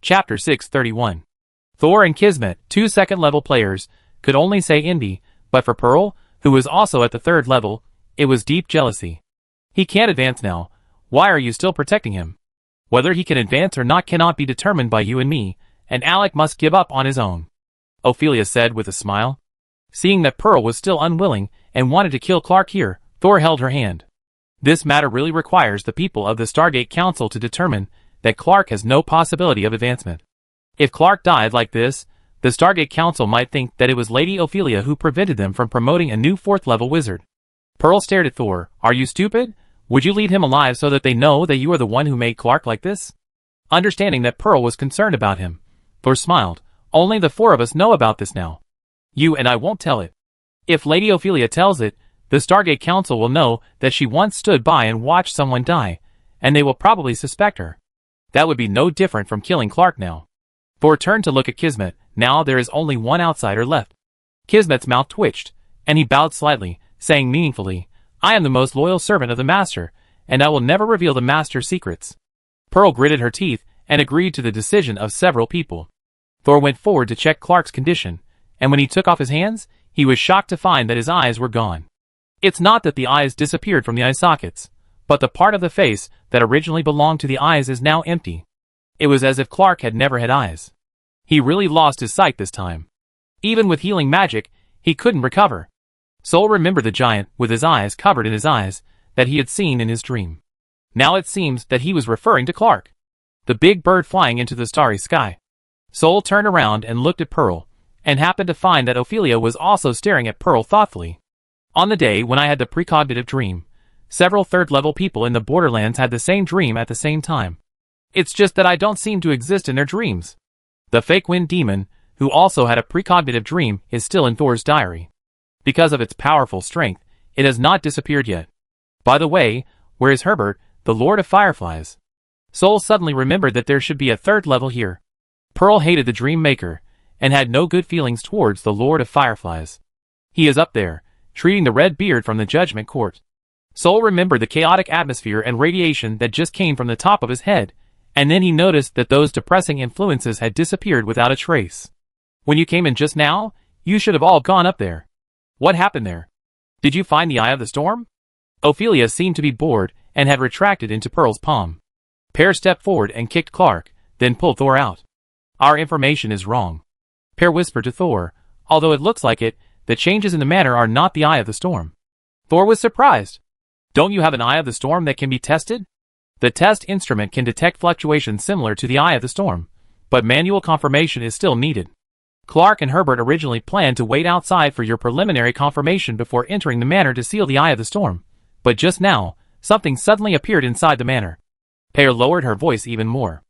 Chapter 631. Thor and Kismet, 2 second-level players, could only say indie, but for Pearl, who was also at the 3rd level, it was deep jealousy. He can't advance now. Why are you still protecting him? Whether he can advance or not cannot be determined by you and me, and Alec must give up on his own, Ophelia said with a smile. Seeing that Pearl was still unwilling and wanted to kill Clark here, Thor held her hand. This matter really requires the people of the Stargate Council to determine that Clark has no possibility of advancement. If Clark died like this, the Stargate Council might think that it was Lady Ophelia who prevented them from promoting a new 4th-level wizard. Pearl stared at Thor. Are you stupid? Would you leave him alive so that they know that you are the one who made Clark like this? Understanding that Pearl was concerned about him, Thor smiled. Only the 4 of us know about this now. You and I won't tell it. If Lady Ophelia tells it, the Stargate Council will know that she once stood by and watched someone die, and they will probably suspect her. That would be no different from killing Clark now. Thor turned to look at Kismet. Now there is only one outsider left. Kismet's mouth twitched, and he bowed slightly, saying meaningfully, I am the most loyal servant of the Master, and I will never reveal the Master's secrets. Pearl gritted her teeth and agreed to the decision of several people. Thor went forward to check Clark's condition, and when he took off his hands, he was shocked to find that his eyes were gone. It's not that the eyes disappeared from the eye sockets, but the part of the face that originally belonged to the eyes is now empty. It was as if Clark had never had eyes. He really lost his sight this time. Even with healing magic, he couldn't recover. Soul remembered the giant, with his eyes covered in his eyes, that he had seen in his dream. Now it seems that he was referring to Clark, the big bird flying into the starry sky. Soul turned around and looked at Pearl, and happened to find that Ophelia was also staring at Pearl thoughtfully. On the day when I had the precognitive dream, several 3rd-level people in the Borderlands had the same dream at the same time. It's just that I don't seem to exist in their dreams. The fake wind demon, who also had a precognitive dream, is still in Thor's diary. Because of its powerful strength, it has not disappeared yet. By the way, where is Herbert, the Lord of Fireflies? Soul suddenly remembered that there should be a 3rd level here. Pearl hated the Dream Maker, and had no good feelings towards the Lord of Fireflies. He is up there, treating the red beard from the Judgment Court. Soul remembered the chaotic atmosphere and radiation that just came from the top of his head, and then he noticed that those depressing influences had disappeared without a trace. When you came in just now, you should have all gone up there. What happened there? Did you find the Eye of the Storm? Ophelia seemed to be bored and had retracted into Pearl's palm. Pear stepped forward and kicked Clark, then pulled Thor out. Our information is wrong. Pear whispered to Thor, although it looks like it, the changes in the manor are not the Eye of the Storm. Thor was surprised. Don't you have an Eye of the Storm that can be tested? The test instrument can detect fluctuations similar to the Eye of the Storm, but manual confirmation is still needed. Clark and Herbert originally planned to wait outside for your preliminary confirmation before entering the manor to seal the Eye of the Storm, but just now, something suddenly appeared inside the manor. Pear lowered her voice even more.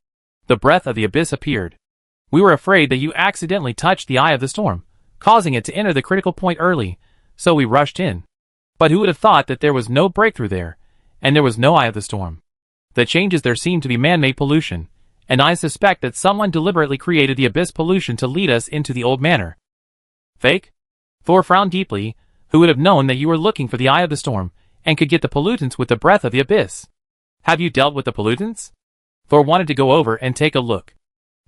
The breath of the abyss appeared. We were afraid that you accidentally touched the Eye of the Storm, causing it to enter the critical point early, so we rushed in. But who would have thought that there was no breakthrough there, and there was no Eye of the Storm? The changes there seemed to be man-made pollution, and I suspect that someone deliberately created the abyss pollution to lead us into the old manor. Fake? Thor frowned deeply. Who would have known that you were looking for the Eye of the Storm, and could get the pollutants with the breath of the abyss? Have you dealt with the pollutants? Thor wanted to go over and take a look.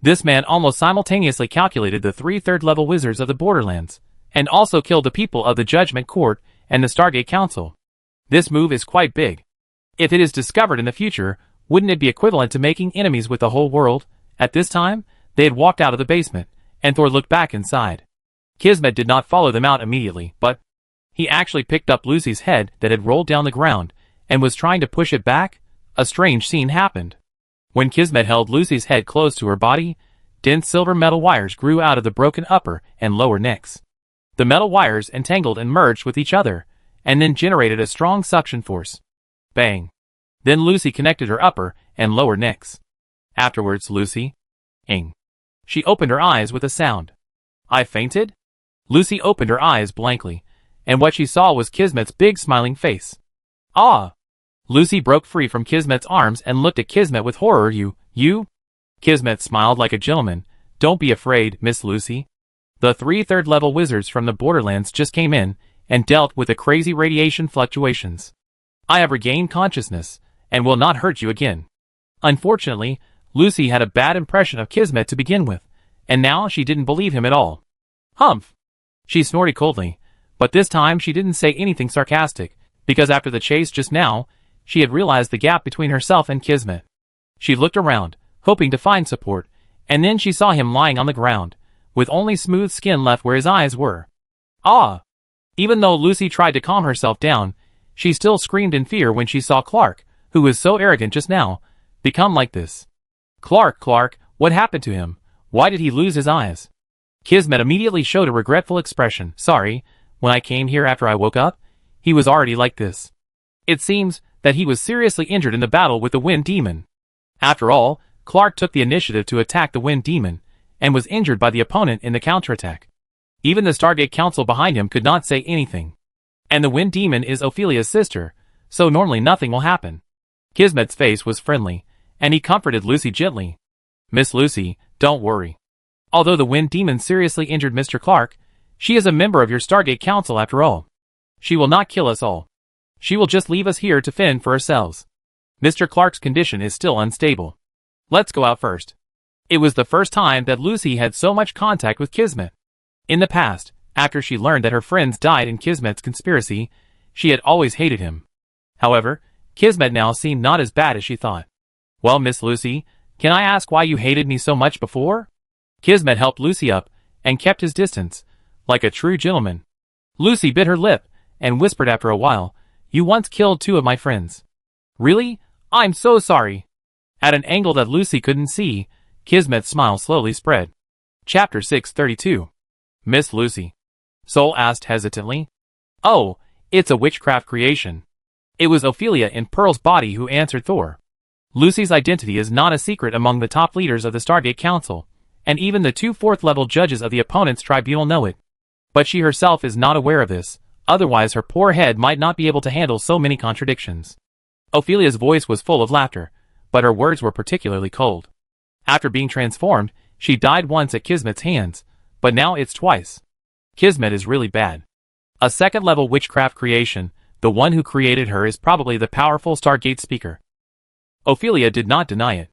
This man almost simultaneously calculated the 3 3rd-level wizards of the Borderlands, and also killed the people of the Judgment Court and the Stargate Council. This move is quite big. If it is discovered in the future, wouldn't it be equivalent to making enemies with the whole world? At this time, they had walked out of the basement, and Thor looked back inside. Kismet did not follow them out immediately, but he actually picked up Lucy's head that had rolled down the ground, and was trying to push it back. A strange scene happened. When Kismet held Lucy's head close to her body, dense silver metal wires grew out of the broken upper and lower necks. The metal wires entangled and merged with each other, and then generated a strong suction force. Bang. Then Lucy connected her upper and lower necks. Afterwards, Lucy. Ing. She opened her eyes with a sound. I fainted? Lucy opened her eyes blankly, and what she saw was Kismet's big smiling face. Ah! Lucy broke free from Kismet's arms and looked at Kismet with horror. You? Kismet smiled like a gentleman. Don't be afraid, Miss Lucy. The 3 3rd-level wizards from the Borderlands just came in and dealt with the crazy radiation fluctuations. I have regained consciousness, and will not hurt you again. Unfortunately, Lucy had a bad impression of Kismet to begin with, and now she didn't believe him at all. Humph! She snorted coldly, but this time she didn't say anything sarcastic, because after the chase just now, she had realized the gap between herself and Kismet. She looked around, hoping to find support, and then she saw him lying on the ground, with only smooth skin left where his eyes were. Ah! Even though Lucy tried to calm herself down, she still screamed in fear when she saw Clark, who was so arrogant just now, become like this. Clark, what happened to him? Why did he lose his eyes? Kismet immediately showed a regretful expression. Sorry, when I came here after I woke up, he was already like this. It seems that he was seriously injured in the battle with the Wind Demon. After all, Clark took the initiative to attack the Wind Demon, and was injured by the opponent in the counterattack. Even the Stargate Council behind him could not say anything. And the Wind Demon is Ophelia's sister, so normally nothing will happen. Kismet's face was friendly, and he comforted Lucy gently. Miss Lucy, don't worry. Although the Wind Demon seriously injured Mr. Clark, she is a member of your Stargate Council after all. She will not kill us all. She will just leave us here to fend for ourselves. Mr. Clark's condition is still unstable. Let's go out first. It was the first time that Lucy had so much contact with Kismet. In the past, after she learned that her friends died in Kismet's conspiracy, she had always hated him. However, Kismet now seemed not as bad as she thought. Well, Miss Lucy, can I ask why you hated me so much before? Kismet helped Lucy up, and kept his distance, like a true gentleman. Lucy bit her lip, and whispered after a while, You once killed 2 of my friends. Really? I'm so sorry. At an angle that Lucy couldn't see, Kismet's smile slowly spread. Chapter 632. Miss Lucy. Sol asked hesitantly. Oh, it's a witchcraft creation. It was Ophelia in Pearl's body who answered Thor. Lucy's identity is not a secret among the top leaders of the Stargate Council, and even the 2 4th-level judges of the opponent's tribunal know it. But she herself is not aware of this, otherwise her poor head might not be able to handle so many contradictions. Ophelia's voice was full of laughter, but her words were particularly cold. After being transformed, she died once at Kismet's hands, but now it's twice. Kismet is really bad. A 2nd-level witchcraft creation, the one who created her is probably the powerful Stargate speaker. Ophelia did not deny it.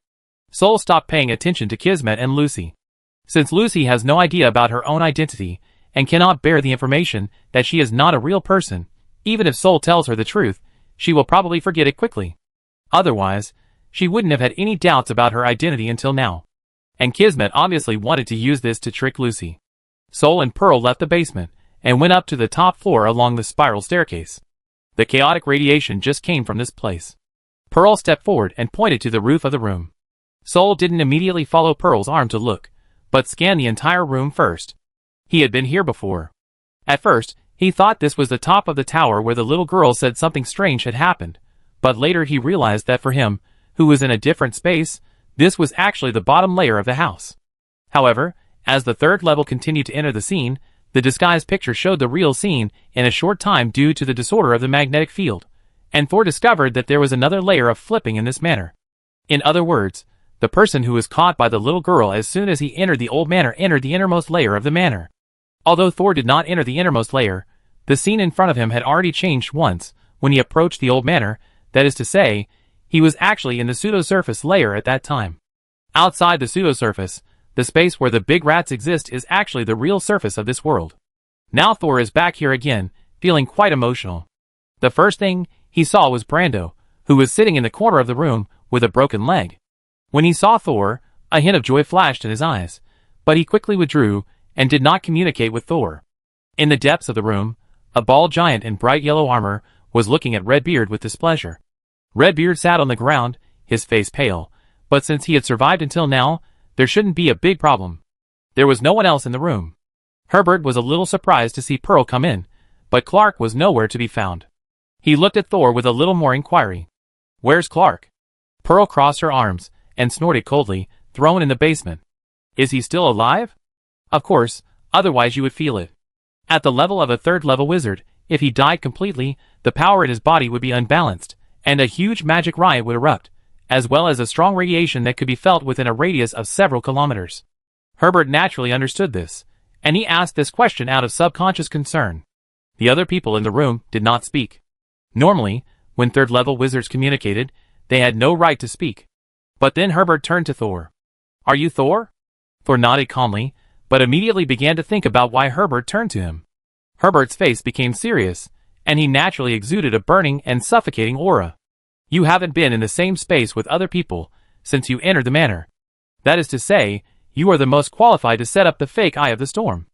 Sol stopped paying attention to Kismet and Lucy. Since Lucy has no idea about her own identity, and cannot bear the information that she is not a real person, even if Sol tells her the truth, she will probably forget it quickly. Otherwise, she wouldn't have had any doubts about her identity until now. And Kismet obviously wanted to use this to trick Lucy. Sol and Pearl left the basement, and went up to the top floor along the spiral staircase. The chaotic radiation just came from this place. Pearl stepped forward and pointed to the roof of the room. Sol didn't immediately follow Pearl's arm to look, but scanned the entire room first. He had been here before. At first, he thought this was the top of the tower where the little girl said something strange had happened, but later he realized that for him, who was in a different space, this was actually the bottom layer of the house. However, as the 3rd level continued to enter the scene, the disguised picture showed the real scene in a short time due to the disorder of the magnetic field, and Thor discovered that there was another layer of flipping in this manner. In other words, the person who was caught by the little girl as soon as he entered the old manor entered the innermost layer of the manor. Although Thor did not enter the innermost layer, the scene in front of him had already changed once, when he approached the old manor, that is to say, he was actually in the pseudo-surface layer at that time. Outside the pseudo-surface, the space where the big rats exist is actually the real surface of this world. Now Thor is back here again, feeling quite emotional. The first thing he saw was Brando, who was sitting in the corner of the room with a broken leg. When he saw Thor, a hint of joy flashed in his eyes, but he quickly withdrew and did not communicate with Thor. In the depths of the room, a bald giant in bright yellow armor was looking at Redbeard with displeasure. Redbeard sat on the ground, his face pale, but since he had survived until now, there shouldn't be a big problem. There was no one else in the room. Herbert was a little surprised to see Pearl come in, but Clark was nowhere to be found. He looked at Thor with a little more inquiry. Where's Clark? Pearl crossed her arms and snorted coldly, thrown in the basement. Is he still alive? Of course, otherwise you would feel it. At the level of a 3rd-level wizard, if he died completely, the power in his body would be unbalanced, and a huge magic riot would erupt, as well as a strong radiation that could be felt within a radius of several kilometers. Herbert naturally understood this, and he asked this question out of subconscious concern. The other people in the room did not speak. Normally, when 3rd-level wizards communicated, they had no right to speak. But then Herbert turned to Thor. Are you Thor? Thor nodded calmly, but immediately began to think about why Herbert turned to him. Herbert's face became serious, and he naturally exuded a burning and suffocating aura. You haven't been in the same space with other people since you entered the manor. That is to say, you are the most qualified to set up the fake Eye of the Storm.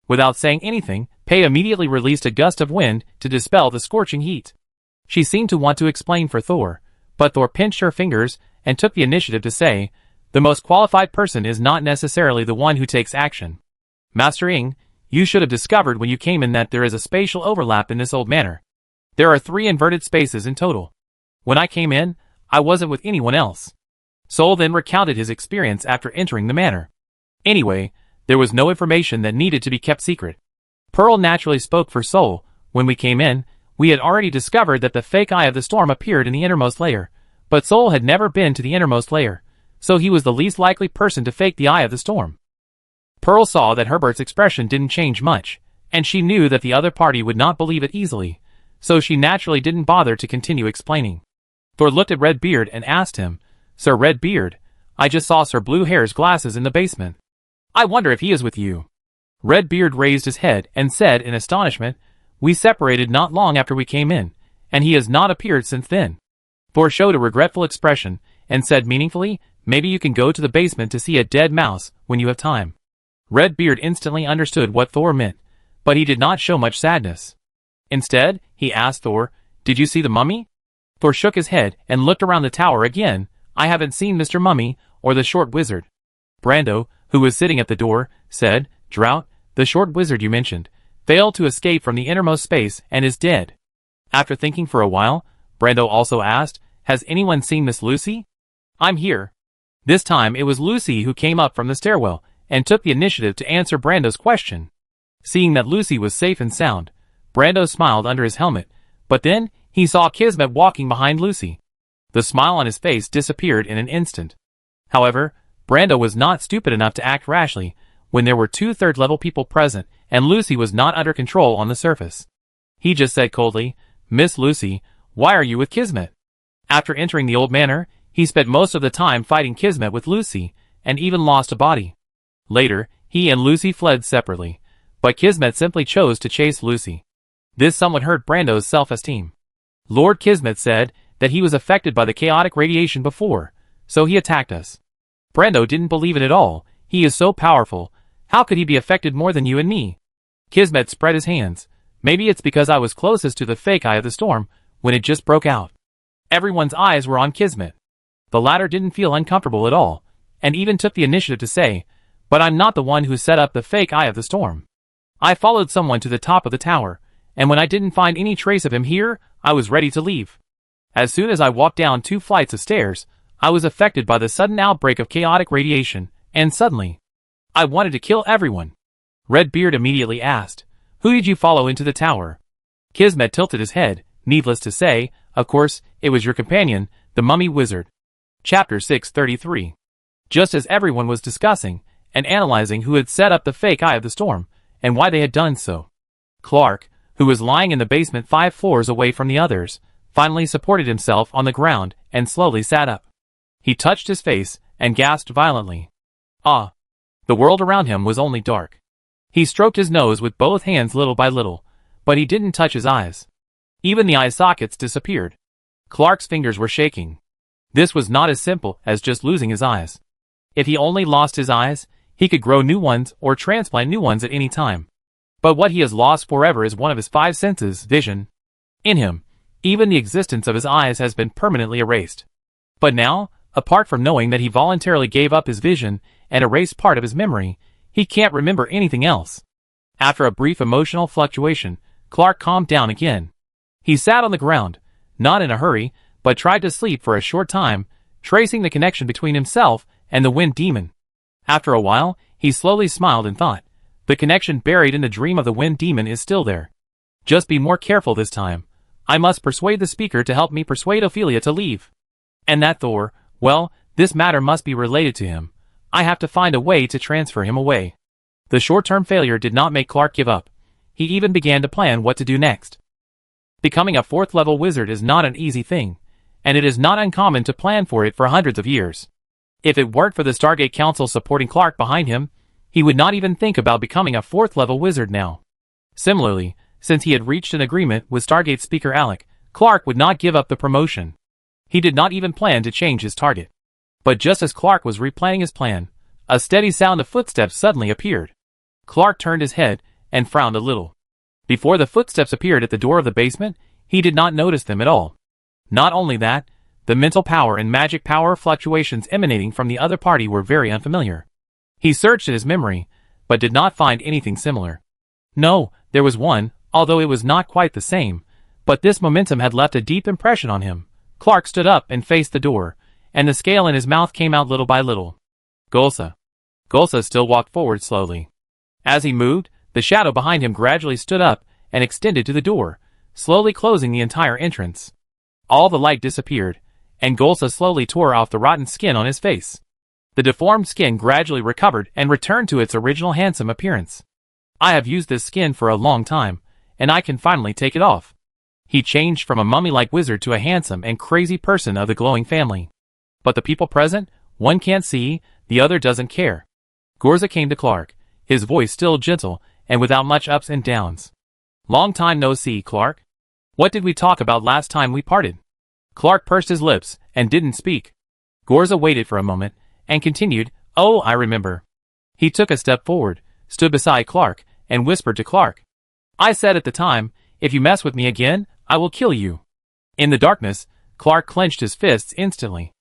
Without saying anything, Pei immediately released a gust of wind to dispel the scorching heat. She seemed to want to explain for Thor, but Thor pinched her fingers and took the initiative to say, the most qualified person is not necessarily the one who takes action. Master Ying, you should have discovered when you came in that there is a spatial overlap in this old manor. There are 3 inverted spaces in total. When I came in, I wasn't with anyone else. Sol then recounted his experience after entering the manor. Anyway, there was no information that needed to be kept secret. Pearl naturally spoke for Sol. When we came in, we had already discovered that the fake Eye of the Storm appeared in the innermost layer, but Sol had never been to the innermost layer, so he was the least likely person to fake the Eye of the Storm. Pearl saw that Herbert's expression didn't change much, and she knew that the other party would not believe it easily, so she naturally didn't bother to continue explaining. Thor looked at Redbeard and asked him, Sir Redbeard, I just saw Sir Blue Hair's glasses in the basement. I wonder if he is with you. Redbeard raised his head and said in astonishment, we separated not long after we came in, and he has not appeared since then. Thor showed a regretful expression and said meaningfully, maybe you can go to the basement to see a dead mouse when you have time. Redbeard instantly understood what Thor meant, but he did not show much sadness. Instead, he asked Thor, did you see the mummy? Thor shook his head and looked around the tower again. I haven't seen Mr. Mummy or the short wizard. Brando, who was sitting at the door, said, Drought, the short wizard you mentioned, failed to escape from the innermost space and is dead. After thinking for a while, Brando also asked, has anyone seen Miss Lucy? I'm here. This time it was Lucy who came up from the stairwell and took the initiative to answer Brando's question. Seeing that Lucy was safe and sound, Brando smiled under his helmet, but then he saw Kismet walking behind Lucy. The smile on his face disappeared in an instant. However, Brando was not stupid enough to act rashly when there were 2 third-level people present and Lucy was not under control on the surface. He just said coldly, Miss Lucy, why are you with Kismet? After entering the old manor, he spent most of the time fighting Kismet with Lucy, and even lost a body. Later, he and Lucy fled separately, but Kismet simply chose to chase Lucy. This somewhat hurt Brando's self-esteem. Lord Kismet said that he was affected by the chaotic radiation before, so he attacked us. Brando didn't believe it at all. He is so powerful. How could he be affected more than you and me? Kismet spread his hands. Maybe it's because I was closest to the fake Eye of the Storm when it just broke out. Everyone's eyes were on Kismet. The latter didn't feel uncomfortable at all, and even took the initiative to say, but I'm not the one who set up the fake Eye of the Storm. I followed someone to the top of the tower, and when I didn't find any trace of him here, I was ready to leave. As soon as I walked down 2 flights of stairs, I was affected by the sudden outbreak of chaotic radiation, and suddenly, I wanted to kill everyone. Redbeard immediately asked, who did you follow into the tower? Kismet tilted his head. Needless to say, of course, it was your companion, the mummy wizard. Chapter 633. Just as everyone was discussing and analyzing who had set up the fake Eye of the Storm, and why they had done so, Clark, who was lying in the basement 5 floors away from the others, finally supported himself on the ground and slowly sat up. He touched his face and gasped violently. Ah! The world around him was only dark. He stroked his nose with both hands little by little, but he didn't touch his eyes. Even the eye sockets disappeared. Clark's fingers were shaking. This was not as simple as just losing his eyes. If he only lost his eyes, he could grow new ones or transplant new ones at any time. But what he has lost forever is one of his 5 senses, vision. In him, even the existence of his eyes has been permanently erased. But now, apart from knowing that he voluntarily gave up his vision and erased part of his memory, he can't remember anything else. After a brief emotional fluctuation, Clark calmed down again. He sat on the ground, not in a hurry, but tried to sleep for a short time, tracing the connection between himself and the wind demon. After a while, he slowly smiled and thought, the connection buried in the dream of the wind demon is still there. Just be more careful this time. I must persuade the speaker to help me persuade Ophelia to leave. And that Thor, well, this matter must be related to him. I have to find a way to transfer him away. The short-term failure did not make Clark give up. He even began to plan what to do next. Becoming a 4th-level wizard is not an easy thing, and it is not uncommon to plan for it for hundreds of years. If it weren't for the Stargate Council supporting Clark behind him, he would not even think about becoming a 4th level wizard now. Similarly, since he had reached an agreement with Stargate Speaker Alec, Clark would not give up the promotion. He did not even plan to change his target. But just as Clark was replanning his plan, a steady sound of footsteps suddenly appeared. Clark turned his head and frowned a little. Before the footsteps appeared at the door of the basement, he did not notice them at all. Not only that, the mental power and magic power fluctuations emanating from the other party were very unfamiliar. He searched in his memory, but did not find anything similar. No, there was one, although it was not quite the same, but this momentum had left a deep impression on him. Clark stood up and faced the door, and the scale in his mouth came out little by little. Golsa. Golsa still walked forward slowly. As he moved, the shadow behind him gradually stood up and extended to the door, slowly closing the entire entrance. All the light disappeared, and Golsa slowly tore off the rotten skin on his face. The deformed skin gradually recovered and returned to its original handsome appearance. I have used this skin for a long time, and I can finally take it off. He changed from a mummy-like wizard to a handsome and crazy person of the glowing family. But the people present, one can't see, the other doesn't care. Gorza came to Clark, his voice still gentle and without much ups and downs. Long time no see, Clark. What did we talk about last time we parted? Clark pursed his lips and didn't speak. Gorza waited for a moment and continued, Oh, I remember. He took a step forward, stood beside Clark, and whispered to Clark. I said at the time, if you mess with me again, I will kill you. In the darkness, Clark clenched his fists instantly.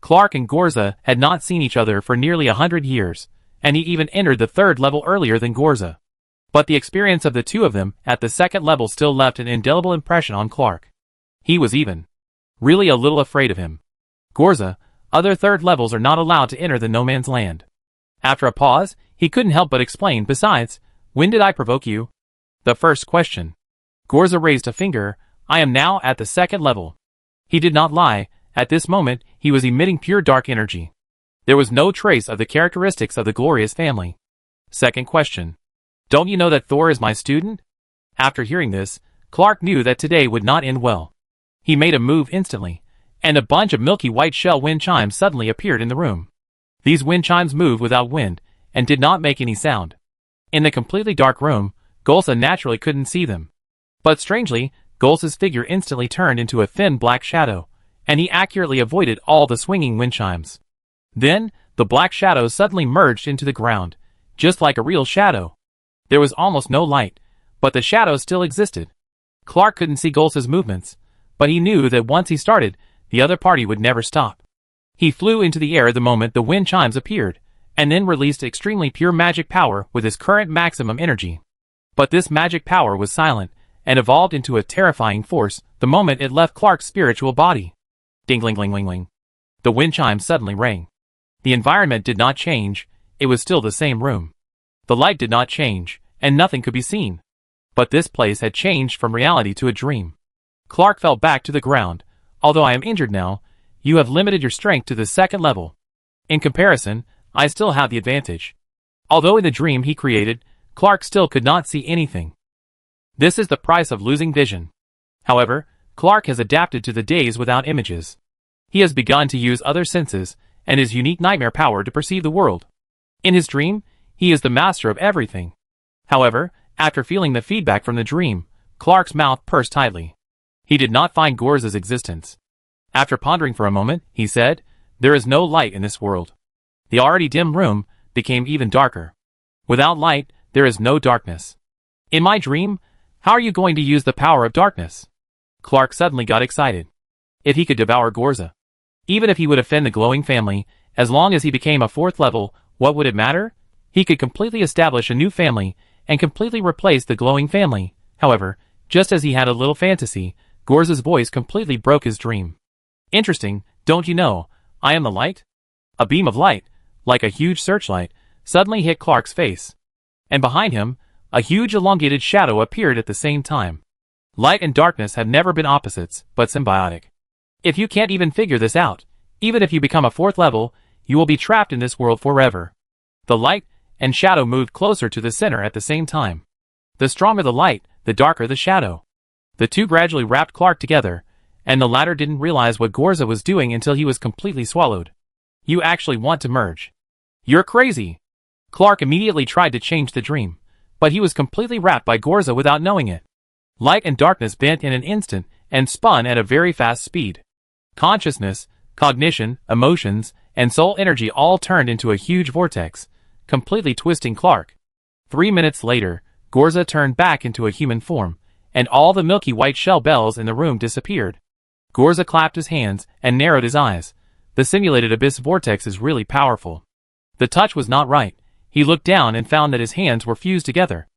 Clark and Gorza had not seen each other for nearly 100 years, and he even entered the 3rd level earlier than Gorza. But the experience of the two of them at the 2nd level still left an indelible impression on Clark. He was even really a little afraid of him. Gorza, other 3rd levels are not allowed to enter the no man's land. After a pause, he couldn't help but explain, besides, when did I provoke you? The first question. Gorza raised a finger, I am now at the 2nd level. He did not lie, at this moment, he was emitting pure dark energy. There was no trace of the characteristics of the glorious family. Second question. Don't you know that Thor is my student? After hearing this, Clark knew that today would not end well. He made a move instantly, and a bunch of milky white shell wind chimes suddenly appeared in the room. These wind chimes moved without wind, and did not make any sound. In the completely dark room, Golsa naturally couldn't see them. But strangely, Golsa's figure instantly turned into a thin black shadow, and he accurately avoided all the swinging wind chimes. Then, the black shadow suddenly merged into the ground, just like a real shadow. There was almost no light, but the shadow still existed. Clark couldn't see Golsa's movements, but he knew that once he started, the other party would never stop. He flew into the air the moment the wind chimes appeared, and then released extremely pure magic power with his current maximum energy. But this magic power was silent, and evolved into a terrifying force the moment it left Clark's spiritual body. Ding-ling-ling-ling-ling. The wind chimes suddenly rang. The environment did not change, it was still the same room. The light did not change, and nothing could be seen. But this place had changed from reality to a dream. Clark fell back to the ground. Although I am injured now, you have limited your strength to the 2nd level. In comparison, I still have the advantage. Although in the dream he created, Clark still could not see anything. This is the price of losing vision. However, Clark has adapted to the days without images. He has begun to use other senses, and his unique nightmare power to perceive the world. In his dream, he is the master of everything. However, after feeling the feedback from the dream, Clark's mouth pursed tightly. He did not find Gorza's existence. After pondering for a moment, he said, There is no light in this world. The already dim room became even darker. Without light, there is no darkness. In my dream, how are you going to use the power of darkness? Clark suddenly got excited. If he could devour Gorza, even if he would offend the glowing family, as long as he became a 4th level, what would it matter? He could completely establish a new family and completely replace the glowing family. However, just as he had a little fantasy, Gorza's voice completely broke his dream. Interesting, don't you know, I am the light? A beam of light, like a huge searchlight, suddenly hit Clark's face. And behind him, a huge elongated shadow appeared at the same time. Light and darkness have never been opposites, but symbiotic. If you can't even figure this out, even if you become a 4th level, you will be trapped in this world forever. The light and shadow moved closer to the center at the same time. The stronger the light, the darker the shadow. The two gradually wrapped Clark together, and the latter didn't realize what Gorza was doing until he was completely swallowed. You actually want to merge. You're crazy. Clark immediately tried to change the dream, but he was completely wrapped by Gorza without knowing it. Light and darkness bent in an instant and spun at a very fast speed. Consciousness, cognition, emotions, and soul energy all turned into a huge vortex, completely twisting Clark. 3 minutes later, Gorza turned back into a human form, and all the milky white shell bells in the room disappeared. Gorza clapped his hands and narrowed his eyes. The simulated abyss vortex is really powerful. The touch was not right. He looked down and found that his hands were fused together.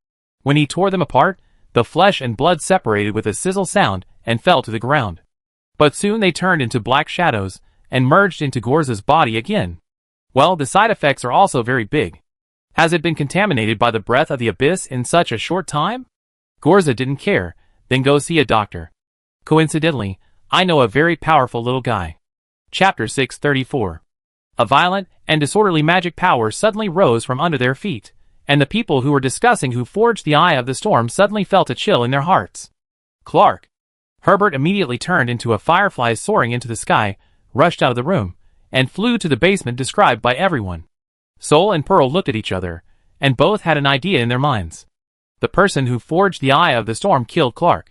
When he tore them apart, the flesh and blood separated with a sizzle sound and fell to the ground. But soon they turned into black shadows and merged into Gorza's body again. Well, the side effects are also very big. Has it been contaminated by the breath of the abyss in such a short time? Gorza didn't care. Then go see a doctor. Coincidentally, I know a very powerful little guy. Chapter 634. A violent and disorderly magic power suddenly rose from under their feet, and the people who were discussing who forged the Eye of the Storm suddenly felt a chill in their hearts. Clark. Herbert immediately turned into a firefly soaring into the sky, rushed out of the room, and flew to the basement described by everyone. Sol and Pearl looked at each other, and both had an idea in their minds. The person who forged the Eye of the Storm killed Clark.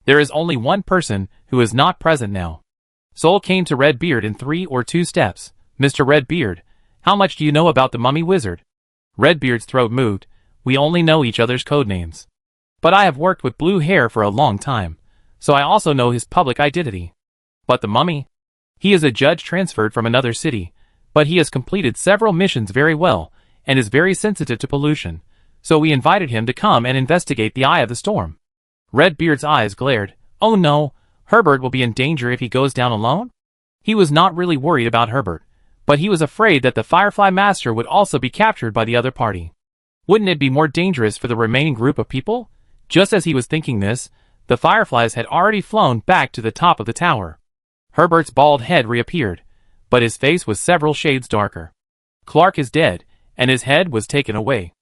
There is only one person who is not present now. Sol came to Redbeard in 3 or 2 steps. Mr. Redbeard, how much do you know about the mummy wizard? Redbeard's throat moved. We only know each other's code names. But I have worked with Blue Hair for a long time, so I also know his public identity. But the mummy? He is a judge transferred from another city, but he has completed several missions very well, and is very sensitive to pollution, so we invited him to come and investigate the Eye of the Storm. Redbeard's eyes glared. Oh no, Herbert will be in danger if he goes down alone? He was not really worried about Herbert, but he was afraid that the Firefly Master would also be captured by the other party. Wouldn't it be more dangerous for the remaining group of people? Just as he was thinking this, the Fireflies had already flown back to the top of the tower. Herbert's bald head reappeared, but his face was several shades darker. Clark is dead, and his head was taken away.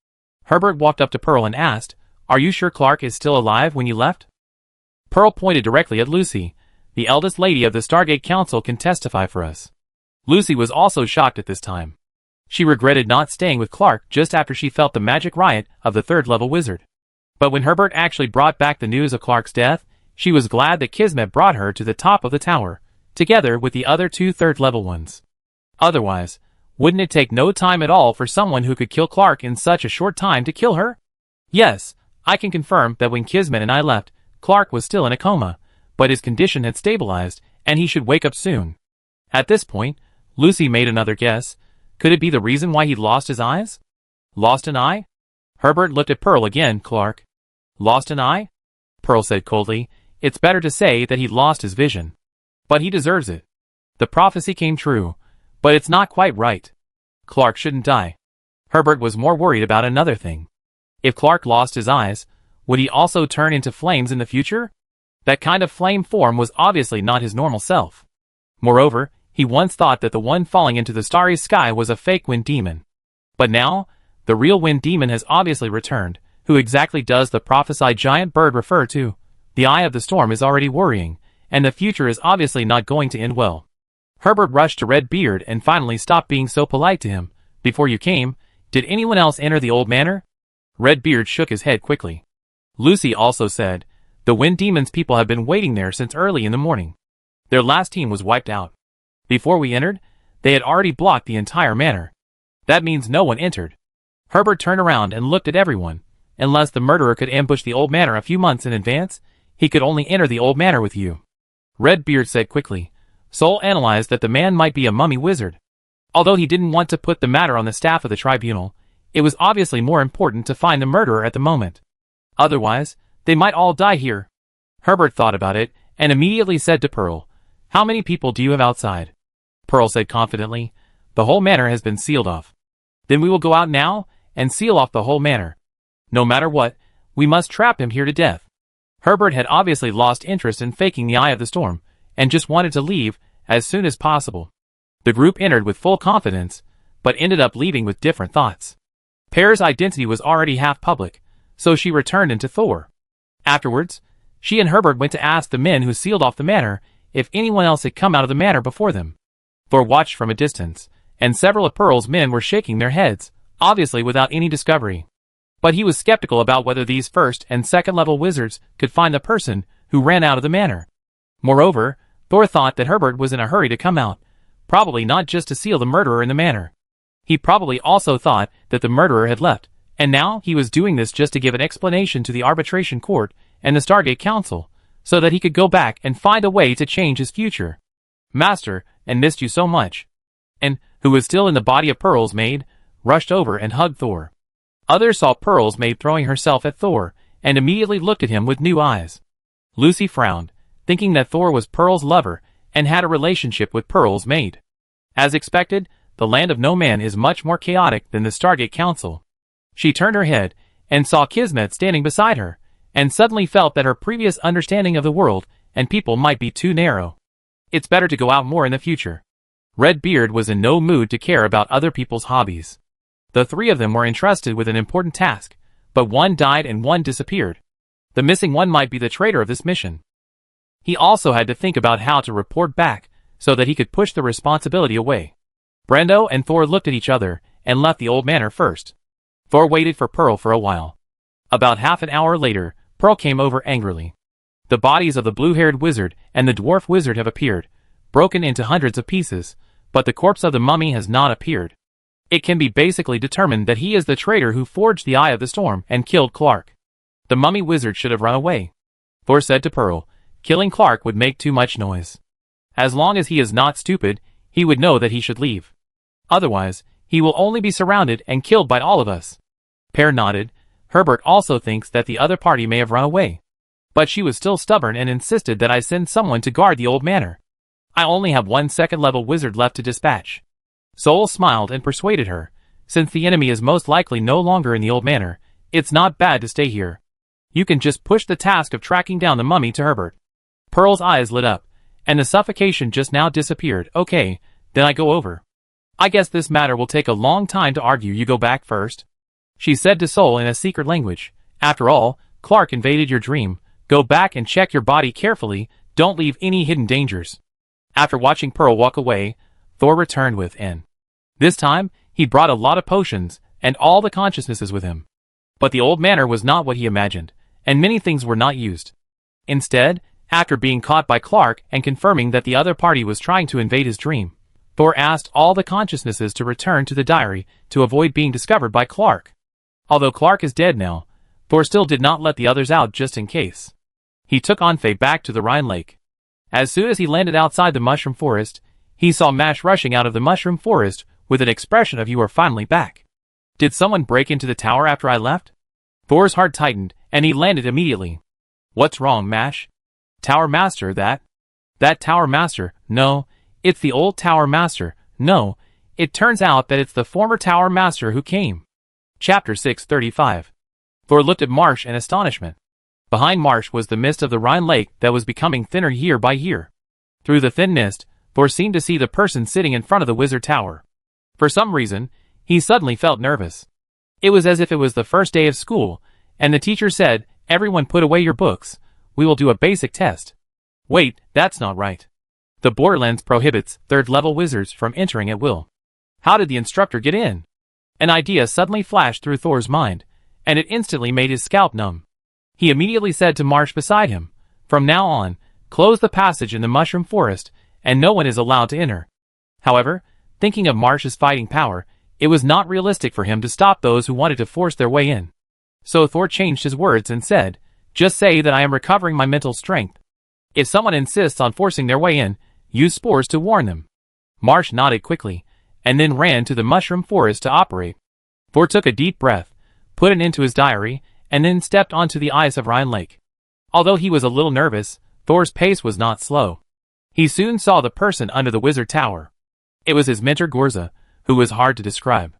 Herbert walked up to Pearl and asked, Are you sure Clark is still alive when you left? Pearl pointed directly at Lucy. The eldest lady of the Stargate Council can testify for us. Lucy was also shocked at this time. She regretted not staying with Clark just after she felt the magic riot of the 3rd-level wizard. But when Herbert actually brought back the news of Clark's death, she was glad that Kismet brought her to the top of the tower, together with the other 2 3rd-level ones. Otherwise, wouldn't it take no time at all for someone who could kill Clark in such a short time to kill her? Yes, I can confirm that when Kismet and I left, Clark was still in a coma, but his condition had stabilized, and he should wake up soon. At this point, Lucy made another guess. Could it be the reason why he lost his eyes? Lost an eye? Herbert looked at Pearl again. Clark. Lost an eye? Pearl said coldly. It's better to say that he lost his vision. But he deserves it. The prophecy came true, but it's not quite right. Clark shouldn't die. Herbert was more worried about another thing. If Clark lost his eyes, would he also turn into flames in the future? That kind of flame form was obviously not his normal self. Moreover, he once thought that the one falling into the starry sky was a fake wind demon. But now, the real wind demon has obviously returned. Who exactly does the prophesied giant bird refer to? The Eye of the Storm is already worrying, and the future is obviously not going to end well. Herbert rushed to Redbeard and finally stopped being so polite to him. Before you came, did anyone else enter the old manor? Redbeard shook his head quickly. Lucy also said, the Wind Demon's people have been waiting there since early in the morning. Their last team was wiped out. Before we entered, they had already blocked the entire manor. That means no one entered. Herbert turned around and looked at everyone. Unless the murderer could ambush the old manor a few months in advance, he could only enter the old manor with you. Redbeard said quickly. Sol analyzed that the man might be a mummy wizard. Although he didn't want to put the matter on the staff of the tribunal, it was obviously more important to find the murderer at the moment. Otherwise, they might all die here. Herbert thought about it, and immediately said to Pearl, How many people do you have outside? Pearl said confidently, The whole manor has been sealed off. Then we will go out now, and seal off the whole manor. No matter what, we must trap him here to death. Herbert had obviously lost interest in faking the Eye of the Storm, and just wanted to leave as soon as possible. The group entered with full confidence, but ended up leaving with different thoughts. Pear's identity was already half public, so she returned into Thor. Afterwards, she and Herbert went to ask the men who sealed off the manor if anyone else had come out of the manor before them. Thor watched from a distance, and several of Pearl's men were shaking their heads, obviously without any discovery. But he was skeptical about whether these first and second level wizards could find the person who ran out of the manor. Moreover, Thor thought that Herbert was in a hurry to come out, probably not just to seal the murderer in the manor. He probably also thought that the murderer had left, and now he was doing this just to give an explanation to the arbitration court and the Stargate Council, so that he could go back and find a way to change his future. Master, and missed you so much. And, who was still in the body of Pearl's maid, rushed over and hugged Thor. Others saw Pearl's maid throwing herself at Thor, and immediately looked at him with new eyes. Lucy frowned, thinking that Thor was Pearl's lover and had a relationship with Pearl's maid. As expected, the Land of No Man is much more chaotic than the Stargate Council. She turned her head and saw Kismet standing beside her, and suddenly felt that her previous understanding of the world and people might be too narrow. It's better to go out more in the future. Redbeard was in no mood to care about other people's hobbies. The three of them were entrusted with an important task, but one died and one disappeared. The missing one might be the traitor of this mission. He also had to think about how to report back, so that he could push the responsibility away. Brendo and Thor looked at each other, and left the old manor first. Thor waited for Pearl for a while. About half an hour later, Pearl came over angrily. The bodies of the blue-haired wizard and the dwarf wizard have appeared, broken into hundreds of pieces, but the corpse of the mummy has not appeared. It can be basically determined that he is the traitor who forged the Eye of the Storm and killed Clark. The mummy wizard should have run away. Thor said to Pearl, killing Clark would make too much noise. As long as he is not stupid, he would know that he should leave. Otherwise, he will only be surrounded and killed by all of us. Pear nodded. Herbert also thinks that the other party may have run away. But she was still stubborn and insisted that I send someone to guard the old manor. I only have one second-level wizard left to dispatch. Soul smiled and persuaded her. Since the enemy is most likely no longer in the old manor, it's not bad to stay here. You can just push the task of tracking down the mummy to Herbert. Pearl's eyes lit up, and the suffocation just now disappeared. Okay, then I go over. I guess this matter will take a long time to argue. You go back first, she said to Soul in a secret language. After all, Clark invaded your dream. Go back and check your body carefully. Don't leave any hidden dangers. After watching Pearl walk away, Thor returned with N. This time, he brought a lot of potions and all the consciousnesses with him. But the old manor was not what he imagined, and many things were not used. Instead, after being caught by Clark and confirming that the other party was trying to invade his dream, Thor asked all the consciousnesses to return to the diary to avoid being discovered by Clark. Although Clark is dead now, Thor still did not let the others out just in case. He took Onfei back to the Rhine Lake. As soon as he landed outside the mushroom forest, he saw Mash rushing out of the mushroom forest with an expression of "You are finally back. Did someone break into the tower after I left?" Thor's heart tightened, and he landed immediately. "What's wrong, Mash?" "Tower Master, that Tower Master. No, it's the old Tower Master. No, it turns out that it's the former Tower Master who came." Chapter 635. Thor looked at Marsh in astonishment. Behind Marsh was the mist of the Rhine Lake that was becoming thinner year by year. Through the thin mist, Thor seemed to see the person sitting in front of the wizard tower. For some reason, he suddenly felt nervous. It was as if it was the first day of school, and the teacher said, "Everyone put away your books. We will do a basic test." Wait, that's not right. The Borderlands prohibits third-level wizards from entering at will. How did the instructor get in? An idea suddenly flashed through Thor's mind, and it instantly made his scalp numb. He immediately said to Marsh beside him, "From now on, close the passage in the mushroom forest, and no one is allowed to enter." However, thinking of Marsh's fighting power, it was not realistic for him to stop those who wanted to force their way in. So Thor changed his words and said, "Just say that I am recovering my mental strength. If someone insists on forcing their way in, use spores to warn them." Marsh nodded quickly, and then ran to the mushroom forest to operate. Thor took a deep breath, put it into his diary, and then stepped onto the ice of Rhine Lake. Although he was a little nervous, Thor's pace was not slow. He soon saw the person under the wizard tower. It was his mentor Gorza, who was hard to describe.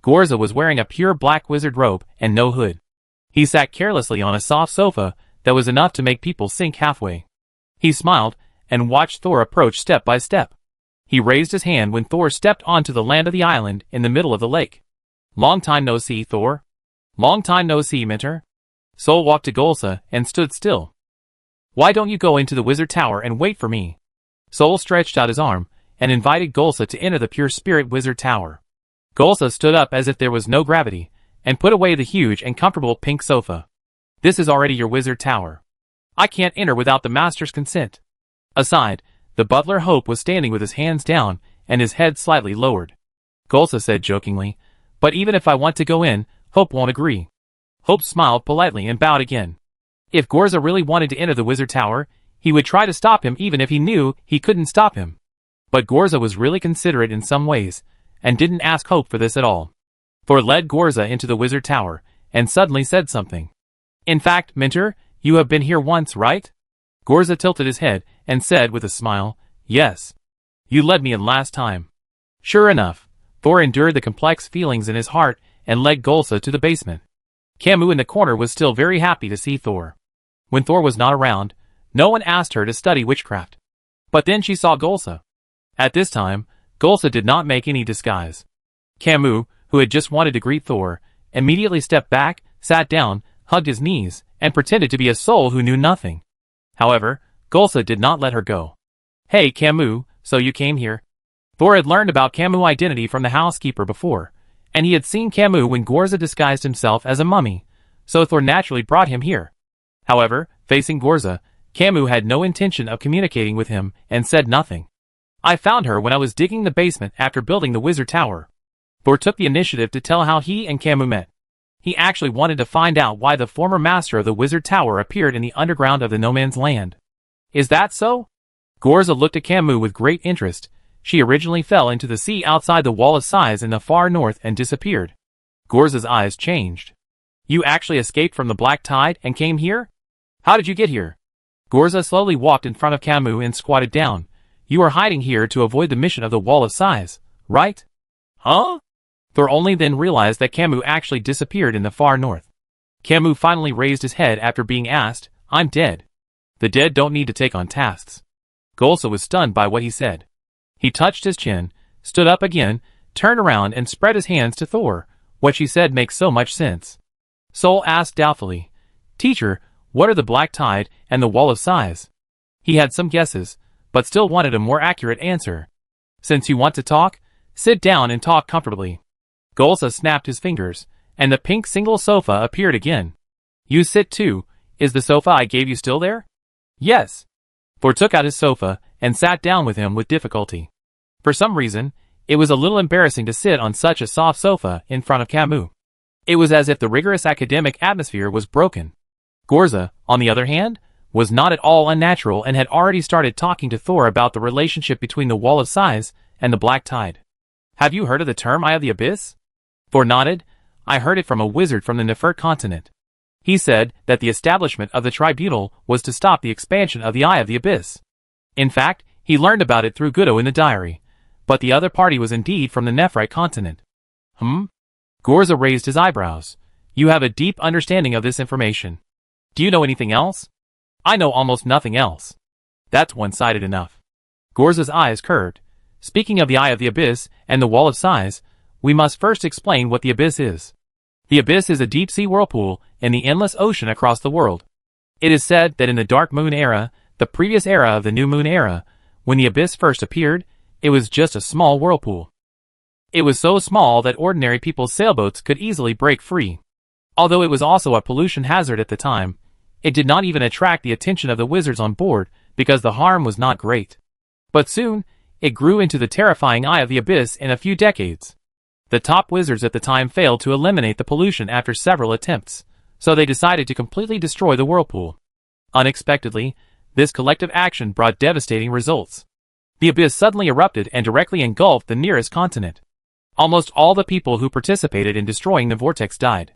Gorza was wearing a pure black wizard robe and no hood. He sat carelessly on a soft sofa that was enough to make people sink halfway. He smiled and watched Thor approach step by step. He raised his hand when Thor stepped onto the land of the island in the middle of the lake. "Long time no see, Thor." "Long time no see, mentor." Sol walked to Golsa and stood still. "Why don't you go into the wizard tower and wait for me?" Sol stretched out his arm, and invited Golsa to enter the Pure Spirit Wizard Tower. Golsa stood up as if there was no gravity, and put away the huge and comfortable pink sofa. "This is already your wizard tower. I can't enter without the master's consent." Aside, the butler Hope was standing with his hands down and his head slightly lowered. Golsa said jokingly, "But even if I want to go in, Hope won't agree." Hope smiled politely and bowed again. If Gorza really wanted to enter the wizard tower, he would try to stop him even if he knew he couldn't stop him. But Gorza was really considerate in some ways, and didn't ask Hope for this at all. Thor led Gorza into the wizard tower, and suddenly said something. "In fact, Mentor, you have been here once, right?" Gorza tilted his head, and said with a smile, "Yes. You led me in last time." Sure enough, Thor endured the complex feelings in his heart, and led Golsa to the basement. Camus in the corner was still very happy to see Thor. When Thor was not around, no one asked her to study witchcraft. But then she saw Golsa. At this time, Golsa did not make any disguise. Camus, who had just wanted to greet Thor, immediately stepped back, sat down, hugged his knees, and pretended to be a soul who knew nothing. However, Golsa did not let her go. "Hey Camus, so you came here?" Thor had learned about Camus' identity from the housekeeper before, and he had seen Camus when Gorza disguised himself as a mummy, so Thor naturally brought him here. However, facing Gorza, Camus had no intention of communicating with him and said nothing. "I found her when I was digging the basement after building the wizard tower." Thor took the initiative to tell how he and Camus met. He actually wanted to find out why the former master of the wizard tower appeared in the underground of the no man's land. "Is that so?" Gorza looked at Camus with great interest. She originally fell into the sea outside the Wall of Sighs in the far north and disappeared. Gorza's eyes changed. "You actually escaped from the black tide and came here? How did you get here?" Gorza slowly walked in front of Camus and squatted down. "You are hiding here to avoid the mission of the Wall of Sighs, right?" "Huh?" Thor only then realized that Camus actually disappeared in the far north. Camus finally raised his head after being asked, "I'm dead." The dead don't need to take on tasks. Golsa was stunned by what he said. He touched his chin, stood up again, turned around and spread his hands to Thor. "What she said makes so much sense." Sol asked doubtfully, "Teacher, what are the black tide and the Wall of Sighs?" He had some guesses, but still wanted a more accurate answer. "Since you want to talk, sit down and talk comfortably." Golsa snapped his fingers, and the pink single sofa appeared again. "You sit too. Is the sofa I gave you still there?" "Yes." Thor took out his sofa and sat down with him with difficulty. For some reason, it was a little embarrassing to sit on such a soft sofa in front of Camus. It was as if the rigorous academic atmosphere was broken. Gorza, on the other hand, was not at all unnatural and had already started talking to Thor about the relationship between the Wall of Sighs and the Black Tide. "Have you heard of the term Eye of the Abyss?" Thor nodded. "I heard it from a wizard from the Nefert continent. He said that the establishment of the tribunal was to stop the expansion of the Eye of the Abyss. In fact, he learned about it through Gudo in the diary. But the other party was indeed from the Nephrite continent." Gorza raised his eyebrows. "You have a deep understanding of this information. Do you know anything else?" "I know almost nothing else." "That's one-sided enough." Gorza's eyes curved. "Speaking of the Eye of the Abyss and the Wall of Sighs, we must first explain what the Abyss is. The Abyss is a deep-sea whirlpool in the endless ocean across the world. It is said that in the Dark Moon era, the previous era of the New Moon era, when the Abyss first appeared, it was just a small whirlpool. It was so small that ordinary people's sailboats could easily break free. Although it was also a pollution hazard at the time, it did not even attract the attention of the wizards on board because the harm was not great. But soon, it grew into the terrifying Eye of the Abyss in a few decades. The top wizards at the time failed to eliminate the pollution after several attempts, so they decided to completely destroy the whirlpool. Unexpectedly, this collective action brought devastating results. The Abyss suddenly erupted and directly engulfed the nearest continent. Almost all the people who participated in destroying the vortex died.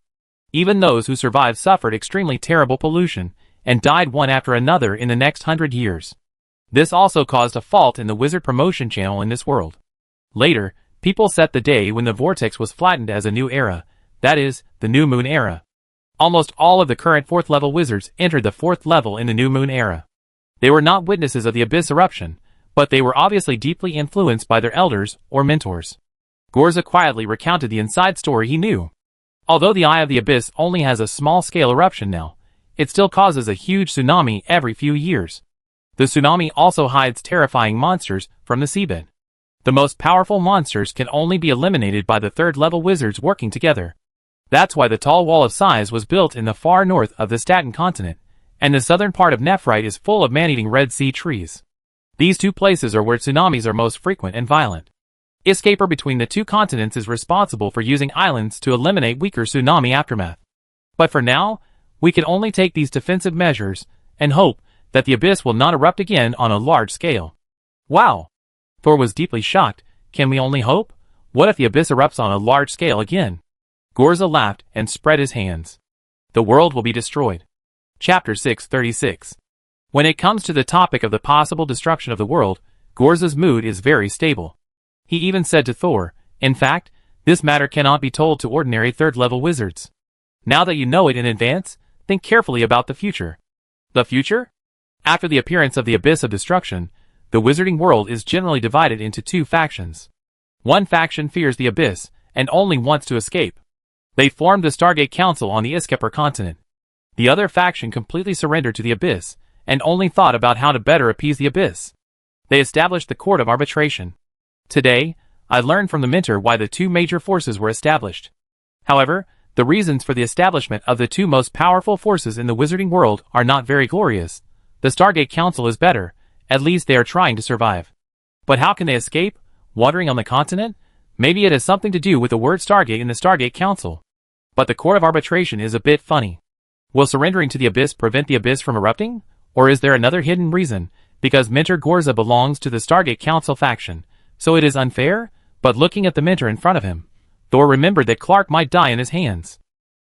Even those who survived suffered extremely terrible pollution, and died one after another in the next 100 years. This also caused a fault in the wizard promotion channel in this world. Later, people set the day when the vortex was flattened as a new era, that is, the New Moon era. Almost all of the current 4th level wizards entered the 4th level in the New Moon era. They were not witnesses of the Abyss eruption, but they were obviously deeply influenced by their elders or mentors. Gorza quietly recounted the inside story he knew. Although the Eye of the Abyss only has a small-scale eruption now, it still causes a huge tsunami every few years. The tsunami also hides terrifying monsters from the seabed. The most powerful monsters can only be eliminated by the third-level wizards working together. That's why the tall wall of size was built in the far north of the Staten continent, and the southern part of Nephrite is full of man-eating Red Sea trees. These two places are where tsunamis are most frequent and violent. Escaper between the two continents is responsible for using islands to eliminate weaker tsunami aftermath. But for now, we can only take these defensive measures and hope that the abyss will not erupt again on a large scale. Wow! Thor was deeply shocked. Can we only hope? What if the abyss erupts on a large scale again? Gorza laughed and spread his hands. The world will be destroyed. Chapter 636. When it comes to the topic of the possible destruction of the world, Gorza's mood is very stable. He even said to Thor, in fact, this matter cannot be told to ordinary third-level wizards. Now that you know it in advance, think carefully about the future. The future? After the appearance of the Abyss of Destruction, the wizarding world is generally divided into two factions. One faction fears the Abyss, and only wants to escape. They formed the Stargate Council on the Escaper continent. The other faction completely surrendered to the Abyss, and only thought about how to better appease the Abyss. They established the Court of Arbitration. Today, I learned from the mentor why the two major forces were established. However, the reasons for the establishment of the two most powerful forces in the wizarding world are not very glorious. The Stargate Council is better, at least they are trying to survive. But how can they escape? Wandering on the continent? Maybe it has something to do with the word Stargate in the Stargate Council. But the Court of Arbitration is a bit funny. Will surrendering to the Abyss prevent the Abyss from erupting? Or is there another hidden reason? Because Mentor Gorza belongs to the Stargate Council faction, so it is unfair? But looking at the mentor in front of him, Thor remembered that Clark might die in his hands.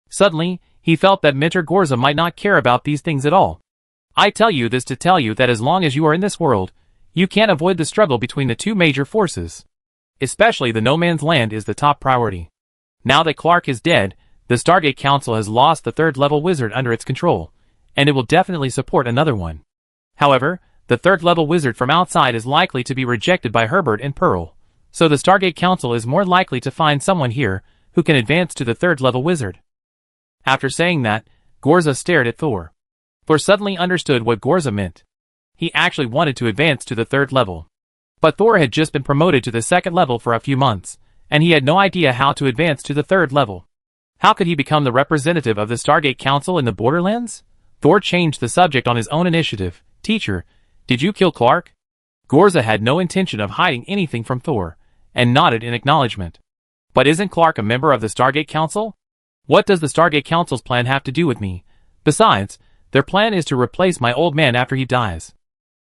Suddenly, he felt that Mentor Gorza might not care about these things at all. I tell you this to tell you that as long as you are in this world, you can't avoid the struggle between the two major forces. Especially the No Man's Land is the top priority. Now that Clark is dead, the Stargate Council has lost the third-level wizard under its control, and it will definitely support another one. However, the third-level wizard from outside is likely to be rejected by Herbert and Pearl, so the Stargate Council is more likely to find someone here who can advance to the third-level wizard. After saying that, Gorza stared at Thor. Thor suddenly understood what Gorza meant. He actually wanted to advance to the third level. But Thor had just been promoted to the second level for a few months, and he had no idea how to advance to the third level. How could he become the representative of the Stargate Council in the Borderlands? Thor changed the subject on his own initiative. Teacher, did you kill Clark? Gorza had no intention of hiding anything from Thor, and nodded in acknowledgement. But isn't Clark a member of the Stargate Council? What does the Stargate Council's plan have to do with me? Besides, their plan is to replace my old man after he dies.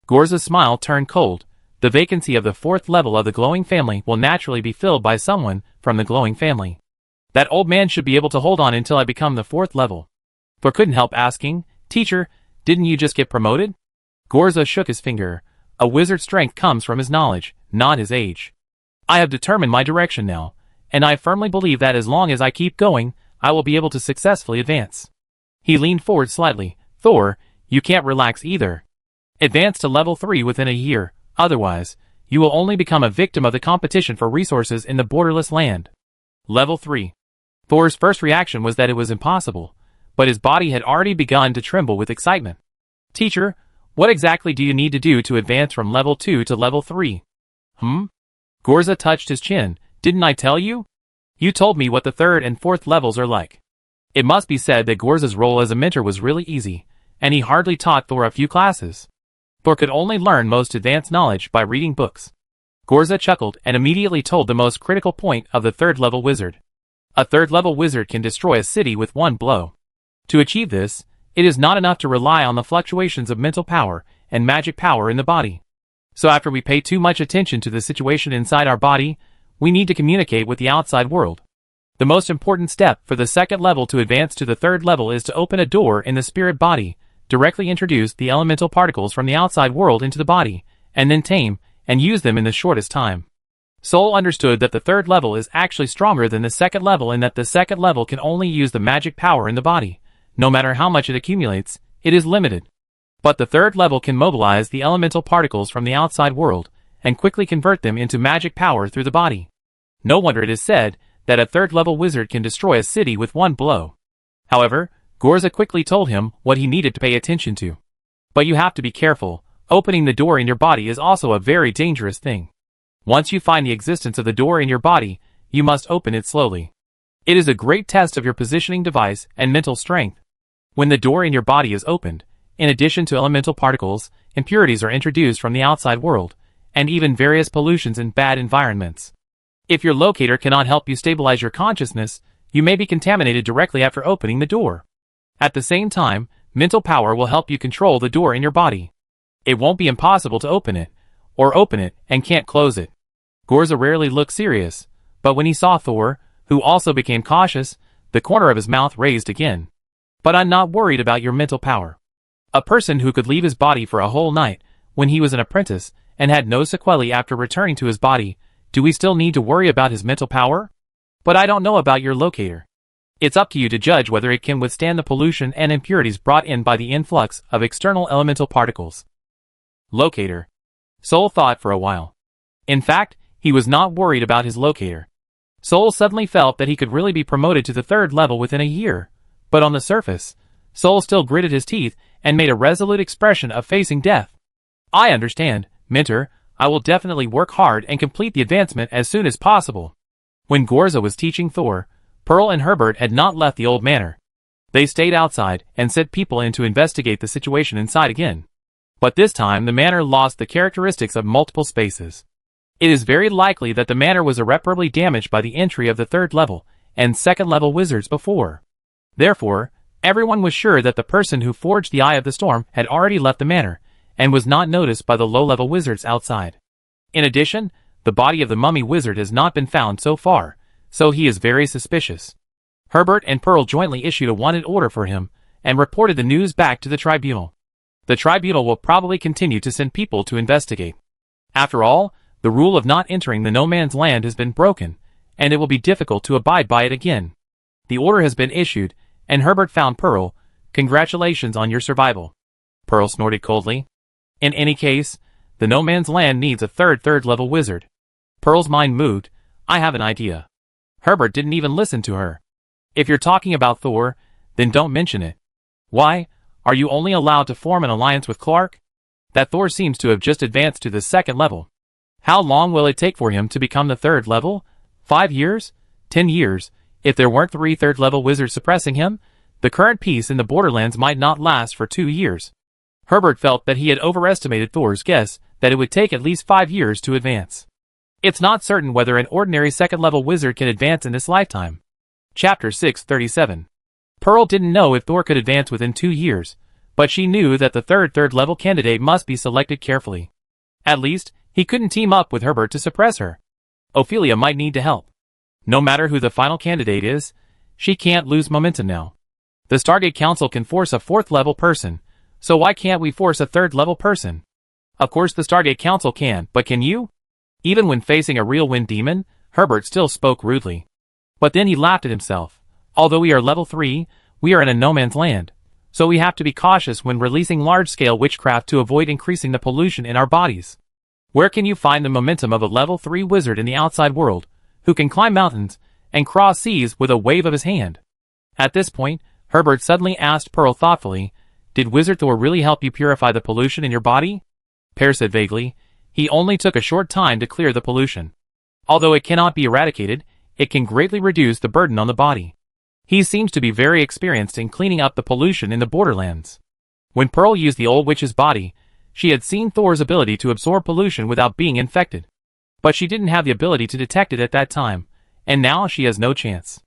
Gorza's smile turned cold. The vacancy of the fourth level of the glowing family will naturally be filled by someone from the glowing family. That old man should be able to hold on until I become the fourth level. Thor couldn't help asking, Teacher, didn't you just get promoted? Gorza shook his finger. A wizard's strength comes from his knowledge, not his age. I have determined my direction now, and I firmly believe that as long as I keep going, I will be able to successfully advance. He leaned forward slightly. Thor, you can't relax either. Advance to level 3 within a year, otherwise, you will only become a victim of the competition for resources in the borderless land. Level 3. Thor's first reaction was that it was impossible, but his body had already begun to tremble with excitement. Teacher, what exactly do you need to do to advance from level 2 to level 3? Gorza touched his chin. Didn't I tell you? You told me what the third and fourth levels are like. It must be said that Gorza's role as a mentor was really easy, and he hardly taught Thor a few classes. Thor could only learn most advanced knowledge by reading books. Gorza chuckled and immediately told the most critical point of the third-level wizard. A third-level wizard can destroy a city with one blow. To achieve this, it is not enough to rely on the fluctuations of mental power and magic power in the body. So after we pay too much attention to the situation inside our body, we need to communicate with the outside world. The most important step for the second level to advance to the third level is to open a door in the spirit body, directly introduce the elemental particles from the outside world into the body, and then tame and use them in the shortest time. Soul understood that the third level is actually stronger than the second level and that the second level can only use the magic power in the body. No matter how much it accumulates, it is limited. But the third level can mobilize the elemental particles from the outside world, and quickly convert them into magic power through the body. No wonder it is said that a third-level wizard can destroy a city with one blow. However, Gorza quickly told him what he needed to pay attention to. But you have to be careful. Opening the door in your body is also a very dangerous thing. Once you find the existence of the door in your body, you must open it slowly. It is a great test of your positioning device and mental strength. When the door in your body is opened, in addition to elemental particles, impurities are introduced from the outside world, and even various pollutions in bad environments. If your locator cannot help you stabilize your consciousness, you may be contaminated directly after opening the door. At the same time, mental power will help you control the door in your body. It won't be impossible to open it, or open it and can't close it. Gorza rarely looked serious, but when he saw Thor, who also became cautious, the corner of his mouth raised again. But I'm not worried about your mental power. A person who could leave his body for a whole night, when he was an apprentice, and had no sequelae after returning to his body, do we still need to worry about his mental power? But I don't know about your locator. It's up to you to judge whether it can withstand the pollution and impurities brought in by the influx of external elemental particles. Locator. Soul thought for a while. In fact, he was not worried about his locator. Soul suddenly felt that he could really be promoted to the 3rd level within a year, but on the surface, Soul still gritted his teeth and made a resolute expression of facing death. I understand, Mentor. I will definitely work hard and complete the advancement as soon as possible. When Gorza was teaching Thor, Pearl and Herbert had not left the old manor. They stayed outside and sent people in to investigate the situation inside again. But this time the manor lost the characteristics of multiple spaces. It is very likely that the manor was irreparably damaged by the entry of the 3rd level and 2nd level wizards before. Therefore, everyone was sure that the person who forged the Eye of the Storm had already left the manor, and was not noticed by the low-level wizards outside. In addition, the body of the mummy wizard has not been found so far, so he is very suspicious. Herbert and Pearl jointly issued a wanted order for him, and reported the news back to the tribunal. The tribunal will probably continue to send people to investigate. After all, the rule of not entering the no man's land has been broken, and it will be difficult to abide by it again. The order has been issued, and Herbert found Pearl. Congratulations on your survival. Pearl snorted coldly. In any case, the no man's land needs a third level wizard. Pearl's mind moved. I have an idea. Herbert didn't even listen to her. If you're talking about Thor, then don't mention it. Why? Are you only allowed to form an alliance with Clark? That Thor seems to have just advanced to the 2nd level. How long will it take for him to become the 3rd level? 5 years? 10 years? If there weren't 3 3rd-level wizards suppressing him, the current peace in the Borderlands might not last for 2 years. Herbert felt that he had overestimated Thor's guess that it would take at least 5 years to advance. It's not certain whether an ordinary 2nd-level wizard can advance in this lifetime. Chapter 637. Pearl didn't know if Thor could advance within 2 years, but she knew that the third-level candidate must be selected carefully. At least, he couldn't team up with Herbert to suppress her. Ophelia might need to help. No matter who the final candidate is, she can't lose momentum now. The Stargate Council can force a 4th-level person, so why can't we force a 3rd-level person? Of course the Stargate Council can, but can you? Even when facing a real wind demon, Herbert still spoke rudely. But then he laughed at himself. Although we are level 3, we are in a no man's land, so we have to be cautious when releasing large-scale witchcraft to avoid increasing the pollution in our bodies. Where can you find the momentum of a level 3 wizard in the outside world, who can climb mountains and cross seas with a wave of his hand? At this point, Herbert suddenly asked Pearl thoughtfully, "Did Wizard Thor really help you purify the pollution in your body?" Pearl said vaguely, "He only took a short time to clear the pollution. Although it cannot be eradicated, it can greatly reduce the burden on the body. He seems to be very experienced in cleaning up the pollution in the Borderlands." When Pearl used the old witch's body, she had seen Thor's ability to absorb pollution without being infected. But she didn't have the ability to detect it at that time, and now she has no chance.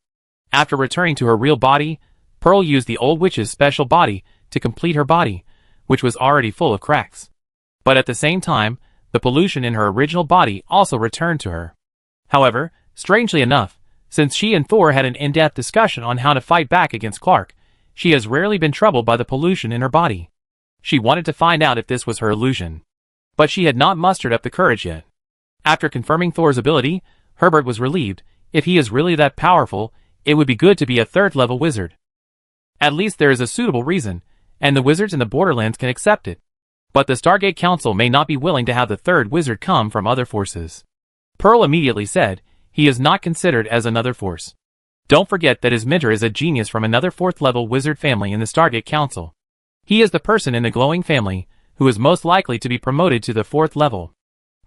After returning to her real body, Pearl used the old witch's special body to complete her body, which was already full of cracks. But at the same time, the pollution in her original body also returned to her. However, strangely enough, since she and Thor had an in-depth discussion on how to fight back against Clark, she has rarely been troubled by the pollution in her body. She wanted to find out if this was her illusion. But she had not mustered up the courage yet. After confirming Thor's ability, Herbert was relieved. If he is really that powerful, it would be good to be a 3rd-level wizard. At least there is a suitable reason, and the wizards in the Borderlands can accept it. But the Stargate Council may not be willing to have the 3rd wizard come from other forces. Pearl immediately said, "He is not considered as another force. Don't forget that his mentor is a genius from another 4th-level wizard family in the Stargate Council. He is the person in the glowing family who is most likely to be promoted to the 4th level."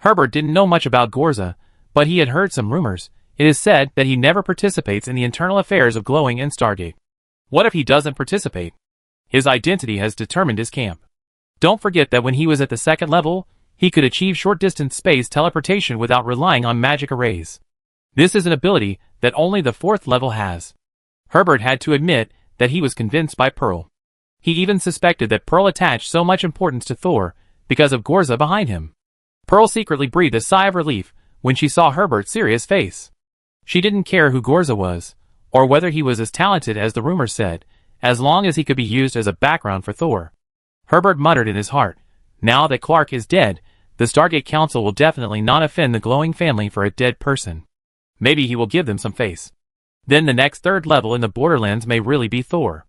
Herbert didn't know much about Gorza, but he had heard some rumors. It is said that he never participates in the internal affairs of Glowing and Stargate. What if he doesn't participate? His identity has determined his camp. Don't forget that when he was at the second level, he could achieve short-distance space teleportation without relying on magic arrays. This is an ability that only the fourth level has. Herbert had to admit that he was convinced by Pearl. He even suspected that Pearl attached so much importance to Thor because of Gorza behind him. Pearl secretly breathed a sigh of relief when she saw Herbert's serious face. She didn't care who Gorza was, or whether he was as talented as the rumors said, as long as he could be used as a background for Thor. Herbert muttered in his heart, now that Clark is dead, the Stargate Council will definitely not offend the Glowing family for a dead person. Maybe he will give them some face. Then the next third level in the Borderlands may really be Thor.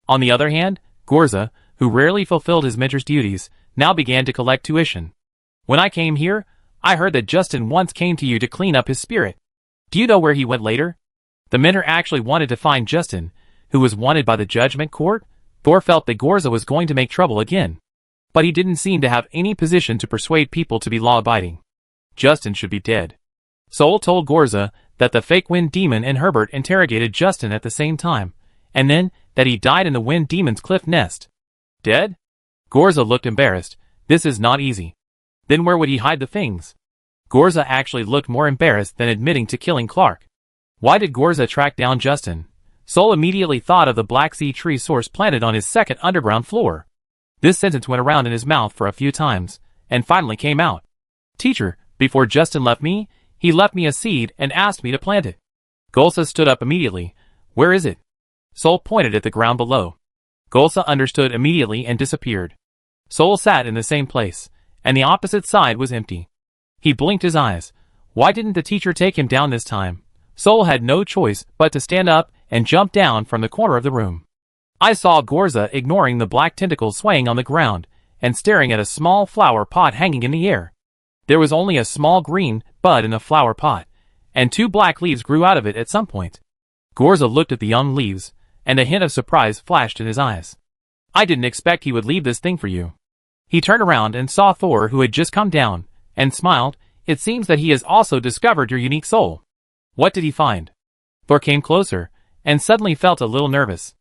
On the other hand, Gorza, who rarely fulfilled his mentor's duties, now began to collect tuition. When I came here, I heard that Justin once came to you to clean up his spirit. Do you know where he went later? The mentor actually wanted to find Justin, who was wanted by the Judgment Court. Thor felt that Gorza was going to make trouble again. But he didn't seem to have any position to persuade people to be law-abiding. Justin should be dead. Soul told Gorza that the fake Wind Demon and Herbert interrogated Justin at the same time, and then that he died in the Wind Demon's cliff nest. Dead? Gorza looked embarrassed. This is not easy. Then where would he hide the things? Gorza actually looked more embarrassed than admitting to killing Clark. Why did Gorza track down Justin? Soul immediately thought of the Black Sea tree source planted on his second underground floor. This sentence went around in his mouth for a few times, and finally came out. Teacher, before Justin left me, he left me a seed and asked me to plant it. Golsa stood up immediately. Where is it? Soul pointed at the ground below. Golsa understood immediately and disappeared. Soul sat in the same place, and the opposite side was empty. He blinked his eyes. Why didn't the teacher take him down this time? Soul had no choice but to stand up and jump down from the corner of the room. I saw Gorza ignoring the black tentacles swaying on the ground and staring at a small flower pot hanging in the air. There was only a small green bud in the flower pot, and 2 black leaves grew out of it at some point. Gorza looked at the young leaves, and a hint of surprise flashed in his eyes. I didn't expect he would leave this thing for you. He turned around and saw Thor, who had just come down, and smiled. It seems that he has also discovered your unique soul. What did he find? Thor came closer, and suddenly felt a little nervous.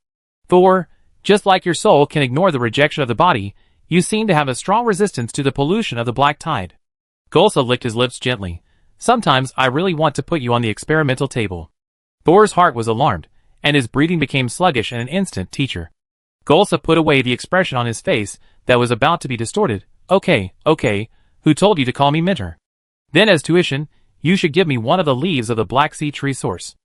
Thor, just like your soul can ignore the rejection of the body, you seem to have a strong resistance to the pollution of the black tide. Golsa licked his lips gently. Sometimes I really want to put you on the experimental table. Thor's heart was alarmed, and his breathing became sluggish in an instant. Teacher. Golsa put away the expression on his face that was about to be distorted. Okay, who told you to call me mentor? Then as tuition, you should give me one of the leaves of the Black Sea tree source.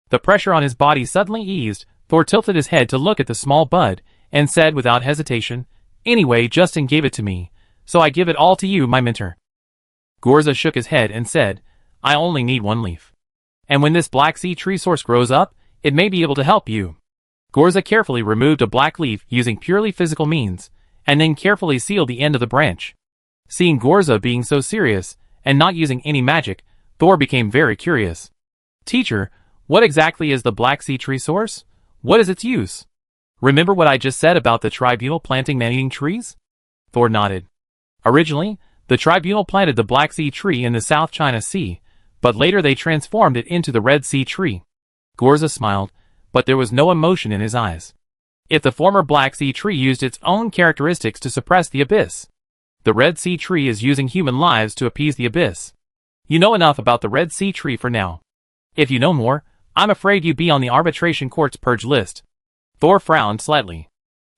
The pressure on his body suddenly eased. Thor tilted his head to look at the small bud, and said without hesitation, Anyway, Justin gave it to me, so I give it all to you, my mentor. Gorza shook his head and said, I only need 1 leaf. And when this Black Sea tree source grows up, it may be able to help you. Gorza carefully removed a black leaf using purely physical means, and then carefully sealed the end of the branch. Seeing Gorza being so serious, and not using any magic, Thor became very curious. Teacher, what exactly is the Black Sea tree source? What is its use? Remember what I just said about the tribunal planting man-eating trees? Thor nodded. Originally, the tribunal planted the Black Sea tree in the South China Sea, but later they transformed it into the Red Sea tree. Gorza smiled, but there was no emotion in his eyes. If the former Black Sea tree used its own characteristics to suppress the abyss, the Red Sea tree is using human lives to appease the abyss. You know enough about the Red Sea tree for now. If you know more, I'm afraid you'd be on the arbitration court's purge list. Thor frowned slightly.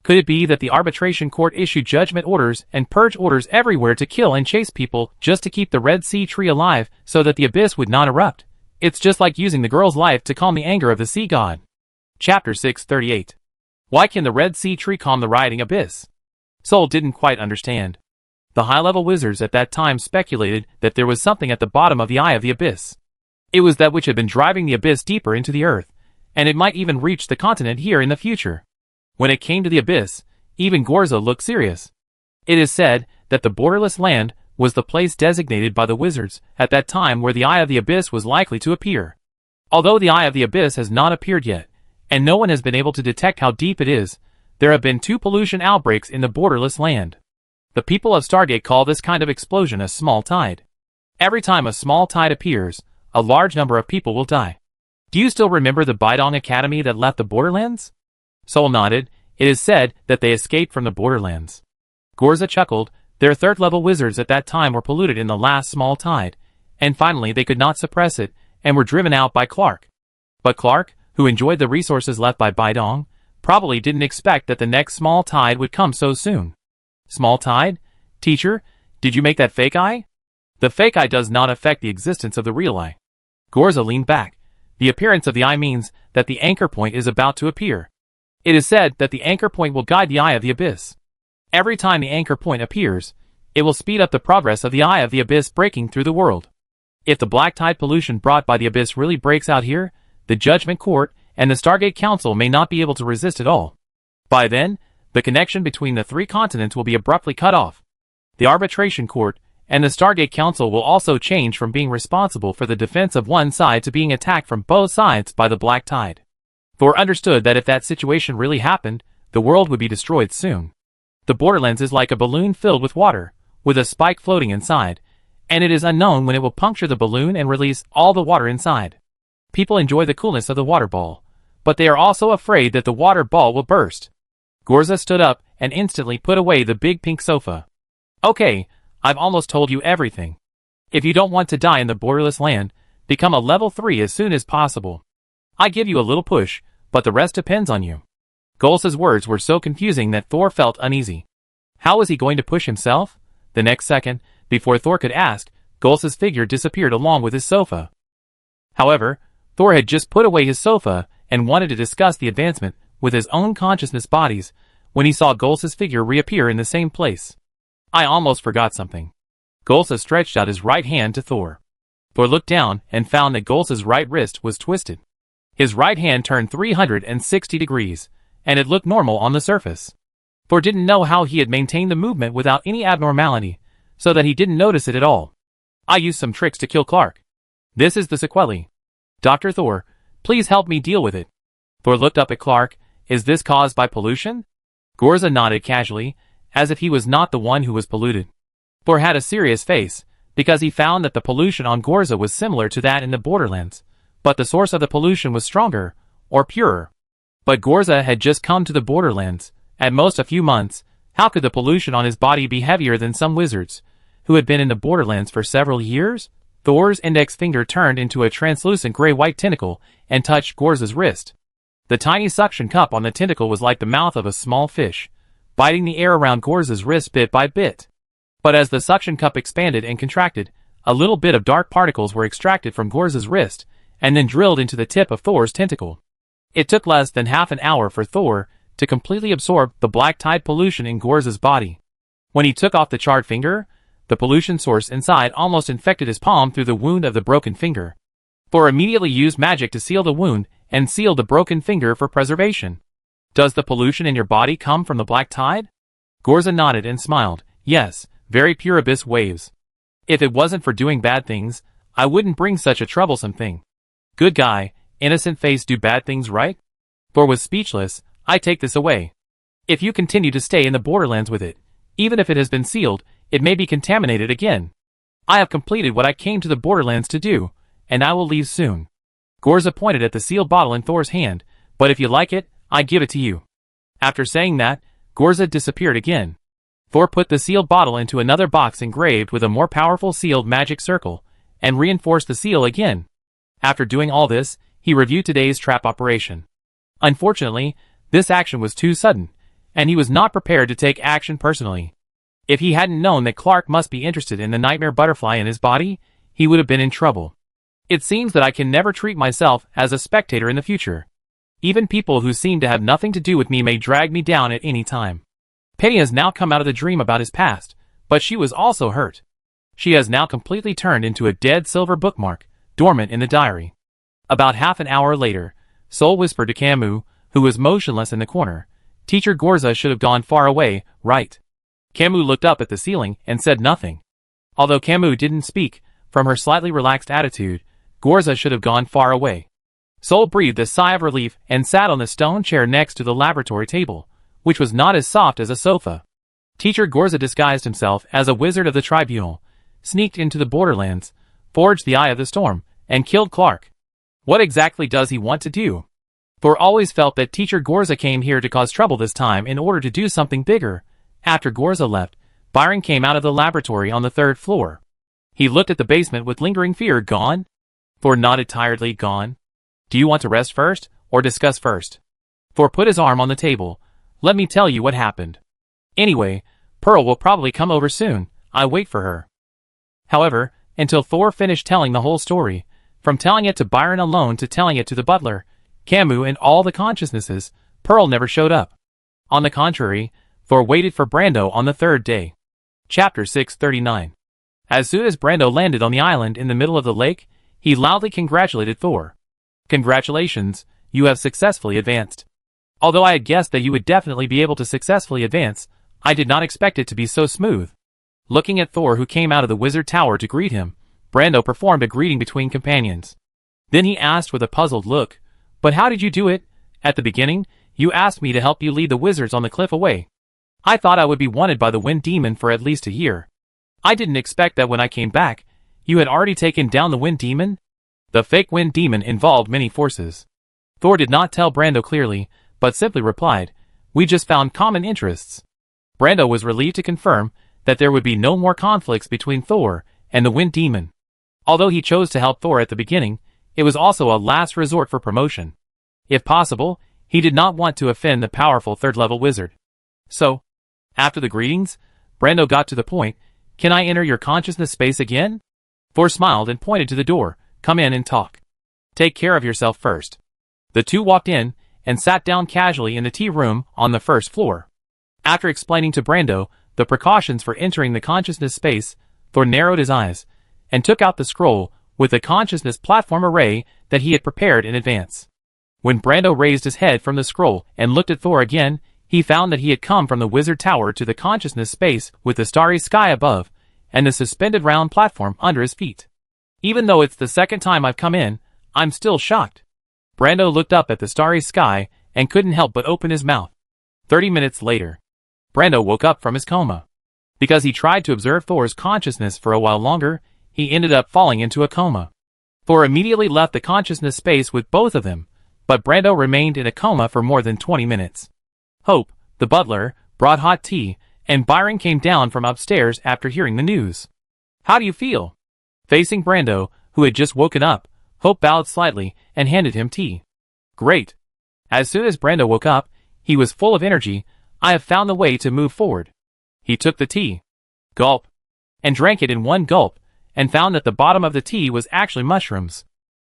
Could it be that the arbitration court issued judgment orders and purge orders everywhere to kill and chase people just to keep the Red Sea tree alive so that the abyss would not erupt? It's just like using the girl's life to calm the anger of the sea god. Chapter 638. Why can the Red Sea tree calm the rioting abyss? Soul didn't quite understand. The high-level wizards at that time speculated that there was something at the bottom of the eye of the abyss. It was that which had been driving the abyss deeper into the earth, and it might even reach the continent here in the future. When it came to the abyss, even Gorza looked serious. It is said that the borderless land was the place designated by the wizards at that time where the eye of the abyss was likely to appear. Although the eye of the abyss has not appeared yet, and no one has been able to detect how deep it is, there have been 2 pollution outbreaks in the borderless land. The people of Stargate call this kind of explosion a small tide. Every time a small tide appears, a large number of people will die. Do you still remember the Baidong Academy that left the borderlands? Sol nodded. It is said that they escaped from the borderlands. Gorza chuckled. Their third-level wizards at that time were polluted in the last small tide, and finally they could not suppress it, and were driven out by Clark. But Clark, who enjoyed the resources left by Baidong, probably didn't expect that the next small tide would come so soon. Small tide? Teacher, did you make that fake eye? The fake eye does not affect the existence of the real eye. Gorza leaned back. The appearance of the eye means that the anchor point is about to appear. It is said that the anchor point will guide the eye of the abyss. Every time the anchor point appears, it will speed up the progress of the eye of the abyss breaking through the world. If the black tide pollution brought by the abyss really breaks out here, the Judgment Court and the Stargate Council may not be able to resist it all. By then, the connection between the three continents will be abruptly cut off. The Arbitration Court and the Stargate Council will also change from being responsible for the defense of one side to being attacked from both sides by the black tide. Thor understood that if that situation really happened, the world would be destroyed soon. The Borderlands is like a balloon filled with water, with a spike floating inside, and it is unknown when it will puncture the balloon and release all the water inside. People enjoy the coolness of the water ball, but they are also afraid that the water ball will burst. Gorza stood up and instantly put away the big pink sofa. Okay, I've almost told you everything. If you don't want to die in the borderless land, become a level 3 as soon as possible. I give you a little push, but the rest depends on you. Golsa's words were so confusing that Thor felt uneasy. How was he going to push himself? The next second, before Thor could ask, Golsa's figure disappeared along with his sofa. However, Thor had just put away his sofa and wanted to discuss the advancement with his own consciousness bodies when he saw Golsa's figure reappear in the same place. I almost forgot something. Golsa stretched out his right hand to Thor. Thor looked down and found that Golsa's right wrist was twisted. His right hand turned 360 degrees, and it looked normal on the surface. Thor didn't know how he had maintained the movement without any abnormality, so that he didn't notice it at all. I used some tricks to kill Clark. This is the sequelae. Dr. Thor, please help me deal with it. Thor looked up at Clark. Is this caused by pollution? Gorza nodded casually, as if he was not the one who was polluted. Thor had a serious face, because he found that the pollution on Gorza was similar to that in the Borderlands, but the source of the pollution was stronger, or purer. But Gorza had just come to the Borderlands, at most a few months. How could the pollution on his body be heavier than some wizards, who had been in the Borderlands for several years? Thor's index finger turned into a translucent gray-white tentacle and touched Gorza's wrist. The tiny suction cup on the tentacle was like the mouth of a small fish, biting the air around Gorza's wrist bit by bit. But as the suction cup expanded and contracted, a little bit of dark particles were extracted from Gorza's wrist, and then drilled into the tip of Thor's tentacle. It took less than half an hour for Thor to completely absorb the black tide pollution in Gorza's body. When he took off the charred finger, the pollution source inside almost infected his palm through the wound of the broken finger. Thor immediately used magic to seal the wound and sealed the broken finger for preservation. Does the pollution in your body come from the black tide? Gorza nodded and smiled. Yes, very pure abyss waves. If it wasn't for doing bad things, I wouldn't bring such a troublesome thing. Good guy, innocent face do bad things right? Thor was speechless. I take this away. If you continue to stay in the Borderlands with it, even if it has been sealed, it may be contaminated again. I have completed what I came to the Borderlands to do, and I will leave soon. Gorza pointed at the sealed bottle in Thor's hand, but if you like it, I give it to you. After saying that, Gorza disappeared again. Thor put the sealed bottle into another box engraved with a more powerful sealed magic circle, and reinforced the seal again. After doing all this, he reviewed today's trap operation. Unfortunately, this action was too sudden, and he was not prepared to take action personally. If he hadn't known that Clark must be interested in the nightmare butterfly in his body, he would have been in trouble. It seems that I can never treat myself as a spectator in the future. Even people who seem to have nothing to do with me may drag me down at any time. Penny has now come out of the dream about his past, but she was also hurt. She has now completely turned into a dead silver bookmark, dormant in the diary. About half an hour later, Sol whispered to Camus, who was motionless in the corner. Teacher Gorza should have gone far away, right? Camus looked up at the ceiling and said nothing. Although Camus didn't speak, from her slightly relaxed attitude, Gorza should have gone far away. Sol breathed a sigh of relief and sat on the stone chair next to the laboratory table, which was not as soft as a sofa. Teacher Gorza disguised himself as a wizard of the tribunal, sneaked into the borderlands, forged the Eye of the Storm, and killed Clark. What exactly does he want to do? Thor always felt that Teacher Gorza came here to cause trouble this time in order to do something bigger. After Gorza left, Byron came out of the laboratory on the 3rd floor. He looked at the basement with lingering fear. Gone? Thor nodded tiredly. Gone? Do you want to rest first, or discuss first? Thor put his arm on the table. Let me tell you what happened. Anyway, Pearl will probably come over soon. I wait for her. However, until Thor finished telling the whole story, from telling it to Byron alone to telling it to the butler, Camus and all the consciousnesses, Pearl never showed up. On the contrary, Thor waited for Brando on the 3rd day. Chapter 639. As soon as Brando landed on the island in the middle of the lake, he loudly congratulated Thor. Congratulations, you have successfully advanced. Although I had guessed that you would definitely be able to successfully advance, I did not expect it to be so smooth. Looking at Thor, who came out of the wizard tower to greet him, Brando performed a greeting between companions. Then he asked with a puzzled look, "But how did you do it? At the beginning, you asked me to help you lead the wizards on the cliff away. I thought I would be wanted by the Wind Demon for at least a year. I didn't expect that when I came back, you had already taken down the Wind Demon." The fake Wind Demon involved many forces. Thor did not tell Brando clearly, but simply replied, "We just found common interests." Brando was relieved to confirm that there would be no more conflicts between Thor and the Wind Demon. Although he chose to help Thor at the beginning, it was also a last resort for promotion. If possible, he did not want to offend the powerful 3rd-level wizard. So, after the greetings, Brando got to the point. "Can I enter your consciousness space again?" Thor smiled and pointed to the door. "Come in and talk. Take care of yourself first." The two walked in and sat down casually in the tea room on the 1st floor. After explaining to Brando the precautions for entering the consciousness space, Thor narrowed his eyes and took out the scroll with the consciousness platform array that he had prepared in advance. When Brando raised his head from the scroll and looked at Thor again, he found that he had come from the wizard tower to the consciousness space with the starry sky above and the suspended round platform under his feet. "Even though it's the 2nd time I've come in, I'm still shocked." Brando looked up at the starry sky and couldn't help but open his mouth. 30 minutes later, Brando woke up from his coma. Because he tried to observe Thor's consciousness for a while longer, he ended up falling into a coma. Thor immediately left the consciousness space with both of them, but Brando remained in a coma for more than 20 minutes. Hope, the butler, brought hot tea, and Byron came down from upstairs after hearing the news. "How do you feel?" Facing Brando, who had just woken up, Hope bowed slightly and handed him tea. "Great." As soon as Brando woke up, he was full of energy. "I have found the way to move forward." He took the tea, gulp, and drank it in one gulp, and found that the bottom of the tea was actually mushrooms.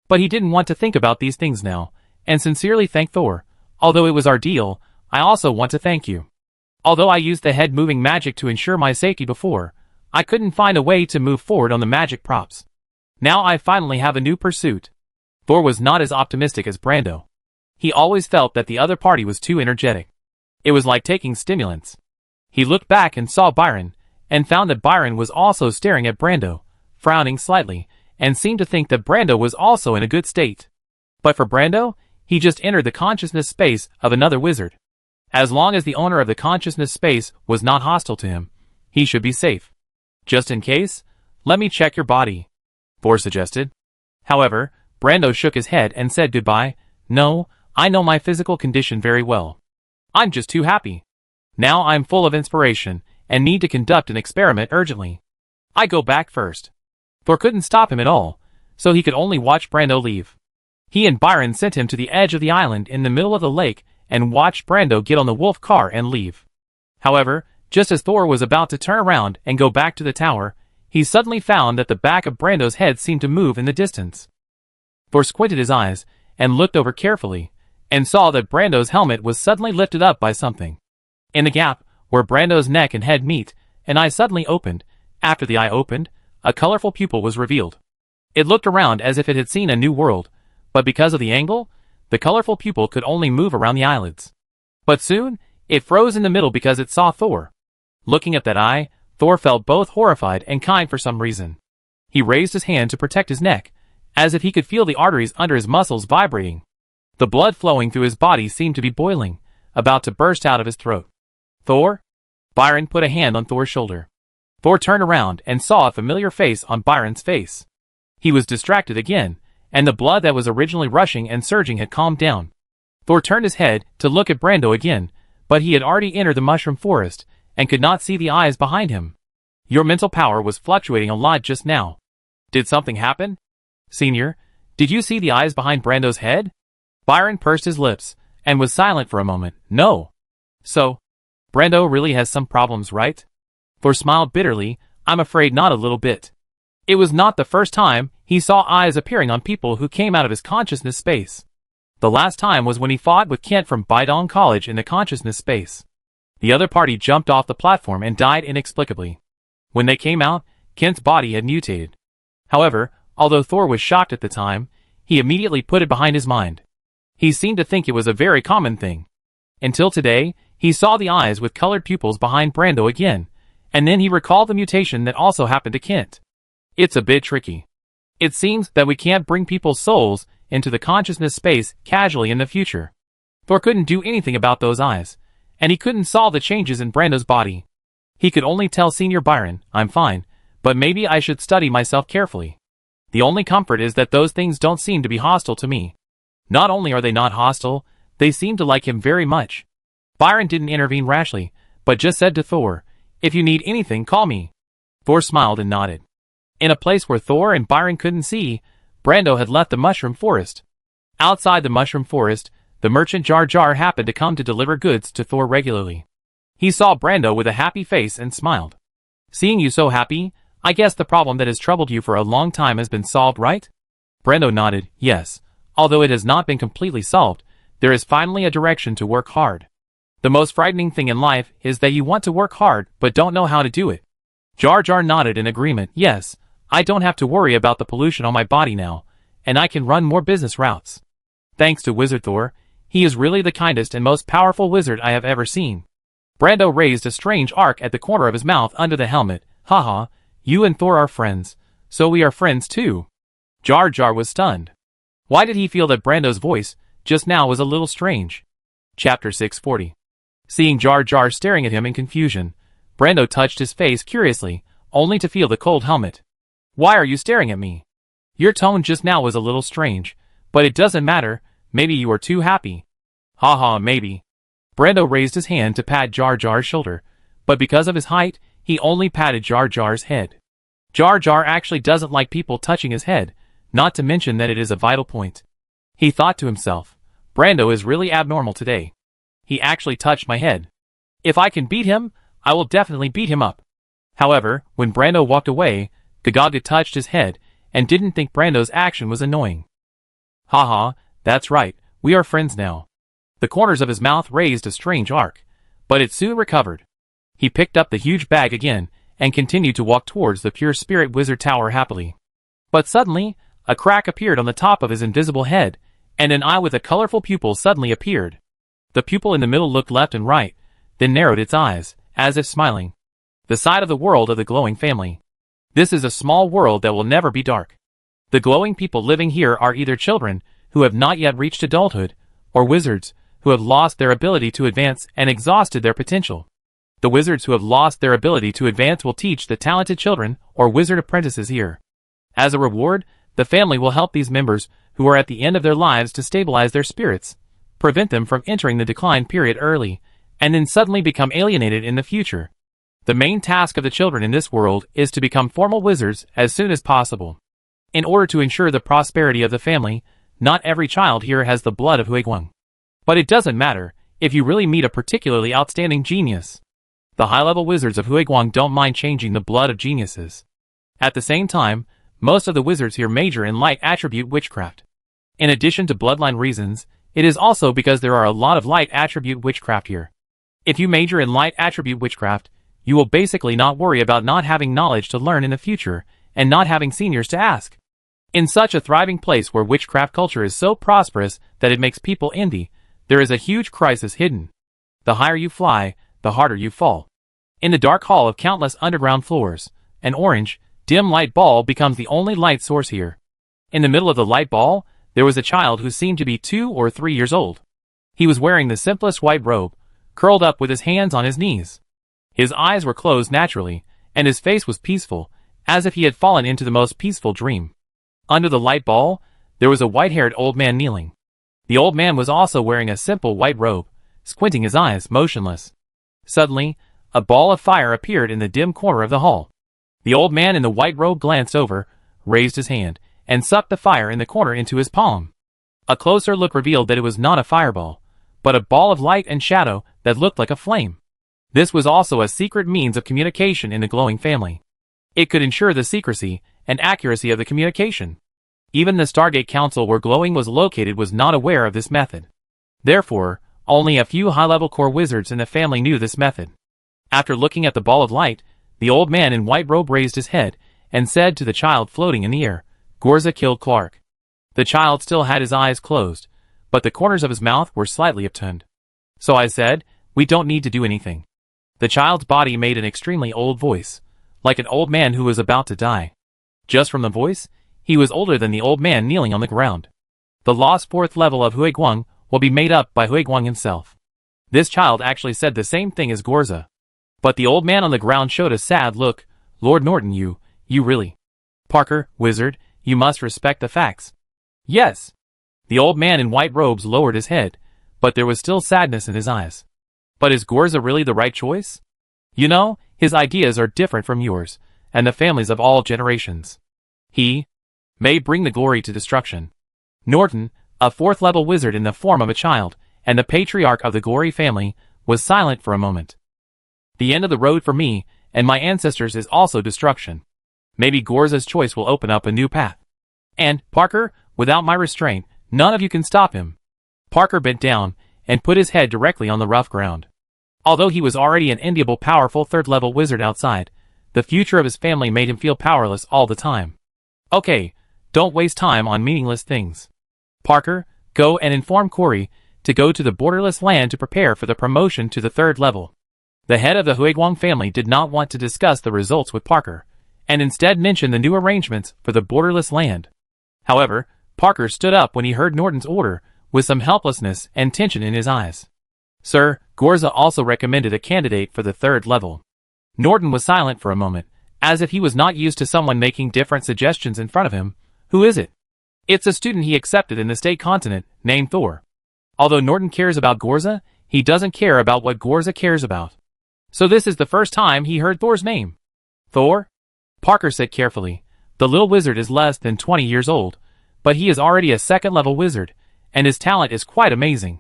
But he didn't want to think about these things now, and sincerely thanked Thor. "Although it was our deal, I also want to thank you. Although I used the head-moving magic to ensure my safety before, I couldn't find a way to move forward on the magic props. Now I finally have a new pursuit." Thor was not as optimistic as Brando. He always felt that the other party was too energetic. It was like taking stimulants. He looked back and saw Byron, and found that Byron was also staring at Brando, frowning slightly, and seemed to think that Brando was also in a good state. But for Brando, he just entered the consciousness space of another wizard. As long as the owner of the consciousness space was not hostile to him, he should be safe. "Just in case, let me check your body," Thor suggested. However, Brando shook his head and said goodbye. "No, I know my physical condition very well. I'm just too happy. Now I'm full of inspiration, and need to conduct an experiment urgently. I go back first." Thor couldn't stop him at all, so he could only watch Brando leave. He and Byron sent him to the edge of the island in the middle of the lake, and watched Brando get on the wolf car and leave. However, just as Thor was about to turn around and go back to the tower, he suddenly found that the back of Brando's head seemed to move in the distance. Thor squinted his eyes, and looked over carefully, and saw that Brando's helmet was suddenly lifted up by something. In the gap, where Brando's neck and head meet, an eye suddenly opened. After the eye opened, a colorful pupil was revealed. It looked around as if it had seen a new world, but because of the angle, the colorful pupil could only move around the eyelids. But soon, it froze in the middle because it saw Thor. Looking at that eye, Thor felt both horrified and kind for some reason. He raised his hand to protect his neck, as if he could feel the arteries under his muscles vibrating. The blood flowing through his body seemed to be boiling, about to burst out of his throat. "Thor?" Byron put a hand on Thor's shoulder. Thor turned around and saw a familiar face on Byron's face. He was distracted again, and the blood that was originally rushing and surging had calmed down. Thor turned his head to look at Brando again, but he had already entered the mushroom forest, and could not see the eyes behind him. Your mental power was fluctuating a lot just now. Did something happen? Senior, did you see the eyes behind Brando's head? Byron pursed his lips, and was silent for a moment. No. So, Brando really has some problems, right? Thor smiled bitterly. I'm afraid not a little bit. It was not the first time he saw eyes appearing on people who came out of his consciousness space. The last time was when he fought with Kent from Baidong College in the consciousness space. The other party jumped off the platform and died inexplicably. When they came out, Kent's body had mutated. However, although Thor was shocked at the time, he immediately put it behind his mind. He seemed to think it was a very common thing. Until today, he saw the eyes with colored pupils behind Brando again, and then he recalled the mutation that also happened to Kent. It's a bit tricky. It seems that we can't bring people's souls into the consciousness space casually in the future. Thor couldn't do anything about those eyes, and he couldn't solve the changes in Brando's body. He could only tell Senior Byron, I'm fine, but maybe I should study myself carefully. The only comfort is that those things don't seem to be hostile to me. Not only are they not hostile, they seem to like him very much. Byron didn't intervene rashly, but just said to Thor, if you need anything, call me. Thor smiled and nodded. In a place where Thor and Byron couldn't see, Brando had left the mushroom forest. Outside the mushroom forest, the merchant Jar Jar happened to come to deliver goods to Thor regularly. He saw Brando with a happy face and smiled. Seeing you so happy, I guess the problem that has troubled you for a long time has been solved, right? Brando nodded, yes. Although it has not been completely solved, there is finally a direction to work hard. The most frightening thing in life is that you want to work hard but don't know how to do it. Jar Jar nodded in agreement. Yes, I don't have to worry about the pollution on my body now, and I can run more business routes. Thanks to Wizard Thor, he is really the kindest and most powerful wizard I have ever seen. Brando raised a strange arc at the corner of his mouth under the helmet. Haha, you and Thor are friends, so we are friends too. Jar Jar was stunned. Why did he feel that Brando's voice just now was a little strange? Chapter 640. Seeing Jar Jar staring at him in confusion, Brando touched his face curiously, only to feel the cold helmet. Why are you staring at me? Your tone just now was a little strange, but it doesn't matter, maybe you are too happy. Haha, maybe. Brando raised his hand to pat Jar Jar's shoulder, but because of his height, he only patted Jar Jar's head. Jar Jar actually doesn't like people touching his head, not to mention that it is a vital point. He thought to himself, Brando is really abnormal today. He actually touched my head. If I can beat him, I will definitely beat him up. However, when Brando walked away, Gagaga touched his head, and didn't think Brando's action was annoying. Haha, that's right, we are friends now. The corners of his mouth raised a strange arc, but it soon recovered. He picked up the huge bag again, and continued to walk towards the Pure Spirit Wizard Tower happily. But suddenly, a crack appeared on the top of his invisible head, and an eye with a colorful pupil suddenly appeared. The pupil in the middle looked left and right, then narrowed its eyes, as if smiling. The side of the world of the glowing family. This is a small world that will never be dark. The glowing people living here are either children, who have not yet reached adulthood, or wizards, who have lost their ability to advance and exhausted their potential. The wizards who have lost their ability to advance will teach the talented children, or wizard apprentices here. As a reward, the family will help these members, who are at the end of their lives, to stabilize their spirits, prevent them from entering the decline period early, and then suddenly become alienated in the future. The main task of the children in this world is to become formal wizards as soon as possible. In order to ensure the prosperity of the family, not every child here has the blood of Huiguang. But it doesn't matter, if you really meet a particularly outstanding genius. The high-level wizards of Huiguang don't mind changing the blood of geniuses. At the same time, most of the wizards here major in light attribute witchcraft. In addition to bloodline reasons, it is also because there are a lot of light attribute witchcraft here. If you major in light attribute witchcraft, you will basically not worry about not having knowledge to learn in the future, and not having seniors to ask. In such a thriving place where witchcraft culture is so prosperous that it makes people envy, there is a huge crisis hidden. The higher you fly, the harder you fall. In the dark hall of countless underground floors, an orange, dim light ball becomes the only light source here. In the middle of the light ball, there was a child who seemed to be 2 or 3 years old. He was wearing the simplest white robe, curled up with his hands on his knees. His eyes were closed naturally, and his face was peaceful, as if he had fallen into the most peaceful dream. Under the light ball, there was a white-haired old man kneeling. The old man was also wearing a simple white robe, squinting his eyes, motionless. Suddenly, a ball of fire appeared in the dim corner of the hall. The old man in the white robe glanced over, raised his hand, and sucked the fire in the corner into his palm. A closer look revealed that it was not a fireball, but a ball of light and shadow that looked like a flame. This was also a secret means of communication in the glowing family. It could ensure the secrecy and accuracy of the communication. Even the Stargate Council where glowing was located was not aware of this method. Therefore, only a few high-level core wizards in the family knew this method. After looking at the ball of light, the old man in white robe raised his head and said to the child floating in the air, "Gorza killed Clark." The child still had his eyes closed, but the corners of his mouth were slightly upturned. So I said, "We don't need to do anything." The child's body made an extremely old voice, like an old man who was about to die. Just from the voice, he was older than the old man kneeling on the ground. The lost fourth level of Huiguang will be made up by Huiguang himself. This child actually said the same thing as Gorza. But the old man on the ground showed a sad look. "Lord Norton, you really. Parker, wizard, you must respect the facts." "Yes." The old man in white robes lowered his head, but there was still sadness in his eyes. "But is Gorza really the right choice? You know, his ideas are different from yours, and the families of all generations. He may bring the glory to destruction." Norton, a fourth-level wizard in the form of a child, and the patriarch of the Glory family, was silent for a moment. "The end of the road for me and my ancestors is also destruction. Maybe Gorza's choice will open up a new path. And, Parker, without my restraint, none of you can stop him." Parker bent down and put his head directly on the rough ground. Although he was already an enviable powerful third-level wizard outside, the future of his family made him feel powerless all the time. "Okay, don't waste time on meaningless things. Parker, go and inform Corey to go to the borderless land to prepare for the promotion to the third level." The head of the Huiguang family did not want to discuss the results with Parker, and instead mentioned the new arrangements for the borderless land. However, Parker stood up when he heard Norton's order, with some helplessness and tension in his eyes. "Sir, Gorza also recommended a candidate for the third level." Norton was silent for a moment, as if he was not used to someone making different suggestions in front of him. "Who is it?" "It's a student he accepted in the state continent, named Thor." Although Norton cares about Gorza, he doesn't care about what Gorza cares about. So this is the first time he heard Thor's name. "Thor?" Parker said carefully. "The little wizard is less than 20 years old, but he is already a second-level wizard, and his talent is quite amazing.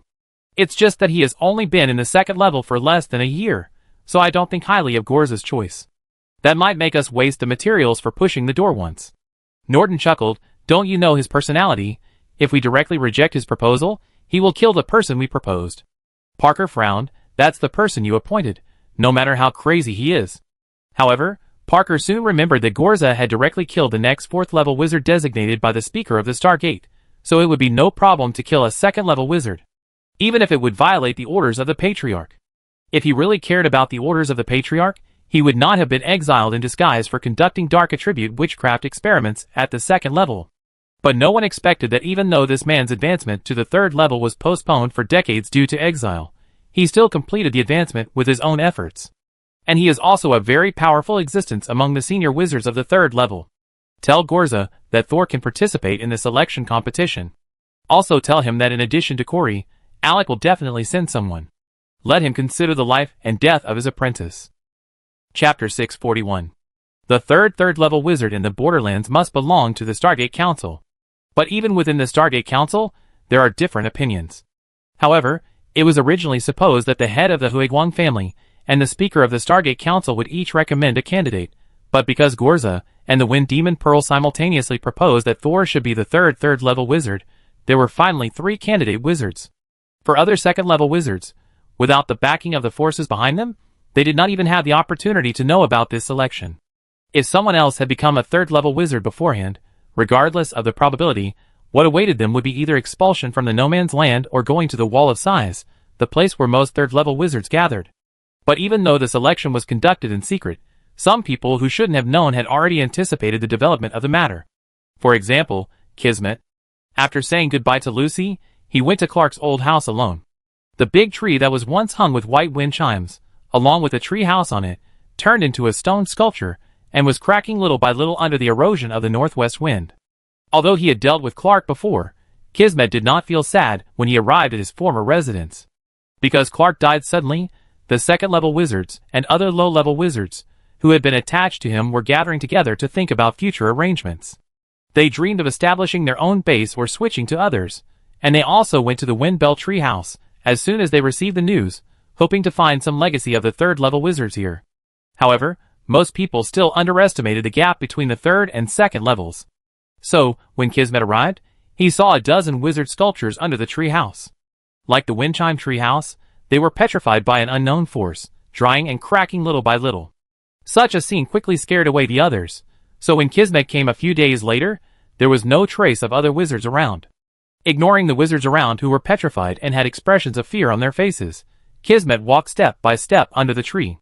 It's just that he has only been in the second level for less than a year, so I don't think highly of Gorza's choice. That might make us waste the materials for pushing the door once." Norton chuckled. "Don't you know his personality? If we directly reject his proposal, he will kill the person we proposed." Parker frowned. "That's the person you appointed, no matter how crazy he is." However, Parker soon remembered that Gorza had directly killed the next fourth-level wizard designated by the Speaker of the Stargate, so it would be no problem to kill a second-level wizard, even if it would violate the orders of the Patriarch. If he really cared about the orders of the Patriarch, he would not have been exiled in disguise for conducting dark attribute witchcraft experiments at the second level. But no one expected that even though this man's advancement to the third level was postponed for decades due to exile, he still completed the advancement with his own efforts. And he is also a very powerful existence among the senior wizards of the third level. Tell Gorza that Thor can participate in the selection competition. Also tell him that in addition to Corey, Alec will definitely send someone. Let him consider the life and death of his apprentice. Chapter 641. The third-level wizard in the Borderlands must belong to the Stargate Council. But even within the Stargate Council, there are different opinions. However, it was originally supposed that the head of the Huiguang family and the Speaker of the Stargate Council would each recommend a candidate, but because Gorza and the Wind Demon Pearl simultaneously proposed that Thor should be the third-level wizard, there were finally 3 candidate wizards. For other second-level wizards, without the backing of the forces behind them, they did not even have the opportunity to know about this selection. If someone else had become a third-level wizard beforehand, regardless of the probability, what awaited them would be either expulsion from the No Man's Land or going to the Wall of Sighs, the place where most third-level wizards gathered. But even though the selection was conducted in secret, some people who shouldn't have known had already anticipated the development of the matter. For example, Kismet. After saying goodbye to Lucy, he went to Clark's old house alone. The big tree that was once hung with white wind chimes, along with a tree house on it, turned into a stone sculpture and was cracking little by little under the erosion of the northwest wind. Although he had dealt with Clark before, Kismet did not feel sad when he arrived at his former residence. Because Clark died suddenly, the second-level wizards and other low-level wizards who had been attached to him were gathering together to think about future arrangements. They dreamed of establishing their own base or switching to others, and they also went to the Windbell Treehouse as soon as they received the news, hoping to find some legacy of the third-level wizards here. However, most people still underestimated the gap between the third and second levels. So, when Kismet arrived, he saw a dozen wizard sculptures under the treehouse. Like the Windchime treehouse, they were petrified by an unknown force, drying and cracking little by little. Such a scene quickly scared away the others, so when Kismet came a few days later, there was no trace of other wizards around. Ignoring the wizards around who were petrified and had expressions of fear on their faces, Kismet walked step by step under the tree.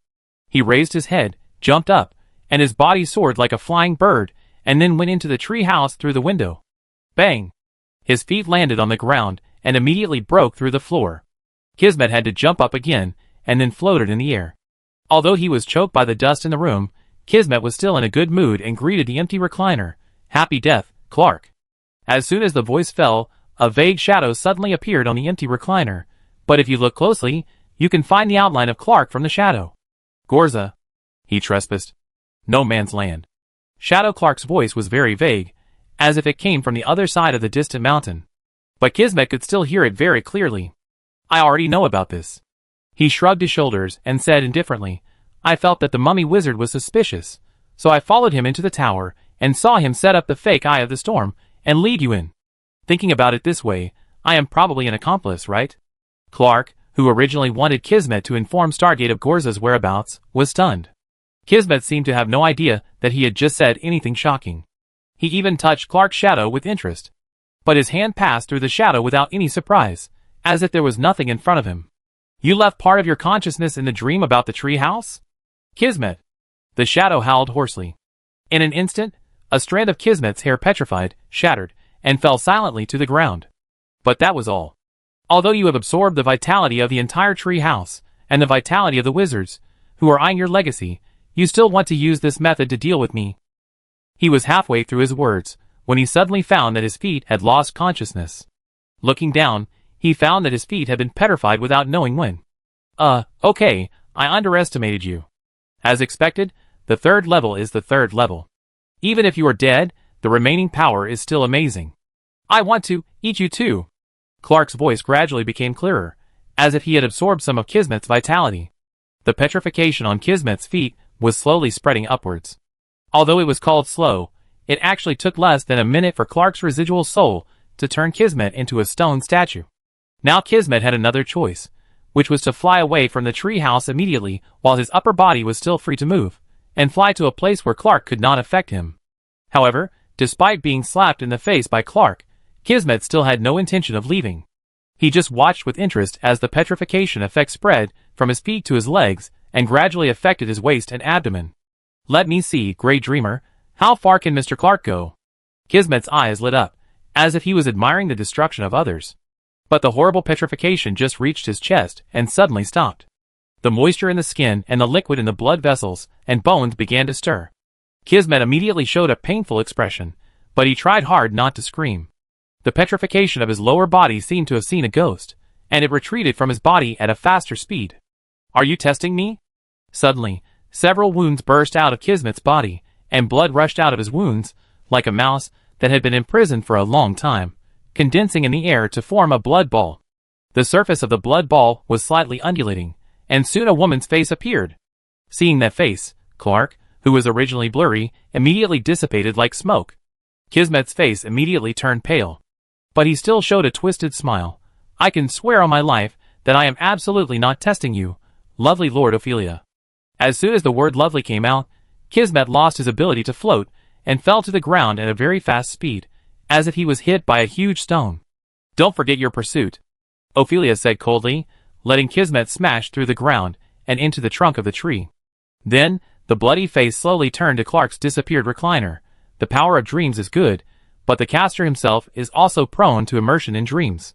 He raised his head, jumped up, and his body soared like a flying bird, and then went into the tree house through the window. Bang! His feet landed on the ground and immediately broke through the floor. Kismet had to jump up again and then floated in the air. Although he was choked by the dust in the room, Kismet was still in a good mood and greeted the empty recliner. Happy death, Clark. As soon as the voice fell, a vague shadow suddenly appeared on the empty recliner, but if you look closely, you can find the outline of Clark from the shadow. Gorza. He trespassed. No man's land. Shadow Clark's voice was very vague, as if it came from the other side of the distant mountain. But Kismet could still hear it very clearly. I already know about this. He shrugged his shoulders and said indifferently, I felt that the mummy wizard was suspicious, so I followed him into the tower and saw him set up the fake Eye of the Storm and lead you in. Thinking about it this way, I am probably an accomplice, right? Clark, who originally wanted Kismet to inform Stargate of Gorza's whereabouts, was stunned. Kismet seemed to have no idea that he had just said anything shocking. He even touched Clark's shadow with interest. But his hand passed through the shadow without any surprise, as if there was nothing in front of him. You left part of your consciousness in the dream about the tree house? Kismet. The shadow howled hoarsely. In an instant, a strand of Kismet's hair petrified, shattered, and fell silently to the ground. But that was all. Although you have absorbed the vitality of the entire tree house, and the vitality of the wizards, who are eyeing your legacy, you still want to use this method to deal with me. He was halfway through his words, when he suddenly found that his feet had lost consciousness. Looking down, he found that his feet had been petrified without knowing when. Okay, I underestimated you. As expected, the third level is the third level. Even if you are dead, the remaining power is still amazing. I want to eat you too. Clark's voice gradually became clearer, as if he had absorbed some of Kismet's vitality. The petrification on Kismet's feet was slowly spreading upwards. Although it was called slow, it actually took less than a minute for Clark's residual soul to turn Kismet into a stone statue. Now Kismet had another choice, which was to fly away from the tree house immediately while his upper body was still free to move, and fly to a place where Clark could not affect him. However, despite being slapped in the face by Clark, Kismet still had no intention of leaving. He just watched with interest as the petrification effect spread from his feet to his legs and gradually affected his waist and abdomen. Let me see, Grey Dreamer, how far can Mr. Clark go? Kismet's eyes lit up, as if he was admiring the destruction of others. But the horrible petrification just reached his chest and suddenly stopped. The moisture in the skin and the liquid in the blood vessels and bones began to stir. Kismet immediately showed a painful expression, but he tried hard not to scream. The petrification of his lower body seemed to have seen a ghost, and it retreated from his body at a faster speed. Are you testing me? Suddenly, several wounds burst out of Kismet's body, and blood rushed out of his wounds, like a mouse that had been imprisoned for a long time, condensing in the air to form a blood ball. The surface of the blood ball was slightly undulating, and soon a woman's face appeared. Seeing that face, Clark, who was originally blurry, immediately dissipated like smoke. Kismet's face immediately turned pale. But he still showed a twisted smile. I can swear on my life that I am absolutely not testing you, lovely Lord Ophelia. As soon as the word lovely came out, Kismet lost his ability to float and fell to the ground at a very fast speed, as if he was hit by a huge stone. Don't forget your pursuit, Ophelia said coldly, letting Kismet smash through the ground and into the trunk of the tree. Then, the bloody face slowly turned to Clark's disappeared recliner. The power of dreams is good, but the caster himself is also prone to immersion in dreams.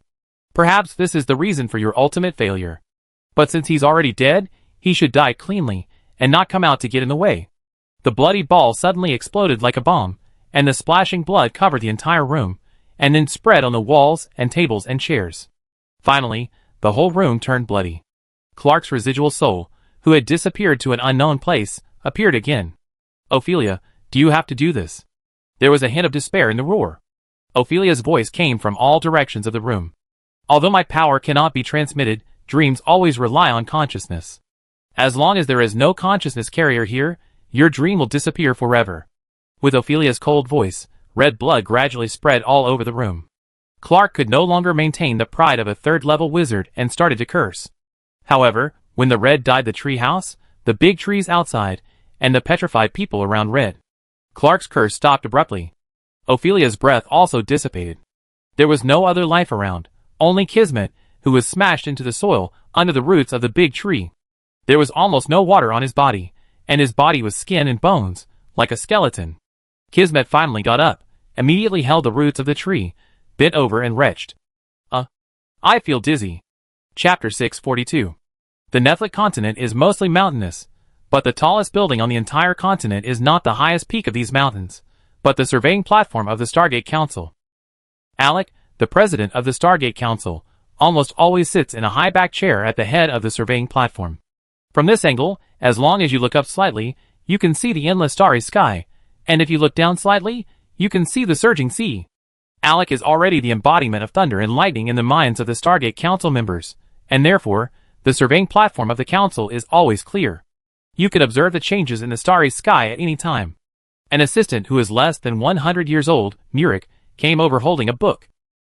Perhaps this is the reason for your ultimate failure. But since he's already dead, he should die cleanly, and not come out to get in the way. The bloody ball suddenly exploded like a bomb, and the splashing blood covered the entire room, and then spread on the walls and tables and chairs. Finally, the whole room turned bloody. Clark's residual soul, who had disappeared to an unknown place, appeared again. "Ophelia, do you have to do this?" There was a hint of despair in the roar. Ophelia's voice came from all directions of the room. "Although my power cannot be transmitted, dreams always rely on consciousness. As long as there is no consciousness carrier here, your dream will disappear forever." With Ophelia's cold voice, red blood gradually spread all over the room. Clark could no longer maintain the pride of a third-level wizard and started to curse. However, when the red dyed the tree house, the big trees outside, and the petrified people around red, Clark's curse stopped abruptly. Ophelia's breath also dissipated. There was no other life around, only Kismet, who was smashed into the soil under the roots of the big tree. There was almost no water on his body, and his body was skin and bones, like a skeleton. Kismet finally got up, immediately held the roots of the tree, bent over and retched. I feel dizzy." Chapter 642. The Nephlit continent is mostly mountainous, but the tallest building on the entire continent is not the highest peak of these mountains, but the surveying platform of the Stargate Council. Alec, the president of the Stargate Council, almost always sits in a high-back chair at the head of the surveying platform. From this angle, as long as you look up slightly, you can see the endless starry sky, and if you look down slightly, you can see the surging sea. Alec is already the embodiment of thunder and lightning in the minds of the Stargate Council members, and therefore, the surveying platform of the Council is always clear. You can observe the changes in the starry sky at any time. An assistant who is less than 100 years old, Murik, came over holding a book.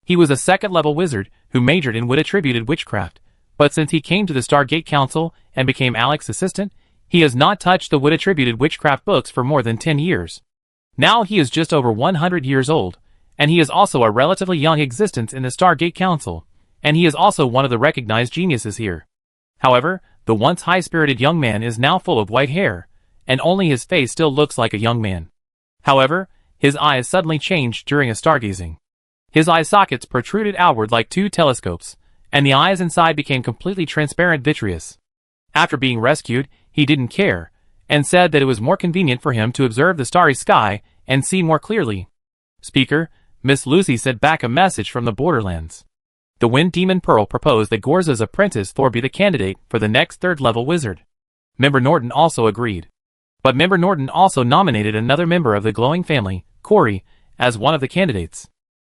He was a second-level wizard who majored in wood-attributed witchcraft, but since he came to the Stargate Council and became Alec's assistant, he has not touched the wood-attributed witchcraft books for more than 10 years. Now he is just over 100 years old, and he is also a relatively young existence in the Stargate Council, and he is also one of the recognized geniuses here. However, the once high-spirited young man is now full of white hair, and only his face still looks like a young man. However, his eyes suddenly changed during a stargazing. His eye sockets protruded outward like two telescopes, and the eyes inside became completely transparent vitreous. After being rescued, he didn't care, and said that it was more convenient for him to observe the starry sky and see more clearly. "Speaker, Miss Lucy sent back a message from the Borderlands. The Wind Demon Pearl proposed that Gorza's apprentice Thor be the candidate for the next third-level wizard." Member Norton also agreed. But Member Norton also nominated another member of the glowing family, Corey, as one of the candidates.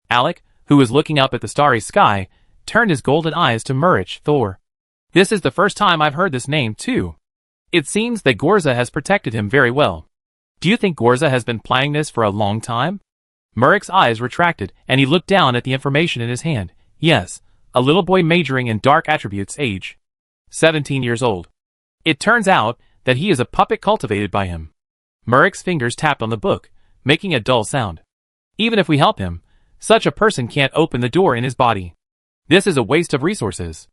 Alec, who was looking up at the starry sky, turned his golden eyes to Murich Thor. "This is the first time I've heard this name, too. It seems that Gorza has protected him very well. Do you think Gorza has been planning this for a long time?" Murich's eyes retracted, and he looked down at the information in his hand. Yes, a little boy majoring in dark attributes, age 17 years old. It turns out that he is a puppet cultivated by him. Murich's fingers tapped on the book, making a dull sound. "Even if we help him, such a person can't open the door in his body. This is a waste of resources."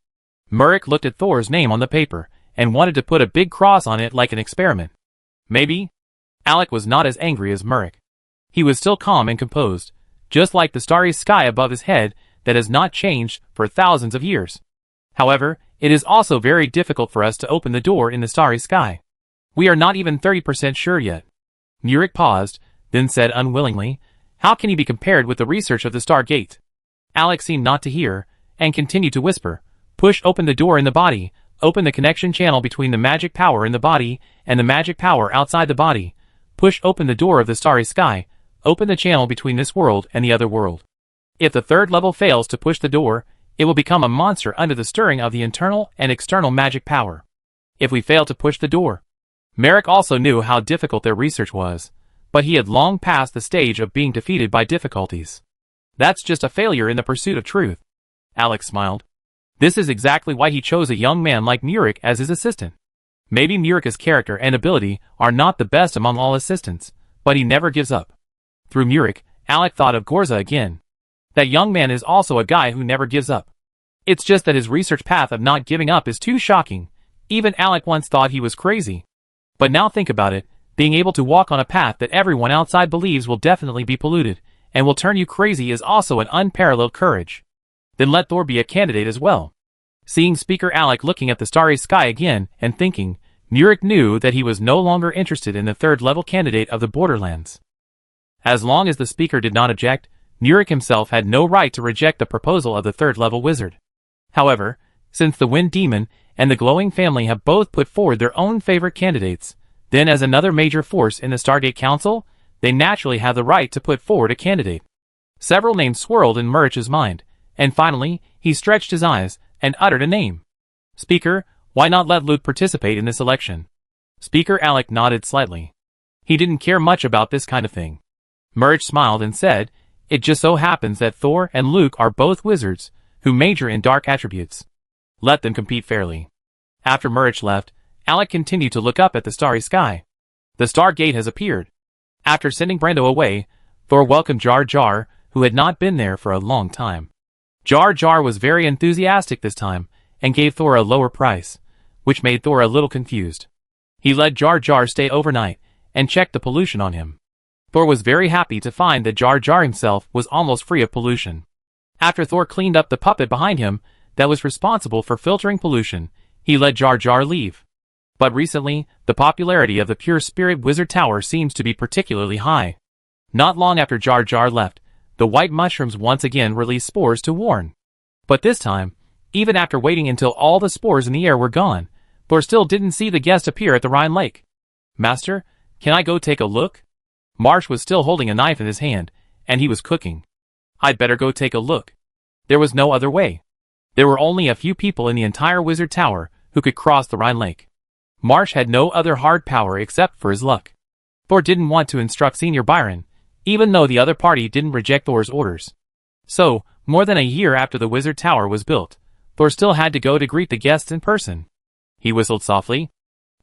Murich looked at Thor's name on the paper, and wanted to put a big cross on it like an experiment. Maybe? Alec was not as angry as Murich. He was still calm and composed, just like the starry sky above his head that has not changed for thousands of years. "However, it is also very difficult for us to open the door in the starry sky. We are not even 30% sure yet." Murich paused, then said unwillingly, "How can he be compared with the research of the Stargate?" Alec seemed not to hear, and continued to whisper, "Push open the door in the body, open the connection channel between the magic power in the body and the magic power outside the body. Push open the door of the starry sky, open the channel between this world and the other world. If the third level fails to push the door, it will become a monster under the stirring of the internal and external magic power. If we fail to push the door." Merrick also knew how difficult their research was, but he had long passed the stage of being defeated by difficulties. "That's just a failure in the pursuit of truth." Alex smiled. This is exactly why he chose a young man like Murich as his assistant. Maybe Murich's character and ability are not the best among all assistants, but he never gives up. Through Murich, Alec thought of Gorza again. That young man is also a guy who never gives up. It's just that his research path of not giving up is too shocking. Even Alec once thought he was crazy. But now think about it, being able to walk on a path that everyone outside believes will definitely be polluted, and will turn you crazy is also an unparalleled courage. Then let Thor be a candidate as well. Seeing Speaker Alec looking at the starry sky again, and thinking, Murik knew that he was no longer interested in the third-level candidate of the Borderlands. As long as the speaker did not object, Murik himself had no right to reject the proposal of the third-level wizard. However, since the Wind Demon and the Glowing family have both put forward their own favorite candidates, then as another major force in the Stargate Council, they naturally have the right to put forward a candidate. Several names swirled in Murich's mind, and finally, he stretched his eyes and uttered a name. Speaker, why not let Luke participate in this election? Speaker Alec nodded slightly. He didn't care much about this kind of thing. Murich smiled and said, it just so happens that Thor and Luke are both wizards, who major in dark attributes. Let them compete fairly. After Murich left, Alec continued to look up at the starry sky. The Stargate has appeared. After sending Brando away, Thor welcomed Jar Jar, who had not been there for a long time. Jar Jar was very enthusiastic this time, and gave Thor a lower price, which made Thor a little confused. He let Jar Jar stay overnight, and checked the pollution on him. Thor was very happy to find that Jar Jar himself was almost free of pollution. After Thor cleaned up the puppet behind him that was responsible for filtering pollution, he let Jar Jar leave. But recently, the popularity of the Pure Spirit Wizard Tower seems to be particularly high. Not long after Jar Jar left, the white mushrooms once again released spores to warn. But this time, even after waiting until all the spores in the air were gone, Thor still didn't see the guest appear at the Rhine Lake. Master, can I go take a look? Marsh was still holding a knife in his hand, and he was cooking. I'd better go take a look. There was no other way. There were only a few people in the entire Wizard Tower who could cross the Rhine Lake. Marsh had no other hard power except for his luck. Thor didn't want to instruct Senior Byron, even though the other party didn't reject Thor's orders. So, more than a year after the Wizard Tower was built, Thor still had to go to greet the guests in person. He whistled softly.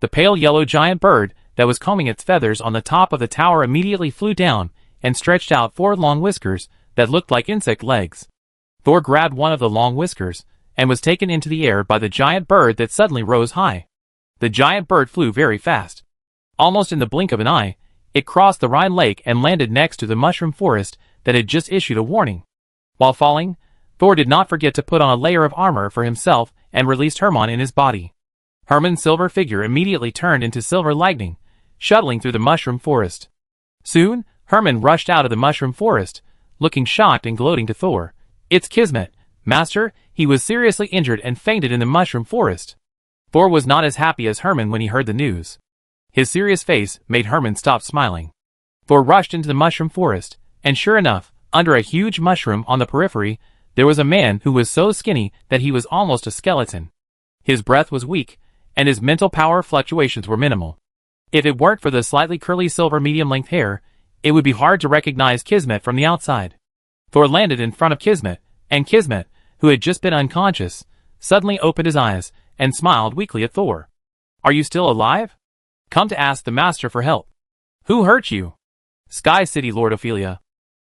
The pale yellow giant bird that was combing its feathers on the top of the tower immediately flew down and stretched out 4 long whiskers that looked like insect legs. Thor grabbed one of the long whiskers and was taken into the air by the giant bird that suddenly rose high. The giant bird flew very fast. Almost in the blink of an eye, it crossed the Rhine Lake and landed next to the mushroom forest that had just issued a warning. While falling, Thor did not forget to put on a layer of armor for himself and released Hermann in his body. Hermann's silver figure immediately turned into silver lightning, shuttling through the mushroom forest. Soon, Hermann rushed out of the mushroom forest, looking shocked and gloating to Thor. It's Kismet, Master, he was seriously injured and fainted in the mushroom forest. Thor was not as happy as Hermann when he heard the news. His serious face made Hermann stop smiling. Thor rushed into the mushroom forest, and sure enough, under a huge mushroom on the periphery, there was a man who was so skinny that he was almost a skeleton. His breath was weak, and his mental power fluctuations were minimal. If it weren't for the slightly curly silver medium-length hair, it would be hard to recognize Kismet from the outside. Thor landed in front of Kismet, and Kismet, who had just been unconscious, suddenly opened his eyes and smiled weakly at Thor. Are you still alive? Come to ask the Master for help. Who hurt you? Sky City Lord Ophelia.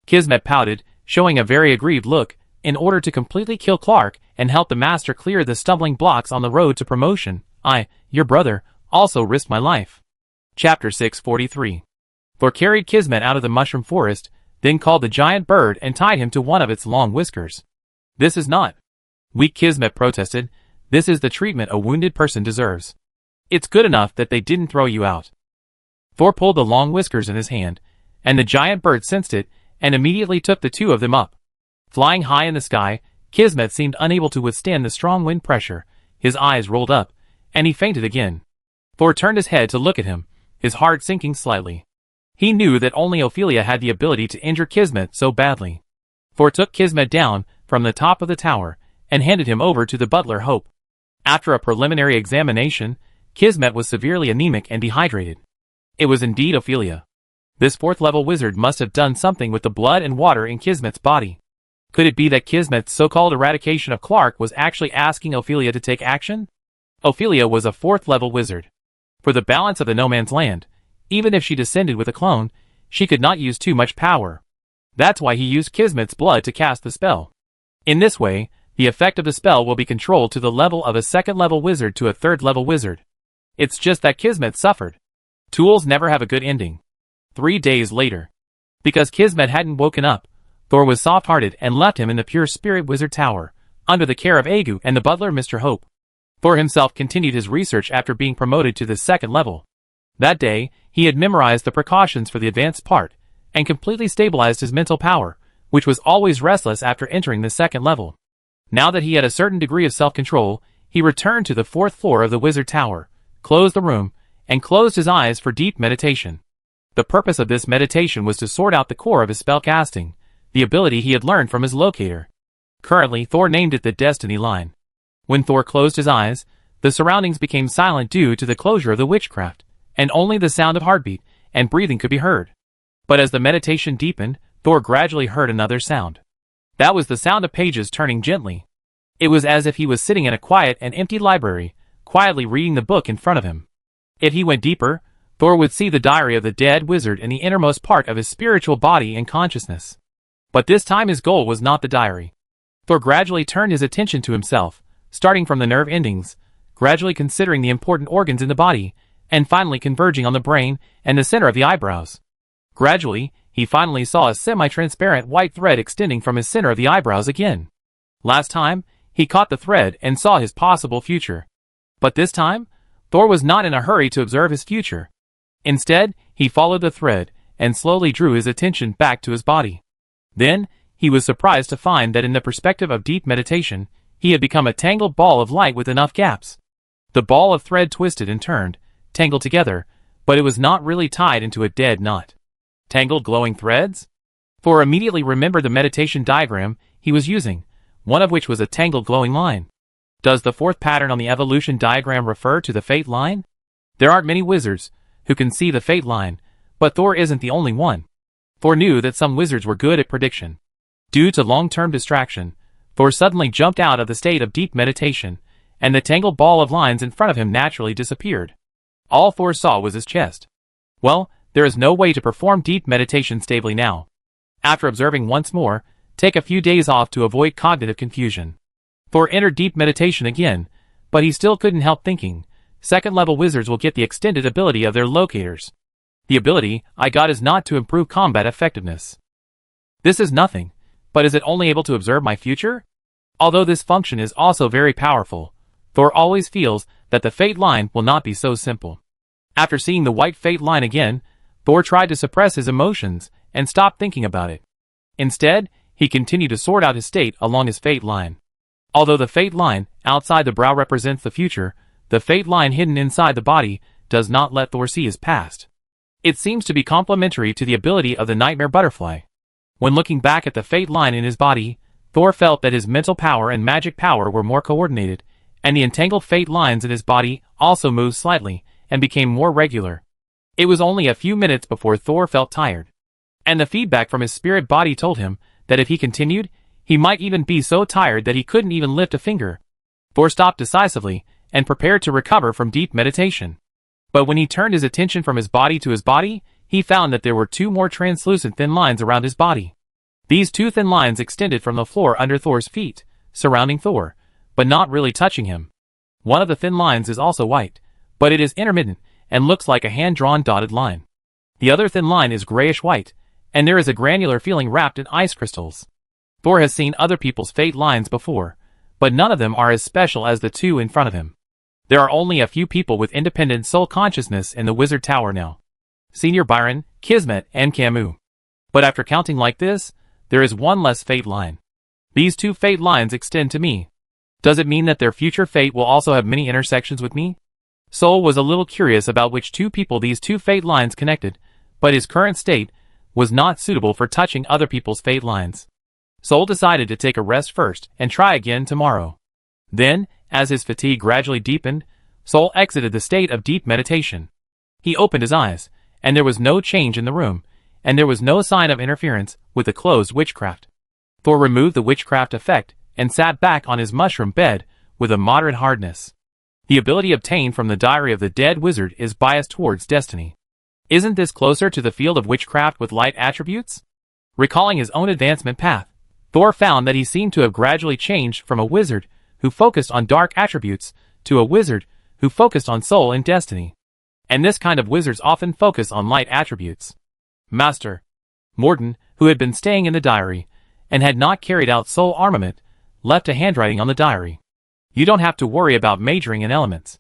Kismet pouted, showing a very aggrieved look, in order to completely kill Clark and help the Master clear the stumbling blocks on the road to promotion. I, your brother, also risked my life. Chapter 643. Thor carried Kismet out of the mushroom forest, then called the giant bird and tied him to one of its long whiskers. This is not. Weak Kismet protested. This is the treatment a wounded person deserves. It's good enough that they didn't throw you out. Thor pulled the long whiskers in his hand, and the giant bird sensed it, and immediately took the 2 of them up. Flying high in the sky, Kismet seemed unable to withstand the strong wind pressure. His eyes rolled up, and he fainted again. Thor turned his head to look at him, his heart sinking slightly. He knew that only Ophelia had the ability to injure Kismet so badly. Thor took Kismet down from the top of the tower, and handed him over to the butler Hope. After a preliminary examination, Kismet was severely anemic and dehydrated. It was indeed Ophelia. This 4th-level wizard must have done something with the blood and water in Kismet's body. Could it be that Kismet's so-called eradication of Clark was actually asking Ophelia to take action? Ophelia was a 4th-level wizard. For the balance of the No Man's Land, even if she descended with a clone, she could not use too much power. That's why he used Kismet's blood to cast the spell. In this way, the effect of the spell will be controlled to the level of a 2nd-level wizard to a 3rd-level wizard. It's just that Kismet suffered. Tools never have a good ending. 3 days later. Because Kismet hadn't woken up, Thor was soft-hearted and left him in the Pure Spirit Wizard Tower, under the care of Agu and the butler Mr. Hope. Thor himself continued his research after being promoted to the second level. That day, he had memorized the precautions for the advanced part, and completely stabilized his mental power, which was always restless after entering the second level. Now that he had a certain degree of self-control, he returned to the fourth floor of the wizard tower, closed the room, and closed his eyes for deep meditation. The purpose of this meditation was to sort out the core of his spellcasting, the ability he had learned from his locator. Currently, Thor named it the Destiny Line. When Thor closed his eyes, the surroundings became silent due to the closure of the witchcraft, and only the sound of heartbeat and breathing could be heard. But as the meditation deepened, Thor gradually heard another sound. That was the sound of pages turning gently. It was as if he was sitting in a quiet and empty library, quietly reading the book in front of him. If he went deeper, Thor would see the diary of the dead wizard in the innermost part of his spiritual body and consciousness. But this time his goal was not the diary. Thor gradually turned his attention to himself, starting from the nerve endings, gradually considering the important organs in the body, and finally converging on the brain and the center of the eyebrows. Gradually, he finally saw a semi-transparent white thread extending from his center of the eyebrows again. Last time, he caught the thread and saw his possible future. But this time, Thor was not in a hurry to observe his future. Instead, he followed the thread and slowly drew his attention back to his body. Then, he was surprised to find that in the perspective of deep meditation, he had become a tangled ball of light with enough gaps. The ball of thread twisted and turned, tangled together, but it was not really tied into a dead knot. Tangled glowing threads? Thor immediately remembered the meditation diagram he was using, one of which was a tangled glowing line. Does the fourth pattern on the evolution diagram refer to the fate line? There aren't many wizards who can see the fate line, but Thor isn't the only one. Thor knew that some wizards were good at prediction. Due to long-term distraction, Thor suddenly jumped out of the state of deep meditation, and the tangled ball of lines in front of him naturally disappeared. All Thor saw was his chest. Well, there is no way to perform deep meditation stably now. After observing once more, take a few days off to avoid cognitive confusion. Thor entered deep meditation again, but he still couldn't help thinking, second-level wizards will get the extended ability of their locators. The ability I got is not to improve combat effectiveness. This is nothing, but is it only able to observe my future? Although this function is also very powerful, Thor always feels that the fate line will not be so simple. After seeing the white fate line again, Thor tried to suppress his emotions and stop thinking about it. Instead, he continued to sort out his state along his fate line. Although the fate line outside the brow represents the future, the fate line hidden inside the body does not let Thor see his past. It seems to be complementary to the ability of the nightmare butterfly. When looking back at the fate line in his body, Thor felt that his mental power and magic power were more coordinated, and the entangled fate lines in his body also moved slightly and became more regular. It was only a few minutes before Thor felt tired. And the feedback from his spirit body told him that if he continued, he might even be so tired that he couldn't even lift a finger. Thor stopped decisively and prepared to recover from deep meditation. But when he turned his attention from his body to his body, he found that there were two more translucent thin lines around his body. These two thin lines extended from the floor under Thor's feet, surrounding Thor, but not really touching him. One of the thin lines is also white, but it is intermittent and looks like a hand-drawn dotted line. The other thin line is grayish-white, and there is a granular feeling wrapped in ice crystals. Thor has seen other people's fate lines before, but none of them are as special as the two in front of him. There are only a few people with independent soul consciousness in the Wizard Tower now. Senior Byron, Kismet, and Camus. But after counting like this, there is one less fate line. These two fate lines extend to me. Does it mean that their future fate will also have many intersections with me? Soul was a little curious about which two people these two fate lines connected, but his current state was not suitable for touching other people's fate lines. Soul decided to take a rest first and try again tomorrow. Then, as his fatigue gradually deepened, Soul exited the state of deep meditation. He opened his eyes, and there was no change in the room, and there was no sign of interference with the closed witchcraft. Thor removed the witchcraft effect and sat back on his mushroom bed with a moderate hardness. The ability obtained from the diary of the dead wizard is biased towards destiny. Isn't this closer to the field of witchcraft with light attributes? Recalling his own advancement path, Thor found that he seemed to have gradually changed from a wizard who focused on dark attributes to a wizard who focused on soul and destiny. And this kind of wizards often focus on light attributes. Master Morton, who had been staying in the diary and had not carried out soul armament, left a handwriting on the diary. You don't have to worry about majoring in elements.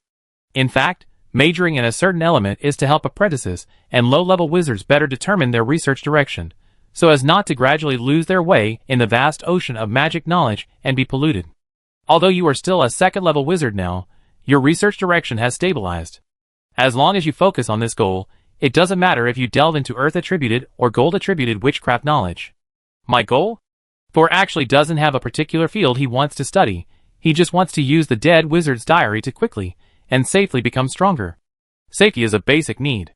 In fact, majoring in a certain element is to help apprentices and low-level wizards better determine their research direction, so as not to gradually lose their way in the vast ocean of magic knowledge and be polluted. Although you are still a second-level wizard now, your research direction has stabilized. As long as you focus on this goal, it doesn't matter if you delve into earth-attributed or gold-attributed witchcraft knowledge. My goal? Thor actually doesn't have a particular field he wants to study, he just wants to use the dead wizard's diary to quickly and safely become stronger. Safety is a basic need.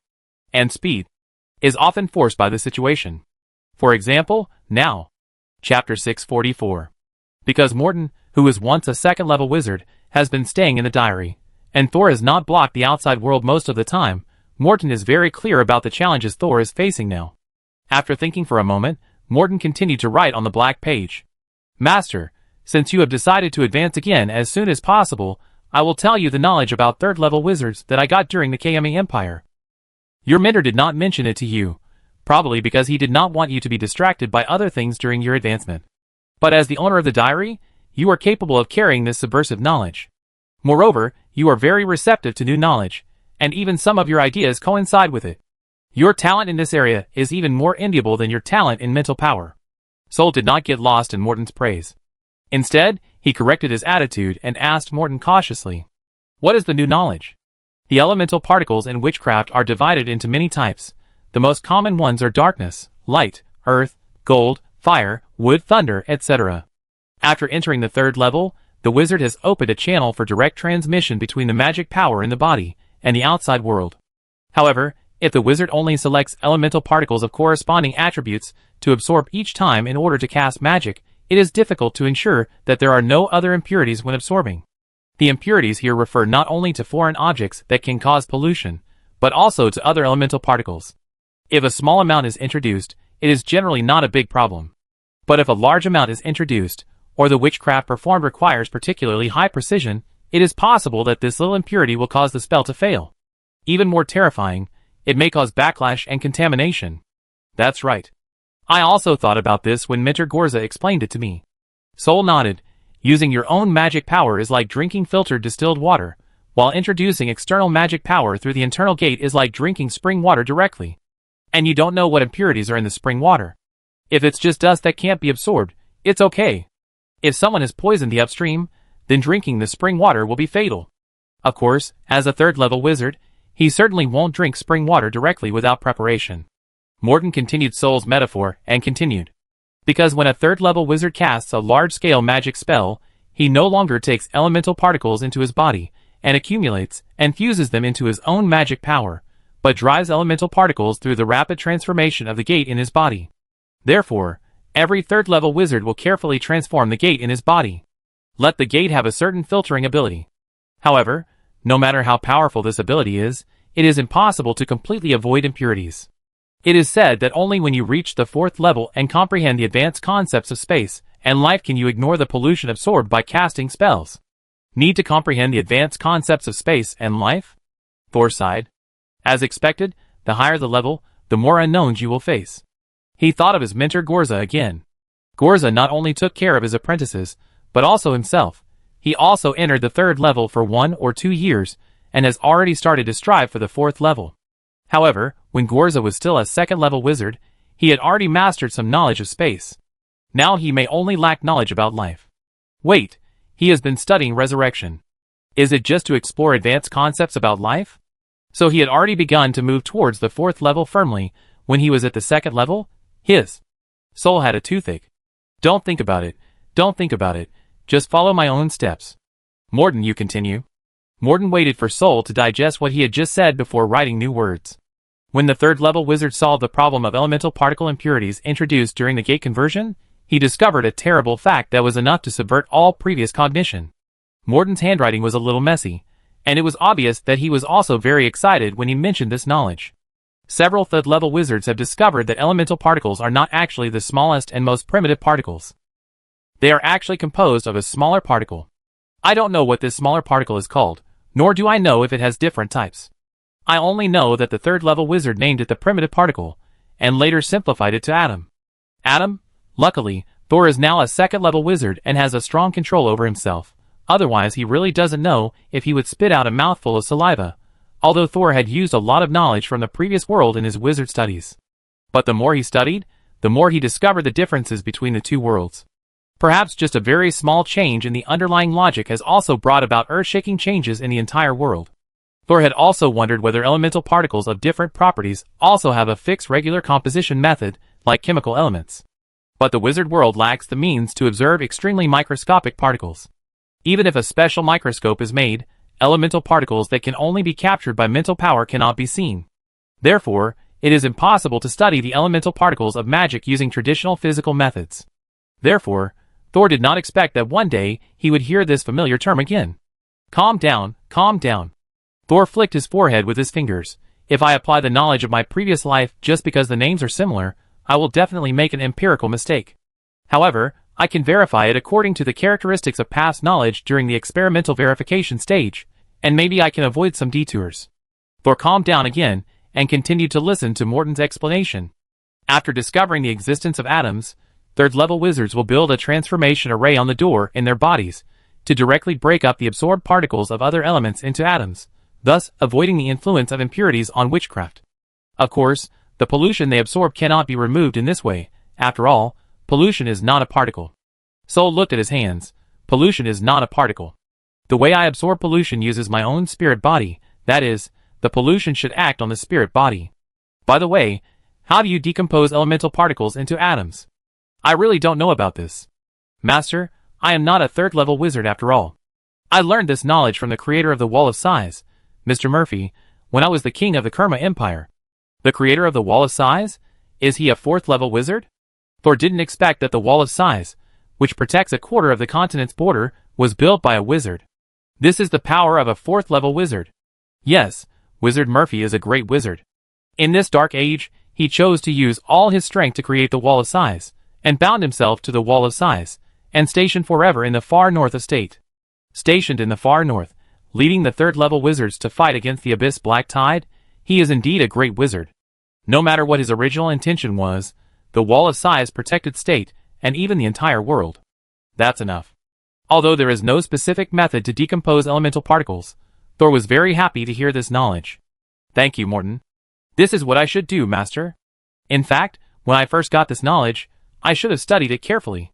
And speed is often forced by the situation. For example, now. Chapter 644. Because Morton, who was once a second-level wizard, has been staying in the diary, and Thor has not blocked the outside world most of the time, Morton is very clear about the challenges Thor is facing now. After thinking for a moment, Morton continued to write on the black page. Master, since you have decided to advance again as soon as possible, I will tell you the knowledge about third-level wizards that I got during the KME Empire. Your mentor did not mention it to you, probably because he did not want you to be distracted by other things during your advancement. But as the owner of the diary, you are capable of carrying this subversive knowledge. Moreover, you are very receptive to new knowledge, and even some of your ideas coincide with it. Your talent in this area is even more enviable than your talent in mental power. Soul did not get lost in Morton's praise. Instead, he corrected his attitude and asked Morton cautiously, "What is the new knowledge?" The elemental particles in witchcraft are divided into many types. The most common ones are darkness, light, earth, gold, fire, wood, thunder, etc. After entering the third level, the wizard has opened a channel for direct transmission between the magic power in the body and the outside world. However, if the wizard only selects elemental particles of corresponding attributes to absorb each time in order to cast magic, it is difficult to ensure that there are no other impurities when absorbing. The impurities here refer not only to foreign objects that can cause pollution, but also to other elemental particles. If a small amount is introduced, it is generally not a big problem. But if a large amount is introduced, or the witchcraft performed requires particularly high precision, it is possible that this little impurity will cause the spell to fail. Even more terrifying, it may cause backlash and contamination. That's right. I also thought about this when Mentor Gorza explained it to me. Soul nodded. Using your own magic power is like drinking filtered distilled water, while introducing external magic power through the internal gate is like drinking spring water directly. And you don't know what impurities are in the spring water. If it's just dust that can't be absorbed, it's okay. If someone has poisoned the upstream, then drinking the spring water will be fatal. Of course, as a third-level wizard, he certainly won't drink spring water directly without preparation. Morton continued Soul's metaphor and continued. Because when a third-level wizard casts a large-scale magic spell, he no longer takes elemental particles into his body and accumulates and fuses them into his own magic power, but drives elemental particles through the rapid transformation of the gate in his body. Therefore, every third-level wizard will carefully transform the gate in his body. Let the gate have a certain filtering ability. However, no matter how powerful this ability is, it is impossible to completely avoid impurities. It is said that only when you reach the fourth level and comprehend the advanced concepts of space and life can you ignore the pollution absorbed by casting spells. Need to comprehend the advanced concepts of space and life? Thor sighed. As expected, the higher the level, the more unknowns you will face. He thought of his mentor Gorza again. Gorza not only took care of his apprentices, but also himself. He also entered the third level for 1 or 2 years, and has already started to strive for the fourth level. However, when Gorza was still a second-level wizard, he had already mastered some knowledge of space. Now he may only lack knowledge about life. Wait, he has been studying resurrection. Is it just to explore advanced concepts about life? So he had already begun to move towards the fourth level firmly when he was at the second level? His soul had a toothache. Don't think about it. Don't think about it. Just follow my own steps. Morton, you continue. Morton waited for Soul to digest what he had just said before writing new words. When the third-level wizard solved the problem of elemental particle impurities introduced during the gate conversion, he discovered a terrible fact that was enough to subvert all previous cognition. Morton's handwriting was a little messy, and it was obvious that he was also very excited when he mentioned this knowledge. Several third-level wizards have discovered that elemental particles are not actually the smallest and most primitive particles. They are actually composed of a smaller particle. I don't know what this smaller particle is called, nor do I know if it has different types. I only know that the third-level wizard named it the primitive particle, and later simplified it to atom. Atom? Luckily, Thor is now a second-level wizard and has a strong control over himself, Otherwise he really doesn't know if he would spit out a mouthful of saliva, although Thor had used a lot of knowledge from the previous world in his wizard studies. But the more he studied, the more he discovered the differences between the two worlds. Perhaps just a very small change in the underlying logic has also brought about earth-shaking changes in the entire world. Thor had also wondered whether elemental particles of different properties also have a fixed regular composition method, like chemical elements. But the wizard world lacks the means to observe extremely microscopic particles. Even if a special microscope is made, elemental particles that can only be captured by mental power cannot be seen. Therefore, it is impossible to study the elemental particles of magic using traditional physical methods. Therefore, Thor did not expect that one day he would hear this familiar term again. Calm down, calm down. Thor flicked his forehead with his fingers. If I apply the knowledge of my previous life just because the names are similar, I will definitely make an empirical mistake. However, I can verify it according to the characteristics of past knowledge during the experimental verification stage, and maybe I can avoid some detours. Thor calmed down again, and continued to listen to Morton's explanation. After discovering the existence of atoms, third-level wizards will build a transformation array on the door in their bodies, to directly break up the absorbed particles of other elements into atoms, thus avoiding the influence of impurities on witchcraft. Of course, the pollution they absorb cannot be removed in this way. After all, pollution is not a particle. Soul looked at his hands. Pollution is not a particle. The way I absorb pollution uses my own spirit body, that is, the pollution should act on the spirit body. By the way, how do you decompose elemental particles into atoms? I really don't know about this. Master, I am not a third-level wizard after all. I learned this knowledge from the creator of the Wall of Size, Mr. Murphy, when I was the king of the Kerma Empire. The creator of the Wall of Size? Is he a fourth-level wizard? Thor didn't expect that the Wall of Size, which protects a quarter of the continent's border, was built by a wizard. This is the power of a fourth-level wizard. Yes, Wizard Murphy is a great wizard. In this dark age, he chose to use all his strength to create the Wall of Size, and bound himself to the Wall of Size, and stationed forever in the far north estate. Stationed in the far north, leading the third-level wizards to fight against the Abyss Black Tide, he is indeed a great wizard. No matter what his original intention was, the Wall of Size protected state, and even the entire world. That's enough. Although there is no specific method to decompose elemental particles, Thor was very happy to hear this knowledge. Thank you, Morton. This is what I should do, Master. In fact, when I first got this knowledge, I should have studied it carefully.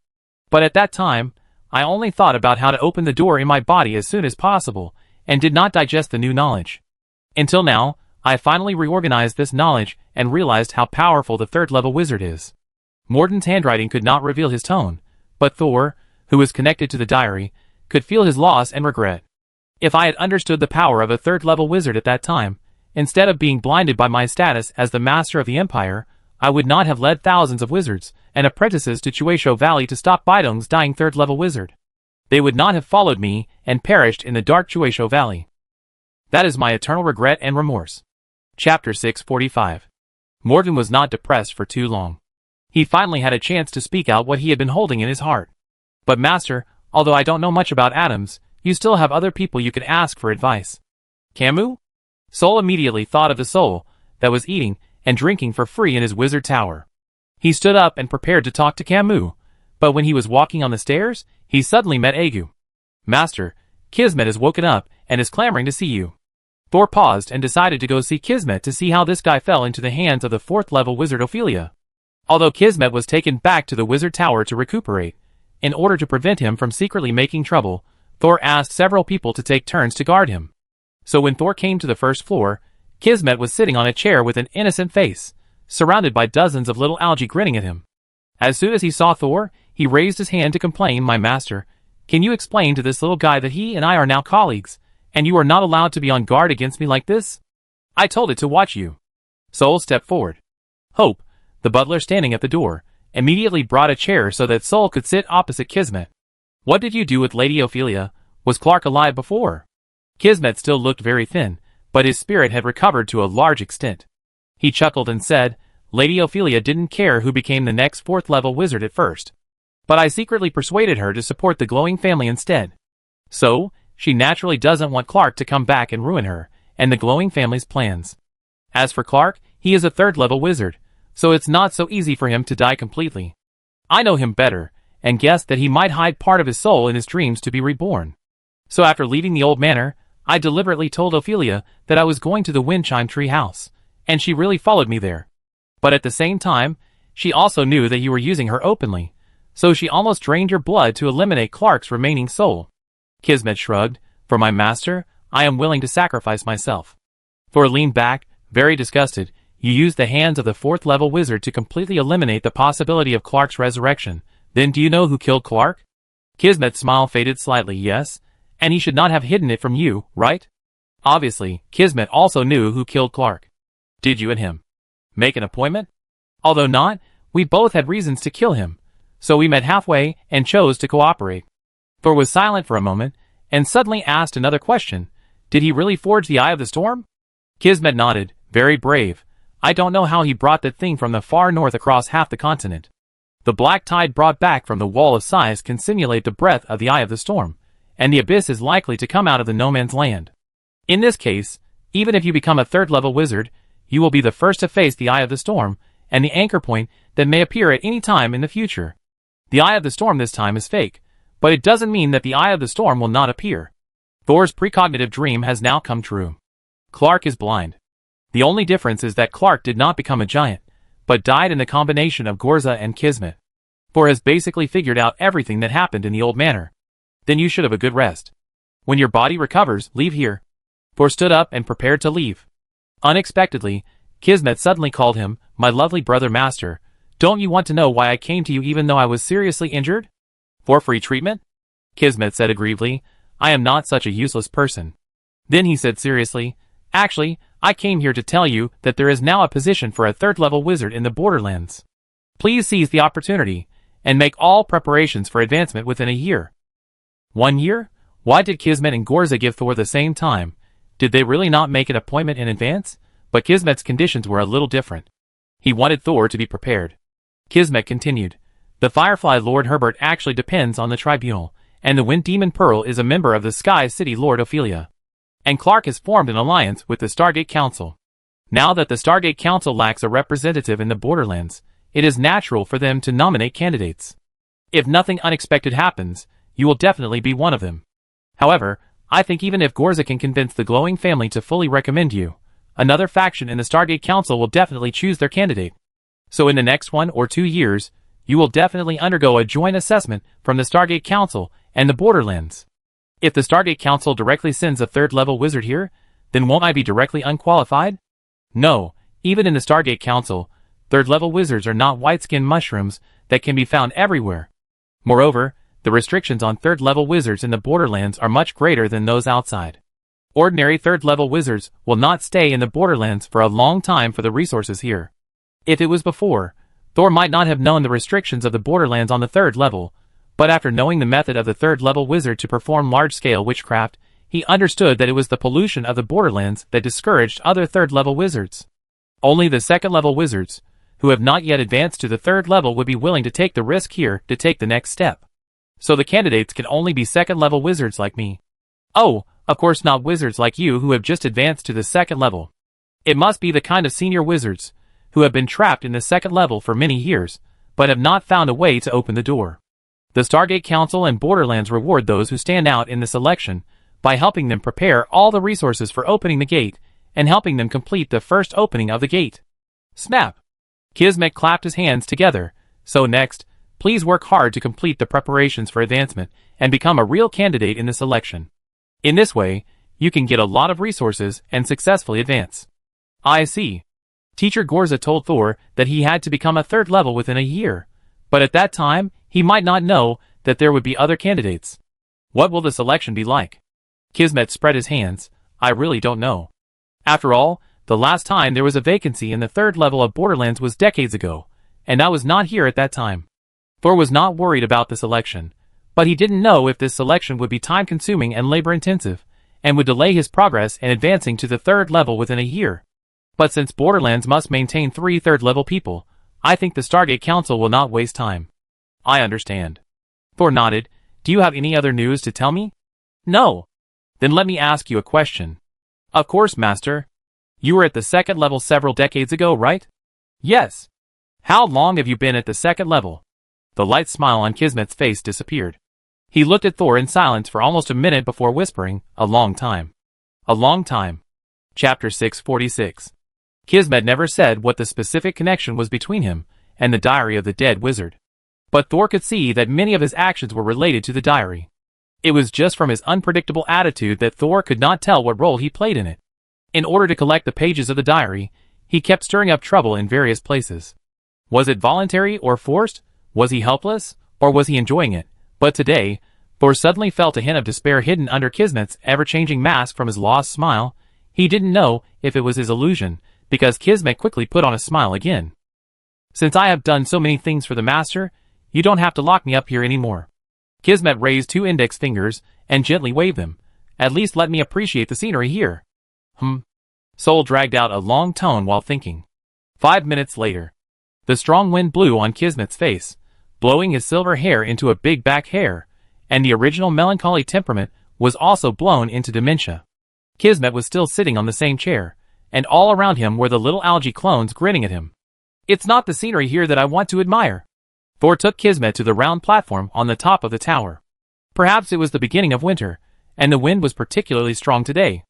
But at that time, I only thought about how to open the door in my body as soon as possible, and did not digest the new knowledge. Until now, I finally reorganized this knowledge and realized how powerful the third-level wizard is. Morton's handwriting could not reveal his tone, but Thor, who was connected to the diary, could feel his loss and regret. If I had understood the power of a third-level wizard at that time, instead of being blinded by my status as the master of the empire, I would not have led thousands of wizards and apprentices to Chueisho Valley to stop Baidong's dying third-level wizard. They would not have followed me and perished in the dark Chueisho Valley. That is my eternal regret and remorse. Chapter 645. Morton was not depressed for too long. He finally had a chance to speak out what he had been holding in his heart. But Master, although I don't know much about atoms, you still have other people you could ask for advice. Camus? Soul immediately thought of the soul that was eating and drinking for free in his wizard tower. He stood up and prepared to talk to Camus, but when he was walking on the stairs, he suddenly met Agu. Master, Kismet has woken up and is clamoring to see you. Thor paused and decided to go see Kismet to see how this guy fell into the hands of the fourth-level wizard Ophelia. Although Kismet was taken back to the wizard tower to recuperate, in order to prevent him from secretly making trouble, Thor asked several people to take turns to guard him. So when Thor came to the first floor, Kismet was sitting on a chair with an innocent face, surrounded by dozens of little algae grinning at him. As soon as he saw Thor, he raised his hand to complain, "My master, can you explain to this little guy that he and I are now colleagues, and you are not allowed to be on guard against me like this? I told it to watch you." Soul stepped forward. Hope, the butler standing at the door, immediately brought a chair so that Soul could sit opposite Kismet. "What did you do with Lady Ophelia? Was Clark alive before?" Kismet still looked very thin, but his spirit had recovered to a large extent. He chuckled and said, "Lady Ophelia didn't care who became the next fourth-level wizard at first. But I secretly persuaded her to support the glowing family instead. So, she naturally doesn't want Clark to come back and ruin her, and the glowing family's plans. As for Clark, he is a third-level wizard, so it's not so easy for him to die completely. I know him better, and guessed that he might hide part of his soul in his dreams to be reborn. So after leaving the old manor, I deliberately told Ophelia that I was going to the Windchime Tree house, and she really followed me there. But at the same time, she also knew that you were using her openly, so she almost drained your blood to eliminate Clark's remaining soul. Kismet shrugged. For my master, I am willing to sacrifice myself. Thor leaned back, very disgusted. You used the hands of the 4th level wizard to completely eliminate the possibility of Clark's resurrection. Then do you know who killed Clark? Kismet's smile faded slightly. Yes, and he should not have hidden it from you, right? Obviously, Kismet also knew who killed Clark. Did you and him make an appointment? Although not, we both had reasons to kill him, so we met halfway and chose to cooperate. Thor was silent for a moment, and suddenly asked another question. Did he really forge the Eye of the Storm? Kismet nodded. Very brave. I don't know how he brought that thing from the far north across half the continent. The black tide brought back from the Wall of Sighs can simulate the breath of the Eye of the Storm, and the abyss is likely to come out of the no man's land. In this case, even if you become a 3rd level wizard, you will be the first to face the Eye of the Storm, and the anchor point that may appear at any time in the future. The Eye of the Storm this time is fake, but it doesn't mean that the Eye of the Storm will not appear. Thor's precognitive dream has now come true. Clark is blind. The only difference is that Clark did not become a giant, but died in the combination of Gorza and Kismet. Thor has basically figured out everything that happened in the old manor. Then you should have a good rest. When your body recovers, leave here. Thor stood up and prepared to leave. Unexpectedly, Kismet suddenly called him, my lovely brother master. Don't you want to know why I came to you even though I was seriously injured? For free treatment? Kismet said aggrievedly, I am not such a useless person. Then he said seriously, actually, I came here to tell you that there is now a position for a 3rd level wizard in the Borderlands. Please seize the opportunity, and make all preparations for advancement within a year. 1 year? Why did Kismet and Gorza give Thor the same time? Did they really not make an appointment in advance? But Kismet's conditions were a little different. He wanted Thor to be prepared. Kismet continued, the Firefly Lord Herbert actually depends on the tribunal, and the Wind Demon Pearl is a member of the Sky City Lord Ophelia. And Clark has formed an alliance with the Stargate Council. Now that the Stargate Council lacks a representative in the Borderlands, it is natural for them to nominate candidates. If nothing unexpected happens, you will definitely be one of them. However, I think even if Gorza can convince the Glowing family to fully recommend you, another faction in the Stargate Council will definitely choose their candidate. So in the next 1 or 2 years, you will definitely undergo a joint assessment from the Stargate Council and the Borderlands. If the Stargate Council directly sends a 3rd level wizard here, then won't I be directly unqualified? No, even in the Stargate Council, 3rd level wizards are not white-skinned mushrooms that can be found everywhere. Moreover, the restrictions on 3rd level wizards in the Borderlands are much greater than those outside. Ordinary 3rd level wizards will not stay in the Borderlands for a long time for the resources here. If it was before, Thor might not have known the restrictions of the Borderlands on the 3rd level, but after knowing the method of the 3rd level wizard to perform large-scale witchcraft, he understood that it was the pollution of the Borderlands that discouraged other 3rd level wizards. Only the 2nd level wizards, who have not yet advanced to the 3rd level, would be willing to take the risk here to take the next step. So the candidates can only be 2nd level wizards like me. Oh, of course not wizards like you who have just advanced to the 2nd level. It must be the kind of senior wizards, who have been trapped in the 2nd level for many years, but have not found a way to open the door. The Stargate Council and Borderlands reward those who stand out in this election by helping them prepare all the resources for opening the gate and helping them complete the first opening of the gate. Snap! Kismet clapped his hands together. So next, please work hard to complete the preparations for advancement and become a real candidate in this election. In this way, you can get a lot of resources and successfully advance. I see. Teacher Gorza told Thor that he had to become a 3rd level within a year, but at that time, he might not know that there would be other candidates. What will the selection be like? Kismet spread his hands. I really don't know. After all, the last time there was a vacancy in the 3rd level of Borderlands was decades ago, and I was not here at that time. Thor was not worried about the selection, but he didn't know if this selection would be time-consuming and labor-intensive, and would delay his progress in advancing to the 3rd level within a year. But since Borderlands must maintain 3 3rd level people, I think the Stargate Council will not waste time. I understand. Thor nodded. Do you have any other news to tell me? No. Then let me ask you a question. Of course, Master. You were at the 2nd level several decades ago, right? Yes. How long have you been at the 2nd level? The light smile on Kismet's face disappeared. He looked at Thor in silence for almost a minute before whispering, "A long time. A long time." Chapter 646. Kismet never said what the specific connection was between him and the diary of the dead wizard. But Thor could see that many of his actions were related to the diary. It was just from his unpredictable attitude that Thor could not tell what role he played in it. In order to collect the pages of the diary, he kept stirring up trouble in various places. Was it voluntary or forced? Was he helpless, or was he enjoying it? But today, Thor suddenly felt a hint of despair hidden under Kismet's ever-changing mask from his lost smile. He didn't know if it was his illusion, because Kismet quickly put on a smile again. "Since I have done so many things for the master, you don't have to lock me up here anymore." Kismet raised 2 index fingers and gently waved them. "At least let me appreciate the scenery here." Sol dragged out a long tone while thinking. 5 minutes later. The strong wind blew on Kismet's face, blowing his silver hair into a big back hair, and the original melancholy temperament was also blown into dementia. Kismet was still sitting on the same chair, and all around him were the little algae clones grinning at him. "It's not the scenery here that I want to admire." Thor took Kismet to the round platform on the top of the tower. Perhaps it was the beginning of winter, and the wind was particularly strong today.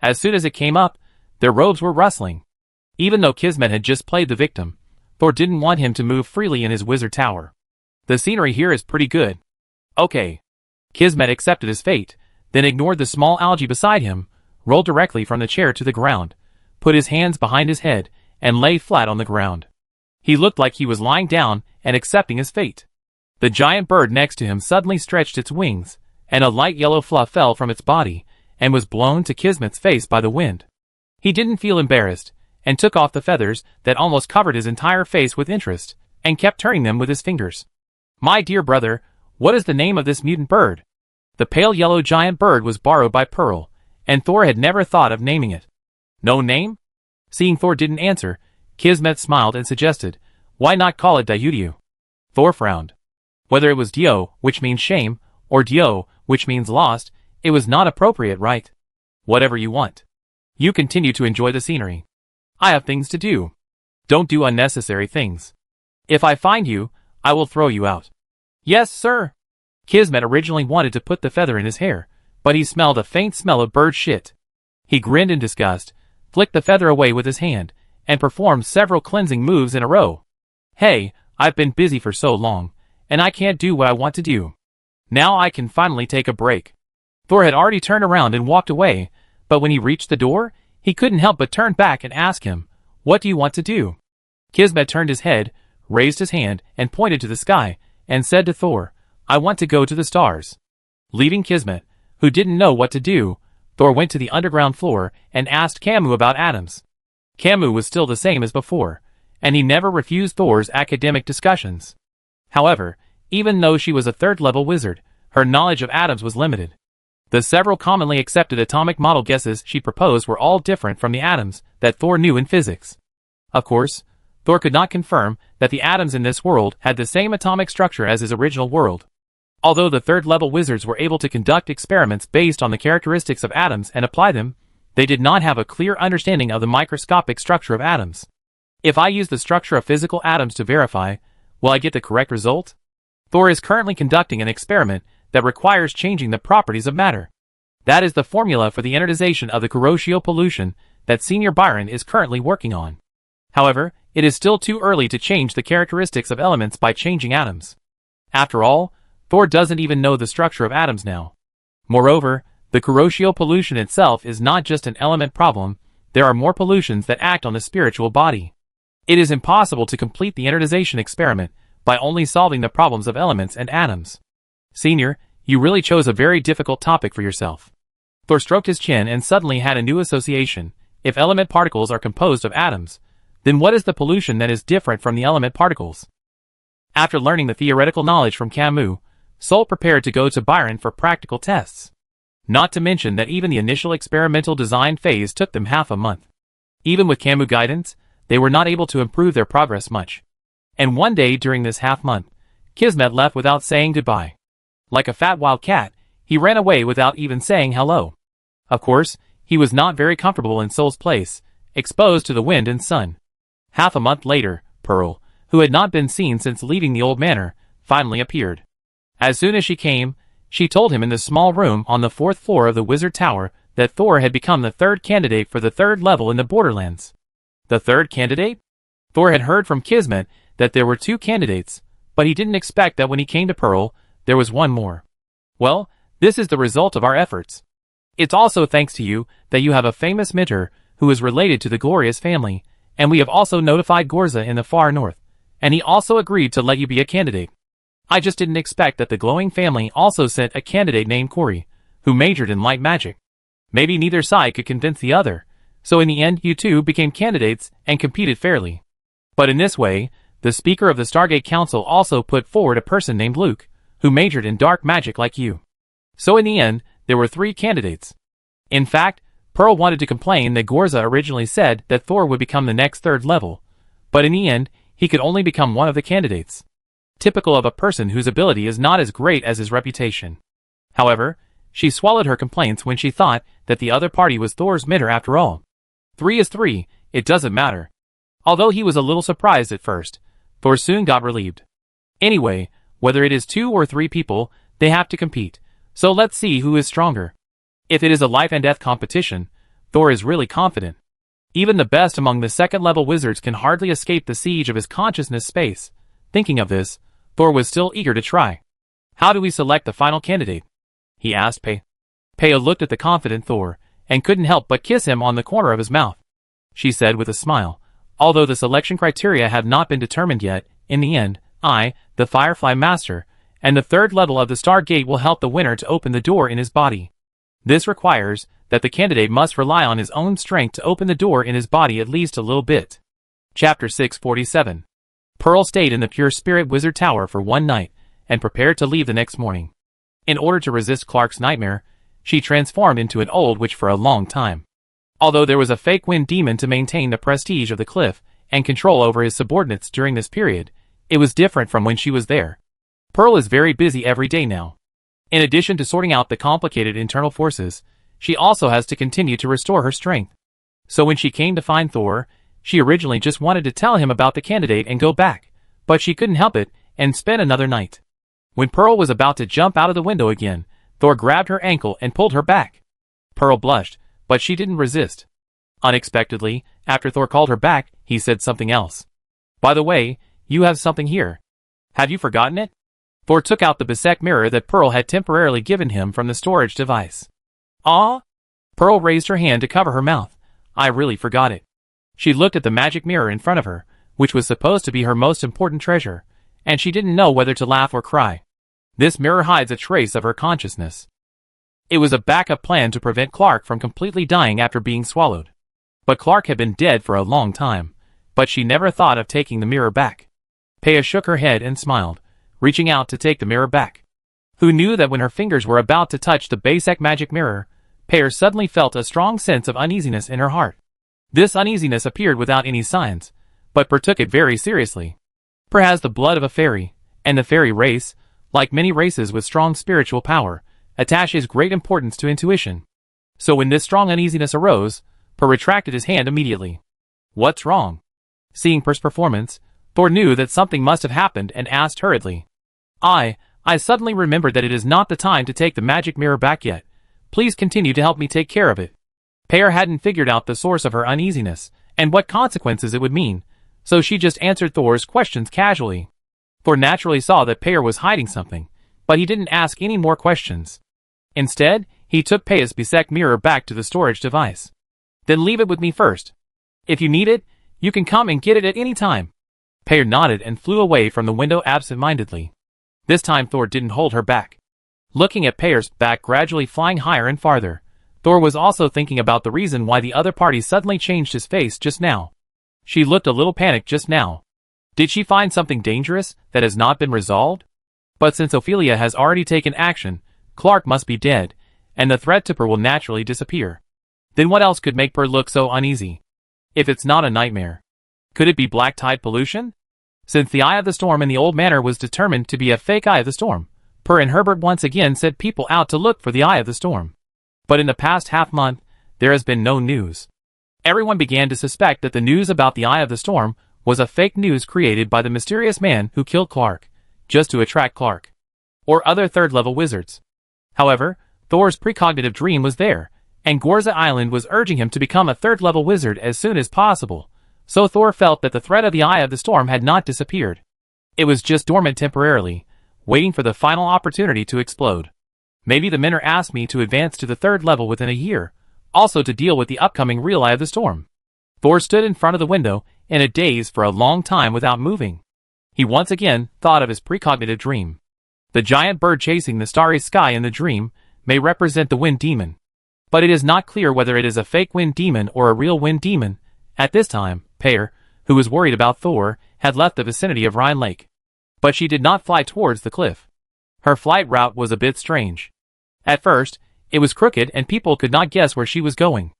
As soon as it came up, their robes were rustling. Even though Kismet had just played the victim, Thor didn't want him to move freely in his wizard tower. "The scenery here is pretty good." "Okay." Kismet accepted his fate, then ignored the small algae beside him, rolled directly from the chair to the ground, put his hands behind his head, and lay flat on the ground. He looked like he was lying down and accepting his fate. The giant bird next to him suddenly stretched its wings, and a light yellow fluff fell from its body and was blown to Kismet's face by the wind. He didn't feel embarrassed, and took off the feathers that almost covered his entire face with interest, and kept turning them with his fingers. "My dear brother, what is the name of this mutant bird?" The pale yellow giant bird was borrowed by Pearl, and Thor had never thought of naming it. "No name?" Seeing Thor didn't answer, Kismet smiled and suggested, "Why not call it Dyudiu?" Thor frowned. Whether it was Dio, which means shame, or Dio, which means lost, it was not appropriate, right? "Whatever you want. You continue to enjoy the scenery. I have things to do." "Don't do unnecessary things. If I find you, I will throw you out." "Yes, sir." Kismet originally wanted to put the feather in his hair, but he smelled a faint smell of bird shit. He grinned in disgust, flicked the feather away with his hand, and performed several cleansing moves in a row. "Hey, I've been busy for so long, and I can't do what I want to do. Now I can finally take a break." Thor had already turned around and walked away, but when he reached the door, he couldn't help but turn back and ask him, "What do you want to do?" Kismet turned his head, raised his hand, and pointed to the sky, and said to Thor, "I want to go to the stars." Leaving Kismet, who didn't know what to do, Thor went to the underground floor and asked Camus about atoms. Camus was still the same as before, and he never refused Thor's academic discussions. However, even though she was a third-level wizard, her knowledge of atoms was limited. The several commonly accepted atomic model guesses she proposed were all different from the atoms that Thor knew in physics. Of course, Thor could not confirm that the atoms in this world had the same atomic structure as his original world. Although the third-level wizards were able to conduct experiments based on the characteristics of atoms and apply them, they did not have a clear understanding of the microscopic structure of atoms. If I use the structure of physical atoms to verify, will I get the correct result? Thor is currently conducting an experiment that requires changing the properties of matter. That is the formula for the anodization of the Kuroshio pollution that Senior Byron is currently working on. However, it is still too early to change the characteristics of elements by changing atoms. After all, Thor doesn't even know the structure of atoms now. Moreover, the Kuroshio pollution itself is not just an element problem, there are more pollutions that act on the spiritual body. It is impossible to complete the anodization experiment by only solving the problems of elements and atoms. Senior, you really chose a very difficult topic for yourself. Thor stroked his chin and suddenly had a new association. If element particles are composed of atoms, then what is the pollution that is different from the element particles? After learning the theoretical knowledge from Camus, Sol prepared to go to Byron for practical tests. Not to mention that even the initial experimental design phase took them half a month. Even with Camus guidance, they were not able to improve their progress much. And one day during this half month, Kismet left without saying goodbye. Like a fat wild cat, he ran away without even saying hello. Of course, he was not very comfortable in Sol's place, exposed to the wind and sun. Half a month later, Pearl, who had not been seen since leaving the old manor, finally appeared. As soon as she came, She told him in the small room on the 4th floor of the Wizard Tower that Thor had become the 3rd candidate for the 3rd level in the Borderlands. The 3rd candidate? Thor had heard from Kismet that there were 2 candidates, but he didn't expect that when he came to Pearl, there was one more. Well, this is the result of our efforts. It's also thanks to you that you have a famous mentor who is related to the Glorious family, and we have also notified Gorza in the far north, and he also agreed to let you be a candidate. I just didn't expect that the Glowing family also sent a candidate named Corey, who majored in light magic. Maybe neither side could convince the other, so in the end you two became candidates and competed fairly. But in this way, the Speaker of the Stargate Council also put forward a person named Luke, who majored in dark magic like you. So in the end, there were 3 candidates. In fact, Pearl wanted to complain that Gorza originally said that Thor would become the next 3rd level, but in the end, he could only become one of the candidates. Typical of a person whose ability is not as great as his reputation. However, she swallowed her complaints when she thought that the other party was Thor's mentor after all. 3 is 3, it doesn't matter. Although he was a little surprised at first, Thor soon got relieved. Anyway, whether it is 2 or 3 people, they have to compete, so let's see who is stronger. If it is a life and death competition, Thor is really confident. Even the best among the 2nd level wizards can hardly escape the siege of his consciousness space. Thinking of this, Thor was still eager to try. How do we select the final candidate? He asked Pei. Pei looked at the confident Thor, and couldn't help but kiss him on the corner of his mouth. She said with a smile, although the selection criteria have not been determined yet, in the end, I, the Firefly Master, and the 3rd level of the Stargate will help the winner to open the door in his body. This requires that the candidate must rely on his own strength to open the door in his body at least a little bit. Chapter 647. Pearl stayed in the Pure Spirit Wizard Tower for 1 night, and prepared to leave the next morning. In order to resist Clark's nightmare, she transformed into an old witch for a long time. Although there was a fake wind demon to maintain the prestige of the cliff and control over his subordinates during this period, it was different from when she was there. Pearl is very busy every day now. In addition to sorting out the complicated internal forces, she also has to continue to restore her strength. So when she came to find Thor, she originally just wanted to tell him about the candidate and go back, but she couldn't help it and spent another night. When Pearl was about to jump out of the window again, Thor grabbed her ankle and pulled her back. Pearl blushed, but she didn't resist. Unexpectedly, after Thor called her back, he said something else. By the way, you have something here. Have you forgotten it? Thor took out the Bisek mirror that Pearl had temporarily given him from the storage device. Ah? Pearl raised her hand to cover her mouth. I really forgot it. She looked at the magic mirror in front of her, which was supposed to be her most important treasure, and she didn't know whether to laugh or cry. This mirror hides a trace of her consciousness. It was a backup plan to prevent Clark from completely dying after being swallowed. But Clark had been dead for a long time, but she never thought of taking the mirror back. Pei shook her head and smiled, reaching out to take the mirror back. Who knew that when her fingers were about to touch the basic magic mirror, Pei suddenly felt a strong sense of uneasiness in her heart. This uneasiness appeared without any signs, but Per took it very seriously. Per has the blood of a fairy, and the fairy race, like many races with strong spiritual power, attaches great importance to intuition. So when this strong uneasiness arose, Per retracted his hand immediately. What's wrong? Seeing Per's performance, Thor knew that something must have happened and asked hurriedly. I suddenly remembered that it is not the time to take the magic mirror back yet. Please continue to help me take care of it. Pear hadn't figured out the source of her uneasiness, and what consequences it would mean, so she just answered Thor's questions casually. Thor naturally saw that Pear was hiding something, but he didn't ask any more questions. Instead, he took Pear's Bisek mirror back to the storage device. Then leave it with me first. If you need it, you can come and get it at any time. Pear nodded and flew away from the window absent-mindedly. This time Thor didn't hold her back. Looking at Pear's back gradually flying higher and farther, Thor was also thinking about the reason why the other party suddenly changed his face just now. She looked a little panicked just now. Did she find something dangerous that has not been resolved? But since Ophelia has already taken action, Clark must be dead, and the threat to Per will naturally disappear. Then what else could make Per look so uneasy? If it's not a nightmare, could it be black tide pollution? Since the Eye of the Storm in the old manor was determined to be a fake Eye of the Storm, Per and Herbert once again sent people out to look for the Eye of the Storm. But in the past half-month, there has been no news. Everyone began to suspect that the news about the Eye of the Storm was a fake news created by the mysterious man who killed Clark, just to attract Clark or other third-level wizards. However, Thor's precognitive dream was there, and Gorza Island was urging him to become a third-level wizard as soon as possible, so Thor felt that the threat of the Eye of the Storm had not disappeared. It was just dormant temporarily, waiting for the final opportunity to explode. Maybe the Mentor asked me to advance to the third level within a year, also to deal with the upcoming real Eye of the Storm. Thor stood in front of the window in a daze for a long time without moving. He once again thought of his precognitive dream. The giant bird chasing the starry sky in the dream may represent the wind demon. But it is not clear whether it is a fake wind demon or a real wind demon. At this time, Peyer, who was worried about Thor, had left the vicinity of Rhine Lake. But she did not fly towards the cliff. Her flight route was a bit strange. At first, it was crooked and people could not guess where she was going.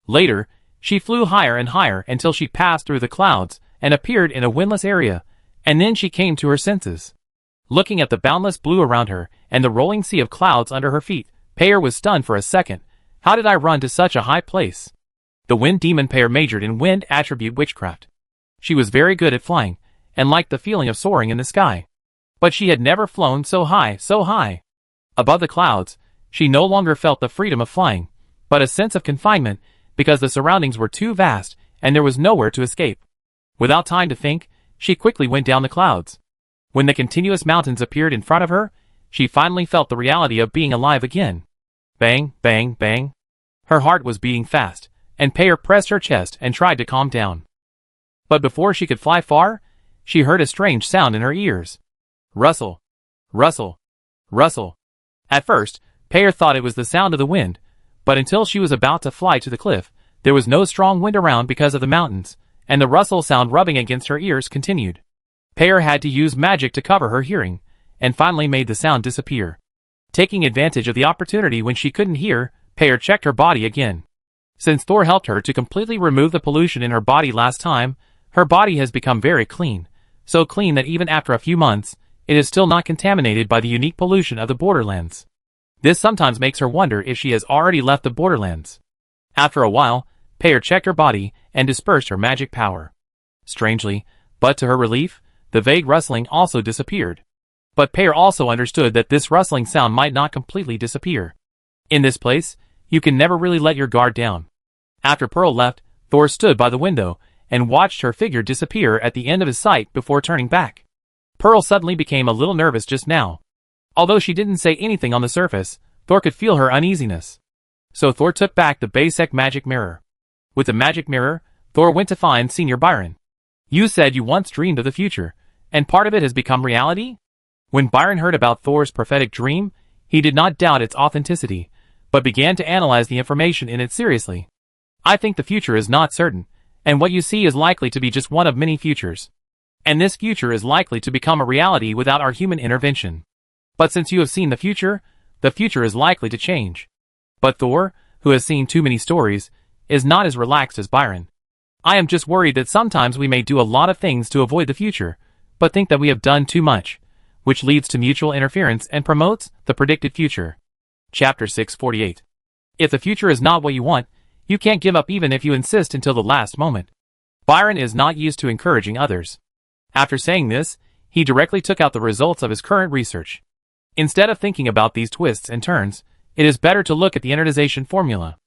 Later, she flew higher and higher until she passed through the clouds and appeared in a windless area, and then she came to her senses. Looking at the boundless blue around her and the rolling sea of clouds under her feet, Peyer was stunned for a second. How did I run to such a high place? The wind demon Peyer majored in wind attribute witchcraft. She was very good at flying, and liked the feeling of soaring in the sky. But she had never flown so high, so high. Above the clouds, she no longer felt the freedom of flying, but a sense of confinement, because the surroundings were too vast, and there was nowhere to escape. Without time to think, she quickly went down the clouds. When the continuous mountains appeared in front of her, she finally felt the reality of being alive again. Bang, bang, bang. Her heart was beating fast, and Peyer pressed her chest and tried to calm down. But before she could fly far, she heard a strange sound in her ears. Rustle, rustle, rustle. At first, Peyer thought it was the sound of the wind, but until she was about to fly to the cliff, there was no strong wind around because of the mountains, and the rustle sound rubbing against her ears continued. Peyer had to use magic to cover her hearing, and finally made the sound disappear. Taking advantage of the opportunity when she couldn't hear, Peyer checked her body again. Since Thor helped her to completely remove the pollution in her body last time, her body has become very clean, so clean that even after a few months, it is still not contaminated by the unique pollution of the borderlands. This sometimes makes her wonder if she has already left the borderlands. After a while, Peyer checked her body and dispersed her magic power. Strangely, but to her relief, the vague rustling also disappeared. But Peyer also understood that this rustling sound might not completely disappear. In this place, you can never really let your guard down. After Pearl left, Thor stood by the window and watched her figure disappear at the end of his sight before turning back. Pearl suddenly became a little nervous just now. Although she didn't say anything on the surface, Thor could feel her uneasiness. So Thor took back the basic magic mirror. With the magic mirror, Thor went to find Senior Byron. You said you once dreamed of the future, and part of it has become reality? When Byron heard about Thor's prophetic dream, he did not doubt its authenticity, but began to analyze the information in it seriously. I think the future is not certain, and what you see is likely to be just one of many futures. And this future is likely to become a reality without our human intervention. But since you have seen the future is likely to change. But Thor, who has seen too many stories, is not as relaxed as Byron. I am just worried that sometimes we may do a lot of things to avoid the future, but think that we have done too much, which leads to mutual interference and promotes the predicted future. Chapter 648. If the future is not what you want, you can't give up even if you insist until the last moment. Byron is not used to encouraging others. After saying this, he directly took out the results of his current research. Instead of thinking about these twists and turns, it is better to look at the energization formula.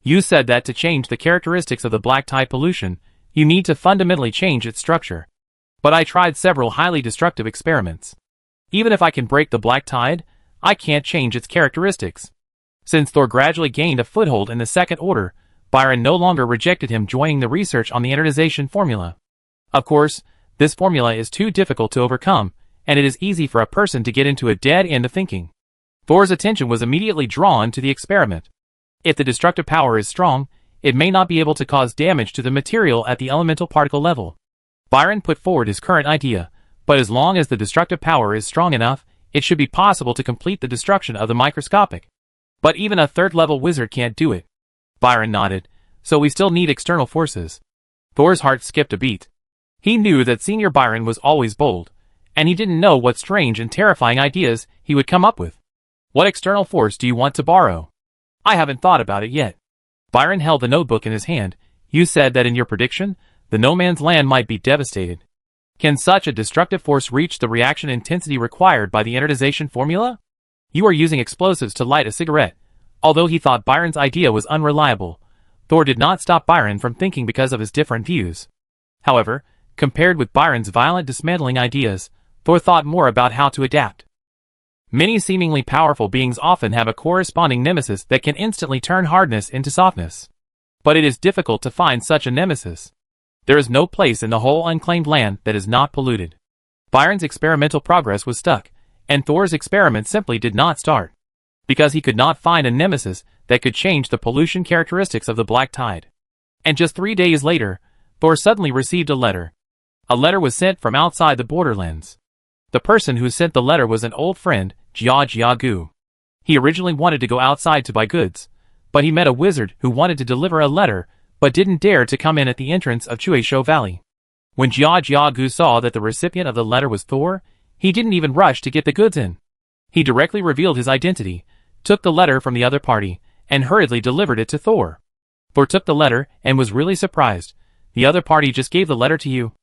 You said that to change the characteristics of the black tide pollution, you need to fundamentally change its structure. But I tried several highly destructive experiments. Even if I can break the black tide, I can't change its characteristics. Since Thor gradually gained a foothold in the second order, Byron no longer rejected him joining the research on the energization formula. Of course, this formula is too difficult to overcome, and it is easy for a person to get into a dead end of thinking. Thor's attention was immediately drawn to the experiment. If the destructive power is strong, it may not be able to cause damage to the material at the elemental particle level. Byron put forward his current idea, but as long as the destructive power is strong enough, it should be possible to complete the destruction of the microscopic. But even a third-level wizard can't do it. Byron nodded, so we still need external forces. Thor's heart skipped a beat. He knew that Senior Byron was always bold, and he didn't know what strange and terrifying ideas he would come up with. What external force do you want to borrow? I haven't thought about it yet. Byron held the notebook in his hand. You said that in your prediction, the no man's land might be devastated. Can such a destructive force reach the reaction intensity required by the energization formula? You are using explosives to light a cigarette. Although he thought Byron's idea was unreliable, Thor did not stop Byron from thinking because of his different views. However, compared with Byron's violent dismantling ideas, Thor thought more about how to adapt. Many seemingly powerful beings often have a corresponding nemesis that can instantly turn hardness into softness. But it is difficult to find such a nemesis. There is no place in the whole unclaimed land that is not polluted. Byron's experimental progress was stuck, and Thor's experiment simply did not start, because he could not find a nemesis that could change the pollution characteristics of the black tide. And just 3 days later, Thor suddenly received a letter. A letter was sent from outside the borderlands. The person who sent the letter was an old friend, Gu. He originally wanted to go outside to buy goods, but he met a wizard who wanted to deliver a letter but didn't dare to come in at the entrance of Chuesho Valley. When Gu saw that the recipient of the letter was Thor, he didn't even rush to get the goods in. He directly revealed his identity, took the letter from the other party, and hurriedly delivered it to Thor. Thor took the letter and was really surprised. The other party just gave the letter to you?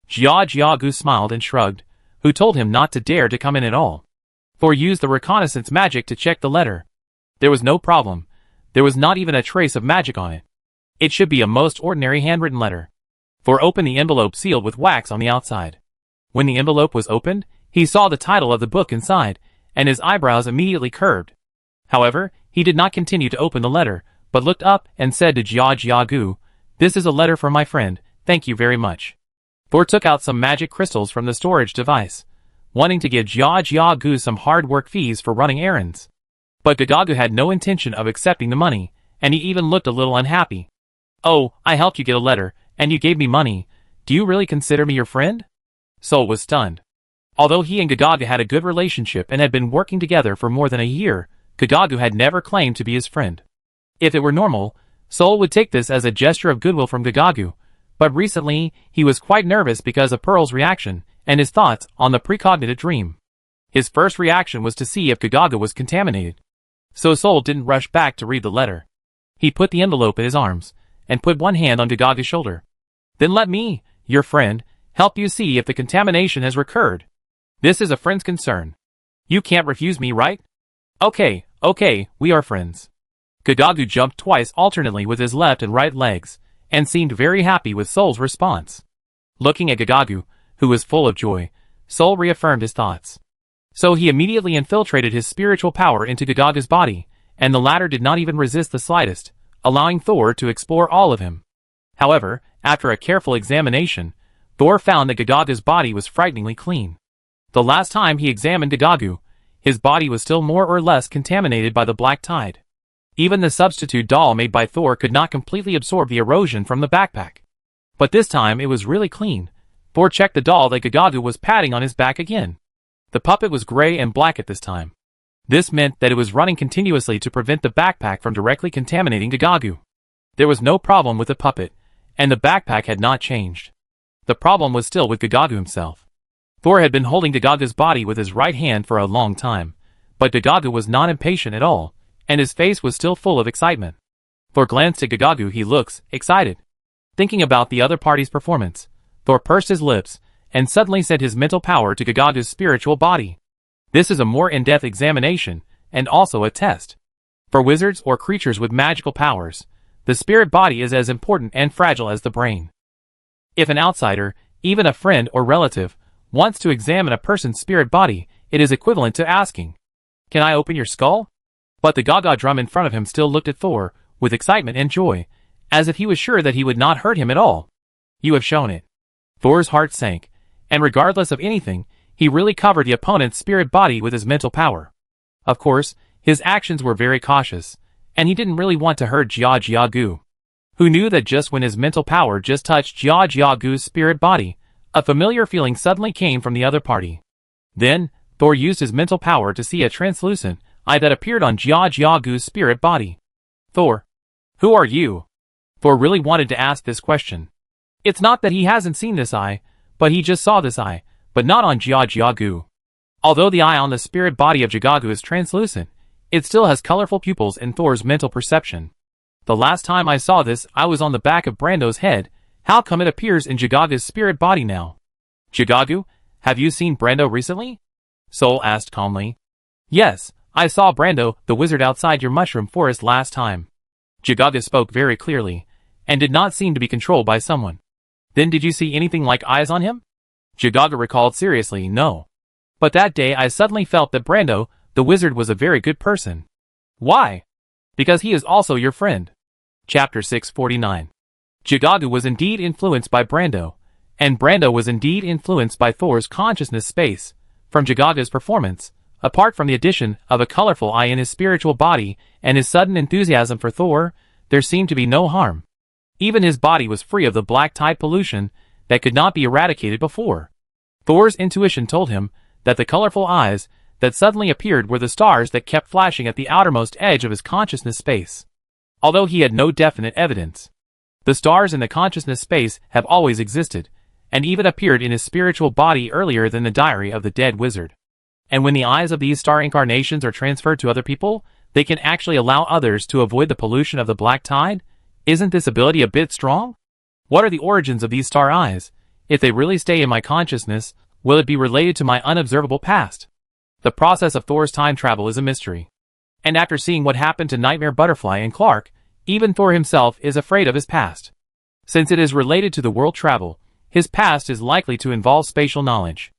Gu smiled and shrugged, who told him not to dare to come in at all. Thor used the reconnaissance magic to check the letter. There was no problem. There was not even a trace of magic on it. It should be a most ordinary handwritten letter. Thor opened the envelope sealed with wax on the outside. When the envelope was opened, he saw the title of the book inside, and his eyebrows immediately curved. However, he did not continue to open the letter, but looked up and said to Gu, "This is a letter from my friend, thank you very much." Thor took out some magic crystals from the storage device, wanting to give Gu some hard work fees for running errands. But Gu had no intention of accepting the money, and he even looked a little unhappy. "Oh, I helped you get a letter, and you gave me money. Do you really consider me your friend?" Sol was stunned. Although he and Gu had a good relationship and had been working together for more than a year, Gu had never claimed to be his friend. If it were normal, Sol would take this as a gesture of goodwill from Gu, but recently he was quite nervous because of Pearl's reaction and his thoughts on the precognitive dream. His first reaction was to see if Gu was contaminated. So Sol didn't rush back to read the letter. He put the envelope in his arms and put one hand on Gu's shoulder. "Then let me, your friend, help you see if the contamination has recurred. This is a friend's concern. You can't refuse me, right? Okay, we are friends." Gu jumped twice alternately with his left and right legs, and seemed very happy with Sol's response. Looking at Gu, who was full of joy, Sol reaffirmed his thoughts. So he immediately infiltrated his spiritual power into Gu's body, and the latter did not even resist the slightest, allowing Thor to explore all of him. However, after a careful examination, Thor found that Gu's body was frighteningly clean. The last time he examined Gu, his body was still more or less contaminated by the black tide. Even the substitute doll made by Thor could not completely absorb the erosion from the backpack. But this time it was really clean. Thor checked the doll that Gu was patting on his back again. The puppet was gray and black at this time. This meant that it was running continuously to prevent the backpack from directly contaminating Gu. There was no problem with the puppet, and the backpack had not changed. The problem was still with Gu himself. Thor had been holding Gu's body with his right hand for a long time, but Gu was not impatient at all, and his face was still full of excitement. Thor glanced at Gu. He looks excited. Thinking about the other party's performance, Thor pursed his lips, and suddenly sent his mental power to Gu's spiritual body. This is a more in-depth examination, and also a test. For wizards or creatures with magical powers, the spirit body is as important and fragile as the brain. If an outsider, even a friend or relative, wants to examine a person's spirit body, it is equivalent to asking, "Can I open your skull?" But the Gaga drum in front of him still looked at Thor, with excitement and joy, as if he was sure that he would not hurt him at all. "You have shown it." Thor's heart sank, and regardless of anything, he really covered the opponent's spirit body with his mental power. Of course, his actions were very cautious, and he didn't really want to hurt Gu, who knew that just when his mental power just touched Gu's spirit body, a familiar feeling suddenly came from the other party. Then, Thor used his mental power to see a translucent eye that appeared on Gu's spirit body. "Thor, who are you?" Thor really wanted to ask this question. It's not that he hasn't seen this eye, but he just saw this eye, but not on Gu. Although the eye on the spirit body of Gu is translucent, it still has colorful pupils in Thor's mental perception. "The last time I saw this eye was on the back of Brando's head. How come it appears in Gu's spirit body now?" "Gu, have you seen Brando recently?" Sol asked calmly. "Yes, I saw Brando, the wizard outside your mushroom forest last time. Jagaga spoke very clearly, and did not seem to be controlled by someone. Then did you see anything like eyes on him? Jagaga recalled seriously, no. But that day I suddenly felt that Brando, the wizard, was a very good person. Why? Because he is also your friend. Chapter 649. Jagaga was indeed influenced by Brando, and Brando was indeed influenced by Thor's consciousness space. From Jagaga's performance, apart from the addition of a colorful eye in his spiritual body and his sudden enthusiasm for Thor, there seemed to be no harm. Even his body was free of the black tide pollution that could not be eradicated before. Thor's intuition told him that the colorful eyes that suddenly appeared were the stars that kept flashing at the outermost edge of his consciousness space. Although he had no definite evidence, the stars in the consciousness space have always existed, and even appeared in his spiritual body earlier than the diary of the dead wizard. And when the eyes of these star incarnations are transferred to other people, they can actually allow others to avoid the pollution of the black tide? Isn't this ability a bit strong? What are the origins of these star eyes? If they really stay in my consciousness, will it be related to my unobservable past? The process of Thor's time travel is a mystery. And after seeing what happened to Nightmare Butterfly and Clark, even Thor himself is afraid of his past. Since it is related to the world travel, his past is likely to involve spatial knowledge.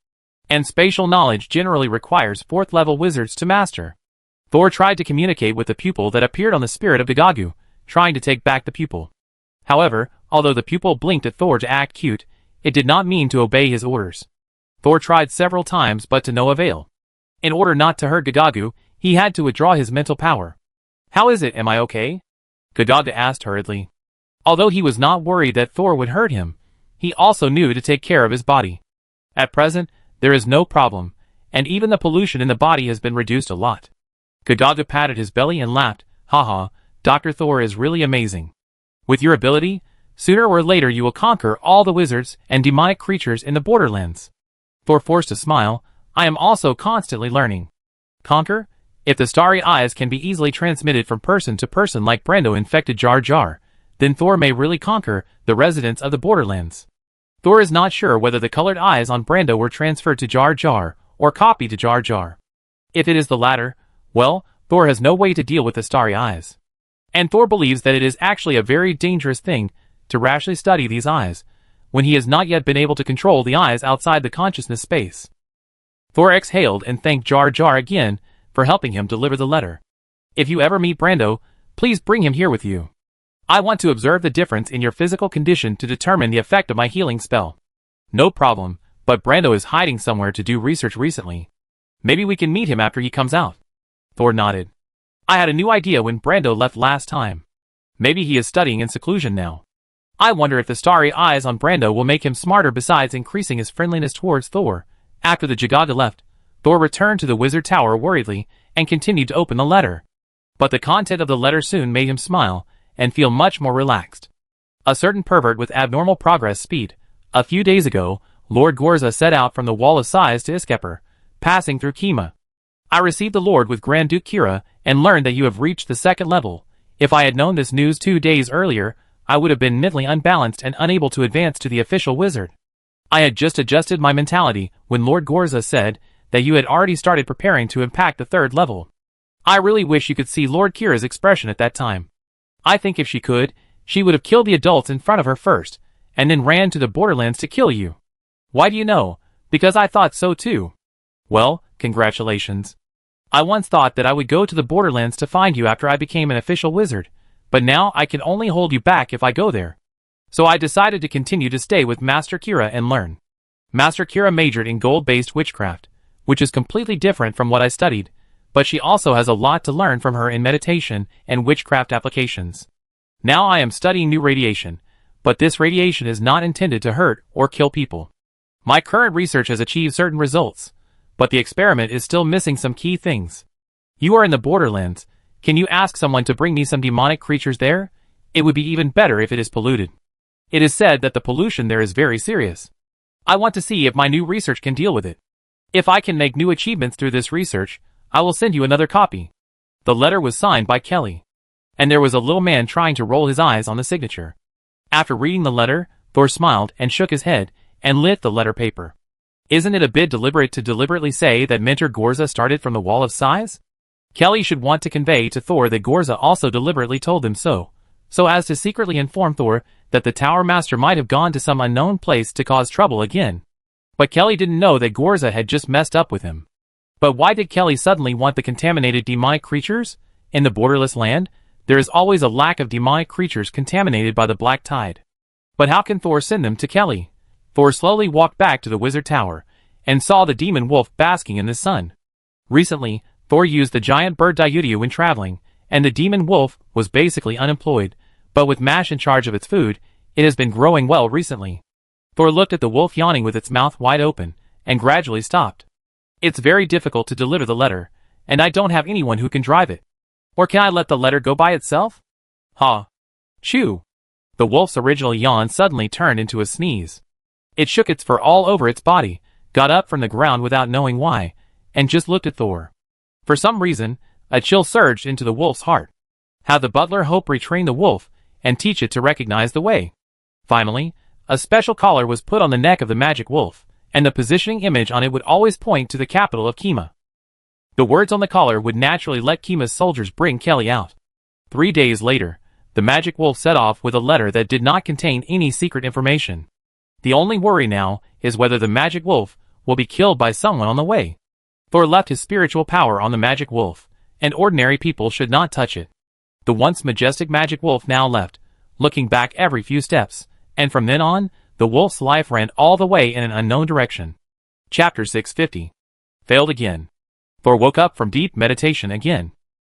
And spatial knowledge generally requires 4th-level wizards to master. Thor tried to communicate with the pupil that appeared on the spirit of Jagaga, trying to take back the pupil. However, although the pupil blinked at Thor to act cute, it did not mean to obey his orders. Thor tried several times but to no avail. In order not to hurt Jagaga, he had to withdraw his mental power. How is it, am I okay? Jagaga asked hurriedly. Although he was not worried that Thor would hurt him, he also knew to take care of his body. At present, there is no problem, and even the pollution in the body has been reduced a lot. Jagaga patted his belly and laughed, haha, Dr. Thor is really amazing. With your ability, sooner or later you will conquer all the wizards and demonic creatures in the Borderlands. Thor forced a smile, I am also constantly learning. Conquer? If the starry eyes can be easily transmitted from person to person like Brando infected Jar Jar, then Thor may really conquer the residents of the Borderlands. Thor is not sure whether the colored eyes on Brando were transferred to Jar Jar or copied to Jar Jar. If it is the latter, well, Thor has no way to deal with the starry eyes. And Thor believes that it is actually a very dangerous thing to rashly study these eyes, when he has not yet been able to control the eyes outside the consciousness space. Thor exhaled and thanked Jar Jar again for helping him deliver the letter. If you ever meet Brando, please bring him here with you. I want to observe the difference in your physical condition to determine the effect of my healing spell. No problem, but Brando is hiding somewhere to do research recently. Maybe we can meet him after he comes out. Thor nodded. I had a new idea when Brando left last time. Maybe he is studying in seclusion now. I wonder if the starry eyes on Brando will make him smarter besides increasing his friendliness towards Thor. After the Jagaga left, Thor returned to the wizard tower worriedly and continued to open the letter. But the content of the letter soon made him smile and feel much more relaxed. A certain pervert with abnormal progress speed. A few days ago, Lord Gorza set out from the Wall of Sighs to Iskeper, passing through Kima. I received the Lord with Grand Duke Kira and learned that you have reached the 2nd level. If I had known this news 2 days earlier, I would have been mentally unbalanced and unable to advance to the official wizard. I had just adjusted my mentality when Lord Gorza said that you had already started preparing to impact the 3rd level. I really wish you could see Lord Kira's expression at that time. I think if she could, she would have killed the adults in front of her first, and then ran to the Borderlands to kill you. Why do you know? Because I thought so too. Well, congratulations. I once thought that I would go to the Borderlands to find you after I became an official wizard, but now I can only hold you back if I go there. So I decided to continue to stay with Master Kira and learn. Master Kira majored in gold-based witchcraft, which is completely different from what I studied, but she also has a lot to learn from her in meditation and witchcraft applications. Now I am studying new radiation, but this radiation is not intended to hurt or kill people. My current research has achieved certain results, but the experiment is still missing some key things. You are in the Borderlands. Can you ask someone to bring me some demonic creatures there? It would be even better if it is polluted. It is said that the pollution there is very serious. I want to see if my new research can deal with it. If I can make new achievements through this research, I will send you another copy. The letter was signed by Kelly. And there was a little man trying to roll his eyes on the signature. After reading the letter, Thor smiled and shook his head and lit the letter paper. Isn't it a bit deliberate to deliberately say that Mentor Gorza started from the Wall of Sighs? Kelly should want to convey to Thor that Gorza also deliberately told him so as to secretly inform Thor that the Tower Master might have gone to some unknown place to cause trouble again. But Kelly didn't know that Gorza had just messed up with him. But why did Kelly suddenly want the contaminated demonic creatures? In the borderless land, there is always a lack of demonic creatures contaminated by the Black Tide. But how can Thor send them to Kelly? Thor slowly walked back to the Wizard Tower and saw the demon wolf basking in the sun. Recently, Thor used the giant bird Dyudiu when traveling, and the demon wolf was basically unemployed, but with Mash in charge of its food, it has been growing well recently. Thor looked at the wolf yawning with its mouth wide open, and gradually stopped. It's very difficult to deliver the letter, and I don't have anyone who can drive it. Or can I let the letter go by itself? Ha! Chew! The wolf's original yawn suddenly turned into a sneeze. It shook its fur all over its body, got up from the ground without knowing why, and just looked at Thor. For some reason, a chill surged into the wolf's heart. How the butler hope retrain the wolf and teach it to recognize the way. Finally, a special collar was put on the neck of the magic wolf, and the positioning image on it would always point to the capital of Kima. The words on the collar would naturally let Kima's soldiers bring Kelly out. 3 days later, the magic wolf set off with a letter that did not contain any secret information. The only worry now is whether the magic wolf will be killed by someone on the way. Thor left his spiritual power on the magic wolf, and ordinary people should not touch it. The once majestic magic wolf now left, looking back every few steps, and from then on, the wolf's life ran all the way in an unknown direction. Chapter 650. Failed again. Thor woke up from deep meditation again.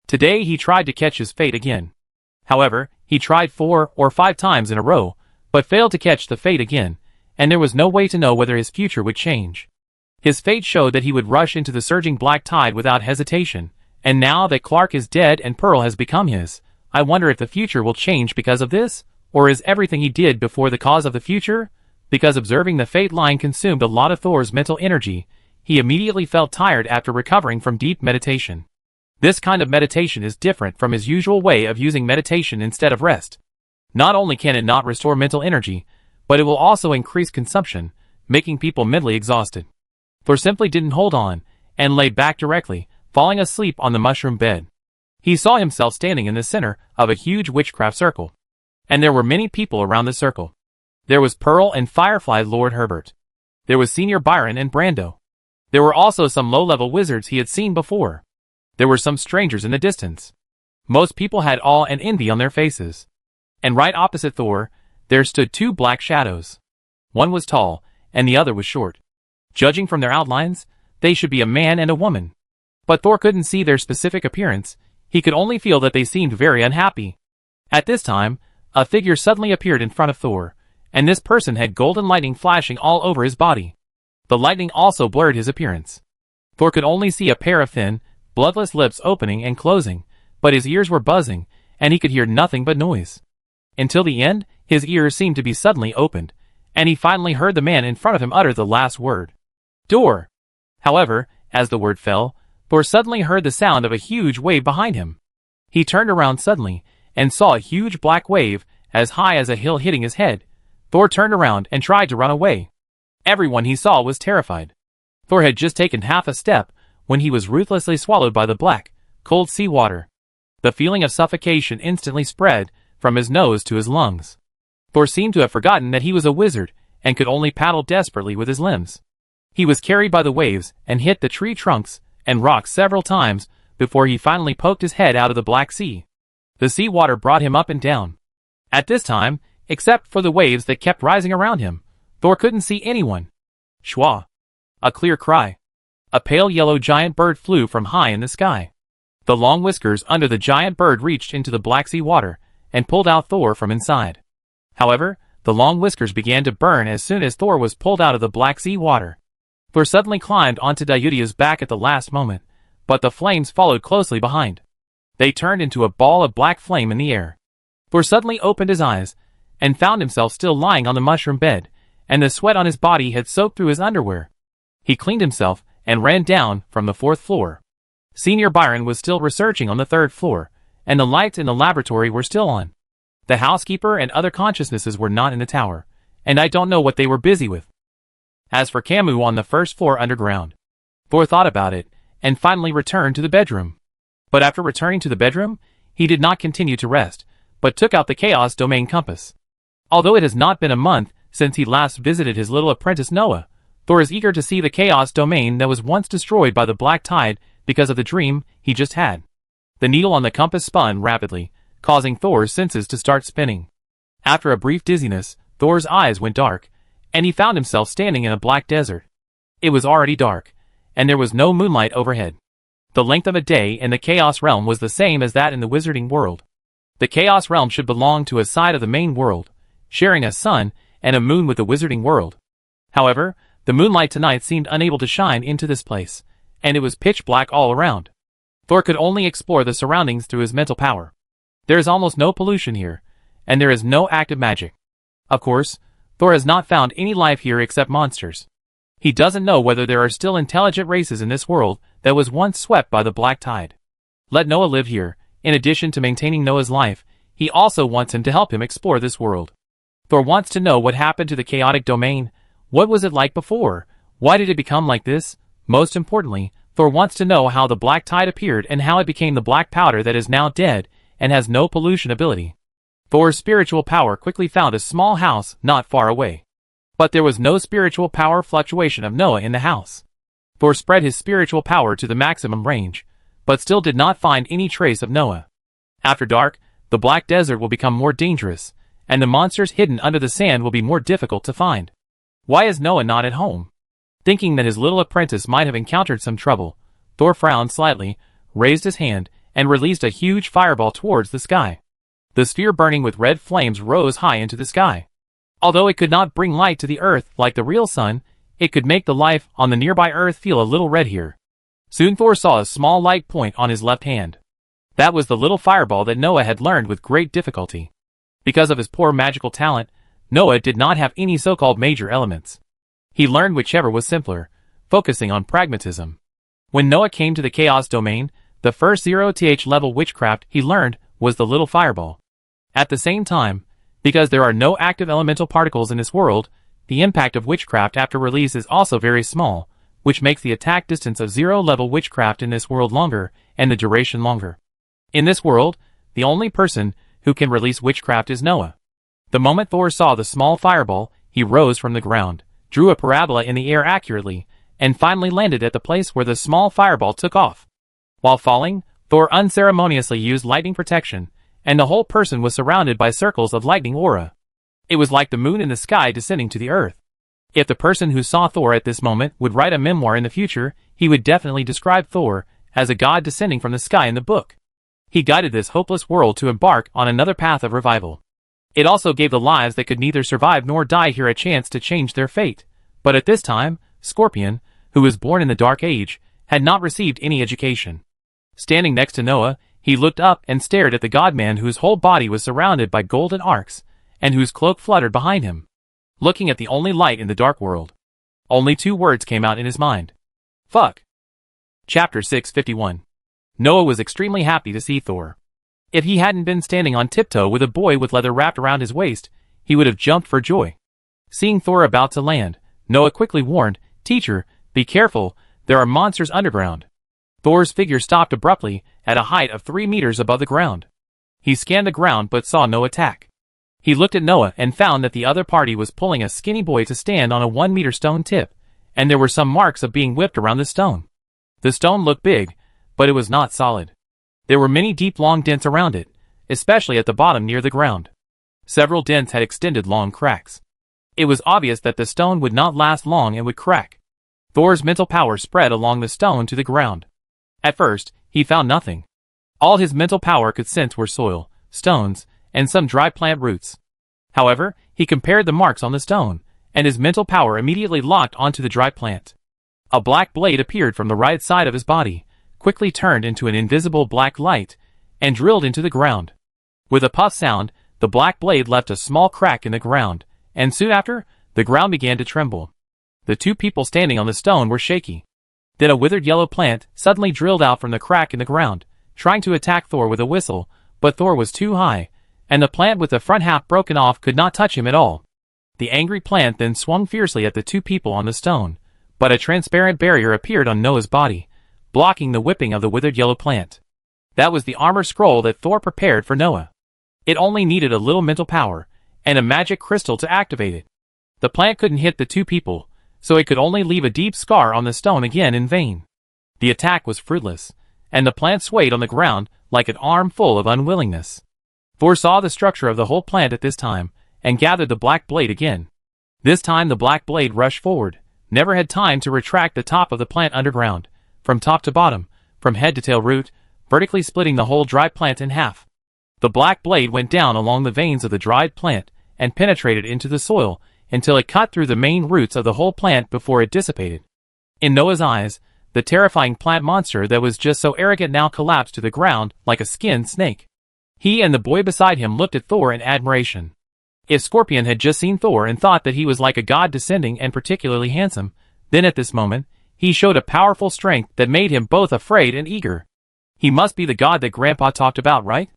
Today he tried to catch his fate again. However, he tried 4 or 5 times in a row, but failed to catch the fate again, and there was no way to know whether his future would change. His fate showed that he would rush into the surging black tide without hesitation, and now that Clark is dead and Pearl has become his, I wonder if the future will change because of this, or is everything he did before the cause of the future? Because observing the fate line consumed a lot of Thor's mental energy, he immediately felt tired after recovering from deep meditation. This kind of meditation is different from his usual way of using meditation instead of rest. Not only can it not restore mental energy, but it will also increase consumption, making people mentally exhausted. Thor simply didn't hold on, and lay back directly, falling asleep on the mushroom bed. He saw himself standing in the center of a huge witchcraft circle. And there were many people around the circle. There was Pearl and Firefly Lord Herbert. There was Senior Byron and Brando. There were also some low-level wizards he had seen before. There were some strangers in the distance. Most people had awe and envy on their faces. And right opposite Thor, there stood 2 black shadows. One was tall, and the other was short. Judging from their outlines, they should be a man and a woman. But Thor couldn't see their specific appearance, he could only feel that they seemed very unhappy. At this time, a figure suddenly appeared in front of Thor, and this person had golden lightning flashing all over his body. The lightning also blurred his appearance. Thor could only see a pair of thin, bloodless lips opening and closing, but his ears were buzzing, and he could hear nothing but noise. Until the end, his ears seemed to be suddenly opened, and he finally heard the man in front of him utter the last word. Door. However, as the word fell, Thor suddenly heard the sound of a huge wave behind him. He turned around suddenly, and saw a huge black wave, as high as a hill hitting his head. Thor turned around and tried to run away. Everyone he saw was terrified. Thor had just taken half a step, when he was ruthlessly swallowed by the black, cold sea water. The feeling of suffocation instantly spread, from his nose to his lungs. Thor seemed to have forgotten that he was a wizard, and could only paddle desperately with his limbs. He was carried by the waves, and hit the tree trunks, and rocks several times, before he finally poked his head out of the Black Sea. The sea water brought him up and down. At this time, except for the waves that kept rising around him, Thor couldn't see anyone. Shwa! A clear cry. A pale yellow giant bird flew from high in the sky. The long whiskers under the giant bird reached into the Black Sea water, and pulled out Thor from inside. However, the long whiskers began to burn as soon as Thor was pulled out of the Black Sea water. Thor suddenly climbed onto Dyudia's back at the last moment, but the flames followed closely behind. They turned into a ball of black flame in the air. Thor suddenly opened his eyes, and found himself still lying on the mushroom bed, and the sweat on his body had soaked through his underwear. He cleaned himself, and ran down from the 4th floor. Senior Byron was still researching on the 3rd floor, and the lights in the laboratory were still on. The housekeeper and other consciousnesses were not in the tower, and I don't know what they were busy with. As for Camus on the 1st floor underground, Thor thought about it, and finally returned to the bedroom. But after returning to the bedroom, he did not continue to rest, but took out the Chaos Domain compass. Although it has not been a month since he last visited his little apprentice Noah, Thor is eager to see the Chaos Domain that was once destroyed by the Black Tide because of the dream he just had. The needle on the compass spun rapidly, causing Thor's senses to start spinning. After a brief dizziness, Thor's eyes went dark, and he found himself standing in a black desert. It was already dark, and there was no moonlight overhead. The length of a day in the Chaos Realm was the same as that in the Wizarding World. The Chaos Realm should belong to a side of the main world, sharing a sun and a moon with the Wizarding World. However, the moonlight tonight seemed unable to shine into this place, and it was pitch black all around. Thor could only explore the surroundings through his mental power. There is almost no pollution here, and there is no active magic. Of course, Thor has not found any life here except monsters. He doesn't know whether there are still intelligent races in this world that was once swept by the Black Tide. Let Noah live here. In addition to maintaining Noah's life, he also wants him to help him explore this world. Thor wants to know what happened to the chaotic domain. What was it like before? Why did it become like this? Most importantly, Thor wants to know how the Black Tide appeared and how it became the black powder that is now dead and has no pollution ability. Thor's spiritual power quickly found a small house not far away. But there was no spiritual power fluctuation of Noah in the house. Thor spread his spiritual power to the maximum range, but still did not find any trace of Noah. After dark, the black desert will become more dangerous, and the monsters hidden under the sand will be more difficult to find. Why is Noah not at home? Thinking that his little apprentice might have encountered some trouble, Thor frowned slightly, raised his hand, and released a huge fireball towards the sky. The sphere burning with red flames rose high into the sky. Although it could not bring light to the earth like the real sun, it could make the life on the nearby earth feel a little red here. Soon Thor saw a small light point on his left hand. That was the little fireball that Noah had learned with great difficulty. Because of his poor magical talent, Noah did not have any so-called major elements. He learned whichever was simpler, focusing on pragmatism. When Noah came to the Chaos Domain, the first 0th level witchcraft he learned was the little fireball. At the same time, because there are no active elemental particles in this world, the impact of witchcraft after release is also very small, which makes the attack distance of 0 level witchcraft in this world longer, and the duration longer. In this world, the only person who can release witchcraft is Noah. The moment Thor saw the small fireball, he rose from the ground, drew a parabola in the air accurately, and finally landed at the place where the small fireball took off. While falling, Thor unceremoniously used lightning protection, and the whole person was surrounded by circles of lightning aura. It was like the moon in the sky descending to the earth. If the person who saw Thor at this moment would write a memoir in the future, he would definitely describe Thor as a god descending from the sky in the book. He guided this hopeless world to embark on another path of revival. It also gave the lives that could neither survive nor die here a chance to change their fate. But at this time, Scorpion, who was born in the Dark Age, had not received any education. Standing next to Noah, he looked up and stared at the God-man whose whole body was surrounded by golden arcs, and whose cloak fluttered behind him. Looking at the only light in the dark world, only 2 words came out in his mind. Fuck. Chapter 651. Noah was extremely happy to see Thor. If he hadn't been standing on tiptoe with a boy with leather wrapped around his waist, he would have jumped for joy. Seeing Thor about to land, Noah quickly warned, "Teacher, be careful, there are monsters underground." Thor's figure stopped abruptly at a height of 3 meters above the ground. He scanned the ground but saw no attack. He looked at Noah and found that the other party was pulling a skinny boy to stand on a 1-meter stone tip, and there were some marks of being whipped around the stone. The stone looked big, but it was not solid. There were many deep long dents around it, especially at the bottom near the ground. Several dents had extended long cracks. It was obvious that the stone would not last long and would crack. Thor's mental power spread along the stone to the ground. At first, he found nothing. All his mental power could sense were soil, stones, and some dry plant roots. However, he compared the marks on the stone, and his mental power immediately locked onto the dry plant. A black blade appeared from the right side of his body, quickly turned into an invisible black light, and drilled into the ground. With a puff sound, the black blade left a small crack in the ground, and soon after, the ground began to tremble. The 2 people standing on the stone were shaky. Then a withered yellow plant suddenly drilled out from the crack in the ground, trying to attack Thor with a whistle, but Thor was too high, and the plant with the front half broken off could not touch him at all. The angry plant then swung fiercely at the 2 people on the stone, but a transparent barrier appeared on Noah's body, blocking the whipping of the withered yellow plant. That was the armor scroll that Thor prepared for Noah. It only needed a little mental power, and a magic crystal to activate it. The plant couldn't hit the two people, so it could only leave a deep scar on the stone again in vain. The attack was fruitless, and the plant swayed on the ground like an arm full of unwillingness. Thor saw the structure of the whole plant at this time, and gathered the black blade again. This time the black blade rushed forward, never had time to retract the top of the plant underground, from top to bottom, from head to tail root, vertically splitting the whole dry plant in half. The black blade went down along the veins of the dried plant, and penetrated into the soil, until it cut through the main roots of the whole plant before it dissipated. In Noah's eyes, the terrifying plant monster that was just so arrogant now collapsed to the ground like a skinned snake. He and the boy beside him looked at Thor in admiration. If Scorpion had just seen Thor and thought that he was like a god descending and particularly handsome, then at this moment, he showed a powerful strength that made him both afraid and eager. He must be the god that Grandpa talked about, right?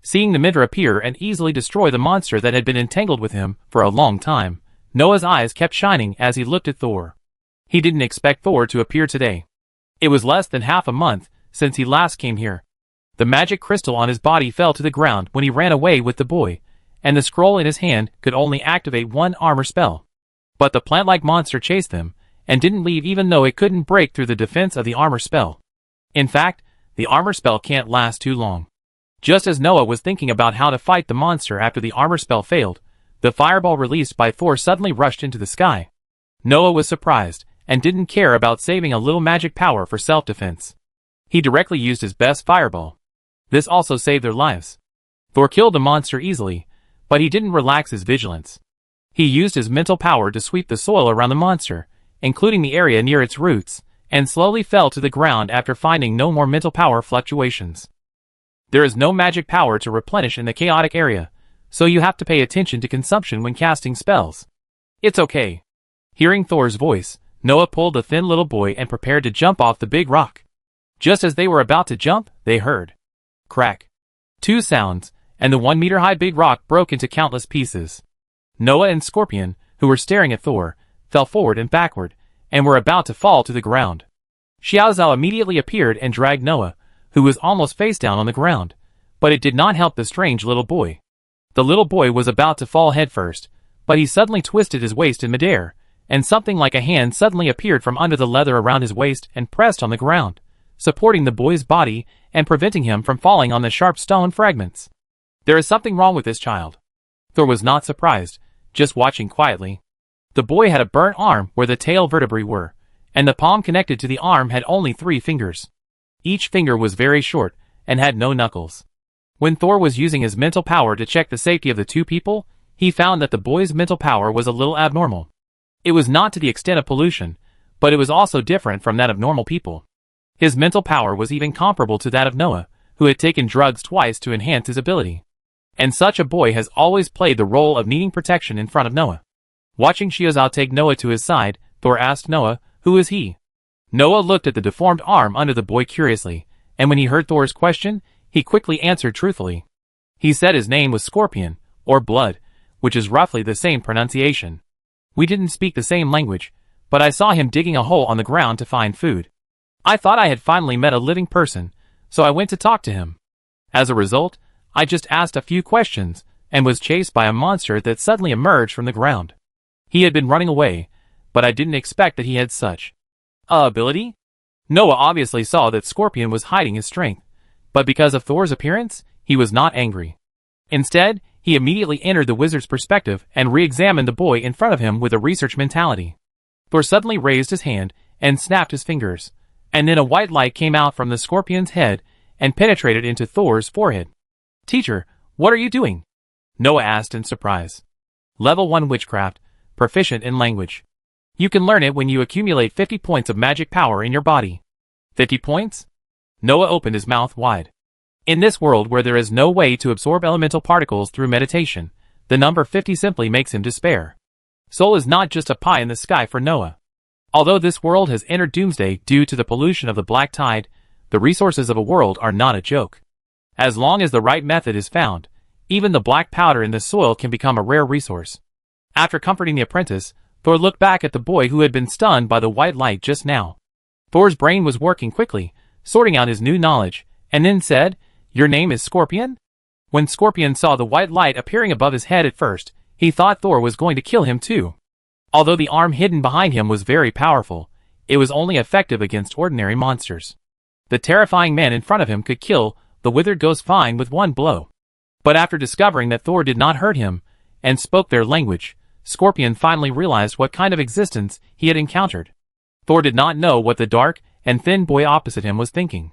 Seeing the Midra appear and easily destroy the monster that had been entangled with him for a long time, Noah's eyes kept shining as he looked at Thor. He didn't expect Thor to appear today. It was less than half a month since he last came here. The magic crystal on his body fell to the ground when he ran away with the boy, and the scroll in his hand could only activate one armor spell. But the plant-like monster chased them, and didn't leave even though it couldn't break through the defense of the armor spell. In fact, the armor spell can't last too long. Just as Noah was thinking about how to fight the monster after the armor spell failed, the fireball released by Thor suddenly rushed into the sky. Noah was surprised, and didn't care about saving a little magic power for self-defense. He directly used his best fireball. This also saved their lives. Thor killed the monster easily, but he didn't relax his vigilance. He used his mental power to sweep the soil around the monster, including the area near its roots, and slowly fell to the ground after finding no more mental power fluctuations. There is no magic power to replenish in the chaotic area, so you have to pay attention to consumption when casting spells. It's okay. Hearing Thor's voice, Noah pulled the thin little boy and prepared to jump off the big rock. Just as they were about to jump, they heard crack. Two sounds, and the 1-meter-high big rock broke into countless pieces. Noah and Scorpion, who were staring at Thor, fell forward and backward, and were about to fall to the ground. Xiao Zhao immediately appeared and dragged Noah, who was almost face down on the ground, but it did not help the strange little boy. The little boy was about to fall headfirst, but he suddenly twisted his waist in midair, and something like a hand suddenly appeared from under the leather around his waist and pressed on the ground, supporting the boy's body and preventing him from falling on the sharp stone fragments. There is something wrong with this child. Thor was not surprised, just watching quietly. The boy had a burnt arm where the tail vertebrae were, and the palm connected to the arm had only 3 fingers. Each finger was very short, and had no knuckles. When Thor was using his mental power to check the safety of the two people, he found that the boy's mental power was a little abnormal. It was not to the extent of pollution, but it was also different from that of normal people. His mental power was even comparable to that of Noah, who had taken drugs twice to enhance his ability. And such a boy has always played the role of needing protection in front of Noah. Watching Xiao Zhao take Noah to his side, Thor asked Noah, "Who is he?" Noah looked at the deformed arm under the boy curiously, and when he heard Thor's question, he quickly answered truthfully. He said his name was Scorpion, or Blood, which is roughly the same pronunciation. We didn't speak the same language, but I saw him digging a hole on the ground to find food. I thought I had finally met a living person, so I went to talk to him. As a result, I just asked a few questions, and was chased by a monster that suddenly emerged from the ground. He had been running away, but I didn't expect that he had such ability. Noah obviously saw that Scorpion was hiding his strength, but because of Thor's appearance, he was not angry. Instead, he immediately entered the wizard's perspective and re-examined the boy in front of him with a research mentality. Thor suddenly raised his hand and snapped his fingers, and then a white light came out from the Scorpion's head and penetrated into Thor's forehead. "Teacher, what are you doing?" Noah asked in surprise. Level 1 Witchcraft, proficient in language. You can learn it when you accumulate 50 points of magic power in your body. 50 points? Noah opened his mouth wide. In this world where there is no way to absorb elemental particles through meditation, the number 50 simply makes him despair. Soul is not just a pie in the sky for Noah. Although this world has entered doomsday due to the pollution of the black tide, the resources of a world are not a joke. As long as the right method is found, even the black powder in the soil can become a rare resource. After comforting the apprentice, Thor looked back at the boy who had been stunned by the white light just now. Thor's brain was working quickly, sorting out his new knowledge, and then said, Your name is Scorpion? When Scorpion saw the white light appearing above his head at first, he thought Thor was going to kill him too. Although the arm hidden behind him was very powerful, it was only effective against ordinary monsters. The terrifying man in front of him could kill the withered ghost fine with one blow. But after discovering that Thor did not hurt him, and spoke their language, Scorpion finally realized what kind of existence he had encountered. Thor did not know what the dark and thin boy opposite him was thinking.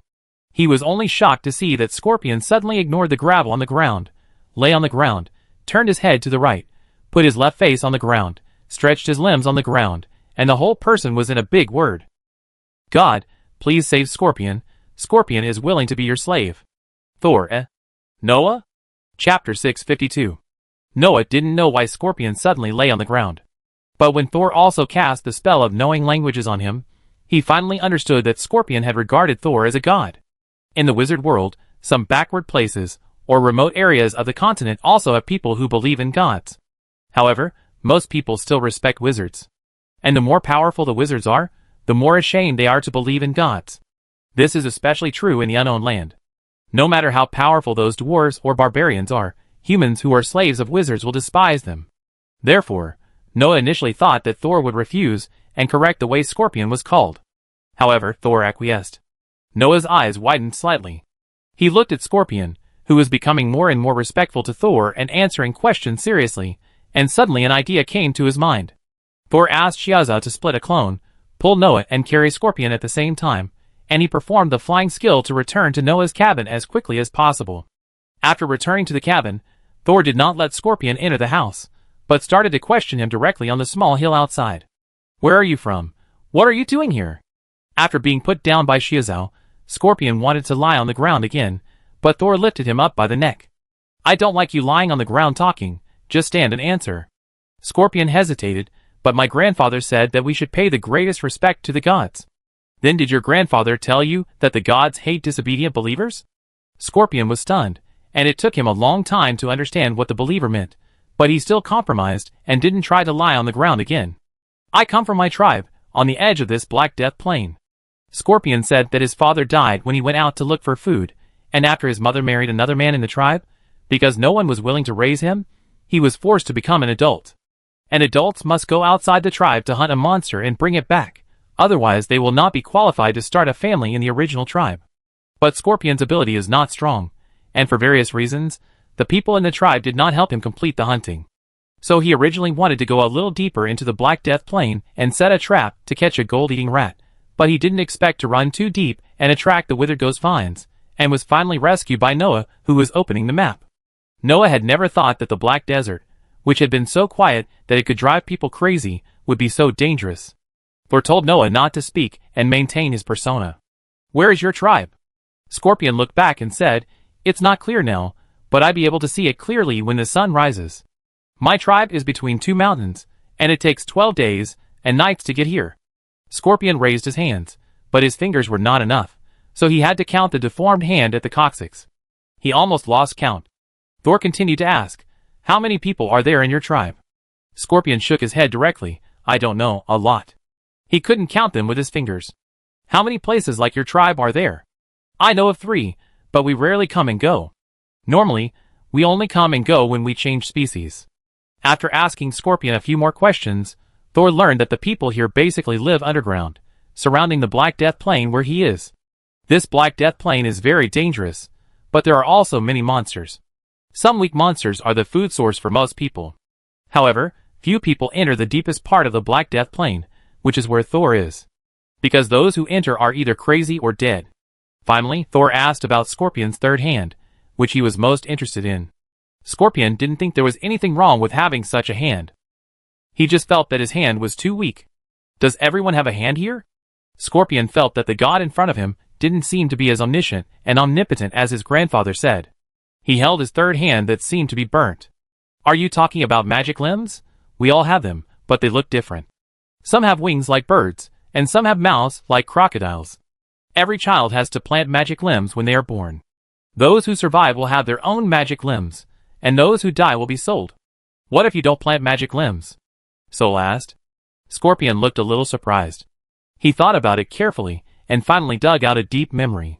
He was only shocked to see that Scorpion suddenly ignored the gravel on the ground, lay on the ground, turned his head to the right, put his left face on the ground, stretched his limbs on the ground, and the whole person was in a big word. God, please save Scorpion. Scorpion is willing to be your slave. Thor, Noah? Chapter 652. Noah didn't know why Scorpion suddenly lay on the ground. But when Thor also cast the spell of knowing languages on him, he finally understood that Scorpion had regarded Thor as a god. In the wizard world, some backward places, or remote areas of the continent also have people who believe in gods. However, most people still respect wizards. And the more powerful the wizards are, the more ashamed they are to believe in gods. This is especially true in the unknown land. No matter how powerful those dwarves or barbarians are, humans who are slaves of wizards will despise them. Therefore, Noah initially thought that Thor would refuse and correct the way Scorpion was called. However, Thor acquiesced. Noah's eyes widened slightly. He looked at Scorpion, who was becoming more and more respectful to Thor and answering questions seriously, and suddenly an idea came to his mind. Thor asked Shiaza to split a clone, pull Noah and carry Scorpion at the same time, and he performed the flying skill to return to Noah's cabin as quickly as possible. After returning to the cabin, Thor did not let Scorpion enter the house, but started to question him directly on the small hill outside. Where are you from? What are you doing here? After being put down by Shiazao, Scorpion wanted to lie on the ground again, but Thor lifted him up by the neck. I don't like you lying on the ground talking, just stand and answer. Scorpion hesitated, but my grandfather said that we should pay the greatest respect to the gods. Then did your grandfather tell you that the gods hate disobedient believers? Scorpion was stunned, and it took him a long time to understand what the believer meant, but he still compromised and didn't try to lie on the ground again. I come from my tribe, on the edge of this Black Death Plain. Scorpion said that his father died when he went out to look for food, and after his mother married another man in the tribe, because no one was willing to raise him, he was forced to become an adult. And adults must go outside the tribe to hunt a monster and bring it back, otherwise they will not be qualified to start a family in the original tribe. But Scorpion's ability is not strong, and for various reasons, the people in the tribe did not help him complete the hunting. So he originally wanted to go a little deeper into the Black Death Plain and set a trap to catch a gold-eating rat, but he didn't expect to run too deep and attract the withered ghost vines, and was finally rescued by Noah, who was opening the map. Noah had never thought that the Black Desert, which had been so quiet that it could drive people crazy, would be so dangerous. Thor told Noah not to speak and maintain his persona. Where is your tribe? Scorpion looked back and said, It's not clear now, but I'd be able to see it clearly when the sun rises. My tribe is between two mountains, and it takes 12 days and nights to get here. Scorpion raised his hands, but his fingers were not enough, so he had to count the deformed hand at the coccyx. He almost lost count. Thor continued to ask, How many people are there in your tribe? Scorpion shook his head directly. I don't know, a lot. He couldn't count them with his fingers. How many places like your tribe are there? I know of 3, but we rarely come and go. Normally, we only come and go when we change species. After asking Scorpion a few more questions, Thor learned that the people here basically live underground, surrounding the Black Death Plain where he is. This Black Death Plain is very dangerous, but there are also many monsters. Some weak monsters are the food source for most people. However, few people enter the deepest part of the Black Death Plain, which is where Thor is. Because those who enter are either crazy or dead. Finally, Thor asked about Scorpion's third hand, which he was most interested in. Scorpion didn't think there was anything wrong with having such a hand. He just felt that his hand was too weak. Does everyone have a hand here? Scorpion felt that the god in front of him didn't seem to be as omniscient and omnipotent as his grandfather said. He held his third hand that seemed to be burnt. Are you talking about magic limbs? We all have them, but they look different. Some have wings like birds, and some have mouths like crocodiles. Every child has to plant magic limbs when they are born. Those who survive will have their own magic limbs, and those who die will be sold. What if you don't plant magic limbs? Soul asked. Scorpion looked a little surprised. He thought about it carefully, and finally dug out a deep memory.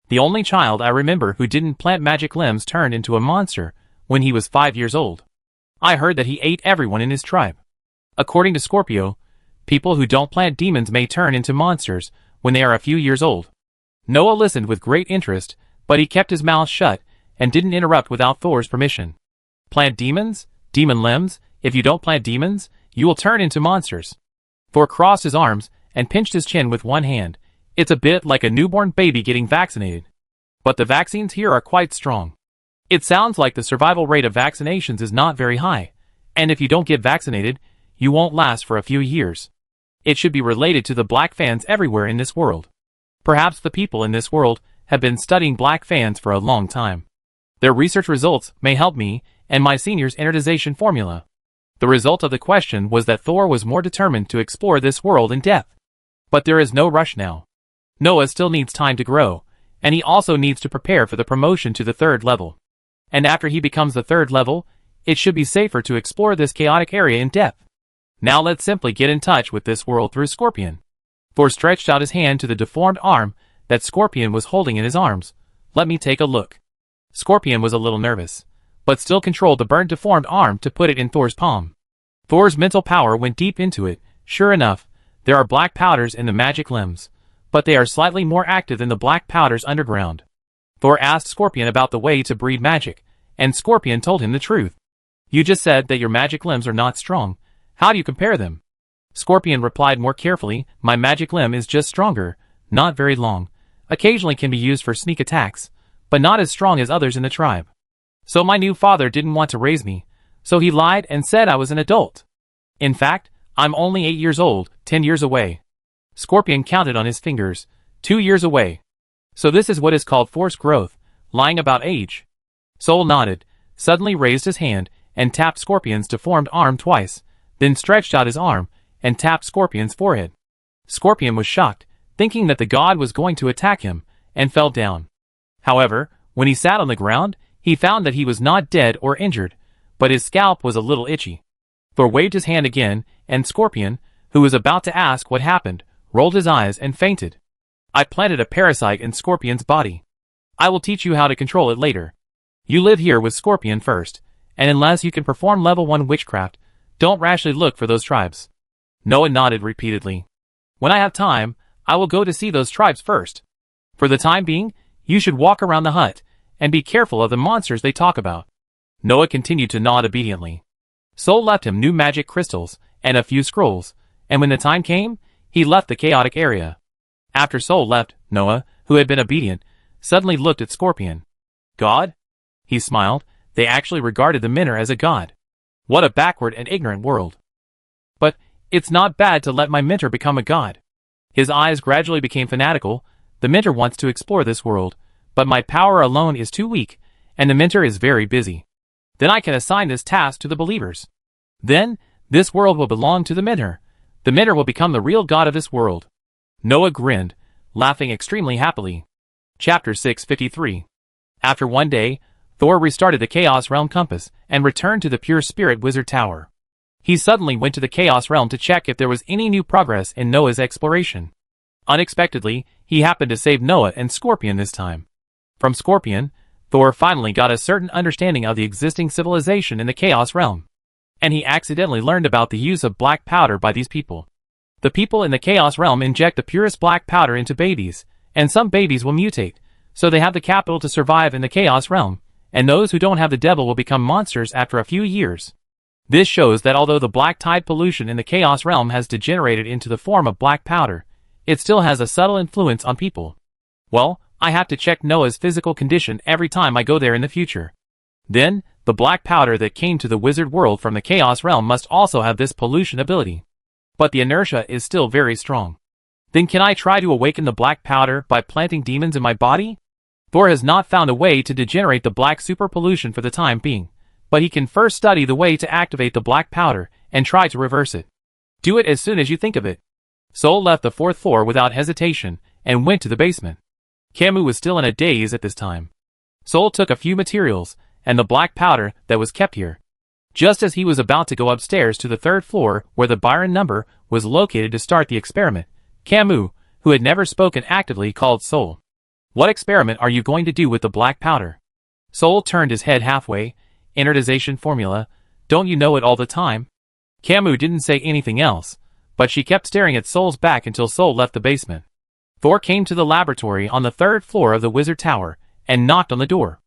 The only child I remember who didn't plant magic limbs turned into a monster when he was 5 years old. I heard that he ate everyone in his tribe. According to Scorpio, people who don't plant demons may turn into monsters when they are a few years old. Noah listened with great interest, but he kept his mouth shut and didn't interrupt without Thor's permission. Plant demons? Demon limbs? If you don't plant demons, you will turn into monsters. Thor crossed his arms and pinched his chin with one hand. It's a bit like a newborn baby getting vaccinated. But the vaccines here are quite strong. It sounds like the survival rate of vaccinations is not very high, and if you don't get vaccinated, you won't last for a few years. It should be related to the black fans everywhere in this world. Perhaps the people in this world have been studying black fans for a long time. Their research results may help me and my senior's energization formula. The result of the question was that Thor was more determined to explore this world in depth. But there is no rush now. Noah still needs time to grow, and he also needs to prepare for the promotion to the 3rd level. And after he becomes the 3rd level, it should be safer to explore this chaotic area in depth. Now let's simply get in touch with this world through Scorpion. Thor stretched out his hand to the deformed arm that Scorpion was holding in his arms. Let me take a look. Scorpion was a little nervous, but still controlled the burnt deformed arm to put it in Thor's palm. Thor's mental power went deep into it. Sure enough, there are black powders in the magic limbs, but they are slightly more active than the black powders underground. Thor asked Scorpion about the way to breed magic, and Scorpion told him the truth. You just said that your magic limbs are not strong. How do you compare them? Scorpion replied more carefully, my magic limb is just stronger, not very long, occasionally can be used for sneak attacks, but not as strong as others in the tribe. So my new father didn't want to raise me, so he lied and said I was an adult. In fact, I'm only 8 years old, 10 years away. Scorpion counted on his fingers, 2 years away. So this is what is called forced growth, lying about age. Soul nodded, suddenly raised his hand, and tapped Scorpion's deformed arm twice, then stretched out his arm, and tapped Scorpion's forehead. Scorpion was shocked, thinking that the god was going to attack him, and fell down. However, when he sat on the ground, he found that he was not dead or injured, but his scalp was a little itchy. Thor waved his hand again, and Scorpion, who was about to ask what happened, rolled his eyes and fainted. I planted a parasite in Scorpion's body. I will teach you how to control it later. You live here with Scorpion first, and unless you can perform level 1 witchcraft, don't rashly look for those tribes. Noah nodded repeatedly. When I have time, I will go to see those tribes first. For the time being, you should walk around the hut, and be careful of the monsters they talk about. Noah continued to nod obediently. Soul left him new magic crystals, and a few scrolls, and when the time came, he left the chaotic area. After Soul left, Noah, who had been obedient, suddenly looked at Scorpion. God? He smiled. They actually regarded the Minor as a god. What a backward and ignorant world. But it's not bad to let my mentor become a god. His eyes gradually became fanatical. The mentor wants to explore this world, but my power alone is too weak, and the mentor is very busy. Then I can assign this task to the believers. Then, this world will belong to the mentor. The mentor will become the real god of this world. Noah grinned, laughing extremely happily. Chapter 653. After one day, Thor restarted the Chaos Realm compass and returned to the Pure Spirit Wizard Tower. He suddenly went to the Chaos Realm to check if there was any new progress in Noah's exploration. Unexpectedly, he happened to save Noah and Scorpion this time. From Scorpion, Thor finally got a certain understanding of the existing civilization in the Chaos Realm. And he accidentally learned about the use of black powder by these people. The people in the Chaos Realm inject the purest black powder into babies, and some babies will mutate, so they have the capital to survive in the Chaos Realm, and those who don't have the devil will become monsters after a few years. This shows that although the black tide pollution in the Chaos Realm has degenerated into the form of black powder, it still has a subtle influence on people. Well, I have to check Noah's physical condition every time I go there in the future. Then, the black powder that came to the wizard world from the Chaos Realm must also have this pollution ability. But the inertia is still very strong. Then can I try to awaken the black powder by planting demons in my body? Thor has not found a way to degenerate the black super pollution for the time being, but he can first study the way to activate the black powder and try to reverse it. Do it as soon as you think of it. Soul left the 4th floor without hesitation and went to the basement. Camus was still in a daze at this time. Soul took a few materials and the black powder that was kept here. Just as he was about to go upstairs to the 3rd floor where the Byron number was located to start the experiment, Camus, who had never spoken actively, called Soul. What experiment are you going to do with the black powder? Sol turned his head halfway. Anodization formula. Don't you know it all the time? Camus didn't say anything else, but she kept staring at Sol's back until Sol left the basement. Thor came to the laboratory on the 3rd floor of the wizard tower and knocked on the door.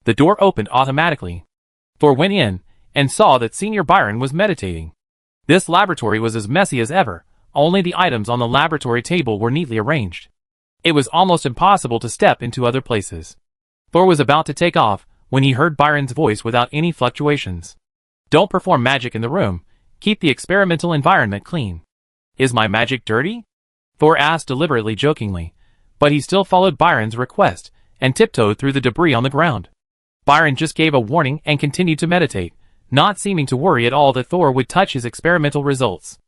The door opened automatically. Thor went in and saw that Senior Byron was meditating. This laboratory was as messy as ever, only the items on the laboratory table were neatly arranged. It was almost impossible to step into other places. Thor was about to take off when he heard Byron's voice without any fluctuations. Don't perform magic in the room. Keep the experimental environment clean. Is my magic dirty? Thor asked deliberately jokingly, but he still followed Byron's request and tiptoed through the debris on the ground. Byron just gave a warning and continued to meditate, not seeming to worry at all that Thor would touch his experimental results.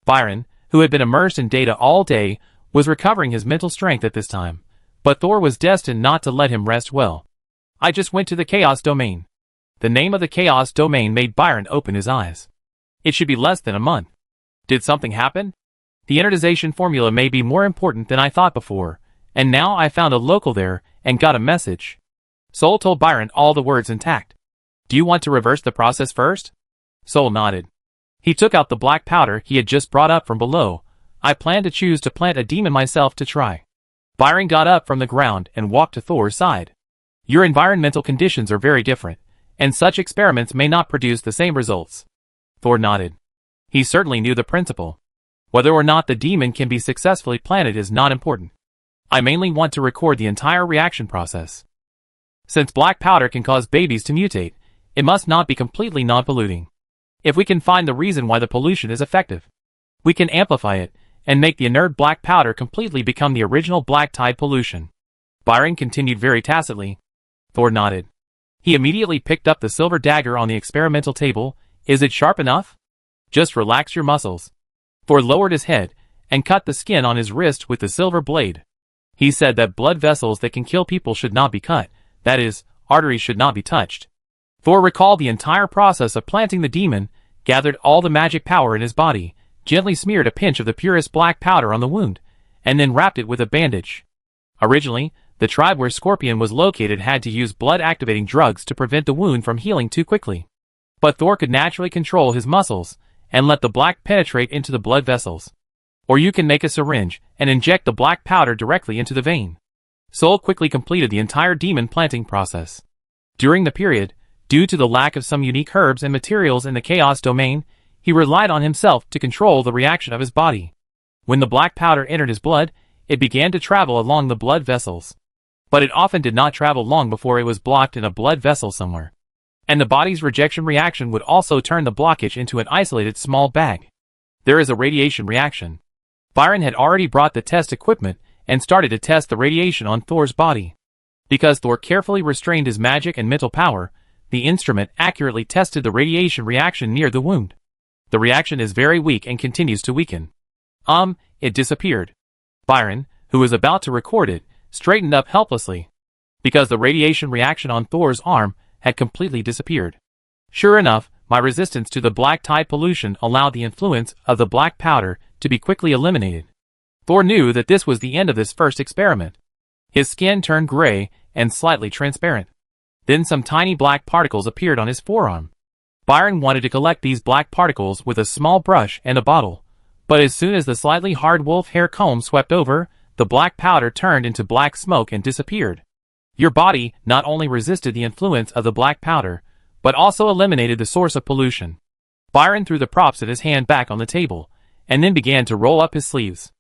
Byron, who had been immersed in data all day, was recovering his mental strength at this time, but Thor was destined not to let him rest well. I just went to the Chaos Domain. The name of the Chaos Domain made Byron open his eyes. It should be less than a month. Did something happen? The anodization formula may be more important than I thought before, and now I found a local there and got a message. Sol told Byron all the words intact. Do you want to reverse the process first? Sol nodded. He took out the black powder he had just brought up from below. I plan to choose to plant a demon myself to try. Byron got up from the ground and walked to Thor's side. Your environmental conditions are very different, and such experiments may not produce the same results. Thor nodded. He certainly knew the principle. Whether or not the demon can be successfully planted is not important. I mainly want to record the entire reaction process. Since black powder can cause babies to mutate, it must not be completely non-polluting. If we can find the reason why the pollution is effective, we can amplify it and make the inert black powder completely become the original black tide pollution. Byron continued very tacitly. Thor nodded. He immediately picked up the silver dagger on the experimental table. Is it sharp enough? Just relax your muscles. Thor lowered his head and cut the skin on his wrist with the silver blade. He said that blood vessels that can kill people should not be cut, that is, arteries should not be touched. Thor recalled the entire process of planting the demon, gathered all the magic power in his body, gently smeared a pinch of the purest black powder on the wound, and then wrapped it with a bandage. Originally, the tribe where Scorpion was located had to use blood-activating drugs to prevent the wound from healing too quickly. But Thor could naturally control his muscles and let the black penetrate into the blood vessels. Or you can make a syringe and inject the black powder directly into the vein. Sol quickly completed the entire demon planting process. During the period, due to the lack of some unique herbs and materials in the Chaos Domain, he relied on himself to control the reaction of his body. When the black powder entered his blood, it began to travel along the blood vessels. But it often did not travel long before it was blocked in a blood vessel somewhere. And the body's rejection reaction would also turn the blockage into an isolated small bag. There is a radiation reaction. Byron had already brought the test equipment and started to test the radiation on Thor's body. Because Thor carefully restrained his magic and mental power, the instrument accurately tested the radiation reaction near the wound. The reaction is very weak and continues to weaken. It disappeared. Byron, who was about to record it, straightened up helplessly. Because the radiation reaction on Thor's arm had completely disappeared. Sure enough, my resistance to the black tide pollution allowed the influence of the black powder to be quickly eliminated. Thor knew that this was the end of this first experiment. His skin turned gray and slightly transparent. Then some tiny black particles appeared on his forearm. Byron wanted to collect these black particles with a small brush and a bottle, but as soon as the slightly hard wolf hair comb swept over, the black powder turned into black smoke and disappeared. Your body not only resisted the influence of the black powder, but also eliminated the source of pollution. Byron threw the props at his hand back on the table, and then began to roll up his sleeves.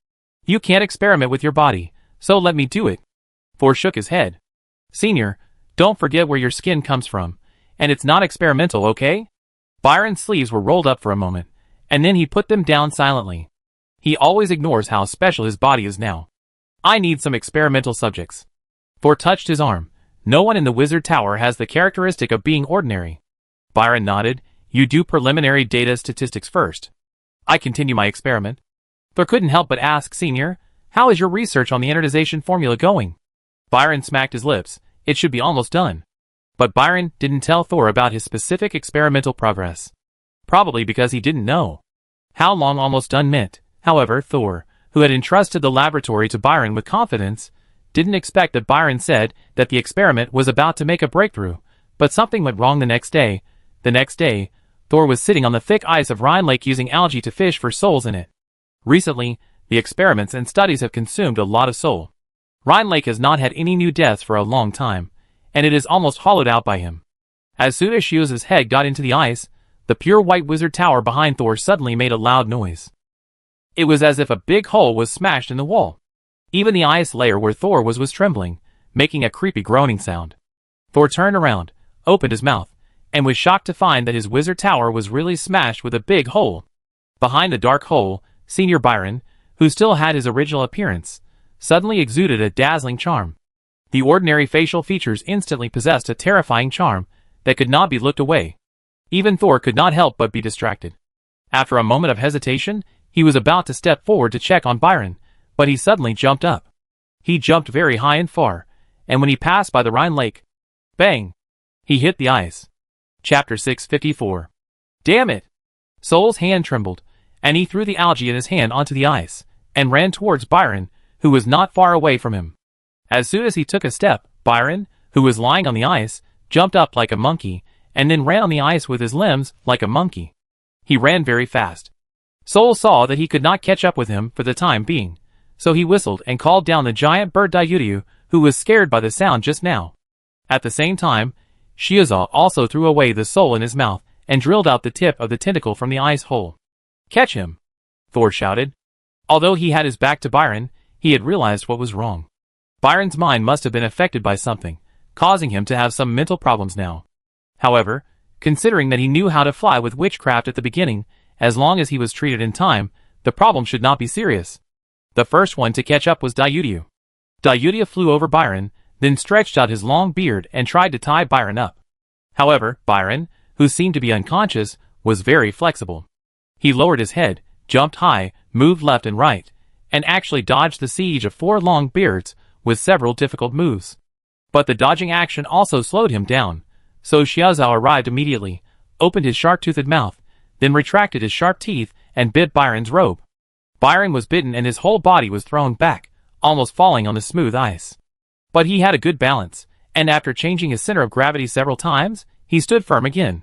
You can't experiment with your body, so let me do it. Thor shook his head. Senior, don't forget where your skin comes from, and it's not experimental, okay? Byron's sleeves were rolled up for a moment, and then he put them down silently. He always ignores how special his body is now. I need some experimental subjects. Thor touched his arm. No one in the wizard tower has the characteristic of being ordinary. Byron nodded. You do preliminary data statistics first. I continue my experiment. Thor couldn't help but ask, Senior, how is your research on the anodization formula going? Byron smacked his lips. It should be almost done. But Byron didn't tell Thor about his specific experimental progress. Probably because he didn't know how long almost done meant. However, Thor, who had entrusted the laboratory to Byron with confidence, didn't expect that Byron said that the experiment was about to make a breakthrough, but something went wrong the next day. The next day, Thor was sitting on the thick ice of Rhine Lake using algae to fish for souls in it. Recently, the experiments and studies have consumed a lot of soul. Rhine Lake has not had any new deaths for a long time, and it is almost hollowed out by him. As soon as Shioza's head got into the ice, the pure white wizard tower behind Thor suddenly made a loud noise. It was as if a big hole was smashed in the wall. Even the ice layer where Thor was trembling, making a creepy groaning sound. Thor turned around, opened his mouth, and was shocked to find that his wizard tower was really smashed with a big hole. Behind the dark hole, Senior Byron, who still had his original appearance, suddenly exuded a dazzling charm. The ordinary facial features instantly possessed a terrifying charm that could not be looked away. Even Thor could not help but be distracted. After a moment of hesitation, he was about to step forward to check on Byron, but he suddenly jumped up. He jumped very high and far, and when he passed by the Rhine Lake, bang! He hit the ice. Chapter 654. Damn it! Soul's hand trembled, and he threw the algae in his hand onto the ice, and ran towards Byron, who was not far away from him. As soon as he took a step, Byron, who was lying on the ice, jumped up like a monkey, and then ran on the ice with his limbs like a monkey. He ran very fast. Soul saw that he could not catch up with him for the time being, so he whistled and called down the giant bird Daiuryu, who was scared by the sound just now. At the same time, Shioza also threw away the soul in his mouth and drilled out the tip of the tentacle from the ice hole. Catch him! Thor shouted. Although he had his back to Byron, he had realized what was wrong. Byron's mind must have been affected by something, causing him to have some mental problems now. However, considering that he knew how to fly with witchcraft at the beginning, as long as he was treated in time, the problem should not be serious. The first one to catch up was Daiuryu. Daiuryu flew over Byron, then stretched out his long beard and tried to tie Byron up. However, Byron, who seemed to be unconscious, was very flexible. He lowered his head, jumped high, moved left and right, and actually dodged the siege of 4 long beards with several difficult moves. But the dodging action also slowed him down, so Xiaozhao arrived immediately, opened his sharp-toothed mouth, then retracted his sharp teeth and bit Byron's robe. Byron was bitten and his whole body was thrown back, almost falling on the smooth ice. But he had a good balance, and after changing his center of gravity several times, he stood firm again.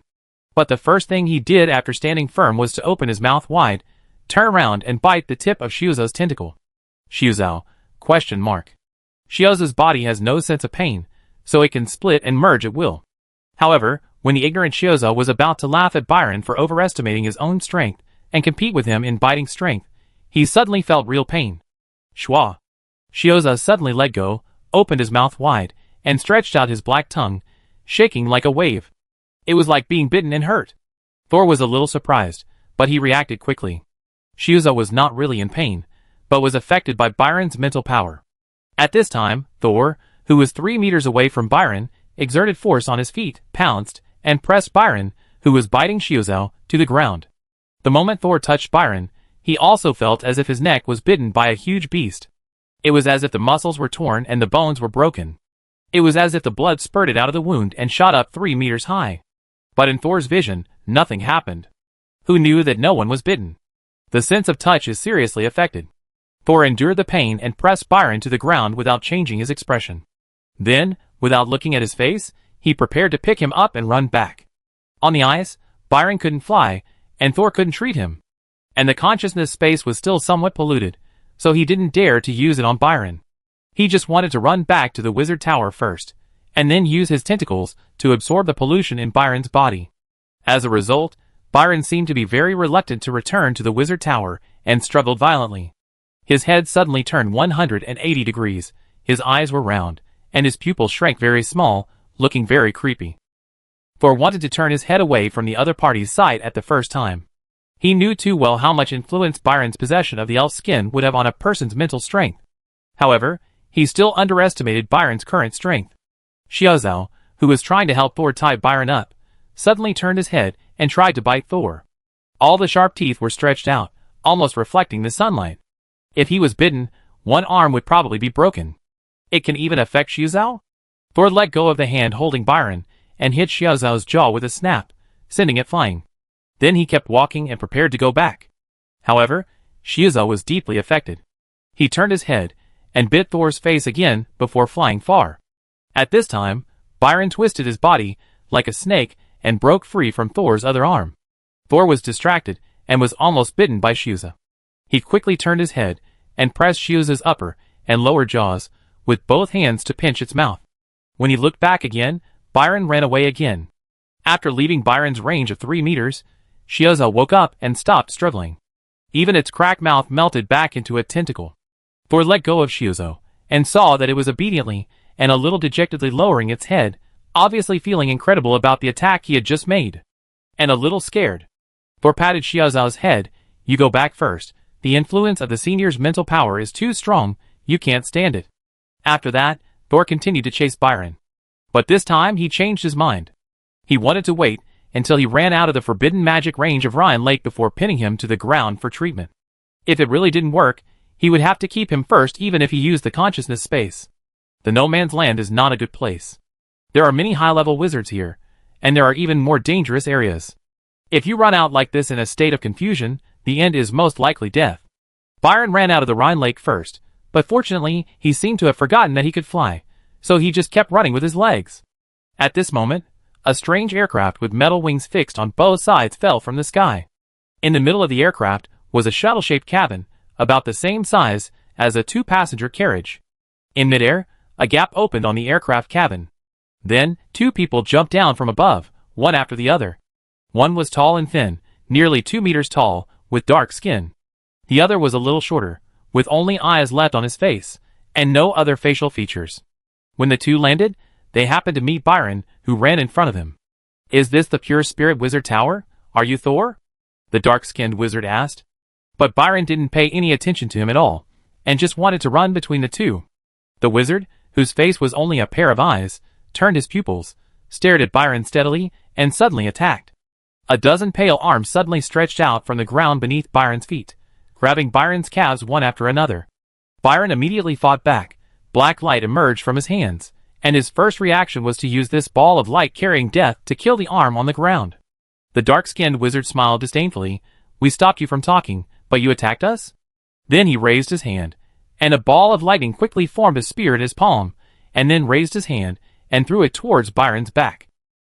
But the first thing he did after standing firm was to open his mouth wide, turn around and bite the tip of Xiuzao's tentacle. Xiuzao? ? Xiuzao's body has no sense of pain, so it can split and merge at will. However, when the ignorant Xiuzao was about to laugh at Byron for overestimating his own strength and compete with him in biting strength, he suddenly felt real pain. Shua! Xiuzao suddenly let go, opened his mouth wide, and stretched out his black tongue, shaking like a wave. It was like being bitten and hurt. Thor was a little surprised, but he reacted quickly. Xiuzao was not really in pain, but was affected by Byron's mental power. At this time, Thor, who was 3 meters away from Byron, exerted force on his feet, pounced, and pressed Byron, who was biting Xiuzao, to the ground. The moment Thor touched Byron, he also felt as if his neck was bitten by a huge beast. It was as if the muscles were torn and the bones were broken. It was as if the blood spurted out of the wound and shot up 3 meters high. But in Thor's vision, nothing happened. Who knew that no one was bitten? The sense of touch is seriously affected. Thor endured the pain and pressed Byron to the ground without changing his expression. Then, without looking at his face, he prepared to pick him up and run back. On the ice, Byron couldn't fly, and Thor couldn't treat him. And the consciousness space was still somewhat polluted, so he didn't dare to use it on Byron. He just wanted to run back to the wizard tower first, and then use his tentacles to absorb the pollution in Byron's body. As a result, Byron seemed to be very reluctant to return to the wizard tower and struggled violently. His head suddenly turned 180 degrees, his eyes were round, and his pupils shrank very small, looking very creepy. Thor wanted to turn his head away from the other party's sight at the first time. He knew too well how much influence Byron's possession of the elf skin would have on a person's mental strength. However, he still underestimated Byron's current strength. Xiaozhao, who was trying to help Thor tie Byron up, suddenly turned his head and tried to bite Thor. All the sharp teeth were stretched out, almost reflecting the sunlight. If he was bitten, one arm would probably be broken. It can even affect Xiaozhao? Thor let go of the hand holding Byron and hit Xiaozhao's jaw with a snap, sending it flying. Then he kept walking and prepared to go back. However, Xiaozhao was deeply affected. He turned his head, and bit Thor's face again before flying far. At this time, Byron twisted his body like a snake and broke free from Thor's other arm. Thor was distracted and was almost bitten by Shuza. He quickly turned his head and pressed Shuza's upper and lower jaws with both hands to pinch its mouth. When he looked back again, Byron ran away again. After leaving Byron's range of 3 meters, Shuza woke up and stopped struggling. Even its cracked mouth melted back into a tentacle. Thor let go of Shuzo and saw that it was obediently and a little dejectedly lowering its head, obviously feeling incredible about the attack he had just made. And a little scared. Thor patted Shuzo's head. "You go back first. The influence of the senior's mental power is too strong, you can't stand it." After that, Thor continued to chase Byron. But this time he changed his mind. He wanted to wait until he ran out of the forbidden magic range of Rhine Lake before pinning him to the ground for treatment. If it really didn't work, he would have to keep him first even if he used the consciousness space. The no man's land is not a good place. There are many high-level wizards here, and there are even more dangerous areas. If you run out like this in a state of confusion, the end is most likely death. Byron ran out of the Rhine Lake first, but fortunately he seemed to have forgotten that he could fly, so he just kept running with his legs. At this moment, a strange aircraft with metal wings fixed on both sides fell from the sky. In the middle of the aircraft was a shuttle-shaped cabin, about the same size as a 2-passenger carriage. In midair, a gap opened on the aircraft cabin. Then, 2 people jumped down from above, one after the other. One was tall and thin, nearly 2 meters tall, with dark skin. The other was a little shorter, with only eyes left on his face, and no other facial features. When the 2 landed, they happened to meet Byron, who ran in front of him. "Is this the Pure Spirit Wizard Tower? Are you Thor?" the dark-skinned wizard asked. But Byron didn't pay any attention to him at all, and just wanted to run between the 2. The wizard, whose face was only a pair of eyes, turned his pupils, stared at Byron steadily, and suddenly attacked. A dozen pale arms suddenly stretched out from the ground beneath Byron's feet, grabbing Byron's calves one after another. Byron immediately fought back. Black light emerged from his hands, and his first reaction was to use this ball of light carrying death to kill the arm on the ground. The dark-skinned wizard smiled disdainfully. "We stopped you from talking, but you attacked us?" Then he raised his hand, and a ball of lightning quickly formed a spear in his palm, and then raised his hand and threw it towards Byron's back.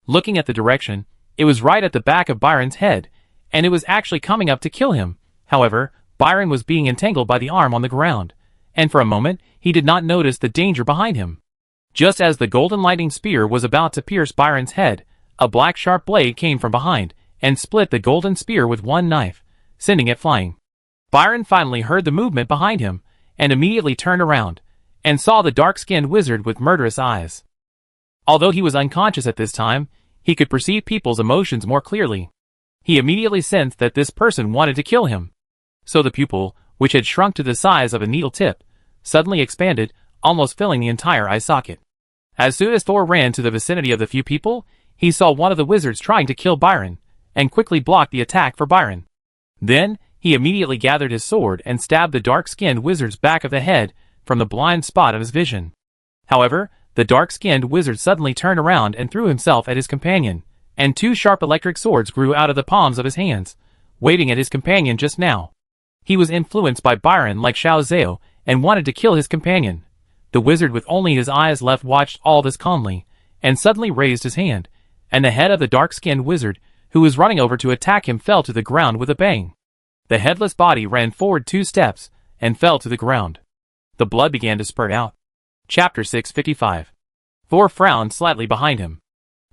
Looking at the direction, it was right at the back of Byron's head, and it was actually coming up to kill him. However, Byron was being entangled by the arm on the ground, and for a moment he did not notice the danger behind him. Just as the golden lightning spear was about to pierce Byron's head, a black sharp blade came from behind and split the golden spear with one knife, sending it flying. Byron finally heard the movement behind him, and immediately turned around, and saw the dark-skinned wizard with murderous eyes. Although he was unconscious at this time, he could perceive people's emotions more clearly. He immediately sensed that this person wanted to kill him. So the pupil, which had shrunk to the size of a needle tip, suddenly expanded, almost filling the entire eye socket. As soon as Thor ran to the vicinity of the few people, he saw one of the wizards trying to kill Byron, and quickly blocked the attack for Byron. Then, he immediately gathered his sword and stabbed the dark-skinned wizard's back of the head from the blind spot of his vision. However, the dark-skinned wizard suddenly turned around and threw himself at his companion, and 2 sharp electric swords grew out of the palms of his hands, waving at his companion just now. He was influenced by Byron like Xiao Zhao and wanted to kill his companion. The wizard with only his eyes left watched all this calmly, and suddenly raised his hand, and the head of the dark-skinned wizard, who was running over to attack him, fell to the ground with a bang. The headless body ran forward 2 steps, and fell to the ground. The blood began to spurt out. Chapter 655. Thor frowned slightly behind him.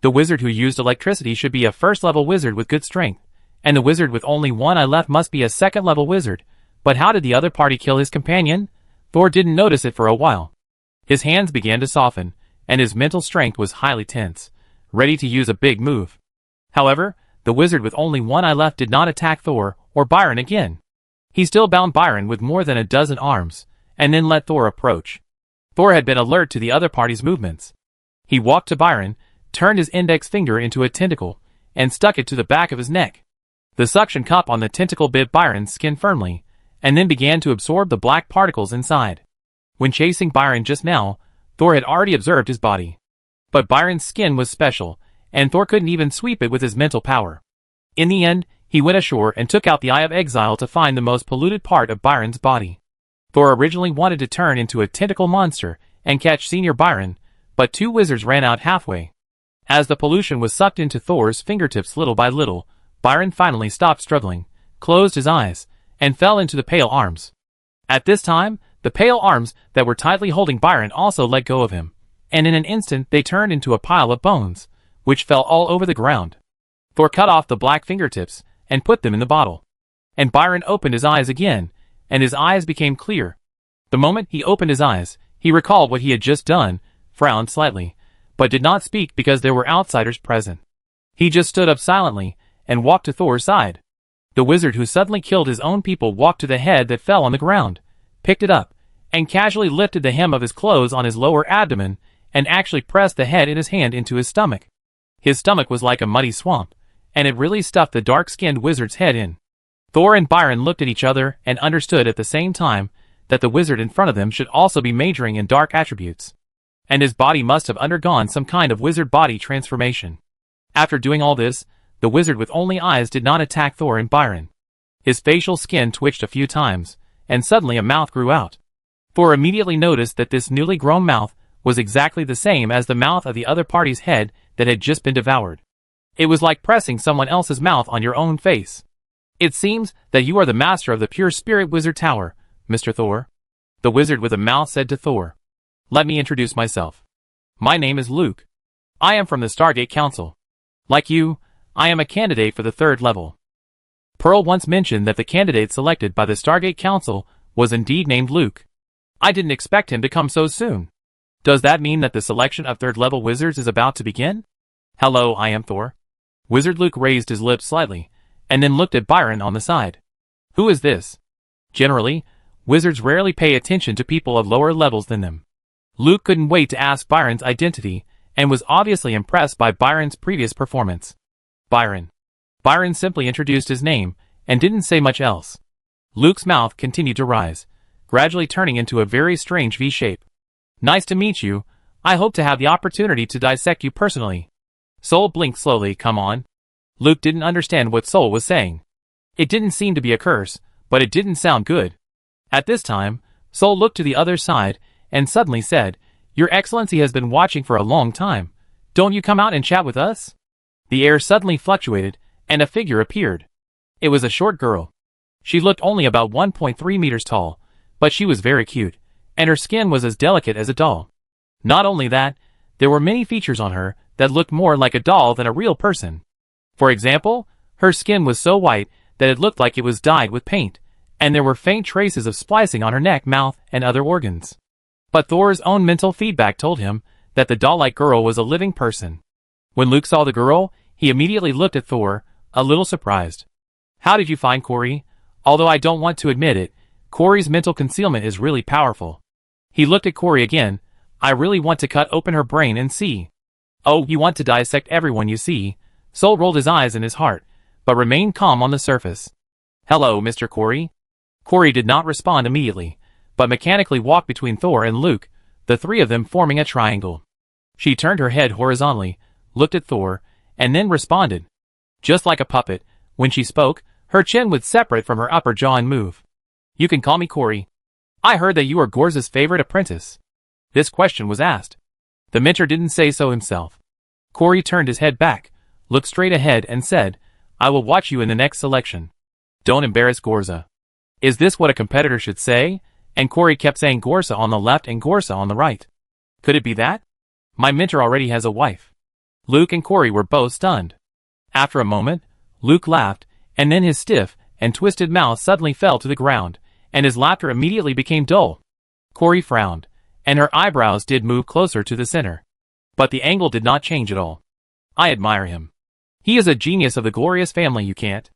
The wizard who used electricity should be a first-level wizard with good strength, and the wizard with only one eye left must be a second-level wizard. But how did the other party kill his companion? Thor didn't notice it for a while. His hands began to soften, and his mental strength was highly tense, ready to use a big move. However, the wizard with only one eye left did not attack Thor or Byron again. He still bound Byron with more than a dozen arms, and then let Thor approach. Thor had been alert to the other party's movements. He walked to Byron, turned his index finger into a tentacle, and stuck it to the back of his neck. The suction cup on the tentacle bit Byron's skin firmly, and then began to absorb the black particles inside. When chasing Byron just now, Thor had already observed his body. But Byron's skin was special, and Thor couldn't even sweep it with his mental power. In the end, he went ashore and took out the Eye of Exile to find the most polluted part of Byron's body. Thor originally wanted to turn into a tentacle monster and catch Senior Byron, but two wizards ran out halfway. As the pollution was sucked into Thor's fingertips little by little, Byron finally stopped struggling, closed his eyes, and fell into the pale arms. At this time, the pale arms that were tightly holding Byron also let go of him, and in an instant they turned into a pile of bones, which fell all over the ground. Thor cut off the black fingertips and put them in the bottle. And Byron opened his eyes again, and his eyes became clear. The moment he opened his eyes, he recalled what he had just done, frowned slightly, but did not speak because there were outsiders present. He just stood up silently and walked to Thor's side. The wizard who suddenly killed his own people walked to the head that fell on the ground, picked it up, and casually lifted the hem of his clothes on his lower abdomen and actually pressed the head in his hand into his stomach. His stomach was like a muddy swamp, and it really stuffed the dark-skinned wizard's head in. Thor and Byron looked at each other and understood at the same time that the wizard in front of them should also be majoring in dark attributes, and his body must have undergone some kind of wizard body transformation. After doing all this, the wizard with only eyes did not attack Thor and Byron. His facial skin twitched a few times, and suddenly a mouth grew out. Thor immediately noticed that this newly grown mouth was exactly the same as the mouth of the other party's head that had just been devoured. It was like pressing someone else's mouth on your own face. It seems that you are the master of the Pure Spirit Wizard Tower, Mr. Thor. The wizard with a mouth said to Thor. Let me introduce myself. My name is Luke. I am from the Stargate Council. Like you, I am a candidate for the 3rd level. Pearl once mentioned that the candidate selected by the Stargate Council was indeed named Luke. I didn't expect him to come so soon. Does that mean that the selection of 3rd level wizards is about to begin? Hello, I am Thor. Wizard Luke raised his lips slightly, and then looked at Byron on the side. Who is this? Generally, wizards rarely pay attention to people of lower levels than them. Luke couldn't wait to ask Byron's identity, and was obviously impressed by Byron's previous performance. Byron. Byron simply introduced his name, and didn't say much else. Luke's mouth continued to rise, gradually turning into a very strange V shape. Nice to meet you. I hope to have the opportunity to dissect you personally. Soul blinked slowly. Come on. Luke didn't understand what Soul was saying. It didn't seem to be a curse, but it didn't sound good. At this time, Soul looked to the other side, and suddenly said, Your Excellency has been watching for a long time. Don't you come out and chat with us? The air suddenly fluctuated, and a figure appeared. It was a short girl. She looked only about 1.3 meters tall, but she was very cute, and her skin was as delicate as a doll. Not only that, there were many features on her that looked more like a doll than a real person. For example, her skin was so white that it looked like it was dyed with paint, and there were faint traces of splicing on her neck, mouth, and other organs. But Thor's own mental feedback told him that the doll-like girl was a living person. When Luke saw the girl, he immediately looked at Thor, a little surprised. How did you find Corey? Although I don't want to admit it, Corey's mental concealment is really powerful. He looked at Corey again. I really want to cut open her brain and see. Oh, you want to dissect everyone you see? Soul rolled his eyes in his heart, but remained calm on the surface. Hello, Mr. Corey. Corey did not respond immediately, but mechanically walked between Thor and Luke, the three of them forming a triangle. She turned her head horizontally, looked at Thor, and then responded. Just like a puppet, when she spoke, her chin would separate from her upper jaw and move. You can call me Corey. I heard that you are Gorza's favorite apprentice. This question was asked. The mentor didn't say so himself. Corey turned his head back, looked straight ahead and said, I will watch you in the next selection. Don't embarrass Gorza. Is this what a competitor should say? And Corey kept saying Gorza on the left and Gorza on the right. Could it be that? My mentor already has a wife. Luke and Corey were both stunned. After a moment, Luke laughed, and then his stiff and twisted mouth suddenly fell to the ground, and his laughter immediately became dull. Corey frowned, and her eyebrows did move closer to the center. But the angle did not change at all. I admire him. He is a genius of the glorious family, you can't.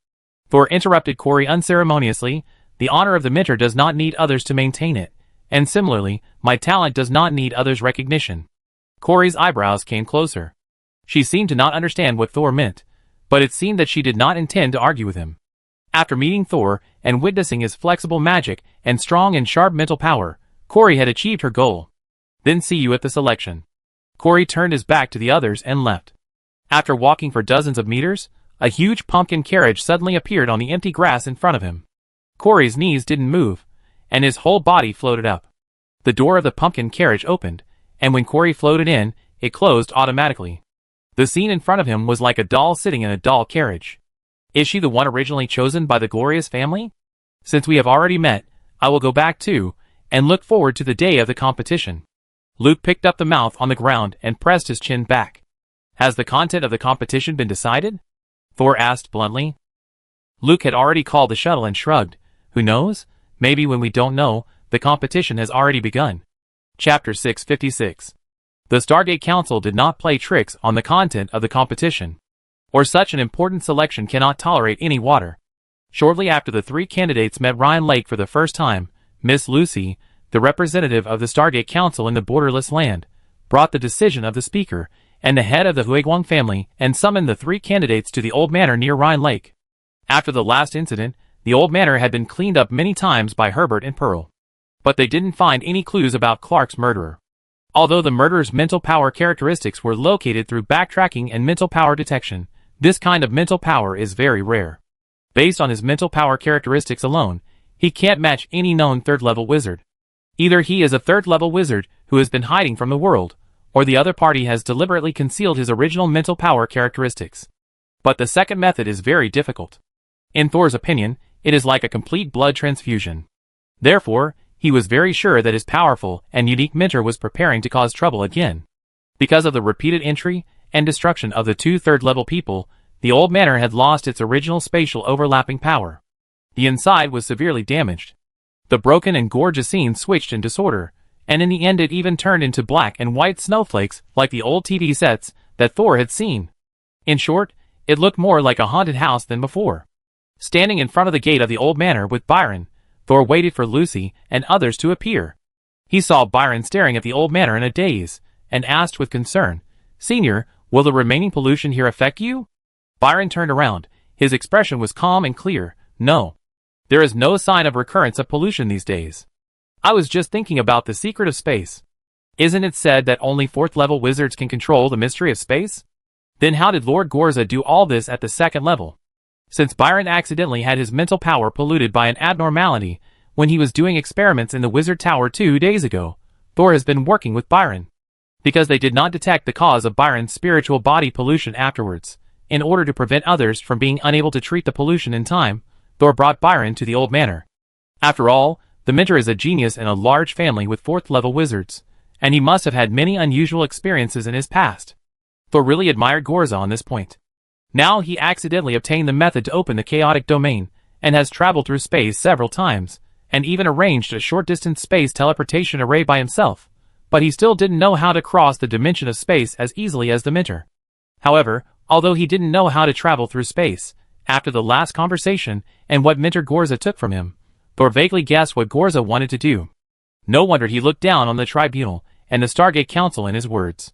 Thor interrupted Corey unceremoniously. The honor of the mentor does not need others to maintain it, and similarly, my talent does not need others' recognition. Corey's eyebrows came closer. She seemed to not understand what Thor meant, but it seemed that she did not intend to argue with him. After meeting Thor and witnessing his flexible magic and strong and sharp mental power, Corey had achieved her goal. Then see you at the selection. Corey turned his back to the others and left. After walking for dozens of meters, a huge pumpkin carriage suddenly appeared on the empty grass in front of him. Corey's knees didn't move, and his whole body floated up. The door of the pumpkin carriage opened, and when Corey floated in, it closed automatically. The scene in front of him was like a doll sitting in a doll carriage. Is she the one originally chosen by the glorious family? Since we have already met, I will go back too, and look forward to the day of the competition. Luke picked up the mouth on the ground and pressed his chin back. Has the content of the competition been decided? Thor asked bluntly. Luke had already called the shuttle and shrugged. Who knows? Maybe when we don't know, the competition has already begun. Chapter 656. The Stargate Council did not play tricks on the content of the competition, or such an important selection cannot tolerate any water. Shortly after the three candidates met Ryan Lake for the first time, Miss Lucy, the representative of the Stargate Council in the borderless land, brought the decision of the speaker and the head of the Huiguang family and summoned the three candidates to the old manor near Ryan Lake. After the last incident, the old manor had been cleaned up many times by Herbert and Pearl, but they didn't find any clues about Clark's murderer. Although the murderer's mental power characteristics were located through backtracking and mental power detection, this kind of mental power is very rare. Based on his mental power characteristics alone, he can't match any known third-level wizard. Either he is a third-level wizard who has been hiding from the world, or the other party has deliberately concealed his original mental power characteristics. But the second method is very difficult. In Thor's opinion, it is like a complete blood transfusion. Therefore, he was very sure that his powerful and unique mentor was preparing to cause trouble again. Because of the repeated entry and destruction of the two third-level people, the old manor had lost its original spatial overlapping power. The inside was severely damaged. The broken and gorgeous scene switched in disorder, and in the end it even turned into black and white snowflakes like the old TV sets that Thor had seen. In short, it looked more like a haunted house than before. Standing in front of the gate of the old manor with Byron, Thor waited for Lucy and others to appear. He saw Byron staring at the old manor in a daze, and asked with concern, "Senior, will the remaining pollution here affect you?" Byron turned around. His expression was calm and clear. "No. There is no sign of recurrence of pollution these days. I was just thinking about the secret of space. Isn't it said that only fourth-level wizards can control the mystery of space? Then how did Lord Gorza do all this at the second level?" Since Byron accidentally had his mental power polluted by an abnormality when he was doing experiments in the Wizard Tower 2 days ago, Thor has been working with Byron. Because they did not detect the cause of Byron's spiritual body pollution afterwards, in order to prevent others from being unable to treat the pollution in time, Thor brought Byron to the old manor. After all, the mentor is a genius in a large family with fourth-level wizards, and he must have had many unusual experiences in his past. Thor really admired Gorza on this point. Now he accidentally obtained the method to open the chaotic domain, and has traveled through space several times, and even arranged a short-distance space teleportation array by himself, but he still didn't know how to cross the dimension of space as easily as the mentor. However, although he didn't know how to travel through space, after the last conversation and what Mentor Gorza took from him, Thor vaguely guessed what Gorza wanted to do. No wonder he looked down on the Tribunal and the Stargate Council in his words.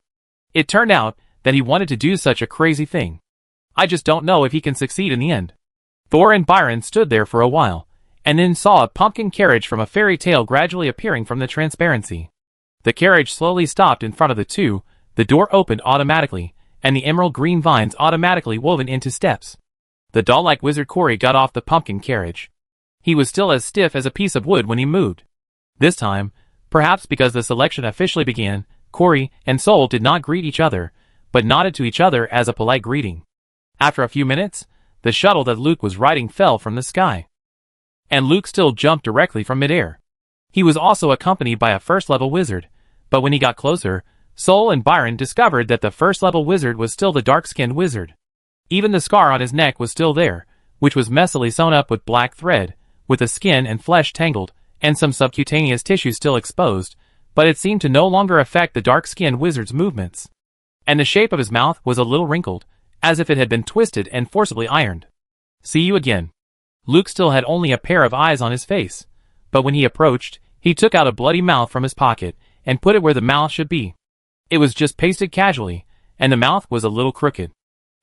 It turned out that he wanted to do such a crazy thing. I just don't know if he can succeed in the end. Thor and Byron stood there for a while, and then saw a pumpkin carriage from a fairy tale gradually appearing from the transparency. The carriage slowly stopped in front of the two, the door opened automatically, and the emerald green vines automatically woven into steps. The doll-like wizard Corey got off the pumpkin carriage. He was still as stiff as a piece of wood when he moved. This time, perhaps because the selection officially began, Corey and Soul did not greet each other, but nodded to each other as a polite greeting. After a few minutes, the shuttle that Luke was riding fell from the sky. And Luke still jumped directly from midair. He was also accompanied by a first-level wizard, but when he got closer, Soul and Byron discovered that the first-level wizard was still the dark-skinned wizard. Even the scar on his neck was still there, which was messily sewn up with black thread, with the skin and flesh tangled, and some subcutaneous tissue still exposed, but it seemed to no longer affect the dark-skinned wizard's movements. And the shape of his mouth was a little wrinkled, as if it had been twisted and forcibly ironed. "See you again." Luke still had only a pair of eyes on his face, but when he approached, he took out a bloody mouth from his pocket and put it where the mouth should be. It was just pasted casually, and the mouth was a little crooked.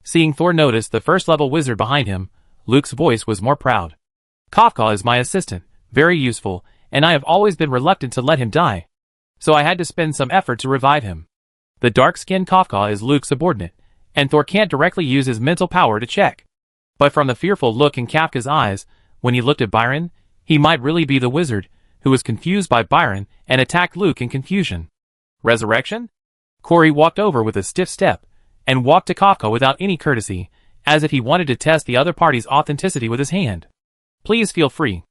Seeing Thor notice the first-level wizard behind him, Luke's voice was more proud. "Kafka is my assistant, very useful, and I have always been reluctant to let him die. So I had to spend some effort to revive him." The dark-skinned Kafka is Luke's subordinate, and Thor can't directly use his mental power to check. But from the fearful look in Kafka's eyes, when he looked at Byron, he might really be the wizard, who was confused by Byron and attacked Luke in confusion. Resurrection? Corey walked over with a stiff step and walked to Kafka without any courtesy, as if he wanted to test the other party's authenticity with his hand. Please feel free.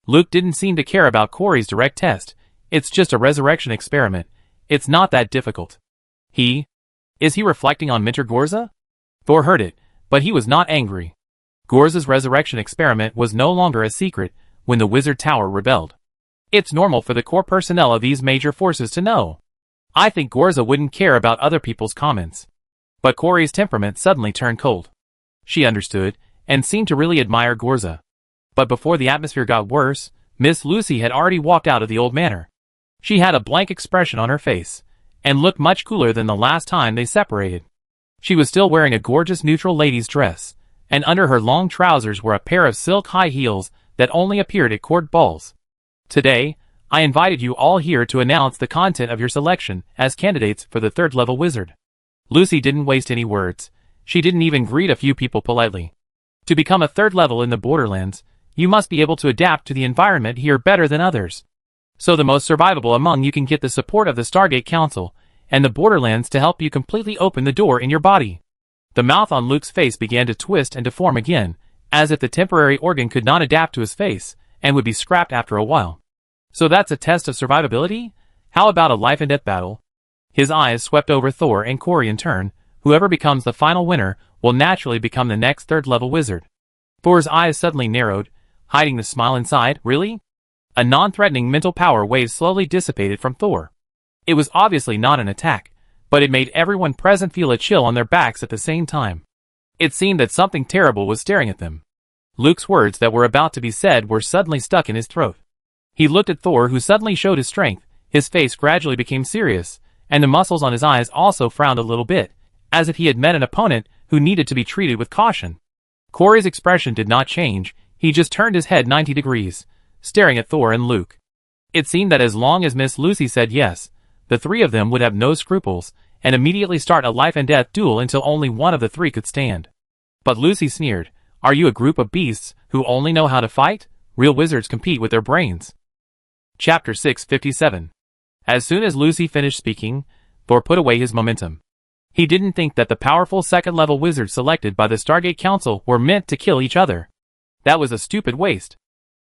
Luke didn't seem to care about Corey's direct test. It's just a resurrection experiment. It's not that difficult. Is he reflecting on Mentor Gorza? Thor heard it, but he was not angry. Gorza's resurrection experiment was no longer a secret when the Wizard Tower rebelled. It's normal for the core personnel of these major forces to know. I think Gorza wouldn't care about other people's comments. But Corey's temperament suddenly turned cold. She understood, and seemed to really admire Gorza. But before the atmosphere got worse, Miss Lucy had already walked out of the old manor. She had a blank expression on her face, and looked much cooler than the last time they separated. She was still wearing a gorgeous neutral lady's dress, and under her long trousers were a pair of silk high heels that only appeared at court balls. Today, I invited you all here to announce the content of your selection as candidates for the third-level wizard. Lucy didn't waste any words. She didn't even greet a few people politely. To become a third level in the Borderlands, you must be able to adapt to the environment here better than others. So the most survivable among you can get the support of the Stargate Council and the Borderlands to help you completely open the door in your body. The mouth on Luke's face began to twist and deform again, as if the temporary organ could not adapt to his face and would be scrapped after a while. So that's a test of survivability? How about a life and death battle? His eyes swept over Thor and Corey in turn. Whoever becomes the final winner will naturally become the next third-level wizard. Thor's eyes suddenly narrowed, hiding the smile inside. Really? A non-threatening mental power wave slowly dissipated from Thor. It was obviously not an attack, but it made everyone present feel a chill on their backs at the same time. It seemed that something terrible was staring at them. Luke's words that were about to be said were suddenly stuck in his throat. He looked at Thor, who suddenly showed his strength. His face gradually became serious, and the muscles on his eyes also frowned a little bit, as if he had met an opponent who needed to be treated with caution. Corey's expression did not change. He just turned his head 90 degrees, staring at Thor and Luke. It seemed that as long as Miss Lucy said yes, the three of them would have no scruples, and immediately start a life-and-death duel until only one of the three could stand. But Lucy sneered, "Are you a group of beasts who only know how to fight? Real wizards compete with their brains." Chapter 657. As soon as Lucy finished speaking, Thor put away his momentum. He didn't think that the powerful second-level wizards selected by the Stargate Council were meant to kill each other. That was a stupid waste.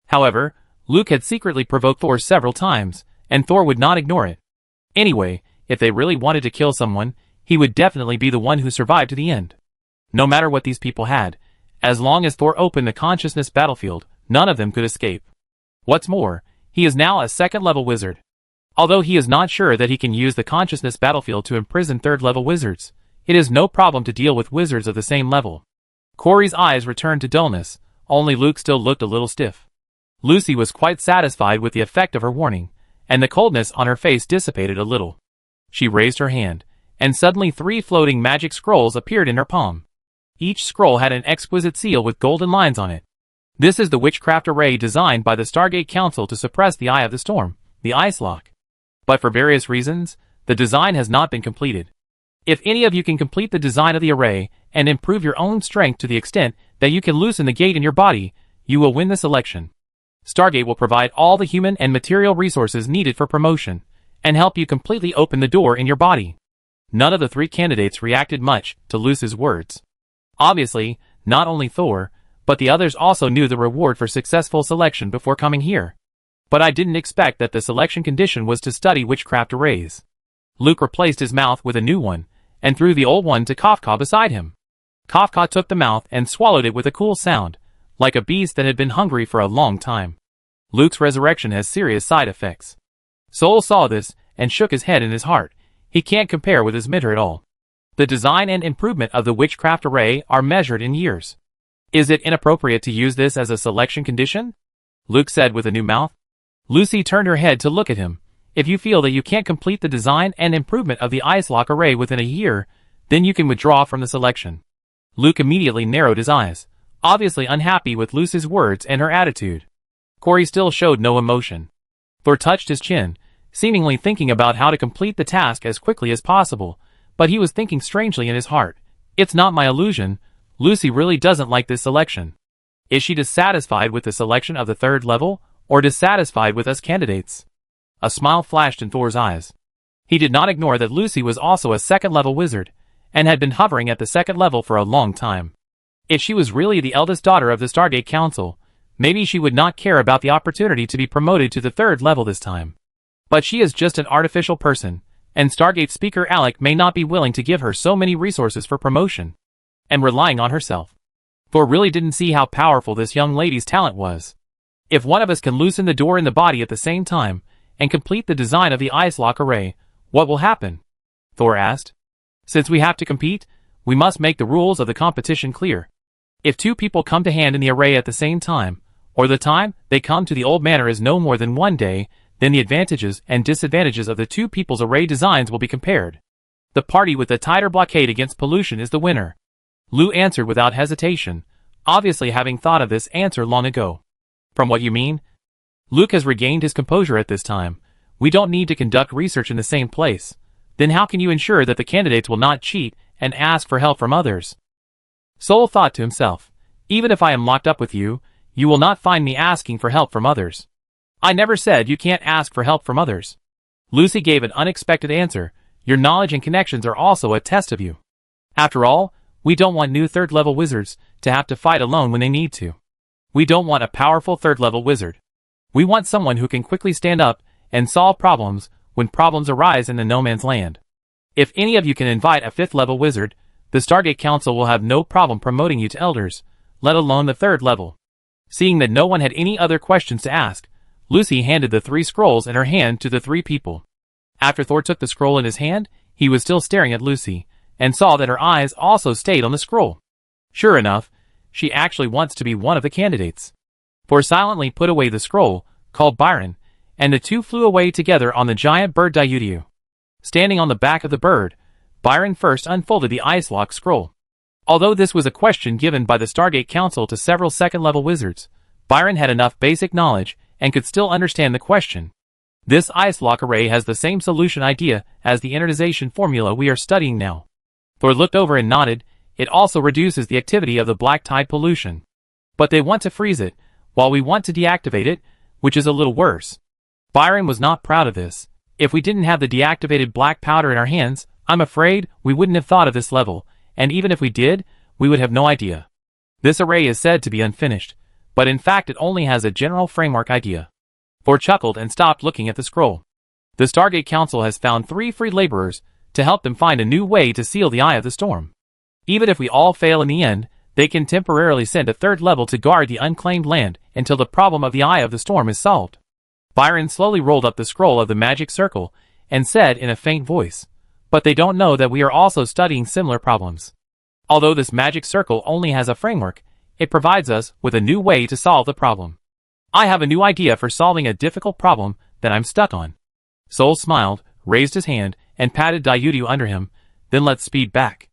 However, Luke had secretly provoked Thor several times, and Thor would not ignore it. Anyway, if they really wanted to kill someone, he would definitely be the one who survived to the end. No matter what these people had, as long as Thor opened the consciousness battlefield, none of them could escape. What's more, he is now a second-level wizard. Although he is not sure that he can use the consciousness battlefield to imprison third-level wizards, it is no problem to deal with wizards of the same level. Corey's eyes returned to dullness, only Luke still looked a little stiff. Lucy was quite satisfied with the effect of her warning, and the coldness on her face dissipated a little. She raised her hand, and suddenly 3 floating magic scrolls appeared in her palm. Each scroll had an exquisite seal with golden lines on it. This is the witchcraft array designed by the Stargate Council to suppress the Eye of the Storm, the Ice Lock. But for various reasons, the design has not been completed. If any of you can complete the design of the array and improve your own strength to the extent that you can loosen the gate in your body, you will win this election. Stargate will provide all the human and material resources needed for promotion, and help you completely open the door in your body. None of the 3 candidates reacted much to Lucy's words. Obviously, not only Thor, but the others also knew the reward for successful selection before coming here. But I didn't expect that the selection condition was to study witchcraft arrays. Luke replaced his mouth with a new one, and threw the old one to Kafka beside him. Kafka took the mouth and swallowed it with a cool sound, like a beast that had been hungry for a long time. Luke's resurrection has serious side effects. Soul saw this, and shook his head in his heart. He can't compare with his mentor at all. The design and improvement of the witchcraft array are measured in years. Is it inappropriate to use this as a selection condition? Luke said with a new mouth. Lucy turned her head to look at him. If you feel that you can't complete the design and improvement of the Ice Lock array within a year, then you can withdraw from the selection. Luke immediately narrowed his eyes, obviously unhappy with Lucy's words and her attitude. Corey still showed no emotion. Thor touched his chin, seemingly thinking about how to complete the task as quickly as possible, but he was thinking strangely in his heart. It's not my illusion. Lucy really doesn't like this selection. Is she dissatisfied with the selection of the third level, or dissatisfied with us candidates? A smile flashed in Thor's eyes. He did not ignore that Lucy was also a second-level wizard, and had been hovering at the second level for a long time. If she was really the eldest daughter of the Stargate Council, maybe she would not care about the opportunity to be promoted to the third level this time. But she is just an artificial person, and Stargate Speaker Alec may not be willing to give her so many resources for promotion, and relying on herself. Thor really didn't see how powerful this young lady's talent was. If one of us can loosen the door in the body at the same time, and complete the design of the ice lock array, what will happen? Thor asked. Since we have to compete, we must make the rules of the competition clear. If two people come to hand in the array at the same time, or the time they come to the old manor is no more than 1 day, then the advantages and disadvantages of the two people's array designs will be compared. The party with the tighter blockade against pollution is the winner. Lou answered without hesitation, obviously having thought of this answer long ago. From what you mean? Luke has regained his composure at this time. We don't need to conduct research in the same place. Then how can you ensure that the candidates will not cheat and ask for help from others? Sol thought to himself, even if I am locked up with you, you will not find me asking for help from others. I never said you can't ask for help from others. Lucy gave an unexpected answer. Your knowledge and connections are also a test of you. After all, we don't want new third-level wizards to have to fight alone when they need to. We don't want a powerful third-level wizard. We want someone who can quickly stand up and solve problems when problems arise in the no man's land. If any of you can invite a fifth-level wizard, the Stargate Council will have no problem promoting you to elders, let alone the third level. Seeing that no one had any other questions to ask, Lucy handed the 3 scrolls in her hand to the 3 people. After Thor took the scroll in his hand, he was still staring at Lucy, and saw that her eyes also stayed on the scroll. Sure enough, she actually wants to be one of the candidates. Thor silently put away the scroll, called Byron, and the two flew away together on the giant bird Dyudiu. Standing on the back of the bird, Byron first unfolded the ice lock scroll. Although this was a question given by the Stargate Council to several second-level wizards, Byron had enough basic knowledge and could still understand the question. This ice lock array has the same solution idea as the innertization formula we are studying now. Thor looked over and nodded. It also reduces the activity of the black tide pollution. But they want to freeze it, while we want to deactivate it, which is a little worse. Byron was not proud of this. If we didn't have the deactivated black powder in our hands, I'm afraid we wouldn't have thought of this level, and even if we did, we would have no idea. This array is said to be unfinished, but in fact it only has a general framework idea. Thor chuckled and stopped looking at the scroll. The Stargate Council has found 3 free laborers to help them find a new way to seal the Eye of the Storm. Even if we all fail in the end, they can temporarily send a third level to guard the unclaimed land until the problem of the Eye of the Storm is solved. Byron slowly rolled up the scroll of the magic circle and said in a faint voice, but they don't know that we are also studying similar problems. Although this magic circle only has a framework, it provides us with a new way to solve the problem. I have a new idea for solving a difficult problem that I'm stuck on. Sol smiled, raised his hand, and patted Dyudiu under him, then let speed back.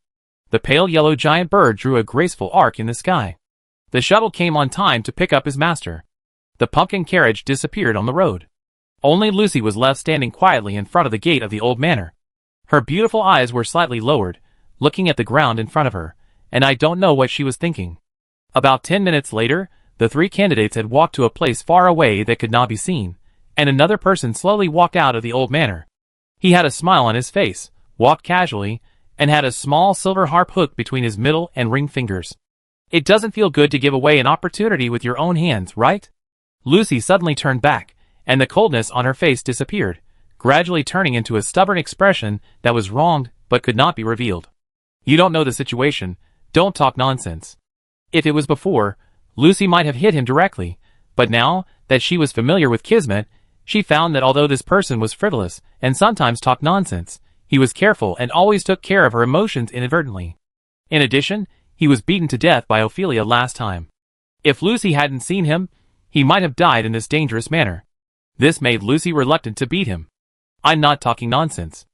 The pale yellow giant bird drew a graceful arc in the sky. The shuttle came on time to pick up his master. The pumpkin carriage disappeared on the road. Only Lucy was left standing quietly in front of the gate of the old manor. Her beautiful eyes were slightly lowered, looking at the ground in front of her, and I don't know what she was thinking. About 10 minutes later, the 3 candidates had walked to a place far away that could not be seen, and another person slowly walked out of the old manor. He had a smile on his face, walked casually, and had a small silver harp hooked between his middle and ring fingers. It doesn't feel good to give away an opportunity with your own hands, right? Lucy suddenly turned back, and the coldness on her face disappeared, gradually turning into a stubborn expression that was wronged but could not be revealed. You don't know the situation, don't talk nonsense. If it was before, Lucy might have hit him directly, but now that she was familiar with Kismet, she found that although this person was frivolous and sometimes talked nonsense, he was careful and always took care of her emotions inadvertently. In addition, he was beaten to death by Ophelia last time. If Lucy hadn't seen him, he might have died in this dangerous manner. This made Lucy reluctant to beat him. I'm not talking nonsense.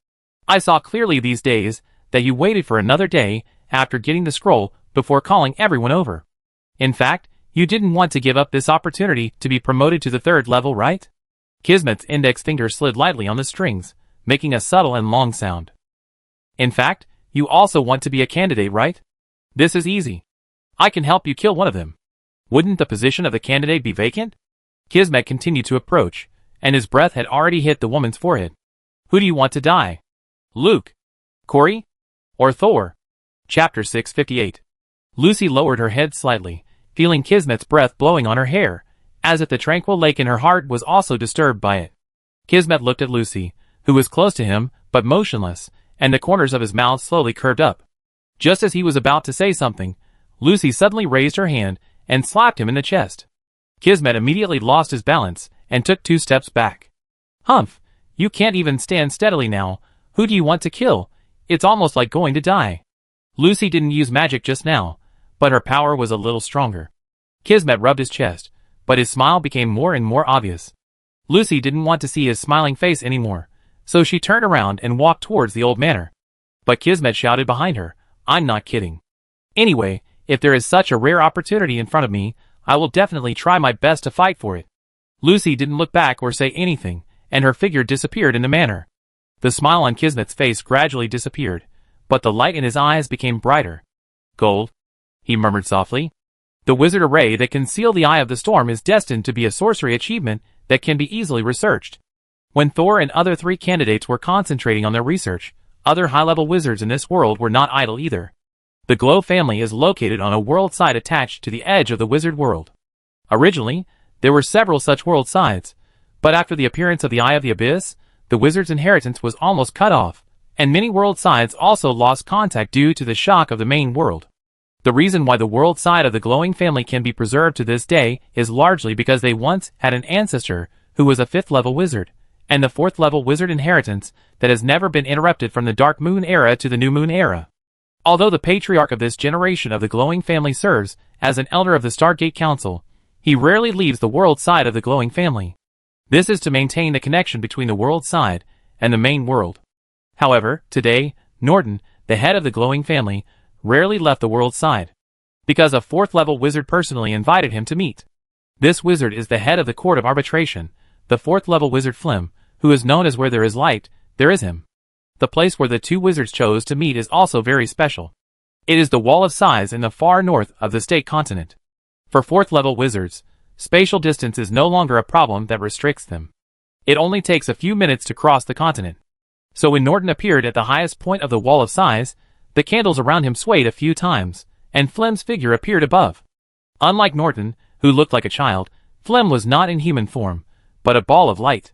I saw clearly these days that you waited for another day after getting the scroll before calling everyone over. In fact, you didn't want to give up this opportunity to be promoted to the 3rd level, right? Kismet's index finger slid lightly on the strings, making a subtle and long sound. In fact, you also want to be a candidate, right? This is easy. I can help you kill one of them. Wouldn't the position of the candidate be vacant? Kismet continued to approach, and his breath had already hit the woman's forehead. Who do you want to die? Luke? Corey? Or Thor? Chapter 658. Lucy lowered her head slightly, feeling Kismet's breath blowing on her hair, as if the tranquil lake in her heart was also disturbed by it. Kismet looked at Lucy, who was close to him, but motionless, and the corners of his mouth slowly curved up. Just as he was about to say something, Lucy suddenly raised her hand and slapped him in the chest. Kismet immediately lost his balance and took 2 steps back. Humph, you can't even stand steadily now. Who do you want to kill? It's almost like going to die. Lucy didn't use magic just now, but her power was a little stronger. Kismet rubbed his chest, but his smile became more and more obvious. Lucy didn't want to see his smiling face anymore, so she turned around and walked towards the old manor. But Kismet shouted behind her, I'm not kidding. Anyway, if there is such a rare opportunity in front of me, I will definitely try my best to fight for it. Lucy didn't look back or say anything, and her figure disappeared in the manor. The smile on Kismet's face gradually disappeared, but the light in his eyes became brighter. Gold, he murmured softly. The wizard array that can seal the Eye of the Storm is destined to be a sorcery achievement that can be easily researched. When Thor and other 3 candidates were concentrating on their research, other high-level wizards in this world were not idle either. The Glow family is located on a world side attached to the edge of the wizard world. Originally, there were several such world sides, but after the appearance of the Eye of the Abyss, the wizard's inheritance was almost cut off, and many world sides also lost contact due to the shock of the main world. The reason why the world side of the glowing family can be preserved to this day is largely because they once had an ancestor who was a 5th level wizard, and the 4th level wizard inheritance that has never been interrupted from the Dark Moon era to the New Moon era. Although the patriarch of this generation of the glowing family serves as an elder of the Stargate Council, he rarely leaves the world side of the glowing family. This is to maintain the connection between the world side and the main world. However, today, Norton, the head of the glowing family, rarely left the world side, because a 4th level wizard personally invited him to meet. This wizard is the head of the Court of Arbitration, the 4th level wizard Flim, who is known as Where There Is Light, There Is Him. The place where the 2 wizards chose to meet is also very special. It is the Wall of Sighs in the far north of the state continent. For 4th level wizards, spatial distance is no longer a problem that restricts them. It only takes a few minutes to cross the continent. So when Norton appeared at the highest point of the Wall of Sighs, the candles around him swayed a few times, and Flem's figure appeared above. Unlike Norton, who looked like a child, Flem was not in human form, but a ball of light.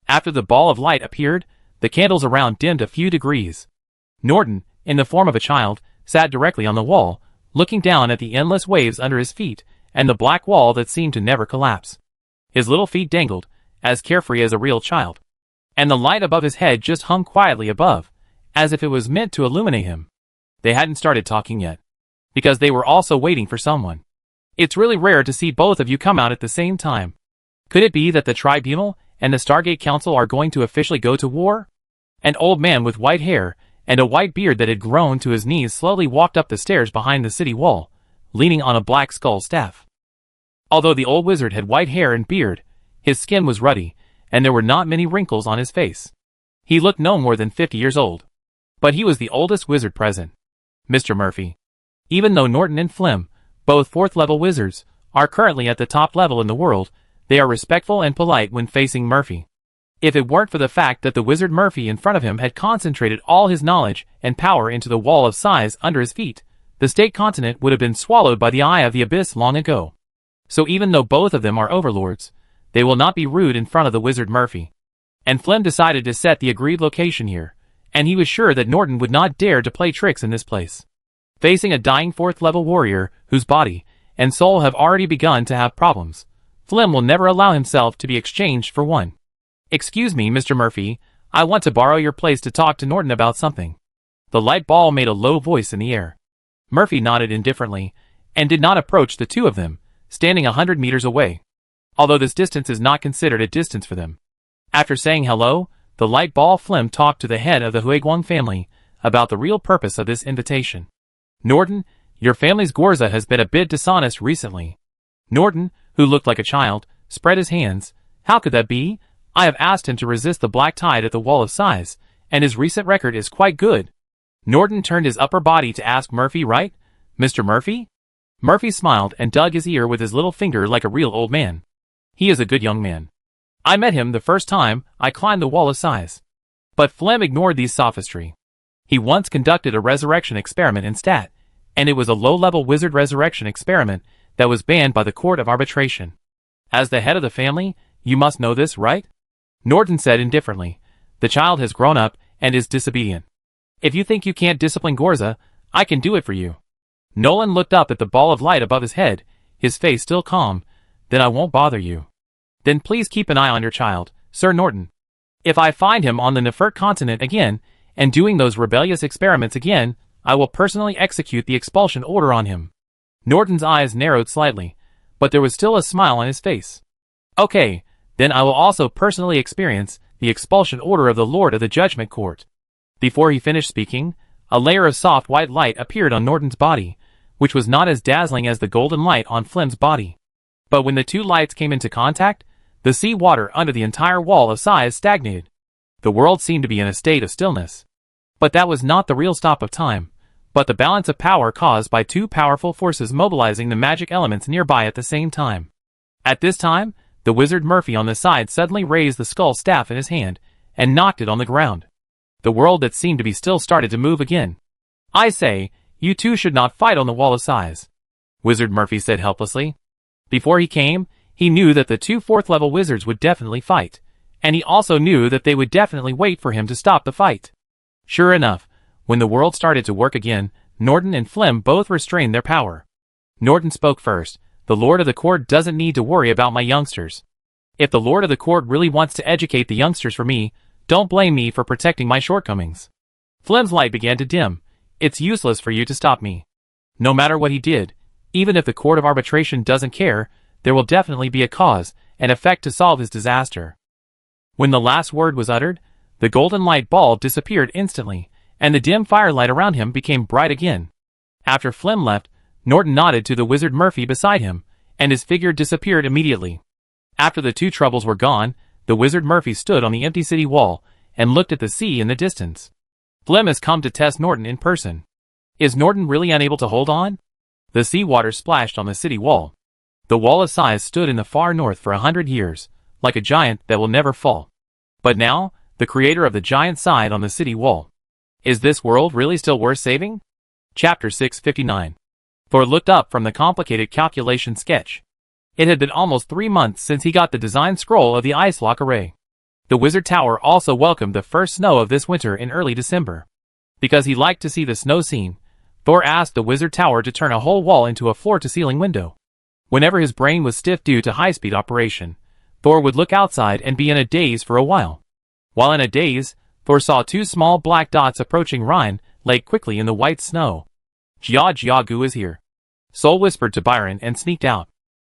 After the ball of light appeared, the candles around dimmed a few degrees. Norton, in the form of a child, sat directly on the wall, looking down at the endless waves under his feet, and the black wall that seemed to never collapse. His little feet dangled, as carefree as a real child. And the light above his head just hung quietly above, as if it was meant to illuminate him. They hadn't started talking yet, because they were also waiting for someone. It's really rare to see both of you come out at the same time. Could it be that the Tribunal and the Stargate Council are going to officially go to war? An old man with white hair and a white beard that had grown to his knees slowly walked up the stairs behind the city wall, leaning on a black skull staff. Although the old wizard had white hair and beard, his skin was ruddy, and there were not many wrinkles on his face. He looked no more than 50 years old. But he was the oldest wizard present. Mr. Murphy. Even though Norton and Flem, both 4th level wizards, are currently at the top level in the world, they are respectful and polite when facing Murphy. If it weren't for the fact that the wizard Murphy in front of him had concentrated all his knowledge and power into the Wall of Sighs under his feet, the state continent would have been swallowed by the Eye of the Abyss long ago. So even though both of them are overlords, they will not be rude in front of the wizard Murphy. And Flem decided to set the agreed location here, and he was sure that Norton would not dare to play tricks in this place. Facing a dying 4th level warrior whose body and soul have already begun to have problems, Flem will never allow himself to be exchanged for one. Excuse me, Mr. Murphy, I want to borrow your place to talk to Norton about something. The light ball made a low voice in the air. Murphy nodded indifferently, and did not approach the 2 of them, standing 100 meters away. Although this distance is not considered a distance for them. After saying hello, the light ball Flem talked to the head of the Huiguang family about the real purpose of this invitation. Norton, your family's Gorza has been a bit dishonest recently. Norton, who looked like a child, spread his hands. How could that be? I have asked him to resist the black tide at the Wall of Sighs, and his recent record is quite good. Norton turned his upper body to ask Murphy, right? Mr. Murphy? Murphy smiled and dug his ear with his little finger like a real old man. He is a good young man. I met him the first time I climbed the wall of size. But Flem ignored these sophistry. He once conducted a resurrection experiment in Stat, and it was a low-level wizard resurrection experiment that was banned by the Court of Arbitration. As the head of the family, you must know this, right? Norton said indifferently. The child has grown up and is disobedient. If you think you can't discipline Gorza, I can do it for you. Nolan looked up at the ball of light above his head, his face still calm. Then I won't bother you. Then please keep an eye on your child, Sir Norton. If I find him on the Nefert continent again, and doing those rebellious experiments again, I will personally execute the expulsion order on him. Norton's eyes narrowed slightly, but there was still a smile on his face. Okay, then I will also personally experience the expulsion order of the Lord of the Judgment Court. Before he finished speaking, a layer of soft white light appeared on Norton's body, which was not as dazzling as the golden light on Flem's body. But when the two lights came into contact, the sea water under the entire wall of size stagnated. The world seemed to be in a state of stillness. But that was not the real stop of time, but the balance of power caused by two powerful forces mobilizing the magic elements nearby at the same time. At this time, the wizard Murphy on the side suddenly raised the skull staff in his hand and knocked it on the ground. The world that seemed to be still started to move again. I say, you two should not fight on the wall of size, Wizard Murphy said helplessly. Before he came, he knew that the two fourth-level wizards would definitely fight, and he also knew that they would definitely wait for him to stop the fight. Sure enough, when the world started to work again, Norton and Flem both restrained their power. Norton spoke first. The Lord of the Court doesn't need to worry about my youngsters. If the Lord of the Court really wants to educate the youngsters for me, don't blame me for protecting my shortcomings. Flem's light began to dim. It's useless for you to stop me. No matter what he did, even if the Court of Arbitration doesn't care, there will definitely be a cause and effect to solve his disaster. When the last word was uttered, the golden light ball disappeared instantly, and the dim firelight around him became bright again. After Flem left, Norton nodded to the wizard Murphy beside him, and his figure disappeared immediately. After the two troubles were gone, the wizard Murphy stood on the empty city wall and looked at the sea in the distance. Flem has come to test Norton in person. Is Norton really unable to hold on? The sea water splashed on the city wall. The wall of size stood in the far north for 100 years, like a giant that will never fall. But now, the creator of the giant sighed on the city wall. Is this world really still worth saving? Chapter 659. Thor looked up from the complicated calculation sketch. It had been almost 3 months since he got the design scroll of the ice lock array. The wizard tower also welcomed the first snow of this winter in early December. Because he liked to see the snow scene, Thor asked the wizard tower to turn a whole wall into a floor-to-ceiling window. Whenever his brain was stiff due to high-speed operation, Thor would look outside and be in a daze for a while. While in a daze, Thor saw two small black dots approaching Rhine, laid quickly in the white snow. Jia-Jia-Gu is here, Sol whispered to Byron and sneaked out.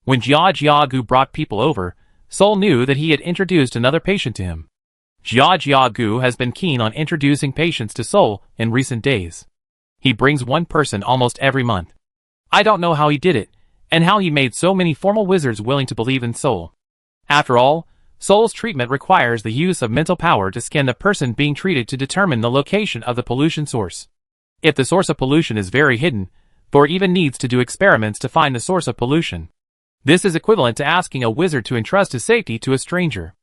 When Jia-Jia-Gu brought people over, Sol knew that he had introduced another patient to him. Jia-Jia-Gu has been keen on introducing patients to Sol in recent days. He brings one person almost every month. I don't know how he did it, and how he made so many formal wizards willing to believe in Sol. After all, Sol's treatment requires the use of mental power to scan the person being treated to determine the location of the pollution source. If the source of pollution is very hidden, Thor even needs to do experiments to find the source of pollution. This is equivalent to asking a wizard to entrust his safety to a stranger.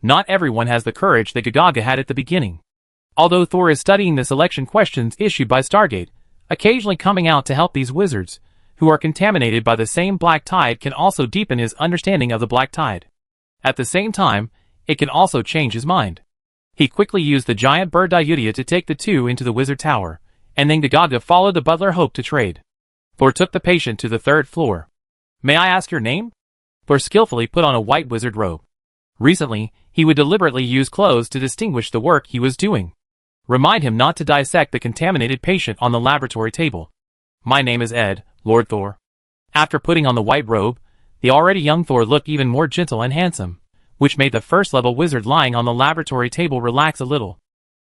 Not everyone has the courage that Gagaga had at the beginning. Although Thor is studying the selection questions issued by Stargate, occasionally coming out to help these wizards, who are contaminated by the same black tide, can also deepen his understanding of the black tide. At the same time, it can also change his mind. He quickly used the giant bird Diudia to take the two into the wizard tower, and then Gagaga followed the butler Hope to trade. Thor took the patient to the 3rd floor. May I ask your name? Thor skillfully put on a white wizard robe. Recently, he would deliberately use clothes to distinguish the work he was doing. Remind him not to dissect the contaminated patient on the laboratory table. My name is Ed, Lord Thor. After putting on the white robe, the already young Thor looked even more gentle and handsome, which made the first-level wizard lying on the laboratory table relax a little.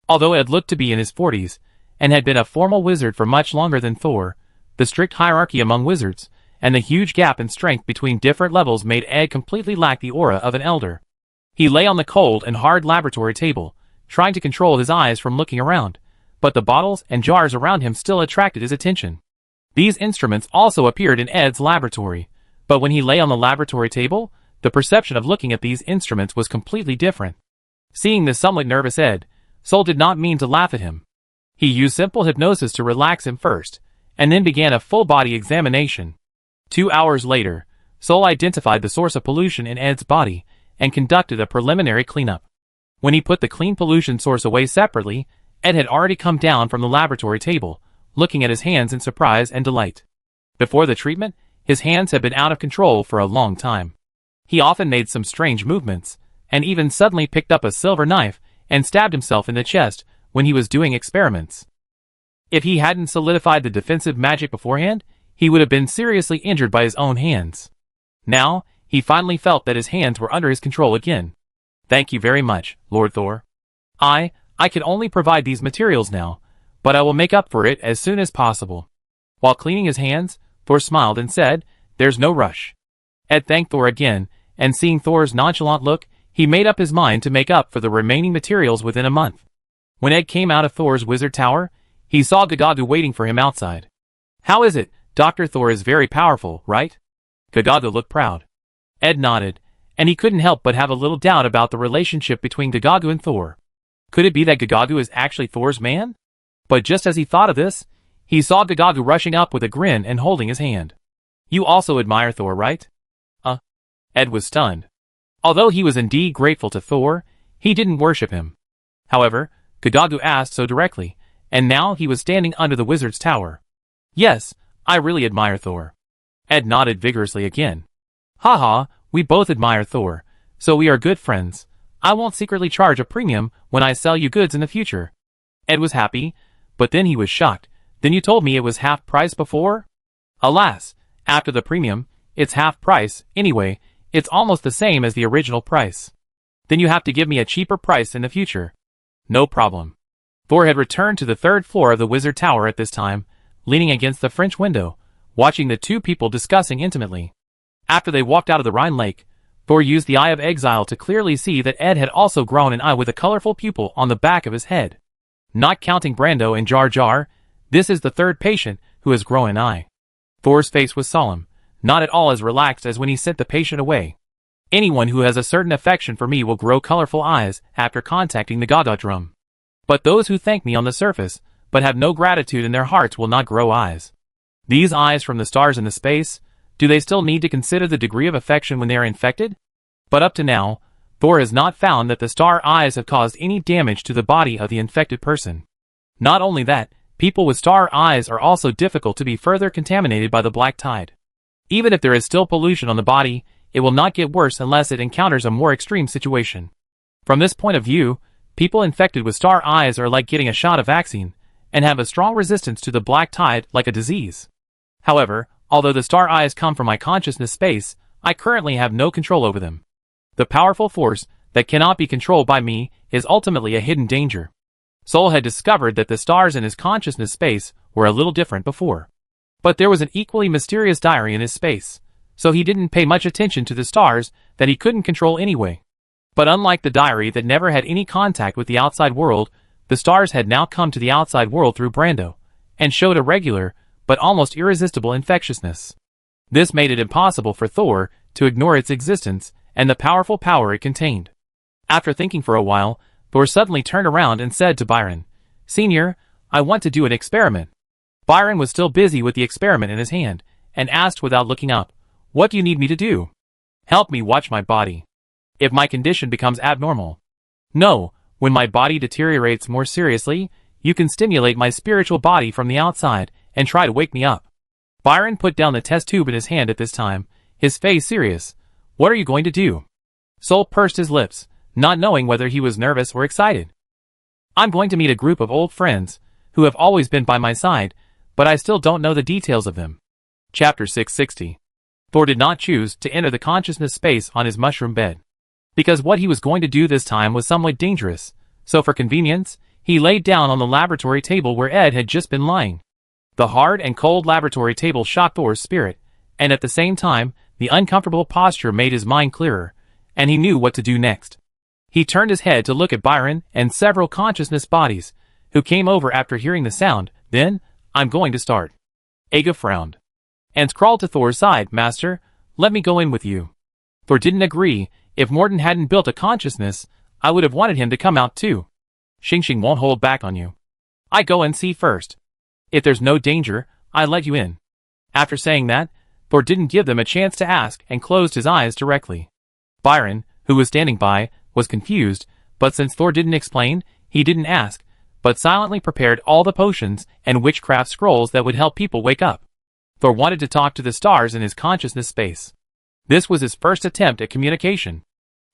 Although Ed looked to be in his 40s, and had been a formal wizard for much longer than Thor, the strict hierarchy among wizards, and the huge gap in strength between different levels made Ed completely lack the aura of an elder. He lay on the cold and hard laboratory table, trying to control his eyes from looking around, but the bottles and jars around him still attracted his attention. These instruments also appeared in Ed's laboratory, but when he lay on the laboratory table, The perception of looking at these instruments was completely different. Seeing the somewhat nervous Ed, Sol did not mean to laugh at him. He used simple hypnosis to relax him first, and then began a full-body examination. 2 hours later, Sol identified the source of pollution in Ed's body and conducted a preliminary cleanup. When he put the clean pollution source away separately, Ed had already come down from the laboratory table, looking at his hands in surprise and delight. Before the treatment, his hands had been out of control for a long time. He often made some strange movements, and even suddenly picked up a silver knife and stabbed himself in the chest when he was doing experiments. If he hadn't solidified the defensive magic beforehand, he would have been seriously injured by his own hands. Now, he finally felt that his hands were under his control again. Thank you very much, Lord Thor. I can only provide these materials now, but I will make up for it as soon as possible. While cleaning his hands, Thor smiled and said, "There's no rush." Ed thanked Thor again, and seeing Thor's nonchalant look, he made up his mind to make up for the remaining materials within a month. When Ed came out of Thor's wizard tower, he saw Gagagu waiting for him outside. "How is it? Dr. Thor is very powerful, right?" Gagagu looked proud. Ed nodded, and he couldn't help but have a little doubt about the relationship between Gagagu and Thor. Could it be that Gagagu is actually Thor's man? But just as he thought of this, he saw Gagagu rushing up with a grin and holding his hand. "You also admire Thor, right?" Ed was stunned. Although he was indeed grateful to Thor, he didn't worship him. However, Gagagu asked so directly, and now he was standing under the wizard's tower. "Yes, I really admire Thor." Ed nodded vigorously again. "Haha, we both admire Thor, so we are good friends. I won't secretly charge a premium when I sell you goods in the future." Ed was happy, but then he was shocked. "Then you told me it was half price before?" "Alas, after the premium, it's half price. Anyway, it's almost the same as the original price." "Then you have to give me a cheaper price in the future." "No problem." Thor had returned to the 3rd floor of the wizard tower at this time, leaning against the French window, watching the two people discussing intimately. After they walked out of the Rhine lake, Thor used the Eye of Exile to clearly see that Ed had also grown an eye with a colorful pupil on the back of his head. Not counting Brando and Jar Jar, this is the 3rd patient who has grown an eye. Thor's face was solemn, not at all as relaxed as when he sent the patient away. "Anyone who has a certain affection for me will grow colorful eyes after contacting the Gaga drum. But those who thank me on the surface, but have no gratitude in their hearts will not grow eyes. These eyes from the stars in the space, do they still need to consider the degree of affection when they are infected?" But up to now, Thor has not found that the star eyes have caused any damage to the body of the infected person. Not only that, people with star eyes are also difficult to be further contaminated by the black tide. Even if there is still pollution on the body, it will not get worse unless it encounters a more extreme situation. From this point of view, people infected with star eyes are like getting a shot of vaccine, and have a strong resistance to the black tide like a disease. However, although the star eyes come from my consciousness space, I currently have no control over them. The powerful force that cannot be controlled by me is ultimately a hidden danger. Sol had discovered that the stars in his consciousness space were a little different before. But there was an equally mysterious diary in his space, so he didn't pay much attention to the stars that he couldn't control anyway. But unlike the diary that never had any contact with the outside world, the stars had now come to the outside world through Brando, and showed a regular, but almost irresistible infectiousness. This made it impossible for Thor to ignore its existence and the powerful power it contained. After thinking for a while, Thor suddenly turned around and said to Byron, "Senior, I want to do an experiment." Byron was still busy with the experiment in his hand, and asked without looking up, "What do you need me to do?" "Help me watch my body. If my condition becomes abnormal." "No, when my body deteriorates more seriously, you can stimulate my spiritual body from the outside and try to wake me up." Byron put down the test tube in his hand at this time, his face serious. "What are you going to do?" Sol pursed his lips, not knowing whether he was nervous or excited. "I'm going to meet a group of old friends, who have always been by my side, but I still don't know the details of them." Chapter 660. Thor did not choose to enter the consciousness space on his mushroom bed, because what he was going to do this time was somewhat dangerous, so for convenience, he laid down on the laboratory table where Ed had just been lying. The hard and cold laboratory table shocked Thor's spirit, and at the same time, the uncomfortable posture made his mind clearer, and he knew what to do next. He turned his head to look at Byron and several consciousness bodies, who came over after hearing the sound. Then, "I'm going to start." Aga frowned, and crawled to Thor's side. "Master, let me go in with you." Thor didn't agree. If Morton hadn't built a consciousness, I would have wanted him to come out too. Xing won't hold back on you. I go and see first. If there's no danger, I let you in. After saying that, Thor didn't give them a chance to ask and closed his eyes directly. Byron, who was standing by, was confused, but since Thor didn't explain, he didn't ask, but silently prepared all the potions and witchcraft scrolls that would help people wake up. Thor wanted to talk to the stars in his consciousness space. This was his first attempt at communication.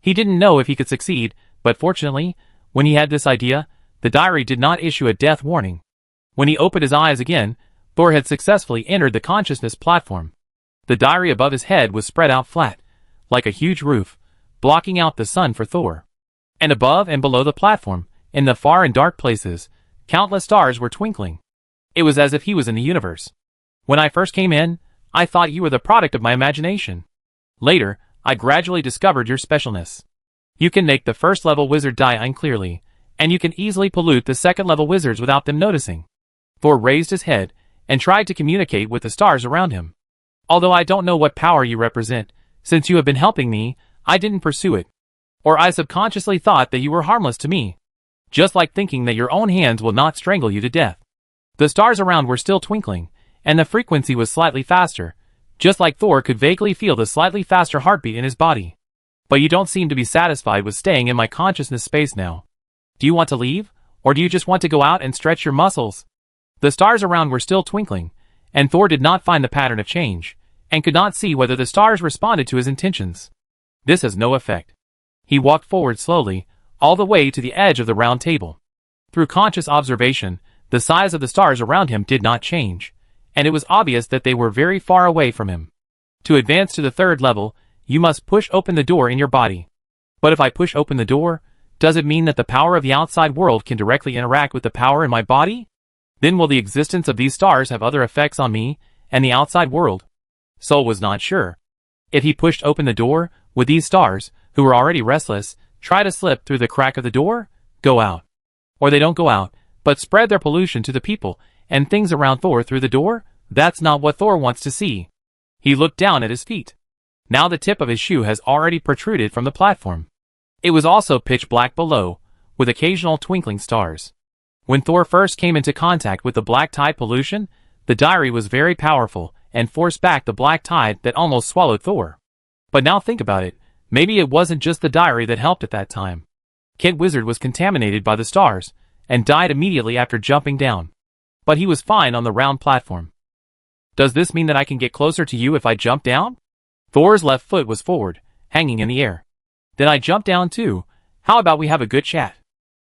He didn't know if he could succeed, but fortunately, when he had this idea, the diary did not issue a death warning. When he opened his eyes again, Thor had successfully entered the consciousness platform. The diary above his head was spread out flat, like a huge roof, blocking out the sun for Thor. And above and below the platform, in the far and dark places, countless stars were twinkling. It was as if he was in the universe. When I first came in, I thought you were the product of my imagination. Later, I gradually discovered your specialness. You can make the first-level wizard die unclearly, and you can easily pollute the second-level wizards without them noticing. Thor raised his head and tried to communicate with the stars around him. Although I don't know what power you represent, since you have been helping me, I didn't pursue it. Or I subconsciously thought that you were harmless to me. Just like thinking that your own hands will not strangle you to death. The stars around were still twinkling, and the frequency was slightly faster, just like Thor could vaguely feel the slightly faster heartbeat in his body. But you don't seem to be satisfied with staying in my consciousness space now. Do you want to leave, or do you just want to go out and stretch your muscles? The stars around were still twinkling, and Thor did not find the pattern of change, and could not see whether the stars responded to his intentions. This has no effect. He walked forward slowly, all the way to the edge of the round table. Through conscious observation, the size of the stars around him did not change, and it was obvious that they were very far away from him. To advance to the third level, you must push open the door in your body. But if I push open the door, does it mean that the power of the outside world can directly interact with the power in my body? Then will the existence of these stars have other effects on me and the outside world? Sol was not sure. If he pushed open the door, would these stars, who were already restless, try to slip through the crack of the door, go out? Or they don't go out, but spread their pollution to the people and things around Thor through the door? That's not what Thor wants to see. He looked down at his feet. Now the tip of his shoe has already protruded from the platform. It was also pitch black below, with occasional twinkling stars. When Thor first came into contact with the black tide pollution, the diary was very powerful and forced back the black tide that almost swallowed Thor. But now think about it, maybe it wasn't just the diary that helped at that time. Kid Wizard was contaminated by the stars, and died immediately after jumping down. But he was fine on the round platform. Does this mean that I can get closer to you if I jump down? Thor's left foot was forward, hanging in the air. Then I jump down too. How about we have a good chat?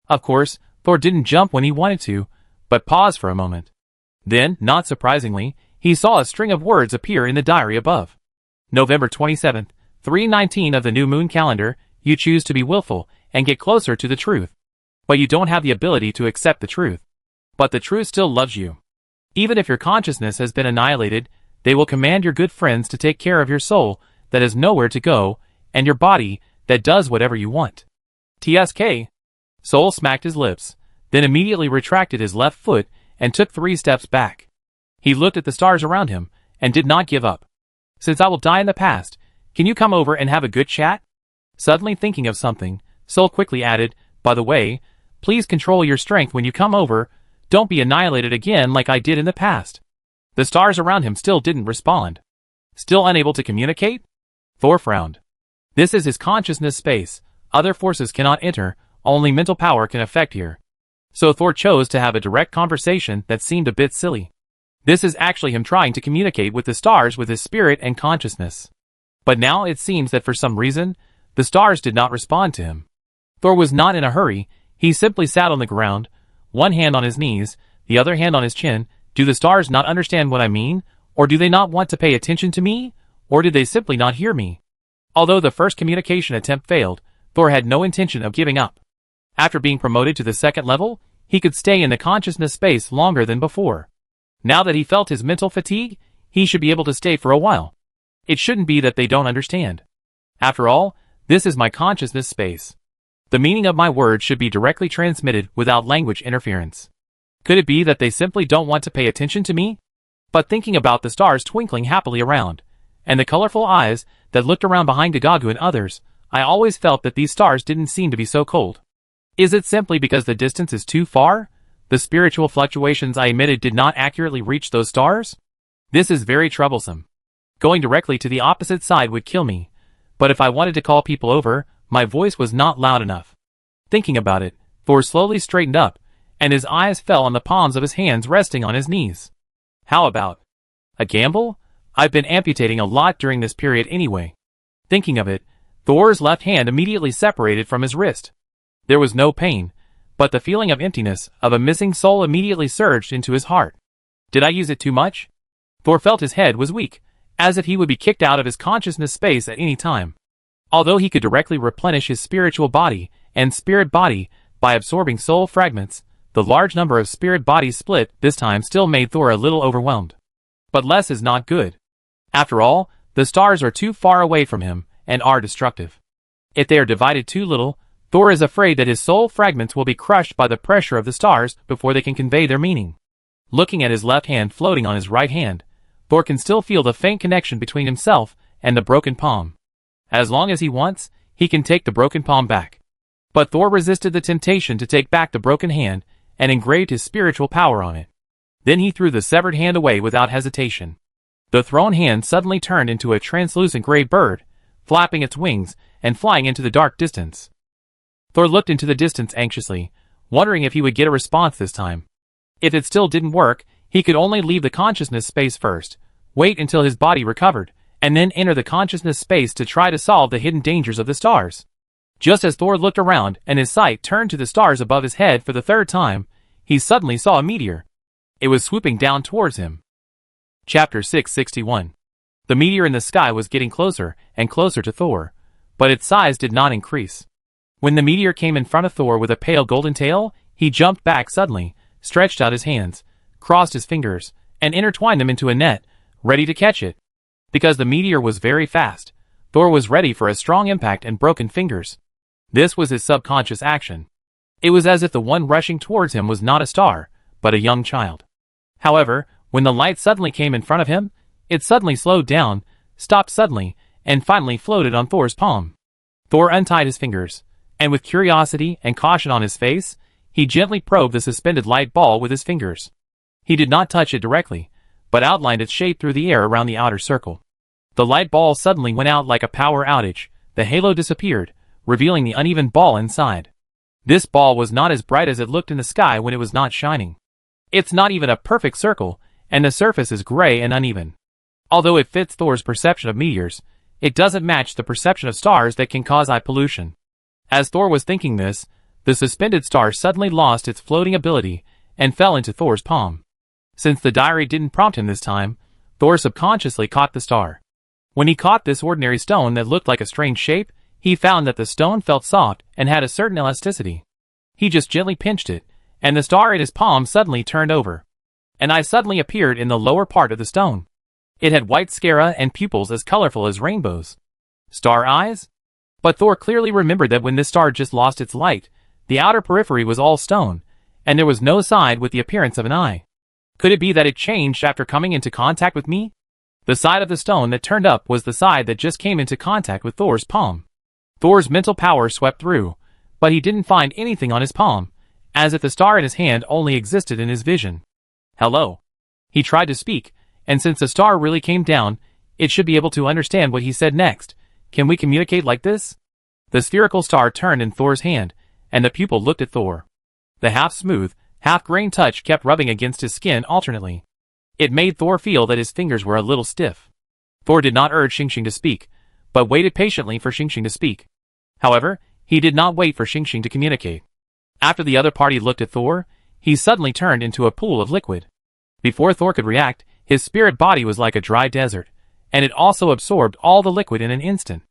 Of course, Thor didn't jump when he wanted to, but paused for a moment. Then, not surprisingly, he saw a string of words appear in the diary above. November 27th, 319 of the new moon calendar, you choose to be willful and get closer to the truth. But you don't have the ability to accept the truth. But the truth still loves you. Even if your consciousness has been annihilated, they will command your good friends to take care of your soul that has nowhere to go, and your body that does whatever you want. TSK. Soul smacked his lips, then immediately retracted his left foot and took 3 steps back. He looked at the stars around him and did not give up. Since I will die in the past, can you come over and have a good chat? Suddenly thinking of something, Soul quickly added, by the way, please control your strength when you come over, don't be annihilated again like I did in the past. The stars around him still didn't respond. Still unable to communicate? Thor frowned. This is his consciousness space, other forces cannot enter, only mental power can affect here. So Thor chose to have a direct conversation that seemed a bit silly. This is actually him trying to communicate with the stars with his spirit and consciousness. But now it seems that for some reason, the stars did not respond to him. Thor was not in a hurry, he simply sat on the ground, one hand on his knees, the other hand on his chin. Do the stars not understand what I mean, or do they not want to pay attention to me, or did they simply not hear me? Although the first communication attempt failed, Thor had no intention of giving up. After being promoted to the second level, he could stay in the consciousness space longer than before. Now that he felt his mental fatigue, he should be able to stay for a while. It shouldn't be that they don't understand. After all, this is my consciousness space. The meaning of my words should be directly transmitted without language interference. Could it be that they simply don't want to pay attention to me? But thinking about the stars twinkling happily around, and the colorful eyes that looked around behind Gagagu and others, I always felt that these stars didn't seem to be so cold. Is it simply because the distance is too far? The spiritual fluctuations I emitted did not accurately reach those stars? This is very troublesome. Going directly to the opposite side would kill me, but if I wanted to call people over, my voice was not loud enough. Thinking about it, Thor slowly straightened up, and his eyes fell on the palms of his hands resting on his knees. How about a gamble? I've been amputating a lot during this period anyway. Thinking of it, Thor's left hand immediately separated from his wrist. There was no pain, but the feeling of emptiness, of a missing soul immediately surged into his heart. Did I use it too much? Thor felt his head was weak, as if he would be kicked out of his consciousness space at any time. Although he could directly replenish his spiritual body and spirit body by absorbing soul fragments, the large number of spirit bodies split this time still made Thor a little overwhelmed. But less is not good. After all, the stars are too far away from him and are destructive. If they are divided too little, Thor is afraid that his soul fragments will be crushed by the pressure of the stars before they can convey their meaning. Looking at his left hand floating on his right hand, Thor can still feel the faint connection between himself and the broken palm. As long as he wants, he can take the broken palm back. But Thor resisted the temptation to take back the broken hand and engraved his spiritual power on it. Then he threw the severed hand away without hesitation. The thrown hand suddenly turned into a translucent gray bird, flapping its wings and flying into the dark distance. Thor looked into the distance anxiously, wondering if he would get a response this time. If it still didn't work, he could only leave the consciousness space first, wait until his body recovered, and then enter the consciousness space to try to solve the hidden dangers of the stars. Just as Thor looked around and his sight turned to the stars above his head for the third time, he suddenly saw a meteor. It was swooping down towards him. Chapter 661. The meteor in the sky was getting closer and closer to Thor, but its size did not increase. When the meteor came in front of Thor with a pale golden tail, he jumped back suddenly, stretched out his hands, crossed his fingers, and intertwined them into a net, ready to catch it. Because the meteor was very fast, Thor was ready for a strong impact and broken fingers. This was his subconscious action. It was as if the one rushing towards him was not a star, but a young child. However, when the light suddenly came in front of him, it suddenly slowed down, stopped suddenly, and finally floated on Thor's palm. Thor untied his fingers, and with curiosity and caution on his face, he gently probed the suspended light ball with his fingers. He did not touch it directly, but outlined its shape through the air around the outer circle. The light ball suddenly went out like a power outage, the halo disappeared, revealing the uneven ball inside. This ball was not as bright as it looked in the sky when it was not shining. It's not even a perfect circle, and the surface is gray and uneven. Although it fits Thor's perception of meteors, it doesn't match the perception of stars that can cause eye pollution. As Thor was thinking this, the suspended star suddenly lost its floating ability and fell into Thor's palm. Since the diary didn't prompt him this time, Thor subconsciously caught the star. When he caught this ordinary stone that looked like a strange shape, he found that the stone felt soft and had a certain elasticity. He just gently pinched it, and the star in his palm suddenly turned over. An eye suddenly appeared in the lower part of the stone. It had white sclera and pupils as colorful as rainbows. Star eyes? But Thor clearly remembered that when this star just lost its light, the outer periphery was all stone, and there was no side with the appearance of an eye. Could it be that it changed after coming into contact with me? The side of the stone that turned up was the side that just came into contact with Thor's palm. Thor's mental power swept through, but he didn't find anything on his palm, as if the star in his hand only existed in his vision. Hello. He tried to speak, and since the star really came down, it should be able to understand what he said next. Can we communicate like this? The spherical star turned in Thor's hand, and the pupil looked at Thor. The half-smooth, half-grain touch kept rubbing against his skin alternately. It made Thor feel that his fingers were a little stiff. Thor did not urge Xingxing to speak, but waited patiently for Xingxing to speak. However, he did not wait for Xingxing to communicate. After the other party looked at Thor, he suddenly turned into a pool of liquid. Before Thor could react, his spirit body was like a dry desert, and it also absorbed all the liquid in an instant.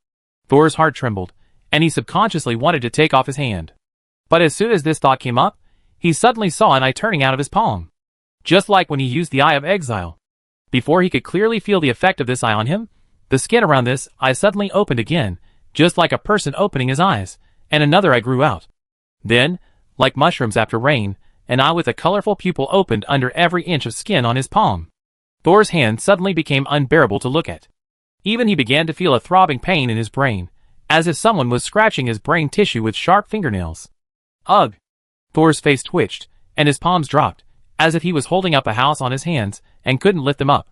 Thor's heart trembled, and he subconsciously wanted to take off his hand. But as soon as this thought came up, he suddenly saw an eye turning out of his palm. Just like when he used the Eye of Exile. Before he could clearly feel the effect of this eye on him, the skin around this eye suddenly opened again, just like a person opening his eyes, and another eye grew out. Then, like mushrooms after rain, an eye with a colorful pupil opened under every inch of skin on his palm. Thor's hand suddenly became unbearable to look at. Even he began to feel a throbbing pain in his brain, as if someone was scratching his brain tissue with sharp fingernails. Ugh! Thor's face twitched, and his palms dropped, as if he was holding up a house on his hands and couldn't lift them up.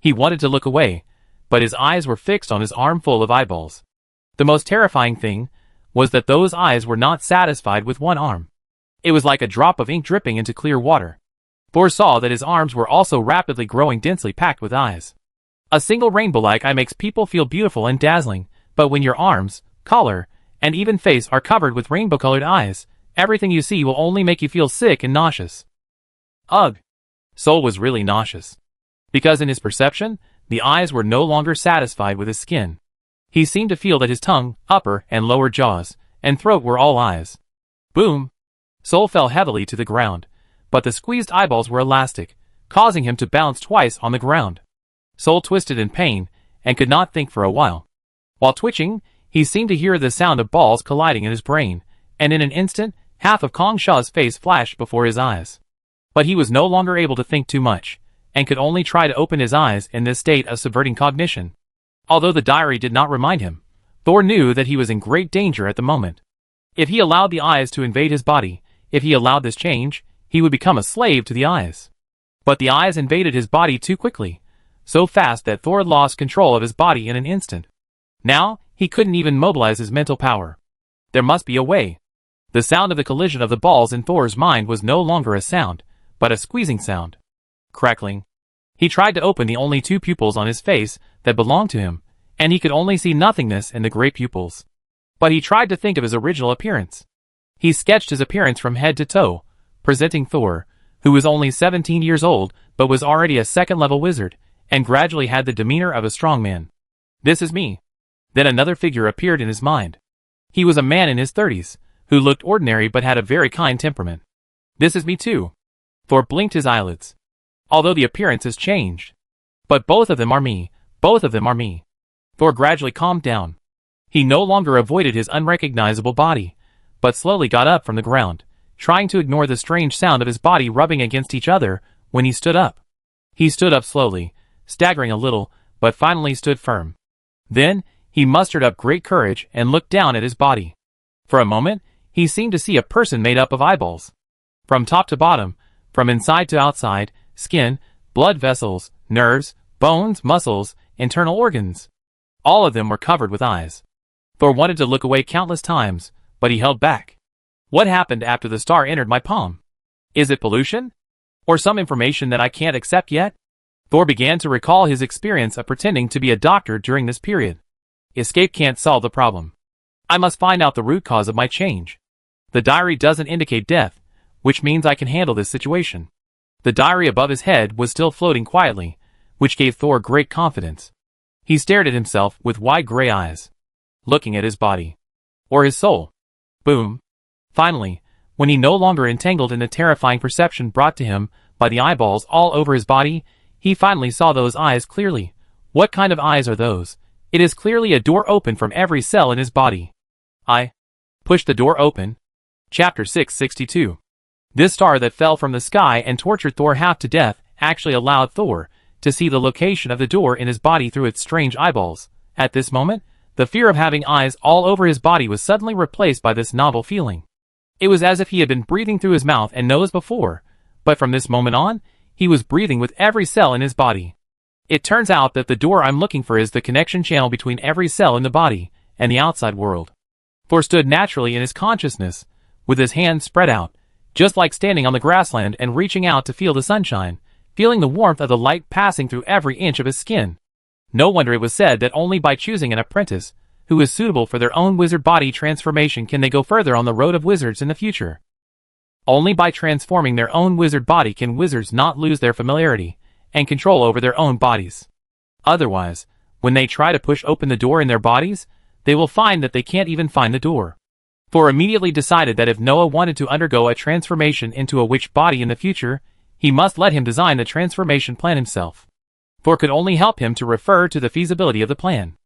He wanted to look away, but his eyes were fixed on his arm full of eyeballs. The most terrifying thing was that those eyes were not satisfied with one arm. It was like a drop of ink dripping into clear water. Thor saw that his arms were also rapidly growing densely packed with eyes. A single rainbow-like eye makes people feel beautiful and dazzling, but when your arms, collar, and even face are covered with rainbow-colored eyes, everything you see will only make you feel sick and nauseous. Ugh! Sol was really nauseous. Because in his perception, the eyes were no longer satisfied with his skin. He seemed to feel that his tongue, upper and lower jaws, and throat were all eyes. Boom! Sol fell heavily to the ground, but the squeezed eyeballs were elastic, causing him to bounce twice on the ground. Sol twisted in pain, and could not think for a while. While twitching, he seemed to hear the sound of balls colliding in his brain, and in an instant, half of Kong Shaw's face flashed before his eyes. But he was no longer able to think too much, and could only try to open his eyes in this state of subverting cognition. Although the diary did not remind him, Thor knew that he was in great danger at the moment. If he allowed the eyes to invade his body, if he allowed this change, he would become a slave to the eyes. But the eyes invaded his body too quickly, so fast that Thor lost control of his body in an instant. Now, he couldn't even mobilize his mental power. There must be a way. The sound of the collision of the balls in Thor's mind was no longer a sound, but a squeezing sound. Crackling. He tried to open the only two pupils on his face that belonged to him, and he could only see nothingness in the great pupils. But he tried to think of his original appearance. He sketched his appearance from head to toe, presenting Thor, who was only 17 years old but was already a second-level wizard, and gradually had the demeanor of a strong man. This is me. Then another figure appeared in his mind. He was a man in his 30s, who looked ordinary but had a very kind temperament. This is me too. Thor blinked his eyelids. Although the appearance has changed. But both of them are me. Both of them are me. Thor gradually calmed down. He no longer avoided his unrecognizable body, but slowly got up from the ground, trying to ignore the strange sound of his body rubbing against each other when he stood up. He stood up slowly, staggering a little, but finally stood firm. Then, he mustered up great courage and looked down at his body. For a moment, he seemed to see a person made up of eyeballs. From top to bottom, from inside to outside, skin, blood vessels, nerves, bones, muscles, internal organs. All of them were covered with eyes. Thor wanted to look away countless times, but he held back. What happened after the star entered my palm? Is it pollution? Or some information that I can't accept yet? Thor began to recall his experience of pretending to be a doctor during this period. Escape can't solve the problem. I must find out the root cause of my change. The diary doesn't indicate death, which means I can handle this situation. The diary above his head was still floating quietly, which gave Thor great confidence. He stared at himself with wide gray eyes, looking at his body. Or his soul. Boom. Finally, when he no longer entangled in the terrifying perception brought to him by the eyeballs all over his body, he finally saw those eyes clearly. What kind of eyes are those? It is clearly a door open from every cell in his body. I pushed the door open. Chapter 662. This star that fell from the sky and tortured Thor half to death actually allowed Thor to see the location of the door in his body through its strange eyeballs. At this moment, the fear of having eyes all over his body was suddenly replaced by this novel feeling. It was as if he had been breathing through his mouth and nose before, but from this moment on, he was breathing with every cell in his body. It turns out that the door I'm looking for is the connection channel between every cell in the body and the outside world. Thor stood naturally in his consciousness, with his hands spread out, just like standing on the grassland and reaching out to feel the sunshine, feeling the warmth of the light passing through every inch of his skin. No wonder it was said that only by choosing an apprentice, who is suitable for their own wizard body transformation, can they go further on the road of wizards in the future. Only by transforming their own wizard body can wizards not lose their familiarity and control over their own bodies. Otherwise, when they try to push open the door in their bodies, they will find that they can't even find the door. Thor immediately decided that if Noah wanted to undergo a transformation into a witch body in the future, he must let him design the transformation plan himself. Thor could only help him to refer to the feasibility of the plan.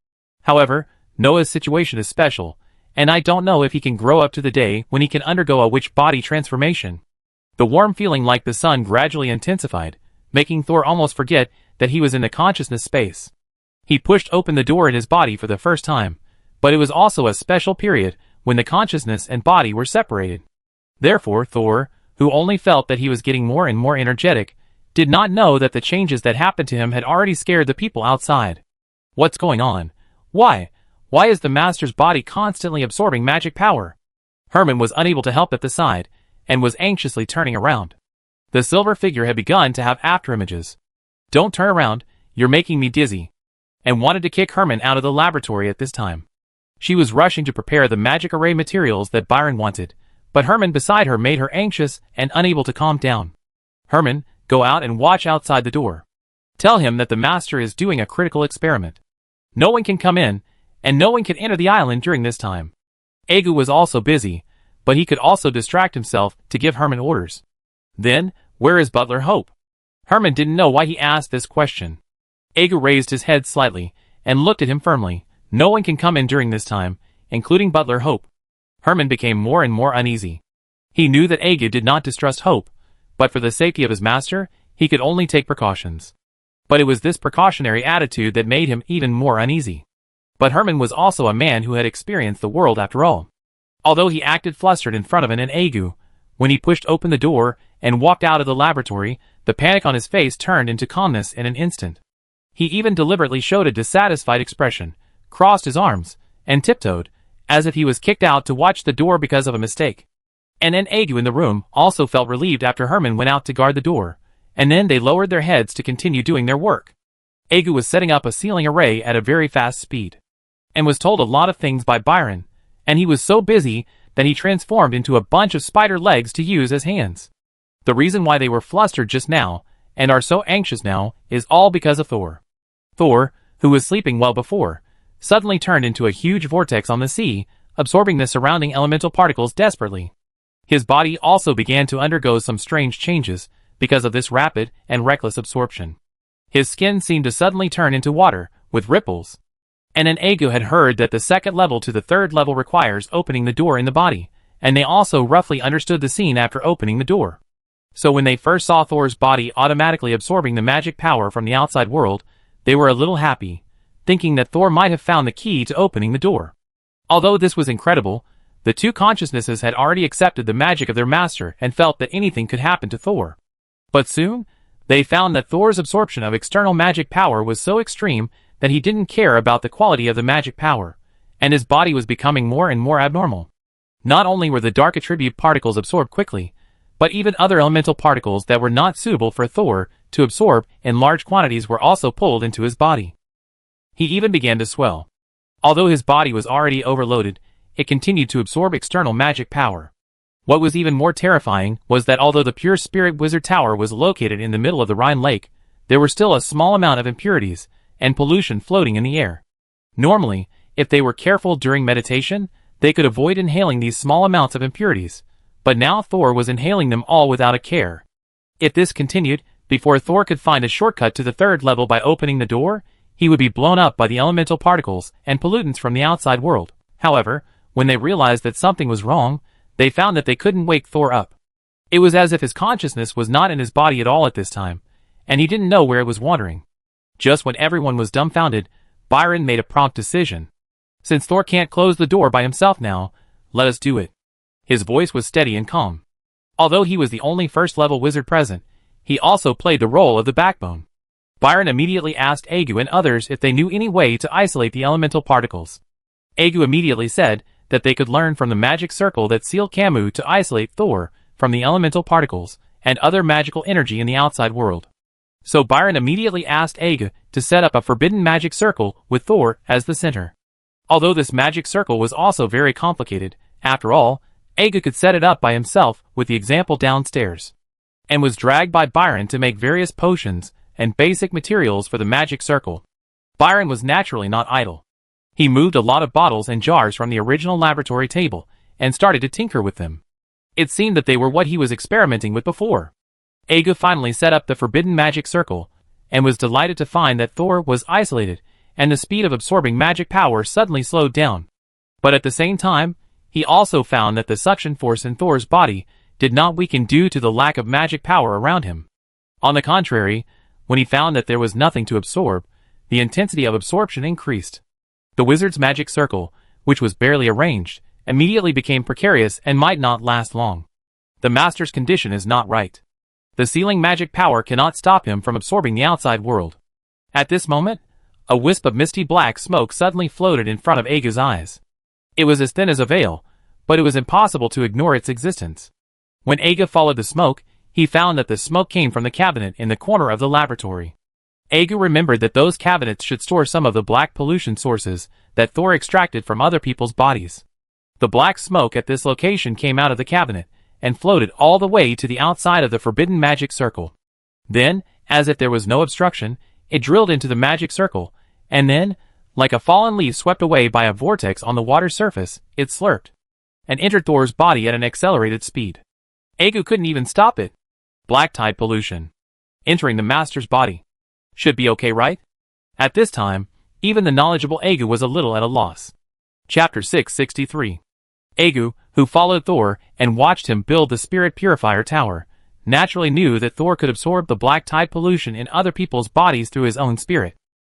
However, Noah's situation is special, and I don't know if he can grow up to the day when he can undergo a witch body transformation. The warm feeling like the sun gradually intensified, making Thor almost forget that he was in the consciousness space. He pushed open the door in his body for the first time, but it was also a special period when the consciousness and body were separated. Therefore, Thor, who only felt that he was getting more and more energetic, did not know that the changes that happened to him had already scared the people outside. What's going on? Why? Why is the master's body constantly absorbing magic power? Herman was unable to help at the side, and was anxiously turning around. The silver figure had begun to have afterimages. Don't turn around, you're making me dizzy. And wanted to kick Herman out of the laboratory at this time. She was rushing to prepare the magic array materials that Byron wanted, but Herman beside her made her anxious and unable to calm down. Herman, go out and watch outside the door. Tell him that the master is doing a critical experiment. No one can come in, and no one can enter the island during this time. Egu was also busy, but he could also distract himself to give Herman orders. Then, where is Butler Hope? Herman didn't know why he asked this question. Egu raised his head slightly, and looked at him firmly. No one can come in during this time, including Butler Hope. Herman became more and more uneasy. He knew that Egu did not distrust Hope, but for the safety of his master, he could only take precautions. But it was this precautionary attitude that made him even more uneasy. But Herman was also a man who had experienced the world after all. Although he acted flustered in front of an Egu, when he pushed open the door and walked out of the laboratory, the panic on his face turned into calmness in an instant. He even deliberately showed a dissatisfied expression, crossed his arms, and tiptoed, as if he was kicked out to watch the door because of a mistake. And an Egu in the room also felt relieved after Herman went out to guard the door, and then they lowered their heads to continue doing their work. Egu was setting up a ceiling array at a very fast speed, and was told a lot of things by Byron, and he was so busy that he transformed into a bunch of spider legs to use as hands. The reason why they were flustered just now, and are so anxious now, is all because of Thor. Thor, who was sleeping well before, suddenly turned into a huge vortex on the sea, absorbing the surrounding elemental particles desperately. His body also began to undergo some strange changes because of this rapid and reckless absorption. His skin seemed to suddenly turn into water, with ripples. And an Egu had heard that the second level to the third level requires opening the door in the body, and they also roughly understood the scene after opening the door. So when they first saw Thor's body automatically absorbing the magic power from the outside world, they were a little happy, thinking that Thor might have found the key to opening the door. Although this was incredible, the two consciousnesses had already accepted the magic of their master and felt that anything could happen to Thor. But soon, they found that Thor's absorption of external magic power was so extreme that he didn't care about the quality of the magic power, and his body was becoming more and more abnormal. Not only were the dark attribute particles absorbed quickly, but even other elemental particles that were not suitable for Thor to absorb in large quantities were also pulled into his body. He even began to swell. Although his body was already overloaded, it continued to absorb external magic power. What was even more terrifying was that although the Pure Spirit Wizard Tower was located in the middle of the Rhine Lake, there were still a small amount of impurities and pollution floating in the air. Normally, if they were careful during meditation, they could avoid inhaling these small amounts of impurities, but now Thor was inhaling them all without a care. If this continued, before Thor could find a shortcut to the third level by opening the door, he would be blown up by the elemental particles and pollutants from the outside world. However, when they realized that something was wrong, they found that they couldn't wake Thor up. It was as if his consciousness was not in his body at all at this time, and he didn't know where it was wandering. Just when everyone was dumbfounded, Byron made a prompt decision. Since Thor can't close the door by himself now, let us do it. His voice was steady and calm. Although he was the only first-level wizard present, he also played the role of the backbone. Byron immediately asked Egu and others if they knew any way to isolate the elemental particles. Egu immediately said that they could learn from the magic circle that sealed Camus to isolate Thor from the elemental particles and other magical energy in the outside world. So Byron immediately asked Egu to set up a forbidden magic circle with Thor as the center. Although this magic circle was also very complicated, after all, Egu could set it up by himself with the example downstairs, and was dragged by Byron to make various potions and basic materials for the magic circle. Byron was naturally not idle. He moved a lot of bottles and jars from the original laboratory table and started to tinker with them. It seemed that they were what he was experimenting with before. Egu finally set up the forbidden magic circle, and was delighted to find that Thor was isolated, and the speed of absorbing magic power suddenly slowed down. But at the same time, he also found that the suction force in Thor's body did not weaken due to the lack of magic power around him. On the contrary, when he found that there was nothing to absorb, The intensity of absorption increased. The wizard's magic circle, which was barely arranged, immediately became precarious and might not last long. The master's condition is not right. The sealing magic power cannot stop him from absorbing the outside world. At this moment, a wisp of misty black smoke suddenly floated in front of Agu's eyes. It was as thin as a veil, but it was impossible to ignore its existence. When Agu followed the smoke, he found that the smoke came from the cabinet in the corner of the laboratory. Agu remembered that those cabinets should store some of the black pollution sources that Thor extracted from other people's bodies. The black smoke at this location came out of the cabinet and floated all the way to the outside of the forbidden magic circle. Then, as if there was no obstruction, it drilled into the magic circle, and then, like a fallen leaf swept away by a vortex on the water's surface, it slurped and entered Thor's body at an accelerated speed. Agu couldn't even stop it. Black tide pollution. Entering the master's body. Should be okay, right? At this time, even the knowledgeable Agu was a little at a loss. Chapter 663. Agu, who followed Thor and watched him build the spirit purifier tower, naturally knew that Thor could absorb the black tide pollution in other people's bodies through his own spirit.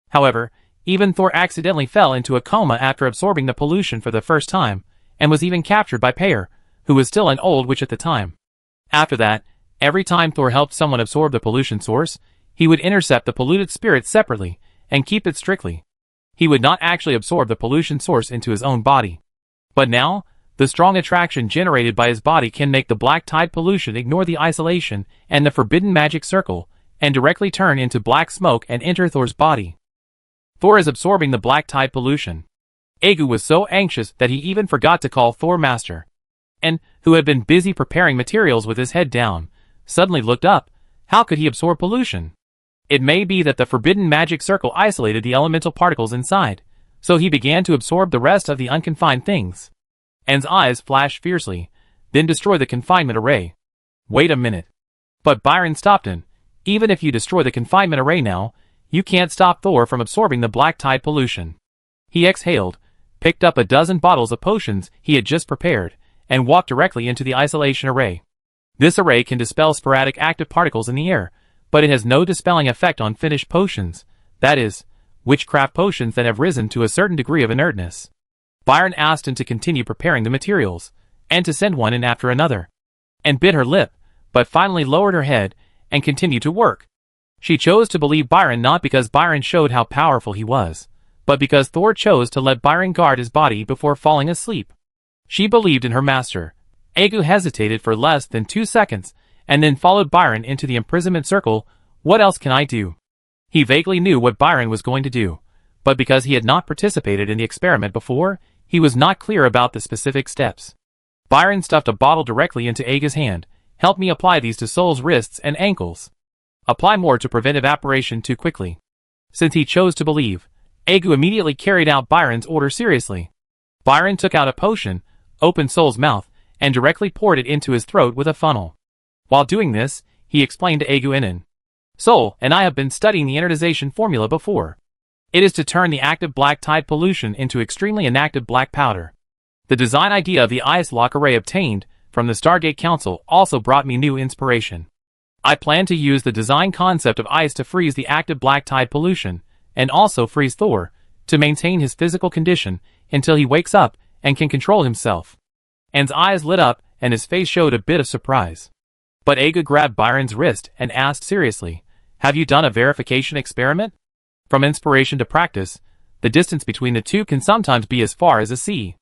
However, even Thor accidentally fell into a coma after absorbing the pollution for the first time, and was even captured by Peyer, who was still an old witch at the time. After that, every time Thor helped someone absorb the pollution source, he would intercept the polluted spirit separately and keep it strictly. He would not actually absorb the pollution source into his own body. But now, the strong attraction generated by his body can make the black tide pollution ignore the isolation and the forbidden magic circle, and directly turn into black smoke and enter Thor's body. Thor is absorbing the black tide pollution. Agu was so anxious that he even forgot to call Thor Master, and, who had been busy preparing materials with his head down, suddenly looked up. How could he absorb pollution? It may be that the forbidden magic circle isolated the elemental particles inside, so he began to absorb the rest of the unconfined things. Anne's eyes flashed fiercely, then destroy the confinement array. Wait a minute. But Byron stopped him. Even if you destroy the confinement array now, you can't stop Thor from absorbing the black tide pollution. He exhaled, picked up a dozen bottles of potions he had just prepared, and walked directly into the isolation array. This array can dispel sporadic active particles in the air, but it has no dispelling effect on finished potions, that is, witchcraft potions that have risen to a certain degree of inertness. Byron asked him to continue preparing the materials, and to send one in after another, and bit her lip, but finally lowered her head, and continued to work. She chose to believe Byron not because Byron showed how powerful he was, but because Thor chose to let Byron guard his body before falling asleep. She believed in her master. Agu hesitated for less than 2 seconds, and then followed Byron into the imprisonment circle. What else can I do? He vaguely knew what Byron was going to do, but because he had not participated in the experiment before, he was not clear about the specific steps. Byron stuffed a bottle directly into Agu's hand. Help me apply these to Soul's wrists and ankles. Apply more to prevent evaporation too quickly. Since he chose to believe, Agu immediately carried out Byron's order seriously. Byron took out a potion, opened Soul's mouth, and directly poured it into his throat with a funnel. While doing this, he explained to Agu Inen, Soul and I have been studying the innertization formula before. It is to turn the active black tide pollution into extremely inactive black powder. The design idea of the ice lock array obtained from the Stargate Council also brought me new inspiration. I plan to use the design concept of ice to freeze the active black tide pollution, and also freeze Thor, to maintain his physical condition until he wakes up and can control himself. Anne's eyes lit up and his face showed a bit of surprise. But Agu grabbed Byron's wrist and asked seriously, Have you done a verification experiment? From inspiration to practice, the distance between the two can sometimes be as far as a sea.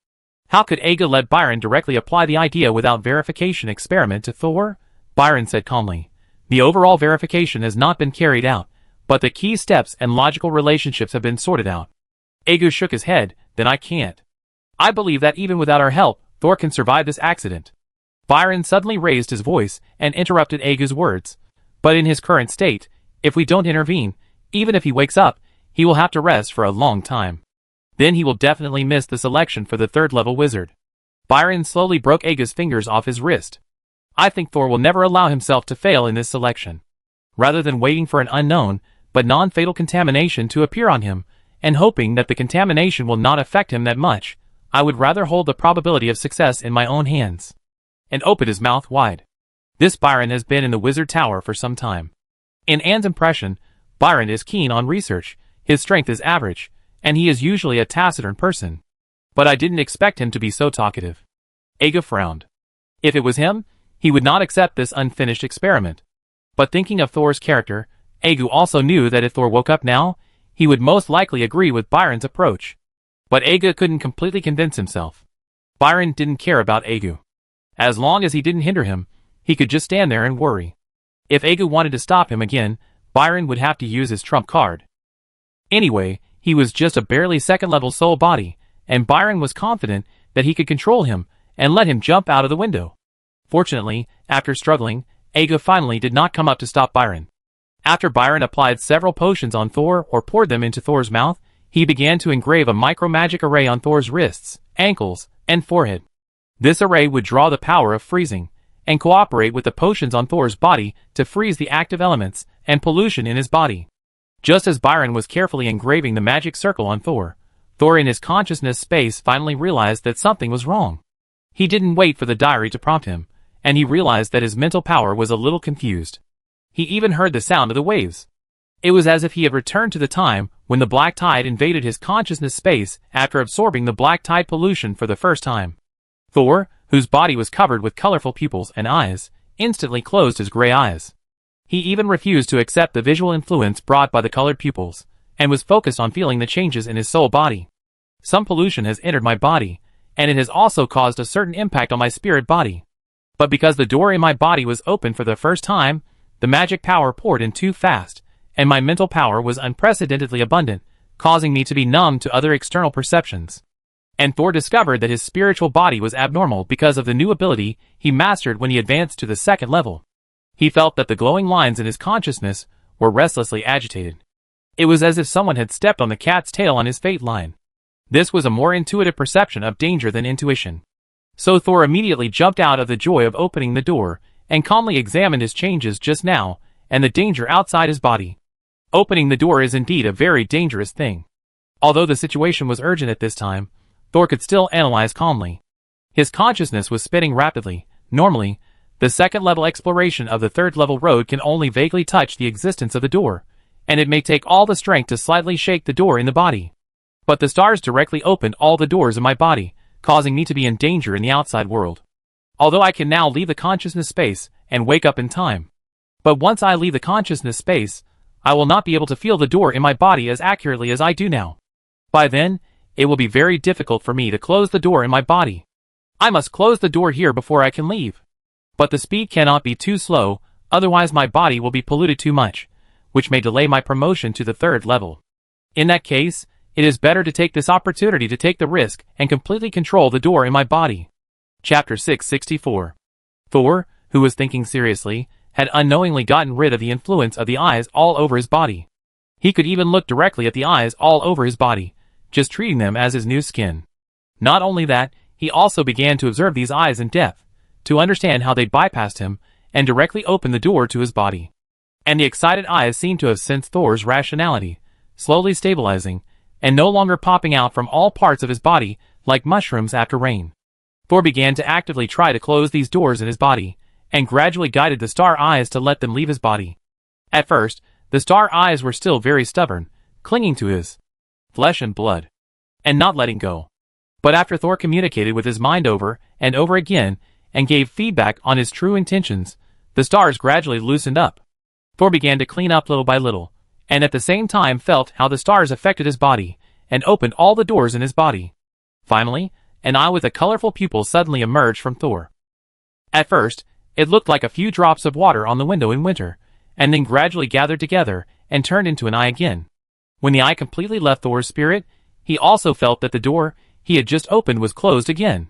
How could Agu let Byron directly apply the idea without verification experiment to Thor? Byron said calmly, The overall verification has not been carried out, but the key steps and logical relationships have been sorted out. Agu shook his head, Then I can't. I believe that even without our help, Thor can survive this accident. Byron suddenly raised his voice and interrupted Agu's words. But in his current state, if we don't intervene, even if he wakes up, he will have to rest for a long time. Then he will definitely miss the selection for the third-level wizard. Byron slowly broke Agu's fingers off his wrist. I think Thor will never allow himself to fail in this selection. Rather than waiting for an unknown, but non-fatal contamination to appear on him, and hoping that the contamination will not affect him that much, I would rather hold the probability of success in my own hands. And opened his mouth wide. This Byron has been in the Wizard Tower for some time. In Anne's impression, Byron is keen on research. His strength is average, and he is usually a taciturn person. But I didn't expect him to be so talkative. Aga frowned. If it was him, he would not accept this unfinished experiment. But thinking of Thor's character, Aga also knew that if Thor woke up now, he would most likely agree with Byron's approach. But Aga couldn't completely convince himself. Byron didn't care about Aga. As long as he didn't hinder him, he could just stand there and worry. If Aga wanted to stop him again, Byron would have to use his trump card. Anyway, he was just a barely second-level soul body, and Byron was confident that he could control him and let him jump out of the window. Fortunately, after struggling, Aga finally did not come up to stop Byron. After Byron applied several potions on Thor or poured them into Thor's mouth, he began to engrave a micro-magic array on Thor's wrists, ankles, and forehead. This array would draw the power of freezing, and cooperate with the potions on Thor's body to freeze the active elements and pollution in his body. Just as Byron was carefully engraving the magic circle on Thor, Thor in his consciousness space finally realized that something was wrong. He didn't wait for the diary to prompt him, and he realized that his mental power was a little confused. He even heard the sound of the waves. It was as if he had returned to the time when the black tide invaded his consciousness space after absorbing the black tide pollution for the first time. Thor, whose body was covered with colorful pupils and eyes, instantly closed his gray eyes. He even refused to accept the visual influence brought by the colored pupils, and was focused on feeling the changes in his soul body. Some pollution has entered my body, and it has also caused a certain impact on my spirit body. But because the door in my body was open for the first time, the magic power poured in too fast, and my mental power was unprecedentedly abundant, causing me to be numb to other external perceptions. And Thor discovered that his spiritual body was abnormal because of the new ability he mastered when he advanced to the second level. He felt that the glowing lines in his consciousness were restlessly agitated. It was as if someone had stepped on the cat's tail on his fate line. This was a more intuitive perception of danger than intuition. So Thor immediately jumped out of the joy of opening the door, and calmly examined his changes just now, and the danger outside his body. Opening the door is indeed a very dangerous thing. Although the situation was urgent at this time, Thor could still analyze calmly. His consciousness was spinning rapidly. Normally, the second-level exploration of the third-level road can only vaguely touch the existence of the door, and it may take all the strength to slightly shake the door in the body. But the stars directly opened all the doors in my body, causing me to be in danger in the outside world. Although I can now leave the consciousness space and wake up in time. But once I leave the consciousness space, I will not be able to feel the door in my body as accurately as I do now. By then, it will be very difficult for me to close the door in my body. I must close the door here before I can leave. But the speed cannot be too slow, otherwise my body will be polluted too much, which may delay my promotion to the third level. In that case, it is better to take this opportunity to take the risk and completely control the door in my body. Chapter 664. Thor, who was thinking seriously, had unknowingly gotten rid of the influence of the eyes all over his body. He could even look directly at the eyes all over his body, just treating them as his new skin. Not only that, he also began to observe these eyes in depth, to understand how they'd bypassed him, and directly opened the door to his body. And the excited eyes seemed to have sensed Thor's rationality, slowly stabilizing, and no longer popping out from all parts of his body like mushrooms after rain. Thor began to actively try to close these doors in his body, and gradually guided the star eyes to let them leave his body. At first, the star eyes were still very stubborn, clinging to his flesh and blood, and not letting go. But after Thor communicated with his mind over and over again, and gave feedback on his true intentions, the stars gradually loosened up. Thor began to clean up little by little, and at the same time felt how the stars affected his body, and opened all the doors in his body. Finally, an eye with a colorful pupil suddenly emerged from Thor. At first, it looked like a few drops of water on the window in winter, and then gradually gathered together and turned into an eye again. When the eye completely left Thor's spirit, he also felt that the door he had just opened was closed again.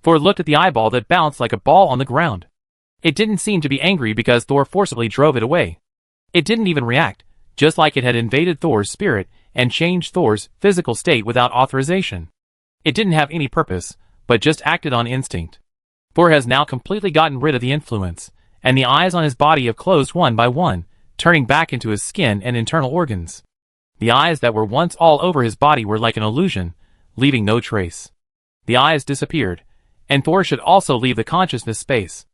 Thor looked at the eyeball that bounced like a ball on the ground. It didn't seem to be angry because Thor forcibly drove it away. It didn't even react, just like it had invaded Thor's spirit and changed Thor's physical state without authorization. It didn't have any purpose, but just acted on instinct. Thor has now completely gotten rid of the influence, and the eyes on his body have closed one by one, turning back into his skin and internal organs. The eyes that were once all over his body were like an illusion, leaving no trace. The eyes disappeared, and Thor should also leave the consciousness space.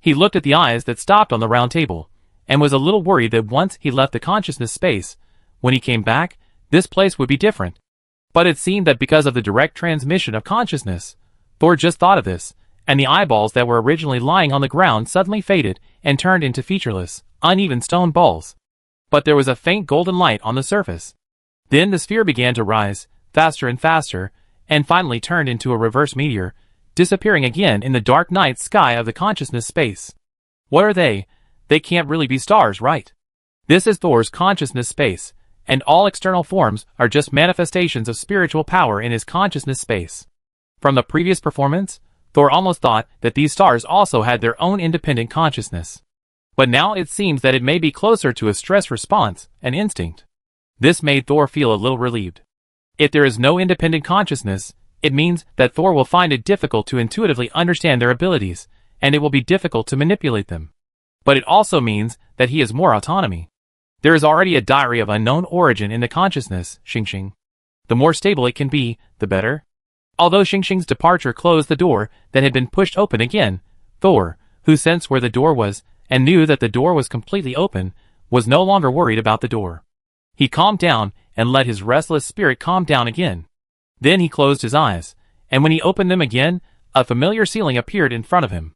He looked at the eyes that stopped on the round table, and was a little worried that once he left the consciousness space, when he came back, this place would be different. But it seemed that because of the direct transmission of consciousness, Thor just thought of this, and the eyeballs that were originally lying on the ground suddenly faded and turned into featureless, uneven stone balls. But there was a faint golden light on the surface. Then the sphere began to rise, faster and faster, and finally turned into a reverse meteor, disappearing again in the dark night sky of the consciousness space. What are they? They can't really be stars, right? This is Thor's consciousness space, and all external forms are just manifestations of spiritual power in his consciousness space. From the previous performance, Thor almost thought that these stars also had their own independent consciousness. But now it seems that it may be closer to a stress response, an instinct. This made Thor feel a little relieved. If there is no independent consciousness, it means that Thor will find it difficult to intuitively understand their abilities, and it will be difficult to manipulate them. But it also means that he has more autonomy. There is already a diary of unknown origin in the consciousness, Xingxing. The more stable it can be, the better. Although Xingxing's departure closed the door that had been pushed open again, Thor, who sensed where the door was and knew that the door was completely open, was no longer worried about the door. He calmed down and let his restless spirit calm down again. Then he closed his eyes, and when he opened them again, a familiar ceiling appeared in front of him.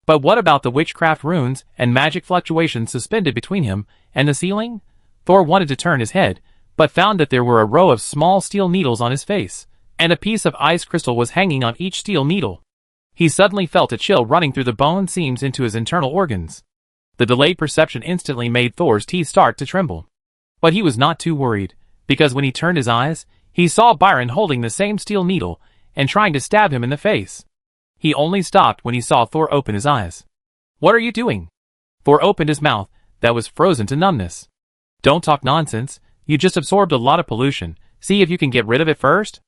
But what about the witchcraft runes and magic fluctuations suspended between him and the ceiling? Thor wanted to turn his head, but found that there were a row of small steel needles on his face, and a piece of ice crystal was hanging on each steel needle. He suddenly felt a chill running through the bone seams into his internal organs. The delayed perception instantly made Thor's teeth start to tremble. But he was not too worried, because when he turned his eyes, he saw Byron holding the same steel needle and trying to stab him in the face. He only stopped when he saw Thor open his eyes. "What are you doing?" Thor opened his mouth, that was frozen to numbness. "Don't talk nonsense, you just absorbed a lot of pollution, see if you can get rid of it first?"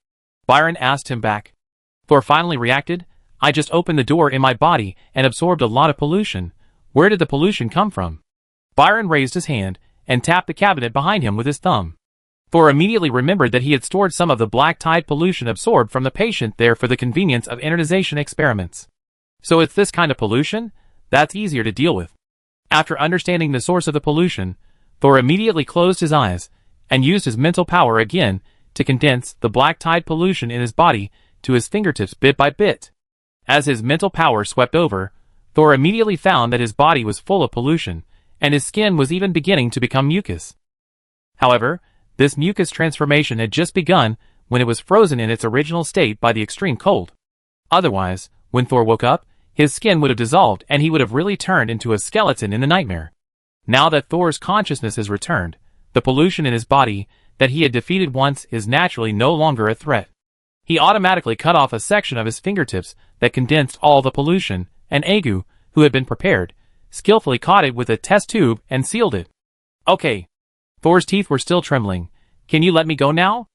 Byron asked him back. Thor finally reacted, "I just opened the door in my body and absorbed a lot of pollution. Where did the pollution come from?" Byron raised his hand and tapped the cabinet behind him with his thumb. Thor immediately remembered that he had stored some of the black tide pollution absorbed from the patient there for the convenience of internization experiments. So it's this kind of pollution? That's easier to deal with. After understanding the source of the pollution, Thor immediately closed his eyes and used his mental power again to condense the black tide pollution in his body to his fingertips bit by bit. As his mental power swept over, Thor immediately found that his body was full of pollution, and his skin was even beginning to become mucus. However, this mucus transformation had just begun when it was frozen in its original state by the extreme cold. Otherwise, when Thor woke up, his skin would have dissolved and he would have really turned into a skeleton in the nightmare. Now that Thor's consciousness has returned, the pollution in his body that he had defeated once is naturally no longer a threat. He automatically cut off a section of his fingertips that condensed all the pollution, and Agu, who had been prepared, skillfully caught it with a test tube and sealed it. "Okay." Thor's teeth were still trembling. "Can you let me go now?"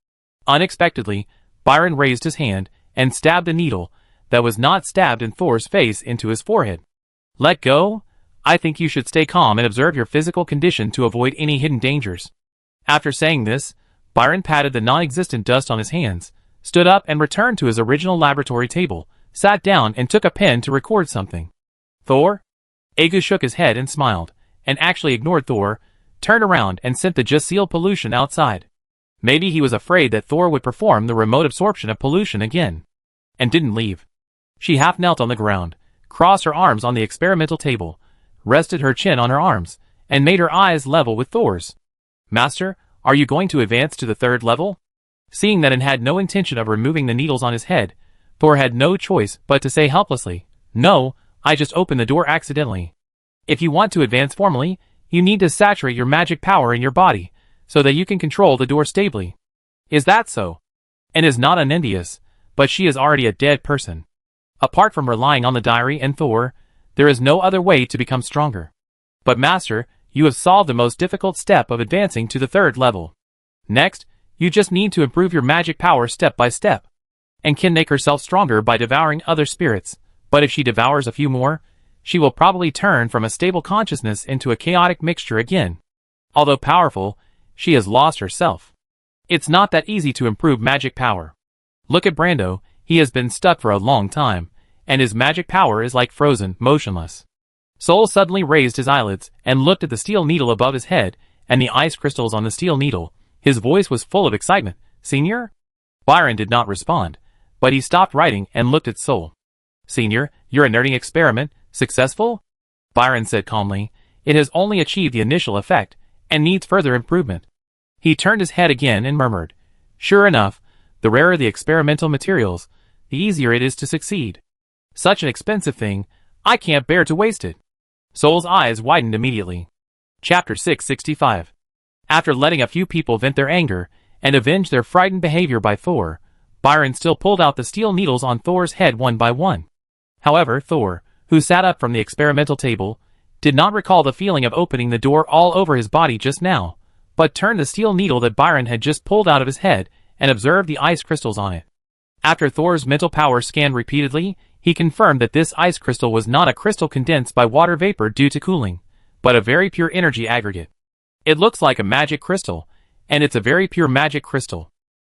Unexpectedly, Byron raised his hand and stabbed a needle that was not stabbed in Thor's face into his forehead. "Let go? I think you should stay calm and observe your physical condition to avoid any hidden dangers." After saying this, Byron patted the non-existent dust on his hands, stood up and returned to his original laboratory table, sat down and took a pen to record something. "Thor?" Agu shook his head and smiled, and actually ignored Thor, turned around and sent the just sealed pollution outside. Maybe he was afraid that Thor would perform the remote absorption of pollution again. And didn't leave. She half knelt on the ground, crossed her arms on the experimental table, rested her chin on her arms, and made her eyes level with Thor's. "Master, are you going to advance to the third level?" Seeing that it had no intention of removing the needles on his head, Thor had no choice but to say helplessly, "No, I just opened the door accidentally." If you want to advance formally, you need to saturate your magic power in your body, so that you can control the door stably. Is that so? And is not unenvious, but she is already a dead person. Apart from relying on the diary and Thor, there is no other way to become stronger. But Master, you have solved the most difficult step of advancing to the third level. Next, you just need to improve your magic power step by step. And can make herself stronger by devouring other spirits, but if she devours a few more, she will probably turn from a stable consciousness into a chaotic mixture again. Although powerful, she has lost herself. It's not that easy to improve magic power. Look at Brando, he has been stuck for a long time, and his magic power is like frozen, motionless. Soul suddenly raised his eyelids and looked at the steel needle above his head and the ice crystals on the steel needle, His voice was full of excitement. Senior? Byron did not respond, but he stopped writing and looked at Sol. Senior, your alerting experiment, successful? Byron said calmly. It has only achieved the initial effect, and needs further improvement. He turned his head again and murmured, Sure enough, the rarer the experimental materials, the easier it is to succeed. Such an expensive thing, I can't bear to waste it. Sol's eyes widened immediately. Chapter 665. After letting a few people vent their anger and avenge their frightened behavior by Thor, Byron still pulled out the steel needles on Thor's head one by one. However, Thor, who sat up from the experimental table, did not recall the feeling of opening the door all over his body just now, but turned the steel needle that Byron had just pulled out of his head and observed the ice crystals on it. After Thor's mental power scanned repeatedly, he confirmed that this ice crystal was not a crystal condensed by water vapor due to cooling, but a very pure energy aggregate. It looks like a magic crystal, and it's a very pure magic crystal.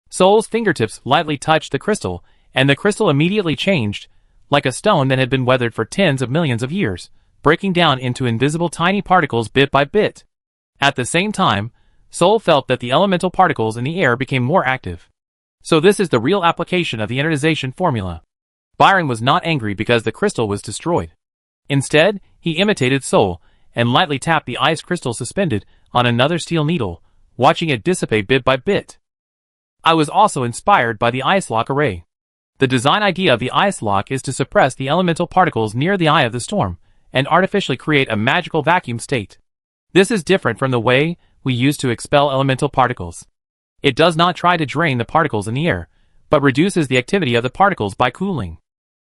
Sol's fingertips lightly touched the crystal, and the crystal immediately changed, like a stone that had been weathered for tens of millions of years, breaking down into invisible tiny particles bit by bit. At the same time, Sol felt that the elemental particles in the air became more active. So this is the real application of the energization formula. Byron was not angry because the crystal was destroyed. Instead, he imitated Sol, and lightly tapped the ice crystal suspended on another steel needle, watching it dissipate bit by bit. I was also inspired by the ice lock array. The design idea of the ice lock is to suppress the elemental particles near the eye of the storm, and artificially create a magical vacuum state. This is different from the way we use to expel elemental particles. It does not try to drain the particles in the air, but reduces the activity of the particles by cooling.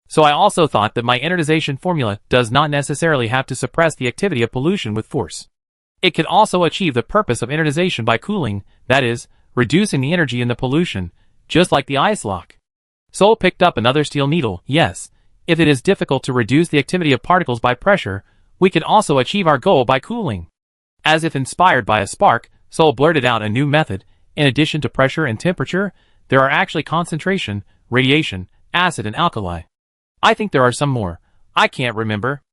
So I also thought that my energization formula does not necessarily have to suppress the activity of pollution with force. It can also achieve the purpose of energization by cooling, that is, reducing the energy in the pollution, just like the ice lock. Sol picked up another steel needle. Yes, if it is difficult to reduce the activity of particles by pressure, we can also achieve our goal by cooling. As if inspired by a spark, Sol blurted out a new method. In addition to pressure and temperature, there are actually concentration, radiation, acid and alkali. I think there are some more. I can't remember.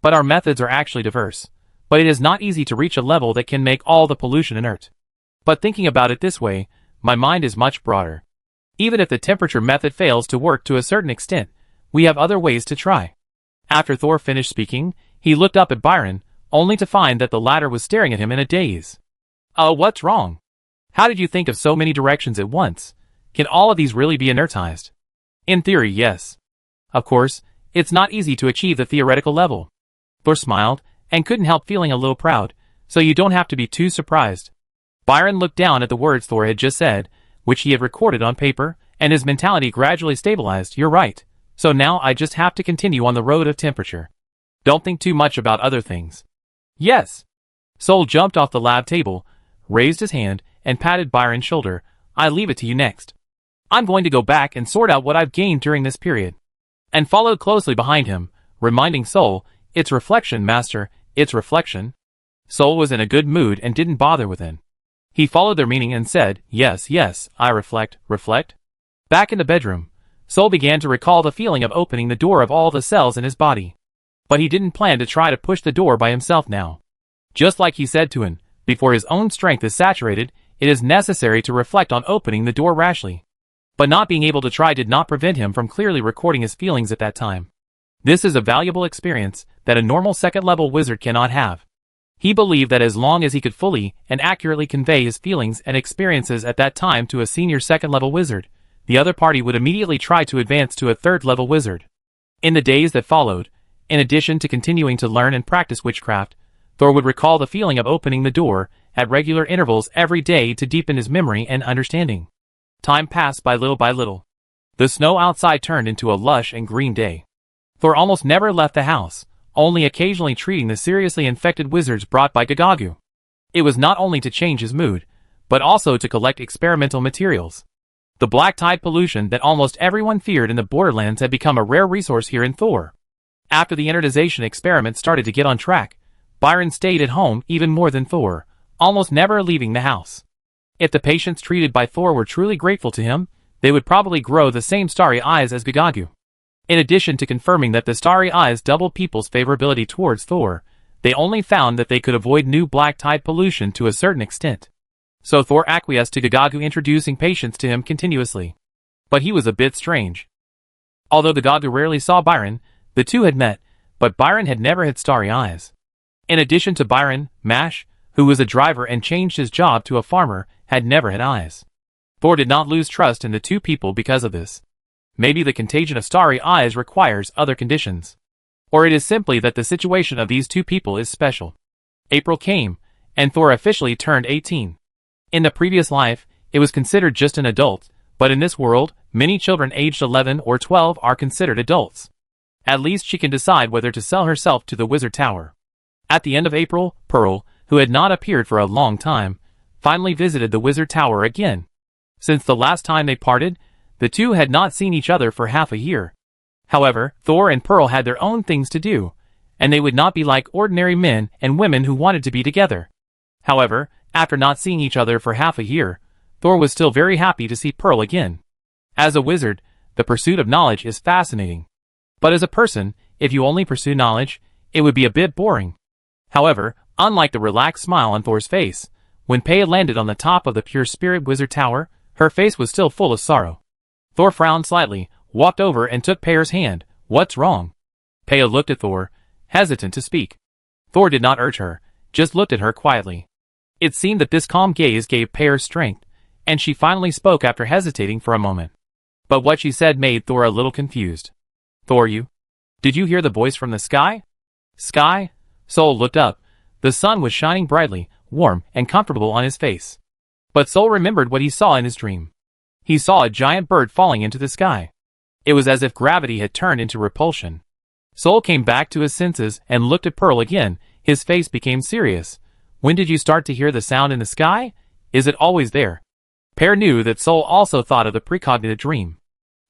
But our methods are actually diverse. But it is not easy to reach a level that can make all the pollution inert. But thinking about it this way, my mind is much broader. Even if the temperature method fails to work to a certain extent, we have other ways to try. After Thor finished speaking, he looked up at Byron, only to find that the latter was staring at him in a daze. What's wrong? How did you think of so many directions at once? Can all of these really be inertized? In theory, yes. Of course, it's not easy to achieve the theoretical level. Thor smiled, and couldn't help feeling a little proud, so you don't have to be too surprised. Byron looked down at the words Thor had just said, which he had recorded on paper, and his mentality gradually stabilized. You're right. So now I just have to continue on the road of temperature. Don't think too much about other things. Yes. Sol jumped off the lab table, raised his hand, and patted Byron's shoulder. I leave it to you next. I'm going to go back and sort out what I've gained during this period. And followed closely behind him, reminding Sol, it's reflection, master, it's reflection. Sol was in a good mood and didn't bother with it. He followed their meaning and said, yes, yes, I reflect. Back in the bedroom, Sol began to recall the feeling of opening the door of all the cells in his body. But he didn't plan to try to push the door by himself now. Just like he said to him, before his own strength is saturated, it is necessary to reflect on opening the door rashly. But not being able to try did not prevent him from clearly recording his feelings at that time. This is a valuable experience that a normal second-level wizard cannot have. He believed that as long as he could fully and accurately convey his feelings and experiences at that time to a senior second-level wizard, the other party would immediately try to advance to a third-level wizard. In the days that followed, in addition to continuing to learn and practice witchcraft, Thor would recall the feeling of opening the door at regular intervals every day to deepen his memory and understanding. Time passed by little. The snow outside turned into a lush and green day. Thor almost never left the house, only occasionally treating the seriously infected wizards brought by Gagagu. It was not only to change his mood, but also to collect experimental materials. The black tide pollution that almost everyone feared in the borderlands had become a rare resource here in Thor. After the energization experiment started to get on track, Byron stayed at home even more than Thor, almost never leaving the house. If the patients treated by Thor were truly grateful to him, they would probably grow the same starry eyes as Gagagu. In addition to confirming that the starry eyes doubled people's favorability towards Thor, they only found that they could avoid new black tide pollution to a certain extent. So Thor acquiesced to Gagagu introducing patients to him continuously. But he was a bit strange. Although Gagagu rarely saw Byron, the two had met, but Byron had never had starry eyes. In addition to Byron, Mash, who was a driver and changed his job to a farmer, had never had eyes. Thor did not lose trust in the two people because of this. Maybe the contagion of starry eyes requires other conditions. Or it is simply that the situation of these two people is special. April came, and Thor officially turned 18. In the previous life, it was considered just an adult, but in this world, many children aged 11 or 12 are considered adults. At least she can decide whether to sell herself to the Wizard Tower. At the end of April, Pearl, who had not appeared for a long time, finally visited the Wizard Tower again. Since the last time they parted, the two had not seen each other for half a year. However, Thor and Pearl had their own things to do, and they would not be like ordinary men and women who wanted to be together. However, after not seeing each other for half a year, Thor was still very happy to see Pearl again. As a wizard, the pursuit of knowledge is fascinating. But as a person, if you only pursue knowledge, it would be a bit boring. However, unlike the relaxed smile on Thor's face, when Peia landed on the top of the Pure Spirit Wizard Tower, her face was still full of sorrow. Thor frowned slightly, walked over and took Peia's hand. "What's wrong?" Peia looked at Thor, hesitant to speak. Thor did not urge her, just looked at her quietly. It seemed that this calm gaze gave Peia strength, and she finally spoke after hesitating for a moment. But what she said made Thor a little confused. "Thor, did you hear the voice from the sky?" "Sky?" Sol looked up. The sun was shining brightly, warm, and comfortable on his face. But Sol remembered what he saw in his dream. He saw a giant bird falling into the sky. It was as if gravity had turned into repulsion. Sol came back to his senses and looked at Pearl again. His face became serious. "When did you start to hear the sound in the sky? Is it always there?" Pear knew that Sol also thought of the precognitive dream.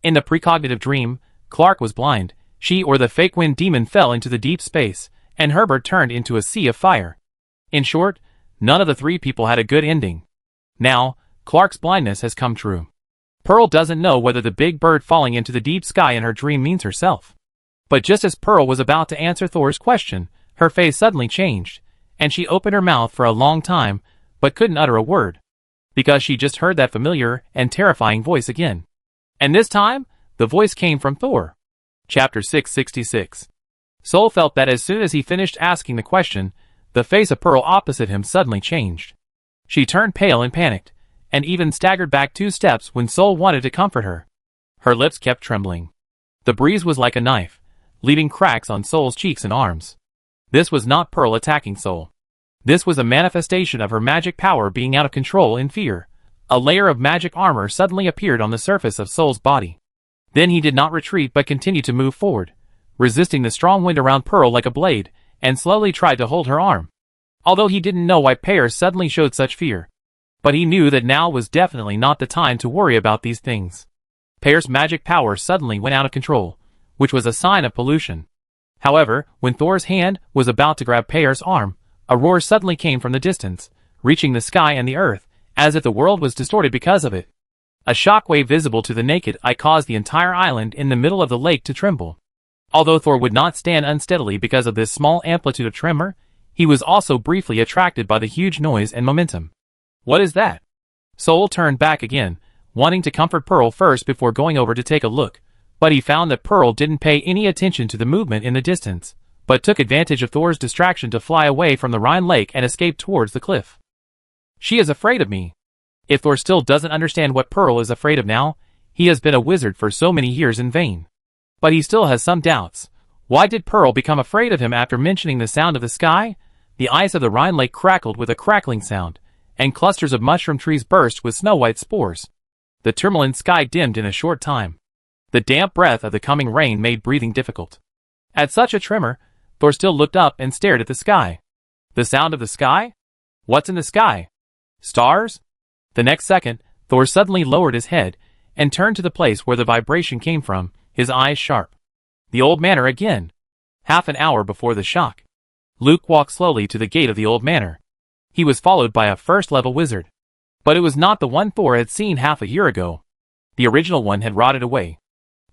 In the precognitive dream, Clark was blind, she or the fake wind demon fell into the deep space, and Herbert turned into a sea of fire. In short, none of the three people had a good ending. Now, Clark's blindness has come true. Pearl doesn't know whether the big bird falling into the deep sky in her dream means herself. But just as Pearl was about to answer Thor's question, her face suddenly changed, and she opened her mouth for a long time, but couldn't utter a word. Because she just heard that familiar and terrifying voice again. And this time, the voice came from Thor. Chapter 666. Sol felt that as soon as he finished asking the question, the face of Pearl opposite him suddenly changed. She turned pale and panicked, and even staggered back 2 steps when Sol wanted to comfort her. Her lips kept trembling. The breeze was like a knife, leaving cracks on Sol's cheeks and arms. This was not Pearl attacking Sol. This was a manifestation of her magic power being out of control in fear. A layer of magic armor suddenly appeared on the surface of Sol's body. Then he did not retreat but continued to move forward, resisting the strong wind around Pearl like a blade, and slowly tried to hold her arm. Although he didn't know why Pear suddenly showed such fear. But he knew that now was definitely not the time to worry about these things. Pear's magic power suddenly went out of control, which was a sign of pollution. However, when Thor's hand was about to grab Pear's arm, a roar suddenly came from the distance, reaching the sky and the earth, as if the world was distorted because of it. A shockwave visible to the naked eye caused the entire island in the middle of the lake to tremble. Although Thor would not stand unsteadily because of this small amplitude of tremor, he was also briefly attracted by the huge noise and momentum. "What is that?" Sol turned back again, wanting to comfort Pearl first before going over to take a look, but he found that Pearl didn't pay any attention to the movement in the distance, but took advantage of Thor's distraction to fly away from the Rhine Lake and escape towards the cliff. "She is afraid of me." If Thor still doesn't understand what Pearl is afraid of now, he has been a wizard for so many years in vain. But he still has some doubts. Why did Pearl become afraid of him after mentioning the sound of the sky? The ice of the Rhine Lake crackled with a crackling sound, and clusters of mushroom trees burst with snow-white spores. The turbulent sky dimmed in a short time. The damp breath of the coming rain made breathing difficult. At such a tremor, Thor still looked up and stared at the sky. The sound of the sky? What's in the sky? Stars? The next second, Thor suddenly lowered his head and turned to the place where the vibration came from, his eyes sharp. The old manor again. Half an hour before the shock. Luke walked slowly to the gate of the old manor. He was followed by a first-level wizard. But it was not the one Thor had seen half a year ago. The original one had rotted away.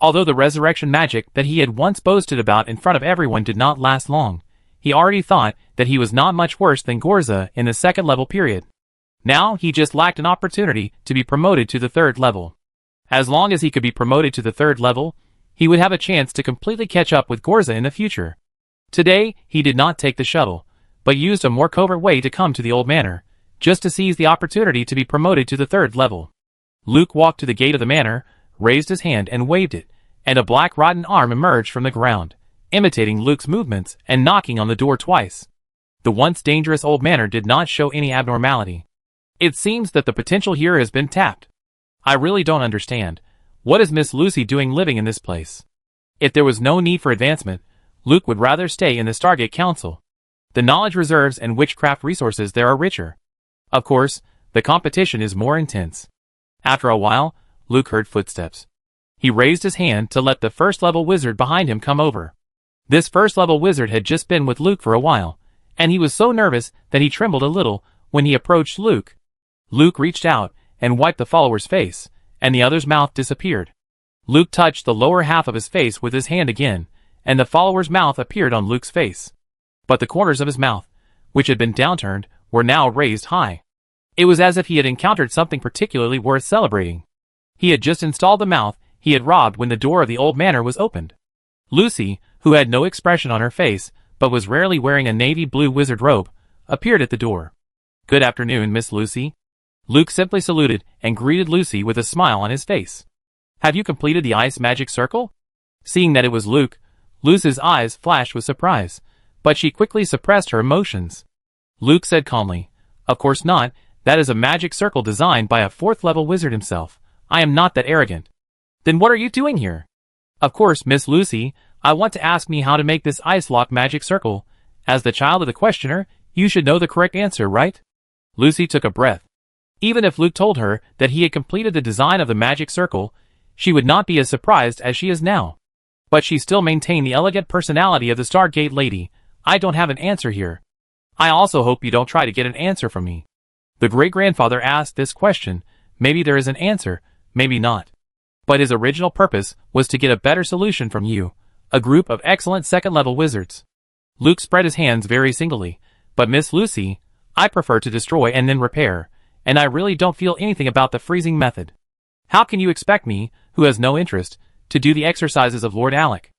Although the resurrection magic that he had once boasted about in front of everyone did not last long, he already thought that he was not much worse than Gorza in the second-level period. Now he just lacked an opportunity to be promoted to the third level. As long as he could be promoted to the third level, he would have a chance to completely catch up with Gorza in the future. Today, he did not take the shuttle, but used a more covert way to come to the old manor, just to seize the opportunity to be promoted to the third level. Luke walked to the gate of the manor, raised his hand and waved it, and a black rotten arm emerged from the ground, imitating Luke's movements and knocking on the door twice. The once dangerous old manor did not show any abnormality. It seems that the potential here has been tapped. I really don't understand. What is Miss Lucy doing living in this place? If there was no need for advancement, Luke would rather stay in the Stargate Council. The knowledge reserves and witchcraft resources there are richer. Of course, the competition is more intense. After a while, Luke heard footsteps. He raised his hand to let the first-level wizard behind him come over. This first-level wizard had just been with Luke for a while, and he was so nervous that he trembled a little when he approached Luke. Luke reached out and wiped the follower's face, and the other's mouth disappeared. Luke touched the lower half of his face with his hand again, and the follower's mouth appeared on Luke's face. But the corners of his mouth, which had been downturned, were now raised high. It was as if he had encountered something particularly worth celebrating. He had just installed the mouth he had robbed when the door of the old manor was opened. Lucy, who had no expression on her face, but was rarely wearing a navy blue wizard robe, appeared at the door. "Good afternoon, Miss Lucy." Luke simply saluted and greeted Lucy with a smile on his face. "Have you completed the ice magic circle?" Seeing that it was Luke, Lucy's eyes flashed with surprise, but she quickly suppressed her emotions. Luke said calmly, "Of course not, that is a magic circle designed by a fourth-level wizard himself. I am not that arrogant." "Then what are you doing here?" "Of course, Miss Lucy, I want to ask me how to make this ice lock magic circle. As the child of the questioner, you should know the correct answer, right?" Lucy took a breath. Even if Luke told her that he had completed the design of the magic circle, she would not be as surprised as she is now. But she still maintained the elegant personality of the Stargate lady. "I don't have an answer here." "I also hope you don't try to get an answer from me." The great-grandfather asked this question. Maybe there is an answer, maybe not. But his original purpose was to get a better solution from you, a group of excellent second-level wizards. Luke spread his hands very singly. "But Miss Lucy, I prefer to destroy and then repair, and I really don't feel anything about the freezing method. How can you expect me, who has no interest, to do the exercises of Lord Alec?"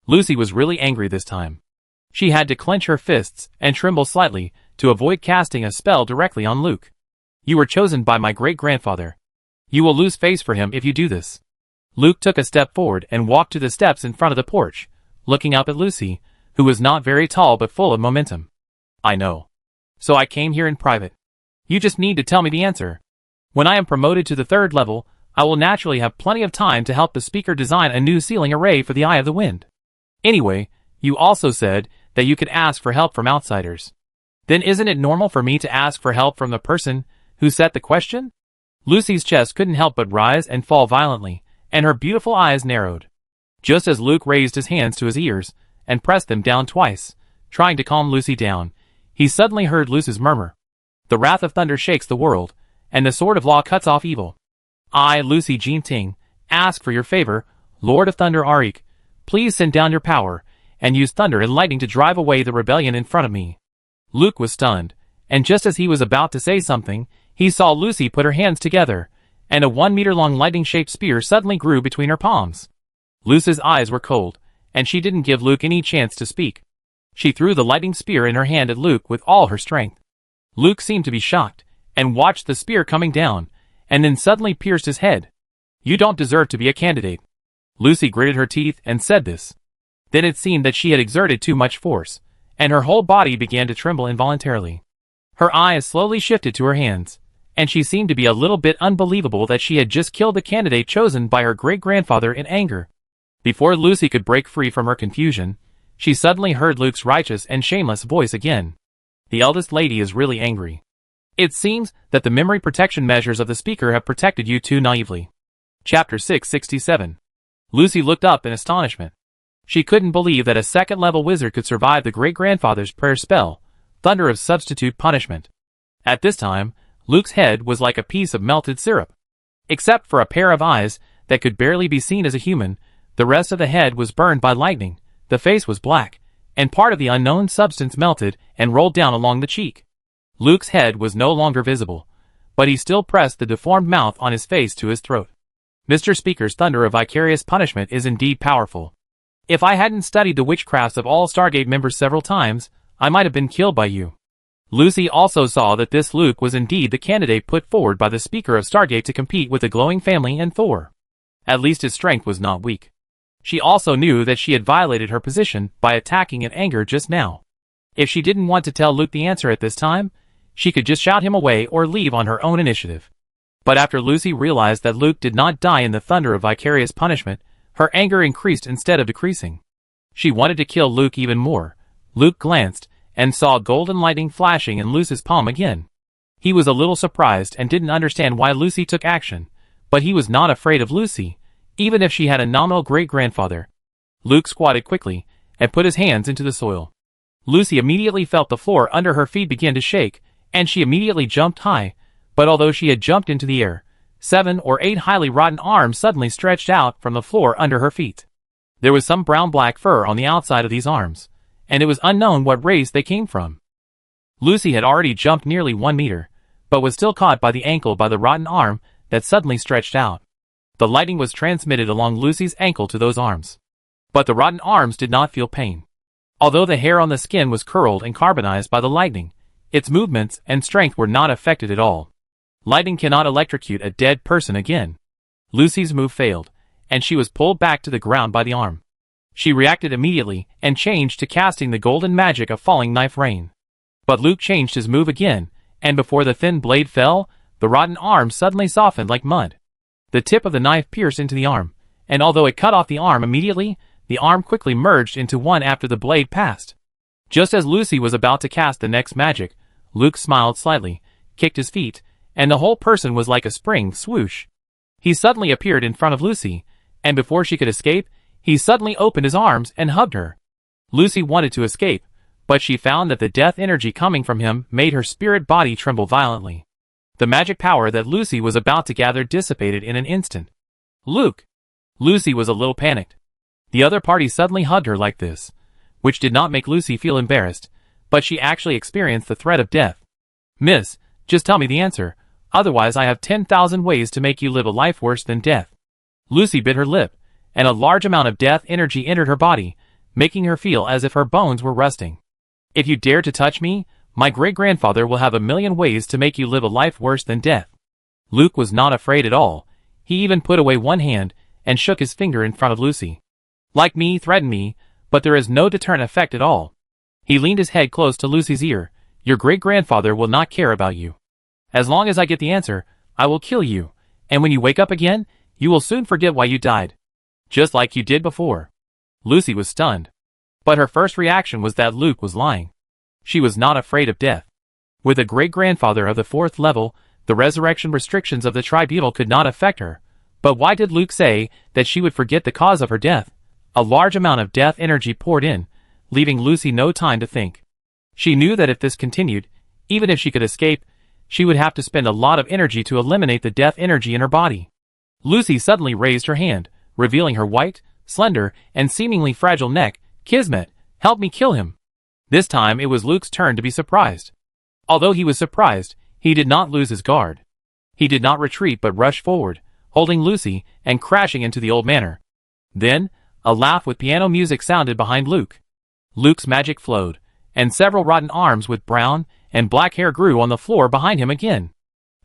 Lucy was really angry this time. She had to clench her fists and tremble slightly to avoid casting a spell directly on Luke. "You were chosen by my great-grandfather. You will lose face for him if you do this." Luke took a step forward and walked to the steps in front of the porch, looking up at Lucy, who was not very tall but full of momentum. "I know. So I came here in private. You just need to tell me the answer. When I am promoted to the third level, I will naturally have plenty of time to help the speaker design a new ceiling array for the Eye of the Wind. Anyway, you also said that you could ask for help from outsiders. Then isn't it normal for me to ask for help from the person who set the question?" Lucy's chest couldn't help but rise and fall violently, and her beautiful eyes narrowed. Just as Luke raised his hands to his ears and pressed them down twice, trying to calm Lucy down, he suddenly heard Lucy's murmur. "The wrath of thunder shakes the world, and the sword of law cuts off evil. I, Lucy Jean Ting, ask for your favor, Lord of Thunder Arik. Please send down your power, and use thunder and lightning to drive away the rebellion in front of me." Luke was stunned, and just as he was about to say something, he saw Lucy put her hands together, and a 1-meter-long lightning-shaped spear suddenly grew between her palms. Lucy's eyes were cold, and she didn't give Luke any chance to speak. She threw the lightning spear in her hand at Luke with all her strength. Luke seemed to be shocked, and watched the spear coming down, and then suddenly pierced his head. "You don't deserve to be a candidate." Lucy gritted her teeth and said this. Then it seemed that she had exerted too much force, and her whole body began to tremble involuntarily. Her eyes slowly shifted to her hands, and she seemed to be a little bit unbelievable that she had just killed the candidate chosen by her great-grandfather in anger. Before Lucy could break free from her confusion, she suddenly heard Luke's righteous and shameless voice again. "The eldest lady is really angry. It seems that the memory protection measures of the speaker have protected you too naively." Chapter 667. Lucy looked up in astonishment. She couldn't believe that a second-level wizard could survive the great-grandfather's prayer spell, Thunder of Substitute Punishment. At this time, Luke's head was like a piece of melted syrup. Except for a pair of eyes that could barely be seen as a human, the rest of the head was burned by lightning, the face was black, and part of the unknown substance melted and rolled down along the cheek. Luke's head was no longer visible, but he still pressed the deformed mouth on his face to his throat. Mr. Speaker's thunder of vicarious punishment is indeed powerful. If I hadn't studied the witchcrafts of all Stargate members several times, I might have been killed by you. Lucy also saw that this Luke was indeed the candidate put forward by the Speaker of Stargate to compete with the glowing family and Thor. At least his strength was not weak. She also knew that she had violated her position by attacking in anger just now. If she didn't want to tell Luke the answer at this time, she could just shout him away or leave on her own initiative. But after Lucy realized that Luke did not die in the thunder of vicarious punishment, her anger increased instead of decreasing. She wanted to kill Luke even more. Luke glanced and saw golden lightning flashing in Lucy's palm again. He was a little surprised and didn't understand why Lucy took action, but he was not afraid of Lucy, even if she had a nominal great-grandfather. Luke squatted quickly and put his hands into the soil. Lucy immediately felt the floor under her feet begin to shake, and she immediately jumped high, but although she had jumped into the air, 7 or 8 highly rotten arms suddenly stretched out from the floor under her feet. There was some brown-black fur on the outside of these arms, and it was unknown what race they came from. Lucy had already jumped nearly 1 meter, but was still caught by the ankle by the rotten arm that suddenly stretched out. The lightning was transmitted along Lucy's ankle to those arms. But the rotten arms did not feel pain. Although the hair on the skin was curled and carbonized by the lightning, its movements and strength were not affected at all. Lightning cannot electrocute a dead person again. Lucy's move failed, and she was pulled back to the ground by the arm. She reacted immediately and changed to casting the golden magic of falling knife rain. But Luke changed his move again, and before the thin blade fell, the rotten arm suddenly softened like mud. The tip of the knife pierced into the arm, and although it cut off the arm immediately, the arm quickly merged into one after the blade passed. Just as Lucy was about to cast the next magic, Luke smiled slightly, kicked his feet, and the whole person was like a spring swoosh. He suddenly appeared in front of Lucy, and before she could escape, he suddenly opened his arms and hugged her. Lucy wanted to escape, but she found that the death energy coming from him made her spirit body tremble violently. The magic power that Lucy was about to gather dissipated in an instant. Luke! Lucy was a little panicked. The other party suddenly hugged her like this, which did not make Lucy feel embarrassed, but she actually experienced the threat of death. Miss, just tell me the answer, otherwise I have 10,000 ways to make you live a life worse than death. Lucy bit her lip, and a large amount of death energy entered her body, making her feel as if her bones were rusting. If you dare to touch me, my great-grandfather will have 1,000,000 ways to make you live a life worse than death. Luke was not afraid at all. He even put away one hand and shook his finger in front of Lucy. Like me, threaten me, but there is no deterrent effect at all. He leaned his head close to Lucy's ear. Your great-grandfather will not care about you. As long as I get the answer, I will kill you, and when you wake up again, you will soon forget why you died. Just like you did before. Lucy was stunned. But her first reaction was that Luke was lying. She was not afraid of death. With a great-grandfather of the 4th level, the resurrection restrictions of the tribunal could not affect her. But why did Luke say that she would forget the cause of her death? A large amount of death energy poured in, leaving Lucy no time to think. She knew that if this continued, even if she could escape, she would have to spend a lot of energy to eliminate the death energy in her body. Lucy suddenly raised her hand, revealing her white, slender, and seemingly fragile neck. Kismet, help me kill him. This time it was Luke's turn to be surprised. Although he was surprised, he did not lose his guard. He did not retreat but rushed forward, holding Lucy and crashing into the old manor. Then, a laugh with piano music sounded behind Luke. Luke's magic flowed, and several rotten arms with brown and black hair grew on the floor behind him again.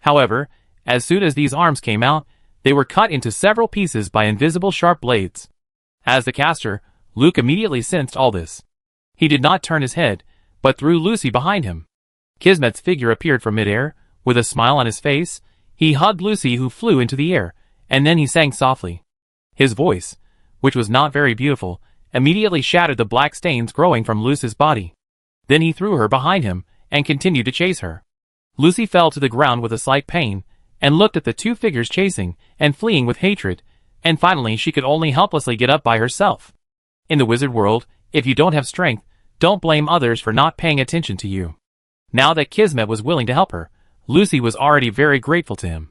However, as soon as these arms came out, they were cut into several pieces by invisible sharp blades. As the caster, Luke immediately sensed all this. He did not turn his head, but threw Lucy behind him. Kismet's figure appeared from midair. With a smile on his face, he hugged Lucy, who flew into the air, and then he sang softly. His voice, which was not very beautiful, immediately shattered the black stains growing from Lucy's body. Then he threw her behind him and continued to chase her. Lucy fell to the ground with a slight pain and looked at the two figures chasing and fleeing with hatred, and finally she could only helplessly get up by herself. In the wizard world, if you don't have strength, don't blame others for not paying attention to you. Now that Kismet was willing to help her, Lucy was already very grateful to him.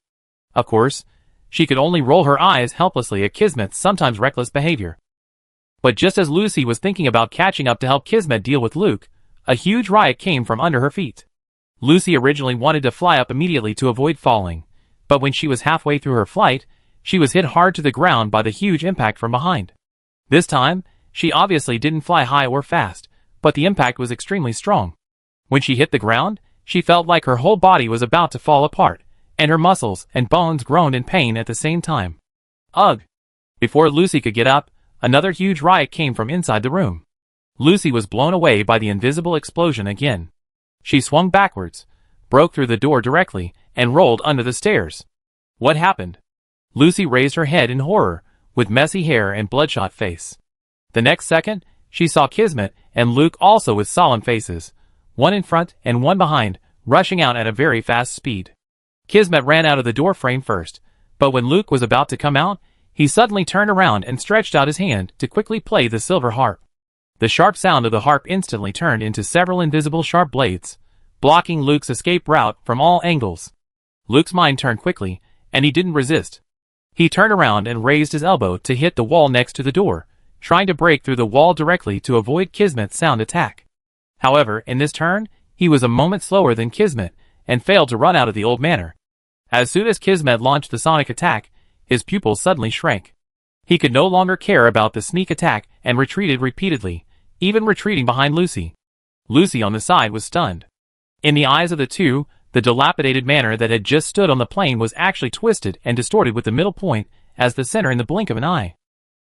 Of course, she could only roll her eyes helplessly at Kismet's sometimes reckless behavior. But just as Lucy was thinking about catching up to help Kismet deal with Luke, a huge riot came from under her feet. Lucy originally wanted to fly up immediately to avoid falling, but when she was halfway through her flight, she was hit hard to the ground by the huge impact from behind. This time, she obviously didn't fly high or fast, but the impact was extremely strong. When she hit the ground, she felt like her whole body was about to fall apart, and her muscles and bones groaned in pain at the same time. Ugh! Before Lucy could get up, another huge riot came from inside the room. Lucy was blown away by the invisible explosion again. She swung backwards, broke through the door directly, and rolled under the stairs. What happened? Lucy raised her head in horror, with messy hair and bloodshot face. The next second, she saw Kismet and Luke also with solemn faces, one in front and one behind, rushing out at a very fast speed. Kismet ran out of the door frame first, but when Luke was about to come out, he suddenly turned around and stretched out his hand to quickly play the silver harp. The sharp sound of the harp instantly turned into several invisible sharp blades, blocking Luke's escape route from all angles. Luke's mind turned quickly, and he didn't resist. He turned around and raised his elbow to hit the wall next to the door, trying to break through the wall directly to avoid Kismet's sound attack. However, in this turn, he was a moment slower than Kismet, and failed to run out of the old manor. As soon as Kismet launched the sonic attack, his pupils suddenly shrank. He could no longer care about the sneak attack and retreated repeatedly, even retreating behind Lucy. Lucy on the side was stunned. In the eyes of the two, the dilapidated manor that had just stood on the plain was actually twisted and distorted with the middle point as the center in the blink of an eye.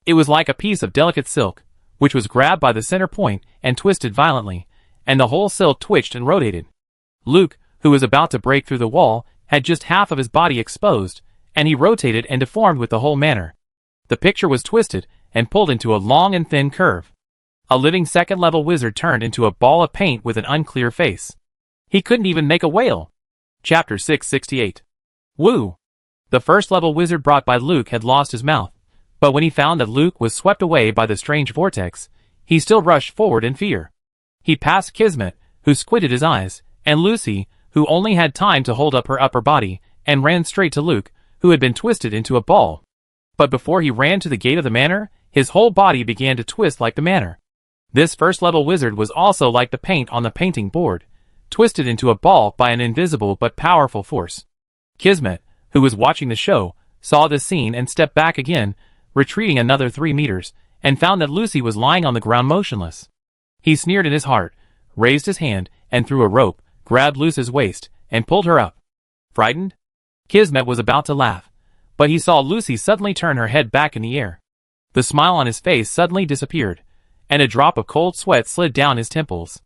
It was like a piece of delicate silk, which was grabbed by the center point and twisted violently, and the whole silk twitched and rotated. Luke, who was about to break through the wall, had just half of his body exposed, and he rotated and deformed with the whole manor. The picture was twisted and pulled into a long and thin curve. A living second-level wizard turned into a ball of paint with an unclear face. He couldn't even make a whale. Chapter 668. Woo! The first-level wizard brought by Luke had lost his mouth, but when he found that Luke was swept away by the strange vortex, he still rushed forward in fear. He passed Kismet, who squinted his eyes, and Lucy, who only had time to hold up her upper body, and ran straight to Luke, who had been twisted into a ball. But before he ran to the gate of the manor, his whole body began to twist like the manor. This first-level wizard was also like the paint on the painting board, twisted into a ball by an invisible but powerful force. Kismet, who was watching the show, saw this scene and stepped back again, retreating another 3 meters, and found that Lucy was lying on the ground motionless. He sneered in his heart, raised his hand, and threw a rope, grabbed Lucy's waist, and pulled her up. Frightened? Kismet was about to laugh, but he saw Lucy suddenly turn her head back in the air. The smile on his face suddenly disappeared, and a drop of cold sweat slid down his temples.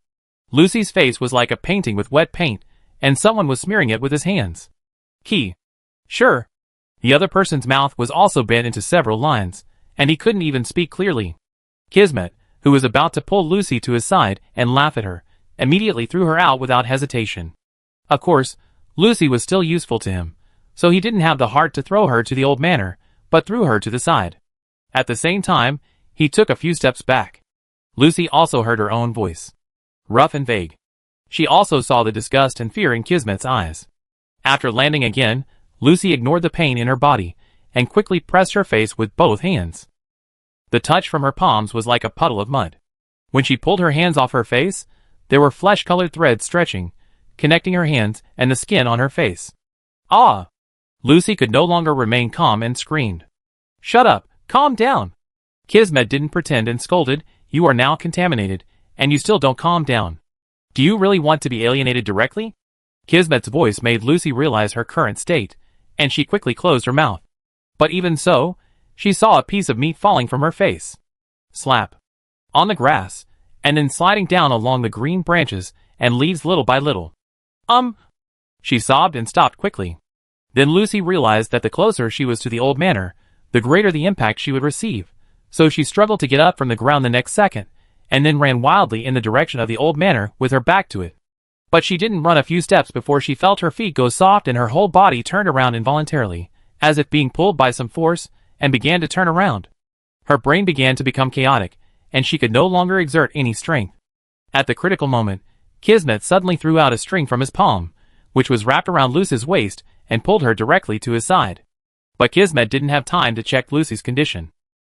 Lucy's face was like a painting with wet paint, and someone was smearing it with his hands. Key. Sure. The other person's mouth was also bent into several lines, and he couldn't even speak clearly. Kismet, who was about to pull Lucy to his side and laugh at her, immediately threw her out without hesitation. Of course, Lucy was still useful to him, so he didn't have the heart to throw her to the old manor, but threw her to the side. At the same time, he took a few steps back. Lucy also heard her own voice, rough and vague. She also saw the disgust and fear in Kismet's eyes. After landing again, Lucy ignored the pain in her body, and quickly pressed her face with both hands. The touch from her palms was like a puddle of mud. When she pulled her hands off her face, there were flesh-colored threads stretching, connecting her hands and the skin on her face. Ah! Lucy could no longer remain calm and screamed. Shut up! Calm down! Kismet didn't pretend and scolded, You are now contaminated, and you still don't calm down. Do you really want to be alienated directly? Kismet's voice made Lucy realize her current state, and she quickly closed her mouth. But even so, she saw a piece of meat falling from her face. Slap. On the grass, and then sliding down along the green branches and leaves little by little. She sobbed and stopped quickly. Then Lucy realized that the closer she was to the old manor, the greater the impact she would receive, so she struggled to get up from the ground the next second, and then ran wildly in the direction of the old manor with her back to it. But she didn't run a few steps before she felt her feet go soft and her whole body turned around involuntarily, as if being pulled by some force, and began to turn around. Her brain began to become chaotic, and she could no longer exert any strength. At the critical moment, Kismet suddenly threw out a string from his palm, which was wrapped around Lucy's waist, and pulled her directly to his side. But Kismet didn't have time to check Lucy's condition.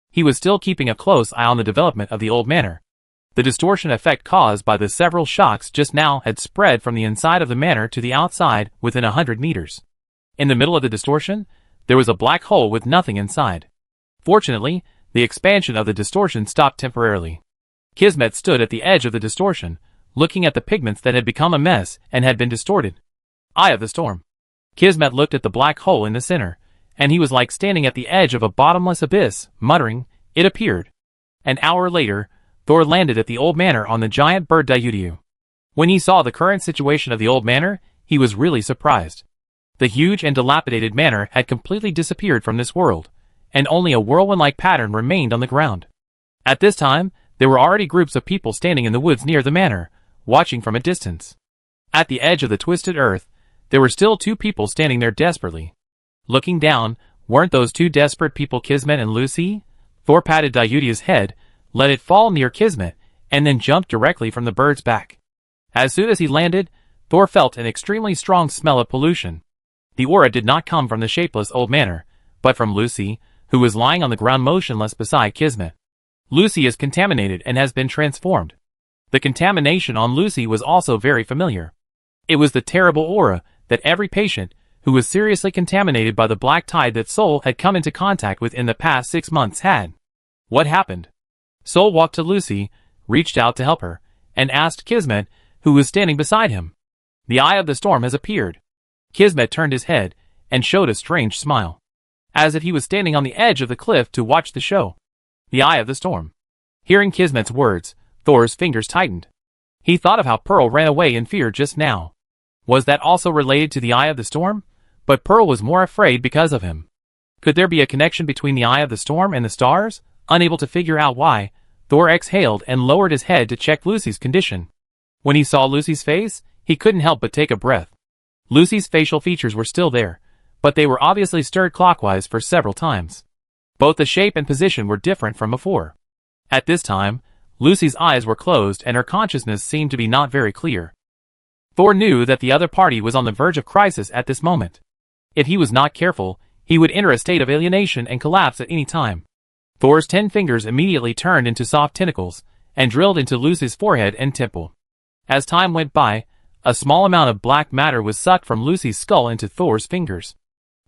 He was still keeping a close eye on the development of the old manor. The distortion effect caused by the several shocks just now had spread from the inside of the manor to the outside within 100 meters. In the middle of the distortion, there was a black hole with nothing inside. Fortunately, the expansion of the distortion stopped temporarily. Kismet stood at the edge of the distortion, looking at the pigments that had become a mess and had been distorted. Eye of the storm. Kismet looked at the black hole in the center, and he was like standing at the edge of a bottomless abyss, muttering, "It appeared." An hour later, Thor landed at the old manor on the giant bird Dyudiu. When he saw the current situation of the old manor, he was really surprised. The huge and dilapidated manor had completely disappeared from this world, and only a whirlwind-like pattern remained on the ground. At this time, there were already groups of people standing in the woods near the manor, watching from a distance. At the edge of the twisted earth, there were still two people standing there desperately. Looking down, weren't those two desperate people Kismet and Lucy? Thor patted Dyudia's head, let it fall near Kismet, and then jumped directly from the bird's back. As soon as he landed, Thor felt an extremely strong smell of pollution. The aura did not come from the shapeless old manor, but from Lucy, who was lying on the ground motionless beside Kismet. Lucy is contaminated and has been transformed. The contamination on Lucy was also very familiar. It was the terrible aura that every patient who was seriously contaminated by the black tide that Sol had come into contact with in the past 6 months had. What happened? Sol walked to Lucy, reached out to help her, and asked Kismet, who was standing beside him. The eye of the storm has appeared. Kismet turned his head and showed a strange smile, as if he was standing on the edge of the cliff to watch the show. The eye of the storm. Hearing Kismet's words, Thor's fingers tightened. He thought of how Pearl ran away in fear just now. Was that also related to the eye of the storm? But Pearl was more afraid because of him. Could there be a connection between the eye of the storm and the stars? Unable to figure out why, Thor exhaled and lowered his head to check Lucy's condition. When he saw Lucy's face, he couldn't help but take a breath. Lucy's facial features were still there, but they were obviously stirred clockwise for several times. Both the shape and position were different from before. At this time, Lucy's eyes were closed and her consciousness seemed to be not very clear. Thor knew that the other party was on the verge of crisis at this moment. If he was not careful, he would enter a state of alienation and collapse at any time. Thor's 10 fingers immediately turned into soft tentacles and drilled into Lucy's forehead and temple. As time went by, a small amount of black matter was sucked from Lucy's skull into Thor's fingers.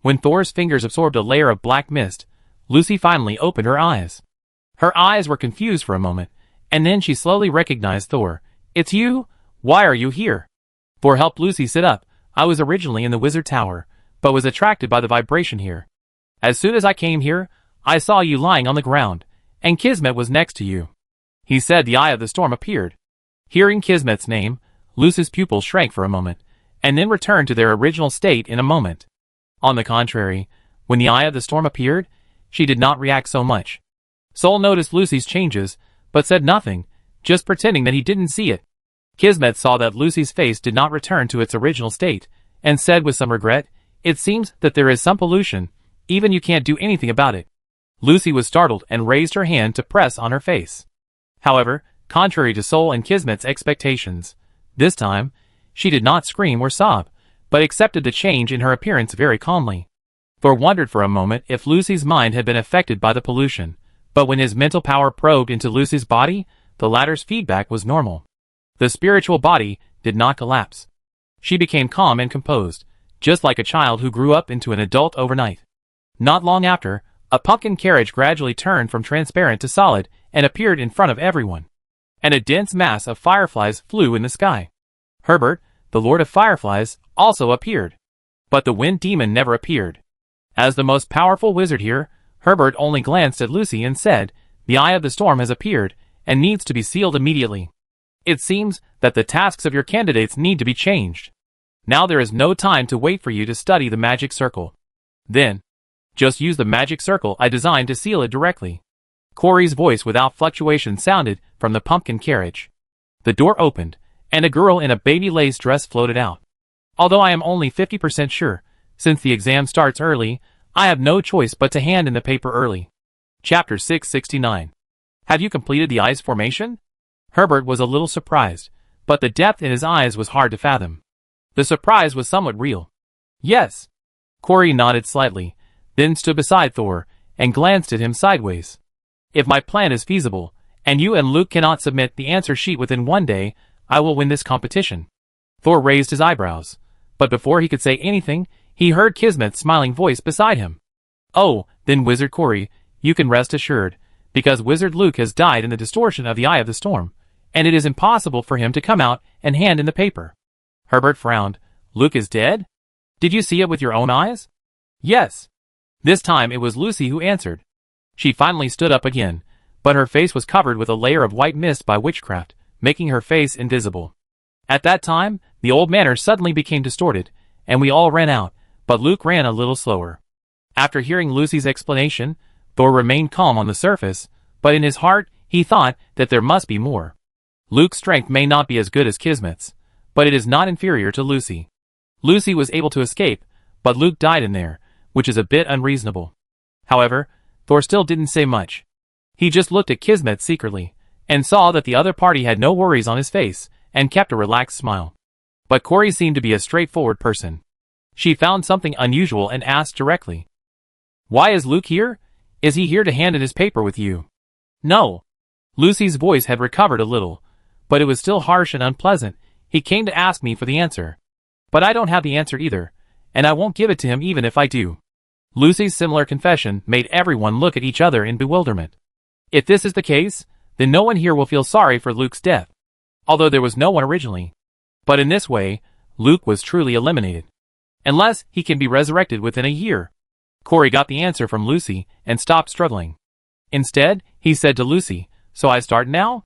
When Thor's fingers absorbed a layer of black mist, Lucy finally opened her eyes. Her eyes were confused for a moment, and then she slowly recognized Thor. "It's you? Why are you here?" Thor helped Lucy sit up. "I was originally in the wizard tower, but was attracted by the vibration here. As soon as I came here, I saw you lying on the ground, and Kismet was next to you." He said. The eye of the storm appeared. Hearing Kismet's name, Lucy's pupils shrank for a moment, and then returned to their original state in a moment. On the contrary, when the eye of the storm appeared, she did not react so much. Sol noticed Lucy's changes, but said nothing, just pretending that he didn't see it. Kismet saw that Lucy's face did not return to its original state, and said with some regret, "It seems that there is some pollution, even you can't do anything about it." Lucy was startled and raised her hand to press on her face. However, contrary to Sol and Kismet's expectations, this time, she did not scream or sob, but accepted the change in her appearance very calmly. Thor wondered for a moment if Lucy's mind had been affected by the pollution, but when his mental power probed into Lucy's body, the latter's feedback was normal. The spiritual body did not collapse. She became calm and composed, just like a child who grew up into an adult overnight. Not long after, a pumpkin carriage gradually turned from transparent to solid and appeared in front of everyone. And a dense mass of fireflies flew in the sky. Herbert, the Lord of Fireflies, also appeared. But the wind demon never appeared. As the most powerful wizard here, Herbert only glanced at Lucy and said, "The eye of the storm has appeared, and needs to be sealed immediately. It seems that the tasks of your candidates need to be changed. Now there is no time to wait for you to study the magic circle. Then, just use the magic circle I designed to seal it directly." Corey's voice without fluctuation sounded from the pumpkin carriage. The door opened, and a girl in a baby lace dress floated out. "Although I am only 50% sure, since the exam starts early, I have no choice but to hand in the paper early." Chapter 669. Have you completed the ice formation? Herbert was a little surprised, but the depth in his eyes was hard to fathom. The surprise was somewhat real. "Yes." Corey nodded slightly, then stood beside Thor, and glanced at him sideways. "If my plan is feasible, And you and Luke cannot submit the answer sheet within 1 day. I will win this competition. Thor raised his eyebrows, but before he could say anything, he heard Kismet's smiling voice beside him. Oh, then Wizard Corey, you can rest assured, because Wizard Luke has died in the distortion of the Eye of the Storm, and it is impossible for him to come out and hand in the paper. Herbert frowned. Luke is dead? Did you see it with your own eyes? Yes. This time it was Lucy who answered. She finally stood up again, but her face was covered with a layer of white mist by witchcraft, making her face invisible. At that time, the old manor suddenly became distorted, and we all ran out, but Luke ran a little slower. After hearing Lucy's explanation, Thor remained calm on the surface, but in his heart, he thought that there must be more. Luke's strength may not be as good as Kismet's, but it is not inferior to Lucy. Lucy was able to escape, but Luke died in there, which is a bit unreasonable. However, Thor still didn't say much. He just looked at Kismet secretly, and saw that the other party had no worries on his face, and kept a relaxed smile. But Corey seemed to be a straightforward person. She found something unusual and asked directly. Why is Luke here? Is he here to hand in his paper with you? No. Lucy's voice had recovered a little, but it was still harsh and unpleasant. He came to ask me for the answer. But I don't have the answer either, and I won't give it to him even if I do. Lucy's similar confession made everyone look at each other in bewilderment. If this is the case, then no one here will feel sorry for Luke's death, although there was no one originally. But in this way, Luke was truly eliminated. Unless he can be resurrected within a year. Corey got the answer from Lucy and stopped struggling. Instead, he said to Lucy, so I start now?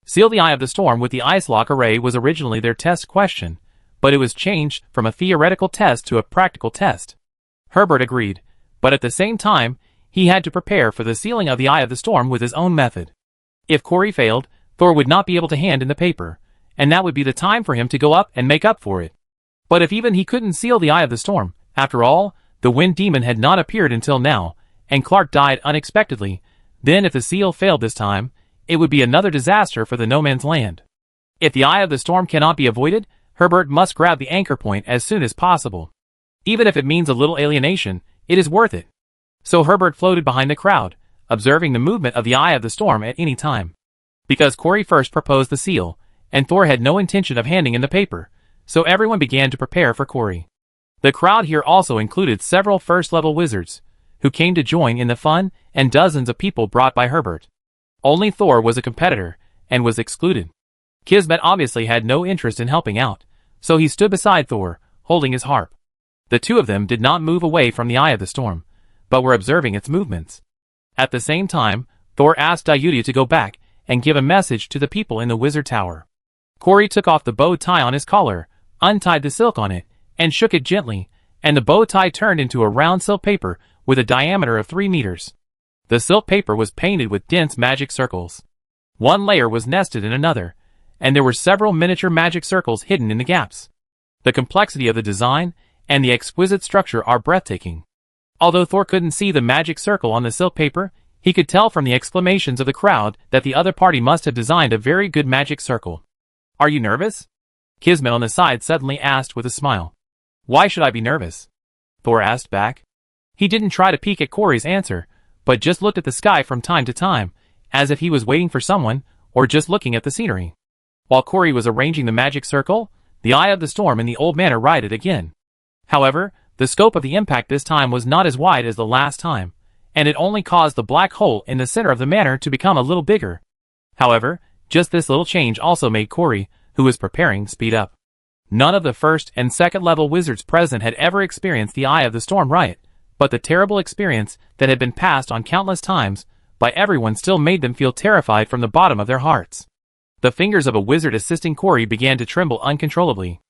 Seal the Eye of the Storm with the Ice Lock Array was originally their test question, but it was changed from a theoretical test to a practical test. Herbert agreed, but at the same time, he had to prepare for the sealing of the Eye of the Storm with his own method. If Corey failed, Thor would not be able to hand in the paper, and that would be the time for him to go up and make up for it. But if even he couldn't seal the Eye of the Storm, after all, the Wind Demon had not appeared until now, and Clark died unexpectedly, then if the seal failed this time, it would be another disaster for the No Man's Land. If the Eye of the Storm cannot be avoided, Herbert must grab the anchor point as soon as possible. Even if it means a little alienation, it is worth it. So Herbert floated behind the crowd, observing the movement of the Eye of the Storm at any time. Because Corey first proposed the seal, and Thor had no intention of handing in the paper, so everyone began to prepare for Corey. The crowd here also included several first-level wizards, who came to join in the fun, and dozens of people brought by Herbert. Only Thor was a competitor, and was excluded. Kismet obviously had no interest in helping out, so he stood beside Thor, holding his harp. The two of them did not move away from the Eye of the Storm, but were observing its movements. At the same time, Thor asked Dyutia to go back and give a message to the people in the Wizard Tower. Corey took off the bow tie on his collar, untied the silk on it, and shook it gently, and the bow tie turned into a round silk paper with a diameter of 3 meters. The silk paper was painted with dense magic circles. One layer was nested in another, and there were several miniature magic circles hidden in the gaps. The complexity of the design and the exquisite structure are breathtaking. Although Thor couldn't see the magic circle on the silk paper, he could tell from the exclamations of the crowd that the other party must have designed a very good magic circle. Are you nervous? Kismet on the side suddenly asked with a smile. Why should I be nervous? Thor asked back. He didn't try to peek at Corey's answer, but just looked at the sky from time to time, as if he was waiting for someone, or just looking at the scenery. While Corey was arranging the magic circle, the Eye of the Storm in the old manor righted again. However, the scope of the impact this time was not as wide as the last time, and it only caused the black hole in the center of the manor to become a little bigger. However, just this little change also made Corey, who was preparing, speed up. None of the first and second level wizards present had ever experienced the Eye of the Storm riot, but the terrible experience that had been passed on countless times by everyone still made them feel terrified from the bottom of their hearts. The fingers of a wizard assisting Corey began to tremble uncontrollably.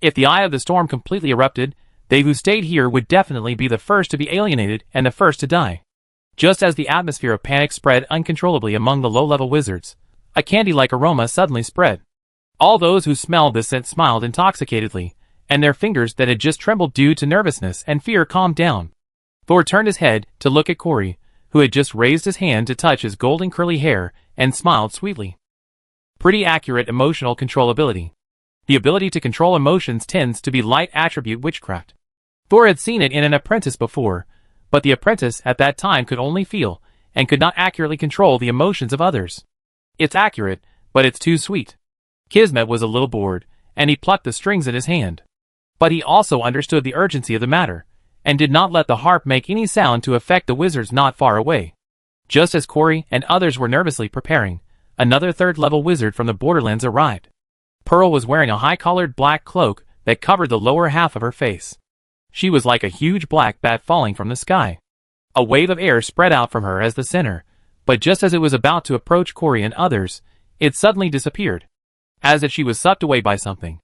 If the Eye of the Storm completely erupted, they who stayed here would definitely be the first to be alienated and the first to die. Just as the atmosphere of panic spread uncontrollably among the low-level wizards, a candy-like aroma suddenly spread. All those who smelled the scent smiled intoxicatedly, and their fingers that had just trembled due to nervousness and fear calmed down. Thor turned his head to look at Corey, who had just raised his hand to touch his golden curly hair, and smiled sweetly. Pretty accurate emotional controllability. The ability to control emotions tends to be light attribute witchcraft. Thor had seen it in an apprentice before, but the apprentice at that time could only feel, and could not accurately control the emotions of others. It's accurate, but it's too sweet. Kismet was a little bored, and he plucked the strings in his hand. But he also understood the urgency of the matter, and did not let the harp make any sound to affect the wizards not far away. Just as Corey and others were nervously preparing, another third-level wizard from the Borderlands arrived. Pearl was wearing a high-collared black cloak that covered the lower half of her face. She was like a huge black bat falling from the sky. A wave of air spread out from her as the center, but just as it was about to approach Corey and others, it suddenly disappeared, as if she was sucked away by something.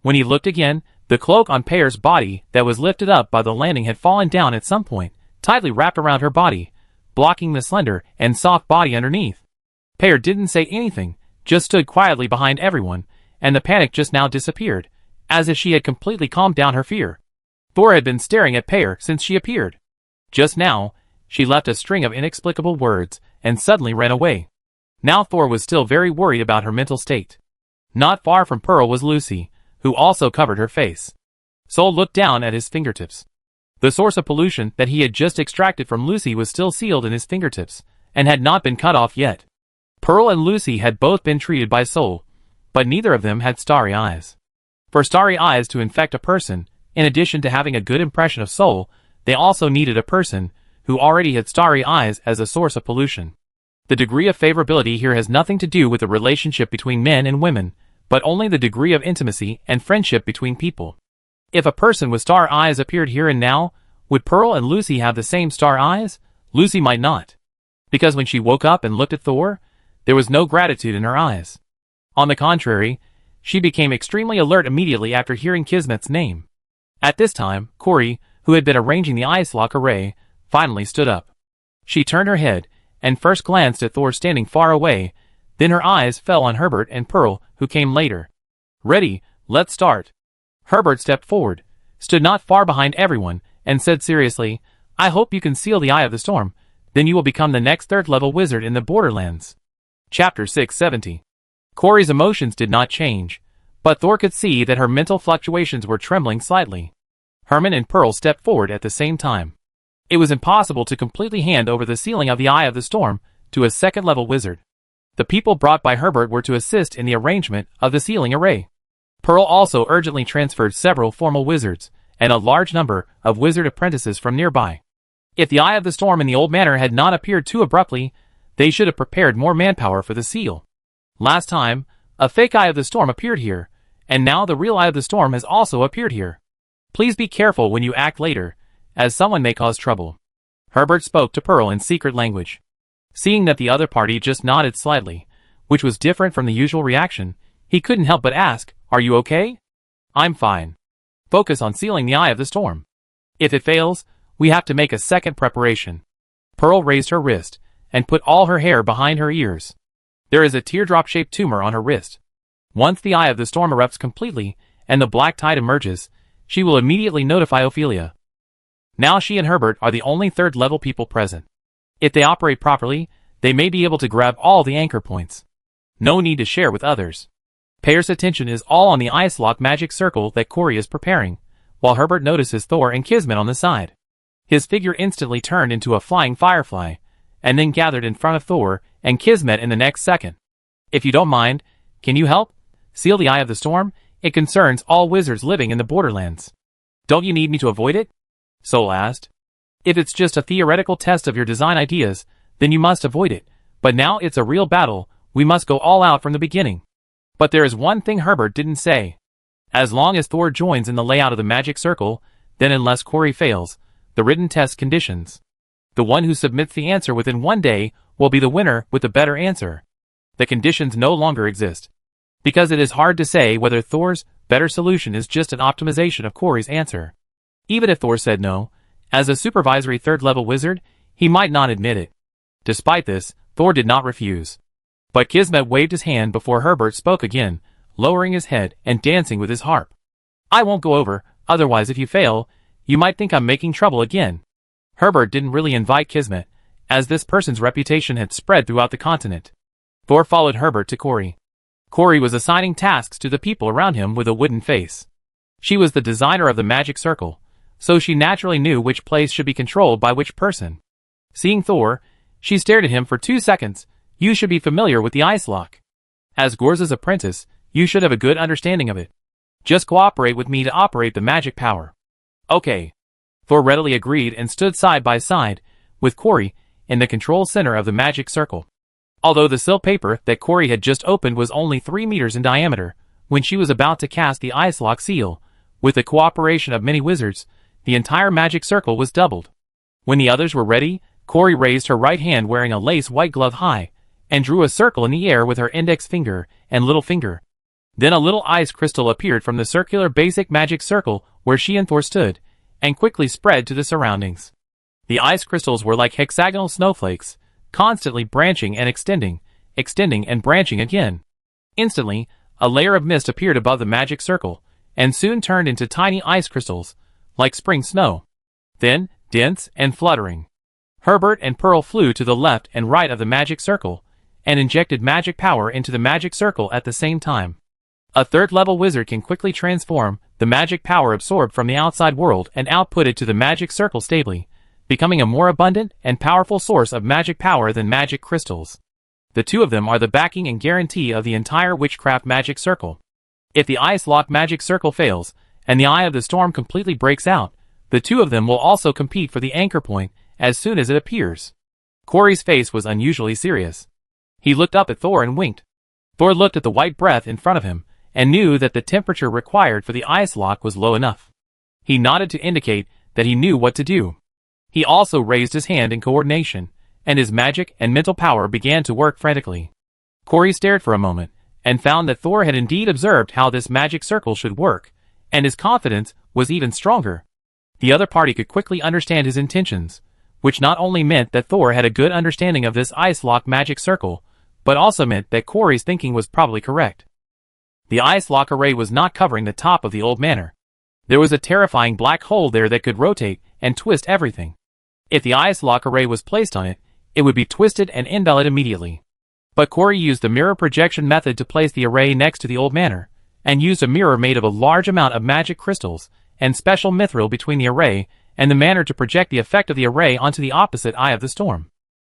When he looked again, the cloak on Pear's body that was lifted up by the landing had fallen down at some point, tightly wrapped around her body, blocking the slender and soft body underneath. Pear didn't say anything, just stood quietly behind everyone, and the panic just now disappeared, as if she had completely calmed down her fear. Thor had been staring at Pear since she appeared. Just now, she left a string of inexplicable words, and suddenly ran away. Now Thor was still very worried about her mental state. Not far from Pearl was Lucy, who also covered her face. Sol looked down at his fingertips. The source of pollution that he had just extracted from Lucy was still sealed in his fingertips, and had not been cut off yet. Pearl and Lucy had both been treated by Sol, but neither of them had starry eyes. For starry eyes to infect a person, in addition to having a good impression of Sol, they also needed a person who already had starry eyes as a source of pollution. The degree of favorability here has nothing to do with the relationship between men and women, but only the degree of intimacy and friendship between people. If a person with star eyes appeared here and now, would Pearl and Lucy have the same star eyes? Lucy might not. Because when she woke up and looked at Thor, there was no gratitude in her eyes. On the contrary, she became extremely alert immediately after hearing Kismet's name. At this time, Corey, who had been arranging the ice lock array, finally stood up. She turned her head, and first glanced at Thor standing far away, then her eyes fell on Herbert and Pearl, who came later. Ready, let's start. Herbert stepped forward, stood not far behind everyone, and said seriously, I hope you can seal the Eye of the Storm, then you will become the next third-level wizard in the Borderlands. Chapter 670. Corey's emotions did not change, but Thor could see that her mental fluctuations were trembling slightly. Herman and Pearl stepped forward at the same time. It was impossible to completely hand over the sealing of the Eye of the Storm to a second-level wizard. The people brought by Herbert were to assist in the arrangement of the sealing array. Pearl also urgently transferred several formal wizards, and a large number of wizard apprentices from nearby. If the Eye of the Storm in the old manor had not appeared too abruptly, they should have prepared more manpower for the seal. Last time, a fake Eye of the Storm appeared here, and now the real Eye of the Storm has also appeared here. Please be careful when you act later, as someone may cause trouble. Herbert spoke to Pearl in secret language. Seeing that the other party just nodded slightly, which was different from the usual reaction, he couldn't help but ask, Are you okay? I'm fine. Focus on sealing the Eye of the Storm. If it fails, we have to make a second preparation. Pearl raised her wrist, and put all her hair behind her ears. There is a teardrop-shaped tumor on her wrist. Once the Eye of the Storm erupts completely, and the black tide emerges, she will immediately notify Ophelia. Now she and Herbert are the only third-level people present. If they operate properly, they may be able to grab all the anchor points. No need to share with others. Pear's attention is all on the ice lock magic circle that Corey is preparing, while Herbert notices Thor and Kismet on the side. His figure instantly turned into a flying firefly, and then gathered in front of Thor and Kismet in the next second. If you don't mind, can you help? Seal the Eye of the Storm? It concerns all wizards living in the Borderlands. Don't you need me to avoid it? Sol asked. If it's just a theoretical test of your design ideas, then you must avoid it, but now it's a real battle, we must go all out from the beginning. But there is one thing Herbert didn't say. As long as Thor joins in the layout of the magic circle, then unless Corey fails, the written test conditions. The one who submits the answer within 1 day will be the winner with the better answer. The conditions no longer exist. Because it is hard to say whether Thor's better solution is just an optimization of Corey's answer. Even if Thor said no, as a supervisory third-level wizard, he might not admit it. Despite this, Thor did not refuse. But Kismet waved his hand before Herbert spoke again, lowering his head and dancing with his harp. I won't go over, otherwise if you fail, you might think I'm making trouble again. Herbert didn't really invite Kismet, as this person's reputation had spread throughout the continent. Thor followed Herbert to Corey. Corey was assigning tasks to the people around him with a wooden face. She was the designer of the magic circle, so she naturally knew which place should be controlled by which person. Seeing Thor, she stared at him for 2 seconds, You should be familiar with the ice lock. As Gorza's apprentice, you should have a good understanding of it. Just cooperate with me to operate the magic power. Okay. Thor readily agreed and stood side by side with Corey in the control center of the magic circle. Although the silk paper that Corey had just opened was only 3 meters in diameter, when she was about to cast the ice lock seal, with the cooperation of many wizards, the entire magic circle was doubled. When the others were ready, Corey raised her right hand wearing a lace white glove high, and drew a circle in the air with her index finger and little finger. Then a little ice crystal appeared from the circular basic magic circle where she and Thor stood, and quickly spread to the surroundings. The ice crystals were like hexagonal snowflakes, constantly branching and extending and branching again. Instantly, a layer of mist appeared above the magic circle, and soon turned into tiny ice crystals, like spring snow. Then, dense and fluttering. Herbert and Pearl flew to the left and right of the magic circle, and injected magic power into the magic circle at the same time. A third-level wizard can quickly transform the magic power absorbed from the outside world and output it to the magic circle stably, becoming a more abundant and powerful source of magic power than magic crystals. The two of them are the backing and guarantee of the entire witchcraft magic circle. If the ice lock magic circle fails, and the Eye of the Storm completely breaks out, the two of them will also compete for the anchor point as soon as it appears. Corey's face was unusually serious. He looked up at Thor and winked. Thor looked at the white breath in front of him, and knew that the temperature required for the ice lock was low enough. He nodded to indicate that he knew what to do. He also raised his hand in coordination, and his magic and mental power began to work frantically. Corey stared for a moment, and found that Thor had indeed observed how this magic circle should work, and his confidence was even stronger. The other party could quickly understand his intentions, which not only meant that Thor had a good understanding of this ice lock magic circle, but also meant that Corey's thinking was probably correct. The ice lock array was not covering the top of the old manor. There was a terrifying black hole there that could rotate and twist everything. If the ice lock array was placed on it, it would be twisted and invalid immediately. But Corey used the mirror projection method to place the array next to the old manor, and used a mirror made of a large amount of magic crystals and special mithril between the array and the manor to project the effect of the array onto the opposite Eye of the Storm.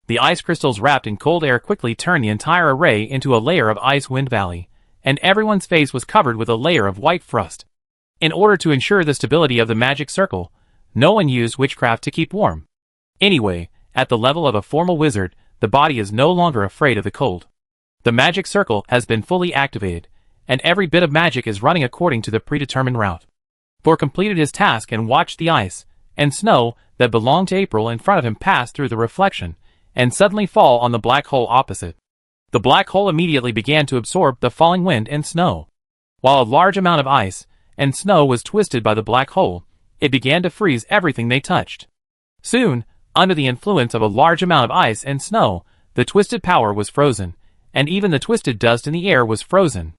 The ice crystals wrapped in cold air quickly turned the entire array into a layer of ice wind valley, and everyone's face was covered with a layer of white frost. In order to ensure the stability of the magic circle, no one used witchcraft to keep warm. Anyway, at the level of a formal wizard, the body is no longer afraid of the cold. The magic circle has been fully activated, and every bit of magic is running according to the predetermined route. Thor completed his task and watched the ice and snow that belonged to April in front of him pass through the reflection, and suddenly fall on the black hole opposite. The black hole immediately began to absorb the falling wind and snow. While a large amount of ice and snow was twisted by the black hole, it began to freeze everything they touched. Soon, under the influence of a large amount of ice and snow, the twisted power was frozen, and even the twisted dust in the air was frozen.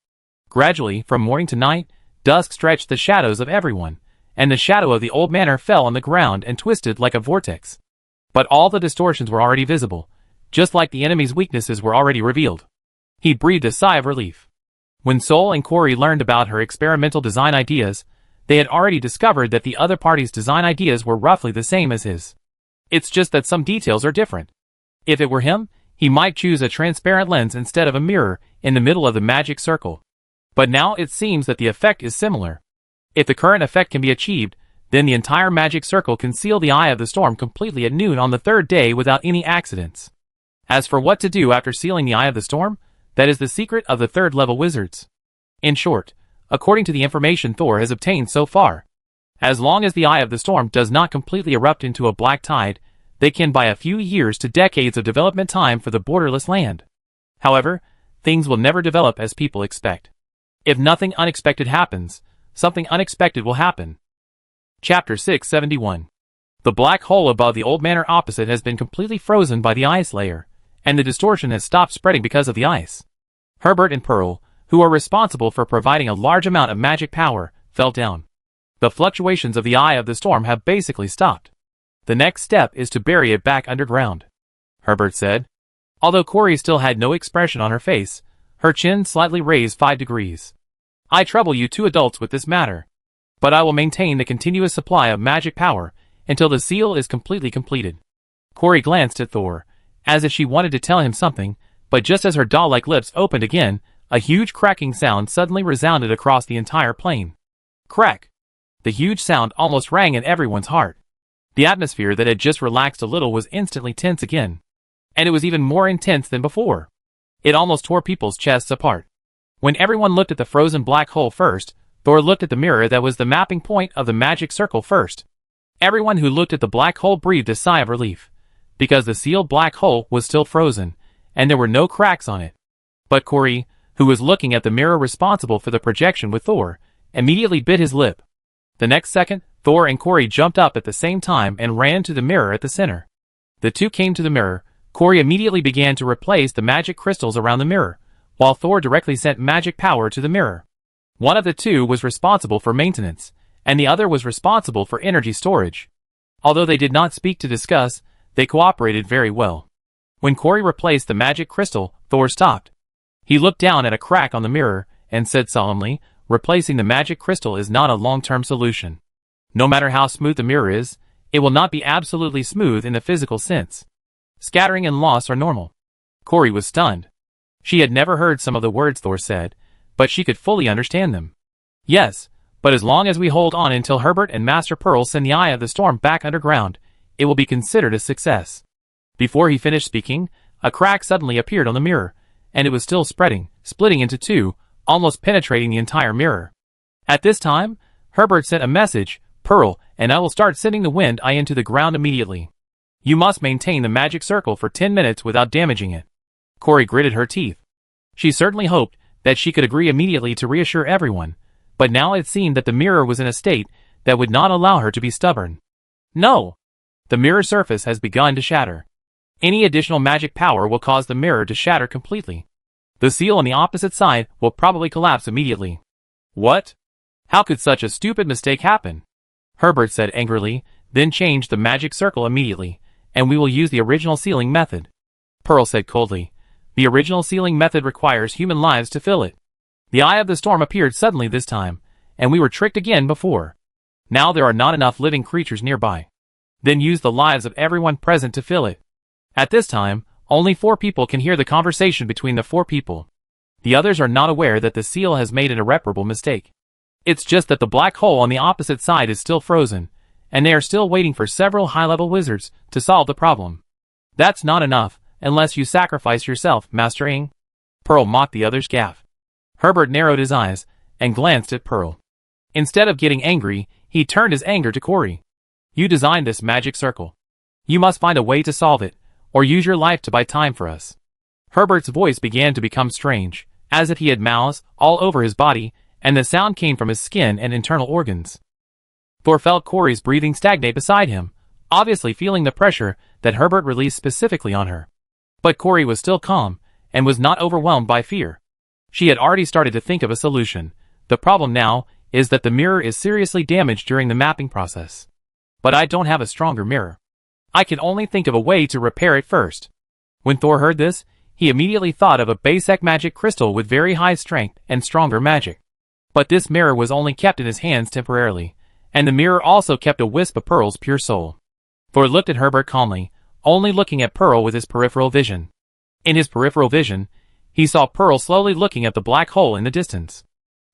Gradually, from morning to night, dusk stretched the shadows of everyone, and the shadow of the old manor fell on the ground and twisted like a vortex. But all the distortions were already visible, just like the enemy's weaknesses were already revealed. He breathed a sigh of relief. When Sol and Corey learned about her experimental design ideas, they had already discovered that the other party's design ideas were roughly the same as his. It's just that some details are different. If it were him, he might choose a transparent lens instead of a mirror in the middle of the magic circle. But now it seems that the effect is similar. If the current effect can be achieved, then the entire magic circle can seal the Eye of the Storm completely at noon on the third day without any accidents. As for what to do after sealing the Eye of the Storm, that is the secret of the third-level wizards. In short, according to the information Thor has obtained so far, as long as the Eye of the Storm does not completely erupt into a black tide, they can buy a few years to decades of development time for the borderless land. However, things will never develop as people expect. If nothing unexpected happens, something unexpected will happen. Chapter 671. The black hole above the old manor opposite has been completely frozen by the ice layer, and the distortion has stopped spreading because of the ice. Herbert and Pearl, who are responsible for providing a large amount of magic power, fell down. The fluctuations of the Eye of the Storm have basically stopped. The next step is to bury it back underground, Herbert said. Although Corey still had no expression on her face, her chin slightly raised 5 degrees. I trouble you two adults with this matter, but I will maintain the continuous supply of magic power until the seal is completely completed. Corey glanced at Thor, as if she wanted to tell him something, But just as her doll-like lips opened again, a huge cracking sound suddenly resounded across the entire plane. Crack! The huge sound almost rang in everyone's heart. The atmosphere that had just relaxed a little was instantly tense again. And it was even more intense than before. It almost tore people's chests apart. When everyone looked at the frozen black hole first, Thor looked at the mirror that was the mapping point of the magic circle first. Everyone who looked at the black hole breathed a sigh of relief, because the sealed black hole was still frozen, and there were no cracks on it. But Corey, who was looking at the mirror responsible for the projection with Thor, immediately bit his lip. The next second, Thor and Corey jumped up at the same time and ran to the mirror at the center. The two came to the mirror. Corey immediately began to replace the magic crystals around the mirror, while Thor directly sent magic power to the mirror. One of the two was responsible for maintenance, and the other was responsible for energy storage. Although they did not speak to discuss, they cooperated very well. When Corey replaced the magic crystal, Thor stopped. He looked down at a crack on the mirror and said solemnly, "Replacing the magic crystal is not a long-term solution. No matter how smooth the mirror is, it will not be absolutely smooth in the physical sense. Scattering and loss are normal." Corey was stunned. She had never heard some of the words Thor said, but she could fully understand them. "Yes, but as long as we hold on until Herbert and Master Pearl send the Eye of the Storm back underground, it will be considered a success." Before he finished speaking, a crack suddenly appeared on the mirror, and it was still spreading, splitting into two, almost penetrating the entire mirror. At this time, Herbert sent a message, "Pearl, and I will start sending the wind eye into the ground immediately. You must maintain the magic circle for 10 minutes without damaging it." Corey gritted her teeth. She certainly hoped that she could agree immediately to reassure everyone, but now it seemed that the mirror was in a state that would not allow her to be stubborn. "No! The mirror surface has begun to shatter. Any additional magic power will cause the mirror to shatter completely. The seal on the opposite side will probably collapse immediately." "What? How could such a stupid mistake happen?" Herbert said angrily, "Then change the magic circle immediately, and we will use the original sealing method." Pearl said coldly, "The original sealing method requires human lives to fill it. The Eye of the Storm appeared suddenly this time, and we were tricked again before. Now there are not enough living creatures nearby. Then use the lives of everyone present to fill it. At this time, only 4 people can hear the conversation between the 4 people. The others are not aware that the seal has made an irreparable mistake. It's just that the black hole on the opposite side is still frozen, and they are still waiting for several high-level wizards to solve the problem. That's not enough, unless you sacrifice yourself, Master Ing." Pearl mocked the other's gaffe. Herbert narrowed his eyes and glanced at Pearl. Instead of getting angry, he turned his anger to Corey. "You designed this magic circle. You must find a way to solve it, or use your life to buy time for us." Herbert's voice began to become strange, as if he had mouths all over his body, and the sound came from his skin and internal organs. Thor felt Corey's breathing stagnate beside him, obviously feeling the pressure that Herbert released specifically on her. But Corey was still calm, and was not overwhelmed by fear. She had already started to think of a solution. The problem now is that the mirror is seriously damaged during the mapping process. But I don't have a stronger mirror. I can only think of a way to repair it first. When Thor heard this, he immediately thought of a basic magic crystal with very high strength and stronger magic. But this mirror was only kept in his hands temporarily, and the mirror also kept a wisp of Pearl's pure soul. Thor looked at Herbert calmly, only looking at Pearl with his peripheral vision. In his peripheral vision, he saw Pearl slowly looking at the black hole in the distance.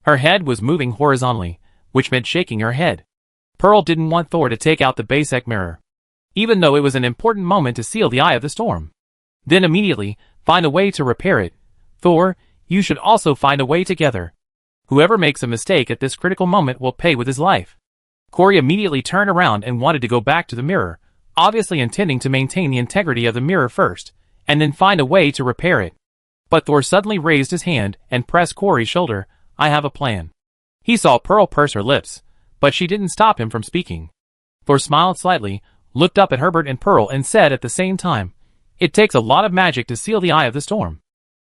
Her head was moving horizontally, which meant shaking her head. Pearl didn't want Thor to take out the basic mirror, even though it was an important moment to seal the Eye of the Storm. Then immediately, find a way to repair it. Thor, you should also find a way together. Whoever makes a mistake at this critical moment will pay with his life. Corey immediately turned around and wanted to go back to the mirror, obviously intending to maintain the integrity of the mirror first, and then find a way to repair it. But Thor suddenly raised his hand and pressed Corey's shoulder. "I have a plan." He saw Pearl purse her lips, but she didn't stop him from speaking. Thor smiled slightly, looked up at Herbert and Pearl and said at the same time, "It takes a lot of magic to seal the Eye of the Storm.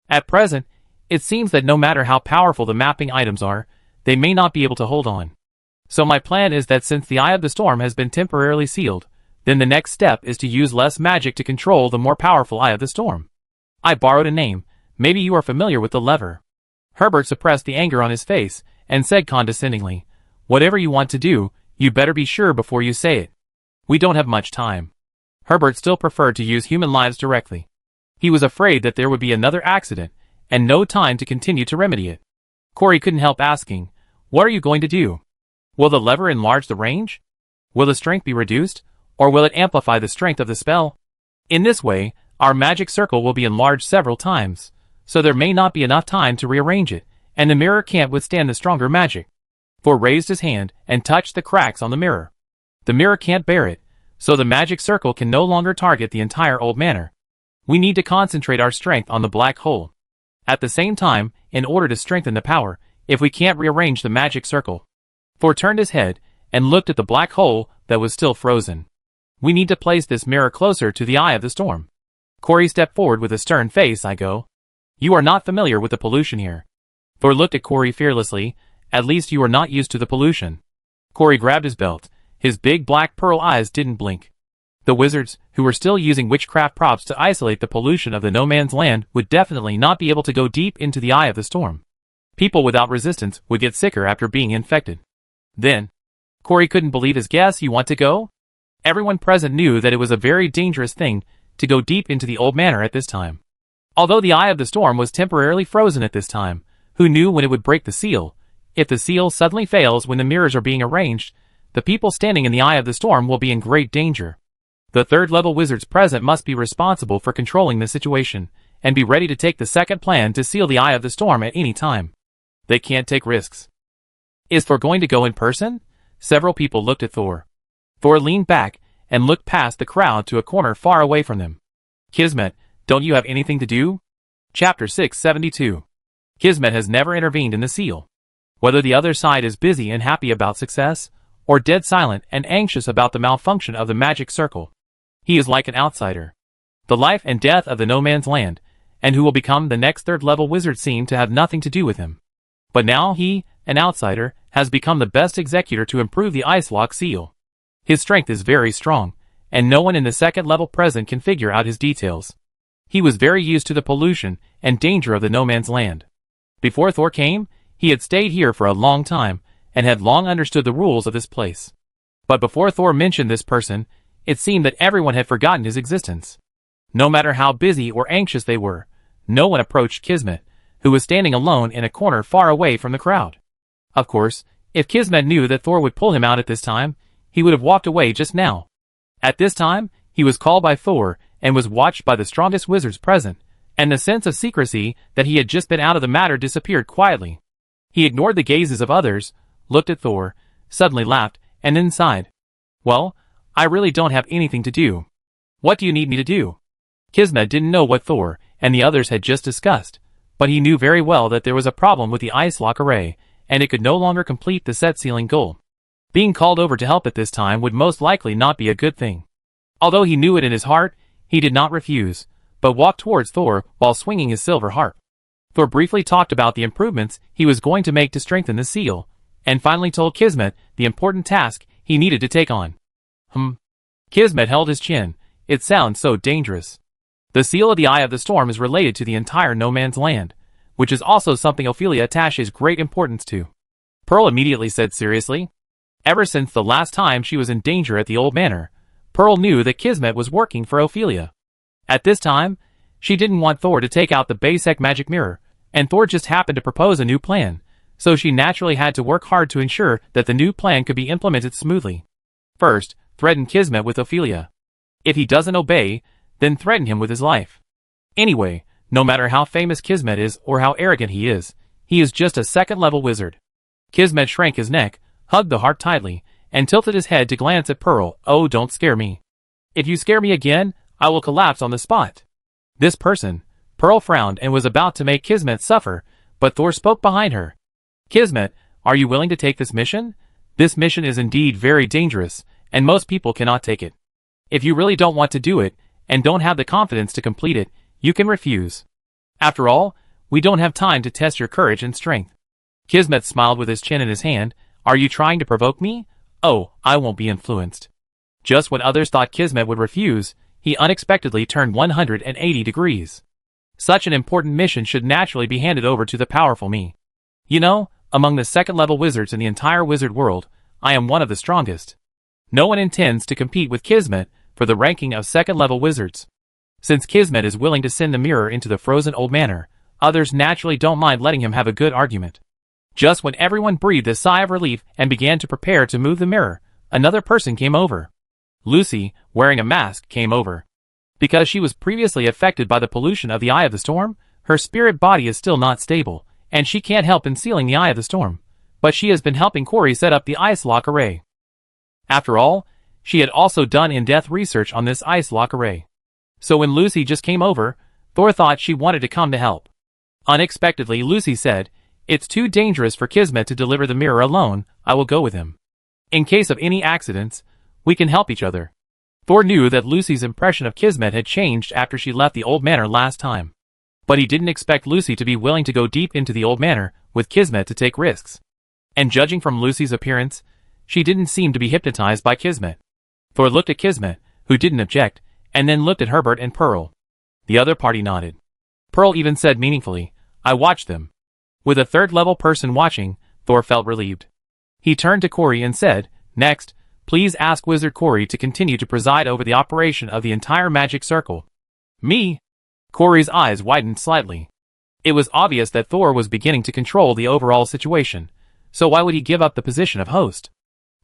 At present, it seems that no matter how powerful the mapping items are, they may not be able to hold on. So my plan is that since the Eye of the Storm has been temporarily sealed, then the next step is to use less magic to control the more powerful Eye of the Storm. I borrowed a name. Maybe you are familiar with the lever." Herbert suppressed the anger on his face and said condescendingly, "Whatever you want to do, you better be sure before you say it. We don't have much time." Herbert still preferred to use human lives directly. He was afraid that there would be another accident, and no time to continue to remedy it. Corey couldn't help asking, "What are you going to do? Will the lever enlarge the range? Will the strength be reduced, or will it amplify the strength of the spell? In this way, our magic circle will be enlarged several times, so there may not be enough time to rearrange it, and the mirror can't withstand the stronger magic." Thor raised his hand and touched the cracks on the mirror. The mirror can't bear it, so the magic circle can no longer target the entire old manor. We need to concentrate our strength on the black hole. At the same time, in order to strengthen the power, if we can't rearrange the magic circle. Thor turned his head and looked at the black hole that was still frozen. We need to place this mirror closer to the eye of the storm. Corey stepped forward with a stern face. "I go. You are not familiar with the pollution here." Thor looked at Corey fearlessly. "At least you are not used to the pollution." Corey grabbed his belt. His big black pearl eyes didn't blink. The wizards, who were still using witchcraft props to isolate the pollution of the no man's land, would definitely not be able to go deep into the eye of the storm. People without resistance would get sicker after being infected. Then, Corey couldn't believe his guess. "You want to go?" Everyone present knew that it was a very dangerous thing to go deep into the old manor at this time. Although the eye of the storm was temporarily frozen at this time, who knew when it would break the seal? If the seal suddenly fails when the mirrors are being arranged, the people standing in the eye of the storm will be in great danger. The third-level wizards present must be responsible for controlling the situation, and be ready to take the second plan to seal the eye of the storm at any time. They can't take risks. Is Thor going to go in person? Several people looked at Thor. Thor leaned back and looked past the crowd to a corner far away from them. "Kismet, don't you have anything to do?" Chapter 672. Kismet has never intervened in the seal. Whether the other side is busy and happy about success, or dead silent and anxious about the malfunction of the magic circle, he is like an outsider. The life and death of the no man's land, and who will become the next third-level wizard, seem to have nothing to do with him. But now he, an outsider, has become the best executor to improve the ice lock seal. His strength is very strong, and no one in the second level present can figure out his details. He was very used to the pollution and danger of the no man's land. Before Thor came, he had stayed here for a long time, and had long understood the rules of this place. But before Thor mentioned this person, it seemed that everyone had forgotten his existence. No matter how busy or anxious they were, no one approached Kismet, who was standing alone in a corner far away from the crowd. Of course, if Kismet knew that Thor would pull him out at this time, he would have walked away just now. At this time, he was called by Thor, and was watched by the strongest wizards present, and the sense of secrecy that he had just been out of the matter disappeared quietly. He ignored the gazes of others, looked at Thor, suddenly laughed, and then sighed. "Well, I really don't have anything to do. What do you need me to do?" Kismet didn't know what Thor and the others had just discussed, but he knew very well that there was a problem with the ice lock array, and it could no longer complete the set sealing goal. Being called over to help at this time would most likely not be a good thing. Although he knew it in his heart, he did not refuse, but walked towards Thor while swinging his silver harp. Thor briefly talked about the improvements he was going to make to strengthen the seal, and finally told Kismet the important task he needed to take on. Kismet held his chin. It sounds so dangerous. The seal of the Eye of the Storm is related to the entire no man's land, which is also something Ophelia attaches great importance to. Pearl immediately said seriously. Ever since the last time she was in danger at the old manor, Pearl knew that Kismet was working for Ophelia. At this time, she didn't want Thor to take out the basic magic mirror, and Thor just happened to propose a new plan, so she naturally had to work hard to ensure that the new plan could be implemented smoothly. First, threaten Kismet with Ophelia. If he doesn't obey, then threaten him with his life. Anyway, no matter how famous Kismet is or how arrogant he is just a second-level wizard. Kismet shrank his neck, hugged the harp tightly, and tilted his head to glance at Pearl. "Oh, don't scare me. If you scare me again, I will collapse on the spot." This person, Pearl frowned and was about to make Kismet suffer, but Thor spoke behind her. "Kismet, are you willing to take this mission? This mission is indeed very dangerous, and most people cannot take it. If you really don't want to do it, and don't have the confidence to complete it, you can refuse. After all, we don't have time to test your courage and strength." Kismet smiled with his chin in his hand. "Are you trying to provoke me? Oh, I won't be influenced." Just when others thought Kismet would refuse, he unexpectedly turned 180 degrees. Such an important mission should naturally be handed over to the powerful me. You know, among the second-level wizards in the entire wizard world, I am one of the strongest. No one intends to compete with Kismet for the ranking of second-level wizards. Since Kismet is willing to send the mirror into the frozen old manor, others naturally don't mind letting him have a good argument. Just when everyone breathed a sigh of relief and began to prepare to move the mirror, another person came over. Lucy, wearing a mask, came over. Because she was previously affected by the pollution of the Eye of the Storm, her spirit body is still not stable, and she can't help in sealing the Eye of the Storm. But she has been helping Corey set up the ice lock array. After all, she had also done in-depth research on this ice lock array. So when Lucy just came over, Thor thought she wanted to come to help. Unexpectedly, Lucy said, "It's too dangerous for Kismet to deliver the mirror alone, I will go with him. In case of any accidents, we can help each other." Thor knew that Lucy's impression of Kismet had changed after she left the old manor last time. But he didn't expect Lucy to be willing to go deep into the old manor with Kismet to take risks. And judging from Lucy's appearance, she didn't seem to be hypnotized by Kismet. Thor looked at Kismet, who didn't object, and then looked at Herbert and Pearl. The other party nodded. Pearl even said meaningfully, "I watched them." With a third-level person watching, Thor felt relieved. He turned to Corey and said, "Next, please ask Wizard Corey to continue to preside over the operation of the entire magic circle." "Me?" Corey's eyes widened slightly. It was obvious that Thor was beginning to control the overall situation, so why would he give up the position of host?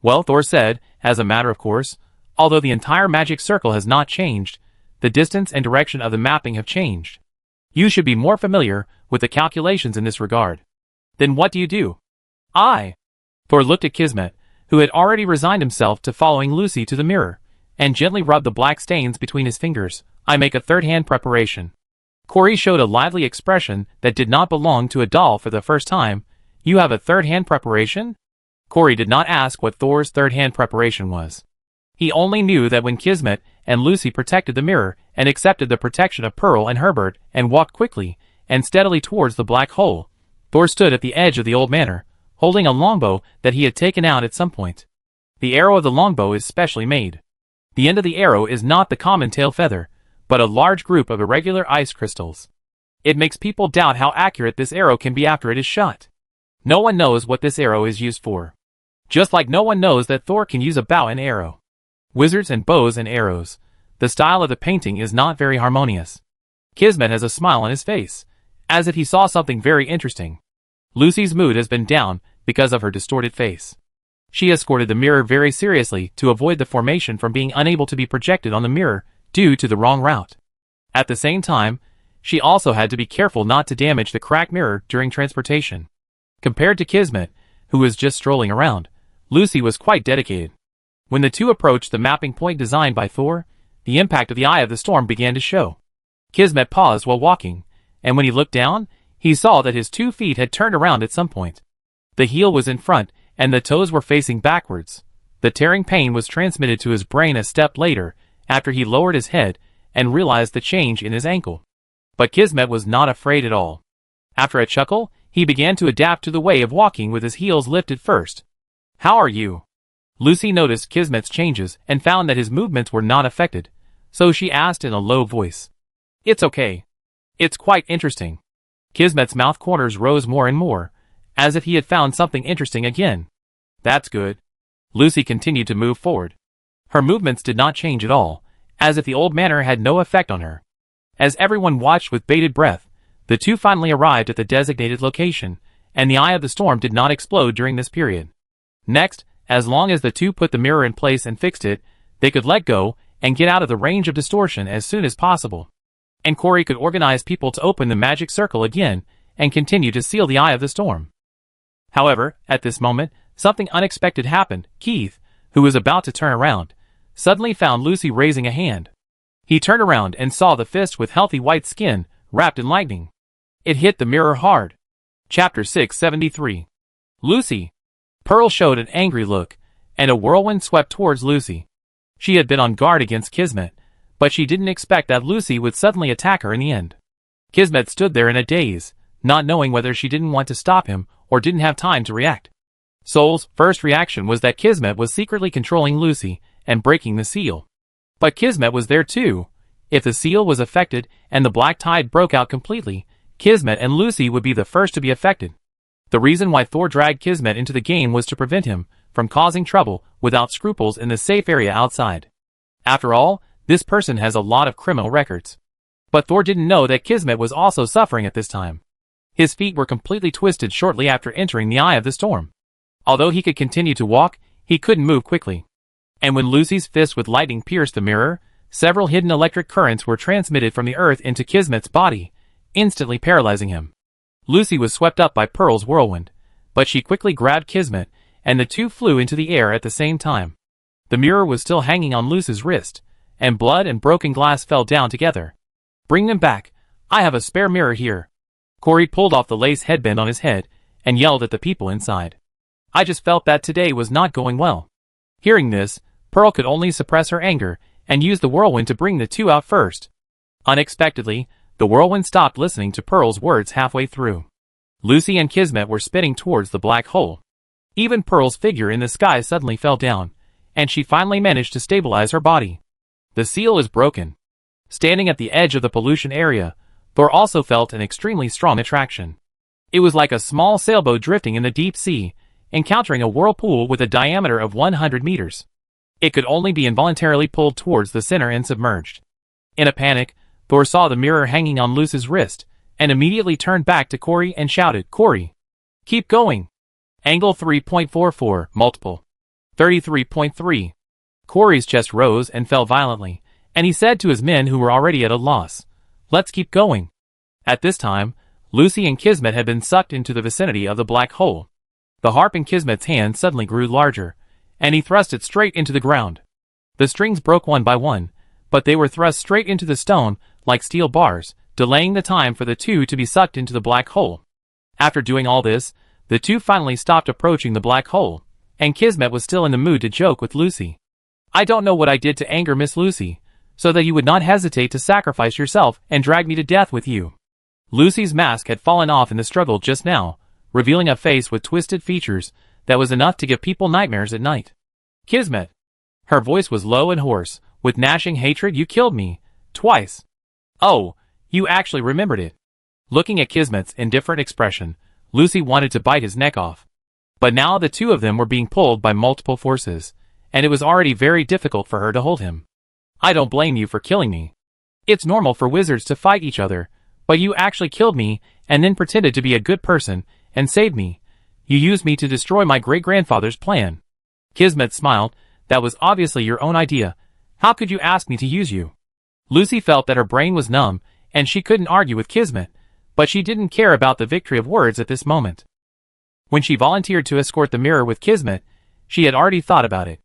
"Well," Thor said, as a matter of course, "although the entire magic circle has not changed, the distance and direction of the mapping have changed. You should be more familiar with the calculations in this regard." "Then what do you do?" Thor looked at Kismet, who had already resigned himself to following Lucy to the mirror, and gently rubbed the black stains between his fingers. "I make a third-hand preparation." Corey showed a lively expression that did not belong to a doll for the first time. "You have a third-hand preparation?" Corey did not ask what Thor's third-hand preparation was. He only knew that when Kismet and Lucy protected the mirror and accepted the protection of Pearl and Herbert and walked quickly and steadily towards the black hole, Thor stood at the edge of the old manor, holding a longbow that he had taken out at some point. The arrow of the longbow is specially made. The end of the arrow is not the common tail feather, but a large group of irregular ice crystals. It makes people doubt how accurate this arrow can be after it is shot. No one knows what this arrow is used for. Just like no one knows that Thor can use a bow and arrow. Wizards and bows and arrows. The style of the painting is not very harmonious. Kismet has a smile on his face, as if he saw something very interesting. Lucy's mood has been down because of her distorted face. She escorted the mirror very seriously to avoid the formation from being unable to be projected on the mirror due to the wrong route. At the same time, she also had to be careful not to damage the cracked mirror during transportation. Compared to Kismet, who was just strolling around, Lucy was quite dedicated. When the two approached the mapping point designed by Thor, the impact of the Eye of the Storm began to show. Kismet paused while walking, and when he looked down, he saw that his 2 feet had turned around at some point. The heel was in front, and the toes were facing backwards. The tearing pain was transmitted to his brain a step later, after he lowered his head and realized the change in his ankle. But Kismet was not afraid at all. After a chuckle, he began to adapt to the way of walking with his heels lifted first. "How are you?" Lucy noticed Kismet's changes and found that his movements were not affected, so she asked in a low voice. "It's okay. It's quite interesting." Kismet's mouth corners rose more and more, as if he had found something interesting again. "That's good." Lucy continued to move forward. Her movements did not change at all, as if the old manor had no effect on her. As everyone watched with bated breath, the two finally arrived at the designated location, and the Eye of the Storm did not explode during this period. Next, as long as the two put the mirror in place and fixed it, they could let go and get out of the range of distortion as soon as possible. And Corey could organize people to open the magic circle again and continue to seal the Eye of the Storm. However, at this moment, something unexpected happened. Keith, who was about to turn around, suddenly found Lucy raising a hand. He turned around and saw the fist with healthy white skin, wrapped in lightning. It hit the mirror hard. Chapter 673. Lucy. Pearl showed an angry look, and a whirlwind swept towards Lucy. She had been on guard against Kismet, but she didn't expect that Lucy would suddenly attack her in the end. Kismet stood there in a daze, not knowing whether she didn't want to stop him or didn't have time to react. Soul's first reaction was that Kismet was secretly controlling Lucy and breaking the seal. But Kismet was there too. If the seal was affected and the black tide broke out completely, Kismet and Lucy would be the first to be affected. The reason why Thor dragged Kismet into the game was to prevent him from causing trouble without scruples in the safe area outside. After all, this person has a lot of criminal records. But Thor didn't know that Kismet was also suffering at this time. His feet were completely twisted shortly after entering the eye of the storm. Although he could continue to walk, he couldn't move quickly. And when Lucy's fist with lightning pierced the mirror, several hidden electric currents were transmitted from the earth into Kismet's body, instantly paralyzing him. Lucy was swept up by Pearl's whirlwind, but she quickly grabbed Kismet, and the two flew into the air at the same time. The mirror was still hanging on Lucy's wrist, and blood and broken glass fell down together. "Bring them back. I have a spare mirror here." Corey pulled off the lace headband on his head and yelled at the people inside. "I just felt that today was not going well." Hearing this, Pearl could only suppress her anger and use the whirlwind to bring the two out first. Unexpectedly, the whirlwind stopped listening to Pearl's words halfway through. Lucy and Kismet were spinning towards the black hole. Even Pearl's figure in the sky suddenly fell down, and she finally managed to stabilize her body. The seal is broken. Standing at the edge of the pollution area, Thor also felt an extremely strong attraction. It was like a small sailboat drifting in the deep sea, encountering a whirlpool with a diameter of 100 meters. It could only be involuntarily pulled towards the center and submerged. In a panic, Thor saw the mirror hanging on Lucy's wrist, and immediately turned back to Corey and shouted, "Corey! Keep going! Angle 3.44, multiple. 33.3. Corey's chest rose and fell violently, and he said to his men who were already at a loss, "Let's keep going." At this time, Lucy and Kismet had been sucked into the vicinity of the black hole. The harp in Kismet's hand suddenly grew larger, and he thrust it straight into the ground. The strings broke one by one, but they were thrust straight into the stone like steel bars, delaying the time for the two to be sucked into the black hole. After doing all this, the two finally stopped approaching the black hole, and Kismet was still in the mood to joke with Lucy. "I don't know what I did to anger Miss Lucy, so that you would not hesitate to sacrifice yourself and drag me to death with you." Lucy's mask had fallen off in the struggle just now, revealing a face with twisted features that was enough to give people nightmares at night. "Kismet." Her voice was low and hoarse, with gnashing hatred. "You killed me. Twice." "Oh, you actually remembered it." Looking at Kismet's indifferent expression, Lucy wanted to bite his neck off. But now the two of them were being pulled by multiple forces, and it was already very difficult for her to hold him. "I don't blame you for killing me. It's normal for wizards to fight each other, but you actually killed me and then pretended to be a good person and saved me. You used me to destroy my great-grandfather's plan." Kismet smiled. "That was obviously your own idea. How could you ask me to use you?" Lucy felt that her brain was numb, and she couldn't argue with Kismet, but she didn't care about the victory of words at this moment. When she volunteered to escort the mirror with Kismet, she had already thought about it.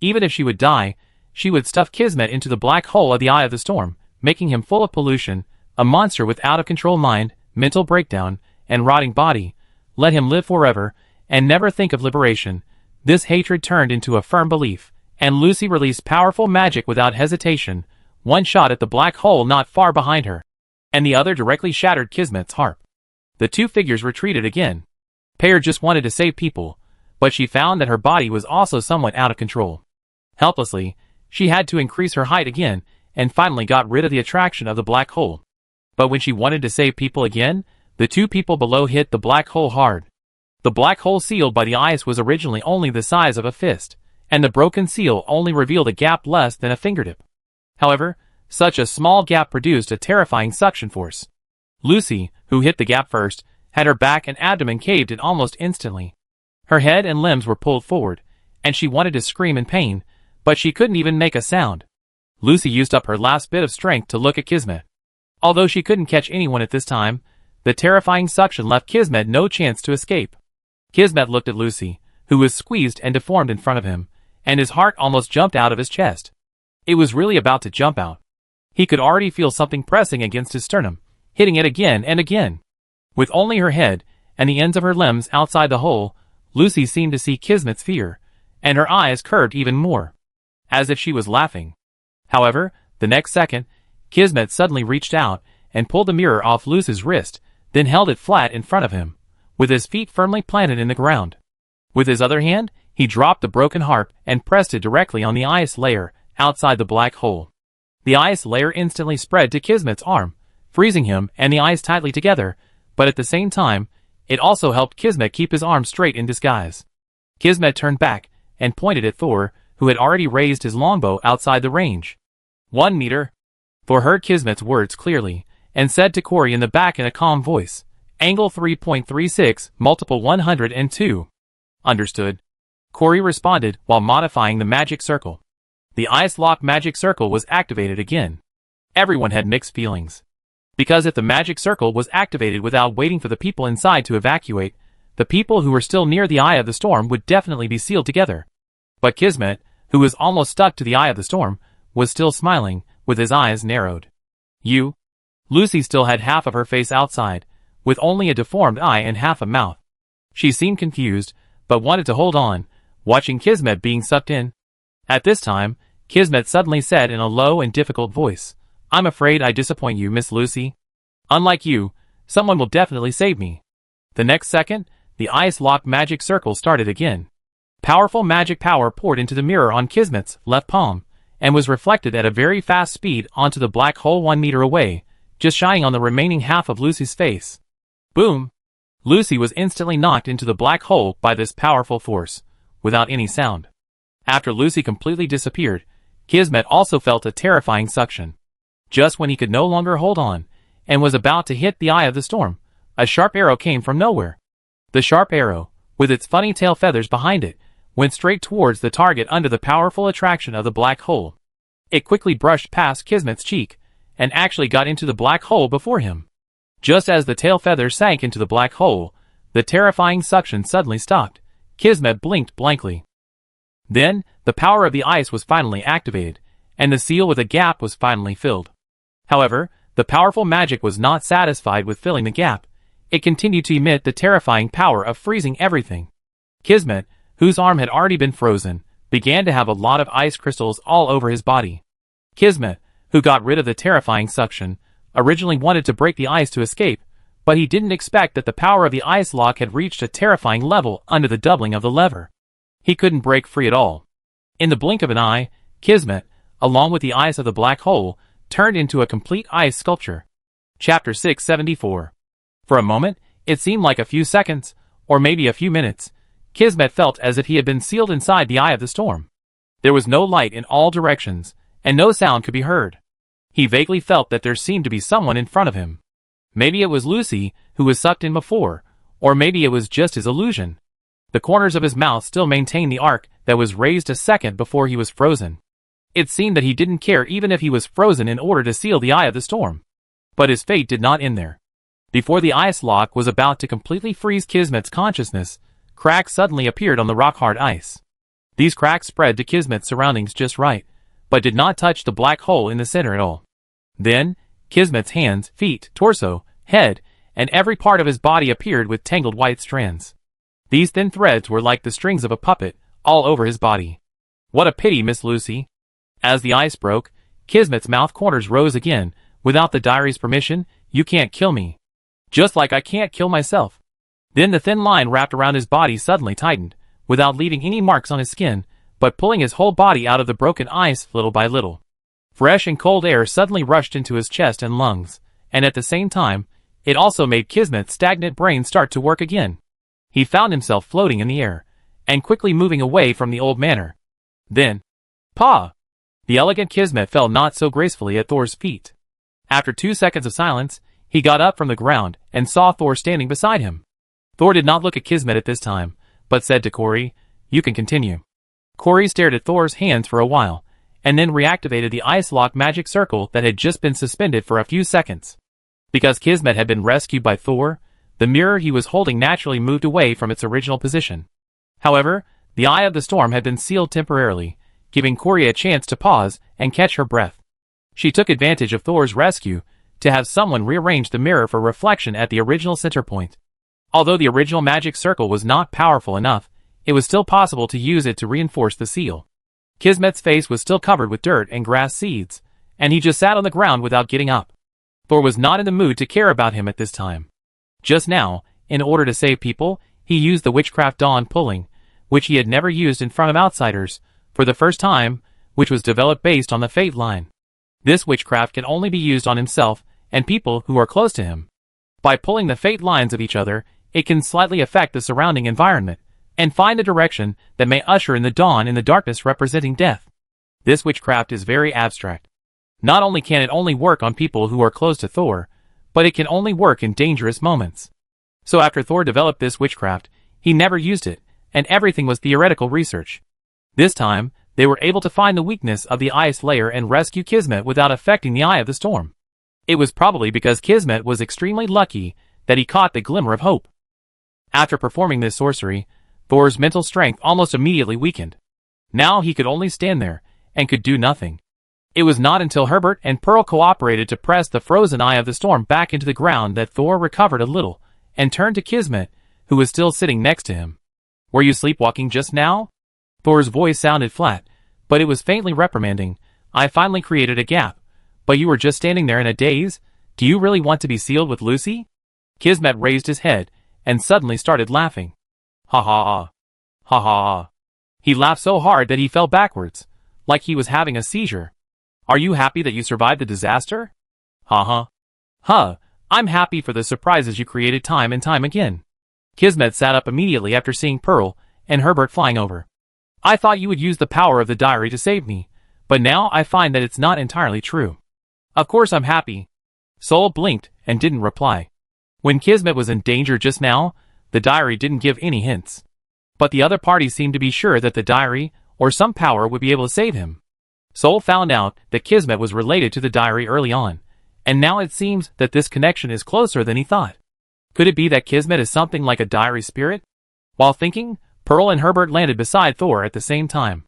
Even if she would die, she would stuff Kismet into the black hole of the eye of the storm, making him full of pollution, a monster with out-of-control mind, mental breakdown, and rotting body, let him live forever, and never think of liberation. This hatred turned into a firm belief, and Lucy released powerful magic without hesitation, one shot at the black hole not far behind her, and the other directly shattered Kismet's harp. The two figures retreated again. Pear just wanted to save people, but she found that her body was also somewhat out of control. Helplessly, she had to increase her height again, and finally got rid of the attraction of the black hole. But when she wanted to save people again, the two people below hit the black hole hard. The black hole sealed by the ice was originally only the size of a fist, and the broken seal only revealed a gap less than a fingertip. However, such a small gap produced a terrifying suction force. Lucy, who hit the gap first, had her back and abdomen caved in almost instantly. Her head and limbs were pulled forward, and she wanted to scream in pain, but she couldn't even make a sound. Lucy used up her last bit of strength to look at Kismet. Although she couldn't catch anyone at this time, the terrifying suction left Kismet no chance to escape. Kismet looked at Lucy, who was squeezed and deformed in front of him, and his heart almost jumped out of his chest. It was really about to jump out. He could already feel something pressing against his sternum, hitting it again and again. With only her head and the ends of her limbs outside the hole, Lucy seemed to see Kismet's fear, and her eyes curved even more, as if she was laughing. However, the next second, Kismet suddenly reached out and pulled the mirror off Lucy's wrist, then held it flat in front of him, with his feet firmly planted in the ground. With his other hand, he dropped the broken harp and pressed it directly on the ice layer outside the black hole. The ice layer instantly spread to Kismet's arm, freezing him and the ice tightly together, but at the same time, it also helped Kismet keep his arm straight in disguise. Kismet turned back and pointed at Thor, who had already raised his longbow outside the range. 1 meter. Thor heard Kismet's words clearly, and said to Corey in the back in a calm voice, "Angle 3.36, multiple 102. Understood." Corey responded while modifying the magic circle. The ice lock magic circle was activated again. Everyone had mixed feelings. Because if the magic circle was activated without waiting for the people inside to evacuate, the people who were still near the eye of the storm would definitely be sealed together. But Kismet, who was almost stuck to the eye of the storm, was still smiling, with his eyes narrowed. Lucy still had half of her face outside, with only a deformed eye and half a mouth. She seemed confused, but wanted to hold on, watching Kismet being sucked in. At this time, Kismet suddenly said in a low and difficult voice, "I'm afraid I disappoint you, Miss Lucy. Unlike you, someone will definitely save me." The next second, the ice-locked magic circle started again. Powerful magic power poured into the mirror on Kismet's left palm, and was reflected at a very fast speed onto the black hole 1 meter away, just shining on the remaining half of Lucy's face. Boom! Lucy was instantly knocked into the black hole by this powerful force, without any sound. After Lucy completely disappeared, Kismet also felt a terrifying suction. Just when he could no longer hold on, and was about to hit the eye of the storm, a sharp arrow came from nowhere. The sharp arrow, with its funny tail feathers behind it, went straight towards the target under the powerful attraction of the black hole. It quickly brushed past Kismet's cheek, and actually got into the black hole before him. Just as the tail feathers sank into the black hole, the terrifying suction suddenly stopped. Kismet blinked blankly. Then, the power of the ice was finally activated, and the seal with a gap was finally filled. However, the powerful magic was not satisfied with filling the gap. It continued to emit the terrifying power of freezing everything. Kismet, whose arm had already been frozen, began to have a lot of ice crystals all over his body. Kismet, who got rid of the terrifying suction, originally wanted to break the ice to escape, but he didn't expect that the power of the ice lock had reached a terrifying level under the doubling of the lever. He couldn't break free at all. In the blink of an eye, Kismet, along with the ice of the black hole, turned into a complete ice sculpture. Chapter 674. For a moment, it seemed like a few seconds, or maybe a few minutes. Kismet felt as if he had been sealed inside the eye of the storm. There was no light in all directions, and no sound could be heard. He vaguely felt that there seemed to be someone in front of him. Maybe it was Lucy, who was sucked in before, or maybe it was just his illusion. The corners of his mouth still maintained the arc that was raised a second before he was frozen. It seemed that he didn't care even if he was frozen in order to seal the eye of the storm. But his fate did not end there. Before the ice lock was about to completely freeze Kismet's consciousness, cracks suddenly appeared on the rock-hard ice. These cracks spread to Kismet's surroundings just right, but did not touch the black hole in the center at all. Then, Kismet's hands, feet, torso, head, and every part of his body appeared with tangled white strands. These thin threads were like the strings of a puppet, all over his body. What a pity, Miss Lucy. As the ice broke, Kismet's mouth corners rose again. Without the diary's permission, you can't kill me. Just like I can't kill myself. Then the thin line wrapped around his body suddenly tightened, without leaving any marks on his skin, but pulling his whole body out of the broken ice little by little. Fresh and cold air suddenly rushed into his chest and lungs, and at the same time, it also made Kismet's stagnant brain start to work again. He found himself floating in the air, and quickly moving away from the old manor. Then, "Pa!" The elegant Kismet fell not so gracefully at Thor's feet. After 2 seconds of silence, he got up from the ground and saw Thor standing beside him. Thor did not look at Kismet at this time, but said to Corey, "You can continue." Corey stared at Thor's hands for a while, and then reactivated the ice lock magic circle that had just been suspended for a few seconds. Because Kismet had been rescued by Thor, the mirror he was holding naturally moved away from its original position. However, the eye of the storm had been sealed temporarily, giving Corey a chance to pause and catch her breath. She took advantage of Thor's rescue to have someone rearrange the mirror for reflection at the original center point. Although the original magic circle was not powerful enough, it was still possible to use it to reinforce the seal. Kismet's face was still covered with dirt and grass seeds, and he just sat on the ground without getting up. Thor was not in the mood to care about him at this time. Just now, in order to save people, he used the witchcraft dawn pulling, which he had never used in front of outsiders, for the first time, which was developed based on the fate line. This witchcraft can only be used on himself and people who are close to him. By pulling the fate lines of each other, it can slightly affect the surrounding environment, and find a direction that may usher in the dawn in the darkness representing death. This witchcraft is very abstract. Not only can it only work on people who are close to Thor, but it can only work in dangerous moments. So after Thor developed this witchcraft, he never used it, and everything was theoretical research. This time, they were able to find the weakness of the ice layer and rescue Kismet without affecting the Eye of the Storm. It was probably because Kismet was extremely lucky that he caught the glimmer of hope. After performing this sorcery, Thor's mental strength almost immediately weakened. Now he could only stand there, and could do nothing. It was not until Herbert and Pearl cooperated to press the frozen Eye of the Storm back into the ground that Thor recovered a little, and turned to Kismet, who was still sitting next to him. "Were you sleepwalking just now?" Thor's voice sounded flat, but it was faintly reprimanding. "I finally created a gap, but you were just standing there in a daze? Do you really want to be sealed with Lucy?" Kismet raised his head, and suddenly started laughing. Ha ha ha. Ha ha ha. He laughed so hard that he fell backwards, like he was having a seizure. "Are you happy that you survived the disaster?" "Ha ha. Huh, I'm happy for the surprises you created time and time again." Kismet sat up immediately after seeing Pearl and Herbert flying over. "I thought you would use the power of the diary to save me, but now I find that it's not entirely true." "Of course I'm happy." Sol blinked and didn't reply. When Kismet was in danger just now, the diary didn't give any hints. But the other party seemed to be sure that the diary, or some power, would be able to save him. Sol found out that Kismet was related to the diary early on, and now it seems that this connection is closer than he thought. Could it be that Kismet is something like a diary spirit? While thinking, Pearl and Herbert landed beside Thor at the same time.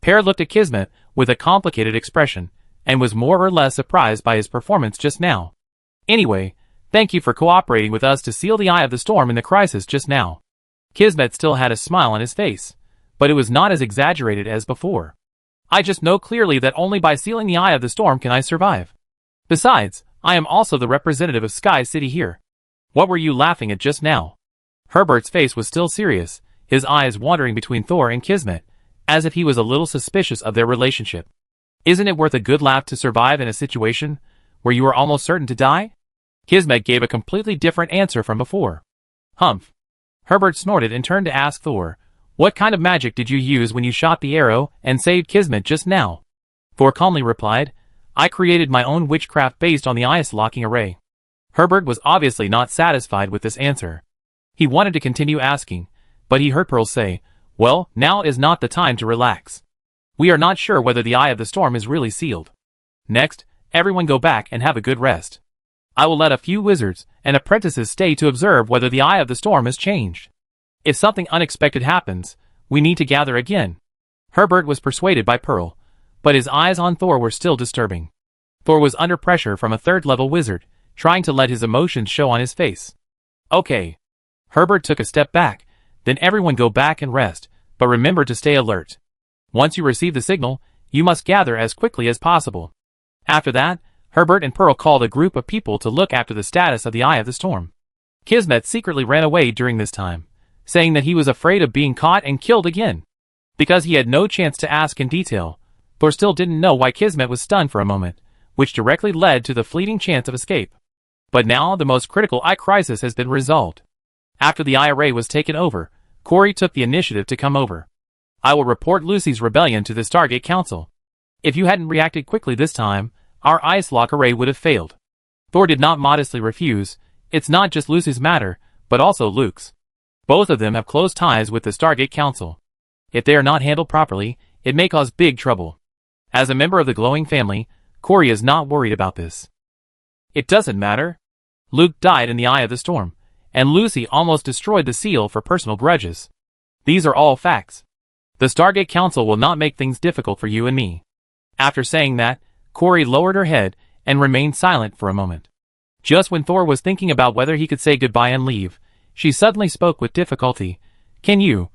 Pear looked at Kismet with a complicated expression, and was more or less surprised by his performance just now. "Anyway, thank you for cooperating with us to seal the Eye of the Storm in the crisis just now." Kismet still had a smile on his face, but it was not as exaggerated as before. "I just know clearly that only by sealing the Eye of the Storm can I survive. Besides, I am also the representative of Sky City here. What were you laughing at just now?" Herbert's face was still serious, his eyes wandering between Thor and Kismet, as if he was a little suspicious of their relationship. "Isn't it worth a good laugh to survive in a situation where you are almost certain to die?" Kismet gave a completely different answer from before. "Humph." Herbert snorted and turned to ask Thor, "What kind of magic did you use when you shot the arrow and saved Kismet just now?" Thor calmly replied, "I created my own witchcraft based on the ice-locking array." Herbert was obviously not satisfied with this answer. He wanted to continue asking, but he heard Pearl say, "Well, now is not the time to relax. We are not sure whether the Eye of the Storm is really sealed. Next, everyone go back and have a good rest. I will let a few wizards and apprentices stay to observe whether the Eye of the Storm has changed. If something unexpected happens, we need to gather again." Herbert was persuaded by Pearl, but his eyes on Thor were still disturbing. Thor was under pressure from a third-level wizard, trying to let his emotions show on his face. "Okay." Herbert took a step back, "Then everyone go back and rest, but remember to stay alert. Once you receive the signal, you must gather as quickly as possible." After that, Herbert and Pearl called a group of people to look after the status of the Eye of the Storm. Kismet secretly ran away during this time, saying that he was afraid of being caught and killed again. Because he had no chance to ask in detail, Thor still didn't know why Kismet was stunned for a moment, which directly led to the fleeting chance of escape. But now the most critical eye crisis has been resolved. After the eye array was taken over, Corey took the initiative to come over. "I will report Lucy's rebellion to the Stargate Council. If you hadn't reacted quickly this time, our ice lock array would have failed." Thor did not modestly refuse. "It's not just Lucy's matter, but also Luke's. Both of them have close ties with the Stargate Council. If they are not handled properly, it may cause big trouble." As a member of the glowing family, Corey is not worried about this. "It doesn't matter. Luke died in the Eye of the Storm, and Lucy almost destroyed the seal for personal grudges. These are all facts. The Stargate Council will not make things difficult for you and me." After saying that, Corey lowered her head and remained silent for a moment. Just when Thor was thinking about whether he could say goodbye and leave, she suddenly spoke with difficulty. Can you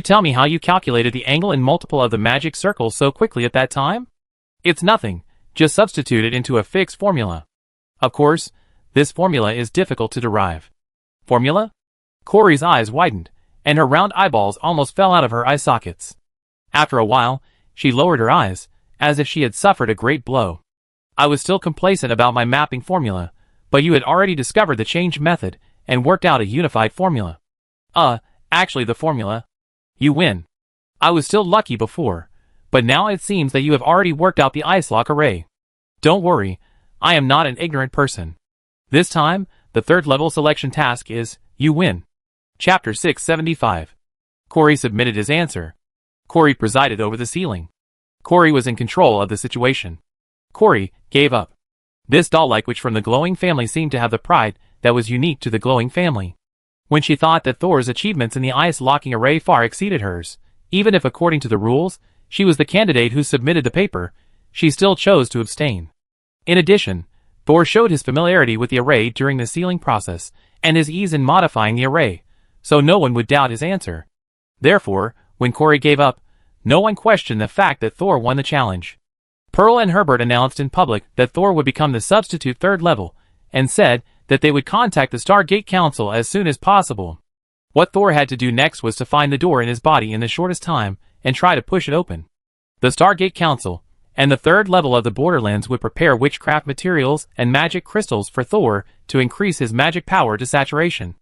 tell me how you calculated the angle and multiple of the magic circle so quickly at that time?" "It's nothing, just substitute it into a fixed formula." "Of course, this formula is difficult to derive." "Formula?" Corey's eyes widened, and her round eyeballs almost fell out of her eye sockets. After a while, she lowered her eyes, as if she had suffered a great blow. "I was still complacent about my mapping formula, but you had already discovered the change method and worked out a unified formula." Actually the formula." "You win. I was still lucky before, But now it seems that you have already worked out the ice lock array. Don't worry, I am not an ignorant person. This time, the third level selection task is, you win. Chapter 675. Corey submitted his answer. Corey presided over the ceiling. Corey was in control of the situation. Corey gave up. This doll-like witch from the glowing family seemed to have the pride that was unique to the glowing family. When she thought that Thor's achievements in the ice locking array far exceeded hers, even if according to the rules, she was the candidate who submitted the paper, she still chose to abstain. In addition, Thor showed his familiarity with the array during the sealing process, and his ease in modifying the array, so no one would doubt his answer. Therefore, when Corey gave up, no one questioned the fact that Thor won the challenge. Pearl and Herbert announced in public that Thor would become the substitute third level, and said that they would contact the Stargate Council as soon as possible. What Thor had to do next was to find the door in his body in the shortest time, and try to push it open. The Stargate Council, and the third level of the Borderlands would prepare witchcraft materials and magic crystals for Thor to increase his magic power to saturation.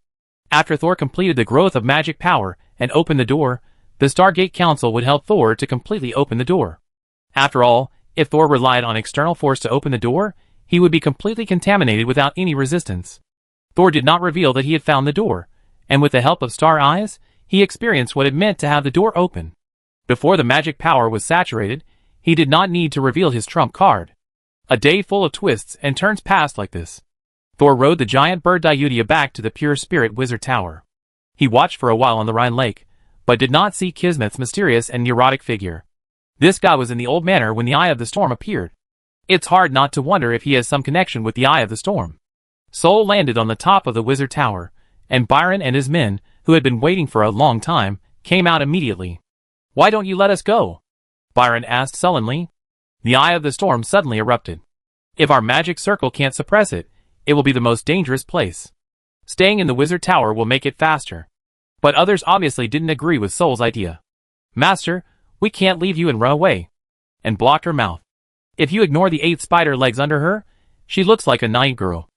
After Thor completed the growth of magic power and opened the door, the Stargate Council would help Thor to completely open the door. After all, if Thor relied on external force to open the door, he would be completely contaminated without any resistance. Thor did not reveal that he had found the door, and with the help of Star Eyes, he experienced what it meant to have the door open. Before the magic power was saturated, he did not need to reveal his trump card. A day full of twists and turns passed like this. Thor rode the giant bird Diudia back to the Pure Spirit Wizard Tower. He watched for a while on the Rhine Lake, but did not see Kismet's mysterious and neurotic figure. This guy was in the old manor when the Eye of the Storm appeared. It's hard not to wonder if he has some connection with the Eye of the Storm. Sol landed on the top of the Wizard Tower, and Byron and his men, who had been waiting for a long time, came out immediately. "Why don't you let us go?" Byron asked sullenly. The Eye of the Storm suddenly erupted. "If our magic circle can't suppress it, it will be the most dangerous place. Staying in the Wizard Tower will make it faster." But others obviously didn't agree with Sol's idea. "Master, we can't leave you and run away," and blocked her mouth. "If you ignore the 8 spider legs under her, she looks like a night girl."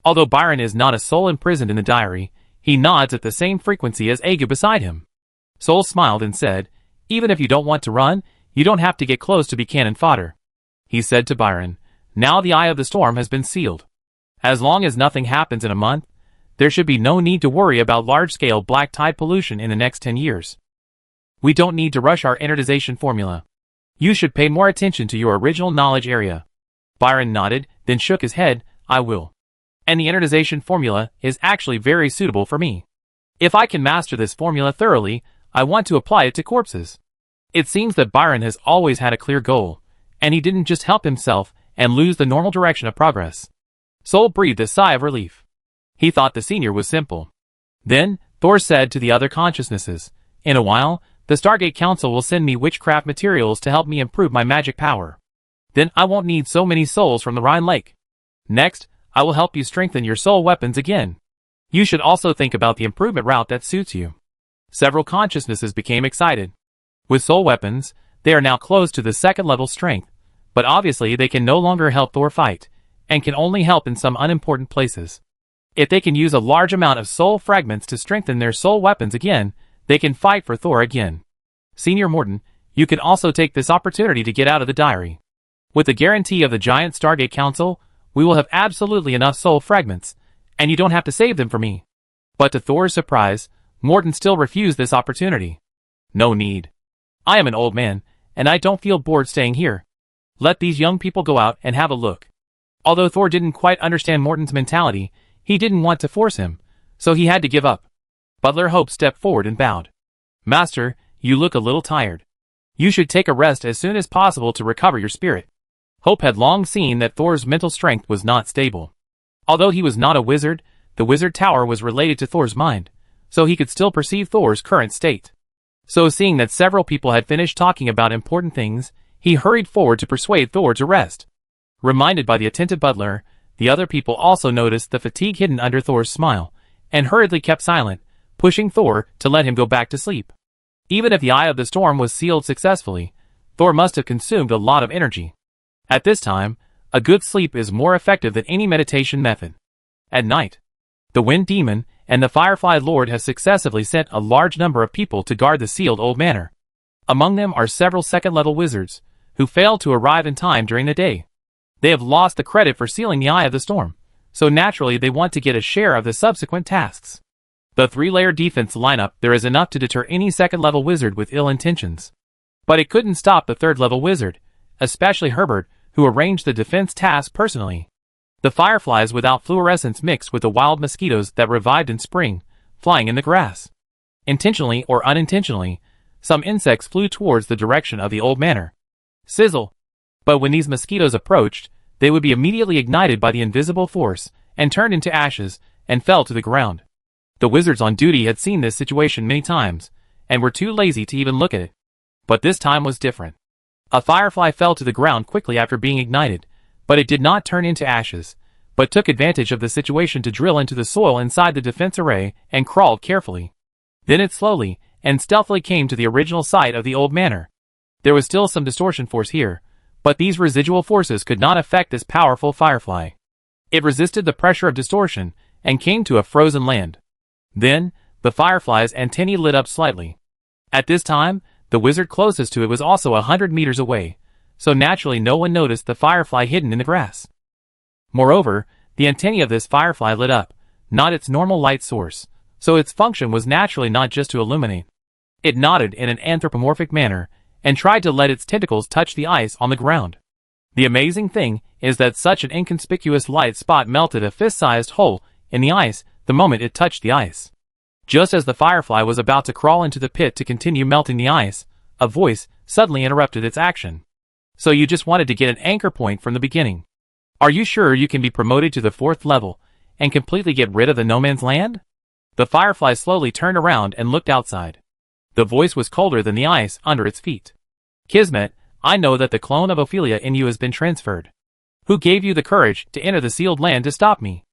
Although Byron is not a soul imprisoned in the diary, he nods at the same frequency as Agu beside him. Sol smiled and said, "Even if you don't want to run, you don't have to get close to be cannon fodder." He said to Byron, "Now the Eye of the Storm has been sealed. As long as nothing happens in a month, there should be no need to worry about large-scale black tide pollution in the next 10 years. We don't need to rush our anodization formula. You should pay more attention to your original knowledge area." Byron nodded, then shook his head. "I will. And the anodization formula is actually very suitable for me. If I can master this formula thoroughly, I want to apply it to corpses." It seems that Byron has always had a clear goal, and he didn't just help himself and lose the normal direction of progress. Sol breathed a sigh of relief. He thought the senior was simple. Then, Thor said to the other consciousnesses, "In a while, the Stargate Council will send me witchcraft materials to help me improve my magic power. Then I won't need so many souls from the Rhine Lake. Next, I will help you strengthen your soul weapons again. You should also think about the improvement route that suits you." Several consciousnesses became excited. With soul weapons, they are now close to the second level strength, but obviously they can no longer help Thor fight, and can only help in some unimportant places. If they can use a large amount of soul fragments to strengthen their soul weapons again, they can fight for Thor again. Senior Morton, you can also take this opportunity to get out of the diary. With the guarantee of the giant Stargate Council, we will have absolutely enough soul fragments, and you don't have to save them for me. But to Thor's surprise, Morton still refused this opportunity. "No need. I am an old man, and I don't feel bored staying here. Let these young people go out and have a look." Although Thor didn't quite understand Morton's mentality, he didn't want to force him, so he had to give up. Butler Hope stepped forward and bowed. "Master, you look a little tired. You should take a rest as soon as possible to recover your spirit." Hope had long seen that Thor's mental strength was not stable. Although he was not a wizard, the Wizard Tower was related to Thor's mind, so he could still perceive Thor's current state. So seeing that several people had finished talking about important things, he hurried forward to persuade Thor to rest. Reminded by the attentive butler, the other people also noticed the fatigue hidden under Thor's smile, and hurriedly kept silent, pushing Thor to let him go back to sleep. Even if the Eye of the Storm was sealed successfully, Thor must have consumed a lot of energy. At this time, a good sleep is more effective than any meditation method. At night, the Wind Demon and the Firefly Lord have successively sent a large number of people to guard the sealed old manor. Among them are several second-level wizards, who failed to arrive in time during the day. They have lost the credit for sealing the Eye of the Storm, so naturally they want to get a share of the subsequent tasks. The three-layer defense lineup there is enough to deter any second-level wizard with ill intentions. But it couldn't stop the third-level wizard, especially Herbert, who arranged the defense task personally. The fireflies without fluorescence mixed with the wild mosquitoes that revived in spring, flying in the grass. Intentionally or unintentionally, some insects flew towards the direction of the old manor. Sizzle! But when these mosquitoes approached, they would be immediately ignited by the invisible force, and turned into ashes, and fell to the ground. The wizards on duty had seen this situation many times, and were too lazy to even look at it. But this time was different. A firefly fell to the ground quickly after being ignited, but it did not turn into ashes, but took advantage of the situation to drill into the soil inside the defense array and crawled carefully. Then it slowly and stealthily came to the original site of the old manor. There was still some distortion force here, but these residual forces could not affect this powerful firefly. It resisted the pressure of distortion and came to a frozen land. Then, the firefly's antennae lit up slightly. At this time, the wizard closest to it was also 100 meters away, so naturally no one noticed the firefly hidden in the grass. Moreover, the antennae of this firefly lit up, not its normal light source, so its function was naturally not just to illuminate. It nodded in an anthropomorphic manner, and tried to let its tentacles touch the ice on the ground. The amazing thing is that such an inconspicuous light spot melted a fist-sized hole in the ice the moment it touched the ice. Just as the firefly was about to crawl into the pit to continue melting the ice, a voice suddenly interrupted its action. So you just wanted to get an anchor point from the beginning. Are you sure you can be promoted to the 4th level and completely get rid of the no man's land? The firefly slowly turned around and looked outside. The voice was colder than the ice under its feet. Kismet, I know that the clone of Ophelia in you has been transferred. Who gave you the courage to enter the sealed land to stop me?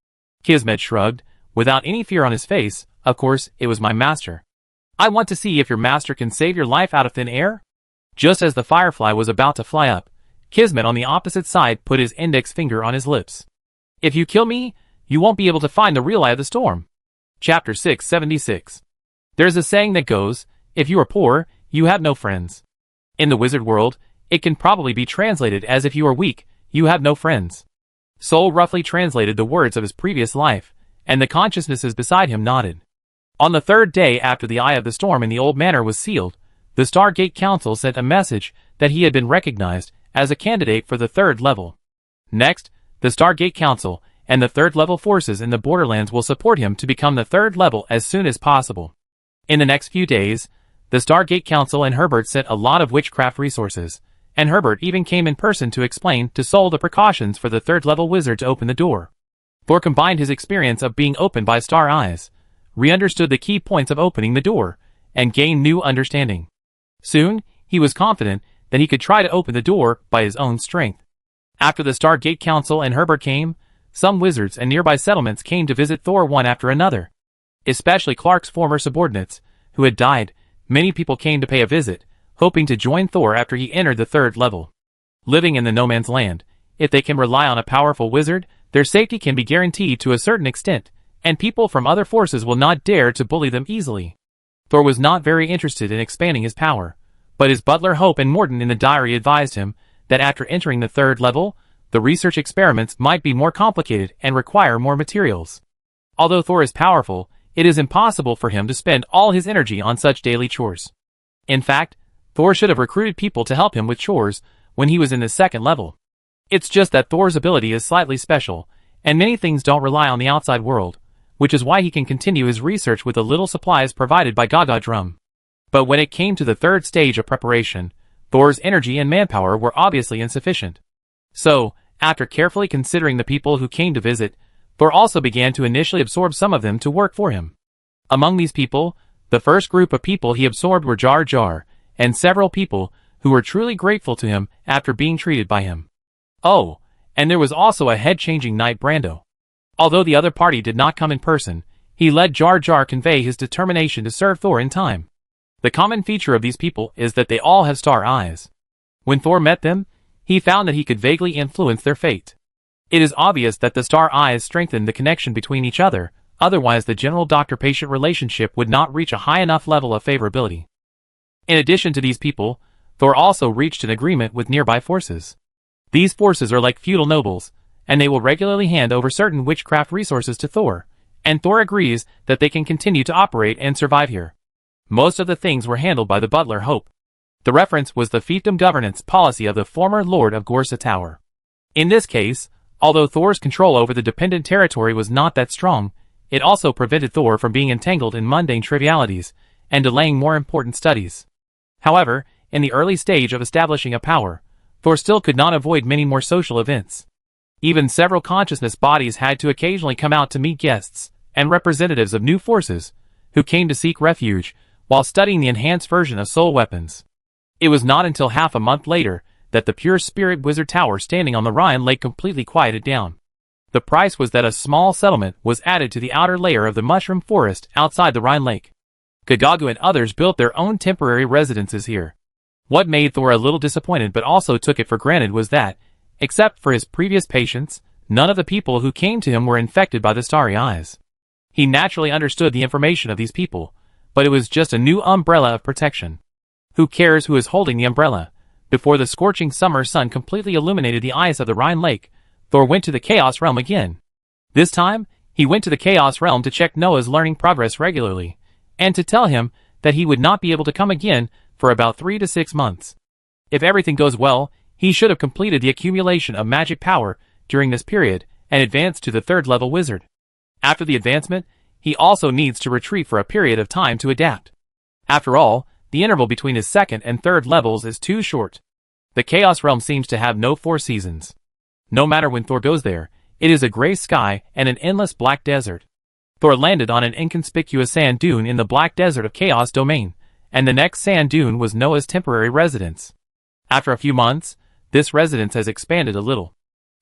Kismet shrugged, without any fear on his face. Of course, it was my master. I want to see if your master can save your life out of thin air? Just as the firefly was about to fly up, Kismet on the opposite side put his index finger on his lips. If you kill me, you won't be able to find the real Eye of the Storm. Chapter 676. There's a saying that goes, if you are poor, you have no friends. In the wizard world, it can probably be translated as if you are weak, you have no friends. Soul roughly translated the words of his previous life, and the consciousnesses beside him nodded. On the 3rd day after the Eye of the Storm in the old manor was sealed, the Stargate Council sent a message that he had been recognized as a candidate for the 3rd level. Next, the Stargate Council and the 3rd level forces in the Borderlands will support him to become the 3rd level as soon as possible. In the next few days, the Stargate Council and Herbert sent a lot of witchcraft resources, and Herbert even came in person to explain to Soul the precautions for the 3rd level wizard to open the door. Thor combined his experience of being opened by star eyes, re-understood the key points of opening the door, and gained new understanding. Soon, he was confident that he could try to open the door by his own strength. After the Stargate Council and Herbert came, some wizards and nearby settlements came to visit Thor one after another. Especially Clark's former subordinates, who had died. Many people came to pay a visit, hoping to join Thor after he entered the 3rd level. Living in the no man's land, if they can rely on a powerful wizard, their safety can be guaranteed to a certain extent, and people from other forces will not dare to bully them easily. Thor was not very interested in expanding his power, but his butler Hope and Morden in the diary advised him that after entering the 3rd level, the research experiments might be more complicated and require more materials. Although Thor is powerful, it is impossible for him to spend all his energy on such daily chores. In fact, Thor should have recruited people to help him with chores when he was in the 2nd level. It's just that Thor's ability is slightly special, and many things don't rely on the outside world, which is why he can continue his research with the little supplies provided by Gaga Drum. But when it came to the 3rd stage of preparation, Thor's energy and manpower were obviously insufficient. So, after carefully considering the people who came to visit, Thor also began to initially absorb some of them to work for him. Among these people, the first group of people he absorbed were Jar Jar, and several people who were truly grateful to him after being treated by him. Oh, and there was also a head-changing Knight Brando. Although the other party did not come in person, he let Jar Jar convey his determination to serve Thor in time. The common feature of these people is that they all have star eyes. When Thor met them, he found that he could vaguely influence their fate. It is obvious that the star eyes strengthened the connection between each other, otherwise the general doctor-patient relationship would not reach a high enough level of favorability. In addition to these people, Thor also reached an agreement with nearby forces. These forces are like feudal nobles, and they will regularly hand over certain witchcraft resources to Thor, and Thor agrees that they can continue to operate and survive here. Most of the things were handled by the butler Hope. The reference was the fiefdom governance policy of the former Lord of Gorsa Tower. In this case, although Thor's control over the dependent territory was not that strong, it also prevented Thor from being entangled in mundane trivialities and delaying more important studies. However, in the early stage of establishing a power, Thor still could not avoid many more social events. Even several consciousness bodies had to occasionally come out to meet guests and representatives of new forces who came to seek refuge while studying the enhanced version of soul weapons. It was not until half a month later that the pure spirit wizard tower standing on the Rhine lake completely quieted down. The price was that a small settlement was added to the outer layer of the mushroom forest outside the Rhine lake. Kagagu and others built their own temporary residences here. What made Thor a little disappointed but also took it for granted was that, except for his previous patients, none of the people who came to him were infected by the starry eyes. He naturally understood the information of these people, but it was just a new umbrella of protection. Who cares who is holding the umbrella? Before the scorching summer sun completely illuminated the ice of the Rhine lake, Thor went to the Chaos Realm again. This time, he went to the Chaos Realm to check Noah's learning progress regularly, and to tell him that he would not be able to come again for about 3 to 6 months. If everything goes well, he should have completed the accumulation of magic power during this period and advanced to the 3rd level wizard. After the advancement, he also needs to retreat for a period of time to adapt. After all, the interval between his 2nd and 3rd levels is too short. The Chaos Realm seems to have no 4 seasons. No matter when Thor goes there, it is a gray sky and an endless black desert. Thor landed on an inconspicuous sand dune in the black desert of Chaos Domain, and the next sand dune was Noah's temporary residence. After a few months, this residence has expanded a little.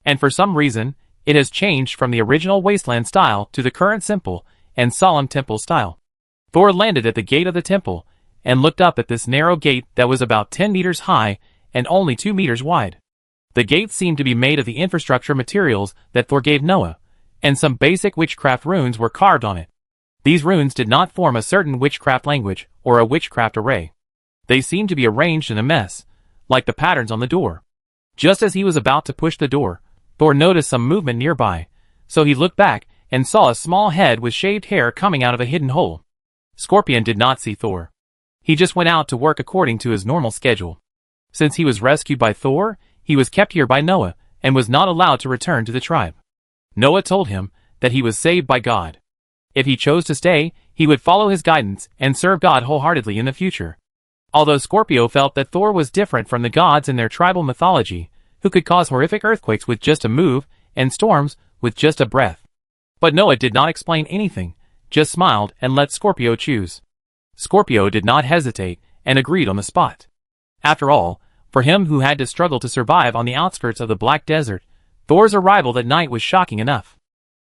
And for some reason, it has changed from the original wasteland style to the current simple and solemn temple style. Thor landed at the gate of the temple, and looked up at this narrow gate that was about 10 meters high and only 2 meters wide. The gate seemed to be made of the infrastructure materials that Thor gave Noah, and some basic witchcraft runes were carved on it. These runes did not form a certain witchcraft language or a witchcraft array. They seemed to be arranged in a mess, like the patterns on the door. Just as he was about to push the door, Thor noticed some movement nearby, so he looked back and saw a small head with shaved hair coming out of a hidden hole. Scorpion did not see Thor. He just went out to work according to his normal schedule. Since he was rescued by Thor, he was kept here by Noah and was not allowed to return to the tribe. Noah told him that he was saved by God. If he chose to stay, he would follow his guidance and serve God wholeheartedly in the future. Although Scorpio felt that Thor was different from the gods in their tribal mythology, who could cause horrific earthquakes with just a move and storms with just a breath. But Noah did not explain anything, just smiled and let Scorpio choose. Scorpio did not hesitate and agreed on the spot. After all, for him who had to struggle to survive on the outskirts of the Black Desert, Thor's arrival that night was shocking enough.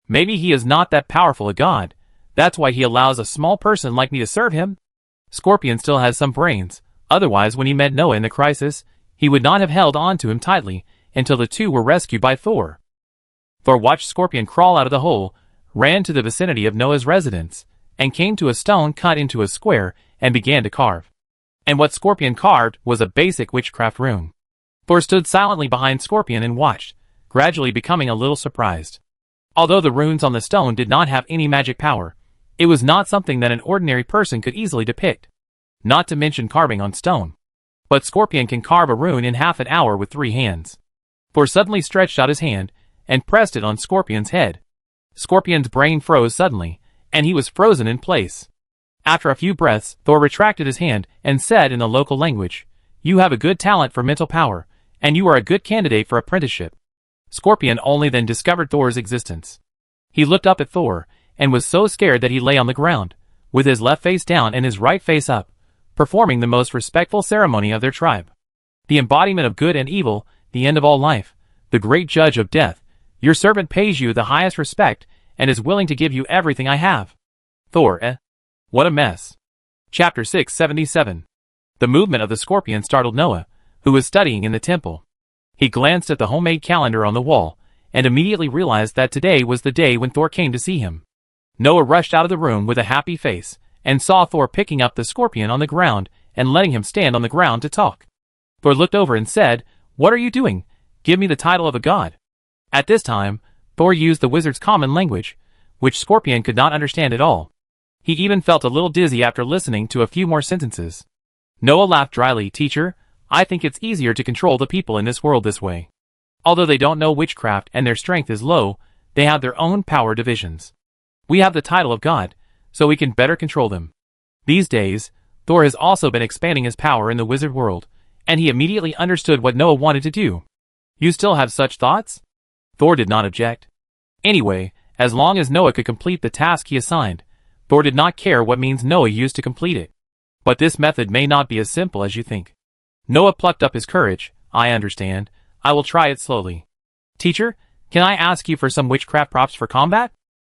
Maybe he is not that powerful a god. That's why he allows a small person like me to serve him. Scorpion still has some brains. Otherwise, when he met Noah in the crisis, he would not have held on to him tightly until the two were rescued by Thor. Thor watched Scorpion crawl out of the hole, ran to the vicinity of Noah's residence, and came to a stone cut into a square and began to carve. And what Scorpion carved was a basic witchcraft rune. Thor stood silently behind Scorpion and watched, gradually becoming a little surprised. Although the runes on the stone did not have any magic power, it was not something that an ordinary person could easily depict. Not to mention carving on stone. But Scorpion can carve a rune in half an hour with 3 hands. Thor suddenly stretched out his hand and pressed it on Scorpion's head. Scorpion's brain froze suddenly, and he was frozen in place. After a few breaths, Thor retracted his hand and said in the local language, "You have a good talent for mental power, and you are a good candidate for apprenticeship." Scorpion only then discovered Thor's existence. He looked up at Thor, and was so scared that he lay on the ground, with his left face down and his right face up, performing the most respectful ceremony of their tribe. The embodiment of good and evil, the end of all life, the great judge of death, your servant pays you the highest respect, and is willing to give you everything I have. Thor, What a mess. Chapter 677. The movement of the scorpion startled Noah, who was studying in the temple. He glanced at the homemade calendar on the wall, and immediately realized that today was the day when Thor came to see him. Noah rushed out of the room with a happy face, and saw Thor picking up the scorpion on the ground and letting him stand on the ground to talk. Thor looked over and said, "What are you doing? Give me the title of a god." At this time, Thor used the wizard's common language, which Scorpion could not understand at all. He even felt a little dizzy after listening to a few more sentences. Noah laughed dryly. "Teacher, I think it's easier to control the people in this world this way. Although they don't know witchcraft and their strength is low, they have their own power divisions. We have the title of God, so we can better control them." These days, Thor has also been expanding his power in the wizard world, and he immediately understood what Noah wanted to do. "You still have such thoughts?" Thor did not object. Anyway, as long as Noah could complete the task he assigned, Thor did not care what means Noah used to complete it. But this method may not be as simple as you think. Noah plucked up his courage. "I understand. I will try it slowly. Teacher, can I ask you for some witchcraft props for combat?"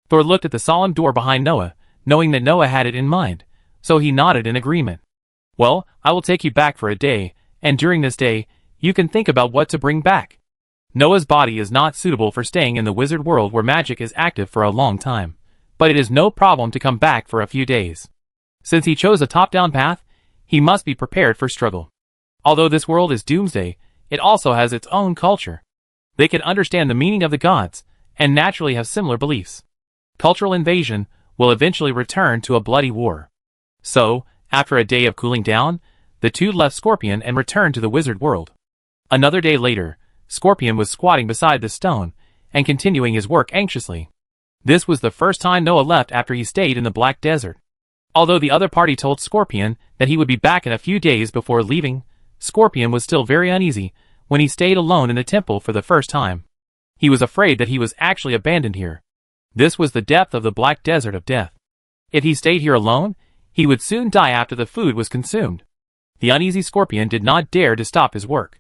Thor looked at the solemn door behind Noah, knowing that Noah had it in mind, so he nodded in agreement. "Well, I will take you back for a day, and during this day, you can think about what to bring back." Noah's body is not suitable for staying in the wizard world where magic is active for a long time, but it is no problem to come back for a few days. Since he chose a top-down path, he must be prepared for struggle. Although this world is doomsday, it also has its own culture. They can understand the meaning of the gods, and naturally have similar beliefs. Cultural invasion will eventually return to a bloody war. So, after a day of cooling down, the two left Scorpion and returned to the wizard world. Another day later, Scorpion was squatting beside the stone, and continuing his work anxiously. This was the first time Noah left after he stayed in the Black Desert. Although the other party told Scorpion that he would be back in a few days before leaving, Scorpion was still very uneasy when he stayed alone in the temple for the first time. He was afraid that he was actually abandoned here. This was the depth of the Black Desert of Death. If he stayed here alone, he would soon die after the food was consumed. The uneasy Scorpion did not dare to stop his work.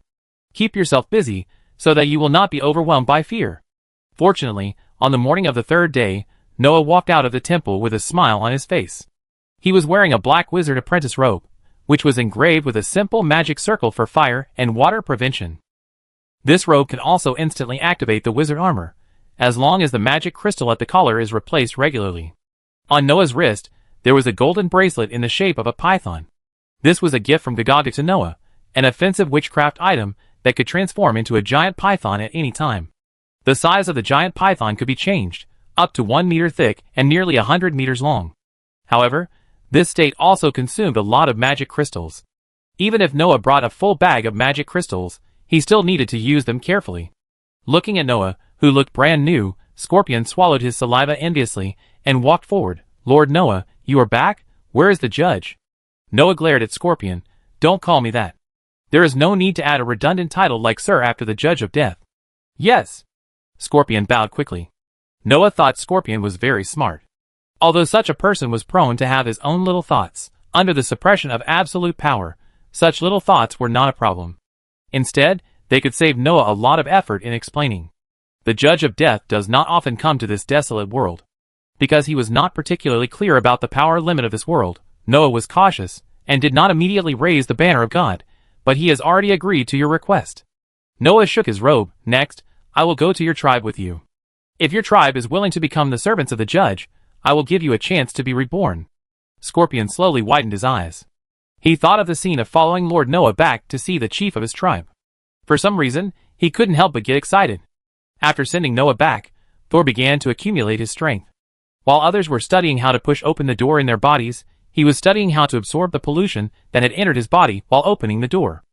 "Keep yourself busy, so that you will not be overwhelmed by fear." Fortunately, on the morning of the third day, Noah walked out of the temple with a smile on his face. He was wearing a black wizard apprentice robe, which was engraved with a simple magic circle for fire and water prevention. This robe can also instantly activate the wizard armor, as long as the magic crystal at the collar is replaced regularly. On Noah's wrist, there was a golden bracelet in the shape of a python. This was a gift from Gagaga to Noah, an offensive witchcraft item that could transform into a giant python at any time. The size of the giant python could be changed, up to 1 meter thick and nearly 100 meters long. However, this state also consumed a lot of magic crystals. Even if Noah brought a full bag of magic crystals, he still needed to use them carefully. Looking at Noah, who looked brand new, Scorpion swallowed his saliva enviously and walked forward. "Lord Noah, you are back? Where is the judge?" Noah glared at Scorpion. "Don't call me that. There is no need to add a redundant title like Sir after the Judge of Death." "Yes." Scorpion bowed quickly. Noah thought Scorpion was very smart. Although such a person was prone to have his own little thoughts, under the suppression of absolute power, such little thoughts were not a problem. Instead, they could save Noah a lot of effort in explaining. The Judge of Death does not often come to this desolate world. Because he was not particularly clear about the power limit of this world, Noah was cautious, and did not immediately raise the banner of God, but he has already agreed to your request. Noah shook his robe. "Next, I will go to your tribe with you. If your tribe is willing to become the servants of the judge, I will give you a chance to be reborn." Scorpion slowly widened his eyes. He thought of the scene of following Lord Noah back to see the chief of his tribe. For some reason, he couldn't help but get excited. After sending Noah back, Thor began to accumulate his strength. While others were studying how to push open the door in their bodies, he was studying how to absorb the pollution that had entered his body while opening the door.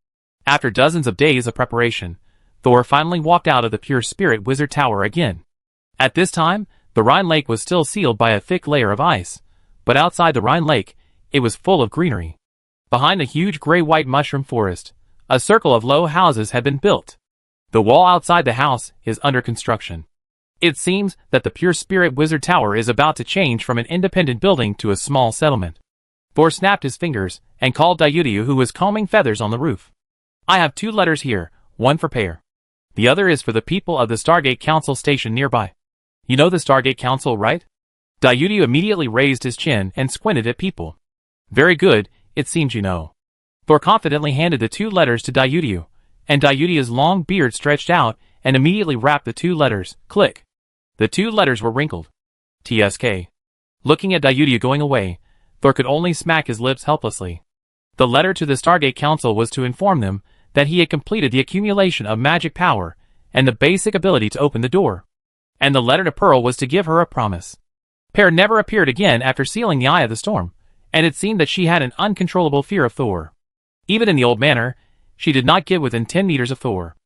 After dozens of days of preparation, Thor finally walked out of the Pure Spirit Wizard Tower again. At this time, the Rhine Lake was still sealed by a thick layer of ice, but outside the Rhine Lake, it was full of greenery. Behind a huge gray-white mushroom forest, a circle of low houses had been built. The wall outside the house is under construction. It seems that the Pure Spirit Wizard Tower is about to change from an independent building to a small settlement. Thor snapped his fingers and called Dayudiu, who was combing feathers on the roof. "I have 2 letters here, one for Pear. The other is for the people of the Stargate Council station nearby. You know the Stargate Council, right?" Dayudiu immediately raised his chin and squinted at people. "Very good, it seems you know." Thor confidently handed the 2 letters to Dayudiu, and Dayudiu's long beard stretched out and immediately wrapped the 2 letters. Click. The 2 letters were wrinkled. TSK. Looking at Dayudiu going away, Thor could only smack his lips helplessly. The letter to the Stargate Council was to inform them that he had completed the accumulation of magic power and the basic ability to open the door. And the letter to Pearl was to give her a promise. Pear never appeared again after sealing the Eye of the Storm, and it seemed that she had an uncontrollable fear of Thor. Even in the old manor, she did not get within 10 meters of Thor.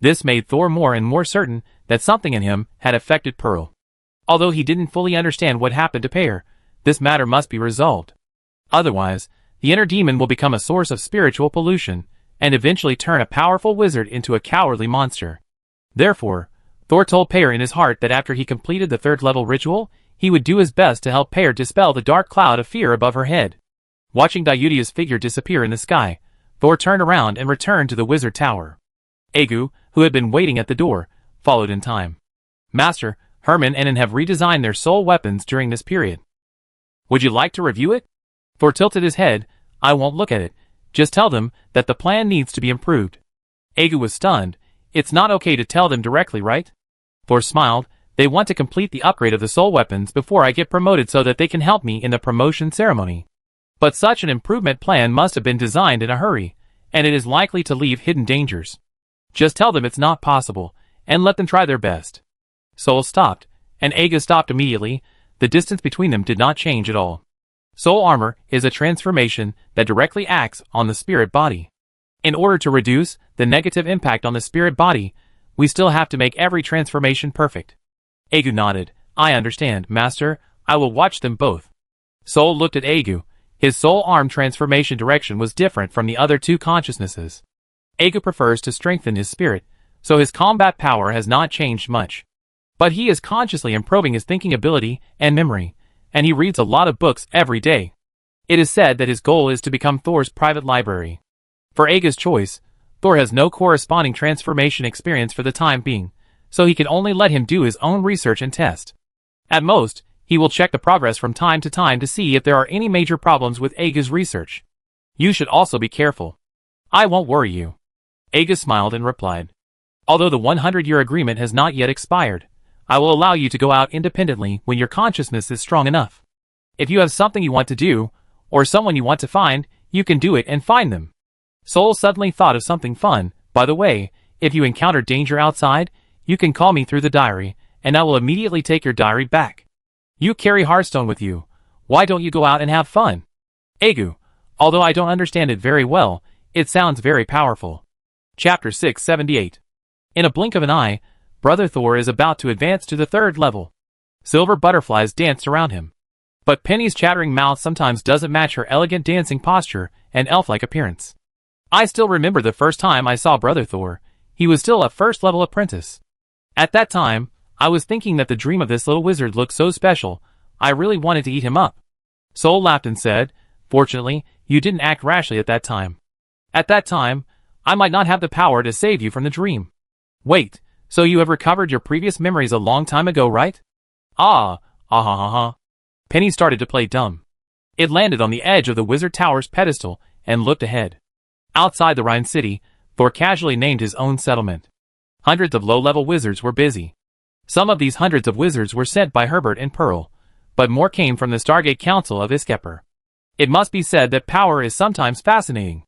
This made Thor more and more certain that something in him had affected Pearl. Although he didn't fully understand what happened to Pear, this matter must be resolved. Otherwise, the inner demon will become a source of spiritual pollution, and eventually turn a powerful wizard into a cowardly monster. Therefore, Thor told Pear in his heart that after he completed the third-level ritual, he would do his best to help Pear dispel the dark cloud of fear above her head. Watching Dayudia's figure disappear in the sky, Thor turned around and returned to the wizard tower. Egu, who had been waiting at the door, followed in time. Master, Herman and Ann have redesigned their soul weapons during this period. Would you like to review it? Thor tilted his head. I won't look at it. Just tell them that the plan needs to be improved. Egu was stunned. It's not okay to tell them directly, right? Thor smiled. They want to complete the upgrade of the soul weapons before I get promoted so that they can help me in the promotion ceremony. But such an improvement plan must have been designed in a hurry, and it is likely to leave hidden dangers. Just tell them it's not possible, and let them try their best. Soul stopped, and Egu stopped immediately. The distance between them did not change at all. Soul armor is a transformation that directly acts on the spirit body. In order to reduce the negative impact on the spirit body, we still have to make every transformation perfect. Egu nodded. I understand, Master. I will watch them both. Soul looked at Egu. His soul arm transformation direction was different from the other two consciousnesses. Egu prefers to strengthen his spirit, so his combat power has not changed much. But he is consciously improving his thinking ability and memory, and he reads a lot of books every day. It is said that his goal is to become Thor's private library. For Egu's choice, Thor has no corresponding transformation experience for the time being, so he can only let him do his own research and test. At most, he will check the progress from time to time to see if there are any major problems with Egu's research. You should also be careful. I won't worry you. Egu smiled and replied. Although the 100-year agreement has not yet expired, I will allow you to go out independently when your consciousness is strong enough. If you have something you want to do, or someone you want to find, you can do it and find them. Soul suddenly thought of something fun. By the way, if you encounter danger outside, you can call me through the diary, and I will immediately take your diary back. You carry Hearthstone with you. Why don't you go out and have fun? Egu, although I don't understand it very well, it sounds very powerful. Chapter 678. In a blink of an eye, Brother Thor is about to advance to the third level. Silver butterflies danced around him. But Penny's chattering mouth sometimes doesn't match her elegant dancing posture and elf-like appearance. I still remember the first time I saw Brother Thor. He was still a first-level apprentice. At that time, I was thinking that the dream of this little wizard looked so special, I really wanted to eat him up. Soul laughed and said, Fortunately, you didn't act rashly at that time. At that time, I might not have the power to save you from the dream. Wait, so you have recovered your previous memories a long time ago, right? Ah ha ha ha. Penny started to play dumb. It landed on the edge of the wizard tower's pedestal and looked ahead. Outside the Rhine city, Thor casually named his own settlement. Hundreds of low-level wizards were busy. Some of these hundreds of wizards were sent by Herbert and Pearl, but more came from the Stargate Council of Iskepper. It must be said that power is sometimes fascinating.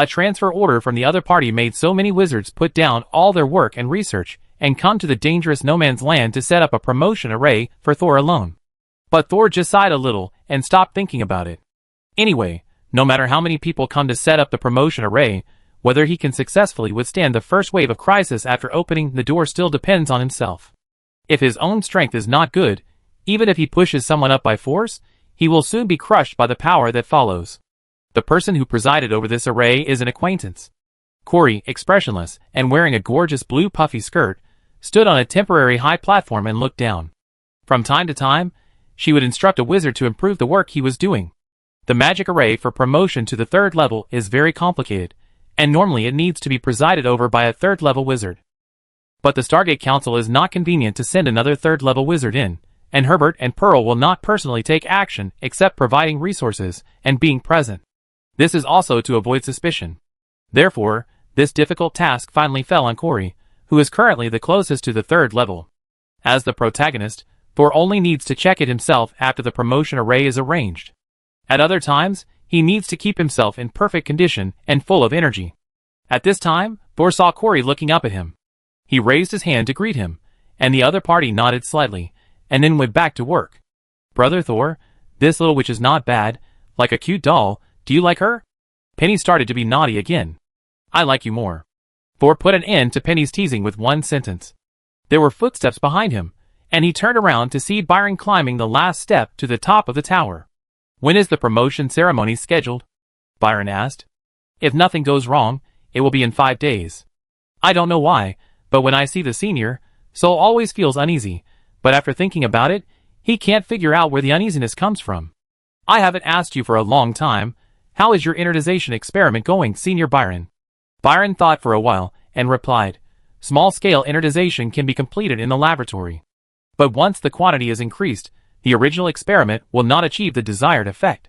A transfer order from the other party made so many wizards put down all their work and research and come to the dangerous no-man's land to set up a promotion array for Thor alone. But Thor just sighed a little and stopped thinking about it. Anyway, no matter how many people come to set up the promotion array, whether he can successfully withstand the first wave of crisis after opening the door still depends on himself. If his own strength is not good, even if he pushes someone up by force, he will soon be crushed by the power that follows. The person who presided over this array is an acquaintance. Corey, expressionless and wearing a gorgeous blue puffy skirt, stood on a temporary high platform and looked down. From time to time, she would instruct a wizard to improve the work he was doing. The magic array for promotion to the third level is very complicated, and normally it needs to be presided over by a third-level wizard. But the Stargate Council is not convenient to send another third-level wizard in, and Herbert and Pearl will not personally take action except providing resources and being present. This is also to avoid suspicion. Therefore, this difficult task finally fell on Corey, who is currently the closest to the third level. As the protagonist, Thor only needs to check it himself after the promotion array is arranged. At other times, He needs to keep himself in perfect condition and full of energy. At this time, Thor saw Corey looking up at him. He raised his hand to greet him, and the other party nodded slightly, and then went back to work. "Brother Thor, this little witch is not bad, like a cute doll. Do you like her?" Penny started to be naughty again. "I like you more." Thor put an end to Penny's teasing with one sentence. There were footsteps behind him, and he turned around to see Byron climbing the last step to the top of the tower. "When is the promotion ceremony scheduled?" Byron asked. "If nothing goes wrong, it will be in 5 days. I don't know why, but when I see the senior, Sol always feels uneasy, but after thinking about it, he can't figure out where the uneasiness comes from. I haven't asked you for a long time. How is your innertization experiment going, Senior Byron?" Byron thought for a while, and replied, "Small-scale innertization can be completed in the laboratory. But once the quantity is increased, the original experiment will not achieve the desired effect.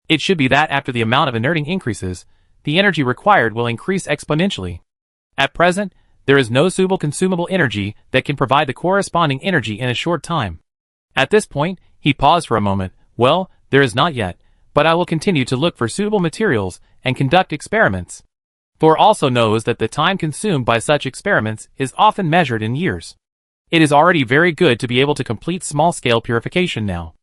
It should be that after the amount of inerting increases, the energy required will increase exponentially. At present, there is no suitable consumable energy that can provide the corresponding energy in a short time." At this point, he paused for a moment. "Well, there is not yet, but I will continue to look for suitable materials and conduct experiments." Thor also knows that the time consumed by such experiments is often measured in years. It is already very good to be able to complete small-scale purification now.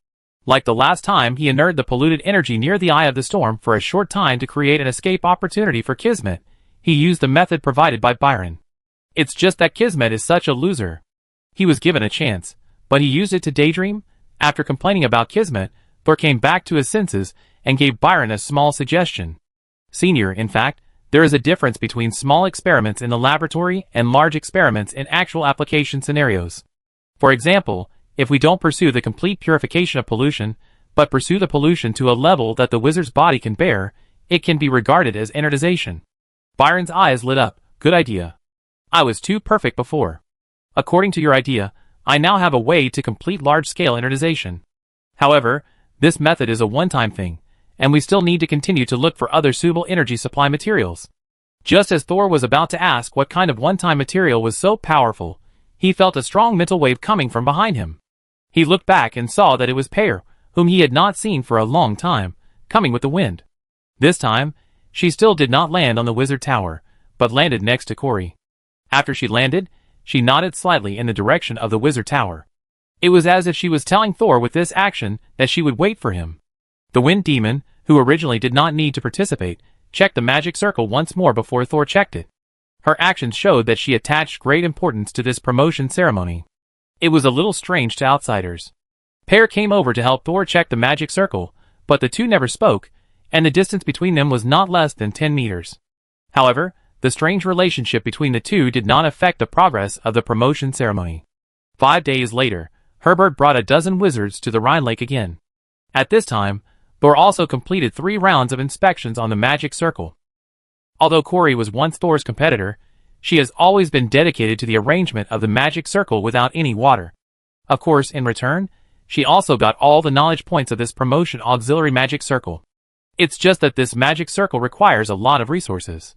Like the last time he inerted the polluted energy near the eye of the storm for a short time to create an escape opportunity for Kismet, he used the method provided by Byron. It's just that Kismet is such a loser. He was given a chance, but he used it to daydream. After complaining about Kismet, Thor came back to his senses and gave Byron a small suggestion. "Senior, in fact, there is a difference between small experiments in the laboratory and large experiments in actual application scenarios. For example, if we don't pursue the complete purification of pollution, but pursue the pollution to a level that the wizard's body can bear, it can be regarded as innertization." Byron's eyes lit up. "Good idea. I was too perfect before. According to your idea, I now have a way to complete large-scale innertization. However, this method is a one-time thing, and we still need to continue to look for other suitable energy supply materials." Just as Thor was about to ask what kind of one-time material was so powerful, he felt a strong mental wave coming from behind him. He looked back and saw that it was Pear, whom he had not seen for a long time, coming with the wind. This time, she still did not land on the wizard tower, but landed next to Corey. After she landed, she nodded slightly in the direction of the wizard tower. It was as if she was telling Thor with this action that she would wait for him. The wind demon, who originally did not need to participate, checked the magic circle once more before Thor checked it. Her actions showed that she attached great importance to this promotion ceremony. It was a little strange to outsiders. Pear came over to help Thor check the magic circle, but the two never spoke, and the distance between them was not less than 10 meters. However, the strange relationship between the two did not affect the progress of the promotion ceremony. 5 days later, Herbert brought a dozen wizards to the Rhine Lake again. At this time, Thor also completed 3 rounds of inspections on the magic circle. Although Corey was once Thor's competitor, she has always been dedicated to the arrangement of the magic circle without any water. Of course, in return, she also got all the knowledge points of this promotion auxiliary magic circle. It's just that this magic circle requires a lot of resources.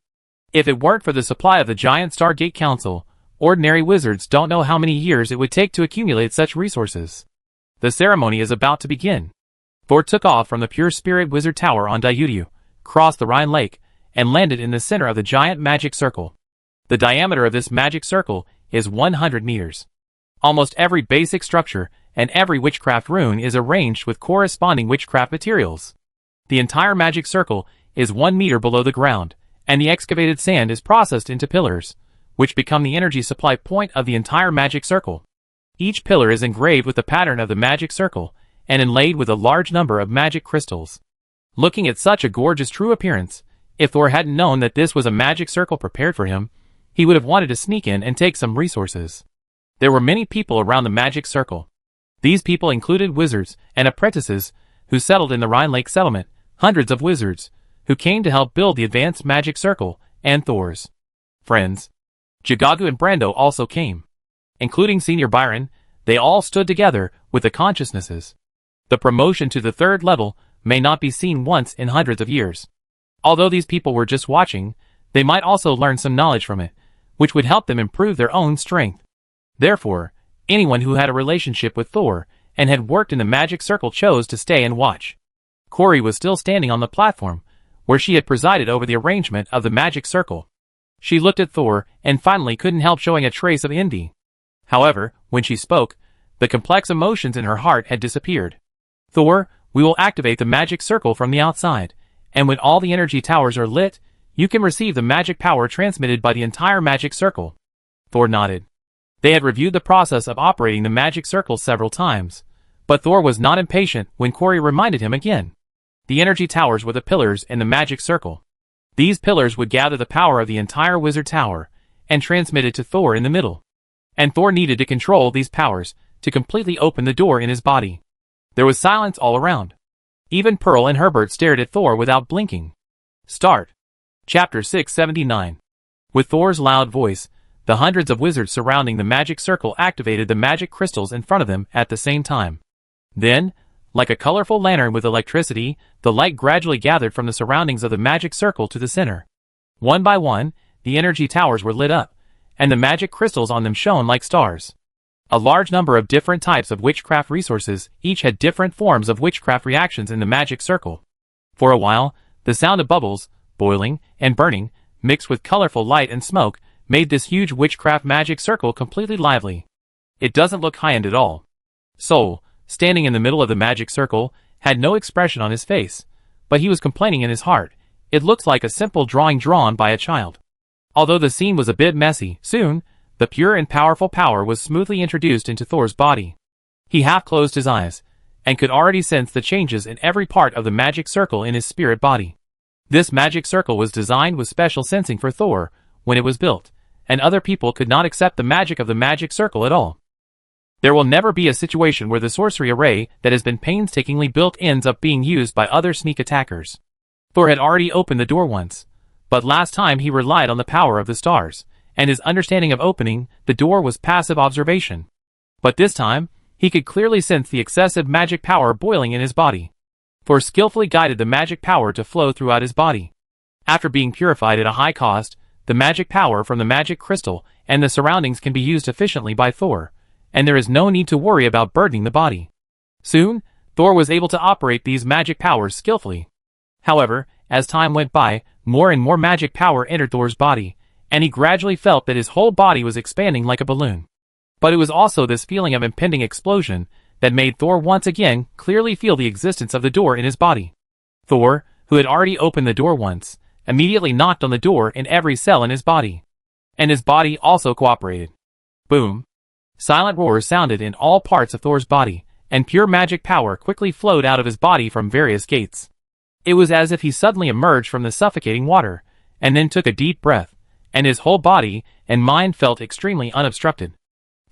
If it weren't for the supply of the giant Stargate Council, ordinary wizards don't know how many years it would take to accumulate such resources. The ceremony is about to begin. Thor took off from the Pure Spirit Wizard Tower on Dyudu, crossed the Rhine Lake, and landed in the center of the giant magic circle. The diameter of this magic circle is 100 meters. Almost every basic structure and every witchcraft rune is arranged with corresponding witchcraft materials. The entire magic circle is 1 meter below the ground, and the excavated sand is processed into pillars, which become the energy supply point of the entire magic circle. Each pillar is engraved with the pattern of the magic circle, and inlaid with a large number of magic crystals. Looking at such a gorgeous true appearance, if Thor hadn't known that this was a magic circle prepared for him, he would have wanted to sneak in and take some resources. There were many people around the magic circle. These people included wizards and apprentices who settled in the Rhine Lake settlement, hundreds of wizards who came to help build the advanced magic circle, and Thor's friends. Jagagu and Brando also came. Including Senior Byron, they all stood together with the consciousnesses. The promotion to the 3rd level may not be seen once in hundreds of years. Although these people were just watching, they might also learn some knowledge from it, which would help them improve their own strength. Therefore, anyone who had a relationship with Thor and had worked in the magic circle chose to stay and watch. Corey was still standing on the platform, where she had presided over the arrangement of the magic circle. She looked at Thor and finally couldn't help showing a trace of envy. However, when she spoke, the complex emotions in her heart had disappeared. Thor, we will activate the magic circle from the outside, and when all the energy towers are lit, you can receive the magic power transmitted by the entire magic circle. Thor nodded. They had reviewed the process of operating the magic circle several times, but Thor was not impatient when Corey reminded him again. The energy towers were the pillars in the magic circle. These pillars would gather the power of the entire wizard tower and transmit it to Thor in the middle. And Thor needed to control these powers to completely open the door in his body. There was silence all around. Even Pearl and Herbert stared at Thor without blinking. Start. Chapter 679. With Thor's loud voice, the hundreds of wizards surrounding the magic circle activated the magic crystals in front of them at the same time. Then, like a colorful lantern with electricity, the light gradually gathered from the surroundings of the magic circle to the center. One by one, the energy towers were lit up, and the magic crystals on them shone like stars. A large number of different types of witchcraft resources each had different forms of witchcraft reactions in the magic circle. For a while, the sound of bubbles, boiling, and burning, mixed with colorful light and smoke, made this huge witchcraft magic circle completely lively. It doesn't look high-end at all. Sol, standing in the middle of the magic circle, had no expression on his face, but he was complaining in his heart. It looked like a simple drawing drawn by a child. Although the scene was a bit messy, soon, the pure and powerful power was smoothly introduced into Thor's body. He half closed his eyes, and could already sense the changes in every part of the magic circle in his spirit body. This magic circle was designed with special sensing for Thor when it was built, and other people could not accept the magic of the magic circle at all. There will never be a situation where the sorcery array that has been painstakingly built ends up being used by other sneak attackers. Thor had already opened the door once, but last time he relied on the power of the stars, and his understanding of opening the door was passive observation. But this time, he could clearly sense the excessive magic power boiling in his body. Thor skillfully guided the magic power to flow throughout his body. After being purified at a high cost, the magic power from the magic crystal and the surroundings can be used efficiently by Thor, and there is no need to worry about burdening the body. Soon, Thor was able to operate these magic powers skillfully. However, as time went by, more and more magic power entered Thor's body, and he gradually felt that his whole body was expanding like a balloon. But it was also this feeling of impending explosion that made Thor once again clearly feel the existence of the door in his body. Thor, who had already opened the door once, immediately knocked on the door in every cell in his body. And his body also cooperated. Boom! Silent roars sounded in all parts of Thor's body, and pure magic power quickly flowed out of his body from various gates. It was as if he suddenly emerged from the suffocating water, and then took a deep breath, and his whole body and mind felt extremely unobstructed.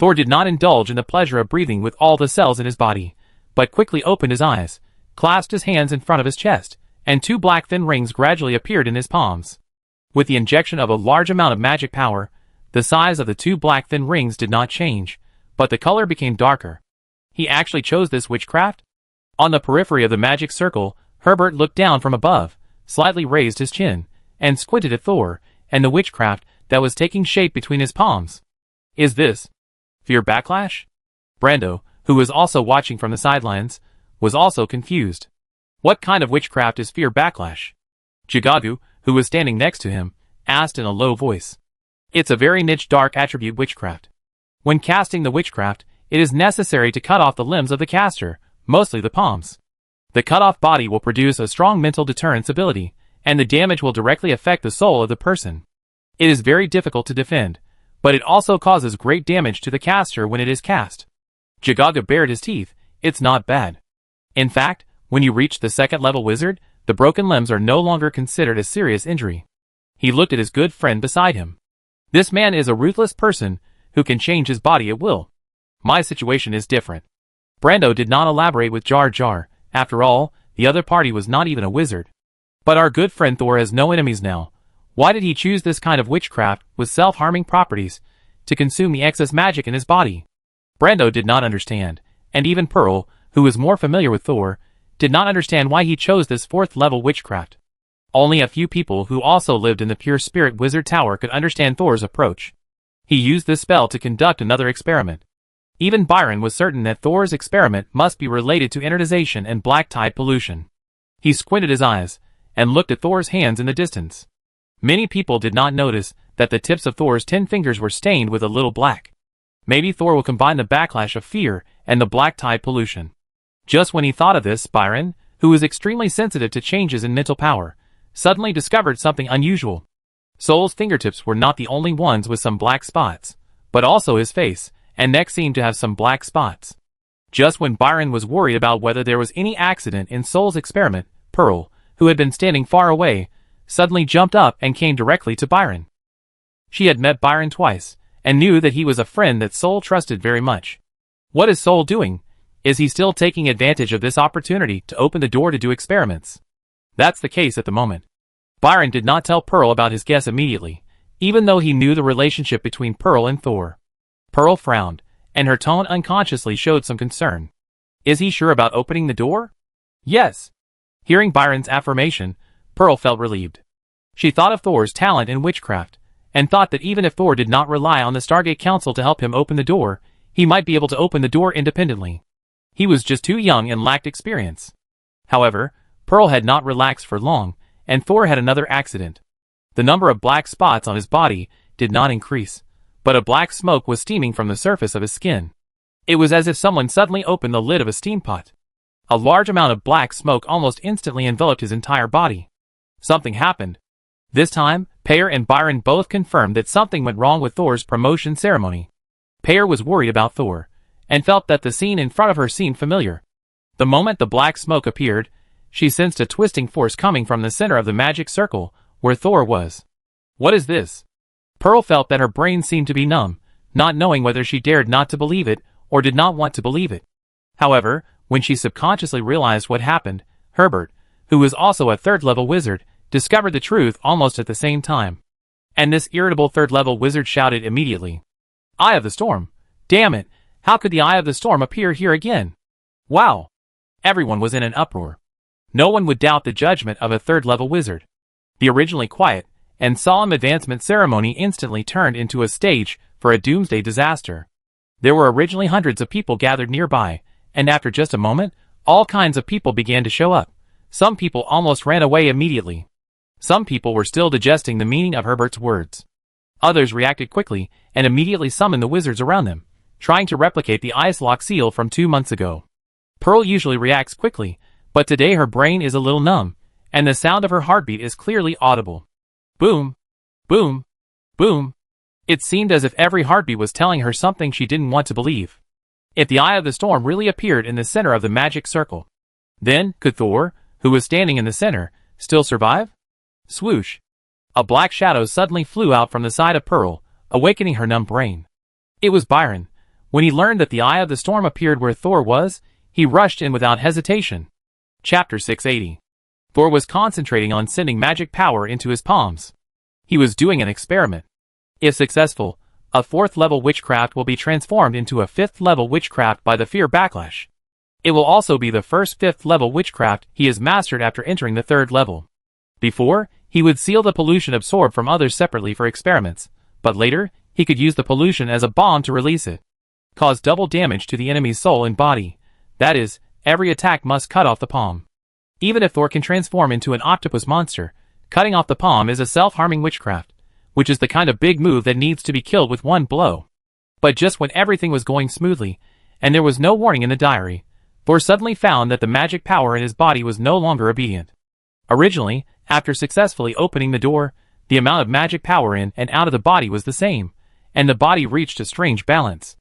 Thor did not indulge in the pleasure of breathing with all the cells in his body, but quickly opened his eyes, clasped his hands in front of his chest, and two black thin rings gradually appeared in his palms. With the injection of a large amount of magic power, the size of the two black thin rings did not change, but the color became darker. He actually chose this witchcraft? On the periphery of the magic circle, Herbert looked down from above, slightly raised his chin, and squinted at Thor and the witchcraft that was taking shape between his palms. Is this fear backlash? Brando, who was also watching from the sidelines, was also confused. What kind of witchcraft is fear backlash? Jagagu, who was standing next to him, asked in a low voice. It's a very niche dark attribute witchcraft. When casting the witchcraft, it is necessary to cut off the limbs of the caster, mostly the palms. The cut-off body will produce a strong mental deterrence ability, and the damage will directly affect the soul of the person. It is very difficult to defend, but it also causes great damage to the caster when it is cast. Jagaga bared his teeth. It's not bad. In fact, when you reach the second-level wizard, the broken limbs are no longer considered a serious injury. He looked at his good friend beside him. This man is a ruthless person who can change his body at will. My situation is different. Brando did not elaborate with Jar Jar. After all, the other party was not even a wizard. But our good friend Thor has no enemies now. Why did he choose this kind of witchcraft with self-harming properties to consume the excess magic in his body? Brando did not understand, and even Pearl, who was more familiar with Thor, did not understand why he chose this fourth-level witchcraft. Only a few people who also lived in the Pure Spirit Wizard Tower could understand Thor's approach. He used this spell to conduct another experiment. Even Byron was certain that Thor's experiment must be related to energization and black tide pollution. He squinted his eyes, and looked at Thor's hands in the distance. Many people did not notice that the tips of Thor's 10 fingers were stained with a little black. Maybe Thor will combine the backlash of fear and the black tide pollution. Just when he thought of this, Byron, who was extremely sensitive to changes in mental power, suddenly discovered something unusual. Sol's fingertips were not the only ones with some black spots, but also his face and neck seemed to have some black spots. Just when Byron was worried about whether there was any accident in Sol's experiment, Pearl, who had been standing far away, suddenly jumped up and came directly to Byron. She had met Byron twice, and knew that he was a friend that Sol trusted very much. What is Sol doing? Is he still taking advantage of this opportunity to open the door to do experiments? That's the case at the moment. Byron did not tell Pearl about his guess immediately, even though he knew the relationship between Pearl and Thor. Pearl frowned, and her tone unconsciously showed some concern. Is he sure about opening the door? Yes. Hearing Byron's affirmation, Pearl felt relieved. She thought of Thor's talent in witchcraft, and thought that even if Thor did not rely on the Stargate Council to help him open the door, he might be able to open the door independently. He was just too young and lacked experience. However, Pearl had not relaxed for long, and Thor had another accident. The number of black spots on his body did not increase, but a black smoke was steaming from the surface of his skin. It was as if someone suddenly opened the lid of a steam pot. A large amount of black smoke almost instantly enveloped his entire body. Something happened. This time, Peyer and Byron both confirmed that something went wrong with Thor's promotion ceremony. Peyer was worried about Thor, and felt that the scene in front of her seemed familiar. The moment the black smoke appeared, she sensed a twisting force coming from the center of the magic circle, where Thor was. What is this? Pearl felt that her brain seemed to be numb, not knowing whether she dared not to believe it, or did not want to believe it. However, when she subconsciously realized what happened, Herbert, who was also a third-level wizard, discovered the truth almost at the same time. And this irritable third-level wizard shouted immediately. Eye of the Storm! Damn it! How could the Eye of the Storm appear here again? Wow! Everyone was in an uproar. No one would doubt the judgment of a third-level wizard. The originally quiet and solemn advancement ceremony instantly turned into a stage for a doomsday disaster. There were originally hundreds of people gathered nearby, and after just a moment, all kinds of people began to show up. Some people almost ran away immediately. Some people were still digesting the meaning of Herbert's words. Others reacted quickly and immediately summoned the wizards around them, trying to replicate the ice lock seal from 2 months ago. Pearl usually reacts quickly, but today her brain is a little numb, and the sound of her heartbeat is clearly audible. Boom! Boom! Boom! It seemed as if every heartbeat was telling her something she didn't want to believe. If the Eye of the Storm really appeared in the center of the magic circle, then could Thor, who was standing in the center, still survive? Swoosh! A black shadow suddenly flew out from the side of Pearl, awakening her numb brain. It was Byron. When he learned that the Eye of the Storm appeared where Thor was, he rushed in without hesitation. Chapter 680. Thor was concentrating on sending magic power into his palms. He was doing an experiment. If successful, a 4th-level witchcraft will be transformed into a 5th-level witchcraft by the fear backlash. It will also be the first 5th-level witchcraft he has mastered after entering the 3rd level. Before, he would seal the pollution absorbed from others separately for experiments, but later, he could use the pollution as a bomb to release it. Cause double damage to the enemy's soul and body. That is, every attack must cut off the palm. Even if Thor can transform into an octopus monster, cutting off the palm is a self-harming witchcraft, which is the kind of big move that needs to be killed with one blow. But just when everything was going smoothly, and there was no warning in the diary, Thor suddenly found that the magic power in his body was no longer obedient. Originally, after successfully opening the door, the amount of magic power in and out of the body was the same, and the body reached a strange balance.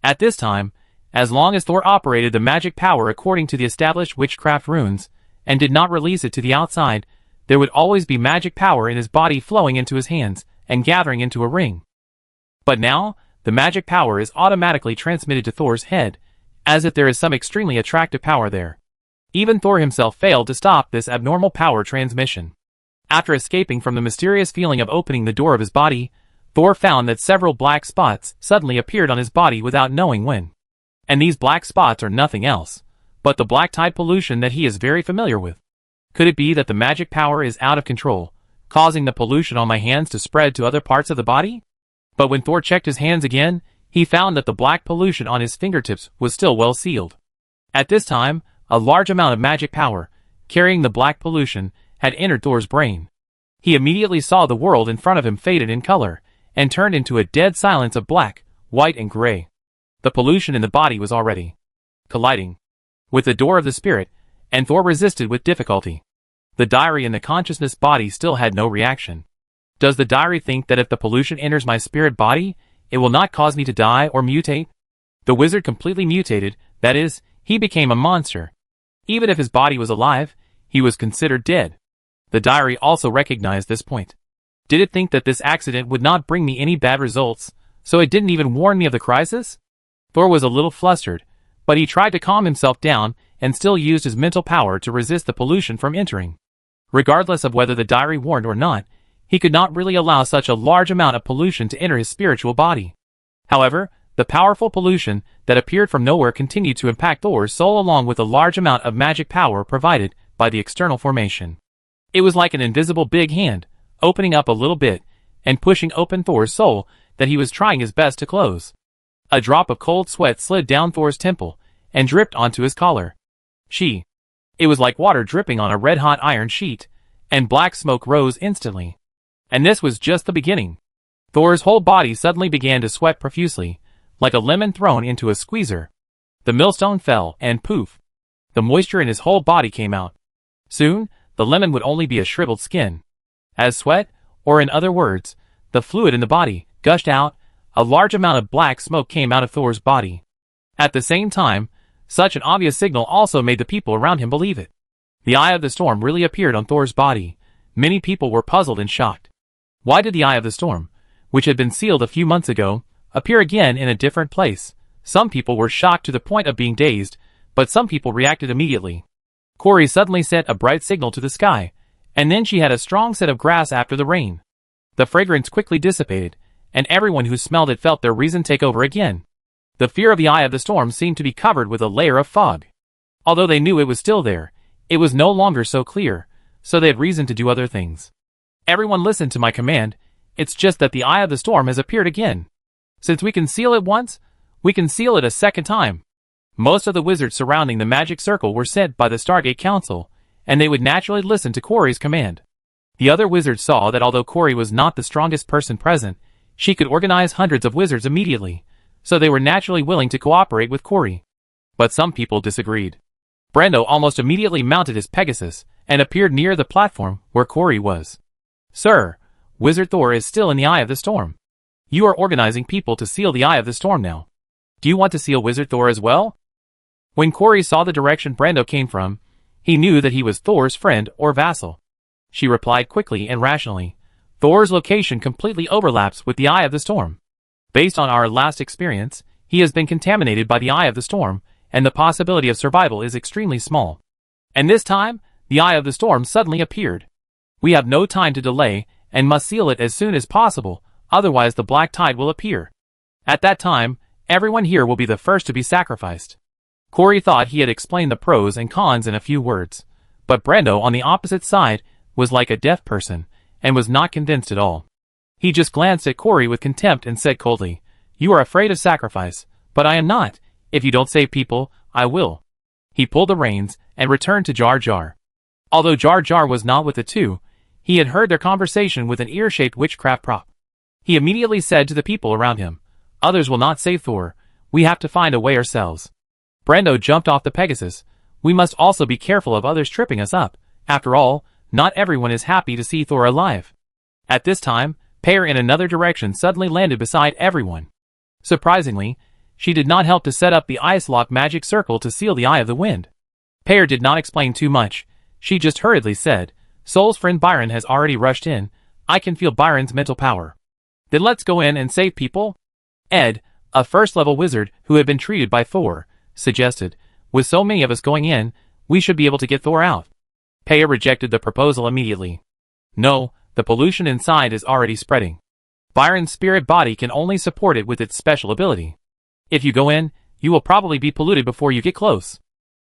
At this time, as long as Thor operated the magic power according to the established witchcraft runes, and did not release it to the outside, there would always be magic power in his body flowing into his hands and gathering into a ring. But now, the magic power is automatically transmitted to Thor's head, as if there is some extremely attractive power there. Even Thor himself failed to stop this abnormal power transmission. After escaping from the mysterious feeling of opening the door of his body, Thor found that several black spots suddenly appeared on his body without knowing when. And these black spots are nothing else but the black tide pollution that he is very familiar with. Could it be that the magic power is out of control, causing the pollution on my hands to spread to other parts of the body? But when Thor checked his hands again, he found that the black pollution on his fingertips was still well sealed. At this time, a large amount of magic power, carrying the black pollution, had entered Thor's brain. He immediately saw the world in front of him faded in color, and turned into a dead silence of black, white and gray. The pollution in the body was already colliding with the door of the spirit, and Thor resisted with difficulty. The diary in the consciousness body still had no reaction. Does the diary think that if the pollution enters my spirit body, it will not cause me to die or mutate? The wizard completely mutated, that is, he became a monster. Even if his body was alive, he was considered dead. The diary also recognized this point. Did it think that this accident would not bring me any bad results, so it didn't even warn me of the crisis? Thor was a little flustered, but he tried to calm himself down and still used his mental power to resist the pollution from entering. Regardless of whether the diary warned or not, he could not really allow such a large amount of pollution to enter his spiritual body. However, the powerful pollution that appeared from nowhere continued to impact Thor's soul along with a large amount of magic power provided by the external formation. It was like an invisible big hand, opening up a little bit, and pushing open Thor's soul that he was trying his best to close. A drop of cold sweat slid down Thor's temple, and dripped onto his collar. It was like water dripping on a red-hot iron sheet, and black smoke rose instantly. And this was just the beginning. Thor's whole body suddenly began to sweat profusely, like a lemon thrown into a squeezer. The millstone fell, and poof! The moisture in his whole body came out. Soon, the lemon would only be a shriveled skin. As sweat, or in other words, the fluid in the body, gushed out, a large amount of black smoke came out of Thor's body. At the same time, such an obvious signal also made the people around him believe it. The Eye of the Storm really appeared on Thor's body. Many people were puzzled and shocked. Why did the Eye of the Storm, which had been sealed a few months ago, appear again in a different place? Some people were shocked to the point of being dazed, but some people reacted immediately. Corey suddenly sent a bright signal to the sky, and then she had a strong scent of grass after the rain. The fragrance quickly dissipated, and everyone who smelled it felt their reason take over again. The fear of the Eye of the Storm seemed to be covered with a layer of fog. Although they knew it was still there, it was no longer so clear, so they had reason to do other things. Everyone listened to my command. It's just that the Eye of the Storm has appeared again. Since we can seal it once, we can seal it a second time. Most of the wizards surrounding the magic circle were sent by the Stargate Council, and they would naturally listen to Corey's command. The other wizards saw that although Corey was not the strongest person present, she could organize hundreds of wizards immediately, so they were naturally willing to cooperate with Corey. But some people disagreed. Brando almost immediately mounted his Pegasus and appeared near the platform where Corey was. Sir, Wizard Thor is still in the Eye of the Storm. You are organizing people to seal the Eye of the Storm now. Do you want to seal Wizard Thor as well? When Corey saw the direction Brando came from, he knew that he was Thor's friend or vassal. She replied quickly and rationally. Thor's location completely overlaps with the Eye of the Storm. Based on our last experience, he has been contaminated by the Eye of the Storm, and the possibility of survival is extremely small. And this time, the Eye of the Storm suddenly appeared. We have no time to delay, and must seal it as soon as possible, otherwise the black tide will appear. At that time, everyone here will be the first to be sacrificed. Corey thought he had explained the pros and cons in a few words, but Brando on the opposite side was like a deaf person, and was not convinced at all. He just glanced at Corey with contempt and said coldly, You are afraid of sacrifice, but I am not. If you don't save people, I will. He pulled the reins and returned to Jar Jar. Although Jar Jar was not with the two, he had heard their conversation with an ear-shaped witchcraft prop. He immediately said to the people around him, Others will not save Thor. We have to find a way ourselves. Brando jumped off the Pegasus. We must also be careful of others tripping us up. After all, not everyone is happy to see Thor alive. At this time, Pear in another direction suddenly landed beside everyone. Surprisingly, she did not help to set up the ice lock magic circle to seal the Eye of the Wind. Pear did not explain too much. She just hurriedly said, Soul's friend Byron has already rushed in. I can feel Byron's mental power. Then let's go in and save people? Ed, a first-level wizard who had been treated by Thor, suggested, With so many of us going in, we should be able to get Thor out. Pear rejected the proposal immediately. No, the pollution inside is already spreading. Byron's spirit body can only support it with its special ability. If you go in, you will probably be polluted before you get close.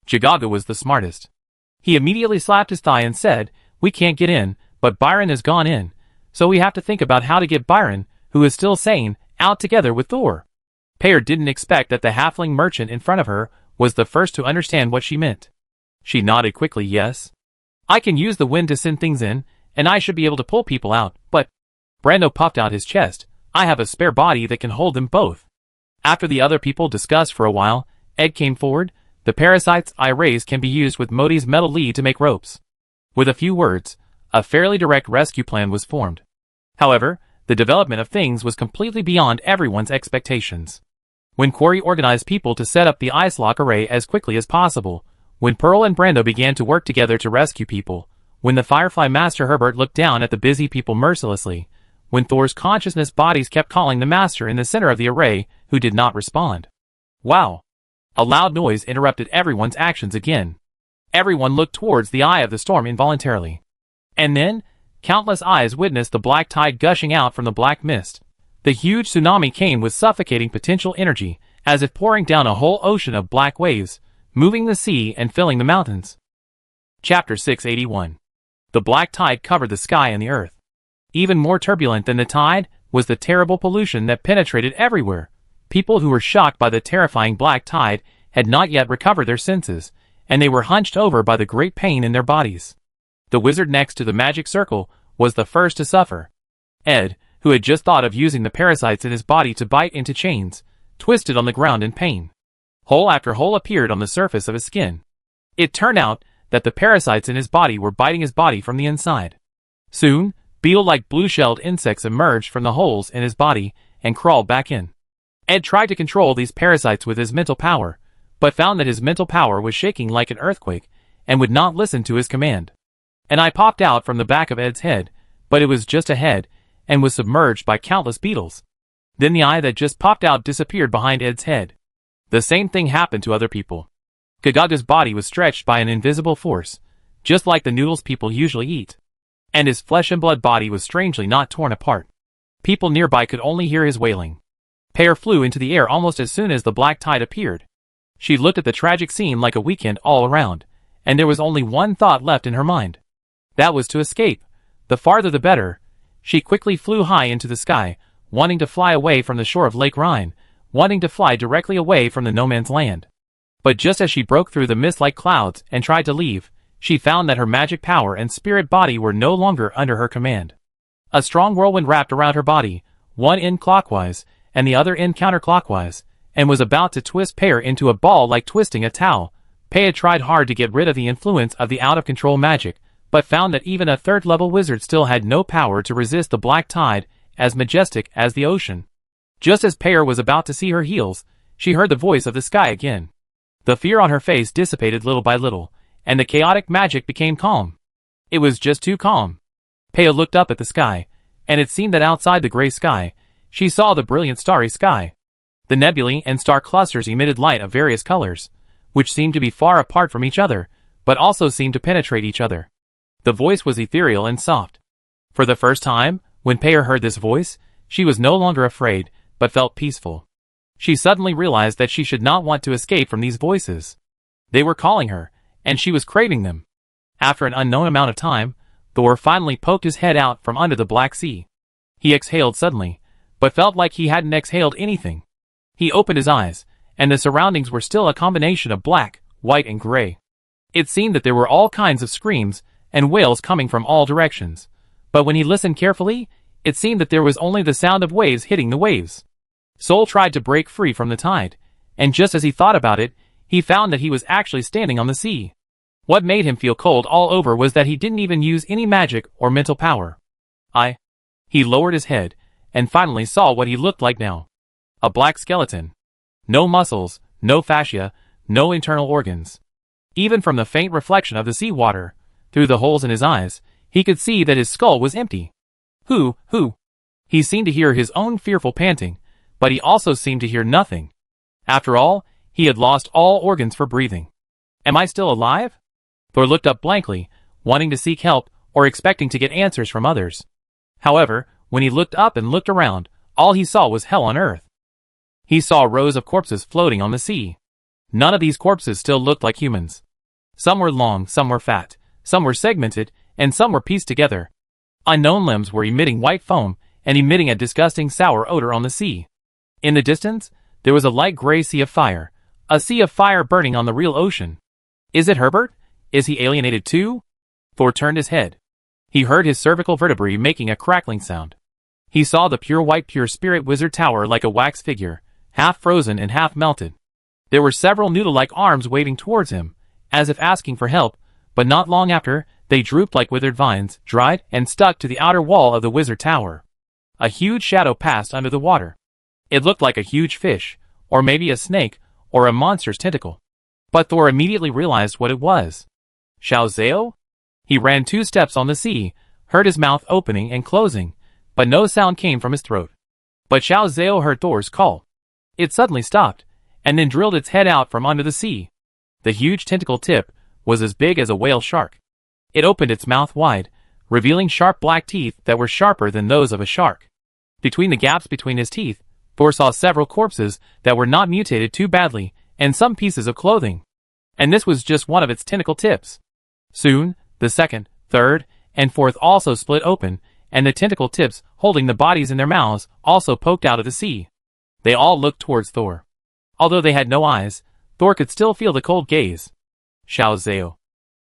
Jagaga was the smartest. He immediately slapped his thigh and said, We can't get in, but Byron has gone in, so we have to think about how to get Byron, who is still sane, out together with Thor. Pear didn't expect that the halfling merchant in front of her was the first to understand what she meant. She nodded quickly yes. I can use the wind to send things in, and I should be able to pull people out, but Brando puffed out his chest. I have a spare body that can hold them both. After the other people discussed for a while, Ed came forward. The parasites I raised can be used with Modi's metal lead to make ropes. With a few words, a fairly direct rescue plan was formed. However, the development of things was completely beyond everyone's expectations. When Quarry organized people to set up the ice lock array as quickly as possible, when Pearl and Brando began to work together to rescue people, when the Firefly Master Herbert looked down at the busy people mercilessly, when Thor's consciousness bodies kept calling the Master in the center of the array, who did not respond. Wow! A loud noise interrupted everyone's actions again. Everyone looked towards the eye of the storm involuntarily. And then, countless eyes witnessed the black tide gushing out from the black mist. The huge tsunami came with suffocating potential energy, as if pouring down a whole ocean of black waves, moving the sea and filling the mountains. Chapter 681. The black tide covered the sky and the earth. Even more turbulent than the tide was the terrible pollution that penetrated everywhere. People who were shocked by the terrifying black tide had not yet recovered their senses, and they were hunched over by the great pain in their bodies. The wizard next to the magic circle was the first to suffer. Ed, who had just thought of using the parasites in his body to bite into chains, twisted on the ground in pain. Hole after hole appeared on the surface of his skin. It turned out that the parasites in his body were biting his body from the inside. Soon, beetle-like blue-shelled insects emerged from the holes in his body and crawled back in. Ed tried to control these parasites with his mental power, but found that his mental power was shaking like an earthquake and would not listen to his command. An eye popped out from the back of Ed's head, but it was just a head and was submerged by countless beetles. Then the eye that just popped out disappeared behind Ed's head. The same thing happened to other people. Gagaga's body was stretched by an invisible force, just like the noodles people usually eat. And his flesh and blood body was strangely not torn apart. People nearby could only hear his wailing. Pear flew into the air almost as soon as the black tide appeared. She looked at the tragic scene like a weekend all around, and there was only one thought left in her mind. That was to escape. The farther the better. She quickly flew high into the sky, wanting to fly away from the shore of Lake Rhine, wanting to fly directly away from the no man's land. But just as she broke through the mist-like clouds and tried to leave, she found that her magic power and spirit body were no longer under her command. A strong whirlwind wrapped around her body, one end clockwise, and the other end counterclockwise, and was about to twist Pear into a ball like twisting a towel. Pear had tried hard to get rid of the influence of the out-of-control magic, but found that even a third-level wizard still had no power to resist the black tide, as majestic as the ocean. Just as Pear was about to see her heels, she heard the voice of the sky again. The fear on her face dissipated little by little, and the chaotic magic became calm. It was just too calm. Pear looked up at the sky, and it seemed that outside the gray sky, she saw the brilliant starry sky. The nebulae and star clusters emitted light of various colors, which seemed to be far apart from each other, but also seemed to penetrate each other. The voice was ethereal and soft. For the first time, when Pear heard this voice, she was no longer afraid, but felt peaceful. She suddenly realized that she should not want to escape from these voices. They were calling her, and she was craving them. After an unknown amount of time, Thor finally poked his head out from under the black sea. He exhaled suddenly, but felt like he hadn't exhaled anything. He opened his eyes, and the surroundings were still a combination of black, white and gray. It seemed that there were all kinds of screams and wails coming from all directions. But when he listened carefully, it seemed that there was only the sound of waves hitting the waves. Soul tried to break free from the tide, and just as he thought about it, he found that he was actually standing on the sea. What made him feel cold all over was that he didn't even use any magic or mental power. He lowered his head, and finally saw what he looked like now. A black skeleton. No muscles, no fascia, no internal organs. Even from the faint reflection of the seawater, through the holes in his eyes, he could see that his skull was empty. Who? He seemed to hear his own fearful panting, but he also seemed to hear nothing. After all, he had lost all organs for breathing. Am I still alive? Thor looked up blankly, wanting to seek help or expecting to get answers from others. However, when he looked up and looked around, all he saw was hell on earth. He saw rows of corpses floating on the sea. None of these corpses still looked like humans. Some were long, some were fat, some were segmented, and some were pieced together. Unknown limbs were emitting white foam and emitting a disgusting sour odor on the sea. In the distance, there was a light gray sea of fire, a sea of fire burning on the real ocean. Is it Herbert? Is he alienated too? Thor turned his head. He heard his cervical vertebrae making a crackling sound. He saw the pure white pure spirit wizard tower like a wax figure, half frozen and half melted. There were several noodle-like arms waving towards him, as if asking for help, but not long after, they drooped like withered vines, dried and stuck to the outer wall of the wizard tower. A huge shadow passed under the water. It looked like a huge fish, or maybe a snake, or a monster's tentacle. But Thor immediately realized what it was. Xiao Zhao? He ran 2 steps on the sea, heard his mouth opening and closing, but no sound came from his throat. But Xiao Zhao heard Thor's call. It suddenly stopped, and then drilled its head out from under the sea. The huge tentacle tip was as big as a whale shark. It opened its mouth wide, revealing sharp black teeth that were sharper than those of a shark. Between the gaps between his teeth, Thor saw several corpses that were not mutated too badly, and some pieces of clothing. And this was just one of its tentacle tips. Soon, the second, third, and fourth also split open, and the tentacle tips, holding the bodies in their mouths, also poked out of the sea. They all looked towards Thor. Although they had no eyes, Thor could still feel the cold gaze. Xiao Zhao.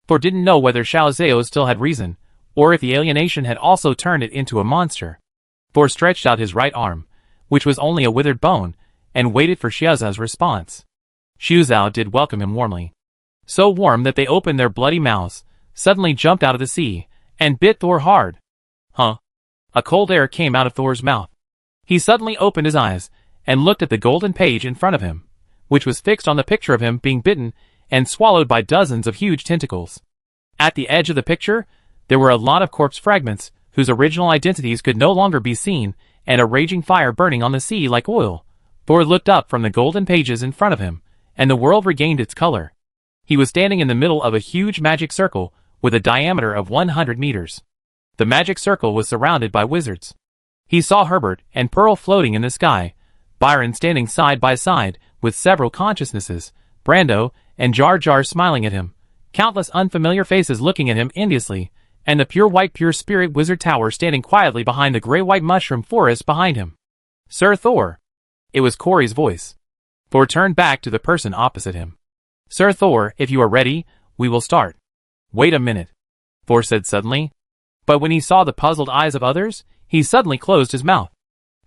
Thor didn't know whether Xiao Zhao still had reason, or if the alienation had also turned it into a monster. Thor stretched out his right arm, which was only a withered bone, and waited for Xiao Zhao's response. Xiao Zhao did welcome him warmly. So warm that they opened their bloody mouths, suddenly jumped out of the sea, and bit Thor hard. Huh? A cold air came out of Thor's mouth. He suddenly opened his eyes, and looked at the golden page in front of him, which was fixed on the picture of him being bitten and swallowed by dozens of huge tentacles. At the edge of the picture, there were a lot of corpse fragments, whose original identities could no longer be seen, and a raging fire burning on the sea like oil. Thor looked up from the golden pages in front of him, and the world regained its color. He was standing in the middle of a huge magic circle, with a diameter of 100 meters. The magic circle was surrounded by wizards. He saw Herbert and Pearl floating in the sky, Byron standing side by side, with several consciousnesses, Brando and Jar Jar smiling at him, countless unfamiliar faces looking at him enviously, and the pure white pure spirit wizard tower standing quietly behind the gray-white mushroom forest behind him. Sir Thor. It was Corey's voice. Thor turned back to the person opposite him. Sir Thor, if you are ready, we will start. Wait a minute, Thor said suddenly. But when he saw the puzzled eyes of others, he suddenly closed his mouth.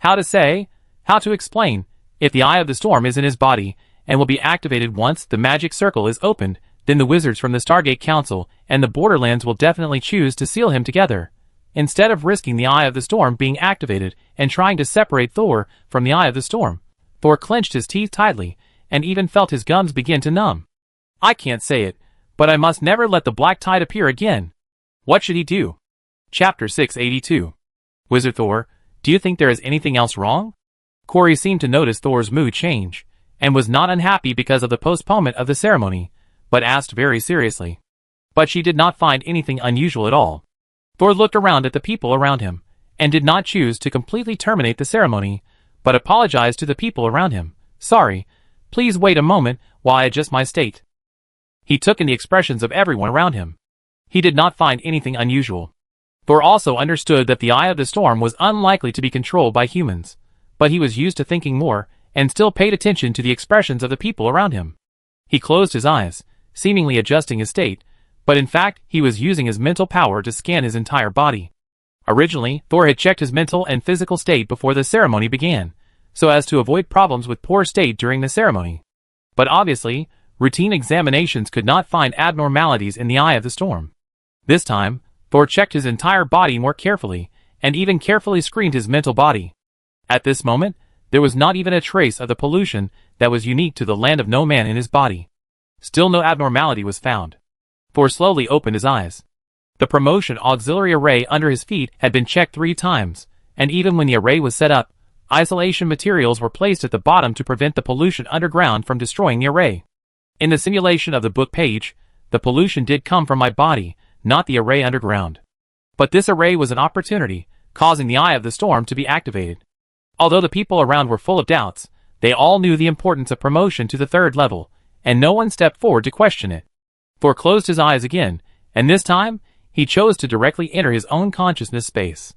How to explain, if the Eye of the Storm is in his body, and will be activated once the magic circle is opened, then the wizards from the Stargate Council and the Borderlands will definitely choose to seal him together. Instead of risking the Eye of the Storm being activated and trying to separate Thor from the Eye of the Storm, Thor clenched his teeth tightly, and even felt his gums begin to numb. I can't say it, but I must never let the black tide appear again. What should he do? Chapter 682. Wizard Thor, do you think there is anything else wrong? Corey seemed to notice Thor's mood change, and was not unhappy because of the postponement of the ceremony, but asked very seriously. But she did not find anything unusual at all. Thor looked around at the people around him, and did not choose to completely terminate the ceremony, but apologized to the people around him. Sorry, please wait a moment while I adjust my state. He took in the expressions of everyone around him. He did not find anything unusual. Thor also understood that the Eye of the Storm was unlikely to be controlled by humans, but he was used to thinking more, and still paid attention to the expressions of the people around him. He closed his eyes, seemingly adjusting his state, but in fact he was using his mental power to scan his entire body. Originally, Thor had checked his mental and physical state before the ceremony began, so as to avoid problems with poor state during the ceremony. But obviously, routine examinations could not find abnormalities in the Eye of the Storm. This time, Thor checked his entire body more carefully, and even carefully screened his mental body. At this moment, there was not even a trace of the pollution that was unique to the land of no man in his body. Still no abnormality was found. Thor slowly opened his eyes. The promotion auxiliary array under his feet had been checked 3 times, and even when the array was set up, isolation materials were placed at the bottom to prevent the pollution underground from destroying the array. In the simulation of the book page, the pollution did come from my body, not the array underground. But this array was an opportunity, causing the Eye of the Storm to be activated. Although the people around were full of doubts, they all knew the importance of promotion to the 3rd level, and no one stepped forward to question it. Thor closed his eyes again, and this time, he chose to directly enter his own consciousness space.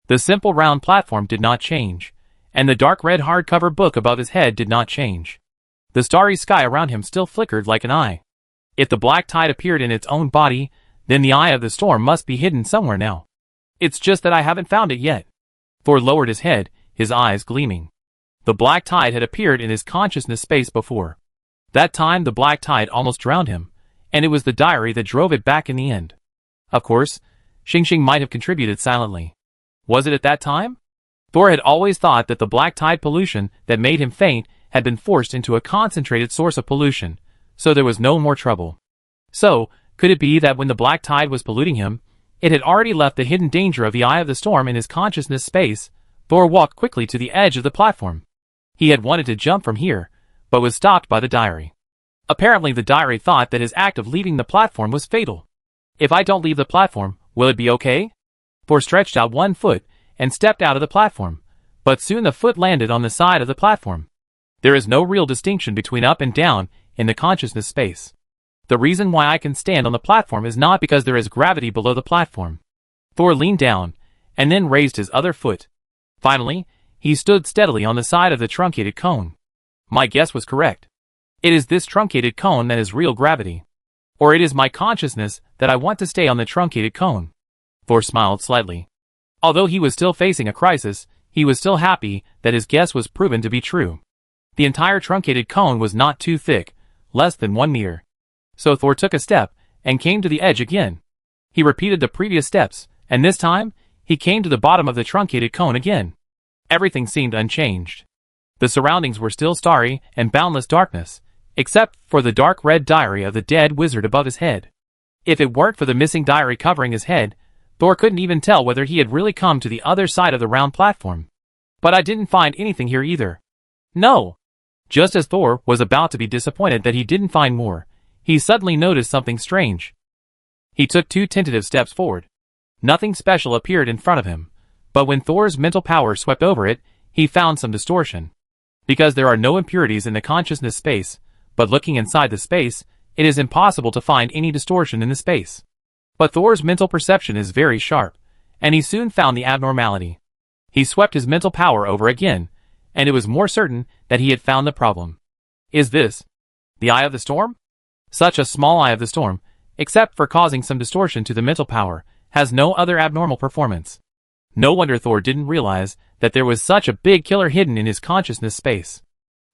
The simple round platform did not change, and the dark red hardcover book above his head did not change. The starry sky around him still flickered like an eye. If the black tide appeared in its own body, Then the eye of the storm must be hidden somewhere now. It's just that I haven't found it yet. Thor lowered his head, his eyes gleaming. The black tide had appeared in his consciousness space before. That time the black tide almost drowned him, and it was the diary that drove it back in the end. Of course, Xing might have contributed silently. Was it at that time? Thor had always thought that the black tide pollution that made him faint had been forced into a concentrated source of pollution, so there was no more trouble. So, could it be that when the black tide was polluting him, it had already left the hidden danger of the eye of the storm in his consciousness space? Thor walked quickly to the edge of the platform. He had wanted to jump from here, but was stopped by the diary. Apparently the diary thought that his act of leaving the platform was fatal. If I don't leave the platform, will it be okay? Thor stretched out one foot and stepped out of the platform, but soon the foot landed on the side of the platform. There is no real distinction between up and down in the consciousness space. The reason why I can stand on the platform is not because there is gravity below the platform. Thor leaned down, and then raised his other foot. Finally, he stood steadily on the side of the truncated cone. My guess was correct. It is this truncated cone that is real gravity. Or it is my consciousness that I want to stay on the truncated cone. Thor smiled slightly. Although he was still facing a crisis, he was still happy that his guess was proven to be true. The entire truncated cone was not too thick, less than 1 meter. So Thor took a step, and came to the edge again. He repeated the previous steps, and this time, he came to the bottom of the truncated cone again. Everything seemed unchanged. The surroundings were still starry and boundless darkness, except for the dark red diary of the dead wizard above his head. If it weren't for the missing diary covering his head, Thor couldn't even tell whether he had really come to the other side of the round platform. But I didn't find anything here either. No! Just as Thor was about to be disappointed that he didn't find more, he suddenly noticed something strange. He took 2 tentative steps forward. Nothing special appeared in front of him, but when Thor's mental power swept over it, he found some distortion. Because there are no impurities in the consciousness space, but looking inside the space, it is impossible to find any distortion in the space. But Thor's mental perception is very sharp, and he soon found the abnormality. He swept his mental power over again, and it was more certain that he had found the problem. Is this the eye of the storm? Such a small eye of the storm, except for causing some distortion to the mental power, has no other abnormal performance. No wonder Thor didn't realize that there was such a big killer hidden in his consciousness space.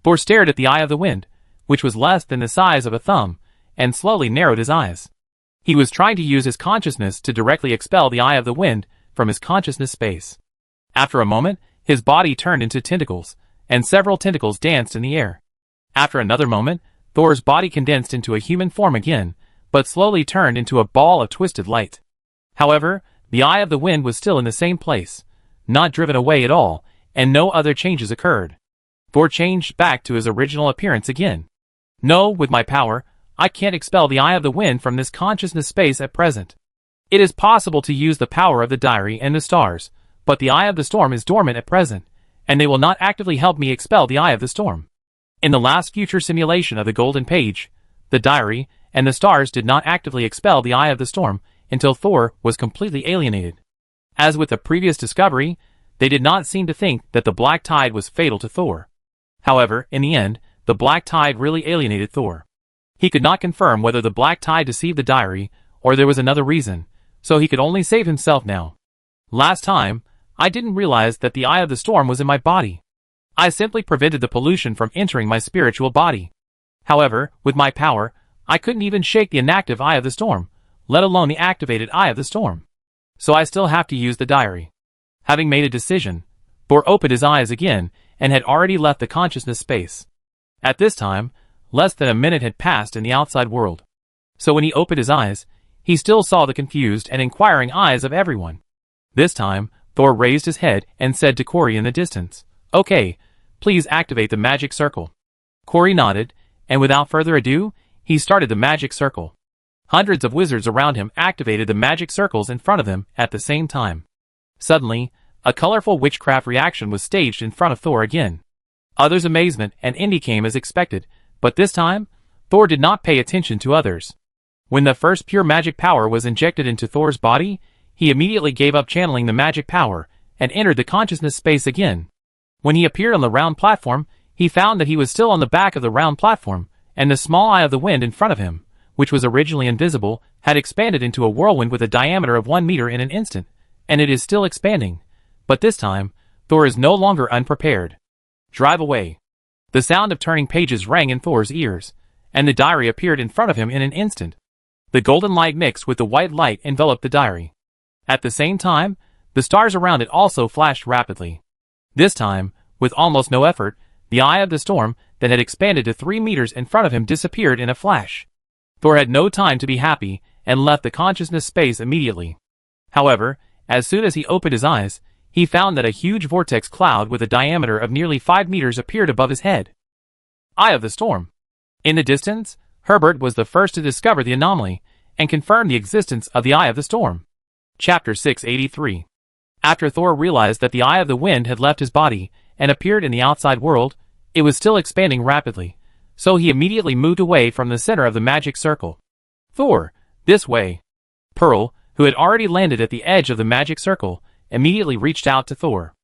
Thor stared at the eye of the wind, which was less than the size of a thumb, and slowly narrowed his eyes. He was trying to use his consciousness to directly expel the eye of the wind from his consciousness space. After a moment, his body turned into tentacles, and several tentacles danced in the air. After another moment, Thor's body condensed into a human form again, but slowly turned into a ball of twisted light. However, the eye of the wind was still in the same place, not driven away at all, and no other changes occurred. Thor changed back to his original appearance again. No, with my power, I can't expel the eye of the wind from this consciousness space at present. It is possible to use the power of the diary and the stars, but the eye of the storm is dormant at present, and they will not actively help me expel the eye of the storm. In the last future simulation of the golden page, the diary and the stars did not actively expel the eye of the storm until Thor was completely alienated. As with the previous discovery, they did not seem to think that the black tide was fatal to Thor. However, in the end, the black tide really alienated Thor. He could not confirm whether the black tide deceived the diary, or there was another reason, so he could only save himself now. Last time, I didn't realize that the eye of the storm was in my body. I simply prevented the pollution from entering my spiritual body. However, with my power, I couldn't even shake the inactive eye of the storm, let alone the activated eye of the storm. So I still have to use the diary. Having made a decision, Thor opened his eyes again and had already left the consciousness space. At this time, less than a minute had passed in the outside world. So when he opened his eyes, he still saw the confused and inquiring eyes of everyone. This time, Thor raised his head and said to Corey in the distance, "Okay, please activate the magic circle." Corey nodded, and without further ado, he started the magic circle. Hundreds of wizards around him activated the magic circles in front of them at the same time. Suddenly, a colorful witchcraft reaction was staged in front of Thor again. Others' amazement and envy came as expected, but this time, Thor did not pay attention to others. When the first pure magic power was injected into Thor's body, he immediately gave up channeling the magic power and entered the consciousness space again. When he appeared on the round platform, he found that he was still on the back of the round platform, and the small eye of the wind in front of him which was originally invisible, had expanded into a whirlwind with a diameter of 1 meter in an instant, and it is still expanding. But this time, Thor is no longer unprepared. Drive away. The sound of turning pages rang in Thor's ears, and the diary appeared in front of him in an instant. The golden light mixed with the white light enveloped the diary. At the same time, the stars around it also flashed rapidly. This time, with almost no effort, the eye of the storm that had expanded to 3 meters in front of him disappeared in a flash. Thor had no time to be happy and left the consciousness space immediately. However, as soon as he opened his eyes, he found that a huge vortex cloud with a diameter of nearly 5 meters appeared above his head. Eye of the storm. In the distance, Herbert was the first to discover the anomaly and confirm the existence of the Eye of the Storm. Chapter 683. After Thor realized that the Eye of the Wind had left his body and appeared in the outside world, it was still expanding rapidly, so he immediately moved away from the center of the magic circle. Thor, this way. Pearl, who had already landed at the edge of the magic circle, immediately reached out to Thor.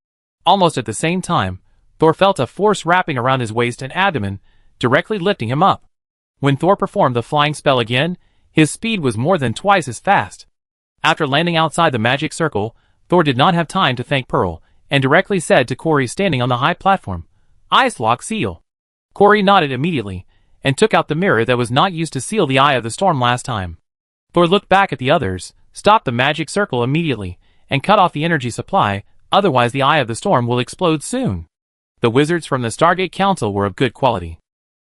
Almost at the same time, Thor felt a force wrapping around his waist and abdomen, directly lifting him up. When Thor performed the flying spell again, his speed was more than twice as fast. After landing outside the magic circle, Thor did not have time to thank Pearl, and directly said to Corey standing on the high platform, "Ice lock seal." Corey nodded immediately, and took out the mirror that was not used to seal the Eye of the Storm last time. Thor looked back at the others, stopped the magic circle immediately, and cut off the energy supply, otherwise the Eye of the Storm will explode soon. The wizards from the Stargate Council were of good quality.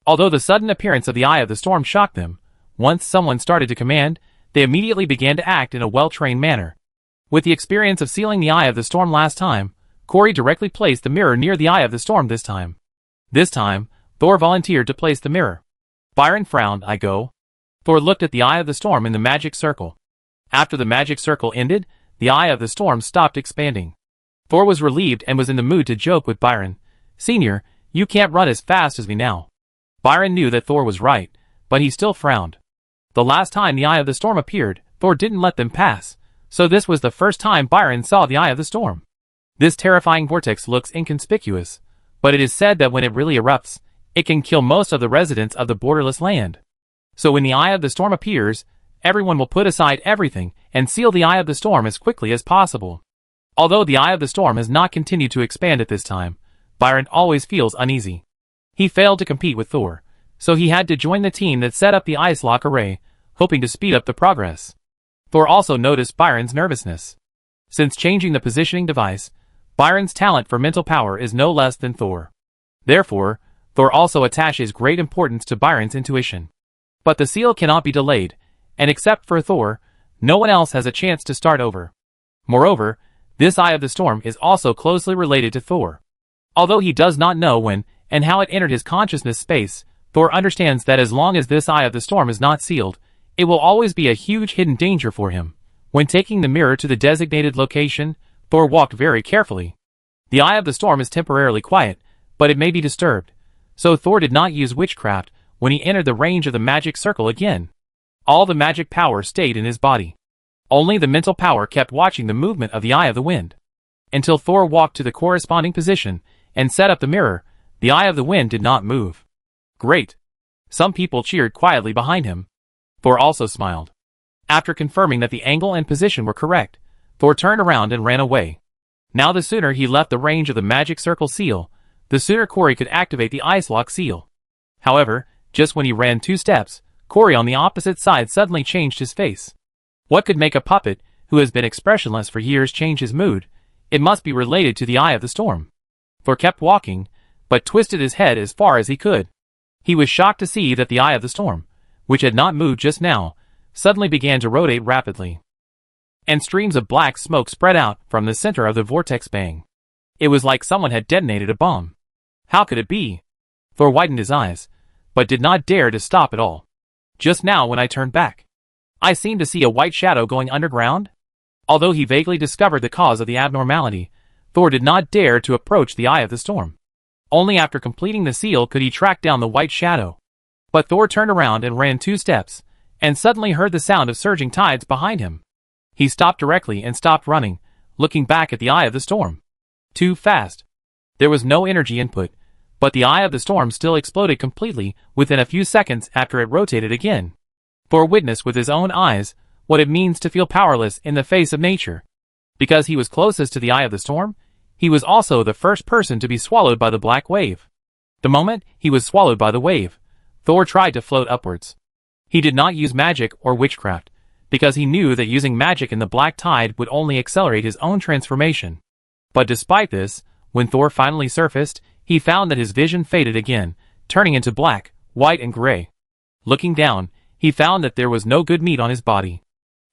Although the sudden appearance of the Eye of the Storm shocked them, once someone started to command, they immediately began to act in a well-trained manner. With the experience of sealing the Eye of the Storm last time, Corey directly placed the mirror near the Eye of the Storm this time. This time, Thor volunteered to place the mirror. Byron frowned. "I go." Thor looked at the Eye of the Storm in the magic circle. After the magic circle ended, the Eye of the Storm stopped expanding. Thor was relieved and was in the mood to joke with Byron. "Senior, you can't run as fast as me now." Byron knew that Thor was right, but he still frowned. The last time the Eye of the Storm appeared, Thor didn't let them pass, so this was the first time Byron saw the Eye of the Storm. This terrifying vortex looks inconspicuous, but it is said that when it really erupts, it can kill most of the residents of the borderless land. So when the Eye of the Storm appears, everyone will put aside everything and seal the Eye of the Storm as quickly as possible. Although the Eye of the Storm has not continued to expand at this time, Byron always feels uneasy. He failed to compete with Thor, so he had to join the team that set up the ice lock array, hoping to speed up the progress. Thor also noticed Byron's nervousness. Since changing the positioning device, Byron's talent for mental power is no less than Thor. Therefore, Thor also attaches great importance to Byron's intuition. But the seal cannot be delayed, and except for Thor, no one else has a chance to start over. Moreover, this Eye of the Storm is also closely related to Thor. Although he does not know when and how it entered his consciousness space, Thor understands that as long as this Eye of the Storm is not sealed, it will always be a huge hidden danger for him. When taking the mirror to the designated location, Thor walked very carefully. The Eye of the Storm is temporarily quiet, but it may be disturbed, so Thor did not use witchcraft when he entered the range of the magic circle again. All the magic power stayed in his body. Only the mental power kept watching the movement of the Eye of the Wind. Until Thor walked to the corresponding position and set up the mirror, the Eye of the Wind did not move. Great. Some people cheered quietly behind him. Thor also smiled. After confirming that the angle and position were correct, Thor turned around and ran away. Now the sooner he left the range of the magic circle seal, the sooner Corey could activate the ice lock seal. However, just when he ran 2 steps, Corey on the opposite side suddenly changed his face. What could make a puppet, who has been expressionless for years, change his mood? It must be related to the Eye of the Storm. Thor kept walking, but twisted his head as far as he could. He was shocked to see that the Eye of the Storm, which had not moved just now, suddenly began to rotate rapidly. And streams of black smoke spread out from the center of the vortex bang. It was like someone had detonated a bomb. How could it be? Thor widened his eyes, but did not dare to stop at all. Just now when I turned back, I seemed to see a white shadow going underground. Although he vaguely discovered the cause of the abnormality, Thor did not dare to approach the Eye of the Storm. Only after completing the seal could he track down the white shadow. But Thor turned around and ran 2 steps, and suddenly heard the sound of surging tides behind him. He stopped directly and stopped running, looking back at the Eye of the Storm. Too fast. There was no energy input, but the Eye of the Storm still exploded completely within a few seconds after it rotated again. Thor witnessed with his own eyes what it means to feel powerless in the face of nature. Because he was closest to the eye of the storm, he was also the first person to be swallowed by the black wave. The moment he was swallowed by the wave, Thor tried to float upwards. He did not use magic or witchcraft, because he knew that using magic in the black tide would only accelerate his own transformation. But despite this, when Thor finally surfaced, he found that his vision faded again, turning into black, white and gray. Looking down, he found that there was no good meat on his body.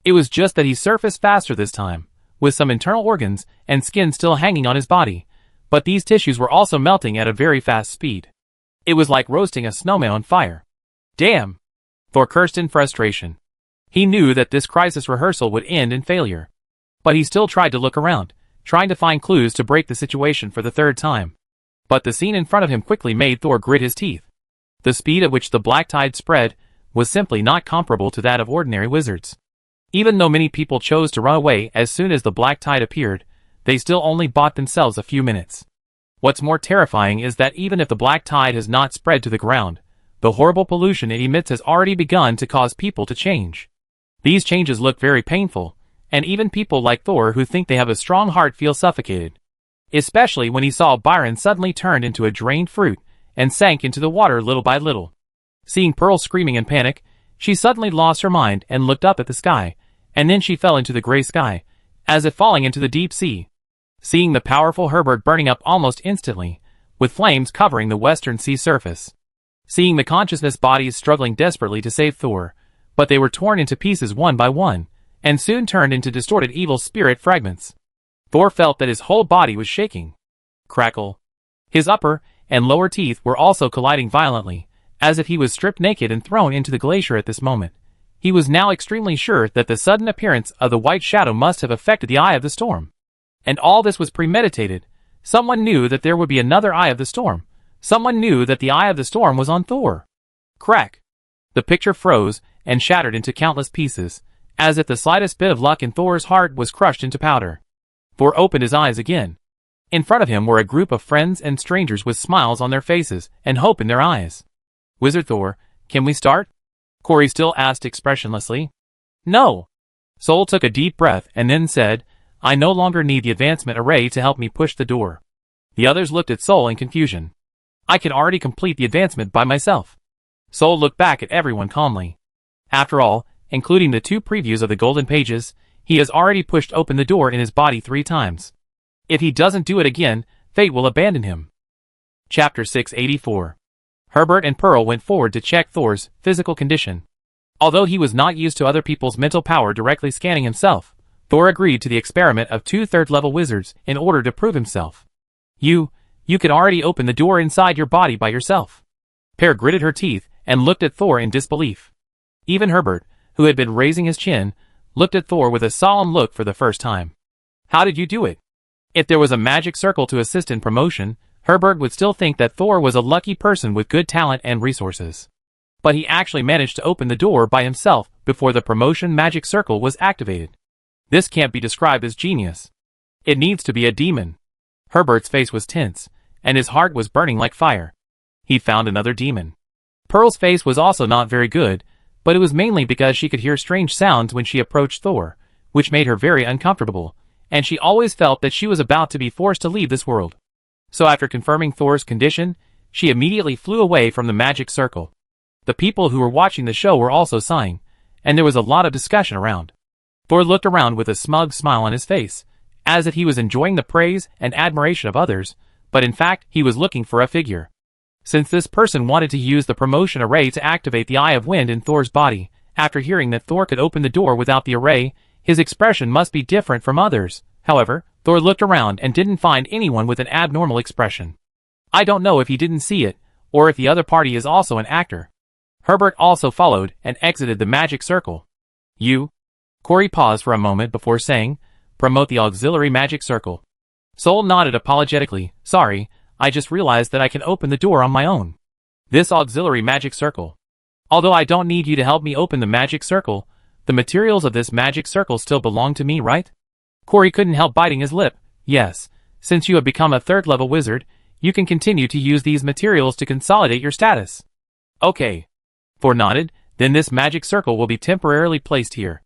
It was just that he surfaced faster this time, with some internal organs and skin still hanging on his body, but these tissues were also melting at a very fast speed. It was like roasting a snowman on fire. Damn! Thor cursed in frustration. He knew that this crisis rehearsal would end in failure. But he still tried to look around, trying to find clues to break the situation for the third time. But the scene in front of him quickly made Thor grit his teeth. The speed at which the black tide spread was simply not comparable to that of ordinary wizards. Even though many people chose to run away as soon as the black tide appeared, they still only bought themselves a few minutes. What's more terrifying is that even if the black tide has not spread to the ground, the horrible pollution it emits has already begun to cause people to change. These changes look very painful, and even people like Thor who think they have a strong heart feel suffocated. Especially when he saw Byron suddenly turned into a drained fruit and sank into the water little by little. Seeing Pearl screaming in panic, she suddenly lost her mind and looked up at the sky, and then she fell into the gray sky, as if falling into the deep sea. Seeing the powerful Herbert burning up almost instantly, with flames covering the western sea surface. Seeing the consciousness bodies struggling desperately to save Thor, but they were torn into pieces one by one, and soon turned into distorted evil spirit fragments. Thor felt that his whole body was shaking. Crackle. His upper and lower teeth were also colliding violently, as if he was stripped naked and thrown into the glacier at this moment. He was now extremely sure that the sudden appearance of the white shadow must have affected the eye of the storm. And all this was premeditated. Someone knew that there would be another eye of the storm. Someone knew that the eye of the storm was on Thor. Crack. The picture froze and shattered into countless pieces, as if the slightest bit of luck in Thor's heart was crushed into powder. Thor opened his eyes again. In front of him were a group of friends and strangers with smiles on their faces and hope in their eyes. Wizard Thor, can we start? Corey still asked expressionlessly. No. Soul took a deep breath and then said, I no longer need the advancement array to help me push the door. The others looked at Soul in confusion. I can already complete the advancement by myself. Soul looked back at everyone calmly. After all, including the 2 previews of the golden pages, he has already pushed open the door in his body 3 times. If he doesn't do it again, fate will abandon him. Chapter 684. Herbert and Pearl went forward to check Thor's physical condition. Although he was not used to other people's mental power directly scanning himself, Thor agreed to the experiment of 2 third-level wizards in order to prove himself. You can already open the door inside your body by yourself. Pear gritted her teeth and looked at Thor in disbelief. Even Herbert, who had been raising his chin, looked at Thor with a solemn look for the first time. How did you do it? If there was a magic circle to assist in promotion, Herbert would still think that Thor was a lucky person with good talent and resources. But he actually managed to open the door by himself before the promotion magic circle was activated. This can't be described as genius. It needs to be a demon. Herbert's face was tense, and his heart was burning like fire. He found another demon. Pearl's face was also not very good, but it was mainly because she could hear strange sounds when she approached Thor, which made her very uncomfortable, and she always felt that she was about to be forced to leave this world. So after confirming Thor's condition, she immediately flew away from the magic circle. The people who were watching the show were also sighing, and there was a lot of discussion around. Thor looked around with a smug smile on his face, as if he was enjoying the praise and admiration of others, but in fact he was looking for a figure. Since this person wanted to use the promotion array to activate the Eye of Wind in Thor's body, after hearing that Thor could open the door without the array, his expression must be different from others. However, Thor looked around and didn't find anyone with an abnormal expression. I don't know if he didn't see it, or if the other party is also an actor. Herbert also followed and exited the magic circle. Corey paused for a moment before saying, promote the auxiliary magic circle. Soul nodded apologetically, sorry, I just realized that I can open the door on my own. This auxiliary magic circle. Although I don't need you to help me open the magic circle, the materials of this magic circle still belong to me, right? Corey couldn't help biting his lip. Yes, since you have become a third-level wizard, you can continue to use these materials to consolidate your status. Okay. Thor nodded, then this magic circle will be temporarily placed here.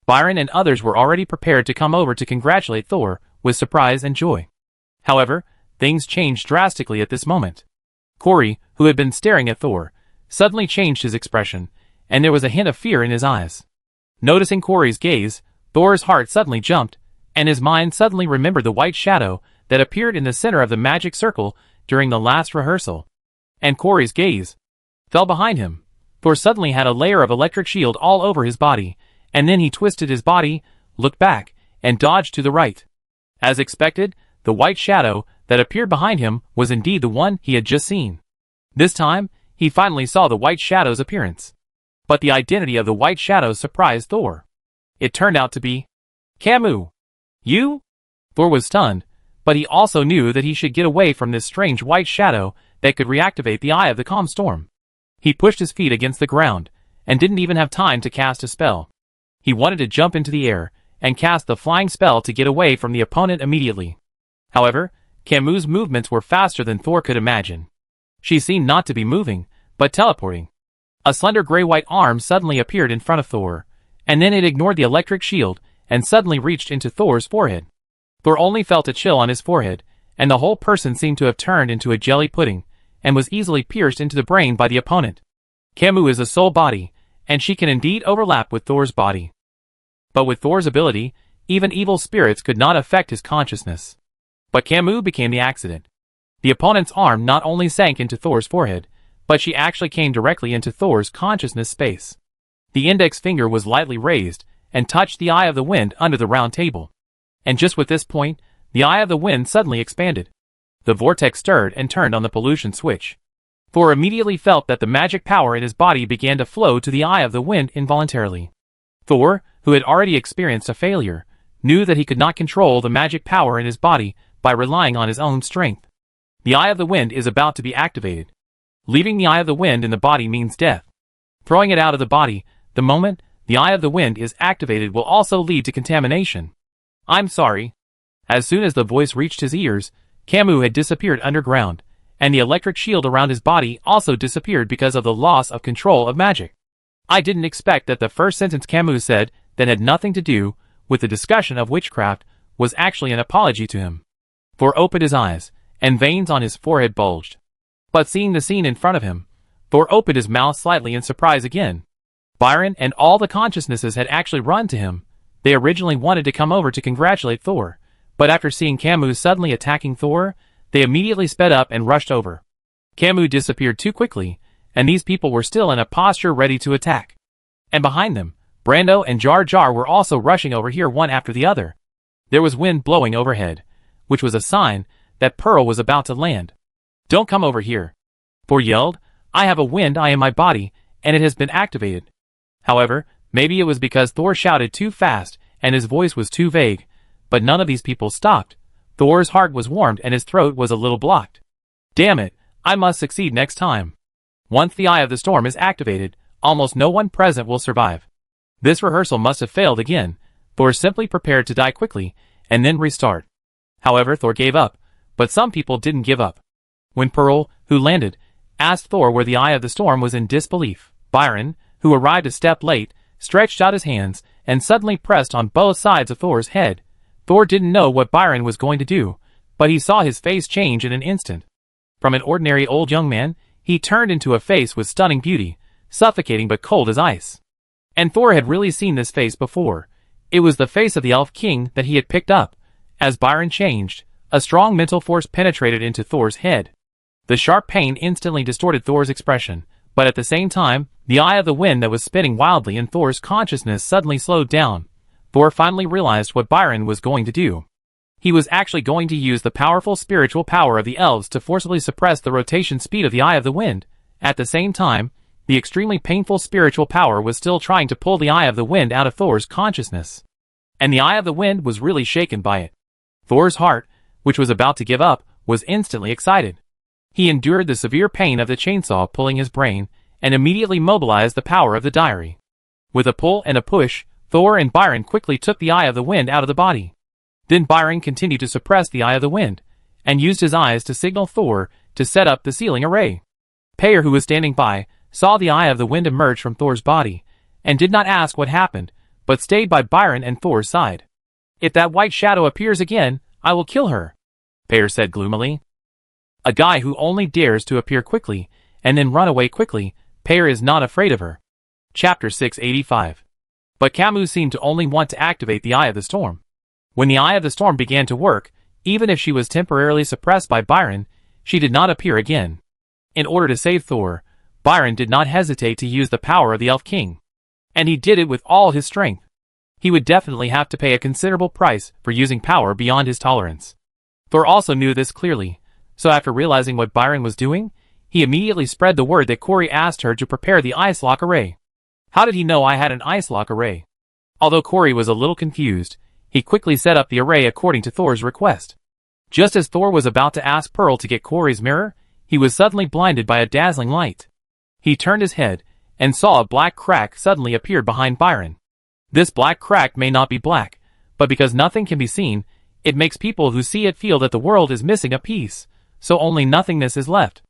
Byron and others were already prepared to come over to congratulate Thor, with surprise and joy. However, things changed drastically at this moment. Corey, who had been staring at Thor, suddenly changed his expression, and there was a hint of fear in his eyes. Noticing Corey's gaze, Thor's heart suddenly jumped, and his mind suddenly remembered the white shadow that appeared in the center of the magic circle during the last rehearsal. And Corey's gaze fell behind him. Thor suddenly had a layer of electric shield all over his body, and then he twisted his body, looked back, and dodged to the right. As expected, the white shadow that appeared behind him was indeed the one he had just seen. This time, he finally saw the white shadow's appearance. But the identity of the white shadow surprised Thor. It turned out to be Camus. You? Thor was stunned, but he also knew that he should get away from this strange white shadow that could reactivate the eye of the calm storm. He pushed his feet against the ground, and didn't even have time to cast a spell. He wanted to jump into the air, and cast the flying spell to get away from the opponent immediately. However, Camus' movements were faster than Thor could imagine. She seemed not to be moving, but teleporting. A slender gray-white arm suddenly appeared in front of Thor, and then it ignored the electric shield, and suddenly reached into Thor's forehead. Thor only felt a chill on his forehead, and the whole person seemed to have turned into a jelly pudding, and was easily pierced into the brain by the opponent. Camus is a soul body, and she can indeed overlap with Thor's body. But with Thor's ability, even evil spirits could not affect his consciousness. But Camus became the accident. The opponent's arm not only sank into Thor's forehead, but she actually came directly into Thor's consciousness space. The index finger was lightly raised, and touched the eye of the wind under the round table. And just with this point, the eye of the wind suddenly expanded. The vortex stirred and turned on the pollution switch. Thor immediately felt that the magic power in his body began to flow to the eye of the wind involuntarily. Thor, who had already experienced a failure, knew that he could not control the magic power in his body by relying on his own strength. The eye of the wind is about to be activated. Leaving the eye of the wind in the body means death. Throwing it out of the body, the moment the eye of the wind is activated, will also lead to contamination. I'm sorry. As soon as the voice reached his ears, Camus had disappeared underground, and the electric shield around his body also disappeared because of the loss of control of magic. I didn't expect that the first sentence Camus said that had nothing to do with the discussion of witchcraft was actually an apology to him. Thor opened his eyes, and veins on his forehead bulged. But seeing the scene in front of him, Thor opened his mouth slightly in surprise again. Byron and all the consciousnesses had actually run to him. They originally wanted to come over to congratulate Thor, but after seeing Camus suddenly attacking Thor, they immediately sped up and rushed over. Camus disappeared too quickly, and these people were still in a posture ready to attack. And behind them, Brando and Jar Jar were also rushing over here one after the other. There was wind blowing overhead, which was a sign that Pearl was about to land. Don't come over here. Thor yelled, I have a wind eye in my body, and it has been activated. However, maybe it was because Thor shouted too fast and his voice was too vague, but none of these people stopped. Thor's heart was warmed and his throat was a little blocked. Damn it, I must succeed next time. Once the Eye of the Storm is activated, almost no one present will survive. This rehearsal must have failed again. Thor simply prepared to die quickly, and then restart. However, Thor gave up, but some people didn't give up. When Pearl, who landed, asked Thor where the Eye of the Storm was in disbelief, Byron, who arrived a step late, stretched out his hands, and suddenly pressed on both sides of Thor's head. Thor didn't know what Byron was going to do, but he saw his face change in an instant. From an ordinary old young man, he turned into a face with stunning beauty, suffocating but cold as ice. And Thor had really seen this face before. It was the face of the Elf King that he had picked up. As Byron changed, a strong mental force penetrated into Thor's head. The sharp pain instantly distorted Thor's expression, but at the same time, the eye of the wind that was spinning wildly in Thor's consciousness suddenly slowed down. Thor finally realized what Byron was going to do. He was actually going to use the powerful spiritual power of the elves to forcibly suppress the rotation speed of the eye of the wind. At the same time, the extremely painful spiritual power was still trying to pull the eye of the wind out of Thor's consciousness. And the eye of the wind was really shaken by it. Thor's heart, which was about to give up, was instantly excited. He endured the severe pain of the chainsaw pulling his brain, and immediately mobilized the power of the diary. With a pull and a push, Thor and Byron quickly took the eye of the wind out of the body. Then Byron continued to suppress the eye of the wind, and used his eyes to signal Thor to set up the sealing array. Payer, who was standing by, saw the eye of the wind emerge from Thor's body, and did not ask what happened, but stayed by Byron and Thor's side. "If that white shadow appears again, I will kill her," Pear said gloomily. A guy who only dares to appear quickly, and then run away quickly, Pear is not afraid of her. Chapter 685. But Camus seemed to only want to activate the Eye of the Storm. When the Eye of the Storm began to work, even if she was temporarily suppressed by Byron, she did not appear again. In order to save Thor, Byron did not hesitate to use the power of the Elf King. And he did it with all his strength. He would definitely have to pay a considerable price for using power beyond his tolerance. Thor also knew this clearly, so after realizing what Byron was doing, he immediately spread the word that Corey asked her to prepare the ice lock array. How did he know I had an ice lock array? Although Corey was a little confused, he quickly set up the array according to Thor's request. Just as Thor was about to ask Pearl to get Corey's mirror, he was suddenly blinded by a dazzling light. He turned his head, and saw a black crack suddenly appear behind Byron. This black crack may not be black, but because nothing can be seen, it makes people who see it feel that the world is missing a piece, so only nothingness is left.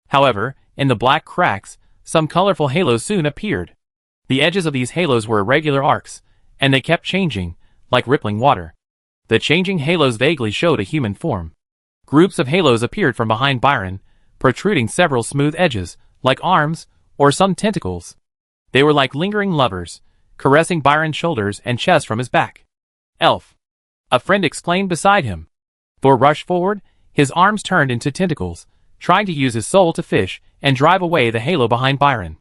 However, in the black cracks, some colorful halos soon appeared. The edges of these halos were irregular arcs, and they kept changing, like rippling water. The changing halos vaguely showed a human form. Groups of halos appeared from behind Byron, protruding several smooth edges, like arms, or some tentacles. They were like lingering lovers, caressing Byron's shoulders and chest from his back. "Elf!" a friend exclaimed beside him. Thor rushed forward, his arms turned into tentacles, trying to use his soul to fish and drive away the halo behind Byron.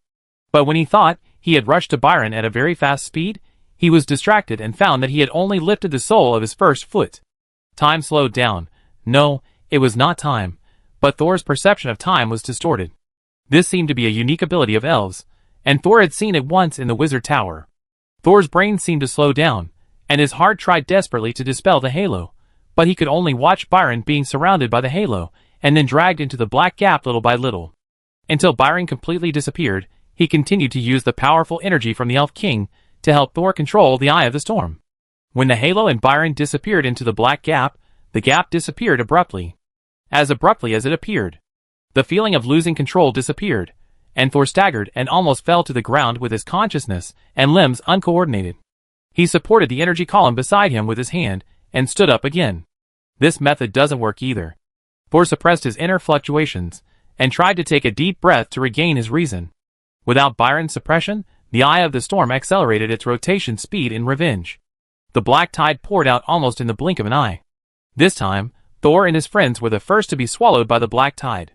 But when he thought he had rushed to Byron at a very fast speed, he was distracted and found that he had only lifted the sole of his first foot. Time slowed down. No, it was not time, but Thor's perception of time was distorted. This seemed to be a unique ability of elves, and Thor had seen it once in the Wizard Tower. Thor's brain seemed to slow down, and his heart tried desperately to dispel the halo, but he could only watch Byron being surrounded by the halo, and then dragged into the black gap little by little. Until Byron completely disappeared, he continued to use the powerful energy from the Elf King to help Thor control the Eye of the Storm. When the halo and Byron disappeared into the black gap, the gap disappeared abruptly. As abruptly as it appeared. The feeling of losing control disappeared, and Thor staggered and almost fell to the ground with his consciousness and limbs uncoordinated. He supported the energy column beside him with his hand, and stood up again. This method doesn't work either. Thor suppressed his inner fluctuations, and tried to take a deep breath to regain his reason. Without Byron's suppression, the Eye of the Storm accelerated its rotation speed in revenge. The black tide poured out almost in the blink of an eye. This time, Thor and his friends were the first to be swallowed by the black tide.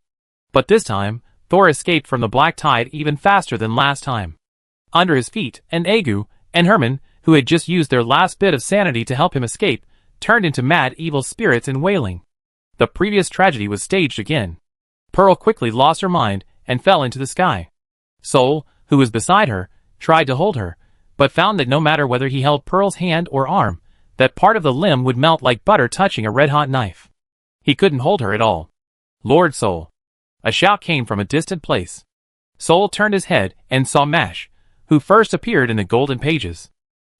But this time, Thor escaped from the black tide even faster than last time. Under his feet, Egu and Herman, who had just used their last bit of sanity to help him escape, turned into mad evil spirits and wailing. The previous tragedy was staged again. Pearl quickly lost her mind and fell into the sky. Soul, who was beside her, tried to hold her, but found that no matter whether he held Pearl's hand or arm, that part of the limb would melt like butter touching a red-hot knife. He couldn't hold her at all. "Lord Soul!" A shout came from a distant place. Soul turned his head and saw Mash, who first appeared in the Golden Pages.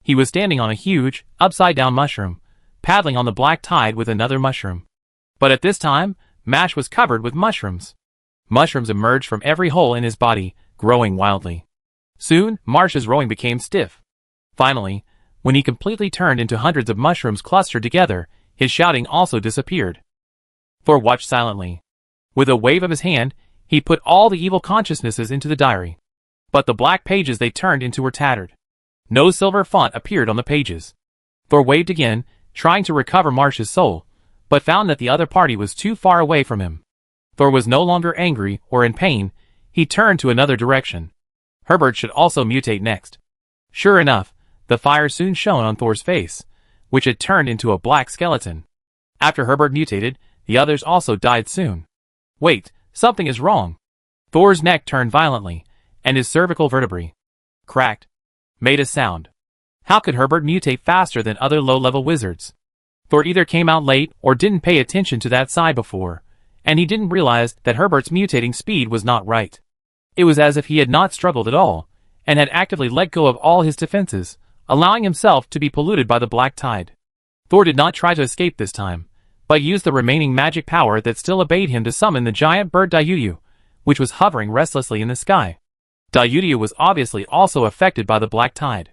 He was standing on a huge, upside-down mushroom, paddling on the black tide with another mushroom. But at this time, Mash was covered with mushrooms. Mushrooms emerged from every hole in his body, growing wildly. Soon, Marsh's rowing became stiff. Finally, when he completely turned into hundreds of mushrooms clustered together, his shouting also disappeared. Thor watched silently. With a wave of his hand, he put all the evil consciousnesses into the diary. But the black pages they turned into were tattered. No silver font appeared on the pages. Thor waved again, trying to recover Marsh's soul, but found that the other party was too far away from him. Thor was no longer angry or in pain. He turned to another direction. Herbert should also mutate next. Sure enough, the fire soon shone on Thor's face, which had turned into a black skeleton. After Herbert mutated, the others also died soon. Wait, something is wrong. Thor's neck turned violently, and his cervical vertebrae cracked, made a sound. How could Herbert mutate faster than other low-level wizards? Thor either came out late or didn't pay attention to that side before, and he didn't realize that Herbert's mutating speed was not right. It was as if he had not struggled at all, and had actively let go of all his defenses, allowing himself to be polluted by the black tide. Thor did not try to escape this time, but used the remaining magic power that still obeyed him to summon the giant bird Dayuyu, which was hovering restlessly in the sky. Diutia was obviously also affected by the black tide.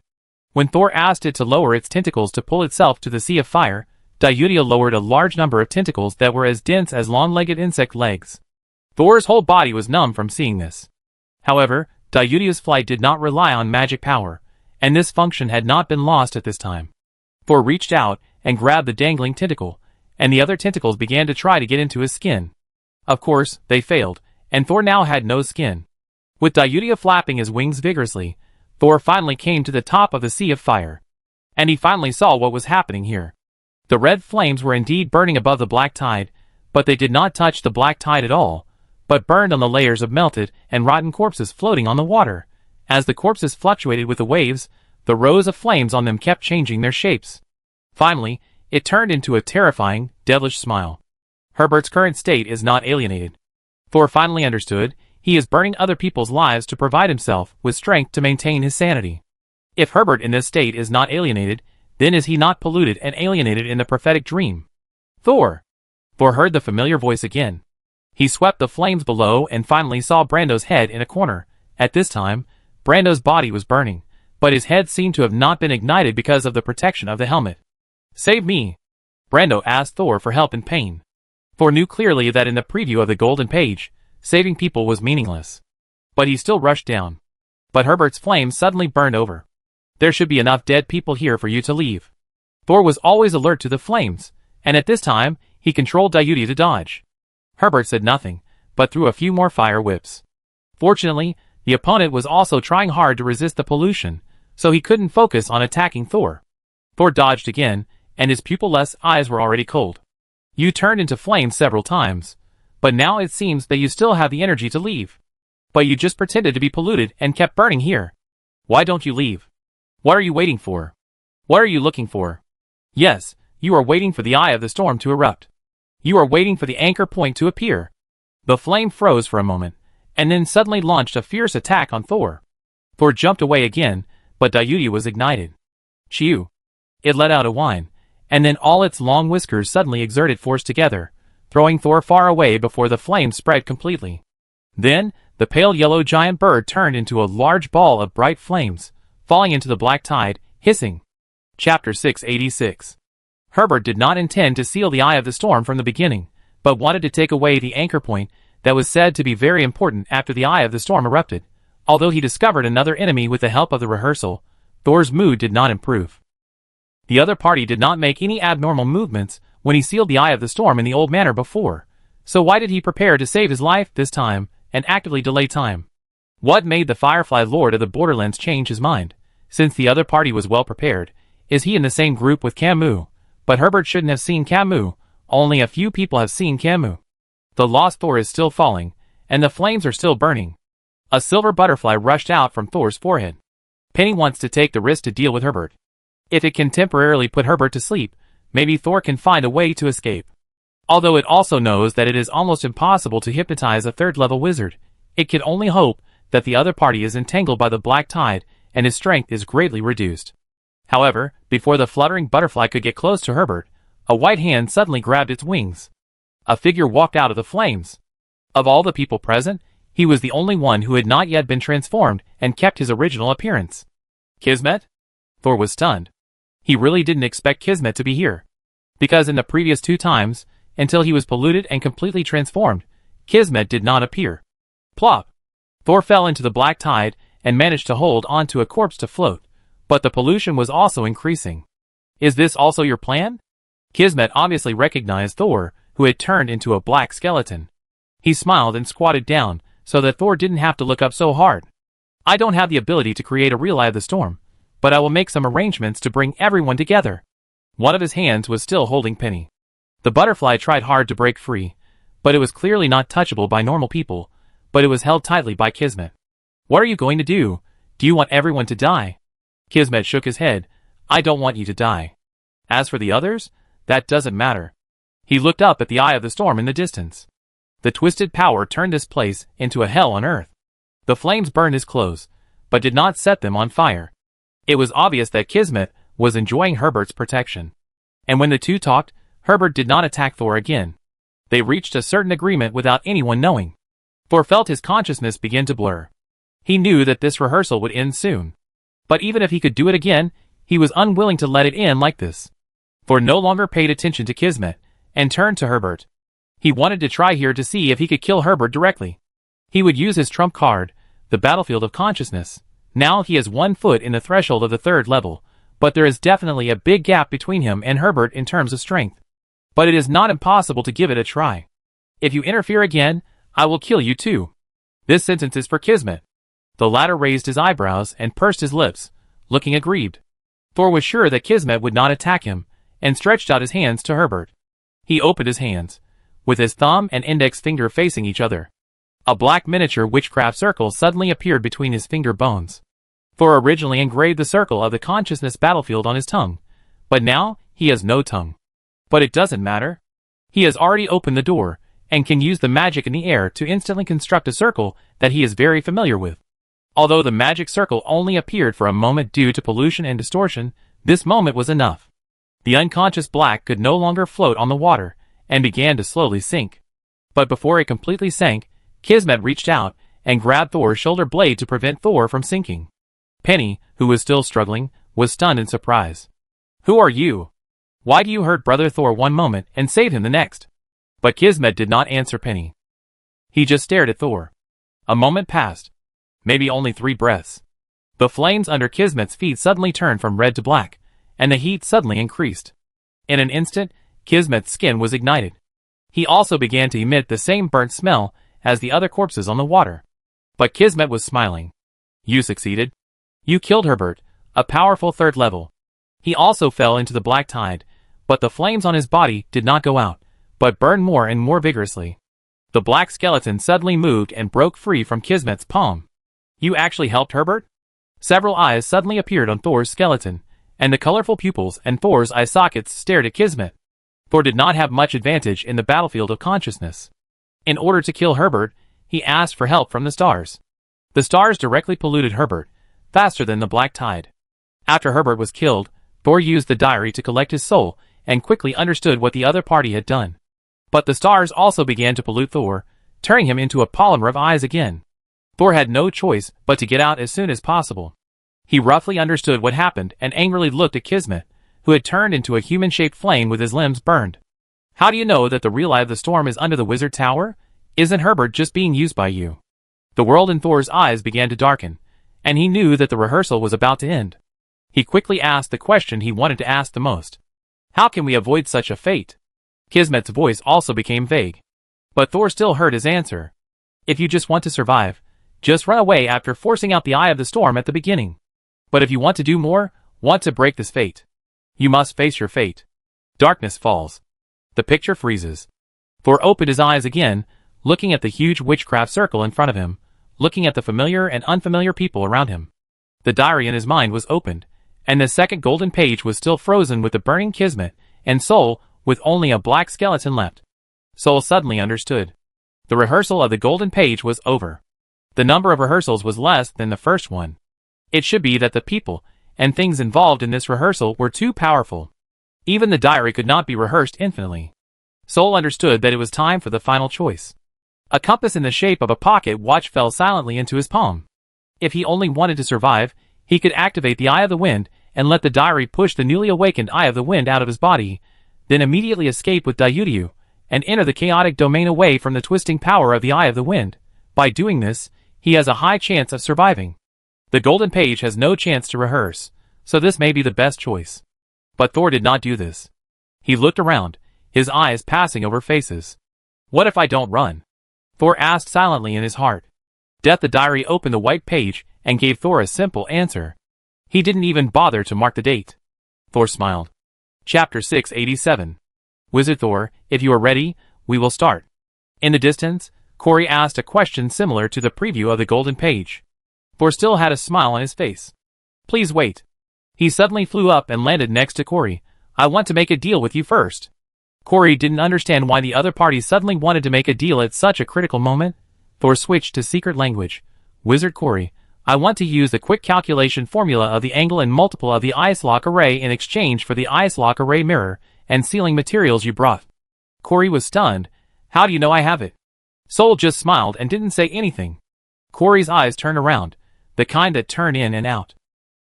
When Thor asked it to lower its tentacles to pull itself to the sea of fire, Diutia lowered a large number of tentacles that were as dense as long-legged insect legs. Thor's whole body was numb from seeing this. However, Diutia's flight did not rely on magic power, and this function had not been lost at this time. Thor reached out and grabbed the dangling tentacle, and the other tentacles began to try to get into his skin. Of course, they failed, and Thor now had no skin. With Diutia flapping his wings vigorously, Thor finally came to the top of the sea of fire. And he finally saw what was happening here. The red flames were indeed burning above the black tide, but they did not touch the black tide at all, but burned on the layers of melted and rotten corpses floating on the water. As the corpses fluctuated with the waves, the rows of flames on them kept changing their shapes. Finally, it turned into a terrifying, devilish smile. Herbert's current state is not alienated. Thor finally understood. He is burning other people's lives to provide himself with strength to maintain his sanity. If Herbert in this state is not alienated, then is he not polluted and alienated in the prophetic dream? Thor! Thor heard the familiar voice again. He swept the flames below and finally saw Brando's head in a corner. At this time, Brando's body was burning, but his head seemed to have not been ignited because of the protection of the helmet. Save me! Brando asked Thor for help in pain. Thor knew clearly that in the preview of the golden page, saving people was meaningless. But he still rushed down. But Herbert's flames suddenly burned over. There should be enough dead people here for you to leave. Thor was always alert to the flames, and at this time, he controlled Diutia to dodge. Herbert said nothing, but threw a few more fire whips. Fortunately, the opponent was also trying hard to resist the pollution, so he couldn't focus on attacking Thor. Thor dodged again, and his pupil-less eyes were already cold. You turned into flames several times, but now it seems that you still have the energy to leave. But you just pretended to be polluted and kept burning here. Why don't you leave? What are you waiting for? What are you looking for? Yes, you are waiting for the eye of the storm to erupt. You are waiting for the anchor point to appear. The flame froze for a moment, and then suddenly launched a fierce attack on Thor. Thor jumped away again, but Diutia was ignited. Chew! It let out a whine, and then all its long whiskers suddenly exerted force together, throwing Thor far away before the flames spread completely. Then, the pale yellow giant bird turned into a large ball of bright flames, falling into the black tide, hissing. Chapter 686. Herbert did not intend to seal the eye of the storm from the beginning, but wanted to take away the anchor point that was said to be very important after the eye of the storm erupted. Although he discovered another enemy with the help of the rehearsal, Thor's mood did not improve. The other party did not make any abnormal movements when he sealed the eye of the storm in the old manner before, so why did he prepare to save his life this time and actively delay time? What made the Firefly Lord of the Borderlands change his mind? Since the other party was well prepared, is he in the same group with Camus? But Herbert shouldn't have seen Camus. Only a few people have seen Camus. The lost Thor is still falling, and the flames are still burning. A silver butterfly rushed out from Thor's forehead. Penny wants to take the risk to deal with Herbert. If it can temporarily put Herbert to sleep, maybe Thor can find a way to escape. Although it also knows that it is almost impossible to hypnotize a third-level wizard, it can only hope that the other party is entangled by the black tide and his strength is greatly reduced. However, before the fluttering butterfly could get close to Herbert, a white hand suddenly grabbed its wings. A figure walked out of the flames. Of all the people present, he was the only one who had not yet been transformed and kept his original appearance. Kismet? Thor was stunned. He really didn't expect Kismet to be here. Because in the previous 2 times, until he was polluted and completely transformed, Kismet did not appear. Plop! Thor fell into the black tide and managed to hold onto a corpse to float, but the pollution was also increasing. Is this also your plan? Kismet obviously recognized Thor, who had turned into a black skeleton. He smiled and squatted down, so that Thor didn't have to look up so hard. I don't have the ability to create a real eye of the storm, but I will make some arrangements to bring everyone together. One of his hands was still holding Penny. The butterfly tried hard to break free, but it was clearly not touchable by normal people, but it was held tightly by Kismet. What are you going to do? Do you want everyone to die? Kismet shook his head. I don't want you to die. As for the others, that doesn't matter. He looked up at the eye of the storm in the distance. The twisted power turned this place into a hell on earth. The flames burned his clothes, but did not set them on fire. It was obvious that Kismet was enjoying Herbert's protection. And when the two talked, Herbert did not attack Thor again. They reached a certain agreement without anyone knowing. Thor felt his consciousness begin to blur. He knew that this rehearsal would end soon. But even if he could do it again, he was unwilling to let it end like this. Thor no longer paid attention to Kismet, and turned to Herbert. He wanted to try here to see if he could kill Herbert directly. He would use his trump card, the battlefield of consciousness. Now he has 1 foot in the threshold of the 3rd level, but there is definitely a big gap between him and Herbert in terms of strength. But it is not impossible to give it a try. If you interfere again, I will kill you too. This sentence is for Kismet. The latter raised his eyebrows and pursed his lips, looking aggrieved. Thor was sure that Kismet would not attack him, and stretched out his hands to Herbert. He opened his hands, with his thumb and index finger facing each other. A black miniature witchcraft circle suddenly appeared between his finger bones. Thor originally engraved the circle of the consciousness battlefield on his tongue, but now he has no tongue. But it doesn't matter. He has already opened the door, and can use the magic in the air to instantly construct a circle that he is very familiar with. Although the magic circle only appeared for a moment due to pollution and distortion, this moment was enough. The unconscious black could no longer float on the water, and began to slowly sink. But before it completely sank, Kismet reached out, and grabbed Thor's shoulder blade to prevent Thor from sinking. Penny, who was still struggling, was stunned in surprise. "Who are you? Why do you hurt Brother Thor one moment and save him the next?" But Kismet did not answer Penny. He just stared at Thor. A moment passed. Maybe only 3 breaths. The flames under Kismet's feet suddenly turned from red to black, and the heat suddenly increased. In an instant, Kismet's skin was ignited. He also began to emit the same burnt smell as the other corpses on the water. But Kismet was smiling. "You succeeded. You killed Herbert, a powerful 3rd level." He also fell into the black tide, but the flames on his body did not go out, but burned more and more vigorously. The black skeleton suddenly moved and broke free from Kismet's palm. "You actually helped Herbert?" Several eyes suddenly appeared on Thor's skeleton, and the colorful pupils and Thor's eye sockets stared at Kismet. Thor did not have much advantage in the battlefield of consciousness. In order to kill Herbert, he asked for help from the stars. The stars directly polluted Herbert, faster than the black tide. After Herbert was killed, Thor used the diary to collect his soul, and quickly understood what the other party had done. But the stars also began to pollute Thor, turning him into a polymer of eyes again. Thor had no choice but to get out as soon as possible. He roughly understood what happened and angrily looked at Kismet, who had turned into a human-shaped flame with his limbs burned. "How do you know that the real Eye of the Storm is under the Wizard Tower? Isn't Herbert just being used by you?" The world in Thor's eyes began to darken, and he knew that the rehearsal was about to end. He quickly asked the question he wanted to ask the most. "How can we avoid such a fate?" Kismet's voice also became vague. But Thor still heard his answer. "If you just want to survive, just run away after forcing out the Eye of the Storm at the beginning. But if you want to do more, want to break this fate, you must face your fate." Darkness falls. The picture freezes. Thor opened his eyes again, looking at the huge witchcraft circle in front of him, looking at the familiar and unfamiliar people around him. The diary in his mind was opened, and the second golden page was still frozen with the burning Kismet, and Soul, with only a black skeleton left. Soul suddenly understood. The rehearsal of the golden page was over. The number of rehearsals was less than the first one. It should be that the people and things involved in this rehearsal were too powerful. Even the diary could not be rehearsed infinitely. Soul understood that it was time for the final choice. A compass in the shape of a pocket watch fell silently into his palm. If he only wanted to survive, he could activate the Eye of the Wind and let the diary push the newly awakened Eye of the Wind out of his body, then immediately escape with Dayudiyu, and enter the chaotic domain away from the twisting power of the Eye of the Wind. By doing this, he has a high chance of surviving. The golden page has no chance to rehearse, so this may be the best choice. But Thor did not do this. He looked around, his eyes passing over faces. "What if I don't run?" Thor asked silently in his heart. Death the diary opened the white page and gave Thor a simple answer. He didn't even bother to mark the date. Thor smiled. Chapter 687. Wizard Thor, if you are ready, we will start. In the distance, Corey asked a question similar to the preview of the golden page. Thor still had a smile on his face. "Please wait." He suddenly flew up and landed next to Corey. "I want to make a deal with you first." Corey didn't understand why the other party suddenly wanted to make a deal at such a critical moment. Thor switched to secret language. "Wizard Corey, I want to use the quick calculation formula of the angle and multiple of the ice lock array in exchange for the ice lock array mirror and sealing materials you brought." Corey was stunned. "How do you know I have it?" Soul just smiled and didn't say anything. Corey's eyes turned around, the kind that turn in and out.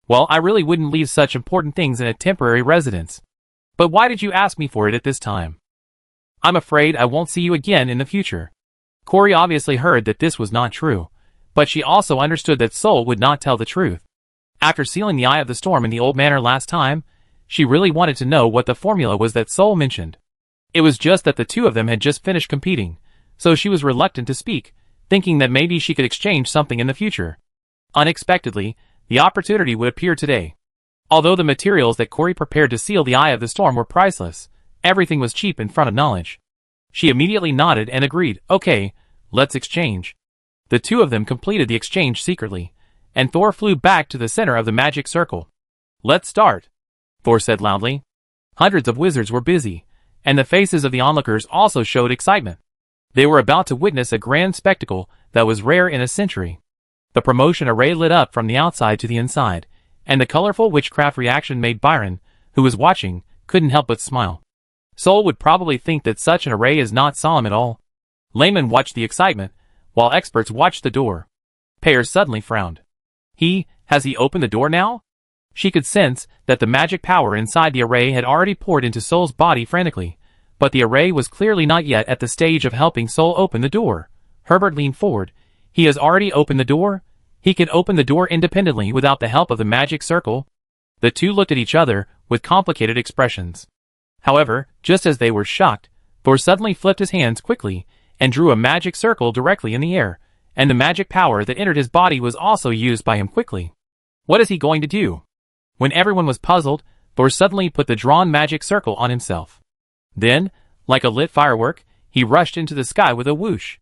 Well, I really wouldn't leave such important things in a temporary residence. But why did you ask me for it at this time? I'm afraid I won't see you again in the future. Corey obviously heard that this was not true, but she also understood that Sol would not tell the truth. After sealing the Eye of the Storm in the old manor last time, she really wanted to know what the formula was that Sol mentioned. It was just that the two of them had just finished competing, so she was reluctant to speak, thinking that maybe she could exchange something in the future. Unexpectedly, the opportunity would appear today. Although the materials that Corey prepared to seal the Eye of the Storm were priceless, everything was cheap in front of knowledge. She immediately nodded and agreed, okay, let's exchange. The two of them completed the exchange secretly, and Thor flew back to the center of the magic circle. Let's start, Thor said loudly. Hundreds of wizards were busy, and the faces of the onlookers also showed excitement. They were about to witness a grand spectacle that was rare in a century. The promotion array lit up from the outside to the inside, and the colorful witchcraft reaction made Byron, who was watching, couldn't help but smile. Sol would probably think that such an array is not solemn at all. Laymen watched the excitement, while experts watched the door. Pear suddenly frowned. Has he opened the door now? She could sense that the magic power inside the array had already poured into Sol's body frantically, but the array was clearly not yet at the stage of helping Sol open the door. Herbert leaned forward. He has already opened the door? He can open the door independently without the help of the magic circle? The two looked at each other with complicated expressions. However, just as they were shocked, Thor suddenly flipped his hands quickly and drew a magic circle directly in the air, and the magic power that entered his body was also used by him quickly. What is he going to do? When everyone was puzzled, Thor suddenly put the drawn magic circle on himself. Then, like a lit firework, he rushed into the sky with a whoosh.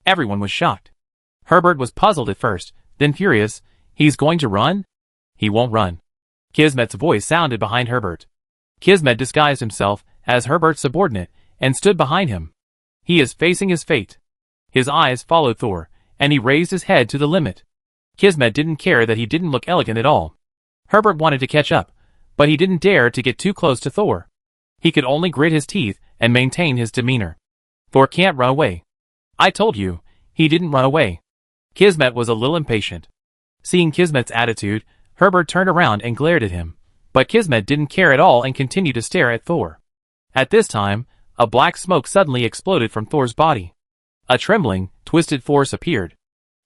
Everyone was shocked. Herbert was puzzled at first, then furious. He's going to run? He won't run. Kismet's voice sounded behind Herbert. Kismet disguised himself as Herbert's subordinate and stood behind him. He is facing his fate. His eyes followed Thor, and he raised his head to the limit. Kismet didn't care that he didn't look elegant at all. Herbert wanted to catch up, but he didn't dare to get too close to Thor. He could only grit his teeth and maintain his demeanor. Thor can't run away. I told you, he didn't run away. Kismet was a little impatient. Seeing Kismet's attitude, Herbert turned around and glared at him, but Kismet didn't care at all and continued to stare at Thor. At this time, a black smoke suddenly exploded from Thor's body. A trembling, twisted force appeared.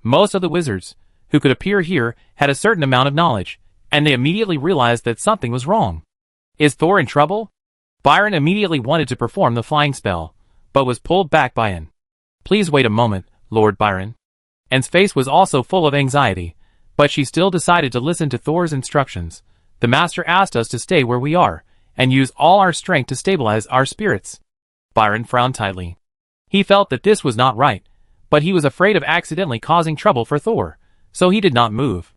Most of the wizards, who could appear here, had a certain amount of knowledge, and they immediately realized that something was wrong. Is Thor in trouble? Byron immediately wanted to perform the flying spell, but was pulled back by Anne. Please wait a moment, Lord Byron. Anne's face was also full of anxiety, but she still decided to listen to Thor's instructions. The master asked us to stay where we are, and use all our strength to stabilize our spirits. Byron frowned tightly. He felt that this was not right, but he was afraid of accidentally causing trouble for Thor, so he did not move.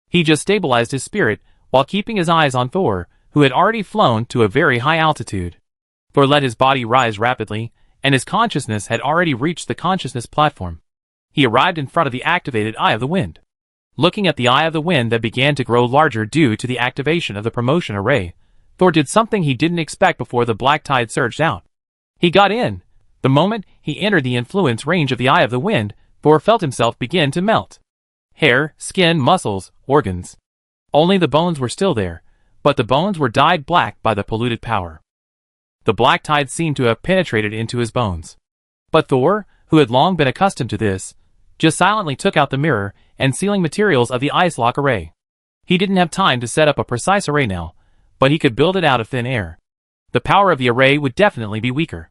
He just stabilized his spirit, while keeping his eyes on Thor, who had already flown to a very high altitude. Thor let his body rise rapidly, and his consciousness had already reached the consciousness platform. He arrived in front of the activated Eye of the Wind. Looking at the Eye of the Wind that began to grow larger due to the activation of the promotion array, Thor did something he didn't expect before the black tide surged out. He got in. The moment he entered the influence range of the Eye of the Wind, Thor felt himself begin to melt. Hair, skin, muscles, organs. Only the bones were still there, but the bones were dyed black by the polluted power. The black tide seemed to have penetrated into his bones. But Thor, who had long been accustomed to this, just silently took out the mirror and sealing materials of the ice lock array. He didn't have time to set up a precise array now, but he could build it out of thin air. The power of the array would definitely be weaker.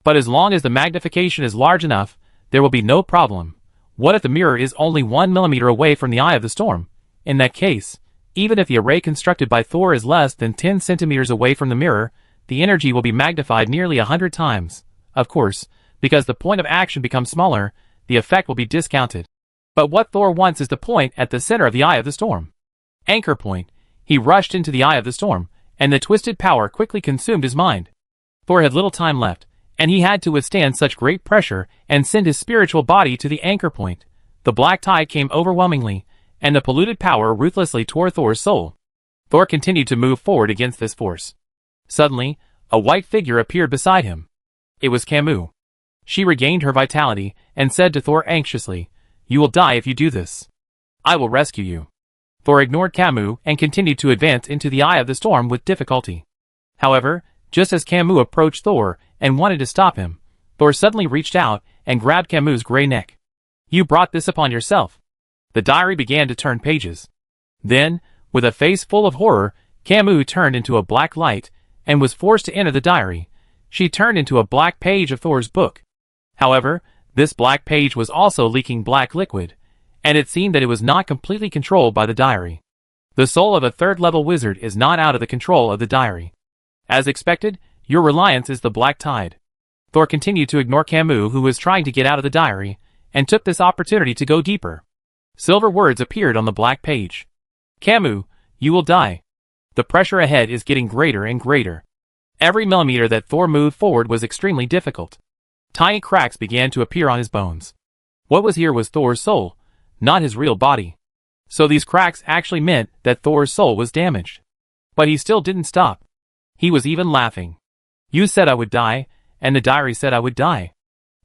But as long as the magnification is large enough, there will be no problem. What if the mirror is only 1 millimeter away from the Eye of the Storm? In that case, even if the array constructed by Thor is less than 10 centimeters away from the mirror, the energy will be magnified nearly 100 times. Of course, because the point of action becomes smaller, the effect will be discounted. But what Thor wants is the point at the center of the Eye of the Storm. Anchor point. He rushed into the Eye of the Storm, and the twisted power quickly consumed his mind. Thor had little time left, and he had to withstand such great pressure and send his spiritual body to the anchor point. The black tide came overwhelmingly, and the polluted power ruthlessly tore Thor's soul. Thor continued to move forward against this force. Suddenly, a white figure appeared beside him. It was Camus. She regained her vitality and said to Thor anxiously, You will die if you do this. I will rescue you. Thor ignored Camus and continued to advance into the eye of the storm with difficulty. However, just as Camus approached Thor and wanted to stop him, Thor suddenly reached out and grabbed Camus' gray neck. You brought this upon yourself. The diary began to turn pages. Then, with a face full of horror, Camus turned into a black light and was forced to enter the diary. She turned into a black page of Thor's book. However, this black page was also leaking black liquid, and it seemed that it was not completely controlled by the diary. The soul of a third-level wizard is not out of the control of the diary. As expected, your reliance is the black tide. Thor continued to ignore Camus, who was trying to get out of the diary, and took this opportunity to go deeper. Silver words appeared on the black page. Camus, you will die. The pressure ahead is getting greater and greater. Every millimeter that Thor moved forward was extremely difficult. Tiny cracks began to appear on his bones. What was here was Thor's soul, not his real body. So these cracks actually meant that Thor's soul was damaged. But he still didn't stop. He was even laughing. You said I would die, and the diary said I would die.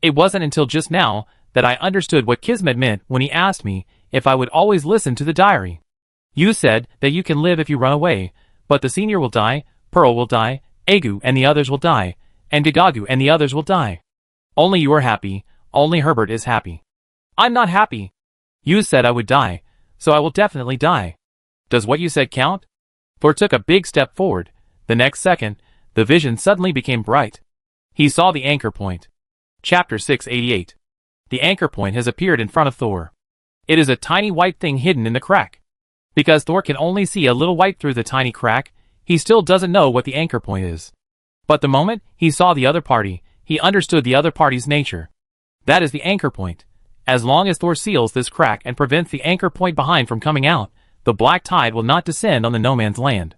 It wasn't until just now that I understood what Kismet meant when he asked me if I would always listen to the diary. You said that you can live if you run away, but the senior will die, Pearl will die, Agu and the others will die, and Gagagu and the others will die. Only you are happy, only Herbert is happy. I'm not happy. You said I would die, so I will definitely die. Does what you said count? Thor took a big step forward. The next second, the vision suddenly became bright. He saw the anchor point. Chapter 688. The anchor point has appeared in front of Thor. It is a tiny white thing hidden in the crack. Because Thor can only see a little white through the tiny crack, he still doesn't know what the anchor point is. But the moment he saw the other party, he understood the other party's nature. That is the anchor point. As long as Thor seals this crack and prevents the anchor point behind from coming out, the black tide will not descend on the no man's land.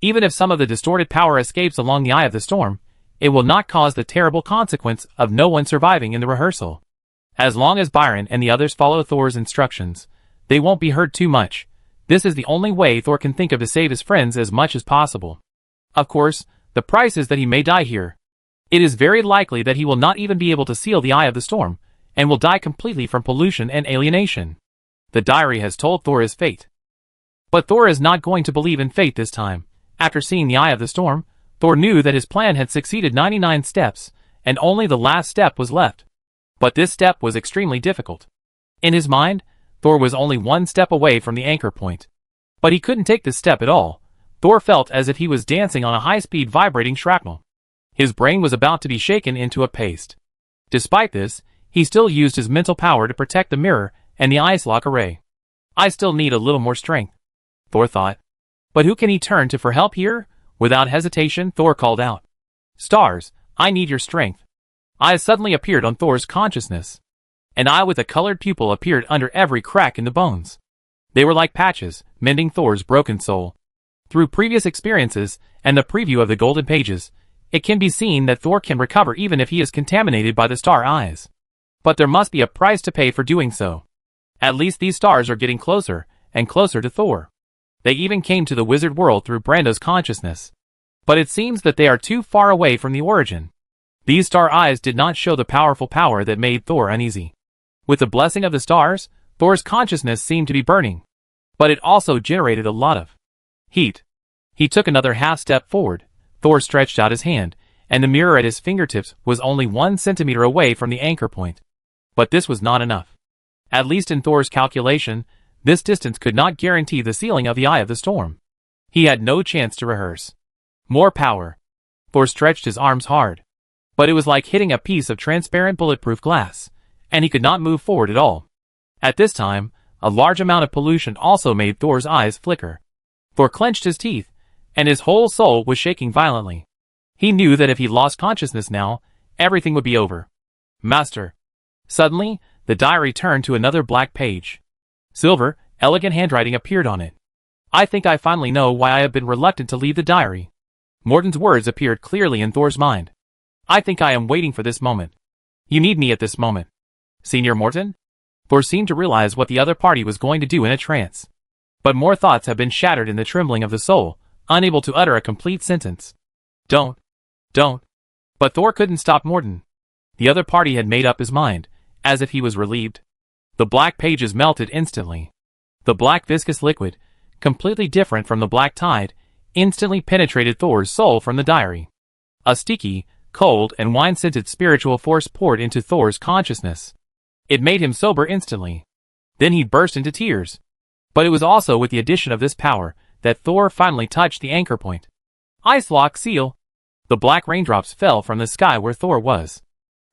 Even if some of the distorted power escapes along the eye of the storm, it will not cause the terrible consequence of no one surviving in the rehearsal. As long as Byron and the others follow Thor's instructions, they won't be hurt too much. This is the only way Thor can think of to save his friends as much as possible. Of course, the price is that he may die here. It is very likely that he will not even be able to seal the eye of the storm, and will die completely from pollution and alienation. The diary has told Thor his fate. But Thor is not going to believe in fate this time. After seeing the eye of the storm, Thor knew that his plan had succeeded 99 steps, and only the last step was left. But this step was extremely difficult. In his mind, Thor was only one step away from the anchor point. But he couldn't take this step at all. Thor felt as if he was dancing on a high-speed vibrating shrapnel. His brain was about to be shaken into a paste. Despite this, he still used his mental power to protect the mirror and the ice lock array. I still need a little more strength, Thor thought. But who can he turn to for help here? Without hesitation, Thor called out. Stars, I need your strength. Eyes suddenly appeared on Thor's consciousness. An eye with a colored pupil appeared under every crack in the bones. They were like patches, mending Thor's broken soul. Through previous experiences and the preview of the golden pages, it can be seen that Thor can recover even if he is contaminated by the star eyes. But there must be a price to pay for doing so. At least these stars are getting closer and closer to Thor. They even came to the wizard world through Brando's consciousness. But it seems that they are too far away from the origin. These star eyes did not show the powerful power that made Thor uneasy. With the blessing of the stars, Thor's consciousness seemed to be burning. But it also generated a lot of heat. He took another half step forward. Thor stretched out his hand, and the mirror at his fingertips was only 1 centimeter away from the anchor point. But this was not enough. At least in Thor's calculation, this distance could not guarantee the sealing of the eye of the storm. He had no chance to rehearse. More power. Thor stretched his arms hard. But it was like hitting a piece of transparent bulletproof glass, and he could not move forward at all. At this time, a large amount of pollution also made Thor's eyes flicker. Thor clenched his teeth, and his whole soul was shaking violently. He knew that if he lost consciousness now, everything would be over. Master. Suddenly, the diary turned to another black page. Silver, elegant handwriting appeared on it. I think I finally know why I have been reluctant to leave the diary. Morton's words appeared clearly in Thor's mind. I think I am waiting for this moment. You need me at this moment. Senior Morton? Thor seemed to realize what the other party was going to do in a trance. But more thoughts have been shattered in the trembling of the soul, unable to utter a complete sentence. Don't. But Thor couldn't stop Morton. The other party had made up his mind, as if he was relieved. The black pages melted instantly. The black viscous liquid, completely different from the black tide, instantly penetrated Thor's soul from the diary. A sticky, cold, and wine-scented spiritual force poured into Thor's consciousness. It made him sober instantly. Then he burst into tears. But it was also with the addition of this power that Thor finally touched the anchor point. Ice lock seal. The black raindrops fell from the sky where Thor was.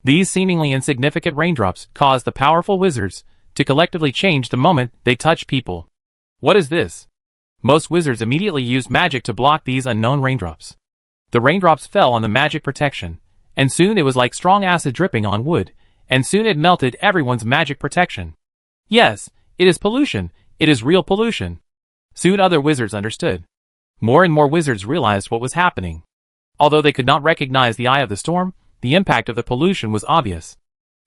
These seemingly insignificant raindrops caused the powerful wizards to collectively change the moment they touched people. What is this? Most wizards immediately used magic to block these unknown raindrops. The raindrops fell on the magic protection, and soon it was like strong acid dripping on wood, and soon it melted everyone's magic protection. Yes, it is pollution. It is real pollution. Soon other wizards understood. More and more wizards realized what was happening. Although they could not recognize the eye of the storm, the impact of the pollution was obvious.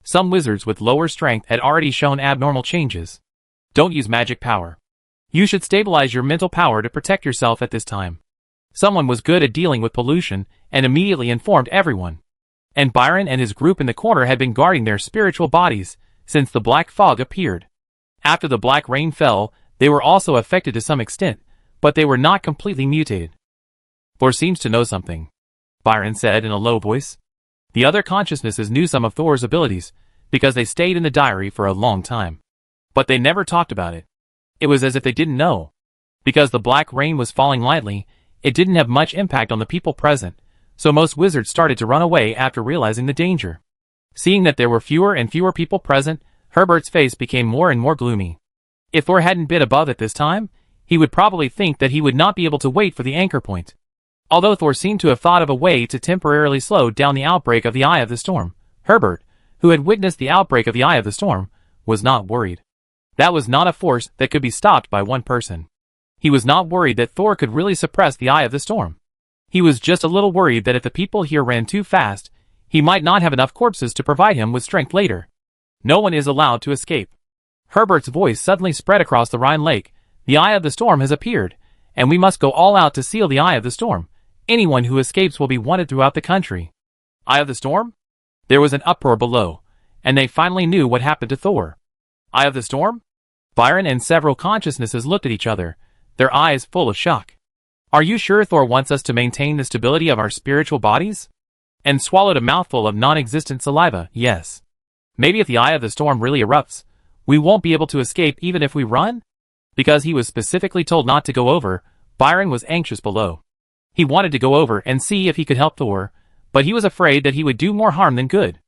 Some wizards with lower strength had already shown abnormal changes. Don't use magic power. You should stabilize your mental power to protect yourself at this time. Someone was good at dealing with pollution and immediately informed everyone. And Byron and his group in the corner had been guarding their spiritual bodies since the black fog appeared. After the black rain fell, they were also affected to some extent, but they were not completely mutated. Thor seems to know something, Byron said in a low voice. The other consciousnesses knew some of Thor's abilities, because they stayed in the diary for a long time. But they never talked about it. It was as if they didn't know. Because the black rain was falling lightly, it didn't have much impact on the people present, so most wizards started to run away after realizing the danger. Seeing that there were fewer and fewer people present, Herbert's face became more and more gloomy. If Thor hadn't been above at this time, he would probably think that he would not be able to wait for the anchor point. Although Thor seemed to have thought of a way to temporarily slow down the outbreak of the Eye of the Storm, Herbert, who had witnessed the outbreak of the Eye of the Storm, was not worried. That was not a force that could be stopped by one person. He was not worried that Thor could really suppress the Eye of the Storm. He was just a little worried that if the people here ran too fast, he might not have enough corpses to provide him with strength later. No one is allowed to escape. Herbert's voice suddenly spread across the Rhine Lake. The Eye of the Storm has appeared, and we must go all out to seal the Eye of the Storm. Anyone who escapes will be wanted throughout the country. Eye of the Storm? There was an uproar below, and they finally knew what happened to Thor. Eye of the Storm? Byron and several consciousnesses looked at each other, their eyes full of shock. Are you sure Thor wants us to maintain the stability of our spiritual bodies? And swallowed a mouthful of non-existent saliva, yes. Maybe if the Eye of the Storm really erupts, we won't be able to escape even if we run? Because he was specifically told not to go over, Byron was anxious below. He wanted to go over and see if he could help Thor, but he was afraid that he would do more harm than good.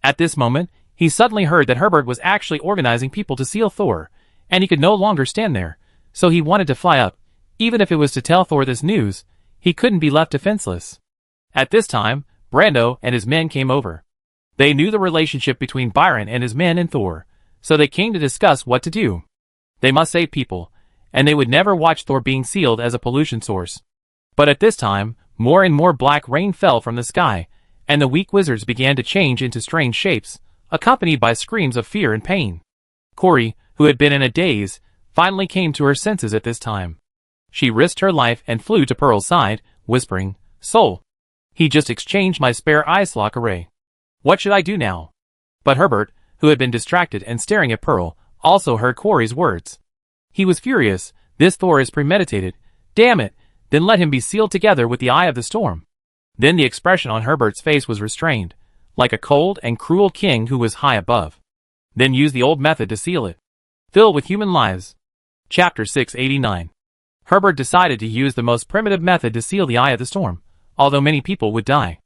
At this moment, he suddenly heard that Herbert was actually organizing people to seal Thor, and he could no longer stand there, so he wanted to fly up. Even if it was to tell Thor this news, he couldn't be left defenseless. At this time, Brando and his men came over. They knew the relationship between Byron and his men and Thor, so they came to discuss what to do. They must save people, and they would never watch Thor being sealed as a pollution source. But at this time, more and more black rain fell from the sky, and the weak wizards began to change into strange shapes, accompanied by screams of fear and pain. Corey, who had been in a daze, finally came to her senses at this time. She risked her life and flew to Pearl's side, whispering, "Soul, he just exchanged my spare ice lock array. What should I do now?" But Herbert, who had been distracted and staring at Pearl, also heard Corey's words. He was furious. This Thor is premeditated. Damn it! Then let him be sealed together with the Eye of the Storm. Then the expression on Herbert's face was restrained, like a cold and cruel king who was high above. Then use the old method to seal it. Fill with human lives. Chapter 689. Herbert decided to use the most primitive method to seal the Eye of the Storm, although many people would die.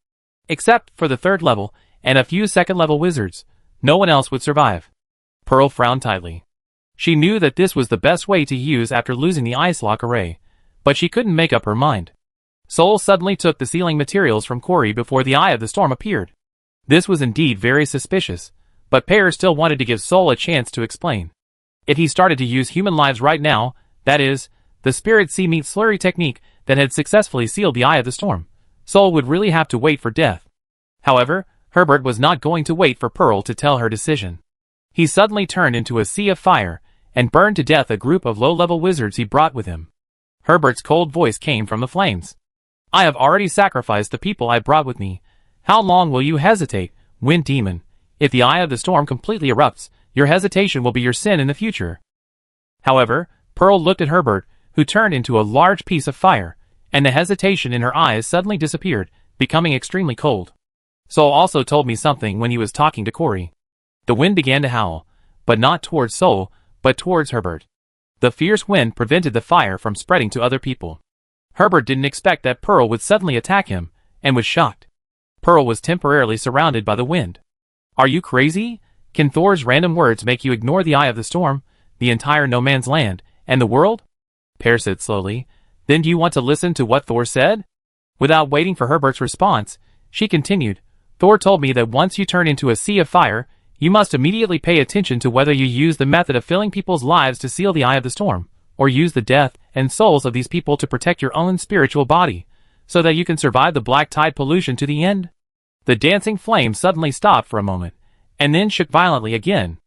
Except for the third level and a few second-level wizards, no one else would survive. Pearl frowned tightly. She knew that this was the best way to use after losing the ice lock array, but she couldn't make up her mind. Soul suddenly took the sealing materials from Corey before the Eye of the Storm appeared. This was indeed very suspicious, but Pear still wanted to give Soul a chance to explain. If he started to use human lives right now, that is, the spirit sea meat slurry technique that had successfully sealed the Eye of the Storm, Soul would really have to wait for death. However, Herbert was not going to wait for Pearl to tell her decision. He suddenly turned into a sea of fire and burned to death a group of low-level wizards he brought with him. Herbert's cold voice came from the flames. "I have already sacrificed the people I brought with me. How long will you hesitate, Wind Demon? If the Eye of the Storm completely erupts, Your hesitation will be your sin in the future. However, Pearl looked at Herbert, who turned into a large piece of fire, and the hesitation in her eyes suddenly disappeared, becoming extremely cold. Sol also told me something when he was talking to Corey. The wind began to howl, but not towards Sol, but towards Herbert. The fierce wind prevented the fire from spreading to other people. Herbert didn't expect that Pearl would suddenly attack him, and was shocked. Pearl was temporarily surrounded by the wind. Are you crazy? Can Thor's random words make you ignore the eye of the storm, the entire no man's land, and the world? Pear said slowly. Then do you want to listen to what Thor said? Without waiting for Herbert's response, she continued. Thor told me that once you turn into a sea of fire, you must immediately pay attention to whether you use the method of filling people's lives to seal the eye of the storm, or use the death and souls of these people to protect your own spiritual body, so that you can survive the black tide pollution to the end. The dancing flame suddenly stopped for a moment, and then shook violently again.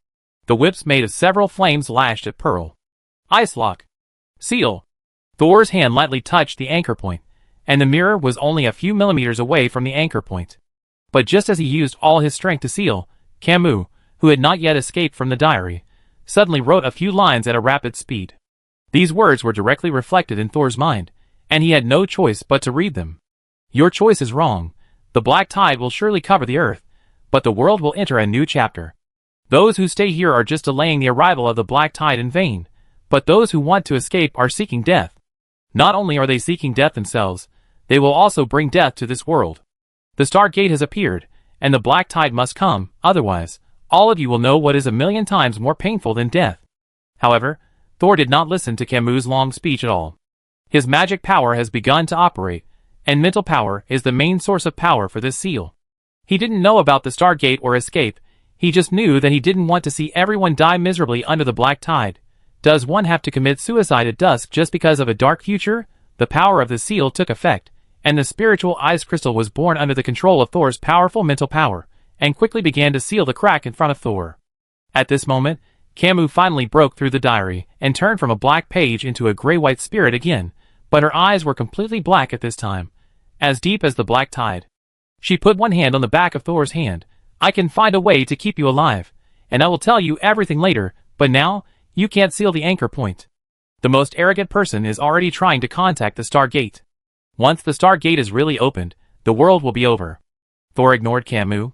The whips made of several flames lashed at Pearl. Ice lock. Seal. Thor's hand lightly touched the anchor point, and the mirror was only a few millimeters away from the anchor point. But just as he used all his strength to seal, Camus, who had not yet escaped from the diary, suddenly wrote a few lines at a rapid speed. These words were directly reflected in Thor's mind, and he had no choice but to read them. Your choice is wrong. The black tide will surely cover the earth, but the world will enter a new chapter. Those who stay here are just delaying the arrival of the black tide in vain, but those who want to escape are seeking death. Not only are they seeking death themselves, they will also bring death to this world. The Stargate has appeared, and the black tide must come, otherwise, all of you will know what is a million times more painful than death. However, Thor did not listen to Camus' long speech at all. His magic power has begun to operate, and mental power is the main source of power for this seal. He didn't know about the Stargate or escape, he just knew that he didn't want to see everyone die miserably under the black tide. Does one have to commit suicide at dusk just because of a dark future? The power of the seal took effect, and the spiritual ice crystal was born under the control of Thor's powerful mental power, and quickly began to seal the crack in front of Thor. At this moment, Camus finally broke through the diary, and turned from a black page into a gray-white spirit again, but her eyes were completely black at this time, as deep as the black tide. She put one hand on the back of Thor's hand. I can find a way to keep you alive, and I will tell you everything later, but now, you can't seal the anchor point. The most arrogant person is already trying to contact the Stargate. Once the Stargate is really opened, the world will be over. Thor ignored Camus.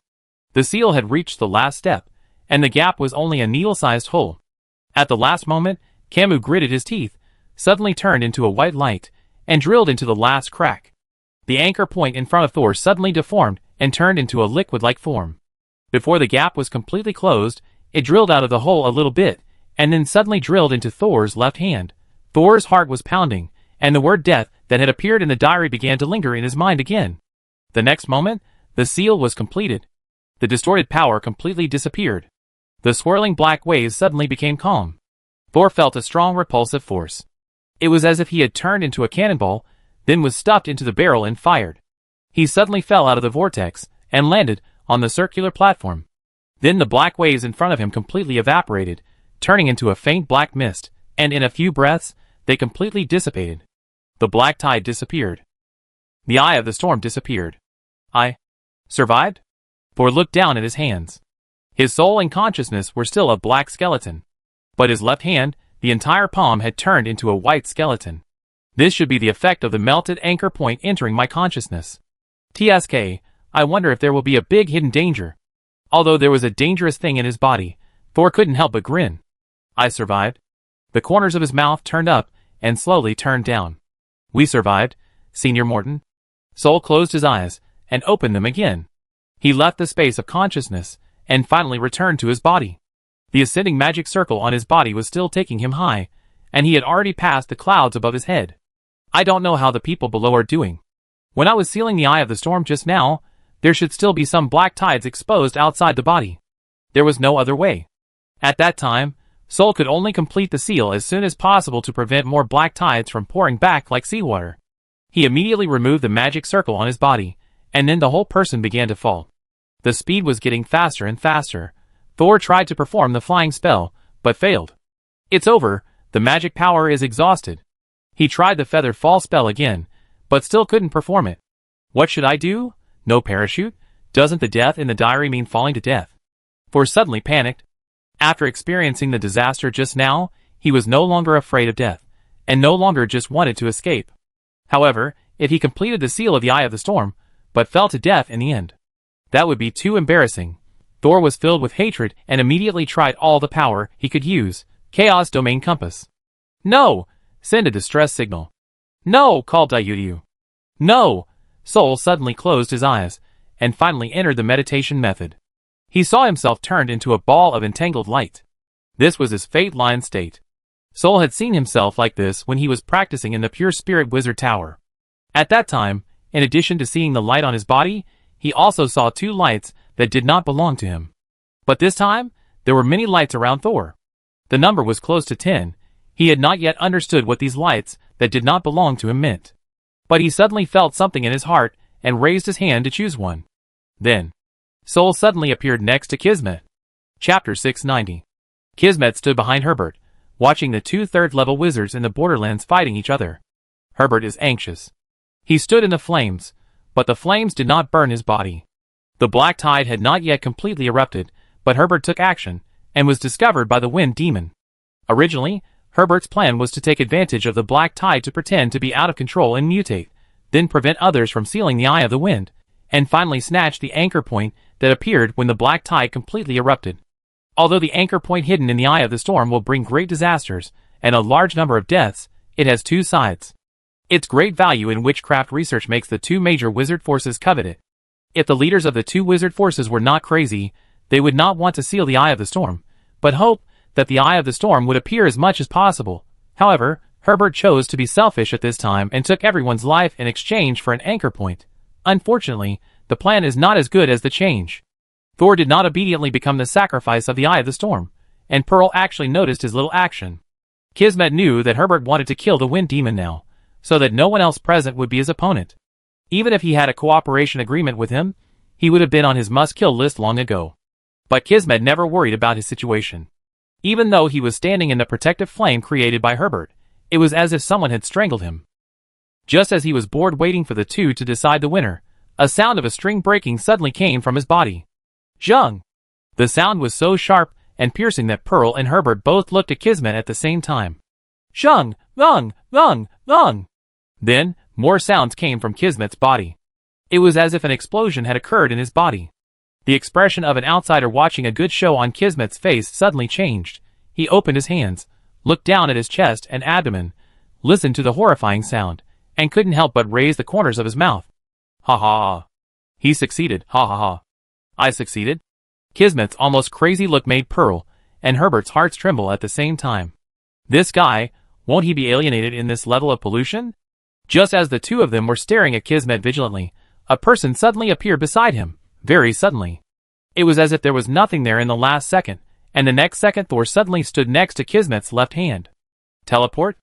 The seal had reached the last step, and the gap was only a needle-sized hole. At the last moment, Camus gritted his teeth, suddenly turned into a white light, and drilled into the last crack. The anchor point in front of Thor suddenly deformed and turned into a liquid-like form. Before the gap was completely closed, it drilled out of the hole a little bit, and then suddenly drilled into Thor's left hand. Thor's heart was pounding, and the word death that had appeared in the diary began to linger in his mind again. The next moment, the seal was completed. The distorted power completely disappeared. The swirling black waves suddenly became calm. Thor felt a strong repulsive force. It was as if he had turned into a cannonball, then was stuffed into the barrel and fired. He suddenly fell out of the vortex, and landed on the circular platform. Then the black waves in front of him completely evaporated, turning into a faint black mist, and in a few breaths, they completely dissipated. The black tide disappeared. The eye of the storm disappeared. I survived? Thor looked down at his hands. His soul and consciousness were still a black skeleton. But his left hand, the entire palm had turned into a white skeleton. This should be the effect of the melted anchor point entering my consciousness. TSK, I wonder if there will be a big hidden danger. Although there was a dangerous thing in his body, Thor couldn't help but grin. I survived. The corners of his mouth turned up, and slowly turned down. We survived, Senior Morton. Sol closed his eyes, and opened them again. He left the space of consciousness, and finally returned to his body. The ascending magic circle on his body was still taking him high, and he had already passed the clouds above his head. I don't know how the people below are doing. When I was sealing the eye of the storm just now, there should still be some black tides exposed outside the body. There was no other way. At that time, Sol could only complete the seal as soon as possible to prevent more black tides from pouring back like seawater. He immediately removed the magic circle on his body, and then the whole person began to fall. The speed was getting faster and faster. Thor tried to perform the flying spell, but failed. It's over, the magic power is exhausted. He tried the feather fall spell again, but still couldn't perform it. What should I do? No parachute? Doesn't the death in the diary mean falling to death? Thor suddenly panicked. After experiencing the disaster just now, he was no longer afraid of death, and no longer just wanted to escape. However, if he completed the seal of the Eye of the Storm, but fell to death in the end, that would be too embarrassing. Thor was filled with hatred and immediately tried all the power he could use. Chaos Domain Compass. No! Send a distress signal. No! Called Daiyu. No! Soul suddenly closed his eyes, and finally entered the meditation method. He saw himself turned into a ball of entangled light. This was his fate line state. Soul had seen himself like this when he was practicing in the Pure Spirit Wizard Tower. At that time, in addition to seeing the light on his body, he also saw two lights that did not belong to him. But this time, there were many lights around Thor. The number was close to 10. He had not yet understood what these lights that did not belong to him meant. But he suddenly felt something in his heart and raised his hand to choose one. Then, Soul suddenly appeared next to Kismet. Chapter 690. Kismet stood behind Herbert, watching the two third-level wizards in the Borderlands fighting each other. Herbert is anxious. He stood in the flames, but the flames did not burn his body. The black tide had not yet completely erupted, but Herbert took action, and was discovered by the Wind Demon. Originally, Herbert's plan was to take advantage of the black tide to pretend to be out of control and mutate, then prevent others from sealing the Eye of the Wind, and finally snatch the anchor point that appeared when the black tide completely erupted. Although the anchor point hidden in the Eye of the Storm will bring great disasters and a large number of deaths, it has two sides. Its great value in witchcraft research makes the two major wizard forces covet it. If the leaders of the two wizard forces were not crazy, they would not want to seal the Eye of the Storm, but hope that the Eye of the Storm would appear as much as possible. However, Herbert chose to be selfish at this time and took everyone's life in exchange for an anchor point. Unfortunately, the plan is not as good as the change. Thor did not obediently become the sacrifice of the Eye of the Storm, and Pearl actually noticed his little action. Kismet knew that Herbert wanted to kill the Wind Demon now, so that no one else present would be his opponent. Even if he had a cooperation agreement with him, he would have been on his must-kill list long ago. But Kismet never worried about his situation. Even though he was standing in the protective flame created by Herbert, it was as if someone had strangled him. Just as he was bored waiting for the two to decide the winner, a sound of a string breaking suddenly came from his body. Zhung! The sound was so sharp and piercing that Pearl and Herbert both looked at Kismet at the same time. Zhung! Zhung! Zhung! Zhung! Then, more sounds came from Kismet's body. It was as if an explosion had occurred in his body. The expression of an outsider watching a good show on Kismet's face suddenly changed. He opened his hands, looked down at his chest and abdomen, listened to the horrifying sound, and couldn't help but raise the corners of his mouth. Ha ha ha. He succeeded, ha ha ha. I succeeded? Kismet's almost crazy look made Pearl and Herbert's hearts tremble at the same time. This guy, won't he be alienated in this level of pollution? Just as the two of them were staring at Kismet vigilantly, a person suddenly appeared beside him, very suddenly. It was as if there was nothing there in the last second, and the next second Thor suddenly stood next to Kismet's left hand. Teleport?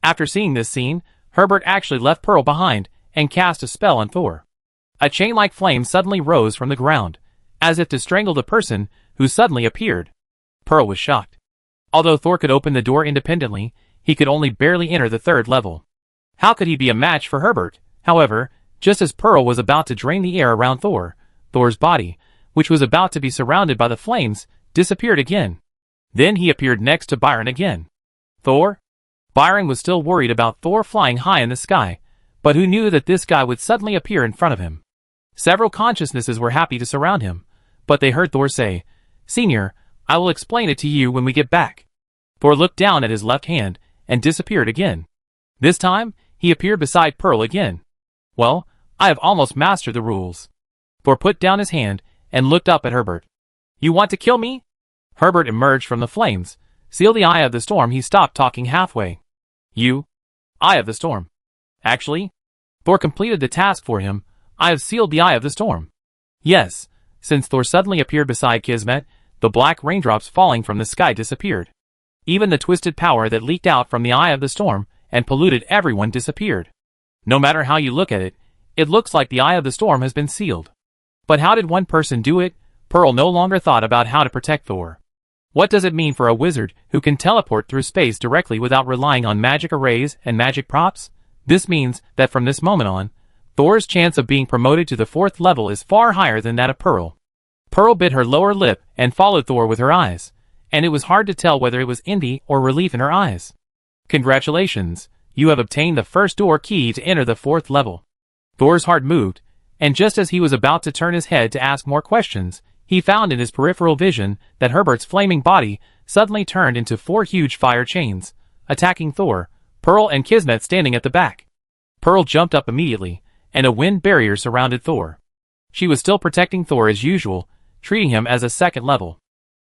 After seeing this scene, Herbert actually left Pearl behind and cast a spell on Thor. A chain-like flame suddenly rose from the ground, as if to strangle the person who suddenly appeared. Pearl was shocked. Although Thor could open the door independently, he could only barely enter the third level. How could he be a match for Herbert? However, just as Pearl was about to drain the air around Thor's body, which was about to be surrounded by the flames, disappeared again. Then he appeared next to Byron again. Thor? Byron was still worried about Thor flying high in the sky, but who knew that this guy would suddenly appear in front of him? Several consciousnesses were happy to surround him, but they heard Thor say, "Senior, I will explain it to you when we get back." Thor looked down at his left hand and disappeared again. This time, he appeared beside Pearl again. Well, I have almost mastered the rules. Thor put down his hand and looked up at Herbert. You want to kill me? Herbert emerged from the flames. Seal the Eye of the Storm. He stopped talking halfway. You? Eye of the Storm. Actually, Thor completed the task for him. I have sealed the Eye of the Storm. Yes, since Thor suddenly appeared beside Kismet, the black raindrops falling from the sky disappeared. Even the twisted power that leaked out from the Eye of the Storm and polluted everyone disappeared. No matter how you look at it, it looks like the Eye of the Storm has been sealed. But how did one person do it? Pearl no longer thought about how to protect Thor. What does it mean for a wizard who can teleport through space directly without relying on magic arrays and magic props? This means that from this moment on, Thor's chance of being promoted to the 4th level is far higher than that of Pearl. Pearl bit her lower lip and followed Thor with her eyes, and it was hard to tell whether it was envy or relief in her eyes. Congratulations, you have obtained the first door key to enter the 4th level. Thor's heart moved, and just as he was about to turn his head to ask more questions, he found in his peripheral vision that Herbert's flaming body suddenly turned into 4 huge fire chains, attacking Thor, Pearl and Kismet standing at the back. Pearl jumped up immediately, and a wind barrier surrounded Thor. She was still protecting Thor as usual, treating him as a 2nd level.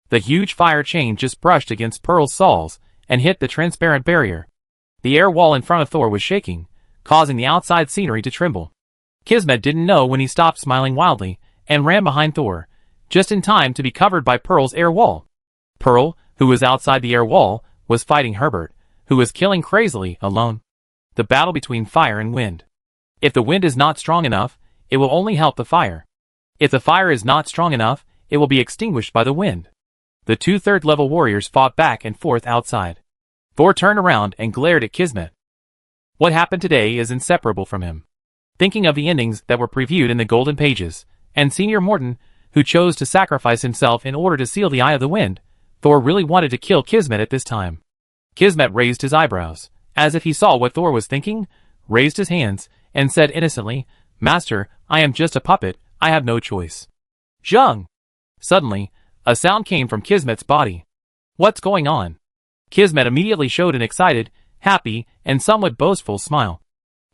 The huge fire chain just brushed against Pearl's soles and hit the transparent barrier. The air wall in front of Thor was shaking, causing the outside scenery to tremble. Kismet didn't know when he stopped smiling wildly and ran behind Thor, just in time to be covered by Pearl's air wall. Pearl, who was outside the air wall, was fighting Herbert, who was killing crazily alone. The battle between fire and wind. If the wind is not strong enough, it will only help the fire. If the fire is not strong enough, it will be extinguished by the wind. The 2 3rd-level warriors fought back and forth outside. Thor turned around and glared at Kismet. What happened today is inseparable from him. Thinking of the endings that were previewed in the Golden Pages, and Senior Morton, who chose to sacrifice himself in order to seal the Eye of the Wind, Thor really wanted to kill Kismet at this time. Kismet raised his eyebrows, as if he saw what Thor was thinking, raised his hands, and said innocently, "Master, I am just a puppet, I have no choice." Zheng! Suddenly, a sound came from Kismet's body. What's going on? Kismet immediately showed an excited, happy, and somewhat boastful smile.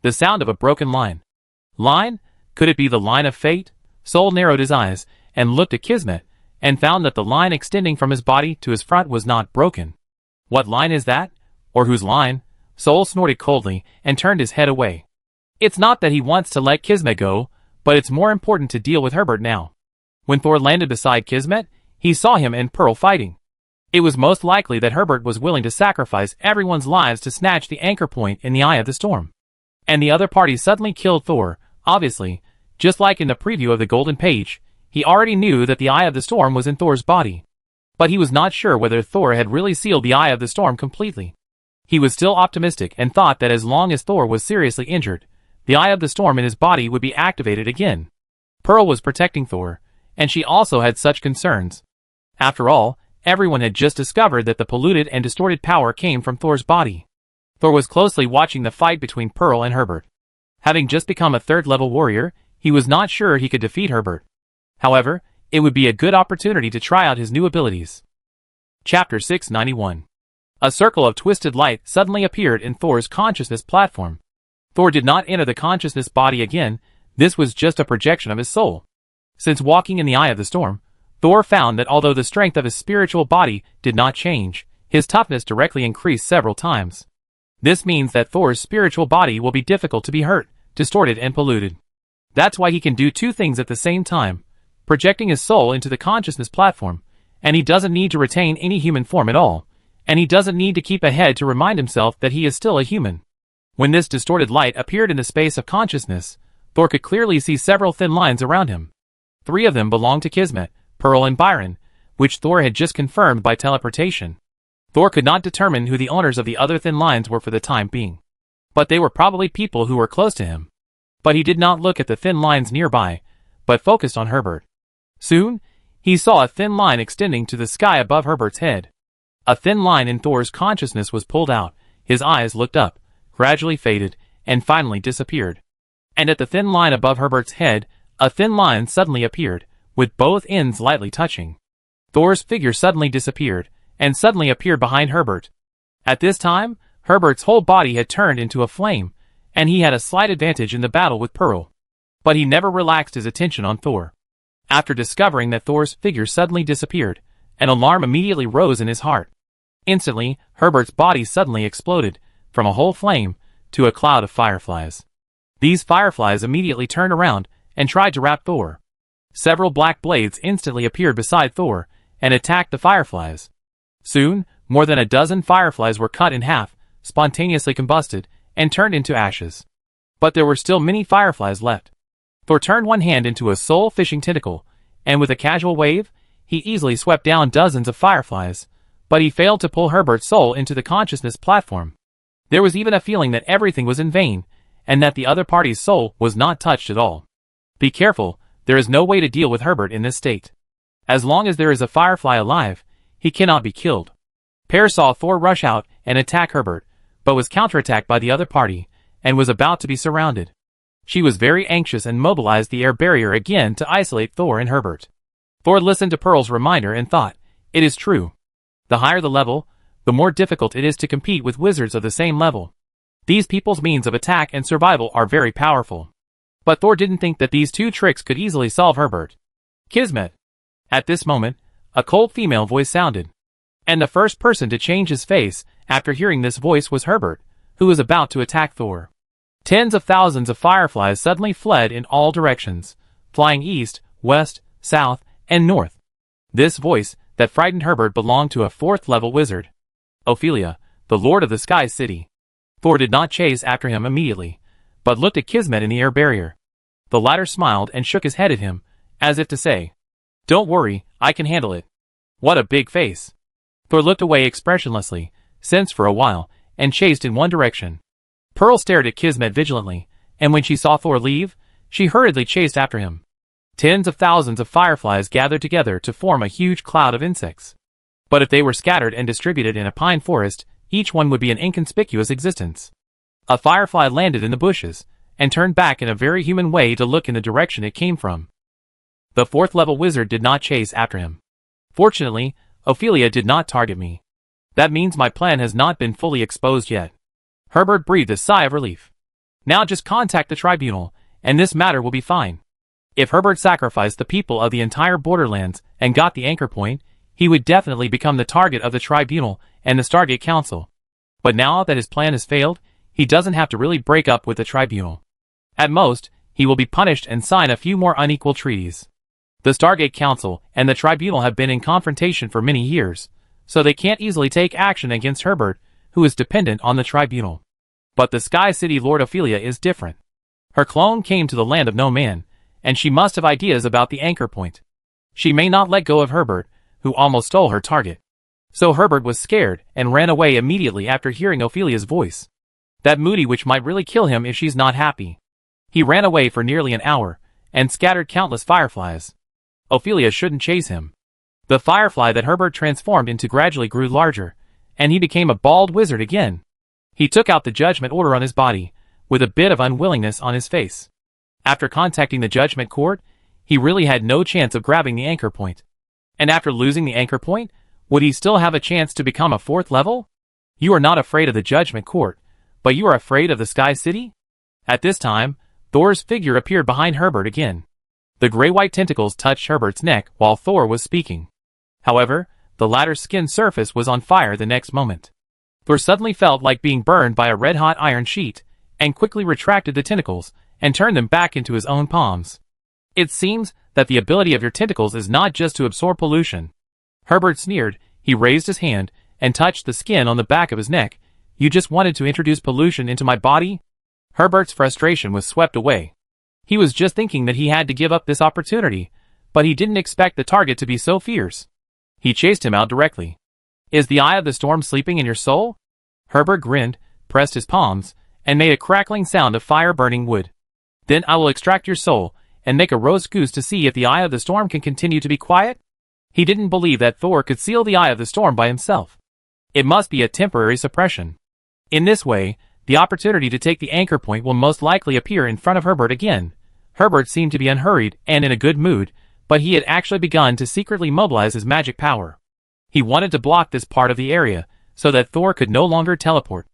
The sound of a broken line. Line? Could it be the line of fate? Soul narrowed his eyes, and looked at Kismet, and found that the line extending from his body to his front was not broken. What line is that? Or whose line? Soul snorted coldly, and turned his head away. It's not that he wants to let Kismet go, but it's more important to deal with Herbert now. When Thor landed beside Kismet, he saw him and Pearl fighting. It was most likely that Herbert was willing to sacrifice everyone's lives to snatch the anchor point in the Eye of the Storm. And the other party suddenly killed Thor, obviously. Just like in the preview of the Golden Page, he already knew that the Eye of the Storm was in Thor's body. But he was not sure whether Thor had really sealed the Eye of the Storm completely. He was still optimistic and thought that as long as Thor was seriously injured, the Eye of the Storm in his body would be activated again. Pearl was protecting Thor, and she also had such concerns. After all, everyone had just discovered that the polluted and distorted power came from Thor's body. Thor was closely watching the fight between Pearl and Herbert. Having just become a 3rd-level warrior, he was not sure he could defeat Herbert. However, it would be a good opportunity to try out his new abilities. Chapter 691. A circle of twisted light suddenly appeared in Thor's consciousness platform. Thor did not enter the consciousness body again, this was just a projection of his soul. Since walking in the Eye of the Storm, Thor found that although the strength of his spiritual body did not change, his toughness directly increased several times. This means that Thor's spiritual body will be difficult to be hurt, distorted and polluted. That's why he can do 2 things at the same time, projecting his soul into the consciousness platform, and he doesn't need to retain any human form at all, and he doesn't need to keep a head to remind himself that he is still a human. When this distorted light appeared in the space of consciousness, Thor could clearly see several thin lines around him. 3 of them belonged to Kismet, Pearl and Byron, which Thor had just confirmed by teleportation. Thor could not determine who the owners of the other thin lines were for the time being. But they were probably people who were close to him. But he did not look at the thin lines nearby, but focused on Herbert. Soon, he saw a thin line extending to the sky above Herbert's head. A thin line in Thor's consciousness was pulled out, his eyes looked up, gradually faded, and finally disappeared. And at the thin line above Herbert's head, a thin line suddenly appeared, with both ends lightly touching. Thor's figure suddenly disappeared, and suddenly appeared behind Herbert. At this time, Herbert's whole body had turned into a flame, and he had a slight advantage in the battle with Pearl. But he never relaxed his attention on Thor. After discovering that Thor's figure suddenly disappeared, an alarm immediately rose in his heart. Instantly, Herbert's body suddenly exploded, from a whole flame, to a cloud of fireflies. These fireflies immediately turned around, and tried to wrap Thor. Several black blades instantly appeared beside Thor, and attacked the fireflies. Soon, more than a dozen fireflies were cut in half, spontaneously combusted, and turned into ashes. But there were still many fireflies left. Thor turned one hand into a soul-fishing tentacle, and with a casual wave, he easily swept down dozens of fireflies, but he failed to pull Herbert's soul into the consciousness platform. There was even a feeling that everything was in vain, and that the other party's soul was not touched at all. Be careful, there is no way to deal with Herbert in this state. As long as there is a firefly alive, He cannot be killed. Pear saw Thor rush out and attack Herbert, but was counterattacked by the other party, and was about to be surrounded. She was very anxious and mobilized the air barrier again to isolate Thor and Herbert. Thor listened to Pearl's reminder and thought, it is true. The higher the level, the more difficult it is to compete with wizards of the same level. These people's means of attack and survival are very powerful. But Thor didn't think that these two tricks could easily solve Herbert. Kismet. At this moment, a cold female voice sounded. And the first person to change his face after hearing this voice was Herbert, who was about to attack Thor. Tens of thousands of fireflies suddenly fled in all directions, flying east, west, south, and north. This voice that frightened Herbert belonged to a 4th-level wizard, Ophelia, the Lord of the Sky City. Thor did not chase after him immediately, but looked at Kismet in the air barrier. The latter smiled and shook his head at him, as if to say, "Don't worry, I can handle it." What a big face! Thor looked away expressionlessly, sensed for a while, and chased in one direction. Pearl stared at Kismet vigilantly, and when she saw Thor leave, she hurriedly chased after him. Tens of thousands of fireflies gathered together to form a huge cloud of insects. But if they were scattered and distributed in a pine forest, each one would be an inconspicuous existence. A firefly landed in the bushes, and turned back in a very human way to look in the direction it came from. The 4th-level wizard did not chase after him. Fortunately, Ophelia did not target me. That means my plan has not been fully exposed yet. Herbert breathed a sigh of relief. Now just contact the tribunal, and this matter will be fine. If Herbert sacrificed the people of the entire Borderlands and got the anchor point, he would definitely become the target of the tribunal and the Stargate Council. But now that his plan has failed, he doesn't have to really break up with the tribunal. At most, he will be punished and sign a few more unequal treaties. The Stargate Council and the tribunal have been in confrontation for many years, so they can't easily take action against Herbert, who is dependent on the tribunal. But the Sky City Lord Ophelia is different. Her clone came to the Land of No Man, and she must have ideas about the anchor point. She may not let go of Herbert, who almost stole her target. So Herbert was scared and ran away immediately after hearing Ophelia's voice. That moody witch might really kill him if she's not happy. He ran away for nearly an hour, and scattered countless fireflies. Ophelia shouldn't chase him. The firefly that Herbert transformed into gradually grew larger, and he became a bald wizard again. He took out the judgment order on his body, with a bit of unwillingness on his face. After contacting the judgment court, he really had no chance of grabbing the anchor point. And after losing the anchor point, would he still have a chance to become a 4th level? You are not afraid of the judgment court, but you are afraid of the Sky City? At this time, Thor's figure appeared behind Herbert again. The gray-white tentacles touched Herbert's neck while Thor was speaking. However, the latter's skin surface was on fire the next moment. Thor suddenly felt like being burned by a red-hot iron sheet, and quickly retracted the tentacles, and turned them back into his own palms. It seems that the ability of your tentacles is not just to absorb pollution. Herbert sneered. He raised his hand, and touched the skin on the back of his neck. You just wanted to introduce pollution into my body? Herbert's frustration was swept away. He was just thinking that he had to give up this opportunity, but he didn't expect the target to be so fierce. He chased him out directly. Is the Eye of the Storm sleeping in your soul? Herbert grinned, pressed his palms, and made a crackling sound of fire burning wood. Then I will extract your soul, and make a roast goose to see if the Eye of the Storm can continue to be quiet? He didn't believe that Thor could seal the Eye of the Storm by himself. It must be a temporary suppression. In this way, the opportunity to take the anchor point will most likely appear in front of Herbert again. Herbert seemed to be unhurried and in a good mood, but he had actually begun to secretly mobilize his magic power. He wanted to block this part of the area, so that Thor could no longer teleport.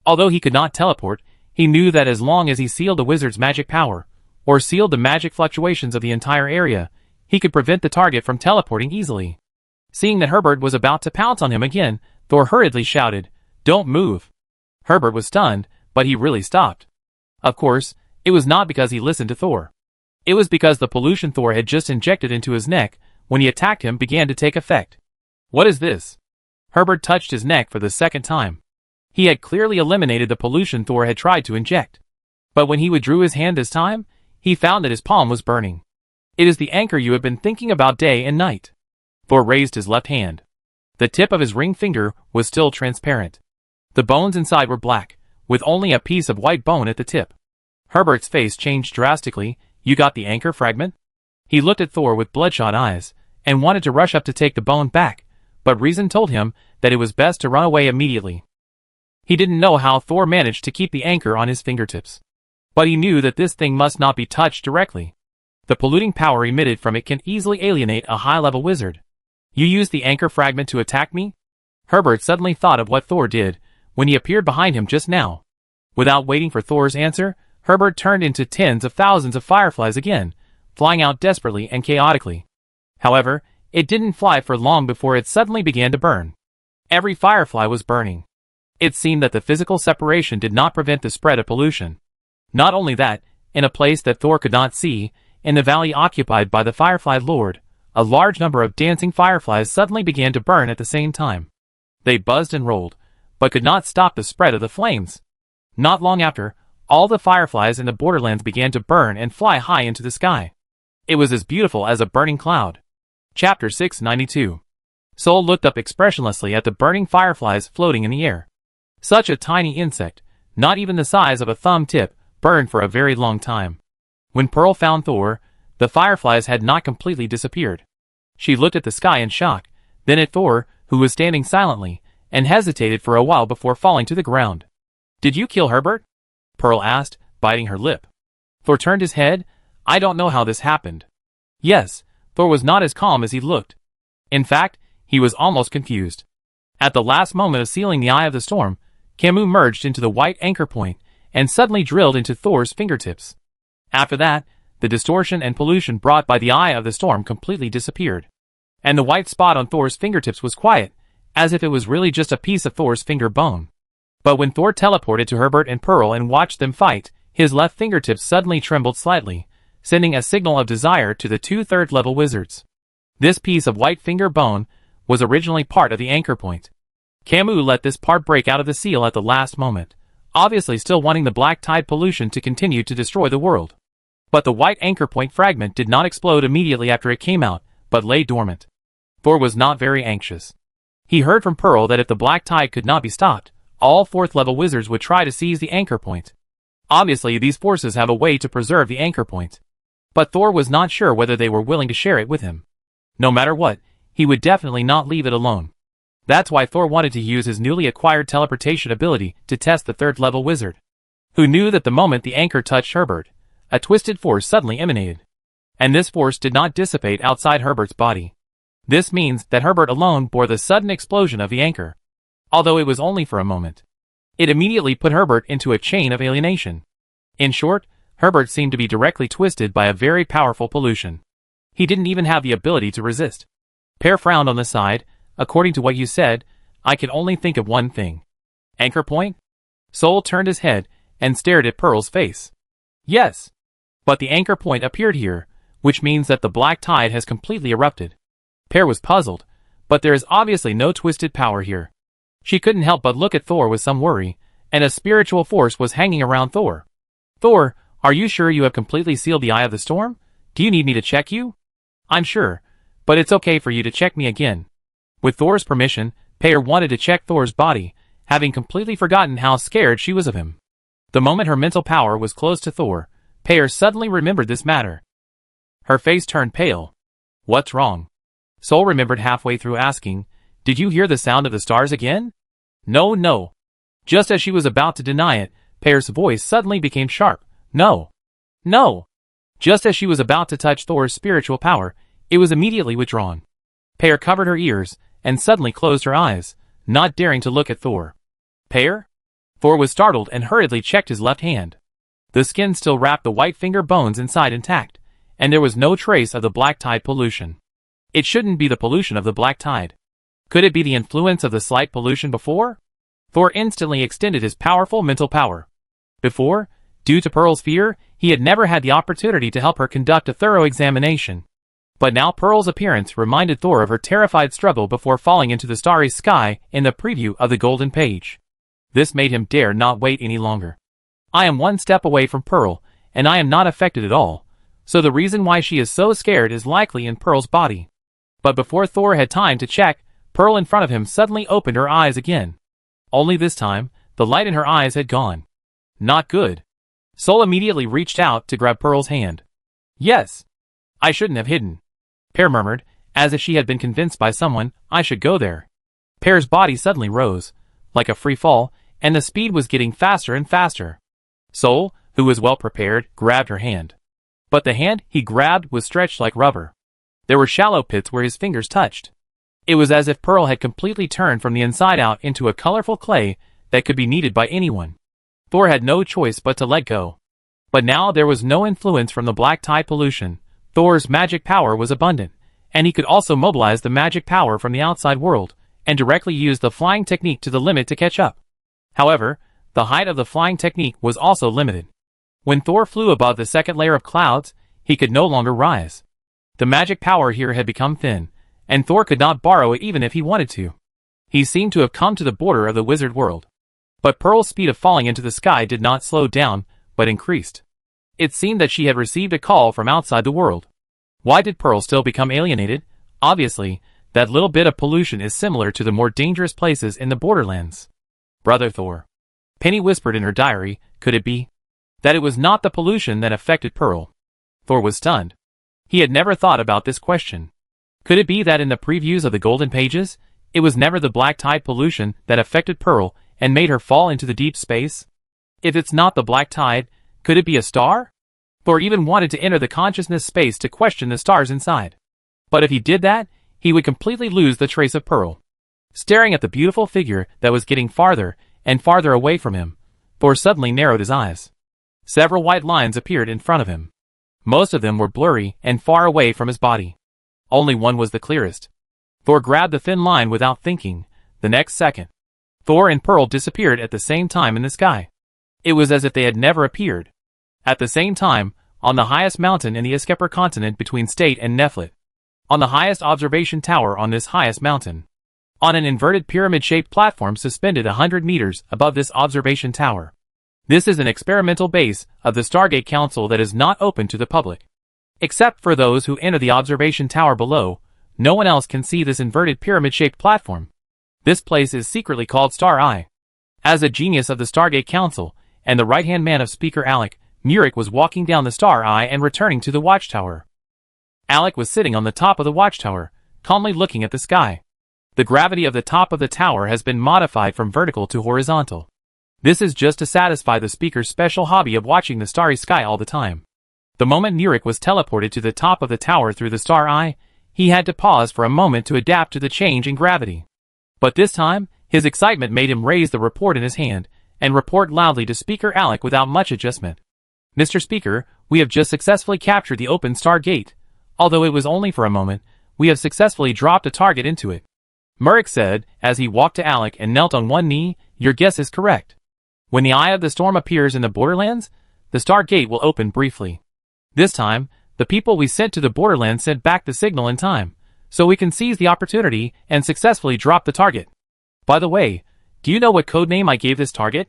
Although he could not teleport, he knew that as long as he sealed the wizard's magic power, or sealed the magic fluctuations of the entire area, he could prevent the target from teleporting easily. Seeing that Herbert was about to pounce on him again, Thor hurriedly shouted, "Don't move!" Herbert was stunned, but he really stopped. Of course, it was not because he listened to Thor. It was because the pollution Thor had just injected into his neck when he attacked him began to take effect. What is this? Herbert touched his neck for the second time. He had clearly eliminated the pollution Thor had tried to inject. But when he withdrew his hand this time, he found that his palm was burning. It is the anchor you have been thinking about day and night. Thor raised his left hand. The tip of his ring finger was still transparent. The bones inside were black, with only a piece of white bone at the tip. Herbert's face changed drastically. You got the anchor fragment? He looked at Thor with bloodshot eyes, and wanted to rush up to take the bone back, but reason told him that it was best to run away immediately. He didn't know how Thor managed to keep the anchor on his fingertips, but he knew that this thing must not be touched directly. The polluting power emitted from it can easily alienate a high-level wizard. You used the anchor fragment to attack me? Herbert suddenly thought of what Thor did when he appeared behind him just now. Without waiting for Thor's answer, Herbert turned into tens of thousands of fireflies again, flying out desperately and chaotically. However, it didn't fly for long before it suddenly began to burn. Every firefly was burning. It seemed that the physical separation did not prevent the spread of pollution. Not only that, in a place that Thor could not see, in the valley occupied by the Firefly Lord, a large number of dancing fireflies suddenly began to burn at the same time. They buzzed and rolled, but could not stop the spread of the flames. Not long after, all the fireflies in the borderlands began to burn and fly high into the sky. It was as beautiful as a burning cloud. Chapter 692. Soul looked up expressionlessly at the burning fireflies floating in the air. Such a tiny insect, not even the size of a thumb tip, burned for a very long time. When Pearl found Thor, the fireflies had not completely disappeared. She looked at the sky in shock, then at Thor, who was standing silently, and hesitated for a while before falling to the ground. "Did you kill Herbert?" Pearl asked, biting her lip. Thor turned his head. "I don't know how this happened." Yes, Thor was not as calm as he looked. In fact, he was almost confused. At the last moment of sealing the Eye of the Storm, Camus merged into the white anchor point and suddenly drilled into Thor's fingertips. After that, the distortion and pollution brought by the Eye of the Storm completely disappeared. And the white spot on Thor's fingertips was quiet, as if it was really just a piece of Thor's finger bone. But when Thor teleported to Herbert and Pearl and watched them fight, his left fingertips suddenly trembled slightly, sending a signal of desire to the 2 third-level wizards. This piece of white finger bone was originally part of the anchor point. Camus let this part break out of the seal at the last moment, obviously still wanting the black tide pollution to continue to destroy the world. But the white anchor point fragment did not explode immediately after it came out, but lay dormant. Thor was not very anxious. He heard from Pearl that if the black tide could not be stopped, all 4th-level wizards would try to seize the anchor point. Obviously, these forces have a way to preserve the anchor point. But Thor was not sure whether they were willing to share it with him. No matter what, he would definitely not leave it alone. That's why Thor wanted to use his newly acquired teleportation ability to test the 3rd-level wizard, who knew that the moment the anchor touched Herbert, a twisted force suddenly emanated. And this force did not dissipate outside Herbert's body. This means that Herbert alone bore the sudden explosion of the anchor. Although it was only for a moment, it immediately put Herbert into a chain of alienation. In short, Herbert seemed to be directly twisted by a very powerful pollution. He didn't even have the ability to resist. Pear frowned on the side. "According to what you said, I can only think of one thing." "Anchor point?" Soul turned his head and stared at Pearl's face. "Yes. But the anchor point appeared here, which means that the black tide has completely erupted." Pear was puzzled, but there is obviously no twisted power here. She couldn't help but look at Thor with some worry, and a spiritual force was hanging around Thor. "Thor, are you sure you have completely sealed the Eye of the Storm? Do you need me to check you?" "I'm sure, but it's okay for you to check me again." With Thor's permission, Pear wanted to check Thor's body, having completely forgotten how scared she was of him. The moment her mental power was close to Thor, Pear suddenly remembered this matter. Her face turned pale. "What's wrong?" Soul remembered halfway through asking, "Did you hear the sound of the stars again?" No. Just as she was about to deny it, Pear's voice suddenly became sharp. No. Just as she was about to touch Thor's spiritual power, it was immediately withdrawn. Pear covered her ears, and suddenly closed her eyes, not daring to look at Thor. "Pear?" Thor was startled and hurriedly checked his left hand. The skin still wrapped the white finger bones inside intact, and there was no trace of the black tide pollution. It shouldn't be the pollution of the black tide. Could it be the influence of the slight pollution before? Thor instantly extended his powerful mental power. Before, due to Pearl's fear, he had never had the opportunity to help her conduct a thorough examination. But now Pearl's appearance reminded Thor of her terrified struggle before falling into the starry sky in the preview of the Golden Page. This made him dare not wait any longer. I am one step away from Pearl, and I am not affected at all, so the reason why she is so scared is likely in Pearl's body. But before Thor had time to check, Pearl in front of him suddenly opened her eyes again. Only this time, the light in her eyes had gone. Not good. Soul immediately reached out to grab Pearl's hand. "Yes. I shouldn't have hidden," Pear murmured, as if she had been convinced by someone, I should go there. Pear's body suddenly rose, like a free fall, and the speed was getting faster and faster. Sol, who was well prepared, grabbed her hand. But the hand he grabbed was stretched like rubber. There were shallow pits where his fingers touched. It was as if Pearl had completely turned from the inside out into a colorful clay that could be kneaded by anyone. Thor had no choice but to let go. But now there was no influence from the black tide pollution. Thor's magic power was abundant, and he could also mobilize the magic power from the outside world, and directly use the flying technique to the limit to catch up. However, the height of the flying technique was also limited. When Thor flew above the second layer of clouds, he could no longer rise. The magic power here had become thin, and Thor could not borrow it even if he wanted to. He seemed to have come to the border of the wizard world. But Pearl's speed of falling into the sky did not slow down, but increased. It seemed that she had received a call from outside the world. Why did Pearl still become alienated? Obviously, that little bit of pollution is similar to the more dangerous places in the borderlands. Brother Thor. Penny whispered in her diary, could it be that it was not the pollution that affected Pearl? Thor was stunned. He had never thought about this question. Could it be that in the previews of the Golden Pages, it was never the black tide pollution that affected Pearl and made her fall into the deep space? If it's not the black tide, could it be a star? Thor even wanted to enter the consciousness space to question the stars inside. But if he did that, he would completely lose the trace of Pearl. Staring at the beautiful figure that was getting farther and farther away from him, Thor suddenly narrowed his eyes. Several white lines appeared in front of him. Most of them were blurry and far away from his body. Only one was the clearest. Thor grabbed the thin line without thinking. The next second, Thor and Pearl disappeared at the same time in the sky. It was as if they had never appeared. At the same time, on the highest mountain in the Escaper continent between State and Neflit. On the highest observation tower on this highest mountain. On an inverted pyramid-shaped platform suspended 100 meters above this observation tower. This is an experimental base of the Stargate Council that is not open to the public. Except for those who enter the observation tower below, no one else can see this inverted pyramid-shaped platform. This place is secretly called Star Eye. As a genius of the Stargate Council, and the right-hand man of Speaker Alec, Murik was walking down the Star Eye and returning to the watchtower. Alec was sitting on the top of the watchtower, calmly looking at the sky. The gravity of the top of the tower has been modified from vertical to horizontal. This is just to satisfy the speaker's special hobby of watching the starry sky all the time. The moment Murik was teleported to the top of the tower through the Star Eye, he had to pause for a moment to adapt to the change in gravity. But this time, his excitement made him raise the report in his hand, and report loudly to Speaker Alec without much adjustment. Mr. Speaker, we have just successfully captured the open Star Gate. Although it was only for a moment, we have successfully dropped a target into it. Murik said, as he walked to Alec and knelt on one knee, your guess is correct. When the Eye of the Storm appears in the Borderlands, the Star Gate will open briefly. This time, the people we sent to the Borderlands sent back the signal in time, so we can seize the opportunity and successfully drop the target. By the way, do you know what codename I gave this target?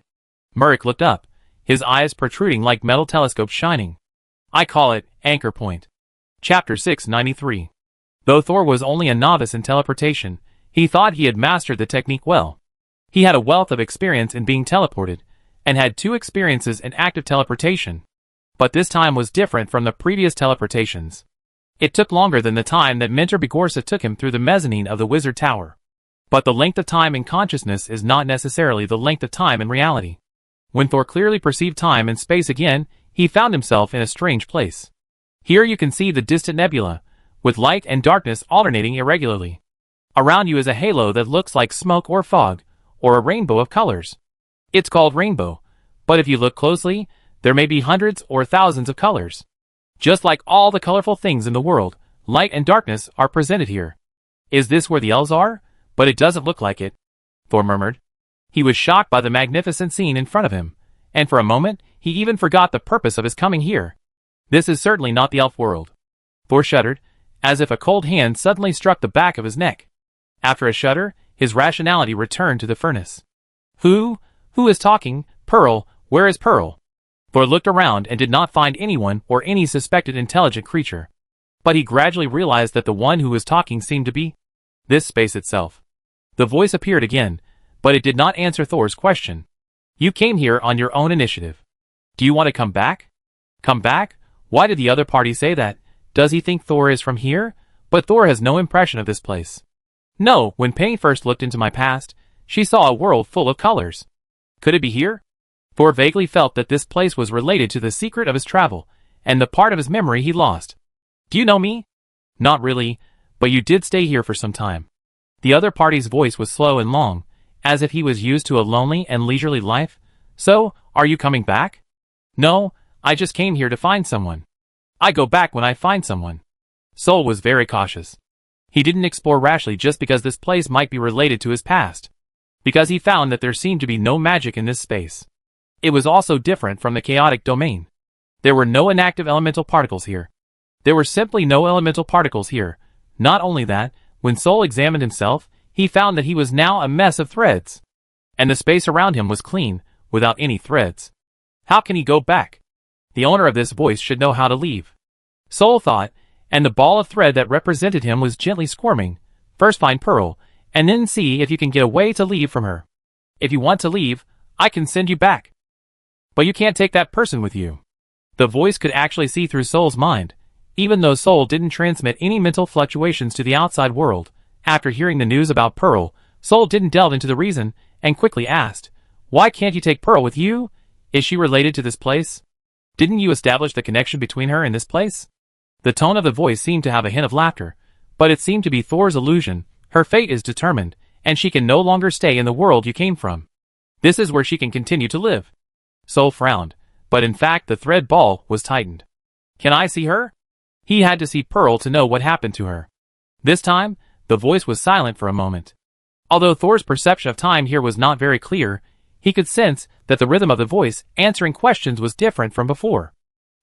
Murik looked up, his eyes protruding like metal telescopes shining. I call it Anchor Point. Chapter 693. Though Thor was only a novice in teleportation, he thought he had mastered the technique well. He had a wealth of experience in being teleported, and had 2 experiences in active teleportation. But this time was different from the previous teleportations. It took longer than the time that Mentor Bigorsa took him through the mezzanine of the Wizard Tower. But the length of time in consciousness is not necessarily the length of time in reality. When Thor clearly perceived time and space again, he found himself in a strange place. Here you can see the distant nebula, with light and darkness alternating irregularly. Around you is a halo that looks like smoke or fog, or a rainbow of colors. It's called rainbow, but if you look closely, there may be hundreds or thousands of colors. Just like all the colorful things in the world, light and darkness are presented here. Is this where the elves are? But it doesn't look like it, Thor murmured. He was shocked by the magnificent scene in front of him, and for a moment, he even forgot the purpose of his coming here. This is certainly not the elf world. Thor shuddered, as if a cold hand suddenly struck the back of his neck. After a shudder, his rationality returned to the furnace. Who is talking? Pearl, where is Pearl? Thor looked around and did not find anyone or any suspected intelligent creature. But he gradually realized that the one who was talking seemed to be this space itself. The voice appeared again, but it did not answer Thor's question. You came here on your own initiative. Do you want to come back? Come back? Why did the other party say that? Does he think Thor is from here? But Thor has no impression of this place. No, when Pain first looked into my past, she saw a world full of colors. Could it be here? Thor vaguely felt that this place was related to the secret of his travel, and the part of his memory he lost. Do you know me? Not really, but you did stay here for some time. The other party's voice was slow and long, as if he was used to a lonely and leisurely life. So, are you coming back? No, I just came here to find someone. I go back when I find someone. Soul was very cautious. He didn't explore rashly just because this place might be related to his past. Because he found that there seemed to be no magic in this space. It was also different from the chaotic domain. There were no inactive elemental particles here. There were simply no elemental particles here. Not only that, when Soul examined himself, he found that he was now a mess of threads. And the space around him was clean, without any threads. How can he go back? The owner of this voice should know how to leave. Soul thought, and the ball of thread that represented him was gently squirming. First find Pearl, and then see if you can get a way to leave from her. If you want to leave, I can send you back. But you can't take that person with you. The voice could actually see through Soul's mind, even though Soul didn't transmit any mental fluctuations to the outside world. After hearing the news about Pearl, Soul didn't delve into the reason, and quickly asked, "Why can't you take Pearl with you? Is she related to this place? Didn't you establish the connection between her and this place?" The tone of the voice seemed to have a hint of laughter, but it seemed to be Thor's illusion. Her fate is determined, and she can no longer stay in the world you came from. This is where she can continue to live. Soul frowned, but in fact the thread ball was tightened. Can I see her? He had to see Pearl to know what happened to her. This time, the voice was silent for a moment. Although Thor's perception of time here was not very clear, he could sense that the rhythm of the voice answering questions was different from before.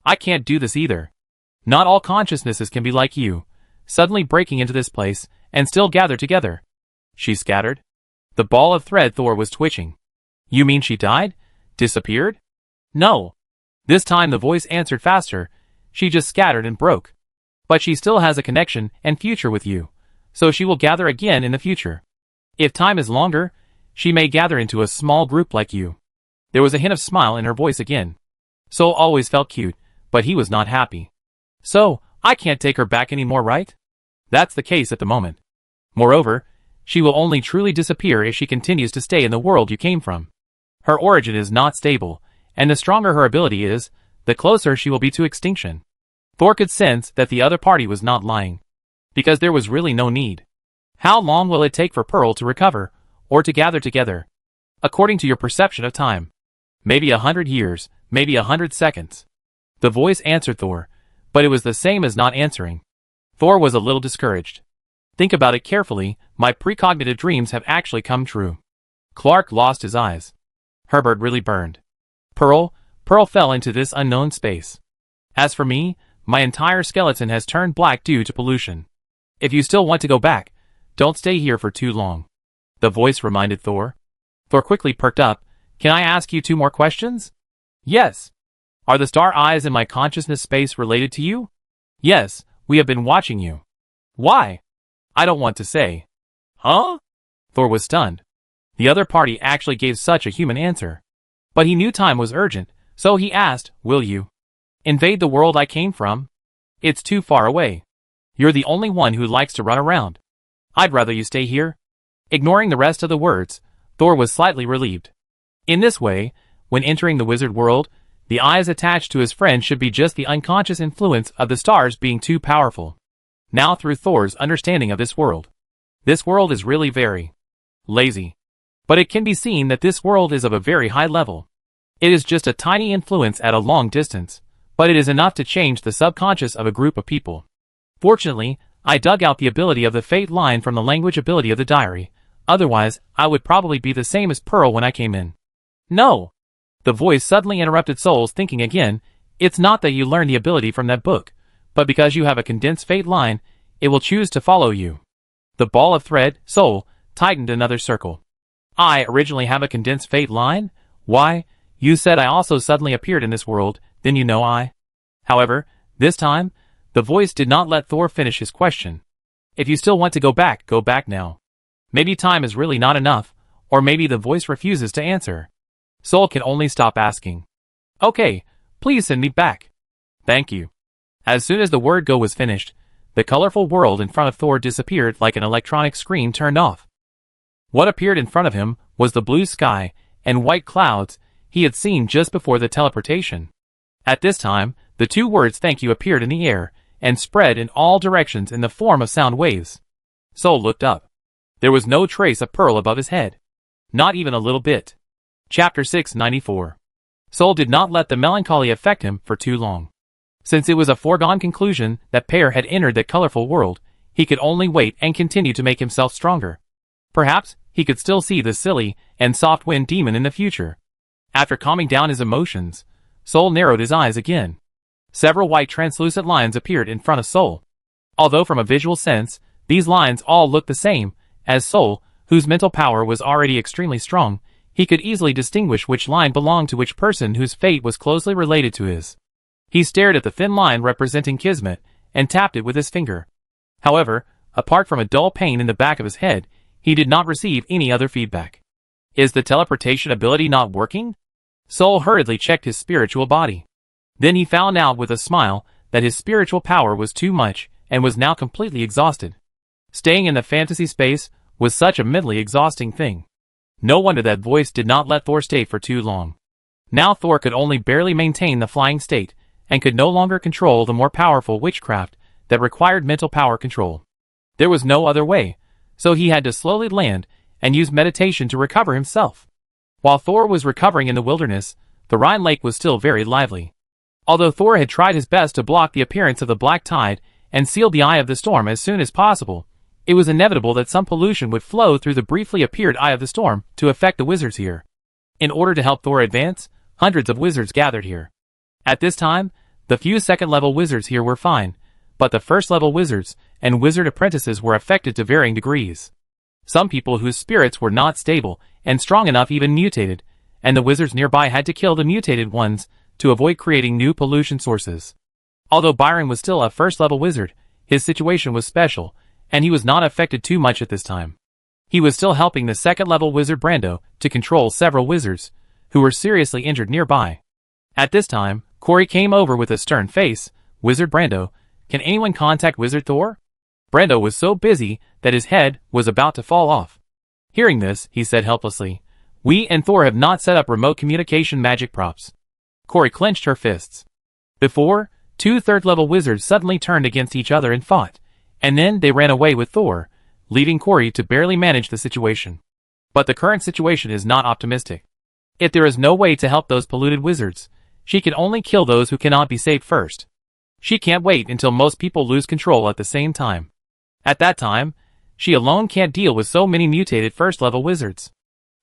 I can't do this either. Not all consciousnesses can be like you, suddenly breaking into this place, and still gather together. She scattered. The ball of thread Thor was twitching. You mean she died? Disappeared? No. This time the voice answered faster. She just scattered and broke. But she still has a connection and future with you, so she will gather again in the future. If time is longer, she may gather into a small group like you. There was a hint of smile in her voice again. Soul always felt cute, but he was not happy. So, I can't take her back anymore, right? That's the case at the moment. Moreover, she will only truly disappear if she continues to stay in the world you came from. Her origin is not stable, and the stronger her ability is, the closer she will be to extinction. Thor could sense that the other party was not lying, because there was really no need. How long will it take for Pearl to recover, or to gather together? According to your perception of time. Maybe 100 years, maybe 100 seconds. The voice answered Thor, but it was the same as not answering. Thor was a little discouraged. Think about it carefully, my precognitive dreams have actually come true. Clark lost his eyes. Herbert really burned. Pearl fell into this unknown space. As for me, my entire skeleton has turned black due to pollution. If you still want to go back, don't stay here for too long. The voice reminded Thor. Thor quickly perked up. Can I ask you 2 more questions? Yes. Are the star eyes in my consciousness space related to you? Yes, we have been watching you. Why? I don't want to say. Huh? Thor was stunned. The other party actually gave such a human answer. But he knew time was urgent, so he asked, will you invade the world I came from? It's too far away. You're the only one who likes to run around. I'd rather you stay here. Ignoring the rest of the words, Thor was slightly relieved. In this way, when entering the wizard world, the eyes attached to his friend should be just the unconscious influence of the stars being too powerful. Now through Thor's understanding of this world is really very lazy. But it can be seen that this world is of a very high level. It is just a tiny influence at a long distance, but it is enough to change the subconscious of a group of people. Fortunately, I dug out the ability of the fate line from the language ability of the diary, otherwise I would probably be the same as Pearl when I came in. No! The voice suddenly interrupted Soul's thinking again. It's not that you learn the ability from that book, but because you have a condensed fate line, it will choose to follow you. The ball of thread, Soul, tightened another circle. I originally have a condensed fate line? Why, you said I also suddenly appeared in this world, then you know I. However, this time, the voice did not let Thor finish his question. If you still want to go back now. Maybe time is really not enough, or maybe the voice refuses to answer. Soul can only stop asking. Okay, please send me back. Thank you. As soon as the word go was finished, the colorful world in front of Thor disappeared like an electronic screen turned off. What appeared in front of him was the blue sky and white clouds he had seen just before the teleportation. At this time, the two words "thank you" appeared in the air and spread in all directions in the form of sound waves. Soul looked up. There was no trace of Pearl above his head. Not even a little bit. Chapter 694. Soul did not let the melancholy affect him for too long. Since it was a foregone conclusion that Pear had entered that colorful world, he could only wait and continue to make himself stronger. Perhaps he could still see the silly and soft wind demon in the future. After calming down his emotions, Soul narrowed his eyes again. Several white translucent lines appeared in front of Soul. Although from a visual sense, these lines all looked the same, as Soul, whose mental power was already extremely strong, he could easily distinguish which line belonged to which person whose fate was closely related to his. He stared at the thin line representing Kismet, and tapped it with his finger. However, apart from a dull pain in the back of his head, he did not receive any other feedback. Is the teleportation ability not working? Soul hurriedly checked his spiritual body. Then he found out with a smile that his spiritual power was too much and was now completely exhausted. Staying in the fantasy space was such a mentally exhausting thing. No wonder that voice did not let Thor stay for too long. Now Thor could only barely maintain the flying state, and could no longer control the more powerful witchcraft that required mental power control. There was no other way, so he had to slowly land and use meditation to recover himself. While Thor was recovering in the wilderness, the Rhine lake was still very lively. Although Thor had tried his best to block the appearance of the black tide and seal the eye of the storm as soon as possible, it was inevitable that some pollution would flow through the briefly appeared eye of the storm to affect the wizards here. In order to help Thor advance, hundreds of wizards gathered here. At this time, the few second-level wizards here were fine, but the first-level wizards and wizard apprentices were affected to varying degrees. Some people whose spirits were not stable and strong enough even mutated, and the wizards nearby had to kill the mutated ones to avoid creating new pollution sources. Although Byron was still a first-level wizard, his situation was special, and he was not affected too much at this time. He was still helping the second-level wizard Brando to control several wizards who were seriously injured nearby. At this time, Corey came over with a stern face. "Wizard Brando, can anyone contact Wizard Thor?" Brando was so busy that his head was about to fall off. Hearing this, he said helplessly, "We and Thor have not set up remote communication magic props." Corey clenched her fists. Before, two third-level wizards suddenly turned against each other and fought, and then they ran away with Thor, leaving Corey to barely manage the situation. But the current situation is not optimistic. If there is no way to help those polluted wizards, she can only kill those who cannot be saved first. She can't wait until most people lose control at the same time. At that time, she alone can't deal with so many mutated first-level wizards.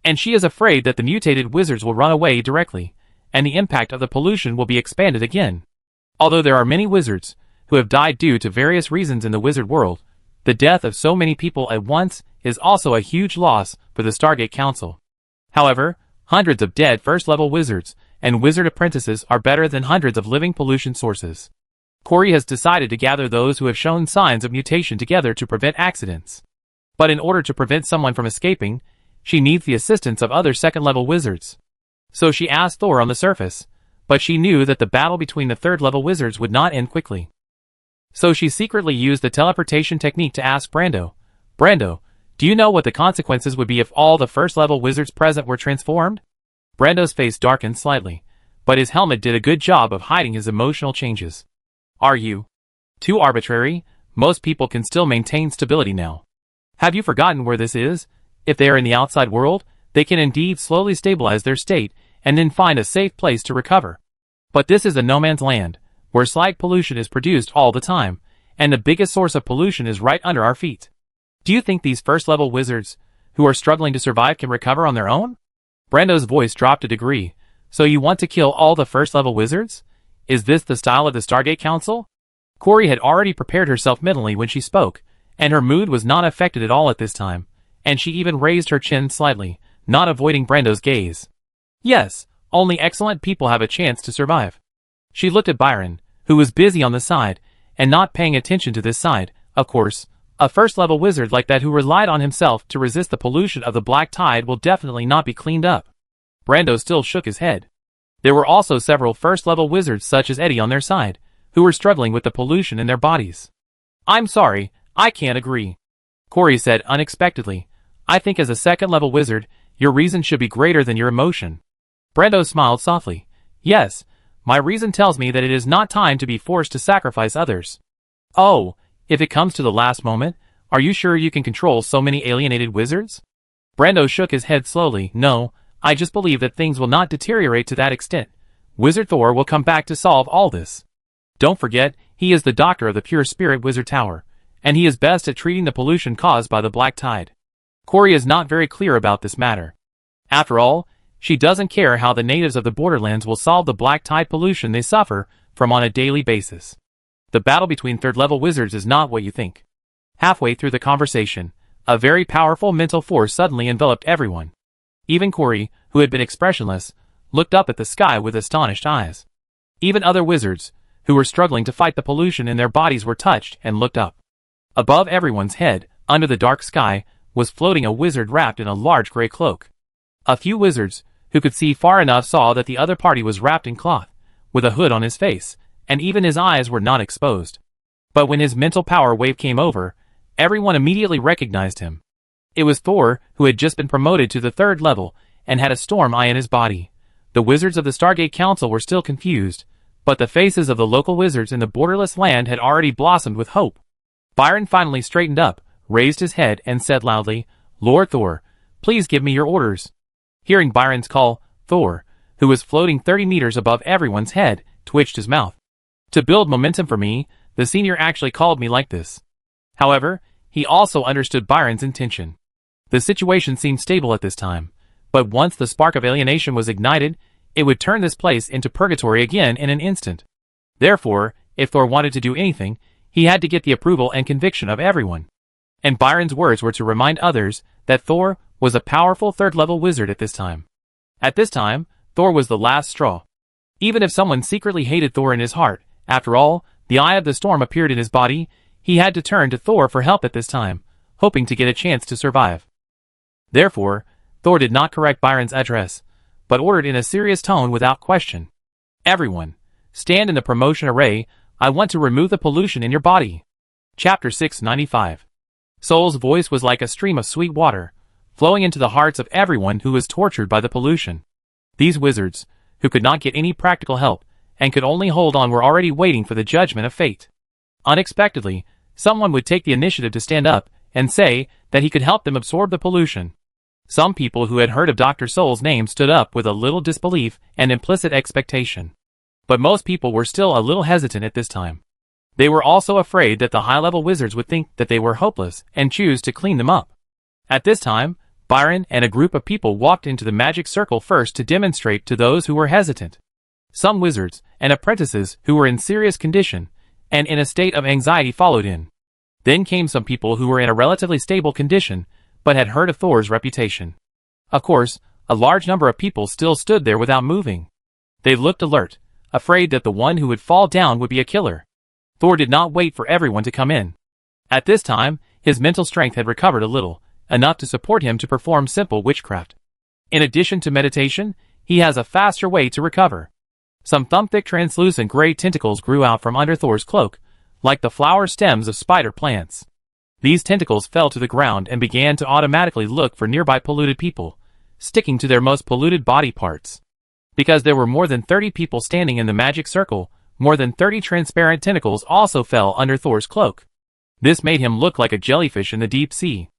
And she is afraid that the mutated wizards will run away directly, and the impact of the pollution will be expanded again. Although there are many wizards who have died due to various reasons in the wizard world, the death of so many people at once is also a huge loss for the Stargate Council. However, hundreds of dead first-level wizards and wizard apprentices are better than hundreds of living pollution sources. Corey has decided to gather those who have shown signs of mutation together to prevent accidents. But in order to prevent someone from escaping, she needs the assistance of other second-level wizards. So she asked Thor on the surface, but she knew that the battle between the third-level wizards would not end quickly. So she secretly used the teleportation technique to ask Brando, "Brando, do you know what the consequences would be if all the first-level wizards present were transformed?" Brando's face darkened slightly, but his helmet did a good job of hiding his emotional changes. "Are you too arbitrary? Most people can still maintain stability now. Have you forgotten where this is? If they are in the outside world, they can indeed slowly stabilize their state and then find a safe place to recover. But this is a no-man's land, where slight pollution is produced all the time, and the biggest source of pollution is right under our feet. Do you think these first-level wizards, who are struggling to survive, can recover on their own?" Brando's voice dropped a degree. "So you want to kill all the first-level wizards? Is this the style of the Stargate Council?" Corey had already prepared herself mentally when she spoke, and her mood was not affected at all at this time, and she even raised her chin slightly, not avoiding Brando's gaze. "Yes, only excellent people have a chance to survive." She looked at Byron, who was busy on the side, and not paying attention to this side. Of course, a first-level wizard like that who relied on himself to resist the pollution of the black tide will definitely not be cleaned up. Brando still shook his head. There were also several first-level wizards such as Eddie on their side, who were struggling with the pollution in their bodies. I'm sorry, I can't agree. Corey said unexpectedly. I think as a second-level wizard, your reason should be greater than your emotion. Brendo smiled softly. Yes, my reason tells me that it is not time to be forced to sacrifice others. Oh, if it comes to the last moment, are you sure you can control so many alienated wizards? Brendo shook his head slowly. No, I just believe that things will not deteriorate to that extent. Wizard Thor will come back to solve all this. Don't forget, he is the doctor of the Pure Spirit Wizard Tower, and he is best at treating the pollution caused by the Black Tide. Corey is not very clear about this matter. After all, she doesn't care how the natives of the borderlands will solve the Black Tide pollution they suffer from on a daily basis. The battle between third-level wizards is not what you think. Halfway through the conversation, a very powerful mental force suddenly enveloped everyone. Even Corey, who had been expressionless, looked up at the sky with astonished eyes. Even other wizards, who were struggling to fight the pollution in their bodies, were touched and looked up. Above everyone's head, under the dark sky, was floating a wizard wrapped in a large gray cloak. A few wizards, who could see far enough, saw that the other party was wrapped in cloth, with a hood on his face, and even his eyes were not exposed. But when his mental power wave came over, everyone immediately recognized him. It was Thor, who had just been promoted to the 3rd level, and had a storm eye in his body. The wizards of the Stargate Council were still confused, but the faces of the local wizards in the borderless land had already blossomed with hope. Byron finally straightened up, raised his head, and said loudly, Lord Thor, please give me your orders. Hearing Byron's call, Thor, who was floating 30 meters above everyone's head, twitched his mouth. To build momentum for me, the senior actually called me like this. However, he also understood Byron's intention. The situation seemed stable at this time, but once the spark of alienation was ignited, it would turn this place into purgatory again in an instant. Therefore, if Thor wanted to do anything, he had to get the approval and conviction of everyone. And Byron's words were to remind others that Thor was a powerful 3rd-level wizard at this time. At this time, Thor was the last straw. Even if someone secretly hated Thor in his heart, after all, the Eye of the Storm appeared in his body, he had to turn to Thor for help at this time, hoping to get a chance to survive. Therefore, Thor did not correct Byron's address, but ordered in a serious tone without question. Everyone, stand in the promotion array. I want to remove the pollution in your body. Chapter 695. Soul's voice was like a stream of sweet water, flowing into the hearts of everyone who was tortured by the pollution. These wizards, who could not get any practical help, and could only hold on, were already waiting for the judgment of fate. Unexpectedly, someone would take the initiative to stand up and say that he could help them absorb the pollution. Some people who had heard of Dr. Soul's name stood up with a little disbelief and implicit expectation. But most people were still a little hesitant at this time. They were also afraid that the high-level wizards would think that they were hopeless and choose to clean them up. At this time, Byron and a group of people walked into the magic circle first to demonstrate to those who were hesitant. Some wizards and apprentices who were in serious condition and in a state of anxiety followed in. Then came some people who were in a relatively stable condition but had heard of Thor's reputation. Of course, a large number of people still stood there without moving. They looked alert, afraid that the one who would fall down would be a killer. Thor did not wait for everyone to come in. At this time, his mental strength had recovered a little, enough to support him to perform simple witchcraft. In addition to meditation, he has a faster way to recover. Some thumb-thick translucent gray tentacles grew out from under Thor's cloak, like the flower stems of spider plants. These tentacles fell to the ground and began to automatically look for nearby polluted people, sticking to their most polluted body parts. Because there were more than 30 people standing in the magic circle, more than 30 transparent tentacles also fell under Thor's cloak. This made him look like a jellyfish in the deep sea.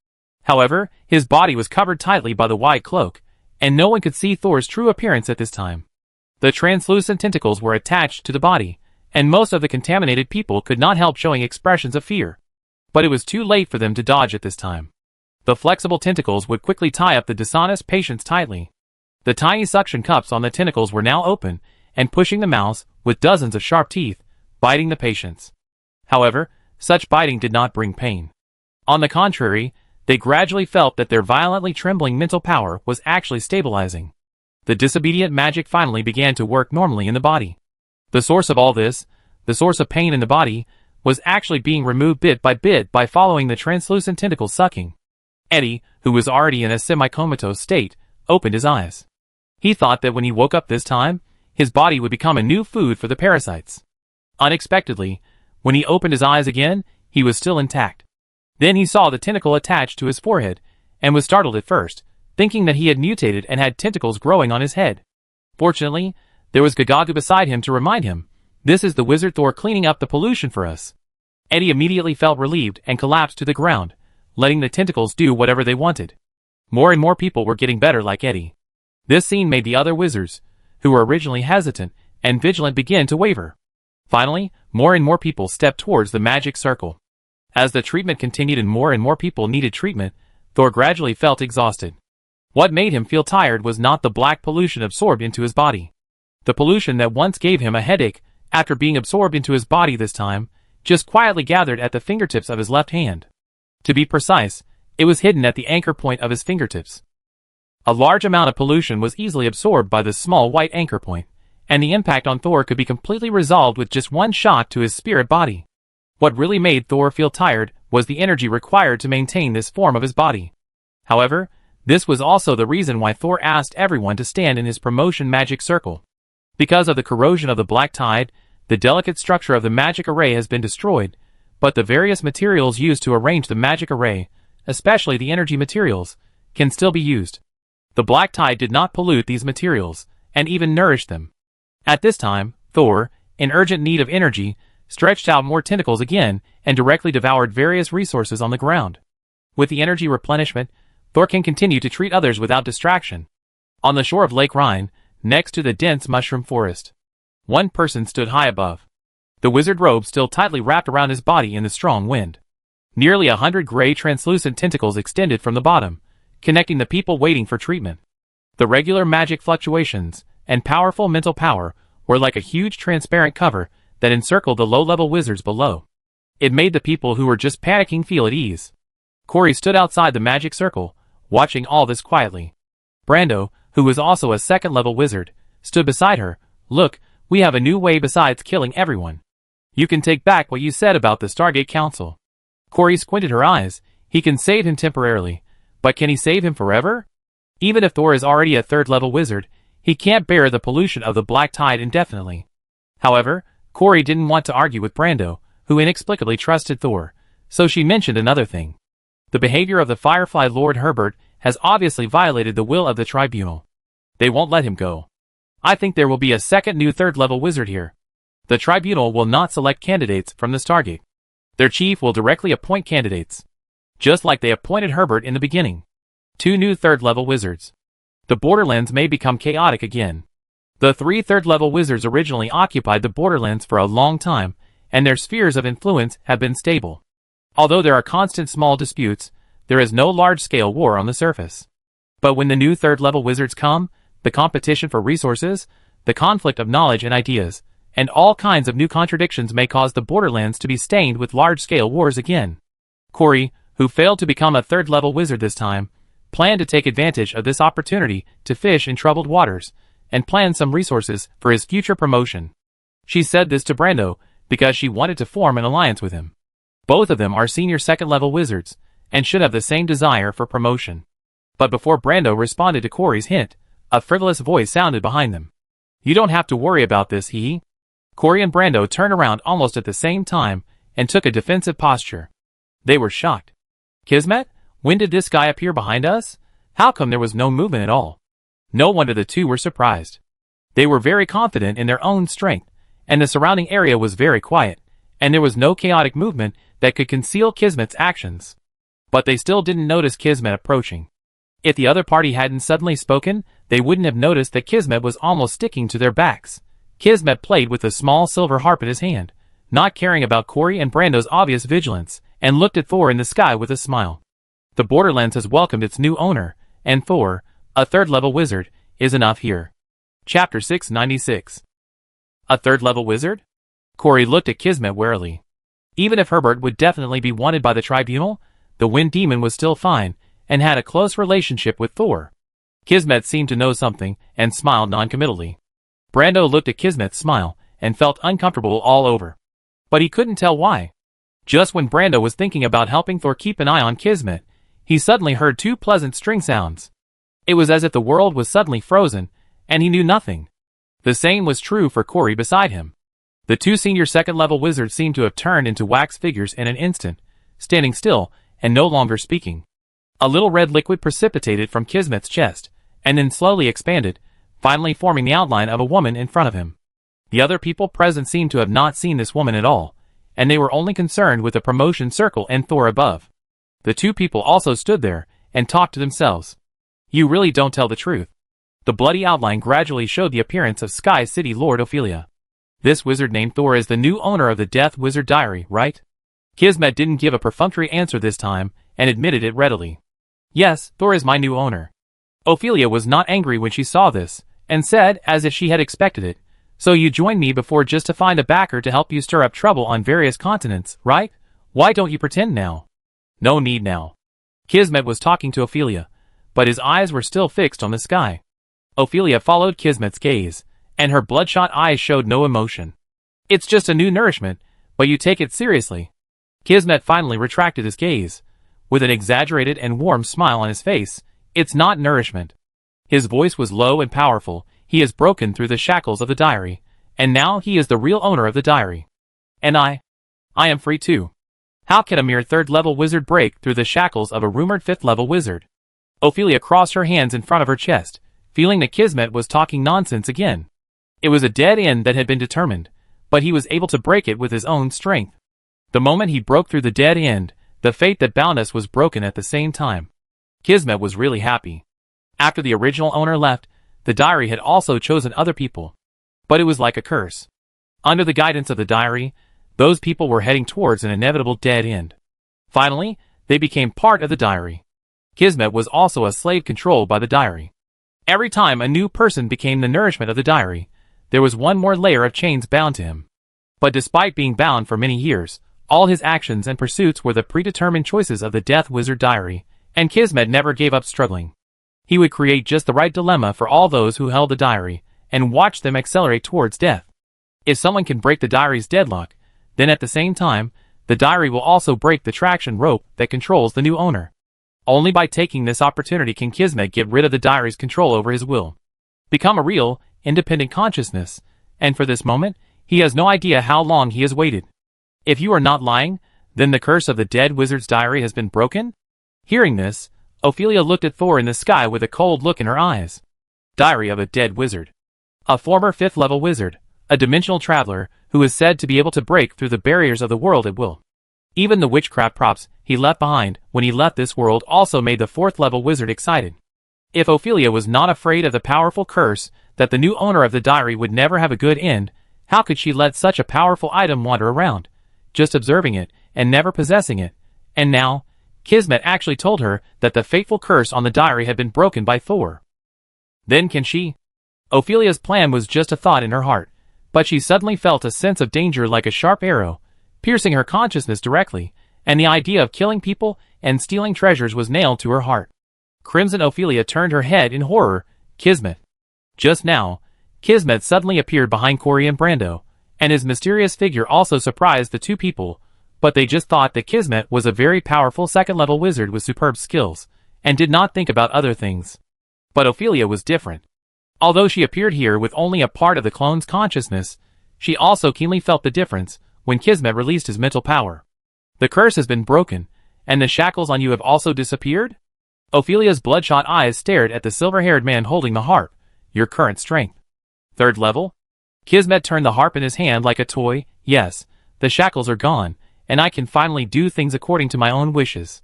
However, his body was covered tightly by the white cloak, and no one could see Thor's true appearance at this time. The translucent tentacles were attached to the body, and most of the contaminated people could not help showing expressions of fear. But it was too late for them to dodge at this time. The flexible tentacles would quickly tie up the dishonest patients tightly. The tiny suction cups on the tentacles were now open, and pushing the mouths, with dozens of sharp teeth, biting the patients. However, such biting did not bring pain. On the contrary, they gradually felt that their violently trembling mental power was actually stabilizing. The disobedient magic finally began to work normally in the body. The source of all this, the source of pain in the body, was actually being removed bit by following the translucent tentacles sucking. Eddie, who was already in a semi-comatose state, opened his eyes. He thought that when he woke up this time, his body would become a new food for the parasites. Unexpectedly, when he opened his eyes again, he was still intact. Then he saw the tentacle attached to his forehead, and was startled at first, thinking that he had mutated and had tentacles growing on his head. Fortunately, there was Gagagu beside him to remind him, "This is the wizard Thor cleaning up the pollution for us." Eddie immediately felt relieved and collapsed to the ground, letting the tentacles do whatever they wanted. More and more people were getting better like Eddie. This scene made the other wizards, who were originally hesitant and vigilant, begin to waver. Finally, more and more people stepped towards the magic circle. As the treatment continued and more people needed treatment, Thor gradually felt exhausted. What made him feel tired was not the black pollution absorbed into his body. The pollution that once gave him a headache, after being absorbed into his body this time, just quietly gathered at the fingertips of his left hand. To be precise, it was hidden at the anchor point of his fingertips. A large amount of pollution was easily absorbed by this small white anchor point, and the impact on Thor could be completely resolved with just one shot to his spirit body. What really made Thor feel tired was the energy required to maintain this form of his body. However, this was also the reason why Thor asked everyone to stand in his promotion magic circle. Because of the corrosion of the black tide, the delicate structure of the magic array has been destroyed, but the various materials used to arrange the magic array, especially the energy materials, can still be used. The black tide did not pollute these materials, and even nourished them. At this time, Thor, in urgent need of energy, stretched out more tentacles again and directly devoured various resources on the ground. With the energy replenishment, Thor can continue to treat others without distraction. On the shore of Lake Rhine, next to the dense mushroom forest, one person stood high above. The wizard robe still tightly wrapped around his body in the strong wind. Nearly 100 gray translucent tentacles extended from the bottom, connecting the people waiting for treatment. The regular magic fluctuations and powerful mental power were like a huge transparent cover that encircled the low-level wizards below. It made the people who were just panicking feel at ease. Corey stood outside the magic circle, watching all this quietly. Brando, who was also a second-level wizard, stood beside her. "Look, we have a new way besides killing everyone. You can take back what you said about the Stargate Council." Corey squinted her eyes. He can save him temporarily, but can he save him forever? Even if Thor is already a third-level wizard, he can't bear the pollution of the black tide indefinitely. However, Corey didn't want to argue with Brando, who inexplicably trusted Thor, so she mentioned another thing. The behavior of the Firefly Lord Herbert has obviously violated the will of the tribunal. They won't let him go. I think there will be a second new third-level wizard here. The tribunal will not select candidates from the Stargate. Their chief will directly appoint candidates, just like they appointed Herbert in the beginning. 2 new third-level wizards. The Borderlands may become chaotic again. The 3 third-level wizards originally occupied the Borderlands for a long time, and their spheres of influence have been stable. Although there are constant small disputes, there is no large-scale war on the surface. But when the new third-level wizards come, the competition for resources, the conflict of knowledge and ideas, and all kinds of new contradictions may cause the Borderlands to be stained with large-scale wars again. Corey, who failed to become a third-level wizard this time, planned to take advantage of this opportunity to fish in troubled waters, and plan some resources for his future promotion. She said this to Brando because she wanted to form an alliance with him. Both of them are senior second-level wizards, and should have the same desire for promotion. But before Brando responded to Corey's hint, a frivolous voice sounded behind them. "You don't have to worry about this, he." Corey and Brando turned around almost at the same time, and took a defensive posture. They were shocked. "Kismet, when did this guy appear behind us? How come there was no movement at all?" No wonder the two were surprised. They were very confident in their own strength, and the surrounding area was very quiet, and there was no chaotic movement that could conceal Kismet's actions. But they still didn't notice Kismet approaching. If the other party hadn't suddenly spoken, they wouldn't have noticed that Kismet was almost sticking to their backs. Kismet played with a small silver harp in his hand, not caring about Corey and Brando's obvious vigilance, and looked at Thor in the sky with a smile. The Borderlands has welcomed its new owner, and Thor, a third-level wizard, is enough here. Chapter 696. A third-level wizard? Corey looked at Kismet warily. Even if Herbert would definitely be wanted by the tribunal, the Wind Demon was still fine, and had a close relationship with Thor. Kismet seemed to know something, and smiled noncommittally. Brando looked at Kismet's smile, and felt uncomfortable all over. But he couldn't tell why. Just when Brando was thinking about helping Thor keep an eye on Kismet, he suddenly heard 2 pleasant string sounds. It was as if the world was suddenly frozen, and he knew nothing. The same was true for Corey beside him. The two senior second-level wizards seemed to have turned into wax figures in an instant, standing still and no longer speaking. A little red liquid precipitated from Kismet's chest, and then slowly expanded, finally forming the outline of a woman in front of him. The other people present seemed to have not seen this woman at all, and they were only concerned with the promotion circle and Thor above. The two people also stood there and talked to themselves. You really don't tell the truth. The bloody outline gradually showed the appearance of Sky City Lord Ophelia. This wizard named Thor is the new owner of the Death Wizard Diary, right? Kismet didn't give a perfunctory answer this time, and admitted it readily. Yes, Thor is my new owner. Ophelia was not angry when she saw this, and said, as if she had expected it, so you joined me before just to find a backer to help you stir up trouble on various continents, right? Why don't you pretend now? No need now. Kismet was talking to Ophelia, but his eyes were still fixed on the sky. Ophelia followed Kismet's gaze, and her bloodshot eyes showed no emotion. It's just a new nourishment, but you take it seriously. Kismet finally retracted his gaze. With an exaggerated and warm smile on his face, it's not nourishment. His voice was low and powerful. He has broken through the shackles of the diary, and now he is the real owner of the diary. And I am free too. How can a mere third-level wizard break through the shackles of a rumored fifth-level wizard? Ophelia crossed her hands in front of her chest, feeling that Kismet was talking nonsense again. It was a dead end that had been determined, but he was able to break it with his own strength. The moment he broke through the dead end, the fate that bound us was broken at the same time. Kismet was really happy. After the original owner left, the diary had also chosen other people. But it was like a curse. Under the guidance of the diary, those people were heading towards an inevitable dead end. Finally, they became part of the diary. Kismet was also a slave controlled by the diary. Every time a new person became the nourishment of the diary, there was one more layer of chains bound to him. But despite being bound for many years, all his actions and pursuits were the predetermined choices of the Death Wizard Diary, and Kismet never gave up struggling. He would create just the right dilemma for all those who held the diary, and watch them accelerate towards death. If someone can break the diary's deadlock, then at the same time, the diary will also break the traction rope that controls the new owner. Only by taking this opportunity can Kismet get rid of the diary's control over his will. Become a real, independent consciousness, and for this moment, he has no idea how long he has waited. If you are not lying, then the curse of the dead wizard's diary has been broken? Hearing this, Ophelia looked at Thor in the sky with a cold look in her eyes. Diary of a Dead Wizard. A former fifth-level wizard, a dimensional traveler, who is said to be able to break through the barriers of the world at will. Even the witchcraft props he left behind when he left this world also made the fourth-level wizard excited. If Ophelia was not afraid of the powerful curse that the new owner of the diary would never have a good end, how could she let such a powerful item wander around, just observing it and never possessing it? And now, Kismet actually told her that the fateful curse on the diary had been broken by Thor. Then can she? Ophelia's plan was just a thought in her heart, but she suddenly felt a sense of danger like a sharp arrow, piercing her consciousness directly, and the idea of killing people and stealing treasures was nailed to her heart. Crimson Ophelia turned her head in horror. Kismet. Just now, Kismet suddenly appeared behind Corey and Brando, and his mysterious figure also surprised the two people, but they just thought that Kismet was a very powerful second-level wizard with superb skills, and did not think about other things. But Ophelia was different. Although she appeared here with only a part of the clone's consciousness, she also keenly felt the difference when Kismet released his mental power. The curse has been broken, and the shackles on you have also disappeared? Ophelia's bloodshot eyes stared at the silver-haired man holding the harp. Your current strength. Third level? Kismet turned the harp in his hand like a toy. Yes, the shackles are gone, and I can finally do things according to my own wishes.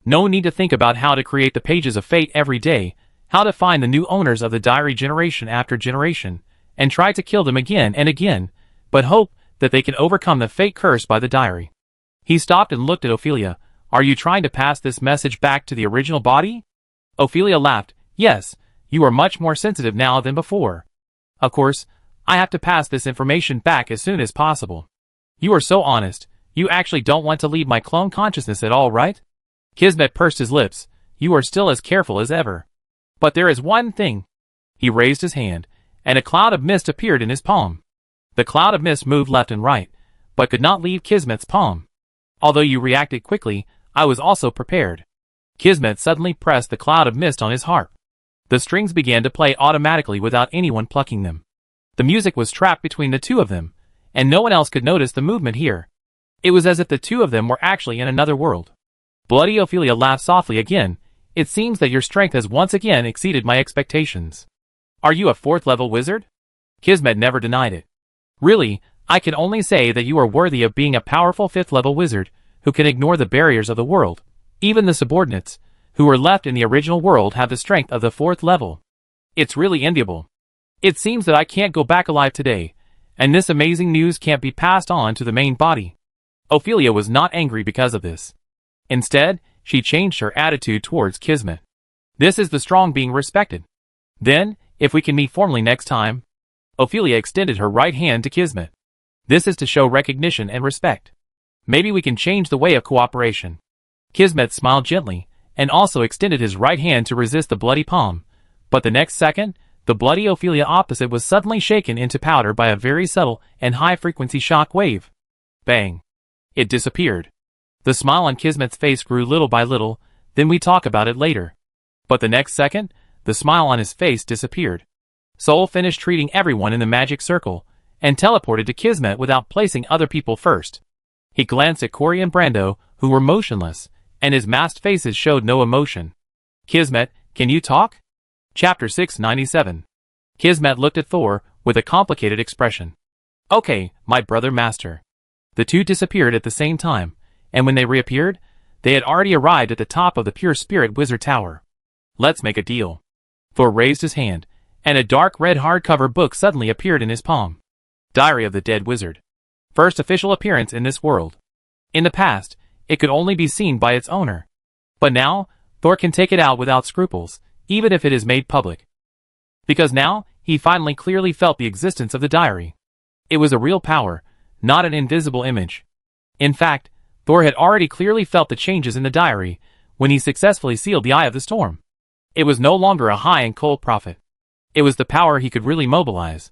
No need to think about how to create the pages of fate every day, how to find the new owners of the diary generation after generation, and try to kill them again and again, but hope that they can overcome the fate cursed by the diary. He stopped and looked at Ophelia. Are you trying to pass this message back to the original body? Ophelia laughed. Yes, you are much more sensitive now than before. Of course, I have to pass this information back as soon as possible. You are so honest, you actually don't want to leave my clone consciousness at all, right? Kismet pursed his lips. You are still as careful as ever. But there is one thing. He raised his hand, and a cloud of mist appeared in his palm. The cloud of mist moved left and right, but could not leave Kismet's palm. Although you reacted quickly, I was also prepared. Kismet suddenly pressed the cloud of mist on his harp. The strings began to play automatically without anyone plucking them. The music was trapped between the two of them, and no one else could notice the movement here. It was as if the two of them were actually in another world. Bloody Ophelia laughed softly again. It seems that your strength has once again exceeded my expectations. Are you a 4th level wizard? Kismet never denied it. Really, I can only say that you are worthy of being a powerful 5th level wizard who can ignore the barriers of the world. Even the subordinates, who were left in the original world, have the strength of the 4th level. It's really enviable. It seems that I can't go back alive today, and this amazing news can't be passed on to the main body. Ophelia was not angry because of this. Instead, she changed her attitude towards Kismet. This is the strong being respected. Then, if we can meet formally next time. Ophelia extended her right hand to Kismet. This is to show recognition and respect. Maybe we can change the way of cooperation. Kismet smiled gently, and also extended his right hand to resist the bloody palm. But the next second, the bloody Ophelia opposite was suddenly shaken into powder by a very subtle and high-frequency shock wave. Bang! It disappeared. The smile on Kismet's face grew little by little. Then we talk about it later. But the next second, the smile on his face disappeared. Soul finished treating everyone in the magic circle, and teleported to Kismet without placing other people first. He glanced at Corey and Brando, who were motionless, and his masked faces showed no emotion. Kismet, can you talk? Chapter 697. Kismet looked at Thor with a complicated expression. Okay, my brother master. The two disappeared at the same time, and when they reappeared, they had already arrived at the top of the Pure Spirit Wizard Tower. Let's make a deal. Thor raised his hand, and a dark red hardcover book suddenly appeared in his palm. Diary of the Dead Wizard. First official appearance in this world. In the past, it could only be seen by its owner. But now, Thor can take it out without scruples, even if it is made public. Because now, he finally clearly felt the existence of the diary. It was a real power, not an invisible image. In fact, Thor had already clearly felt the changes in the diary when he successfully sealed the Eye of the Storm. It was no longer a high and cold prophet. It was the power he could really mobilize.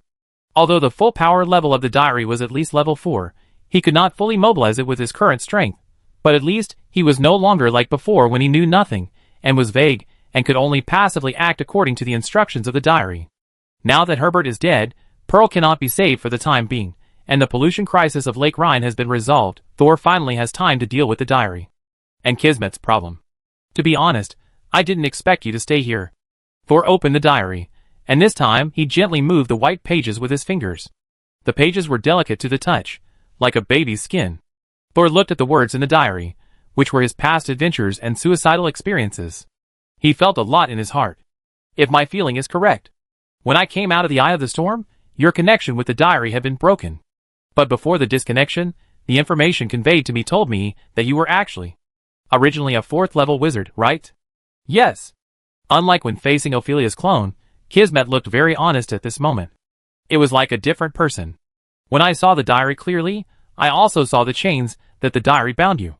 Although the full power level of the diary was at least level 4, he could not fully mobilize it with his current strength, but at least he was no longer like before when he knew nothing, and was vague, and could only passively act according to the instructions of the diary. Now that Herbert is dead, Pearl cannot be saved for the time being, and the pollution crisis of Lake Rhine has been resolved. Thor finally has time to deal with the diary. And Kismet's problem. To be honest, I didn't expect you to stay here. Thor opened the diary, and this time he gently moved the white pages with his fingers. The pages were delicate to the touch, like a baby's skin. Thor looked at the words in the diary, which were his past adventures and suicidal experiences. He felt a lot in his heart. If my feeling is correct, when I came out of the Eye of the Storm, your connection with the diary had been broken. But before the disconnection, the information conveyed to me told me that you were actually originally a 4th level wizard, right? Yes. Unlike when facing Ophelia's clone, Kismet looked very honest at this moment. It was like a different person. When I saw the diary clearly, I also saw the chains that the diary bound you.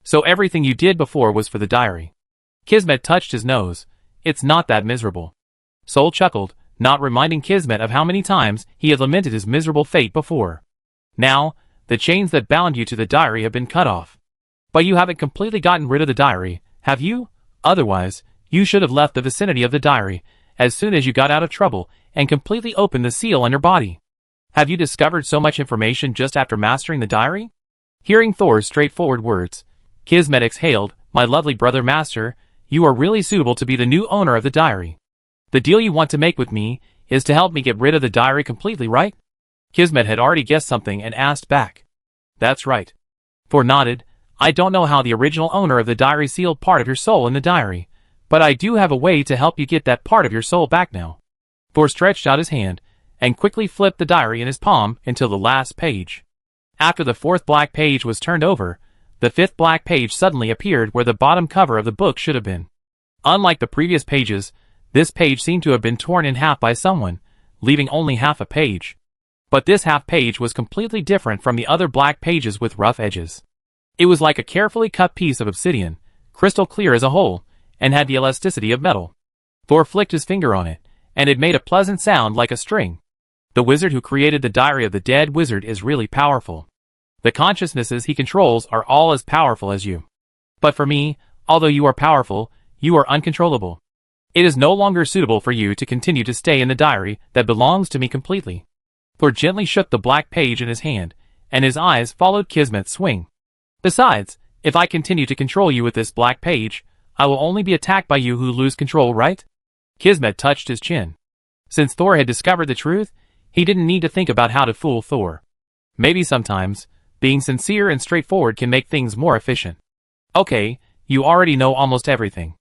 So everything you did before was for the diary. Kismet touched his nose. It's not that miserable. Soul chuckled, not reminding Kismet of how many times he had lamented his miserable fate before. Now, the chains that bound you to the diary have been cut off. But you haven't completely gotten rid of the diary, have you? Otherwise, you should have left the vicinity of the diary as soon as you got out of trouble and completely opened the seal on your body. Have you discovered so much information just after mastering the diary? Hearing Thor's straightforward words, Kismet exhaled, my lovely brother master, you are really suitable to be the new owner of the diary. The deal you want to make with me is to help me get rid of the diary completely, right? Kismet had already guessed something and asked back. That's right. Thor nodded. I don't know how the original owner of the diary sealed part of your soul in the diary, but I do have a way to help you get that part of your soul back now. Thor stretched out his hand and quickly flipped the diary in his palm until the last page. After the 4th black page was turned over, the 5th black page suddenly appeared where the bottom cover of the book should have been. Unlike the previous pages, this page seemed to have been torn in half by someone, leaving only half a page. But this half page was completely different from the other black pages with rough edges. It was like a carefully cut piece of obsidian, crystal clear as a whole, and had the elasticity of metal. Thor flicked his finger on it, and it made a pleasant sound like a string. The wizard who created the Diary of the Dead Wizard is really powerful. The consciousnesses he controls are all as powerful as you. But for me, although you are powerful, you are uncontrollable. It is no longer suitable for you to continue to stay in the diary that belongs to me completely. Thor gently shook the black page in his hand, and his eyes followed Kismet's swing. Besides, if I continue to control you with this black page, I will only be attacked by you who lose control, right? Kismet touched his chin. Since Thor had discovered the truth, he didn't need to think about how to fool Thor. Maybe sometimes, being sincere and straightforward can make things more efficient. Okay, you already know almost everything.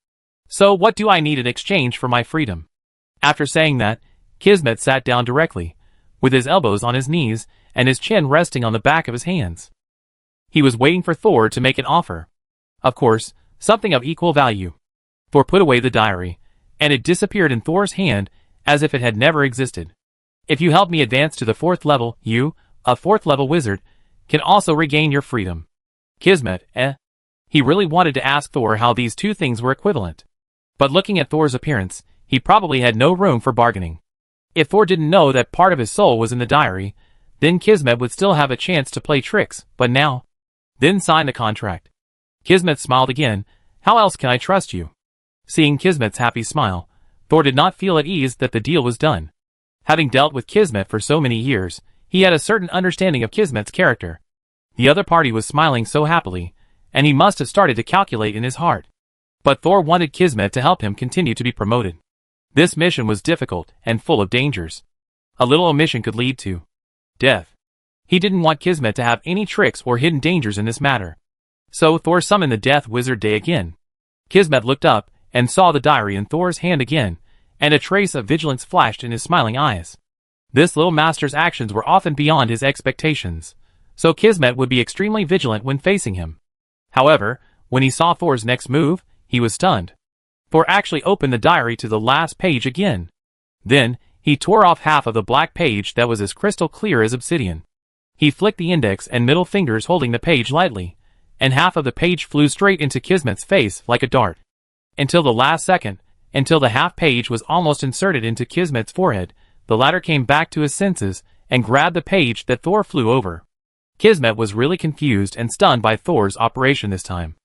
So what do I need in exchange for my freedom? After saying that, Kismet sat down directly, with his elbows on his knees and his chin resting on the back of his hands. He was waiting for Thor to make an offer. Of course, something of equal value. Thor put away the diary, and it disappeared in Thor's hand as if it had never existed. If you help me advance to the 4th level, you, a 4th level wizard, can also regain your freedom. Kismet, He really wanted to ask Thor how these two things were equivalent. But looking at Thor's appearance, he probably had no room for bargaining. If Thor didn't know that part of his soul was in the diary, then Kismet would still have a chance to play tricks, but now? Then sign the contract. Kismet smiled again. How else can I trust you? Seeing Kismet's happy smile, Thor did not feel at ease that the deal was done. Having dealt with Kismet for so many years, he had a certain understanding of Kismet's character. The other party was smiling so happily, and he must have started to calculate in his heart. But Thor wanted Kismet to help him continue to be promoted. This mission was difficult and full of dangers. A little omission could lead to death. He didn't want Kismet to have any tricks or hidden dangers in this matter. So Thor summoned the Death Wizard Day again. Kismet looked up and saw the diary in Thor's hand again, and a trace of vigilance flashed in his smiling eyes. This little master's actions were often beyond his expectations, so Kismet would be extremely vigilant when facing him. However, when he saw Thor's next move, he was stunned. Thor actually opened the diary to the last page again. Then, he tore off half of the black page that was as crystal clear as obsidian. He flicked the index and middle fingers holding the page lightly, and half of the page flew straight into Kismet's face like a dart. Until the last second, until the half page was almost inserted into Kismet's forehead, the latter came back to his senses and grabbed the page that Thor flew over. Kismet was really confused and stunned by Thor's operation this time.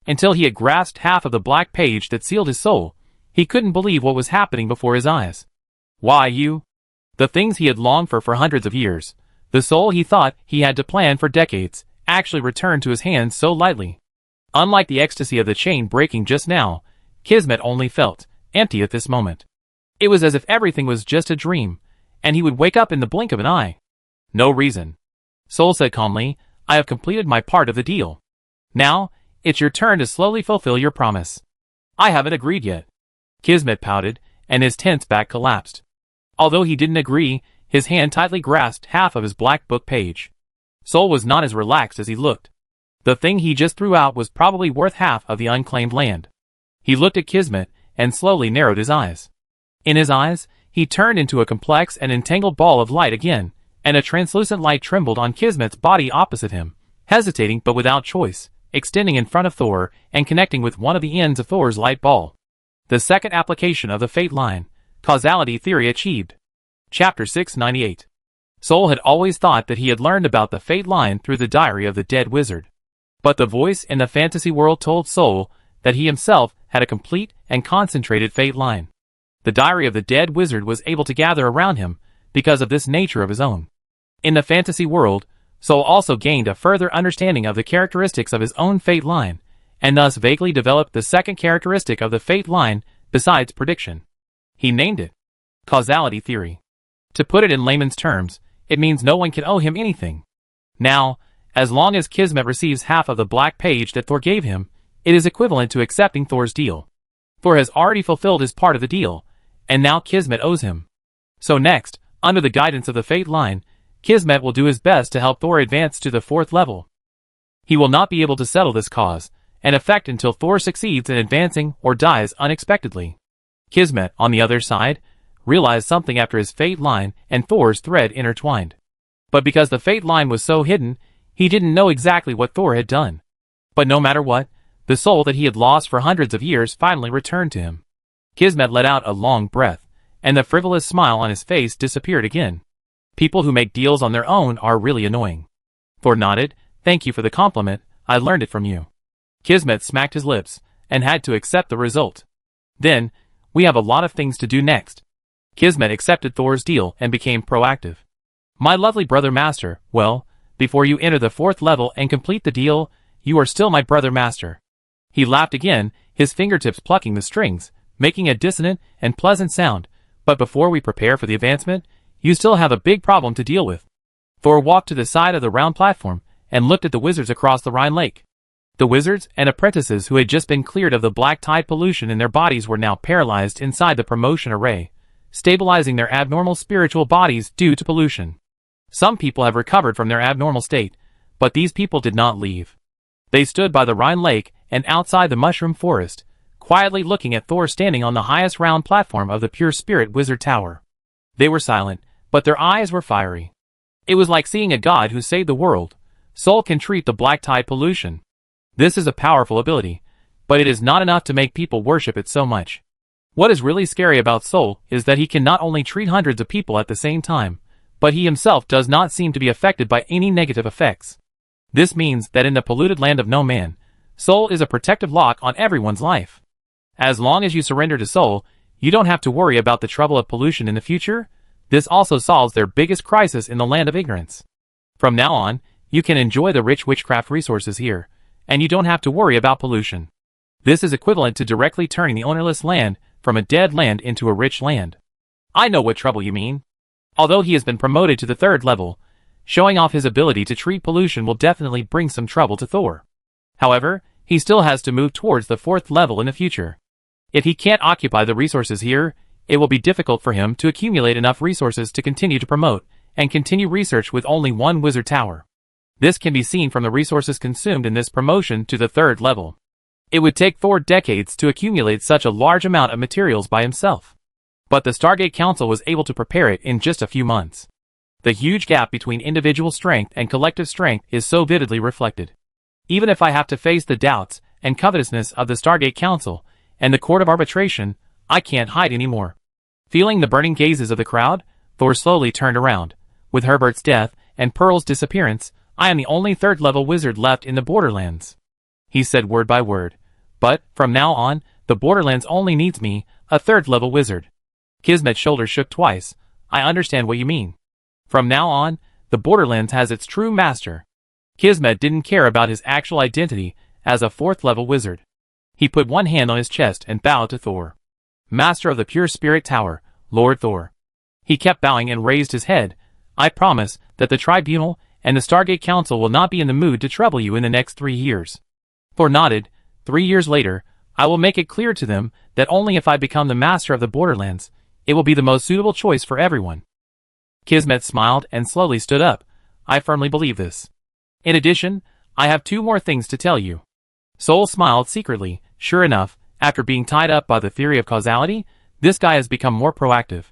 Until he had grasped half of the black page that sealed his soul, he couldn't believe what was happening before his eyes. Why you? The things he had longed for hundreds of years, the soul he thought he had to plan for decades, actually returned to his hands so lightly. Unlike the ecstasy of the chain breaking just now, Kismet only felt empty at this moment. It was as if everything was just a dream, and he would wake up in the blink of an eye. No reason. Soul said calmly, I have completed my part of the deal. Now, it's your turn to slowly fulfill your promise. I haven't agreed yet. Kismet pouted, and his tense back collapsed. Although he didn't agree, his hand tightly grasped half of his black book page. Soul was not as relaxed as he looked. The thing he just threw out was probably worth half of the unclaimed land. He looked at Kismet, and slowly narrowed his eyes. In his eyes, he turned into a complex and entangled ball of light again, and a translucent light trembled on Kismet's body opposite him, hesitating but without choice, extending in front of Thor and connecting with one of the ends of Thor's light ball. The second application of the fate line, causality theory achieved. Chapter 698. Soul had always thought that he had learned about the fate line through the diary of the dead wizard. But the voice in the fantasy world told Soul that he himself had a complete and concentrated fate line. The diary of the dead wizard was able to gather around him because of this nature of his own. In the fantasy world, Soul also gained a further understanding of the characteristics of his own fate line, and thus vaguely developed the second characteristic of the fate line besides prediction. He named it causality theory. To put it in layman's terms, it means no one can owe him anything. Now, as long as Kismet receives half of the black page that Thor gave him, it is equivalent to accepting Thor's deal. Thor has already fulfilled his part of the deal, and now Kismet owes him. So next, under the guidance of the fate line, Kismet will do his best to help Thor advance to the 4th level. He will not be able to settle this cause and effect until Thor succeeds in advancing or dies unexpectedly. Kismet, on the other side, realized something after his fate line and Thor's thread intertwined. But because the fate line was so hidden, he didn't know exactly what Thor had done. But no matter what, the soul that he had lost for hundreds of years finally returned to him. Kismet let out a long breath, and the frivolous smile on his face disappeared again. People who make deals on their own are really annoying. Thor nodded. Thank you for the compliment, I learned it from you. Kismet smacked his lips, and had to accept the result. Then, we have a lot of things to do next. Kismet accepted Thor's deal and became proactive. My lovely brother master, well, before you enter the 4th level and complete the deal, you are still my brother master. He laughed again, his fingertips plucking the strings, making a dissonant and pleasant sound. But before we prepare for the advancement, you still have a big problem to deal with. Thor walked to the side of the round platform and looked at the wizards across the Rhine Lake. The wizards and apprentices who had just been cleared of the black tide pollution in their bodies were now paralyzed inside the promotion array, stabilizing their abnormal spiritual bodies due to pollution. Some people have recovered from their abnormal state, but these people did not leave. They stood by the Rhine Lake and outside the mushroom forest, quietly looking at Thor standing on the highest round platform of the Pure Spirit Wizard Tower. They were silent, but their eyes were fiery. It was like seeing a god who saved the world. Soul can treat the black tide pollution. This is a powerful ability, but it is not enough to make people worship it so much. What is really scary about Soul is that he can not only treat hundreds of people at the same time, but he himself does not seem to be affected by any negative effects. This means that in the polluted land of no man, Soul is a protective lock on everyone's life. As long as you surrender to Soul, you don't have to worry about the trouble of pollution in the future. This also solves their biggest crisis in the land of ignorance. From now on, you can enjoy the rich witchcraft resources here, and you don't have to worry about pollution. This is equivalent to directly turning the ownerless land from a dead land into a rich land. I know what trouble you mean. Although he has been promoted to the 3rd level, showing off his ability to treat pollution will definitely bring some trouble to Thor. However, he still has to move towards the 4th level in the future. If he can't occupy the resources here, it will be difficult for him to accumulate enough resources to continue to promote and continue research with only one wizard tower. This can be seen from the resources consumed in this promotion to the 3rd level. It would take Thor decades to accumulate such a large amount of materials by himself. But the Stargate Council was able to prepare it in just a few months. The huge gap between individual strength and collective strength is so vividly reflected. Even if I have to face the doubts and covetousness of the Stargate Council and the Court of Arbitration, I can't hide anymore. Feeling the burning gazes of the crowd, Thor slowly turned around. With Herbert's death and Pearl's disappearance, I am the only 3rd level wizard left in the Borderlands. He said word by word. But, from now on, the Borderlands only needs me, a 3rd level wizard. Kismet's shoulders shook twice. I understand what you mean. From now on, the Borderlands has its true master. Kismet didn't care about his actual identity as a 4th level wizard. He put one hand on his chest and bowed to Thor. Master of the Pure Spirit Tower, Lord Thor. He kept bowing and raised his head. I promise that the Tribunal and the Stargate Council will not be in the mood to trouble you in the next 3 years. Thor nodded. 3 years later, I will make it clear to them that only if I become the master of the Borderlands, it will be the most suitable choice for everyone. Kismet smiled and slowly stood up. I firmly believe this. In addition, I have 2 more things to tell you. Soul smiled secretly. Sure enough, after being tied up by the theory of causality, this guy has become more proactive.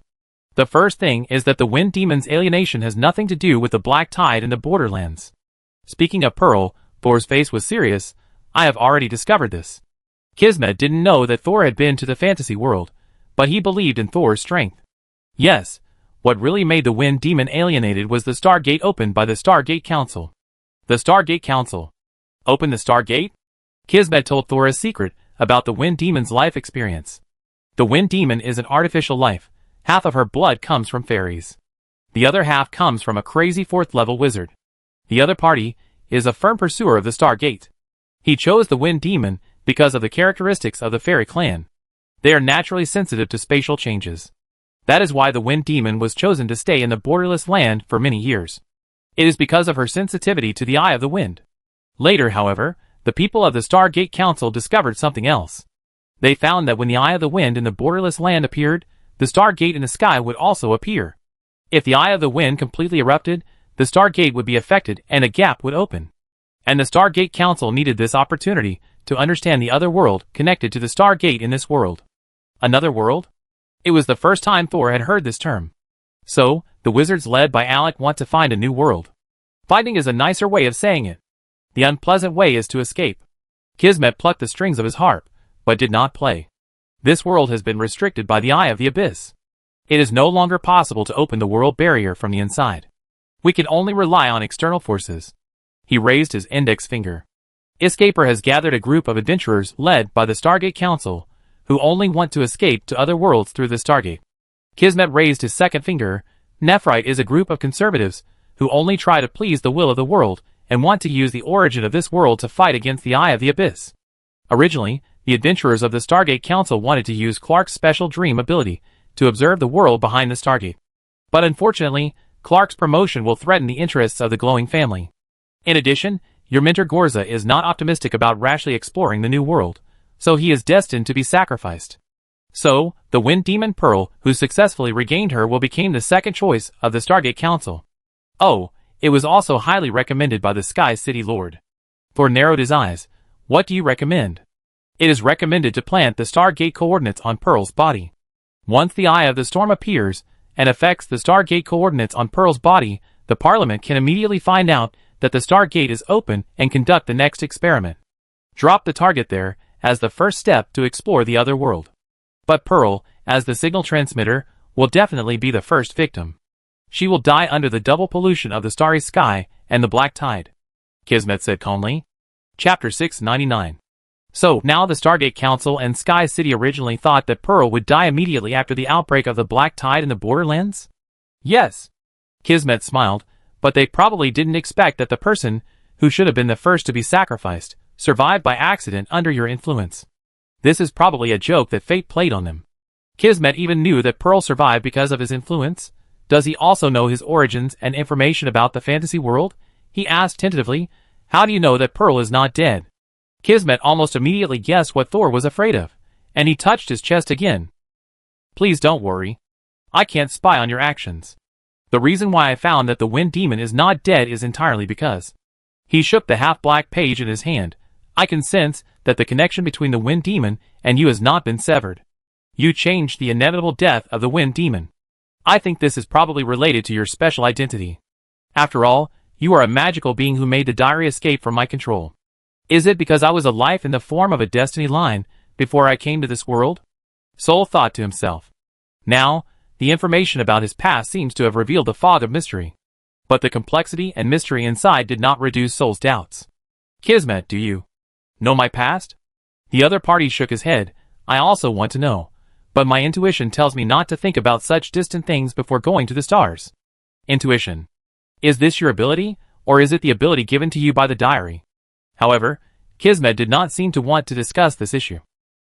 The first thing is that the Wind Demon's alienation has nothing to do with the black tide in the Borderlands. Speaking of Pearl, Thor's face was serious. I have already discovered this. Kismet didn't know that Thor had been to the fantasy world, but he believed in Thor's strength. Yes, what really made the Wind Demon alienated was the Stargate opened by the Stargate Council. The Stargate Council. Open the Stargate? Kismet told Thor a secret about the Wind Demon's life experience. The Wind Demon is an artificial life. Half of her blood comes from fairies. The other half comes from a crazy 4th level wizard. The other party is a firm pursuer of the Stargate. He chose the Wind Demon because of the characteristics of the fairy clan. They are naturally sensitive to spatial changes. That is why the Wind Demon was chosen to stay in the borderless land for many years. It is because of her sensitivity to the Eye of the Wind. Later, however, the people of the Stargate Council discovered something else. They found that when the Eye of the Wind in the borderless land appeared, the Stargate in the sky would also appear. If the Eye of the Wind completely erupted, the Stargate would be affected and a gap would open. And the Stargate Council needed this opportunity to understand the other world connected to the Stargate in this world. Another world? It was the first time Thor had heard this term. So, the wizards led by Alec want to find a new world. Finding is a nicer way of saying it. The unpleasant way is to escape. Kismet plucked the strings of his harp, but did not play. This world has been restricted by the Eye of the Abyss. It is no longer possible to open the world barrier from the inside. We can only rely on external forces. He raised his index finger. Escaper has gathered a group of adventurers led by the Stargate Council, who only want to escape to other worlds through the Stargate. Kismet raised his second finger. Nephrite is a group of conservatives who only try to please the will of the world and want to use the origin of this world to fight against the Eye of the Abyss. Originally, the adventurers of the Stargate Council wanted to use Clark's special dream ability to observe the world behind the Stargate. But unfortunately, Clark's promotion will threaten the interests of the glowing family. In addition, your mentor Gorza is not optimistic about rashly exploring the new world, so he is destined to be sacrificed. So, the Wind Demon Pearl, who successfully regained her, will become the second choice of the Stargate Council. Oh, it was also highly recommended by the Sky City Lord. Thor narrowed his eyes. What do you recommend? It is recommended to plant the Stargate coordinates on Pearl's body. Once the Eye of the Storm appears and affects the Stargate coordinates on Pearl's body, the Parliament can immediately find out that the Stargate is open and conduct the next experiment. Drop the target there as the first step to explore the other world. But Pearl, as the signal transmitter, will definitely be the first victim. She will die under the double pollution of the starry sky and the black tide, Kismet said calmly. Chapter 699. So, now the Stargate Council and Sky City originally thought that Pearl would die immediately after the outbreak of the black tide in the Borderlands? Yes. Kismet smiled, but they probably didn't expect that the person, who should have been the first to be sacrificed, survived by accident under your influence. This is probably a joke that fate played on them. Kismet even knew that Pearl survived because of his influence. Does he also know his origins and information about the fantasy world? He asked tentatively. How do you know that Pearl is not dead? Kismet almost immediately guessed what Thor was afraid of, and he touched his chest again. Please don't worry. I can't spy on your actions. The reason why I found that the Wind Demon is not dead is entirely because. He shook the half-black page in his hand. I can sense that the connection between the Wind Demon and you has not been severed. You changed the inevitable death of the Wind Demon. I think this is probably related to your special identity. After all, you are a magical being who made the diary escape from my control. Is it because I was a life in the form of a destiny line before I came to this world? Soul thought to himself. Now, the information about his past seems to have revealed the fog of mystery. But the complexity and mystery inside did not reduce Soul's doubts. Kismet, do you know my past? The other party shook his head. I also want to know. But my intuition tells me not to think about such distant things before going to the stars. Intuition. Is this your ability, or is it the ability given to you by the diary? However, Kismet did not seem to want to discuss this issue.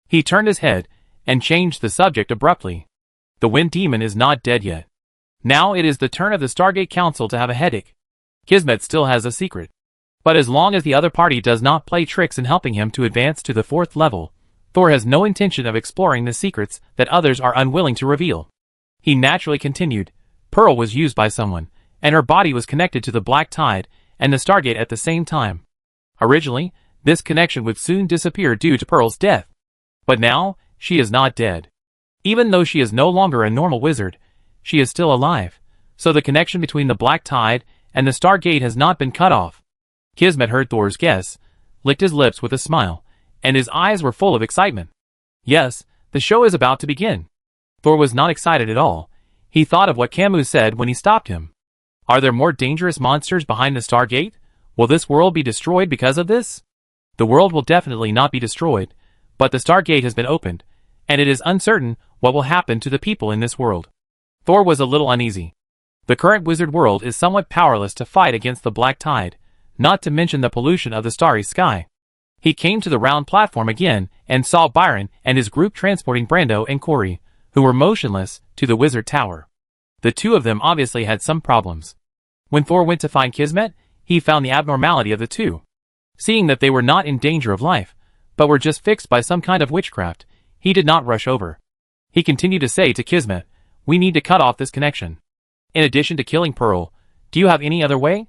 He turned his head and changed the subject abruptly. The Wind Demon is not dead yet. Now it is the turn of the Stargate Council to have a headache. Kismet still has a secret. But as long as the other party does not play tricks in helping him to advance to the 4th level, Thor has no intention of exploring the secrets that others are unwilling to reveal. He naturally continued. Pearl was used by someone, and her body was connected to the black tide and the Stargate at the same time. Originally, this connection would soon disappear due to Pearl's death. But now, she is not dead. Even though she is no longer a normal wizard, she is still alive, so the connection between the black tide and the Stargate has not been cut off. Kismet heard Thor's guess, licked his lips with a smile, and his eyes were full of excitement. Yes, the show is about to begin. Thor was not excited at all. He thought of what Camus said when he stopped him. Are there more dangerous monsters behind the Stargate? Will this world be destroyed because of this? The world will definitely not be destroyed, but the Stargate has been opened, and it is uncertain what will happen to the people in this world. Thor was a little uneasy. The current wizard world is somewhat powerless to fight against the black tide, not to mention the pollution of the starry sky. He came to the round platform again and saw Byron and his group transporting Brando and Corey, who were motionless, to the wizard tower. The two of them obviously had some problems. When Thor went to find Kismet, he found the abnormality of the two. Seeing that they were not in danger of life, but were just fixed by some kind of witchcraft, he did not rush over. He continued to say to Kismet, we need to cut off this connection. In addition to killing Pearl, do you have any other way?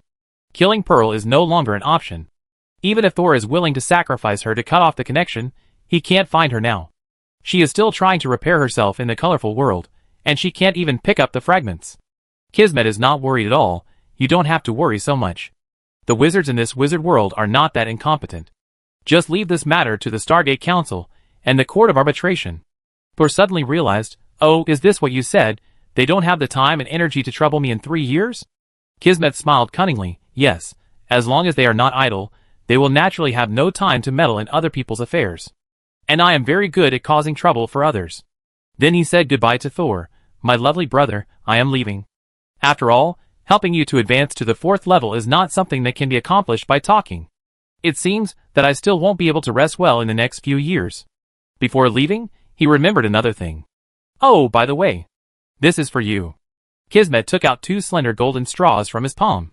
Killing Pearl is no longer an option. Even if Thor is willing to sacrifice her to cut off the connection, he can't find her now. She is still trying to repair herself in the colorful world, and she can't even pick up the fragments. Kismet is not worried at all. You don't have to worry so much. The wizards in this wizard world are not that incompetent. Just leave this matter to the Stargate Council and the Court of Arbitration. Thor suddenly realized, oh, is this what you said? They don't have the time and energy to trouble me in 3 years? Kismet smiled cunningly. Yes, as long as they are not idle, they will naturally have no time to meddle in other people's affairs. And I am very good at causing trouble for others. Then he said goodbye to Thor. My lovely brother, I am leaving. After all, helping you to advance to the 4th level is not something that can be accomplished by talking. It seems that I still won't be able to rest well in the next few years. Before leaving, he remembered another thing. Oh, by the way, this is for you. Kismet took out 2 slender golden straws from his palm.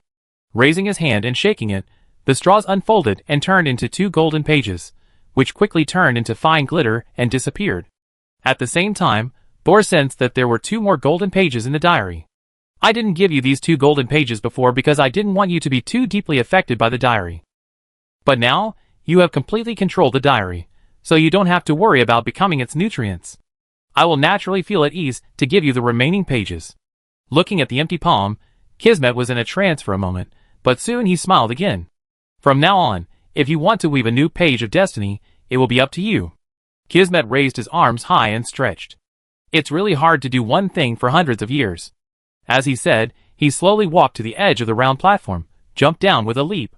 Raising his hand and shaking it, the straws unfolded and turned into 2 golden pages, which quickly turned into fine glitter and disappeared. At the same time, Thor sensed that there were 2 more golden pages in the diary. I didn't give you these 2 golden pages before because I didn't want you to be too deeply affected by the diary. But now, you have completely controlled the diary, so you don't have to worry about becoming its nutrients. I will naturally feel at ease to give you the remaining pages. Looking at the empty palm, Kismet was in a trance for a moment, but soon he smiled again. From now on, if you want to weave a new page of destiny, it will be up to you. Kismet raised his arms high and stretched. It's really hard to do one thing for hundreds of years. As he said, he slowly walked to the edge of the round platform, jumped down with a leap.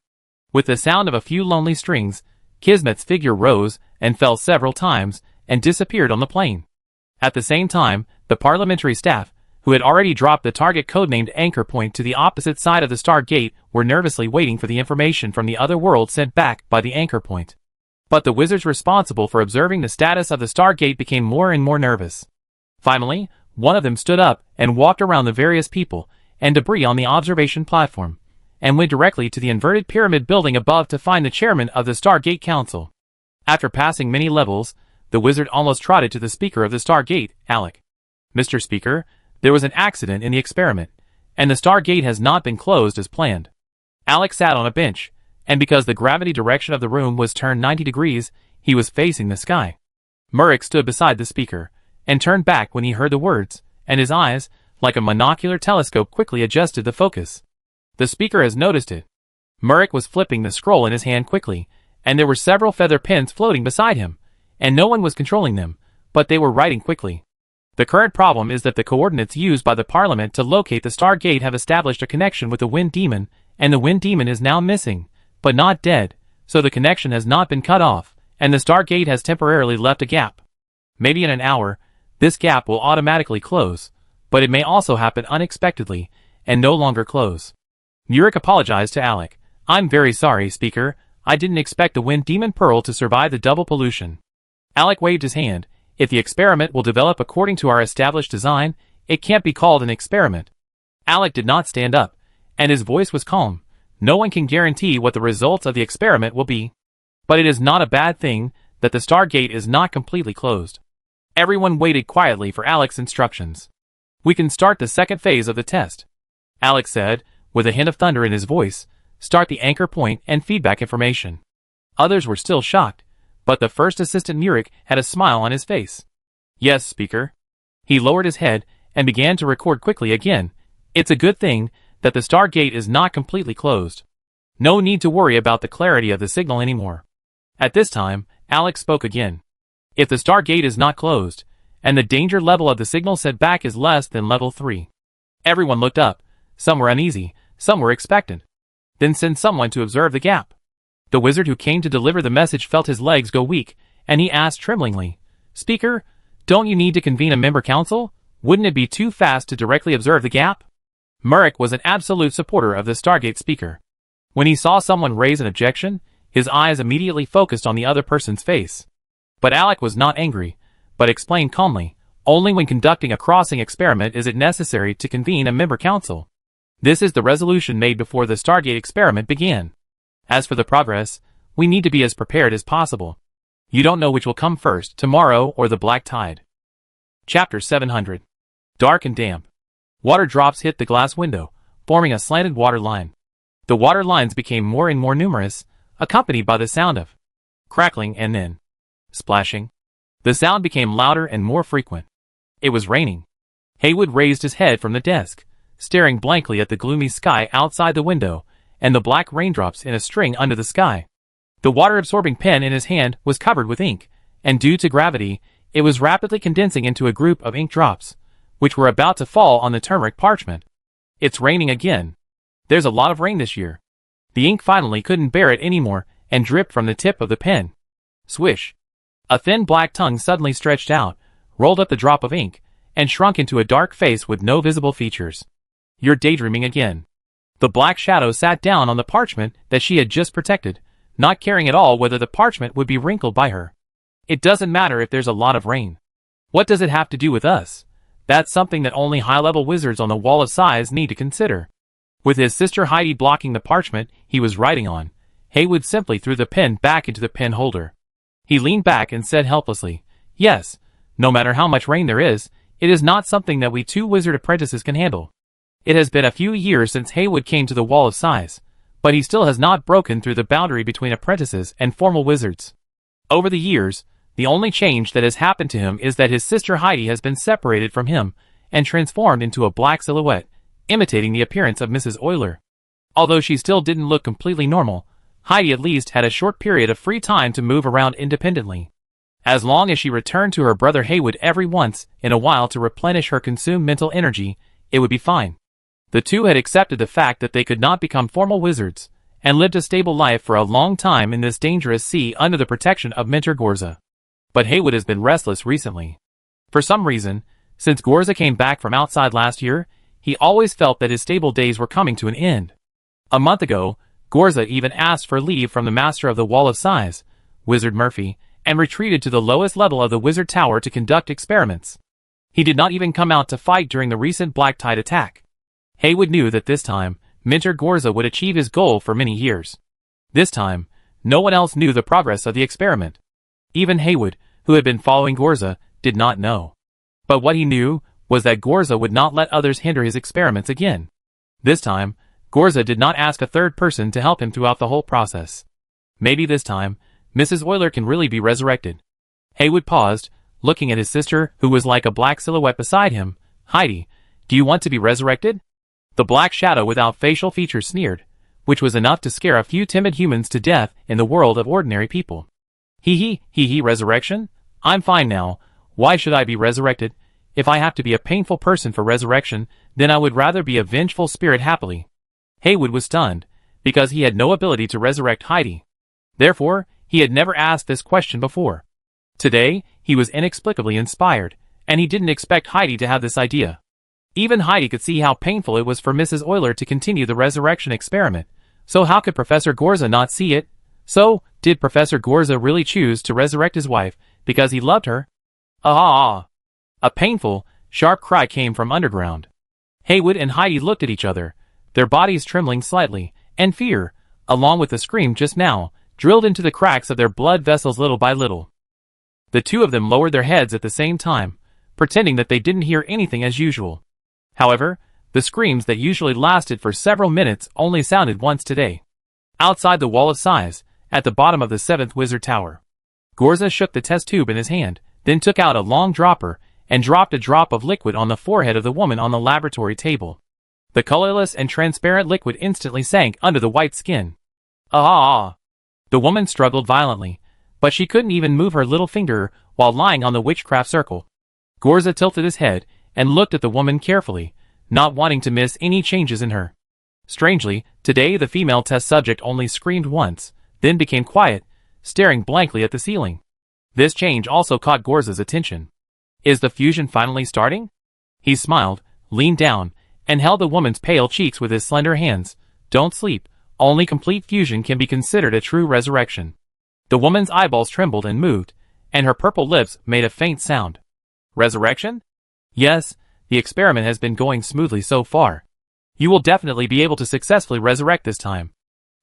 With the sound of a few lonely strings, Kismet's figure rose and fell several times and disappeared on the plain. At the same time, the parliamentary staff, who had already dropped the target codenamed Anchor Point to the opposite side of the Star Gate, were nervously waiting for the information from the other world sent back by the Anchor Point. But the wizards responsible for observing the status of the Star Gate became more and more nervous. Finally, one of them stood up and walked around the various people and debris on the observation platform, and went directly to the inverted pyramid building above to find the chairman of the Stargate Council. After passing many levels, the wizard almost trotted to the speaker of the Stargate, Alec. Mr. Speaker, there was an accident in the experiment, and the Stargate has not been closed as planned. Alec sat on a bench, and because the gravity direction of the room was turned 90 degrees, he was facing the sky. Murrick stood beside the speaker, and turned back when he heard the words, and his eyes, like a monocular telescope, quickly adjusted the focus. The speaker has noticed it. Murrick was flipping the scroll in his hand quickly, and there were several feather pens floating beside him, and no one was controlling them, but they were writing quickly. The current problem is that the coordinates used by the Parliament to locate the Stargate have established a connection with the Wind Demon, and the Wind Demon is now missing, but not dead, so the connection has not been cut off, and the Stargate has temporarily left a gap. Maybe in an hour, this gap will automatically close, but it may also happen unexpectedly, and no longer close. Murick apologized to Alec. I'm very sorry, Speaker. I didn't expect the Wind Demon Pearl to survive the double pollution. Alec waved his hand. If the experiment will develop according to our established design, it can't be called an experiment. Alec did not stand up, and his voice was calm. No one can guarantee what the results of the experiment will be. But it is not a bad thing that the Stargate is not completely closed. Everyone waited quietly for Alec's instructions. We can start the second phase of the test. Alec said, with a hint of thunder in his voice, start the anchor point and feedback information. Others were still shocked, but the first assistant Murick had a smile on his face. Yes, Speaker. He lowered his head and began to record quickly again. It's a good thing that the Stargate is not completely closed. No need to worry about the clarity of the signal anymore. At this time, Alec spoke again. If the Stargate is not closed, and the danger level of the signal sent back is less than level 3. Everyone looked up. Some were uneasy, some were expectant. Then send someone to observe the gap. The wizard who came to deliver the message felt his legs go weak, and he asked tremblingly, Speaker, don't you need to convene a member council? Wouldn't it be too fast to directly observe the gap? Murick was an absolute supporter of the Stargate speaker. When he saw someone raise an objection, his eyes immediately focused on the other person's face. But Alec was not angry, but explained calmly, only when conducting a crossing experiment is it necessary to convene a member council. This is the resolution made before the Stargate experiment began. As for the progress, we need to be as prepared as possible. You don't know which will come first, tomorrow or the black tide. Chapter 700. Dark and damp. Water drops hit the glass window, forming a slanted water line. The water lines became more and more numerous, accompanied by the sound of crackling and then splashing. The sound became louder and more frequent. It was raining. Haywood raised his head from the desk, staring blankly at the gloomy sky outside the window, and the black raindrops in a string under the sky. The water-absorbing pen in his hand was covered with ink, and due to gravity, it was rapidly condensing into a group of ink drops, which were about to fall on the turmeric parchment. It's raining again. There's a lot of rain this year. The ink finally couldn't bear it anymore and dripped from the tip of the pen. Swish. A thin black tongue suddenly stretched out, rolled up the drop of ink, and shrunk into a dark face with no visible features. You're daydreaming again. The black shadow sat down on the parchment that she had just protected, not caring at all whether the parchment would be wrinkled by her. It doesn't matter if there's a lot of rain. What does it have to do with us? That's something that only high-level wizards on the Wall of Sighs need to consider. With his sister Heidi blocking the parchment he was writing on, Haywood simply threw the pen back into the pen holder. He leaned back and said helplessly, "Yes, no matter how much rain there is, it is not something that we two wizard apprentices can handle." It has been a few years since Haywood came to the Wall of Sighs, but he still has not broken through the boundary between apprentices and formal wizards. Over the years, the only change that has happened to him is that his sister Heidi has been separated from him and transformed into a black silhouette, imitating the appearance of Mrs. Euler. Although she still didn't look completely normal, Heidi at least had a short period of free time to move around independently. As long as she returned to her brother Haywood every once in a while to replenish her consumed mental energy, it would be fine. The two had accepted the fact that they could not become formal wizards, and lived a stable life for a long time in this dangerous sea under the protection of Mentor Gorza. But Haywood has been restless recently. For some reason, since Gorza came back from outside last year, he always felt that his stable days were coming to an end. A month ago, Gorza even asked for leave from the master of the Wall of Sighs, Wizard Murphy, and retreated to the lowest level of the wizard tower to conduct experiments. He did not even come out to fight during the recent black tide attack. Haywood knew that this time, Mentor Gorza would achieve his goal for many years. This time, no one else knew the progress of the experiment. Even Haywood, who had been following Gorza, did not know. But what he knew was that Gorza would not let others hinder his experiments again. This time, Gorza did not ask a third person to help him throughout the whole process. Maybe this time, Mrs. Euler can really be resurrected. Haywood paused, looking at his sister who was like a black silhouette beside him. "Heidi, do you want to be resurrected?" The black shadow without facial features sneered, which was enough to scare a few timid humans to death in the world of ordinary people. Hee, resurrection? I'm fine now. Why should I be resurrected? If I have to be a painful person for resurrection, then I would rather be a vengeful spirit happily. Haywood was stunned, because he had no ability to resurrect Heidi. Therefore, he had never asked this question before. Today, he was inexplicably inspired, and he didn't expect Heidi to have this idea. Even Heidi could see how painful it was for Mrs. Euler to continue the resurrection experiment, so how could Professor Gorza not see it? So, did Professor Gorza really choose to resurrect his wife because he loved her? Ah! A painful, sharp cry came from underground. Haywood and Heidi looked at each other, their bodies trembling slightly, and fear, along with the scream just now, drilled into the cracks of their blood vessels little by little. The two of them lowered their heads at the same time, pretending that they didn't hear anything as usual. However, the screams that usually lasted for several minutes only sounded once today. Outside the Wall of Sighs, at the bottom of the 7th Wizard Tower, Gorza shook the test tube in his hand, then took out a long dropper and dropped a drop of liquid on the forehead of the woman on the laboratory table. The colorless and transparent liquid instantly sank under the white skin. Ah! The woman struggled violently, but she couldn't even move her little finger while lying on the witchcraft circle. Gorza tilted his head and looked at the woman carefully, not wanting to miss any changes in her. Strangely, today the female test subject only screamed once, then became quiet, staring blankly at the ceiling. This change also caught Gorza's attention. Is the fusion finally starting? He smiled, leaned down, and held the woman's pale cheeks with his slender hands. Don't sleep, only complete fusion can be considered a true resurrection. The woman's eyeballs trembled and moved, and her purple lips made a faint sound. Resurrection? Yes, the experiment has been going smoothly so far. You will definitely be able to successfully resurrect this time.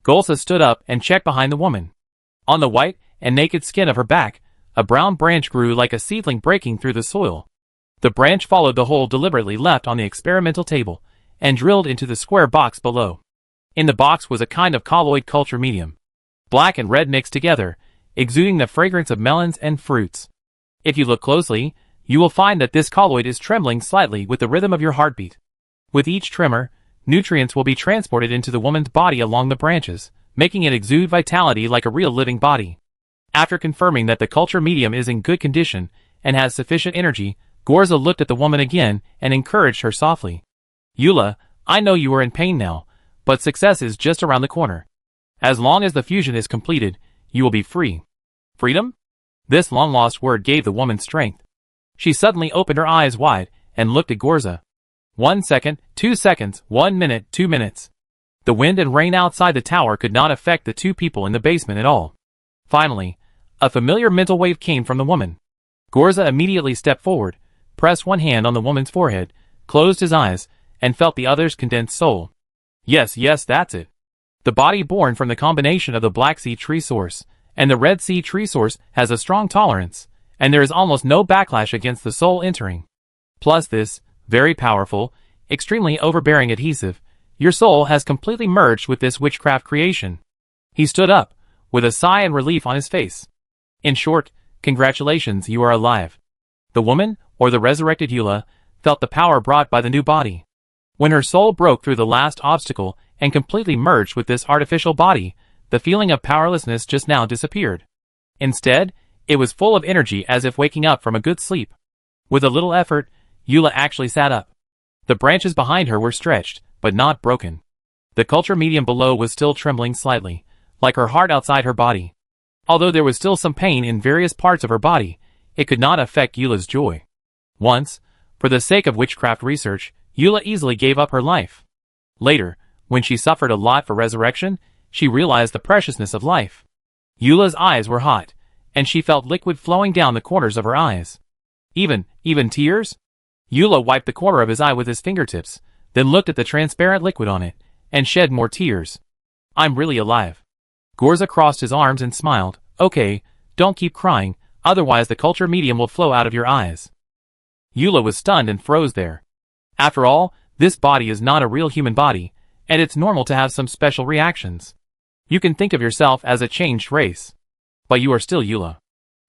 Gorza stood up and checked behind the woman. On the white and naked skin of her back, a brown branch grew like a seedling breaking through the soil. The branch followed the hole deliberately left on the experimental table, and drilled into the square box below. In the box was a kind of colloid culture medium, black and red mixed together, exuding the fragrance of melons and fruits. If you look closely, you will find that this colloid is trembling slightly with the rhythm of your heartbeat. With each tremor, nutrients will be transported into the woman's body along the branches, making it exude vitality like a real living body. After confirming that the culture medium is in good condition and has sufficient energy, Gorza looked at the woman again and encouraged her softly. Eula, I know you are in pain now, but success is just around the corner. As long as the fusion is completed, you will be free. Freedom? This long-lost word gave the woman strength. She suddenly opened her eyes wide and looked at Gorza. 1 second, 2 seconds, 1 minute, 2 minutes. The wind and rain outside the tower could not affect the two people in the basement at all. Finally, a familiar mental wave came from the woman. Gorza immediately stepped forward, pressed one hand on the woman's forehead, closed his eyes, and felt the other's condensed soul. Yes, that's it. The body born from the combination of the Black Sea tree source and the Red Sea tree source has a strong tolerance, and there is almost no backlash against the soul entering. Plus this, very powerful, extremely overbearing adhesive, your soul has completely merged with this witchcraft creation. He stood up, with a sigh and relief on his face. In short, congratulations, you are alive. The woman, or the resurrected Eula, felt the power brought by the new body. When her soul broke through the last obstacle and completely merged with this artificial body, the feeling of powerlessness just now disappeared. Instead, it was full of energy as if waking up from a good sleep. With a little effort, Eula actually sat up. The branches behind her were stretched, but not broken. The culture medium below was still trembling slightly, like her heart outside her body. Although there was still some pain in various parts of her body, it could not affect Eula's joy. Once, for the sake of witchcraft research, Eula easily gave up her life. Later, when she suffered a lot for resurrection, she realized the preciousness of life. Eula's eyes were hot, and she felt liquid flowing down the corners of her eyes. Even tears? Eula wiped the corner of his eye with his fingertips, then looked at the transparent liquid on it, and shed more tears. I'm really alive. Gorza crossed his arms and smiled. Okay, don't keep crying, otherwise the culture medium will flow out of your eyes. Eula was stunned and froze there. After all, this body is not a real human body, and it's normal to have some special reactions. You can think of yourself as a changed race. But you are still Eula.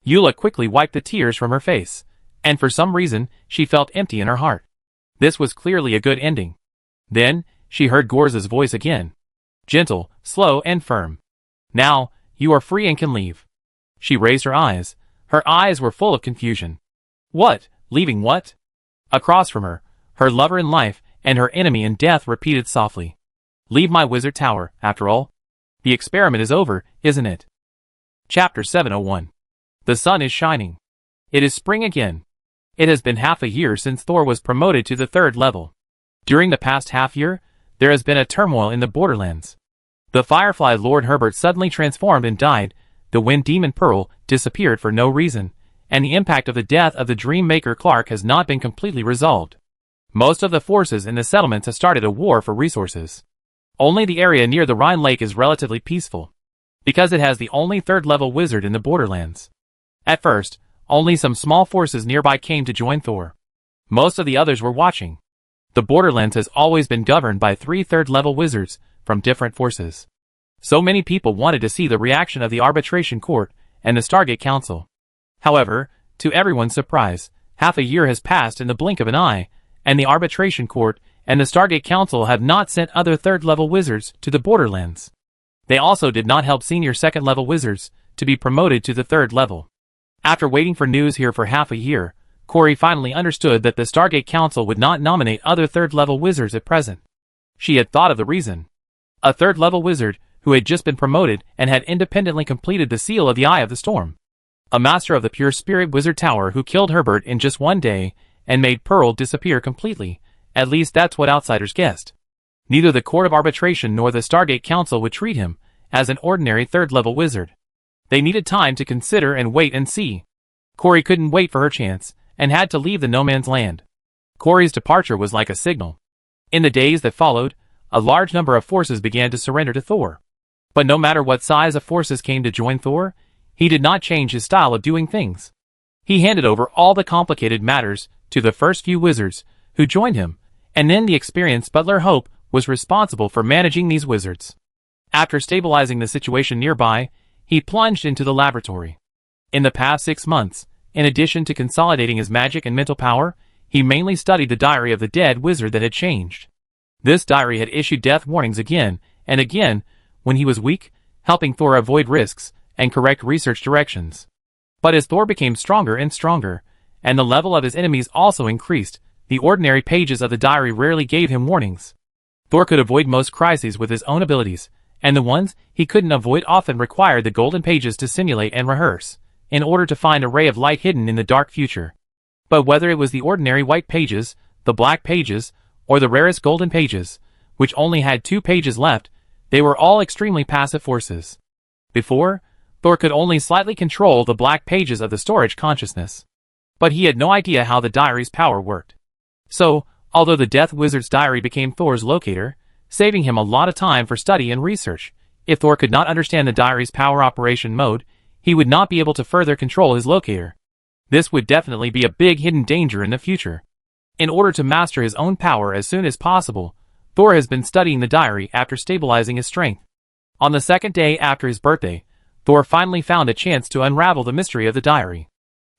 Eula quickly wiped the tears from her face, and for some reason, she felt empty in her heart. This was clearly a good ending. Then, she heard Gorza's voice again. Gentle, slow, and firm. Now, you are free and can leave. She raised her eyes. Her eyes were full of confusion. What? Leaving what? Across from her, her lover in life and her enemy in death repeated softly. Leave my wizard tower, after all. The experiment is over, isn't it? Chapter 701. The sun is shining. It is spring again. It has been half a year since Thor was promoted to the 3rd level. During the past half year, there has been a turmoil in the borderlands. The Firefly Lord Herbert suddenly transformed and died, the Wind Demon Pearl disappeared for no reason, and the impact of the death of the Dream Maker Clark has not been completely resolved. Most of the forces in the settlements have started a war for resources. Only the area near the Rhine Lake is relatively peaceful, because it has the only 3rd level wizard in the borderlands. At first, only some small forces nearby came to join Thor. Most of the others were watching. The borderlands has always been governed by 3 3rd level wizards from different forces. So many people wanted to see the reaction of the Arbitration Court and the Stargate Council. However, to everyone's surprise, half a year has passed in the blink of an eye, and the Arbitration Court and the Stargate Council have not sent other 3rd level wizards to the borderlands. They also did not help senior 2nd level wizards to be promoted to the 3rd level. After waiting for news here for half a year, Corey finally understood that the Stargate Council would not nominate other 3rd level wizards at present. She had thought of the reason. A 3rd level wizard who had just been promoted and had independently completed the Seal of the Eye of the Storm. A master of the Pure Spirit Wizard Tower who killed Herbert in just one day and made Pearl disappear completely. At least that's what outsiders guessed. Neither the Court of Arbitration nor the Stargate Council would treat him as an ordinary 3rd level wizard. They needed time to consider and wait and see. Corey couldn't wait for her chance, and had to leave the no man's land. Corey's departure was like a signal. In the days that followed, a large number of forces began to surrender to Thor. But no matter what size of forces came to join Thor, he did not change his style of doing things. He handed over all the complicated matters to the first few wizards who joined him, and then the experienced Butler Hope was responsible for managing these wizards. After stabilizing the situation nearby, he plunged into the laboratory. In the past 6 months, in addition to consolidating his magic and mental power, he mainly studied the diary of the dead wizard that had changed. This diary had issued death warnings again and again when he was weak, helping Thor avoid risks and correct research directions. But as Thor became stronger and stronger, and the level of his enemies also increased, the ordinary pages of the diary rarely gave him warnings. Thor could avoid most crises with his own abilities, and the ones he couldn't avoid often required the golden pages to simulate and rehearse, in order to find a ray of light hidden in the dark future. But whether it was the ordinary white pages, the black pages, or the rarest golden pages, which only had 2 pages left. They were all extremely passive forces. Before, Thor could only slightly control the black pages of the storage consciousness. But he had no idea how the diary's power worked. So, although the Death Wizard's diary became Thor's locator, saving him a lot of time for study and research, if Thor could not understand the diary's power operation mode, he would not be able to further control his locator. This would definitely be a big hidden danger in the future. In order to master his own power as soon as possible, Thor has been studying the diary after stabilizing his strength. On the second day after his birthday, Thor finally found a chance to unravel the mystery of the diary.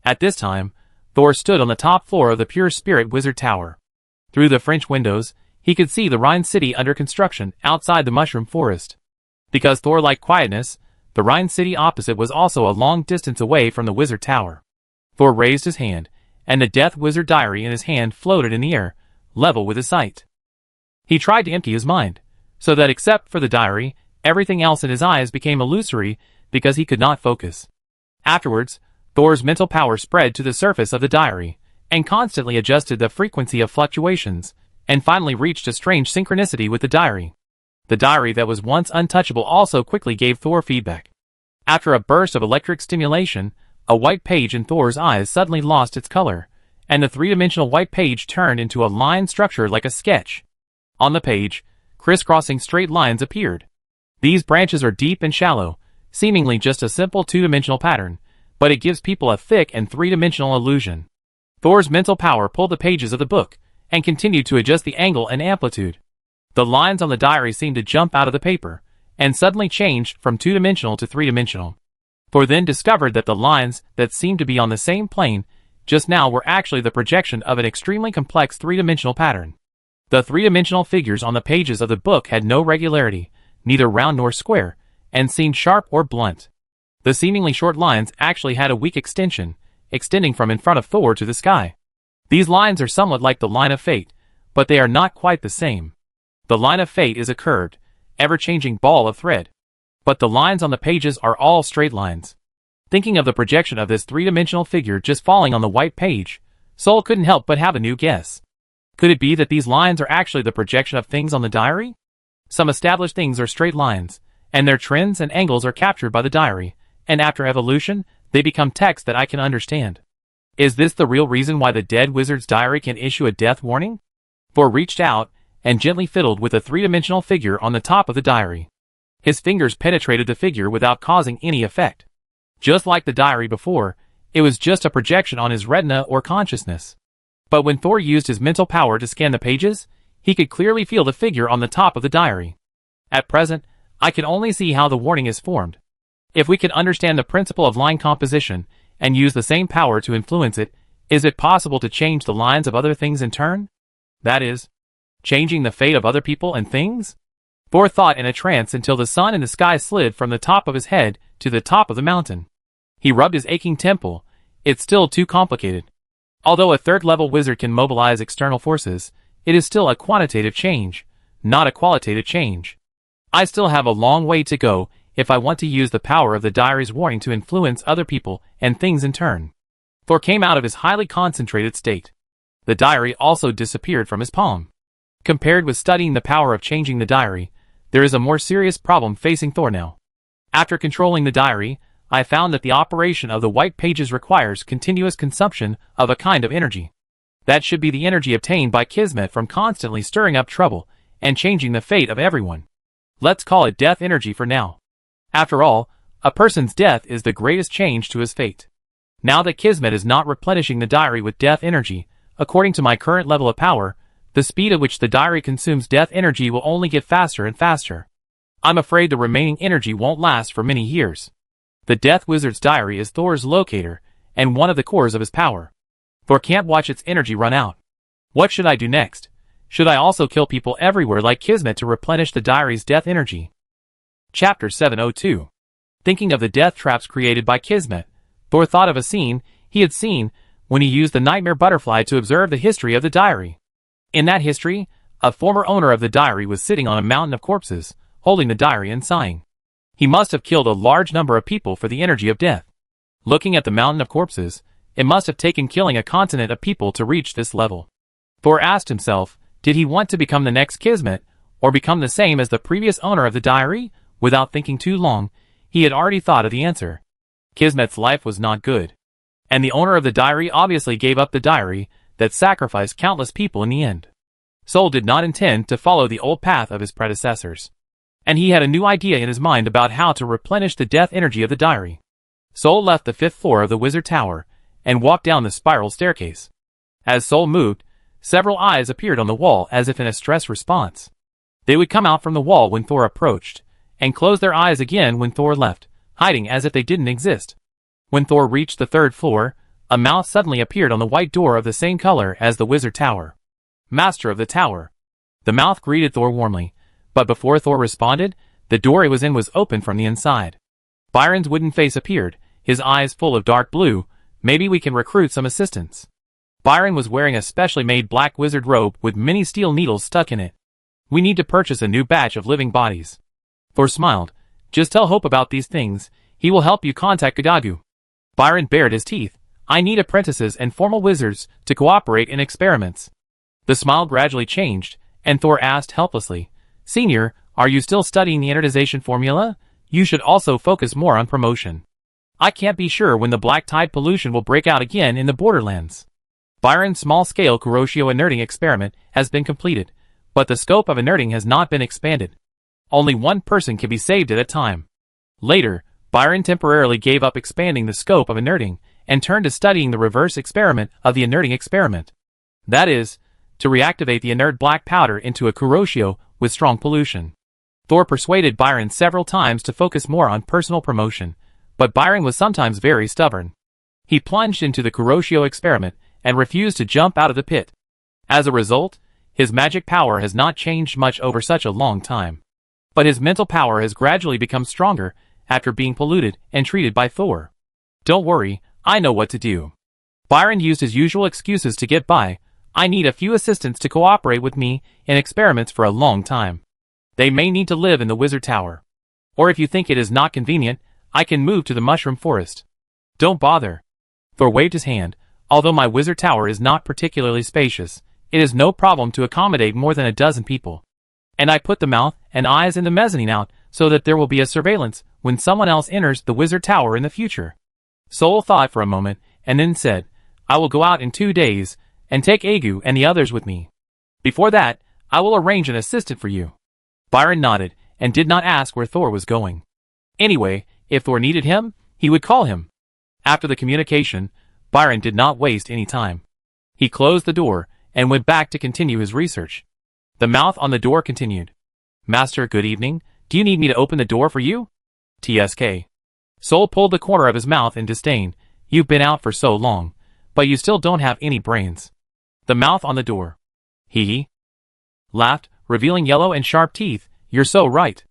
At this time, Thor stood on the top floor of the Pure Spirit Wizard Tower. Through the French windows, he could see the Rhine city under construction outside the Mushroom Forest. Because Thor liked quietness, the Rhine city opposite was also a long distance away from the Wizard Tower. Thor raised his hand, and the Death Wizard diary in his hand floated in the air, level with his sight. He tried to empty his mind, so that except for the diary, everything else in his eyes became illusory because he could not focus. Afterwards, Thor's mental power spread to the surface of the diary, and constantly adjusted the frequency of fluctuations, and finally reached a strange synchronicity with the diary. The diary that was once untouchable also quickly gave Thor feedback. After a burst of electric stimulation, a white page in Thor's eyes suddenly lost its color, and the three-dimensional white page turned into a line structure like a sketch. On the page, crisscrossing straight lines appeared. These branches are deep and shallow, seemingly just a simple two-dimensional pattern, but it gives people a thick and three-dimensional illusion. Thor's mental power pulled the pages of the book, and continued to adjust the angle and amplitude. The lines on the diary seemed to jump out of the paper, and suddenly changed from two-dimensional to three-dimensional. Thor then discovered that the lines that seemed to be on the same plane just now were actually the projection of an extremely complex three-dimensional pattern. The three-dimensional figures on the pages of the book had no regularity, neither round nor square, and seemed sharp or blunt. The seemingly short lines actually had a weak extension, extending from in front of Thor to the sky. These lines are somewhat like the line of fate, but they are not quite the same. The line of fate is a curved, ever-changing ball of thread, but the lines on the pages are all straight lines. Thinking of the projection of this three-dimensional figure just falling on the white page, Soul couldn't help but have a new guess. Could it be that these lines are actually the projection of things on the diary? Some established things are straight lines, and their trends and angles are captured by the diary, and after evolution, they become text that I can understand. Is this the real reason why the Dead Wizard's diary can issue a death warning? Thor reached out, and gently fiddled with a three-dimensional figure on the top of the diary. His fingers penetrated the figure without causing any effect. Just like the diary before, it was just a projection on his retina or consciousness. But when Thor used his mental power to scan the pages, he could clearly feel the figure on the top of the diary. At present, I can only see how the warning is formed. If we can understand the principle of line composition, and use the same power to influence it, is it possible to change the lines of other things in turn? That is, changing the fate of other people and things? Thor thought in a trance until the sun in the sky slid from the top of his head to the top of the mountain. He rubbed his aching temple. It's still too complicated. Although a third-level wizard can mobilize external forces, it is still a quantitative change, not a qualitative change. I still have a long way to go if I want to use the power of the diary's warning to influence other people and things in turn. Thor came out of his highly concentrated state. The diary also disappeared from his palm. Compared with studying the power of changing the diary, there is a more serious problem facing Thor now. After controlling the diary, I found that the operation of the white pages requires continuous consumption of a kind of energy. That should be the energy obtained by Kismet from constantly stirring up trouble and changing the fate of everyone. Let's call it death energy for now. After all, a person's death is the greatest change to his fate. Now that Kismet is not replenishing the diary with death energy, according to my current level of power, the speed at which the diary consumes death energy will only get faster and faster. I'm afraid the remaining energy won't last for many years. The Death Wizard's diary is Thor's locator, and one of the cores of his power. Thor can't watch its energy run out. What should I do next? Should I also kill people everywhere like Kismet to replenish the diary's death energy? Chapter 702. Thinking of the death traps created by Kismet, Thor thought of a scene he had seen when he used the nightmare butterfly to observe the history of the diary. In that history, a former owner of the diary was sitting on a mountain of corpses, holding the diary and sighing. He must have killed a large number of people for the energy of death. Looking at the mountain of corpses, it must have taken killing a continent of people to reach this level. Thor asked himself, Did he want to become the next Kismet, or become the same as the previous owner of the diary? Without thinking too long, he had already thought of the answer. Kismet's life was not good. And the owner of the diary obviously gave up the diary that sacrificed countless people in the end. Sol did not intend to follow the old path of his predecessors. And he had a new idea in his mind about how to replenish the death energy of the diary. Sol left the 5th floor of the Wizard Tower and walked down the spiral staircase. As Sol moved, several eyes appeared on the wall as if in a stress response. They would come out from the wall when Thor approached, and close their eyes again when Thor left, hiding as if they didn't exist. When Thor reached the 3rd floor, a mouth suddenly appeared on the white door of the same color as the Wizard Tower. Master of the Tower. The mouth greeted Thor warmly, but before Thor responded, the door it was in was open from the inside. Byron's wooden face appeared, his eyes full of dark blue. Maybe we can recruit some assistants. Byron was wearing a specially made black wizard robe with many steel needles stuck in it. We need to purchase a new batch of living bodies. Thor smiled. Just tell Hope about these things. He will help you contact Gadagu. Byron bared his teeth. I need apprentices and formal wizards to cooperate in experiments. The smile gradually changed, and Thor asked helplessly, Senior, are you still studying the anodization formula? You should also focus more on promotion. I can't be sure when the black tide pollution will break out again in the borderlands. Byron's small-scale Kuroshio inerting experiment has been completed, but the scope of inerting has not been expanded. Only one person can be saved at a time. Later, Byron temporarily gave up expanding the scope of inerting and turned to studying the reverse experiment of the inerting experiment. That is, to reactivate the inert black powder into a Kuroshio with strong pollution. Thor persuaded Byron several times to focus more on personal promotion, but Byron was sometimes very stubborn. He plunged into the Kuroshio experiment and refused to jump out of the pit. As a result, his magic power has not changed much over such a long time. But his mental power has gradually become stronger after being polluted and treated by Thor. Don't worry, I know what to do. Byron used his usual excuses to get by. I need a few assistants to cooperate with me in experiments for a long time. They may need to live in the Wizard Tower. Or if you think it is not convenient, I can move to the Mushroom Forest. Don't bother. Thor waved his hand. Although my Wizard Tower is not particularly spacious, it is no problem to accommodate more than a dozen people. And I put the mouth and eyes in the mezzanine out so that there will be a surveillance when someone else enters the Wizard Tower in the future. Sol thought for a moment and then said, I will go out in 2 days and take Agu and the others with me. Before that, I will arrange an assistant for you. Byron nodded and did not ask where Thor was going. Anyway, if Thor needed him, he would call him. After the communication, Byron did not waste any time. He closed the door and went back to continue his research. The mouth on the door continued. Master, good evening. Do you need me to open the door for you? TSK. Sol pulled the corner of his mouth in disdain. You've been out for so long, but you still don't have any brains. The mouth on the door. He laughed, revealing yellow and sharp teeth. You're so right.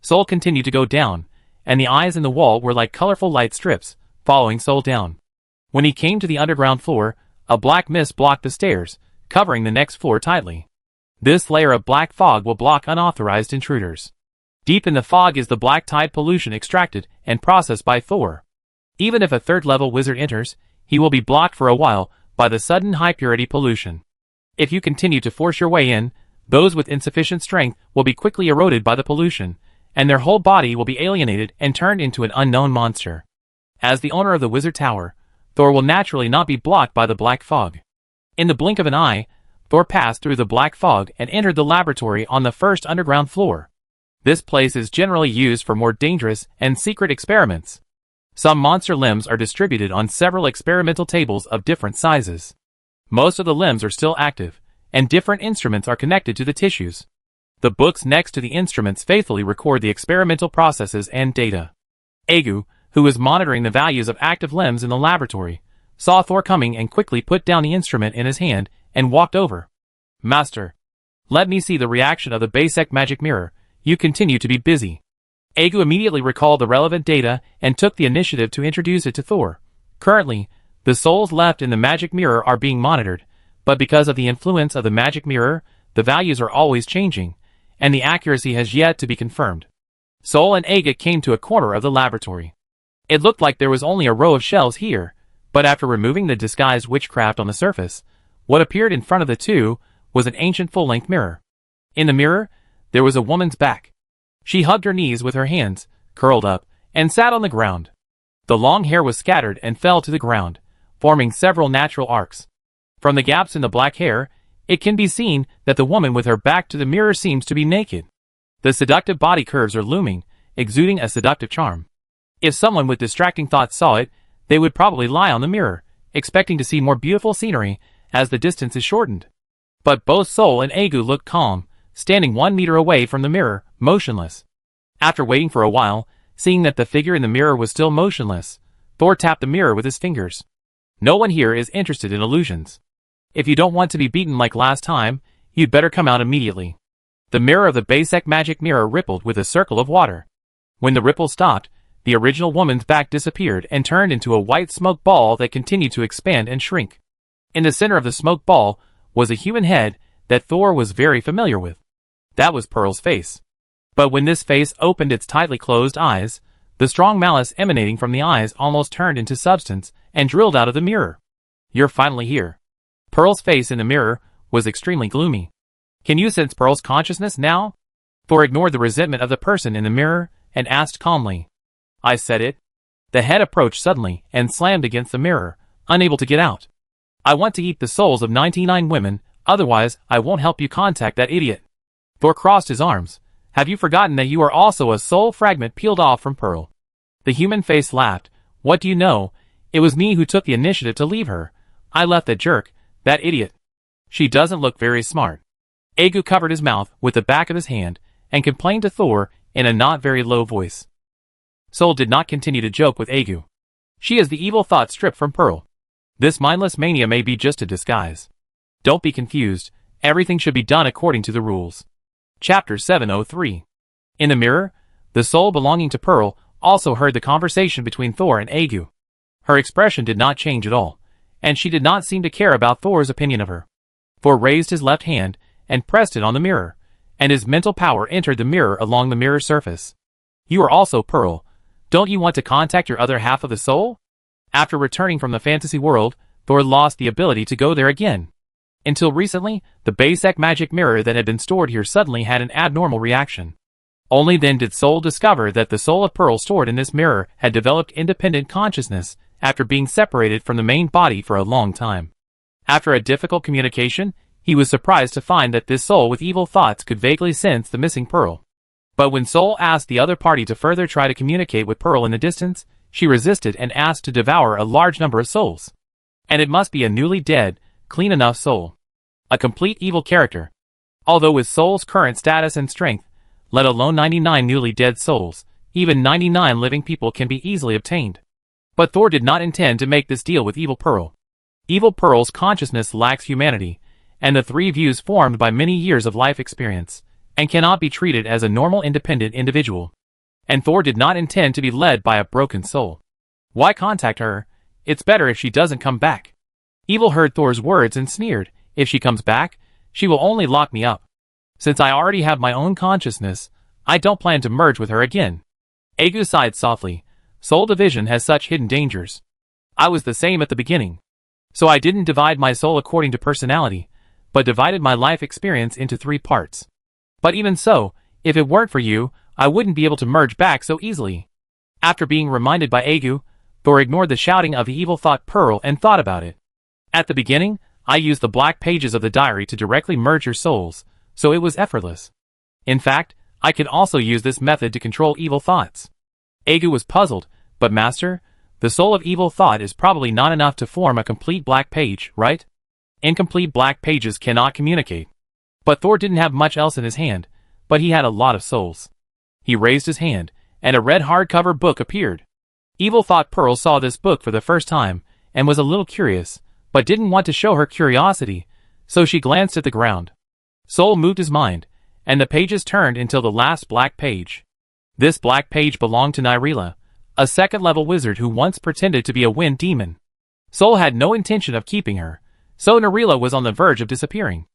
Sol continued to go down, and the eyes in the wall were like colorful light strips, following Sol down. When he came to the underground floor, a black mist blocked the stairs, covering the next floor tightly. This layer of black fog will block unauthorized intruders. Deep in the fog is the black tide pollution extracted and processed by Thor. Even if a 3rd-level wizard enters, he will be blocked for a while by the sudden high-purity pollution. If you continue to force your way in, those with insufficient strength will be quickly eroded by the pollution, and their whole body will be alienated and turned into an unknown monster. As the owner of the Wizard Tower, Thor will naturally not be blocked by the black fog. In the blink of an eye, Thor passed through the black fog and entered the laboratory on the 1st underground floor. This place is generally used for more dangerous and secret experiments. Some monster limbs are distributed on several experimental tables of different sizes. Most of the limbs are still active, and different instruments are connected to the tissues. The books next to the instruments faithfully record the experimental processes and data. Agu, who was monitoring the values of active limbs in the laboratory, saw Thor coming and quickly put down the instrument in his hand and walked over. Master, let me see the reaction of the basic magic mirror. You continue to be busy. Agu immediately recalled the relevant data and took the initiative to introduce it to Thor. Currently, the souls left in the magic mirror are being monitored, but because of the influence of the magic mirror, the values are always changing, and the accuracy has yet to be confirmed. Sol and Aga came to a corner of the laboratory. It looked like there was only a row of shelves here, but after removing the disguised witchcraft on the surface, what appeared in front of the two was an ancient full-length mirror. In the mirror, there was a woman's back. She hugged her knees with her hands, curled up, and sat on the ground. The long hair was scattered and fell to the ground, forming several natural arcs. From the gaps in the black hair, it can be seen that the woman with her back to the mirror seems to be naked. The seductive body curves are looming, exuding a seductive charm. If someone with distracting thoughts saw it, they would probably lie on the mirror, expecting to see more beautiful scenery as the distance is shortened. But both Sol and Egu looked calm, standing 1 meter away from the mirror, motionless. After waiting for a while, seeing that the figure in the mirror was still motionless, Thor tapped the mirror with his fingers. No one here is interested in illusions. If you don't want to be beaten like last time, you'd better come out immediately. The mirror of the basic magic mirror rippled with a circle of water. When the ripple stopped, the original woman's back disappeared and turned into a white smoke ball that continued to expand and shrink. In the center of the smoke ball was a human head that Thor was very familiar with. That was Pearl's face. But when this face opened its tightly closed eyes, the strong malice emanating from the eyes almost turned into substance and drilled out of the mirror. You're finally here. Pearl's face in the mirror was extremely gloomy. Can you sense Pearl's consciousness now? Thor ignored the resentment of the person in the mirror and asked calmly. I said it. The head approached suddenly and slammed against the mirror, unable to get out. I want to eat the souls of 99 women, otherwise I won't help you contact that idiot. Thor crossed his arms. Have you forgotten that you are also a soul fragment peeled off from Pearl? The human face laughed. What do you know? It was me who took the initiative to leave her. I left that jerk, that idiot. She doesn't look very smart. Egu covered his mouth with the back of his hand and complained to Thor in a not very low voice. Sol did not continue to joke with Egu. She is the evil thought stripped from Pearl. This mindless mania may be just a disguise. Don't be confused. Everything should be done according to the rules. Chapter 703. In the mirror, the soul belonging to Pearl also heard the conversation between Thor and Egu. Her expression did not change at all, and she did not seem to care about Thor's opinion of her. Thor raised his left hand and pressed it on the mirror, and his mental power entered the mirror along the mirror surface. You are also Pearl. Don't you want to contact your other half of the soul? After returning from the fantasy world, Thor lost the ability to go there again. Until recently, the basic magic mirror that had been stored here suddenly had an abnormal reaction. Only then did Sol discover that the soul of Pearl stored in this mirror had developed independent consciousness after being separated from the main body for a long time. After a difficult communication, he was surprised to find that this soul with evil thoughts could vaguely sense the missing Pearl. But when Sol asked the other party to further try to communicate with Pearl in the distance, she resisted and asked to devour a large number of souls. And it must be a newly dead, clean enough soul. A complete evil character. Although with Sol's current status and strength, let alone 99 newly dead souls, even 99 living people can be easily obtained. But Thor did not intend to make this deal with Evil Pearl. Evil Pearl's consciousness lacks humanity, and the three views formed by many years of life experience, and cannot be treated as a normal independent individual. And Thor did not intend to be led by a broken soul. Why contact her? It's better if she doesn't come back. Evil heard Thor's words and sneered. If she comes back, she will only lock me up. Since I already have my own consciousness, I don't plan to merge with her again. Egu sighed softly. Soul division has such hidden dangers. I was the same at the beginning. So I didn't divide my soul according to personality, but divided my life experience into 3 parts. But even so, if it weren't for you, I wouldn't be able to merge back so easily. After being reminded by Egu, Thor ignored the shouting of the evil thought Pearl and thought about it. At the beginning, I used the black pages of the diary to directly merge your souls, so it was effortless. In fact, I can also use this method to control evil thoughts. Egu was puzzled, but Master, the soul of evil thought is probably not enough to form a complete black page, right? Incomplete black pages cannot communicate. But Thor didn't have much else in his hand, but he had a lot of souls. He raised his hand, and a red hardcover book appeared. Evil thought Pearl saw this book for the first time, and was a little curious, but didn't want to show her curiosity, so she glanced at the ground. Sol moved his mind, and the pages turned until the last black page. This black page belonged to Nyrila, a second-level wizard who once pretended to be a wind demon. Sol had no intention of keeping her, so Nyrila was on the verge of disappearing.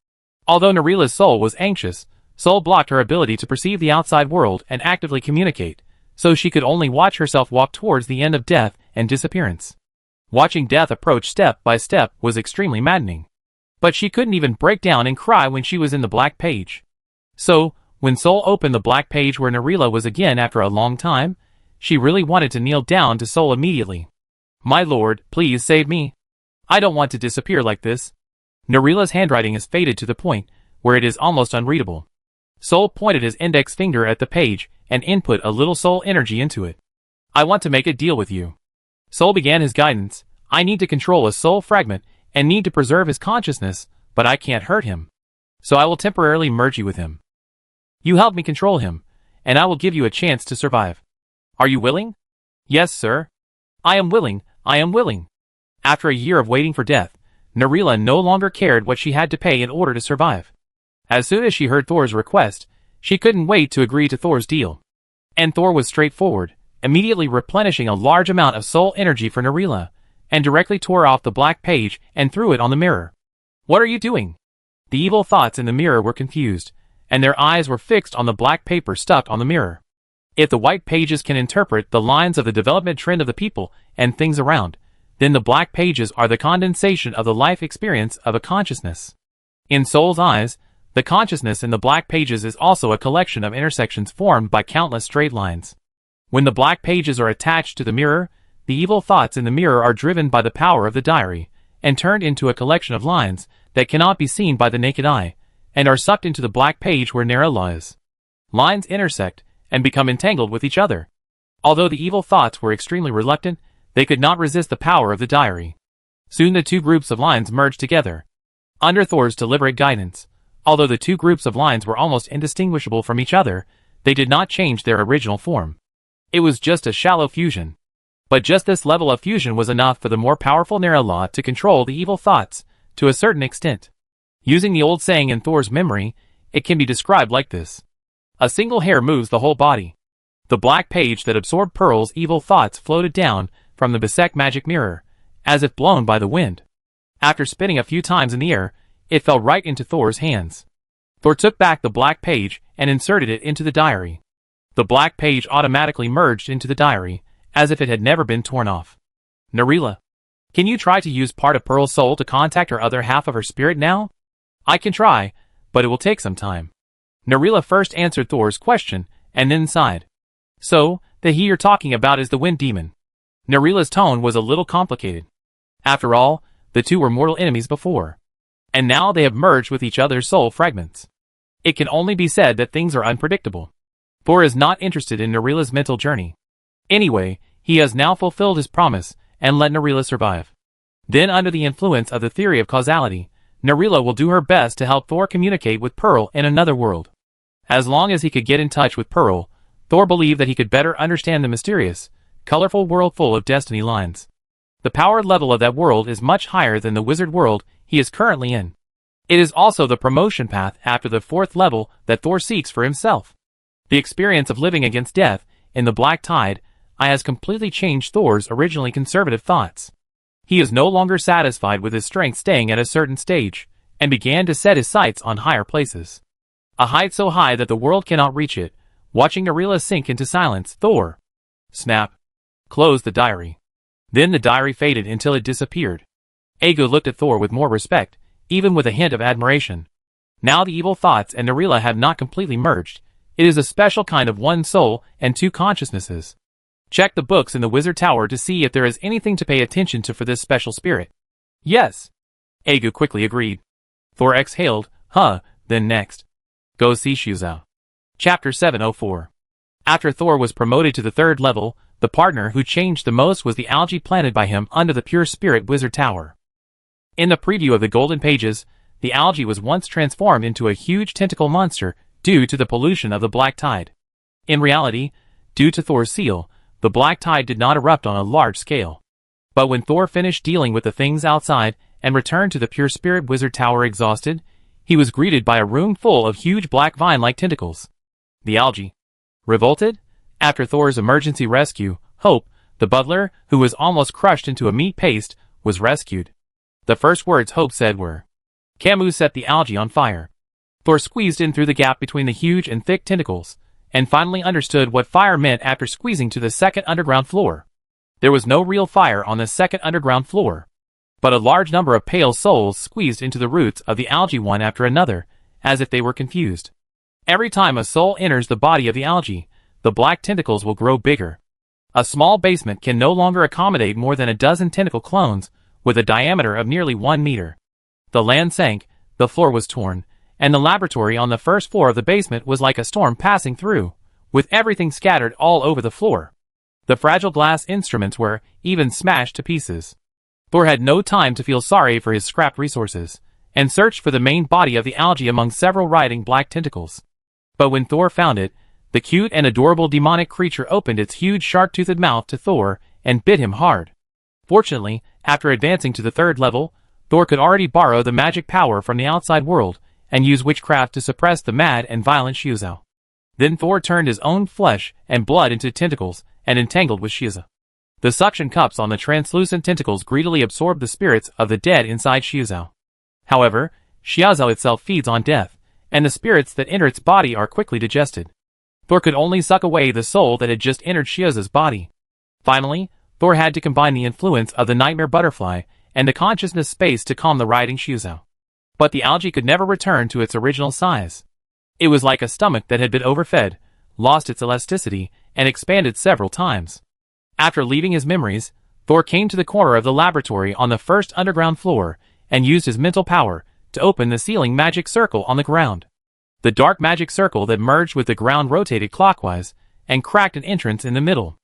Although Nyrila's soul was anxious, Sol blocked her ability to perceive the outside world and actively communicate, so she could only watch herself walk towards the end of death and disappearance. Watching death approach step by step was extremely maddening. But she couldn't even break down and cry when she was in the black page. So, when Soul opened the black page where Narila was again after a long time, she really wanted to kneel down to Soul immediately. "My lord, please save me. I don't want to disappear like this." Narila's handwriting is faded to the point where it is almost unreadable. Soul pointed his index finger at the page and input a little soul energy into it. "I want to make a deal with you." Soul began his guidance. "I need to control a soul fragment and need to preserve his consciousness, but I can't hurt him. So I will temporarily merge you with him. You help me control him, and I will give you a chance to survive. Are you willing?" "Yes, sir. I am willing, I am willing." After a year of waiting for death, Narila no longer cared what she had to pay in order to survive. As soon as she heard Thor's request, she couldn't wait to agree to Thor's deal. And Thor was straightforward, immediately replenishing a large amount of soul energy for Narila, and directly tore off the black page and threw it on the mirror. "What are you doing?" The evil thoughts in the mirror were confused, and their eyes were fixed on the black paper stuck on the mirror. If the white pages can interpret the lines of the development trend of the people and things around, then the black pages are the condensation of the life experience of a consciousness. In Soul's eyes, the consciousness in the black pages is also a collection of intersections formed by countless straight lines. When the black pages are attached to the mirror, the evil thoughts in the mirror are driven by the power of the diary, and turned into a collection of lines that cannot be seen by the naked eye, and are sucked into the black page where Narila is. Lines intersect and become entangled with each other. Although the evil thoughts were extremely reluctant, they could not resist the power of the diary. Soon the two groups of lines merged together. Under Thor's deliberate guidance, although the two groups of lines were almost indistinguishable from each other, they did not change their original form. It was just a shallow fusion. But just this level of fusion was enough for the more powerful Narila to control the evil thoughts, to a certain extent. Using the old saying in Thor's memory, it can be described like this. A single hair moves the whole body. The black page that absorbed Pearl's evil thoughts floated down from the Bisek magic mirror, as if blown by the wind. After spinning a few times in the air, it fell right into Thor's hands. Thor took back the black page and inserted it into the diary. The black page automatically merged into the diary, as if it had never been torn off. "Narila, can you try to use part of Pearl's soul to contact her other half of her spirit now?" "I can try, but it will take some time." Narila first answered Thor's question, and then sighed. "So, the he you're talking about is the wind demon." Narila's tone was a little complicated. After all, the two were mortal enemies before. And now they have merged with each other's soul fragments. It can only be said that things are unpredictable. Thor is not interested in Narila's mental journey. Anyway, he has now fulfilled his promise, and let Narila survive. Then under the influence of the theory of causality, Narila will do her best to help Thor communicate with Pearl in another world. As long as he could get in touch with Pearl, Thor believed that he could better understand the mysterious, colorful world full of destiny lines. The power level of that world is much higher than the wizard world he is currently in. It is also the promotion path after the 4th level that Thor seeks for himself. The experience of living against death in the Black Tide has completely changed Thor's originally conservative thoughts. He is no longer satisfied with his strength staying at a certain stage, and began to set his sights on higher places. A height so high that the world cannot reach it. Watching Narila sink into silence, Thor, snap, closed the diary. Then the diary faded until it disappeared. Ego looked at Thor with more respect, even with a hint of admiration. Now the evil thoughts and Narila have not completely merged. It is a special kind of one soul and two consciousnesses. Check the books in the Wizard Tower to see if there is anything to pay attention to for this special spirit. Yes. Ego quickly agreed. Thor exhaled, then next. Go see Shuzhou. Chapter 704. After Thor was promoted to the 3rd level, the partner who changed the most was the algae planted by him under the Pure Spirit Wizard Tower. In the preview of the Golden Pages, the algae was once transformed into a huge tentacle monster due to the pollution of the Black Tide. In reality, due to Thor's seal, the Black Tide did not erupt on a large scale. But when Thor finished dealing with the things outside and returned to the Pure Spirit Wizard Tower exhausted, he was greeted by a room full of huge black vine-like tentacles. The algae revolted? After Thor's emergency rescue, Hope, the butler, who was almost crushed into a meat paste, was rescued. The first words Hope said were, "Camus set the algae on fire." Thor squeezed in through the gap between the huge and thick tentacles, and finally understood what fire meant after squeezing to the 2nd underground floor. There was no real fire on the 2nd underground floor. but a large number of pale souls squeezed into the roots of the algae one after another, as if they were confused. Every time a soul enters the body of the algae, the black tentacles will grow bigger. A small basement can no longer accommodate more than a dozen tentacle clones, with a diameter of nearly 1 meter. The land sank, the floor was torn, and the laboratory on the first floor of the basement was like a storm passing through, with everything scattered all over the floor. The fragile glass instruments were even smashed to pieces. Thor had no time to feel sorry for his scrapped resources, and searched for the main body of the algae among several writhing black tentacles. But when Thor found it, the cute and adorable demonic creature opened its huge shark-toothed mouth to Thor and bit him hard. Fortunately, after advancing to the third level, Thor could already borrow the magic power from the outside world and use witchcraft to suppress the mad and violent Foresaw. Then Thor turned his own flesh and blood into tentacles and entangled with Foresaw. The suction cups on the translucent tentacles greedily absorbed the spirits of the dead inside Foresaw. However, Foresaw itself feeds on death, and the spirits that enter its body are quickly digested. Thor could only suck away the soul that had just entered Foresaw's body. Finally, Thor had to combine the influence of the nightmare butterfly and the consciousness space to calm the writhing Foresaw. But the algae could never return to its original size. It was like a stomach that had been overfed, lost its elasticity, and expanded several times. After leaving his memories, Thor came to the corner of the laboratory on the first underground floor and used his mental power to open the ceiling magic circle on the ground. The dark magic circle that merged with the ground rotated clockwise and cracked an entrance in the middle.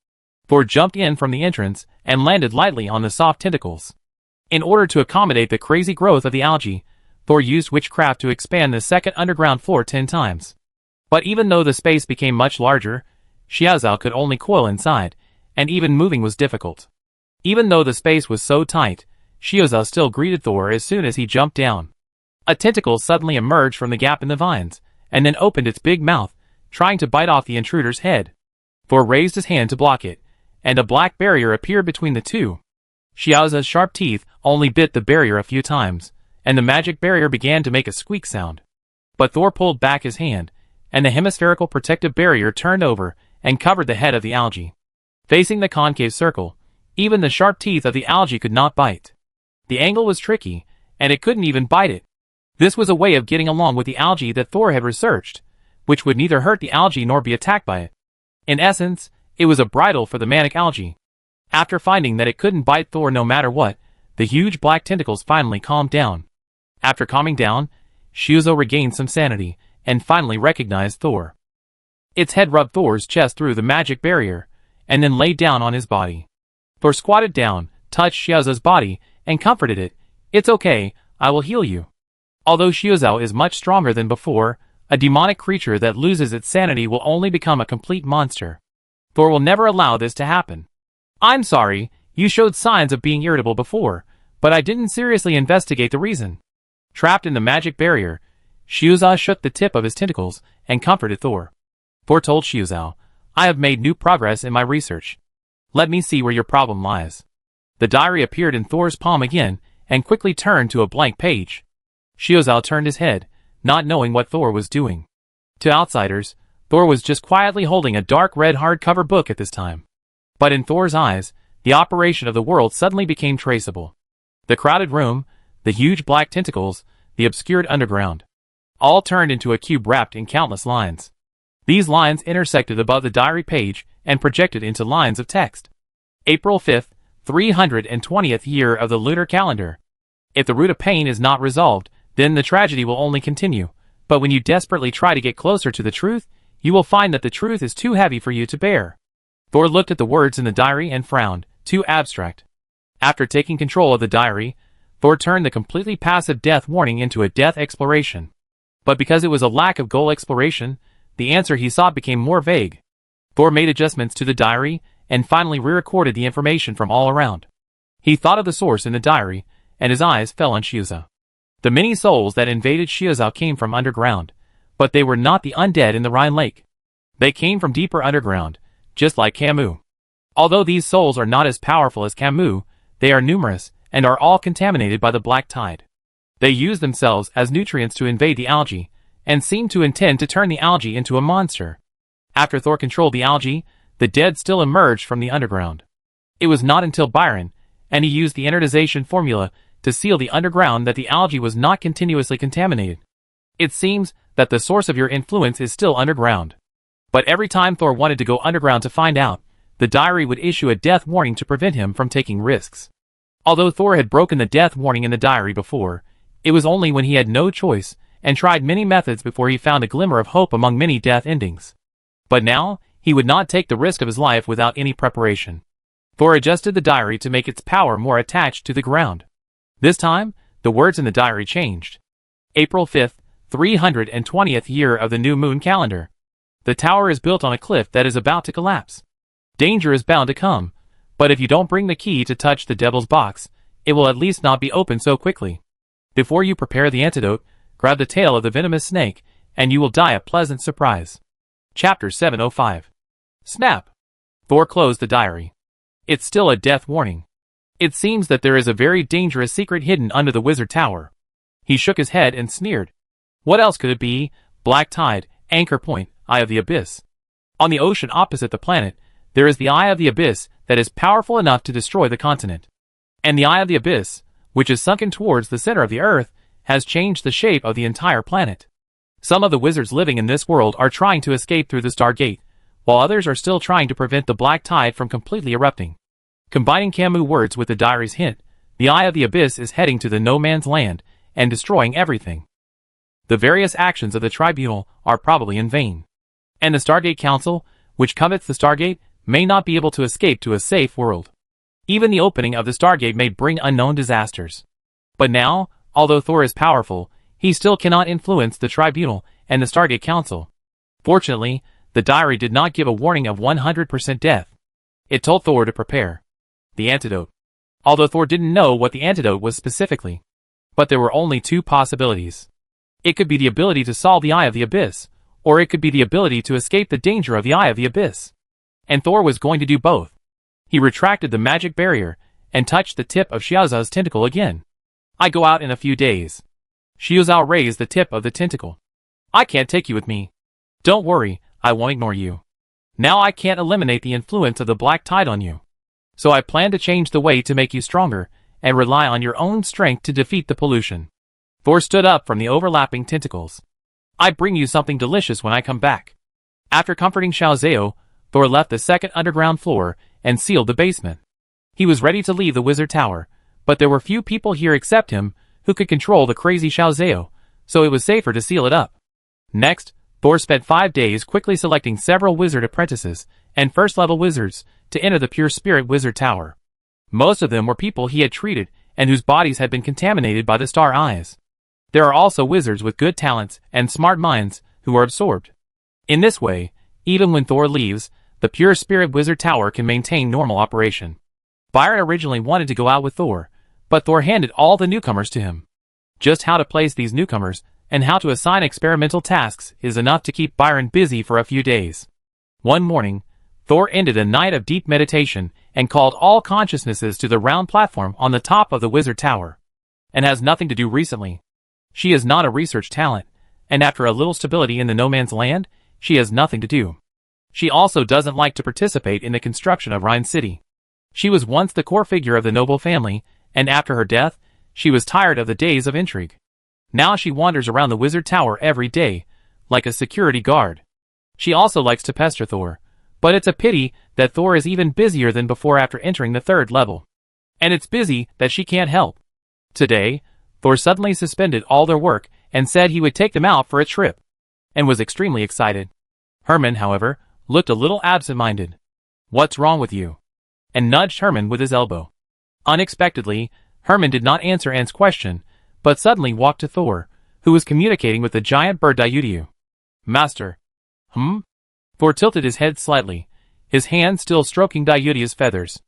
Thor jumped in from the entrance and landed lightly on the soft tentacles. In order to accommodate the crazy growth of the algae, Thor used witchcraft to expand the second underground floor 10 times. But even though the space became much larger, Foresaw could only coil inside, and even moving was difficult. Even though the space was so tight, Foresaw still greeted Thor as soon as he jumped down. A tentacle suddenly emerged from the gap in the vines, and then opened its big mouth, trying to bite off the intruder's head. Thor raised his hand to block it, and a black barrier appeared between the two. Foresaw's sharp teeth only bit the barrier a few times, and the magic barrier began to make a squeak sound. But Thor pulled back his hand, and the hemispherical protective barrier turned over and covered the head of the algae. Facing the concave circle, even the sharp teeth of the algae could not bite. The angle was tricky, and it couldn't even bite it. This was a way of getting along with the algae that Thor had researched, which would neither hurt the algae nor be attacked by it. In essence, it was a bridle for the manic algae. After finding that it couldn't bite Thor no matter what, the huge black tentacles finally calmed down. After calming down, Foresaw regained some sanity, and finally recognized Thor. Its head rubbed Thor's chest through the magic barrier, and then laid down on his body. Thor squatted down, touched Foresaw's body, and comforted it. "It's okay, I will heal you." Although Foresaw is much stronger than before, a demonic creature that loses its sanity will only become a complete monster. Thor will never allow this to happen. "I'm sorry, you showed signs of being irritable before, but I didn't seriously investigate the reason." Trapped in the magic barrier, Foresaw shook the tip of his tentacles and comforted Thor. Thor told Foresaw, "I have made new progress in my research. Let me see where your problem lies." The diary appeared in Thor's palm again and quickly turned to a blank page. Foresaw turned his head, not knowing what Thor was doing. To outsiders, Thor was just quietly holding a dark red hardcover book at this time. But in Thor's eyes, the operation of the world suddenly became traceable. The crowded room, the huge black tentacles, the obscured underground, all turned into a cube wrapped in countless lines. These lines intersected above the diary page and projected into lines of text. April 5th, 320th year of the lunar calendar. If the root of pain is not resolved, then the tragedy will only continue. But when you desperately try to get closer to the truth, you will find that the truth is too heavy for you to bear. Thor looked at the words in the diary and frowned, too abstract. After taking control of the diary, Thor turned the completely passive death warning into a death exploration. But because it was a lack of goal exploration, the answer he sought became more vague. Thor made adjustments to the diary and finally re-recorded the information from all around. He thought of the source in the diary, and his eyes fell on Foresaw. The many souls that invaded Foresaw came from underground, but they were not the undead in the Rhine Lake. They came from deeper underground, just like Camus. Although these souls are not as powerful as Camus, they are numerous and are all contaminated by the black tide. They use themselves as nutrients to invade the algae, and seem to intend to turn the algae into a monster. After Thor controlled the algae, the dead still emerged from the underground. It was not until Byron, and he used the energization formula to seal the underground that the algae was not continuously contaminated. It seems that the source of your influence is still underground. But every time Thor wanted to go underground to find out, the diary would issue a death warning to prevent him from taking risks. Although Thor had broken the death warning in the diary before, it was only when he had no choice and tried many methods before he found a glimmer of hope among many death endings. But now, he would not take the risk of his life without any preparation. Thor adjusted the diary to make its power more attached to the ground. This time, the words in the diary changed. April 5th, 320th year of the new moon calendar. The tower is built on a cliff that is about to collapse. Danger is bound to come, but if you don't bring the key to touch the devil's box, it will at least not be opened so quickly. Before you prepare the antidote, grab the tail of the venomous snake, and you will die a pleasant surprise. Chapter 705. Snap! Thor closed the diary. It's still a death warning. It seems that there is a very dangerous secret hidden under the wizard tower. He shook his head and sneered. What else could it be? Black tide, anchor point, eye of the abyss. On the ocean opposite the planet, there is the eye of the abyss that is powerful enough to destroy the continent. And the eye of the abyss, which is sunken towards the center of the earth, has changed the shape of the entire planet. Some of the wizards living in this world are trying to escape through the Stargate, while others are still trying to prevent the black tide from completely erupting. Combining Camus words with the diary's hint, the eye of the abyss is heading to the no man's land and destroying everything. The various actions of the tribunal are probably in vain. And the Stargate Council, which covets the Stargate, may not be able to escape to a safe world. Even the opening of the Stargate may bring unknown disasters. But now, although Thor is powerful, he still cannot influence the tribunal and the Stargate Council. Fortunately, the diary did not give a warning of 100% death. It told Thor to prepare the antidote. Although Thor didn't know what the antidote was specifically. But there were only two possibilities. It could be the ability to solve the Eye of the Abyss, or it could be the ability to escape the danger of the Eye of the Abyss. And Thor was going to do both. He retracted the magic barrier and touched the tip of Xiaoza's tentacle again. I go out in a few days. Xiaozao raised the tip of the tentacle. I can't take you with me. Don't worry, I won't ignore you. Now I can't eliminate the influence of the black tide on you. So I plan to change the way to make you stronger and rely on your own strength to defeat the pollution. Thor stood up from the overlapping tentacles. I bring you something delicious when I come back. After comforting Xiaozao, Thor left the second underground floor and sealed the basement. He was ready to leave the wizard tower, but there were few people here except him who could control the crazy Xiaozao, so it was safer to seal it up. Next, Thor spent 5 days quickly selecting several wizard apprentices and first-level wizards to enter the Pure Spirit Wizard Tower. Most of them were people he had treated and whose bodies had been contaminated by the star eyes. There are also wizards with good talents and smart minds who are absorbed. In this way, even when Thor leaves, the Pure Spirit Wizard Tower can maintain normal operation. Byron originally wanted to go out with Thor, but Thor handed all the newcomers to him. Just how to place these newcomers and how to assign experimental tasks is enough to keep Byron busy for a few days. One morning, Thor ended a night of deep meditation and called all consciousnesses to the round platform on the top of the wizard tower. And has nothing to do recently. She is not a research talent, and after a little stability in the no man's land, she has nothing to do. She also doesn't like to participate in the construction of Rhine City. She was once the core figure of the noble family, and after her death, she was tired of the days of intrigue. Now she wanders around the wizard tower every day, like a security guard. She also likes to pester Thor, but it's a pity that Thor is even busier than before after entering the third level. And it's busy that she can't help. Today, Thor suddenly suspended all their work and said he would take them out for a trip, and was extremely excited. Herman, however, looked a little absent-minded. What's wrong with you? And nudged Herman with his elbow. Unexpectedly, Herman did not answer Anne's question, but suddenly walked to Thor, who was communicating with the giant bird Dyudiu. Master. Thor tilted his head slightly, his hand still stroking Dyudiu's feathers.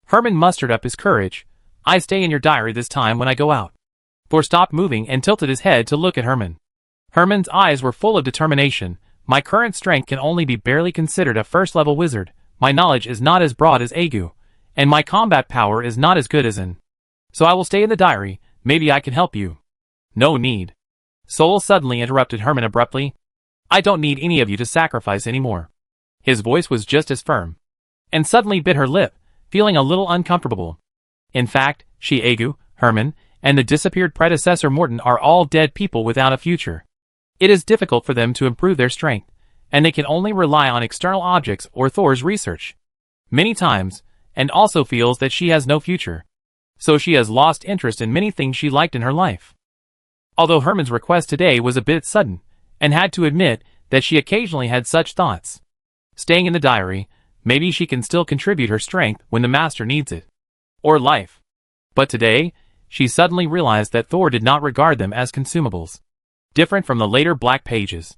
Herman mustered up his courage. I stay in your diary this time when I go out. Thor stopped moving and tilted his head to look at Herman. Herman's eyes were full of determination. My current strength can only be barely considered a first-level wizard. My knowledge is not as broad as Agu, and my combat power is not as good as An. So I will stay in the diary. Maybe I can help you. No need. Sol suddenly interrupted Herman abruptly. I don't need any of you to sacrifice anymore. His voice was just as firm. And suddenly bit her lip, feeling a little uncomfortable. In fact, she Agu, Herman, and the disappeared predecessor Morton are all dead people without a future. It is difficult for them to improve their strength, and they can only rely on external objects or Thor's research. Many times, and also feels that she has no future. So she has lost interest in many things she liked in her life. Although Herman's request today was a bit sudden, and had to admit that she occasionally had such thoughts. Staying in the diary, maybe she can still contribute her strength when the master needs it. Or life. But today, she suddenly realized that Thor did not regard them as consumables. Different from the later Black Pages.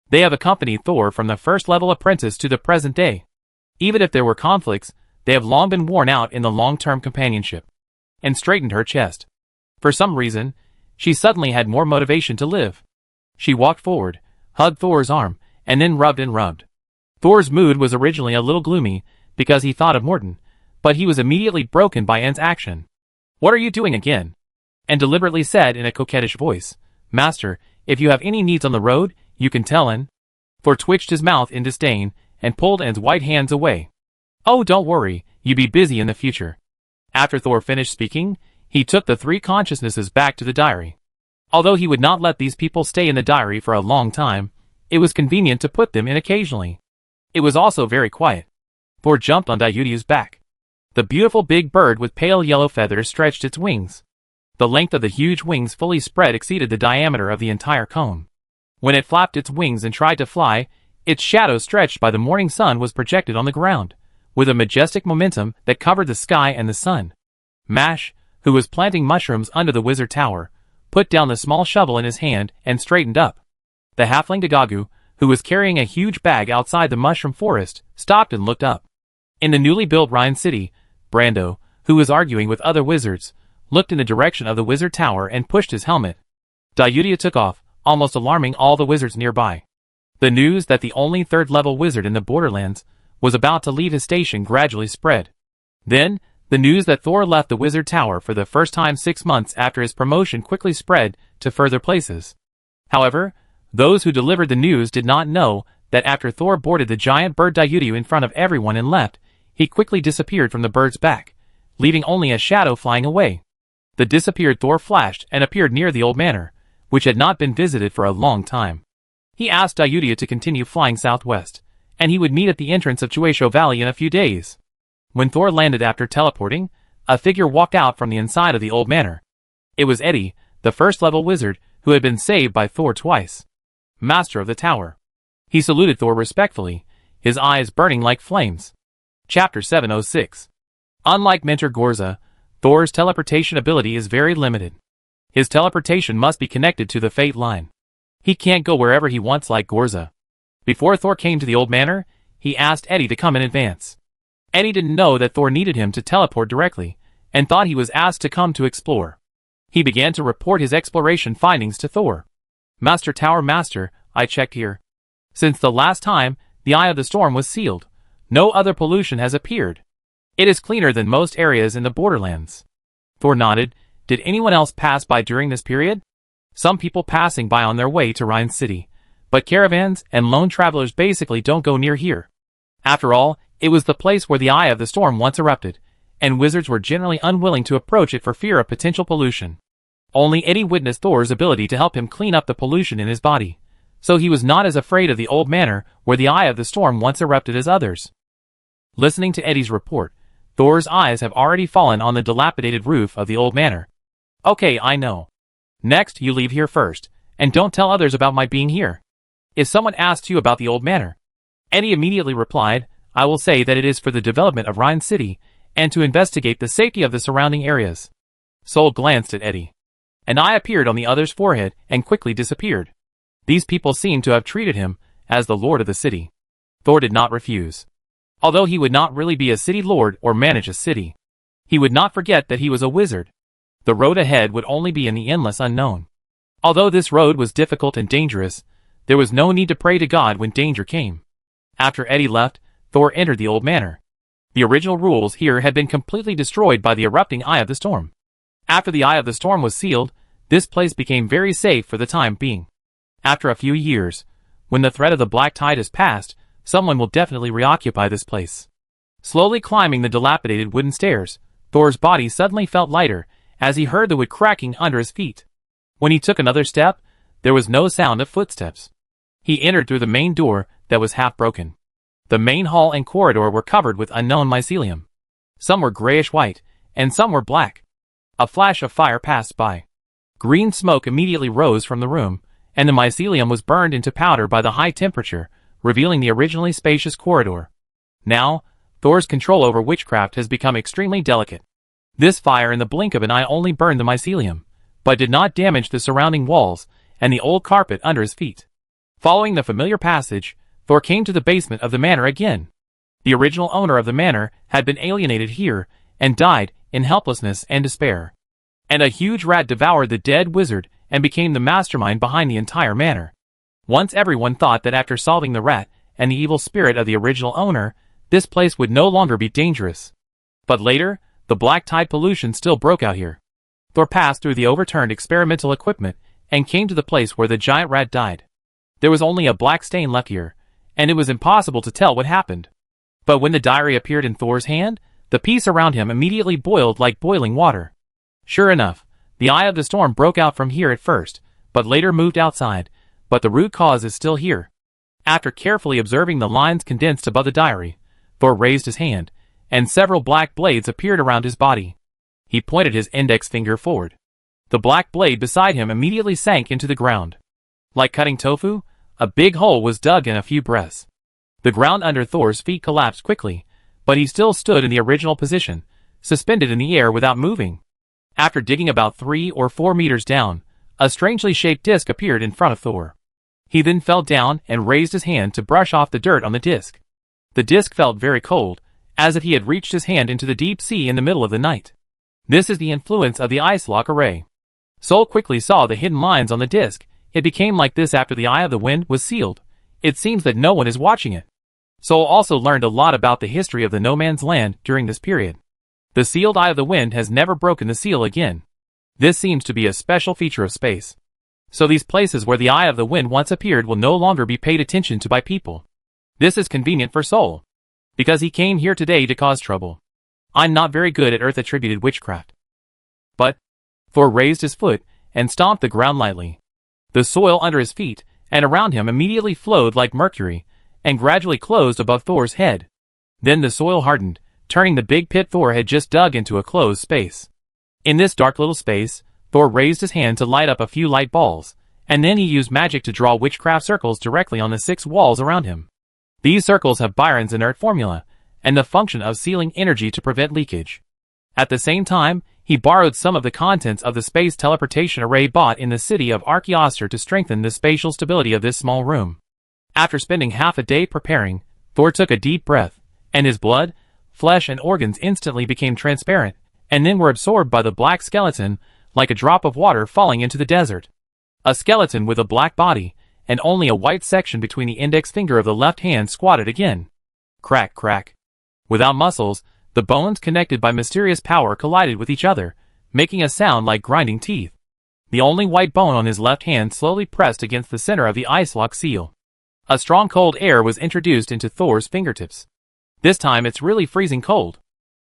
They have accompanied Thor from the first-level apprentice to the present day. Even if there were conflicts, they have long been worn out in the long-term companionship. And straightened her chest. For some reason, she suddenly had more motivation to live. She walked forward, hugged Thor's arm, and then rubbed and rubbed. Thor's mood was originally a little gloomy, because he thought of Morton, but he was immediately broken by En's action. "What are you doing again?" And deliberately said in a coquettish voice, "Master, if you have any needs on the road, you can tell En." Thor twitched his mouth in disdain, and pulled En's white hands away. "Oh, don't worry, you be busy in the future." After Thor finished speaking, he took the three consciousnesses back to the diary. Although he would not let these people stay in the diary for a long time, it was convenient to put them in occasionally. It was also very quiet. Thor jumped on Dayudi's back. The beautiful big bird with pale yellow feathers stretched its wings. The length of the huge wings fully spread exceeded the diameter of the entire cone. When it flapped its wings and tried to fly, its shadow stretched by the morning sun was projected on the ground, with a majestic momentum that covered the sky and the sun. Mash, who was planting mushrooms under the wizard tower, put down the small shovel in his hand and straightened up. The halfling Dagagu, who was carrying a huge bag outside the mushroom forest, stopped and looked up. In the newly built Rhine city, Brando, who was arguing with other wizards, looked in the direction of the wizard tower and pushed his helmet. Dayudia took off, almost alarming all the wizards nearby. The news that the only third-level wizard in the Borderlands was about to leave his station gradually spread. Then, the news that Thor left the wizard tower for the first time 6 months after his promotion quickly spread to further places. However, those who delivered the news did not know that after Thor boarded the giant bird Dayudiu in front of everyone and left, he quickly disappeared from the bird's back, leaving only a shadow flying away. The disappeared Thor flashed and appeared near the old manor, which had not been visited for a long time. He asked Dayudia to continue flying southwest, and he would meet at the entrance of Chuesho Valley in a few days. When Thor landed after teleporting, a figure walked out from the inside of the old manor. It was Eddie, the first-level wizard, who had been saved by Thor twice. Master of the tower. He saluted Thor respectfully, his eyes burning like flames. Chapter 706. Unlike Mentor Gorza, Thor's teleportation ability is very limited. His teleportation must be connected to the fate line. He can't go wherever he wants like Gorza. Before Thor came to the old manor, he asked Eddie to come in advance. Eddie didn't know that Thor needed him to teleport directly, and thought he was asked to come to explore. He began to report his exploration findings to Thor. "Master Tower Master, I checked here. Since the last time, the Eye of the Storm was sealed. No other pollution has appeared. It is cleaner than most areas in the Borderlands." Thor nodded. Did anyone else pass by during this period? Some people passing by on their way to Rhine City, but caravans and lone travelers basically don't go near here. After all, it was the place where the Eye of the Storm once erupted, and wizards were generally unwilling to approach it for fear of potential pollution. Only Eddie witnessed Thor's ability to help him clean up the pollution in his body, so he was not as afraid of the old manor where the Eye of the Storm once erupted as others. Listening to Eddie's report, Thor's eyes have already fallen on the dilapidated roof of the old manor. "Okay, I know. Next, you leave here first, and don't tell others about my being here. If someone asks you about the old manor," Eddie immediately replied, "I will say that it is for the development of Rhine City, and to investigate the safety of the surrounding areas." Sol glanced at Eddie. An eye appeared on the other's forehead and quickly disappeared. These people seemed to have treated him as the lord of the city. Thor did not refuse. Although he would not really be a city lord or manage a city, he would not forget that he was a wizard. The road ahead would only be in the endless unknown. Although this road was difficult and dangerous, there was no need to pray to God when danger came. After Eddie left, Thor entered the old manor. The original rules here had been completely destroyed by the erupting Eye of the Storm. After the Eye of the Storm was sealed, this place became very safe for the time being. After a few years, when the threat of the Black Tide has passed, someone will definitely reoccupy this place. Slowly climbing the dilapidated wooden stairs, Thor's body suddenly felt lighter, as he heard the wood cracking under his feet. When he took another step, there was no sound of footsteps. He entered through the main door that was half broken. The main hall and corridor were covered with unknown mycelium. Some were grayish-white, and some were black. A flash of fire passed by. Green smoke immediately rose from the room, and the mycelium was burned into powder by the high temperature, revealing the originally spacious corridor. Now, Thor's control over witchcraft has become extremely delicate. This fire in the blink of an eye only burned the mycelium, but did not damage the surrounding walls and the old carpet under his feet. Following the familiar passage, Thor came to the basement of the manor again. The original owner of the manor had been alienated here and died in helplessness and despair. And a huge rat devoured the dead wizard and became the mastermind behind the entire manor. Once everyone thought that after solving the rat and the evil spirit of the original owner, this place would no longer be dangerous. But later, the black tide pollution still broke out here. Thor passed through the overturned experimental equipment and came to the place where the giant rat died. There was only a black stain left here, and it was impossible to tell what happened. But when the diary appeared in Thor's hand, the peace around him immediately boiled like boiling water. Sure enough, the eye of the storm broke out from here at first, but later moved outside, but the root cause is still here. After carefully observing the lines condensed above the diary, Thor raised his hand, and several black blades appeared around his body. He pointed his index finger forward. The black blade beside him immediately sank into the ground. Like cutting tofu, a big hole was dug in a few breaths. The ground under Thor's feet collapsed quickly, but he still stood in the original position, suspended in the air without moving. After digging about 3 or 4 meters down, a strangely shaped disc appeared in front of Thor. He then fell down and raised his hand to brush off the dirt on the disc. The disc felt very cold, as if he had reached his hand into the deep sea in the middle of the night. This is the influence of the ice lock array. Sol quickly saw the hidden lines on the disc. It became like this after the Eye of the Wind was sealed. It seems that no one is watching it. Sol also learned a lot about the history of the No Man's Land during this period. The sealed Eye of the Wind has never broken the seal again. This seems to be a special feature of space. So these places where the Eye of the Wind once appeared will no longer be paid attention to by people. This is convenient for Sol, because he came here today to cause trouble. I'm not very good at Earth-attributed witchcraft. But Thor raised his foot and stomped the ground lightly. The soil under his feet and around him immediately flowed like mercury and gradually closed above Thor's head. Then the soil hardened, turning the big pit Thor had just dug into a closed space. In this dark little space, Thor raised his hand to light up a few light balls, and then he used magic to draw witchcraft circles directly on the 6 walls around him. These circles have Byron's inert formula, and the function of sealing energy to prevent leakage. At the same time, he borrowed some of the contents of the space teleportation array bought in the city of Archaeoster to strengthen the spatial stability of this small room. After spending half a day preparing, Thor took a deep breath, and his blood, flesh and organs instantly became transparent, and then were absorbed by the black skeleton, like a drop of water falling into the desert. A skeleton with a black body, and only a white section between the index finger of the left hand squatted again. Crack, crack. Without muscles, the bones connected by mysterious power collided with each other, making a sound like grinding teeth. The only white bone on his left hand slowly pressed against the center of the ice lock seal. A strong cold air was introduced into Thor's fingertips. This time it's really freezing cold.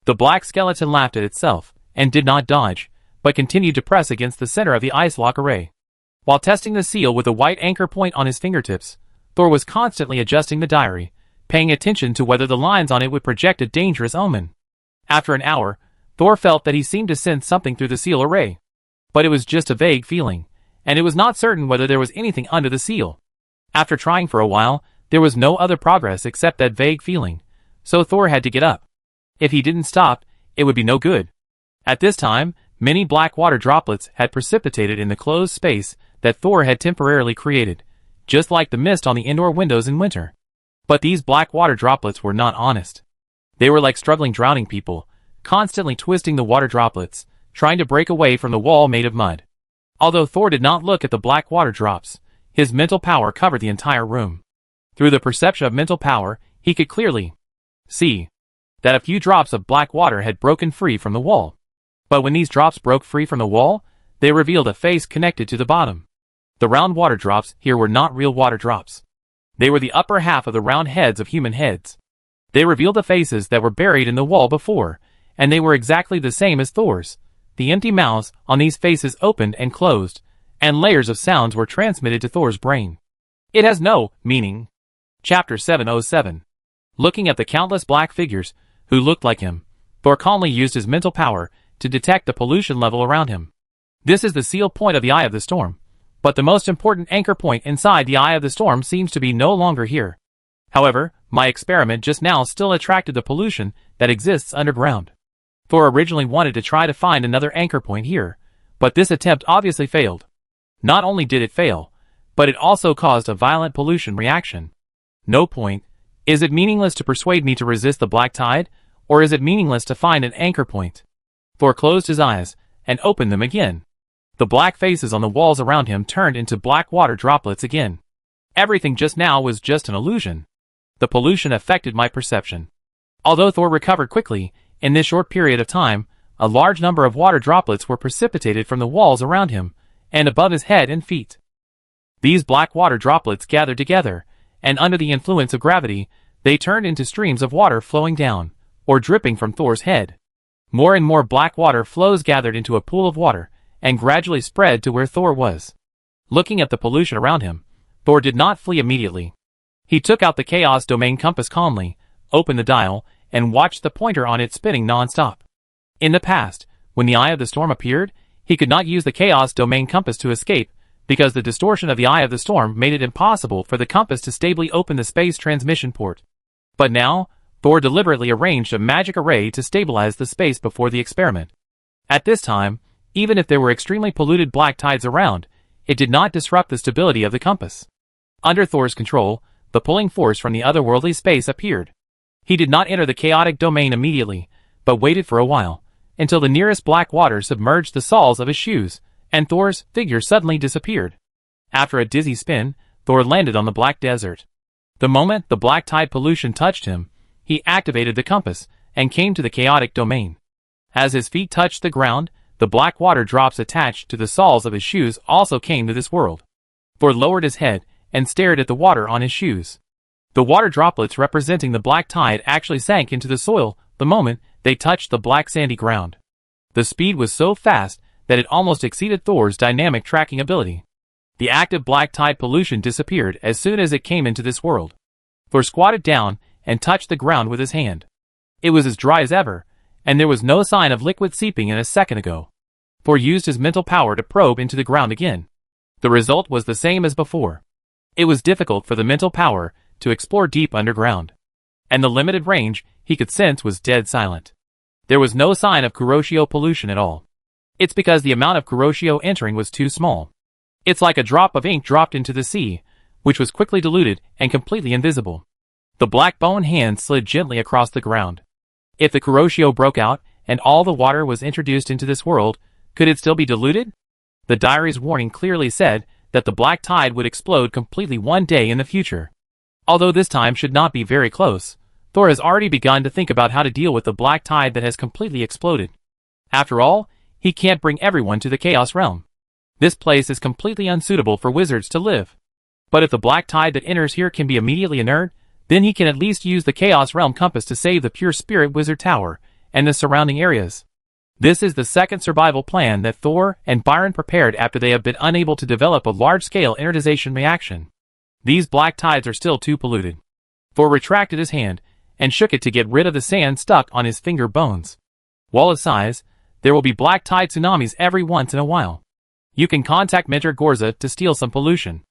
The black skeleton laughed at itself, and did not dodge, but continued to press against the center of the ice lock array. While testing the seal with a white anchor point on his fingertips, Thor was constantly adjusting the diary, paying attention to whether the lines on it would project a dangerous omen. After an hour, Thor felt that he seemed to sense something through the seal array. But it was just a vague feeling, and it was not certain whether there was anything under the seal. After trying for a while, there was no other progress except that vague feeling, so Thor had to get up. If he didn't stop, it would be no good. At this time, many black water droplets had precipitated in the closed space that Thor had temporarily created, just like the mist on the indoor windows in winter. But these black water droplets were not honest. They were like struggling drowning people, constantly twisting the water droplets, trying to break away from the wall made of mud. Although Thor did not look at the black water drops, his mental power covered the entire room. Through the perception of mental power, he could clearly see that a few drops of black water had broken free from the wall. But when these drops broke free from the wall, they revealed a face connected to the bottom. The round water drops here were not real water drops. They were the upper half of the round heads of human heads. They revealed the faces that were buried in the wall before, and they were exactly the same as Thor's. The empty mouths on these faces opened and closed, and layers of sounds were transmitted to Thor's brain. It has no meaning. Chapter 707. Looking at the countless black figures who looked like him, Thor calmly used his mental power to detect the pollution level around him. This is the seal point of the Eye of the Storm, but the most important anchor point inside the Eye of the Storm seems to be no longer here. However, my experiment just now still attracted the pollution that exists underground. Thor originally wanted to try to find another anchor point here, but this attempt obviously failed. Not only did it fail, but it also caused a violent pollution reaction. No point. Is it meaningless to persuade me to resist the black tide, or is it meaningless to find an anchor point? Thor closed his eyes and opened them again. The black faces on the walls around him turned into black water droplets again. Everything just now was just an illusion. The pollution affected my perception. Although Thor recovered quickly, in this short period of time, a large number of water droplets were precipitated from the walls around him, and above his head and feet. These black water droplets gathered together, and under the influence of gravity, they turned into streams of water flowing down, or dripping from Thor's head. More and more black water flows gathered into a pool of water, and gradually spread to where Thor was. Looking at the pollution around him, Thor did not flee immediately. He took out the Chaos Domain compass calmly, opened the dial, and watched the pointer on it spinning non-stop. In the past, when the Eye of the Storm appeared, he could not use the Chaos Domain compass to escape, because the distortion of the Eye of the Storm made it impossible for the compass to stably open the space transmission port. But now, Thor deliberately arranged a magic array to stabilize the space before the experiment. At this time, even if there were extremely polluted black tides around, it did not disrupt the stability of the compass. Under Thor's control, the pulling force from the otherworldly space appeared. He did not enter the chaotic domain immediately, but waited for a while, until the nearest black water submerged the soles of his shoes, and Thor's figure suddenly disappeared. After a dizzy spin, Thor landed on the black desert. The moment the black tide pollution touched him, he activated the compass, and came to the chaotic domain. As his feet touched the ground, the black water drops attached to the soles of his shoes also came to this world. Thor lowered his head, and stared at the water on his shoes. The water droplets representing the black tide actually sank into the soil the moment they touched the black sandy ground. The speed was so fast that it almost exceeded Thor's dynamic tracking ability. The active black tide pollution disappeared as soon as it came into this world. Thor squatted down and touched the ground with his hand. It was as dry as ever, and there was no sign of liquid seeping in a second ago. Thor used his mental power to probe into the ground again. The result was the same as before. It was difficult for the mental power to explore deep underground, and the limited range he could sense was dead silent. There was no sign of Kuroshio pollution at all. It's because the amount of Kuroshio entering was too small. It's like a drop of ink dropped into the sea, which was quickly diluted and completely invisible. The black bone hand slid gently across the ground. If the Kuroshio broke out and all the water was introduced into this world, could it still be diluted? The diary's warning clearly said that the black tide would explode completely one day in the future. Although this time should not be very close, Thor has already begun to think about how to deal with the black tide that has completely exploded. After all, he can't bring everyone to the Chaos Realm. This place is completely unsuitable for wizards to live. But if the black tide that enters here can be immediately inert, then he can at least use the Chaos Realm compass to save the Pure Spirit Wizard Tower and the surrounding areas. This is the second survival plan that Thor and Byron prepared after they have been unable to develop a large-scale inertization reaction. These black tides are still too polluted. Thor retracted his hand and shook it to get rid of the sand stuck on his finger bones. Wallace sighs, there will be black tide tsunamis every once in a while. You can contact Mentor Gorza to steal some pollution.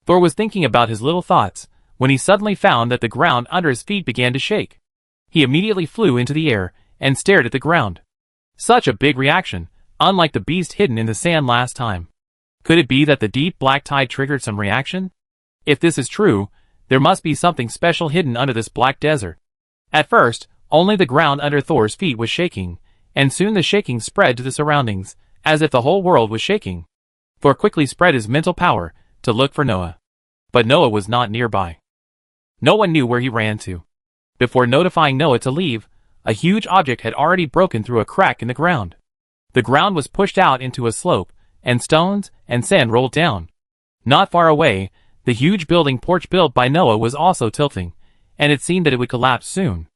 Thor was thinking about his little thoughts when he suddenly found that the ground under his feet began to shake. He immediately flew into the air and stared at the ground. Such a big reaction, unlike the beast hidden in the sand last time. Could it be that the deep black tide triggered some reaction? If this is true, there must be something special hidden under this black desert. At first, only the ground under Thor's feet was shaking, and soon the shaking spread to the surroundings, as if the whole world was shaking. Thor quickly spread his mental power to look for Noah. But Noah was not nearby. No one knew where he ran to. Before notifying Noah to leave, a huge object had already broken through a crack in the ground. The ground was pushed out into a slope, and stones and sand rolled down. Not far away, the huge building porch built by Noah was also tilting, and it seemed that it would collapse soon.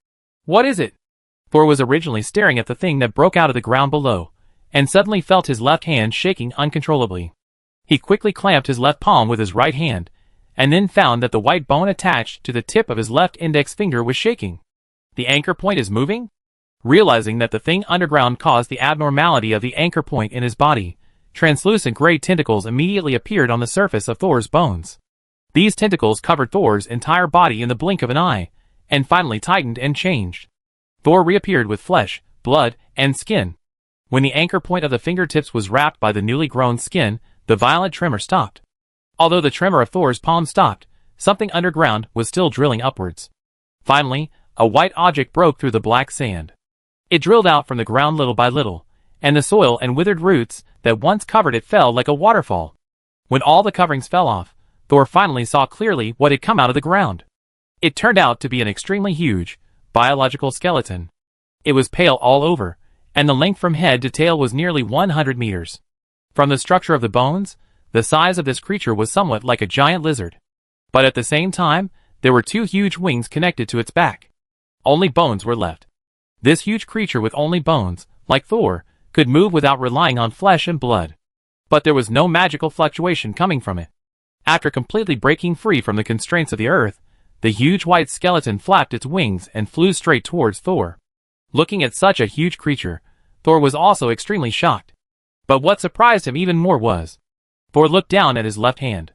What is it? Thor was originally staring at the thing that broke out of the ground below, and suddenly felt his left hand shaking uncontrollably. He quickly clamped his left palm with his right hand, and then found that the white bone attached to the tip of his left index finger was shaking. The anchor point is moving? Realizing that the thing underground caused the abnormality of the anchor point in his body, translucent gray tentacles immediately appeared on the surface of Thor's bones. These tentacles covered Thor's entire body in the blink of an eye, and finally tightened and changed. Thor reappeared with flesh, blood, and skin. When the anchor point of the fingertips was wrapped by the newly grown skin, the violent tremor stopped. Although the tremor of Thor's palm stopped, something underground was still drilling upwards. Finally, a white object broke through the black sand. It drilled out from the ground little by little, and the soil and withered roots that once covered it fell like a waterfall. When all the coverings fell off, Thor finally saw clearly what had come out of the ground. It turned out to be an extremely huge, biological skeleton. It was pale all over, and the length from head to tail was nearly 100 meters. From the structure of the bones, the size of this creature was somewhat like a giant lizard. But at the same time, there were two huge wings connected to its back. Only bones were left. This huge creature with only bones, like Thor, could move without relying on flesh and blood. But there was no magical fluctuation coming from it. After completely breaking free from the constraints of the earth, the huge white skeleton flapped its wings and flew straight towards Thor. Looking at such a huge creature, Thor was also extremely shocked. But what surprised him even more was, Thor looked down at his left hand.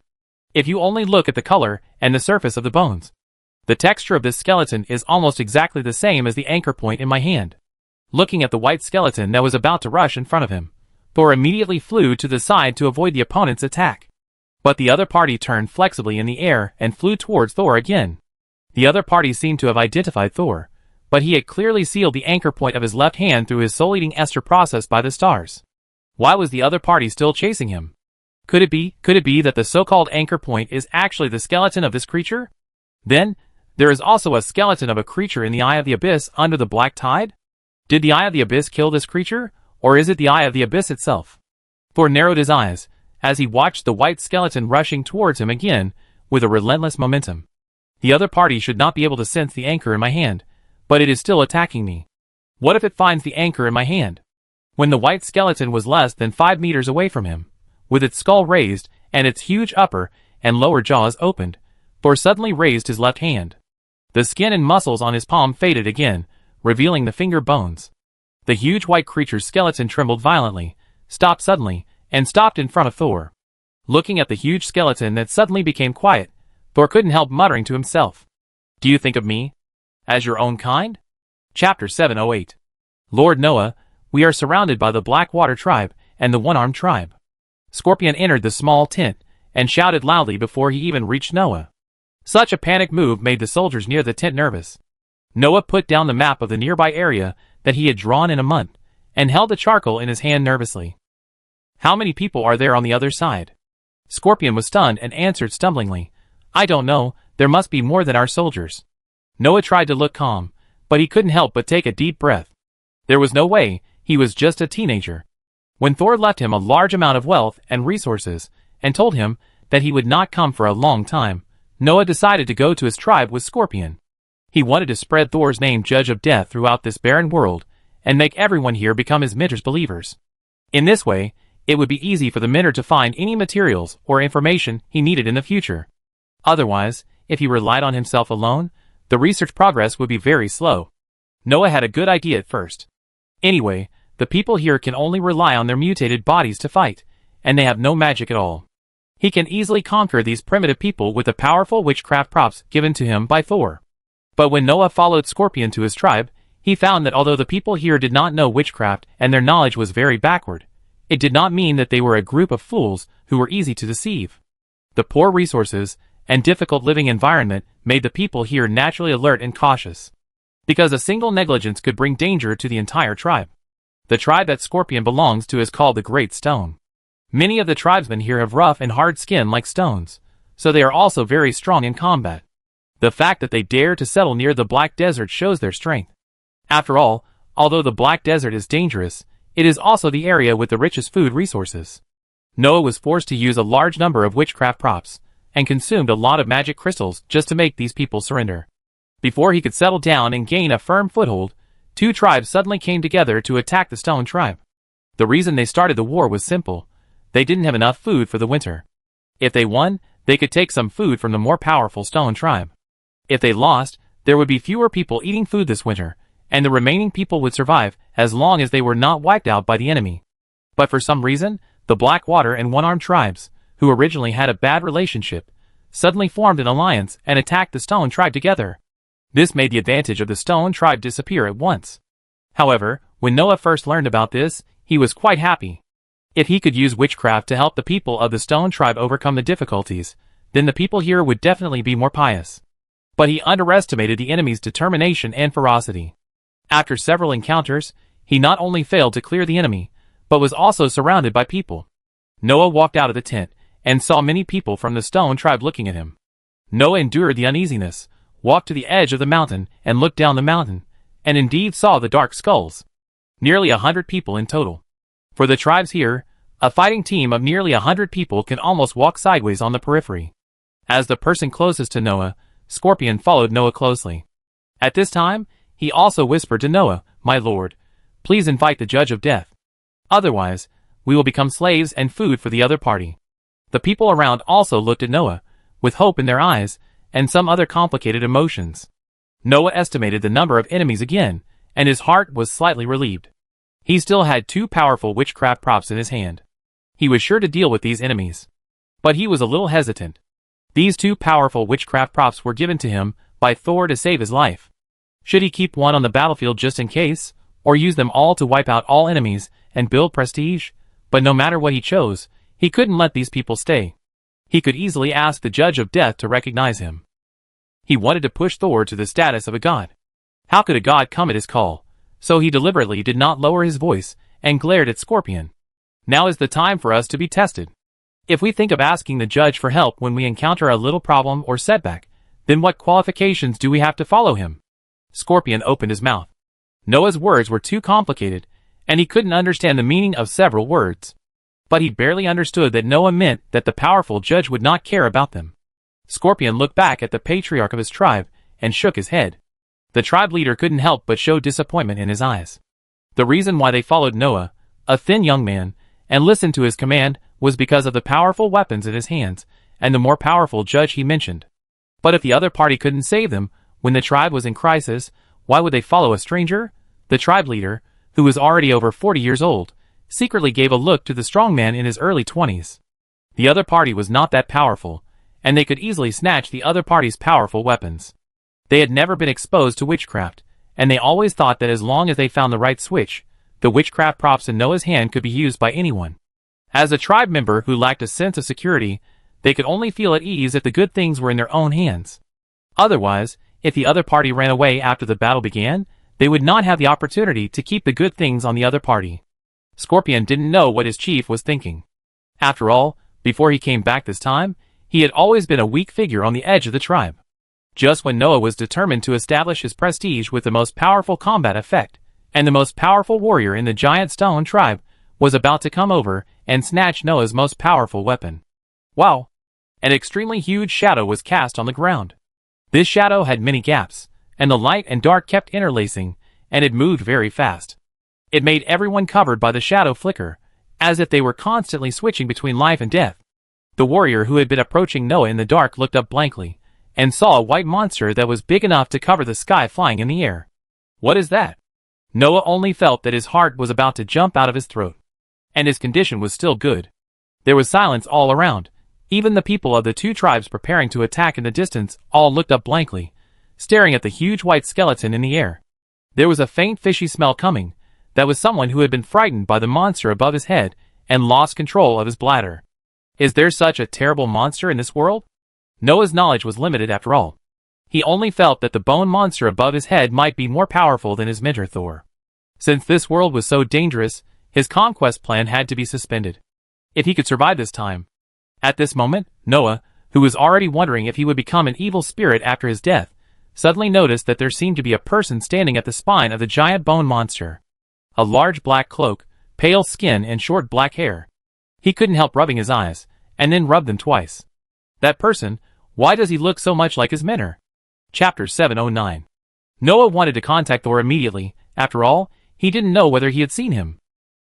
If you only look at the color and the surface of the bones, the texture of this skeleton is almost exactly the same as the anchor point in my hand. Looking at the white skeleton that was about to rush in front of him, Thor immediately flew to the side to avoid the opponent's attack. But the other party turned flexibly in the air and flew towards Thor again. The other party seemed to have identified Thor, but he had clearly sealed the anchor point of his left hand through his soul-eating ester process by the stars. Why was the other party still chasing him? Could it be that the so-called anchor point is actually the skeleton of this creature? Then, there is also a skeleton of a creature in the Eye of the Abyss under the black tide? Did the Eye of the Abyss kill this creature, or is it the Eye of the Abyss itself? Thor narrowed his eyes, as he watched the white skeleton rushing towards him again, with a relentless momentum. The other party should not be able to sense the anchor in my hand, but it is still attacking me. What if it finds the anchor in my hand? When the white skeleton was less than 5 meters away from him, with its skull raised and its huge upper and lower jaws opened, Thor suddenly raised his left hand. The skin and muscles on his palm faded again, revealing the finger bones. The huge white creature's skeleton trembled violently, stopped suddenly, and stopped in front of Thor. Looking at the huge skeleton that suddenly became quiet, Thor couldn't help muttering to himself, "Do you think of me as your own kind?" Chapter 708. Lord Noah, we are surrounded by the Blackwater tribe and the One-Armed tribe. Scorpion entered the small tent and shouted loudly before he even reached Noah. Such a panic move made the soldiers near the tent nervous. Noah put down the map of the nearby area that he had drawn in a month, and held the charcoal in his hand nervously. "How many people are there on the other side?" Scorpion was stunned and answered stumblingly, "I don't know, there must be more than our soldiers." Noah tried to look calm, but he couldn't help but take a deep breath. There was no way, he was just a teenager. When Thor left him a large amount of wealth and resources, and told him that he would not come for a long time, Noah decided to go to his tribe with Scorpion. He wanted to spread Thor's name Judge of Death throughout this barren world, and make everyone here become his mentor's believers. In this way, it would be easy for the mentor to find any materials or information he needed in the future. Otherwise, if he relied on himself alone, the research progress would be very slow. Noah had a good idea at first. Anyway, the people here can only rely on their mutated bodies to fight, and they have no magic at all. He can easily conquer these primitive people with the powerful witchcraft props given to him by Thor. But when Noah followed Scorpion to his tribe, he found that although the people here did not know witchcraft and their knowledge was very backward, it did not mean that they were a group of fools who were easy to deceive. The poor resources and difficult living environment made the people here naturally alert and cautious, because a single negligence could bring danger to the entire tribe. The tribe that Scorpion belongs to is called the Great Stone. Many of the tribesmen here have rough and hard skin like stones, so they are also very strong in combat. The fact that they dare to settle near the Black Desert shows their strength. After all, although the Black Desert is dangerous, it is also the area with the richest food resources. Noah was forced to use a large number of witchcraft props, and consumed a lot of magic crystals just to make these people surrender. Before he could settle down and gain a firm foothold, two tribes suddenly came together to attack the Stone tribe. The reason they started the war was simple. They didn't have enough food for the winter. If they won, they could take some food from the more powerful stone tribe. If they lost, there would be fewer people eating food this winter, and the remaining people would survive as long as they were not wiped out by the enemy. But for some reason, the Blackwater and One-Armed tribes, who originally had a bad relationship, suddenly formed an alliance and attacked the Stone tribe together. This made the advantage of the Stone tribe disappear at once. However, when Noah first learned about this, he was quite happy. If he could use witchcraft to help the people of the Stone tribe overcome the difficulties, then the people here would definitely be more pious. But he underestimated the enemy's determination and ferocity. After several encounters, he not only failed to clear the enemy, but was also surrounded by people. Noah walked out of the tent and saw many people from the Stone tribe looking at him. Noah endured the uneasiness, walked to the edge of the mountain and looked down the mountain, and indeed saw the dark skulls. Nearly 100 people in total. For the tribes here, a fighting team of nearly 100 people can almost walk sideways on the periphery. As the person closest to Noah, Scorpion followed Noah closely. At this time, he also whispered to Noah, "My lord, please invite the judge of death. Otherwise, we will become slaves and food for the other party." The people around also looked at Noah, with hope in their eyes, and some other complicated emotions. Noah estimated the number of enemies again, and his heart was slightly relieved. He still had 2 powerful witchcraft props in his hand. He was sure to deal with these enemies. But he was a little hesitant. These 2 powerful witchcraft props were given to him by Thor to save his life. Should he keep one on the battlefield just in case, or use them all to wipe out all enemies and build prestige? But no matter what he chose, he couldn't let these people stay. He could easily ask the judge of death to recognize him. He wanted to push Thor to the status of a god. How could a god come at his call? So he deliberately did not lower his voice and glared at Scorpion. Now is the time for us to be tested. If we think of asking the judge for help when we encounter a little problem or setback, then what qualifications do we have to follow him? Scorpion opened his mouth. Noah's words were too complicated, and he couldn't understand the meaning of several words. But he barely understood that Noah meant that the powerful judge would not care about them. Scorpion looked back at the patriarch of his tribe and shook his head. The tribe leader couldn't help but show disappointment in his eyes. The reason why they followed Noah, a thin young man, and listened to his command was because of the powerful weapons in his hands and the more powerful judge he mentioned. But if the other party couldn't save them when the tribe was in crisis, why would they follow a stranger? The tribe leader, who was already over 40 years old, secretly gave a look to the strong man in his early 20s. The other party was not that powerful, and they could easily snatch the other party's powerful weapons. They had never been exposed to witchcraft, and they always thought that as long as they found the right switch, the witchcraft props in Noah's hand could be used by anyone. As a tribe member who lacked a sense of security, they could only feel at ease if the good things were in their own hands. Otherwise, if the other party ran away after the battle began, they would not have the opportunity to keep the good things on the other party. Scorpion didn't know what his chief was thinking. After all, before he came back this time, he had always been a weak figure on the edge of the tribe. Just when Noah was determined to establish his prestige with the most powerful combat effect, and the most powerful warrior in the giant stone tribe was about to come over and snatch Noah's most powerful weapon. Wow! An extremely huge shadow was cast on the ground. This shadow had many gaps, and the light and dark kept interlacing, and it moved very fast. It made everyone covered by the shadow flicker, as if they were constantly switching between life and death. The warrior who had been approaching Noah in the dark looked up blankly, and saw a white monster that was big enough to cover the sky flying in the air. What is that? Noah only felt that his heart was about to jump out of his throat. And his condition was still good. There was silence all around. Even the people of the 2 tribes preparing to attack in the distance all looked up blankly, staring at the huge white skeleton in the air. There was a faint fishy smell coming. That was someone who had been frightened by the monster above his head and lost control of his bladder. Is there such a terrible monster in this world? Noah's knowledge was limited after all. He only felt that the bone monster above his head might be more powerful than his mentor Thor. Since this world was so dangerous, his conquest plan had to be suspended. If he could survive this time. At this moment, Noah, who was already wondering if he would become an evil spirit after his death, suddenly noticed that there seemed to be a person standing at the spine of the giant bone monster. A large black cloak, pale skin and short black hair. He couldn't help rubbing his eyes, and then rubbed them twice. That person, why does he look so much like his mentor? Chapter 709. Noah wanted to contact Thor immediately. After all, he didn't know whether he had seen him.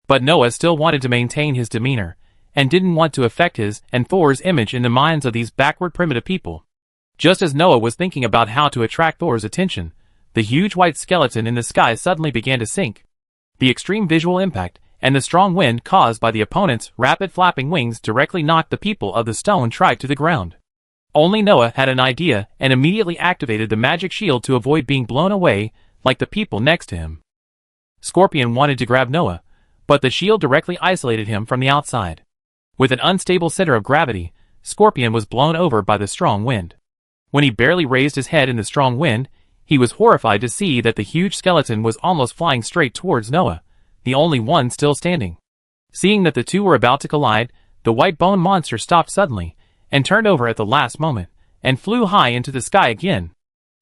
But Noah still wanted to maintain his demeanor, and didn't want to affect his and Thor's image in the minds of these backward primitive people. Just as Noah was thinking about how to attract Thor's attention, the huge white skeleton in the sky suddenly began to sink. The extreme visual impact and the strong wind caused by the opponent's rapid flapping wings directly knocked the people of the stone tribe to the ground. Only Noah had an idea and immediately activated the magic shield to avoid being blown away like the people next to him. Scorpion wanted to grab Noah, but the shield directly isolated him from the outside. With an unstable center of gravity, Scorpion was blown over by the strong wind. When he barely raised his head in the strong wind, he was horrified to see that the huge skeleton was almost flying straight towards Noah, the only one still standing. Seeing that the two were about to collide, the white bone monster stopped suddenly, and turned over at the last moment, and flew high into the sky again.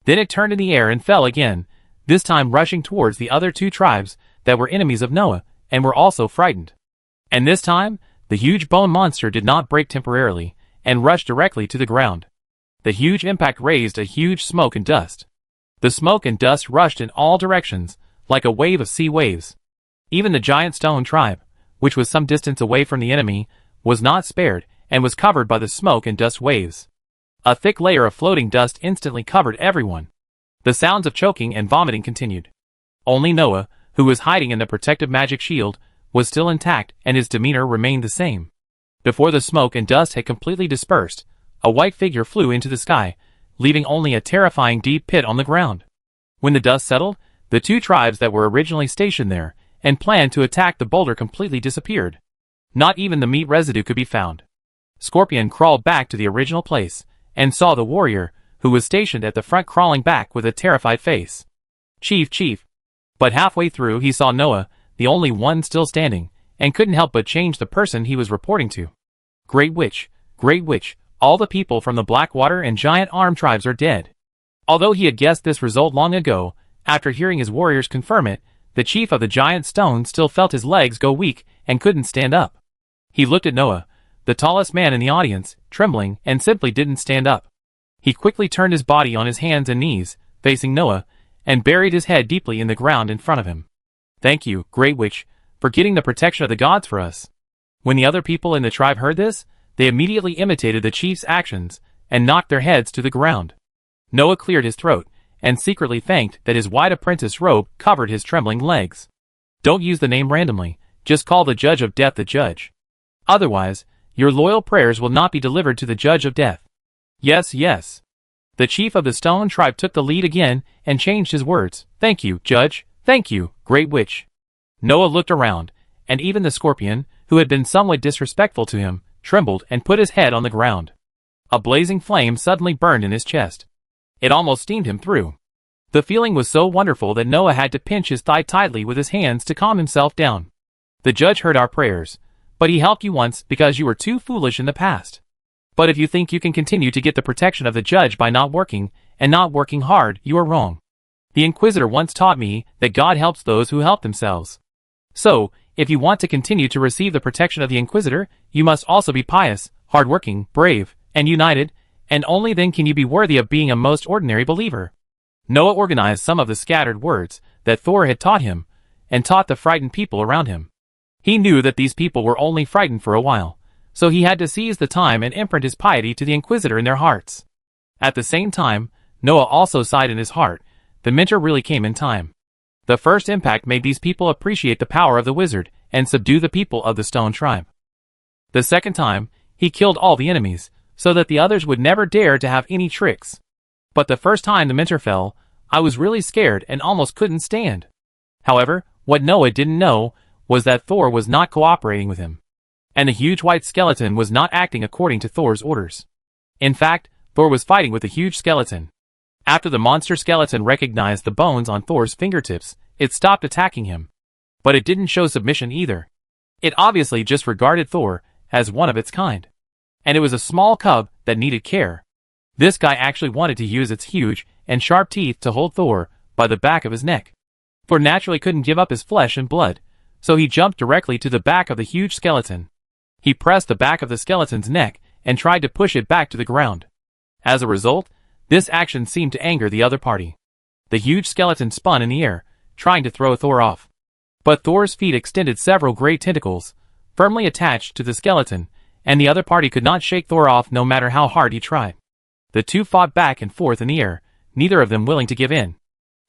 Then it turned in the air and fell again, this time rushing towards the other two tribes that were enemies of Noah, and were also frightened. And this time, the huge bone monster did not break temporarily, and rushed directly to the ground. The huge impact raised a huge smoke and dust. The smoke and dust rushed in all directions, like a wave of sea waves. Even the giant stone tribe, which was some distance away from the enemy, was not spared, and was covered by the smoke and dust waves. A thick layer of floating dust instantly covered everyone. The sounds of choking and vomiting continued. Only Noah, who was hiding in the protective magic shield, was still intact, and his demeanor remained the same. Before the smoke and dust had completely dispersed, a white figure flew into the sky, leaving only a terrifying deep pit on the ground. When the dust settled, the two tribes that were originally stationed there and planned to attack the boulder completely disappeared. Not even the meat residue could be found. Scorpion crawled back to the original place, and saw the warrior, who was stationed at the front, crawling back with a terrified face. Chief. But halfway through he saw Noah, the only one still standing, and couldn't help but change the person he was reporting to. Great Witch, all the people from the Blackwater and Giant Arm tribes are dead. Although he had guessed this result long ago, after hearing his warriors confirm it, the chief of the giant stone still felt his legs go weak and couldn't stand up. He looked at Noah, the tallest man in the audience, trembling, and simply didn't stand up. He quickly turned his body on his hands and knees, facing Noah, and buried his head deeply in the ground in front of him. Thank you, Great Witch, for getting the protection of the gods for us. When the other people in the tribe heard this, they immediately imitated the chief's actions, and knocked their heads to the ground. Noah cleared his throat, and secretly thanked that his white apprentice robe covered his trembling legs. Don't use the name randomly, just call the judge of death the judge. Otherwise, your loyal prayers will not be delivered to the judge of death. Yes. The chief of the stone tribe took the lead again, and changed his words. Thank you, judge. Thank you, Great Witch. Noah looked around, and even the scorpion, who had been somewhat disrespectful to him, trembled and put his head on the ground. A blazing flame suddenly burned in his chest. It almost steamed him through. The feeling was so wonderful that Noah had to pinch his thigh tightly with his hands to calm himself down. The judge heard our prayers, but he helped you once because you were too foolish in the past. But if you think you can continue to get the protection of the judge by not working, and not working hard, you are wrong. The Inquisitor once taught me that God helps those who help themselves. So, if you want to continue to receive the protection of the Inquisitor, you must also be pious, hardworking, brave, and united, and only then can you be worthy of being a most ordinary believer. Noah organized some of the scattered words that Thor had taught him, and taught the frightened people around him. He knew that these people were only frightened for a while, so he had to seize the time and imprint his piety to the Inquisitor in their hearts. At the same time, Noah also sighed in his heart. The mentor really came in time. The first impact made these people appreciate the power of the wizard and subdue the people of the stone tribe. The second time, he killed all the enemies, so that the others would never dare to have any tricks. But the first time the mentor fell, I was really scared and almost couldn't stand. However, what Noah didn't know was that Thor was not cooperating with him. And the huge white skeleton was not acting according to Thor's orders. In fact, Thor was fighting with the huge skeleton. After the monster skeleton recognized the bones on Thor's fingertips, it stopped attacking him. But it didn't show submission either. It obviously just regarded Thor as one of its kind. And it was a small cub that needed care. This guy actually wanted to use its huge and sharp teeth to hold Thor by the back of his neck. Thor naturally couldn't give up his flesh and blood, so he jumped directly to the back of the huge skeleton. He pressed the back of the skeleton's neck and tried to push it back to the ground. As a result, this action seemed to anger the other party. The huge skeleton spun in the air, trying to throw Thor off. But Thor's feet extended several great tentacles, firmly attached to the skeleton, and the other party could not shake Thor off no matter how hard he tried. The two fought back and forth in the air, neither of them willing to give in.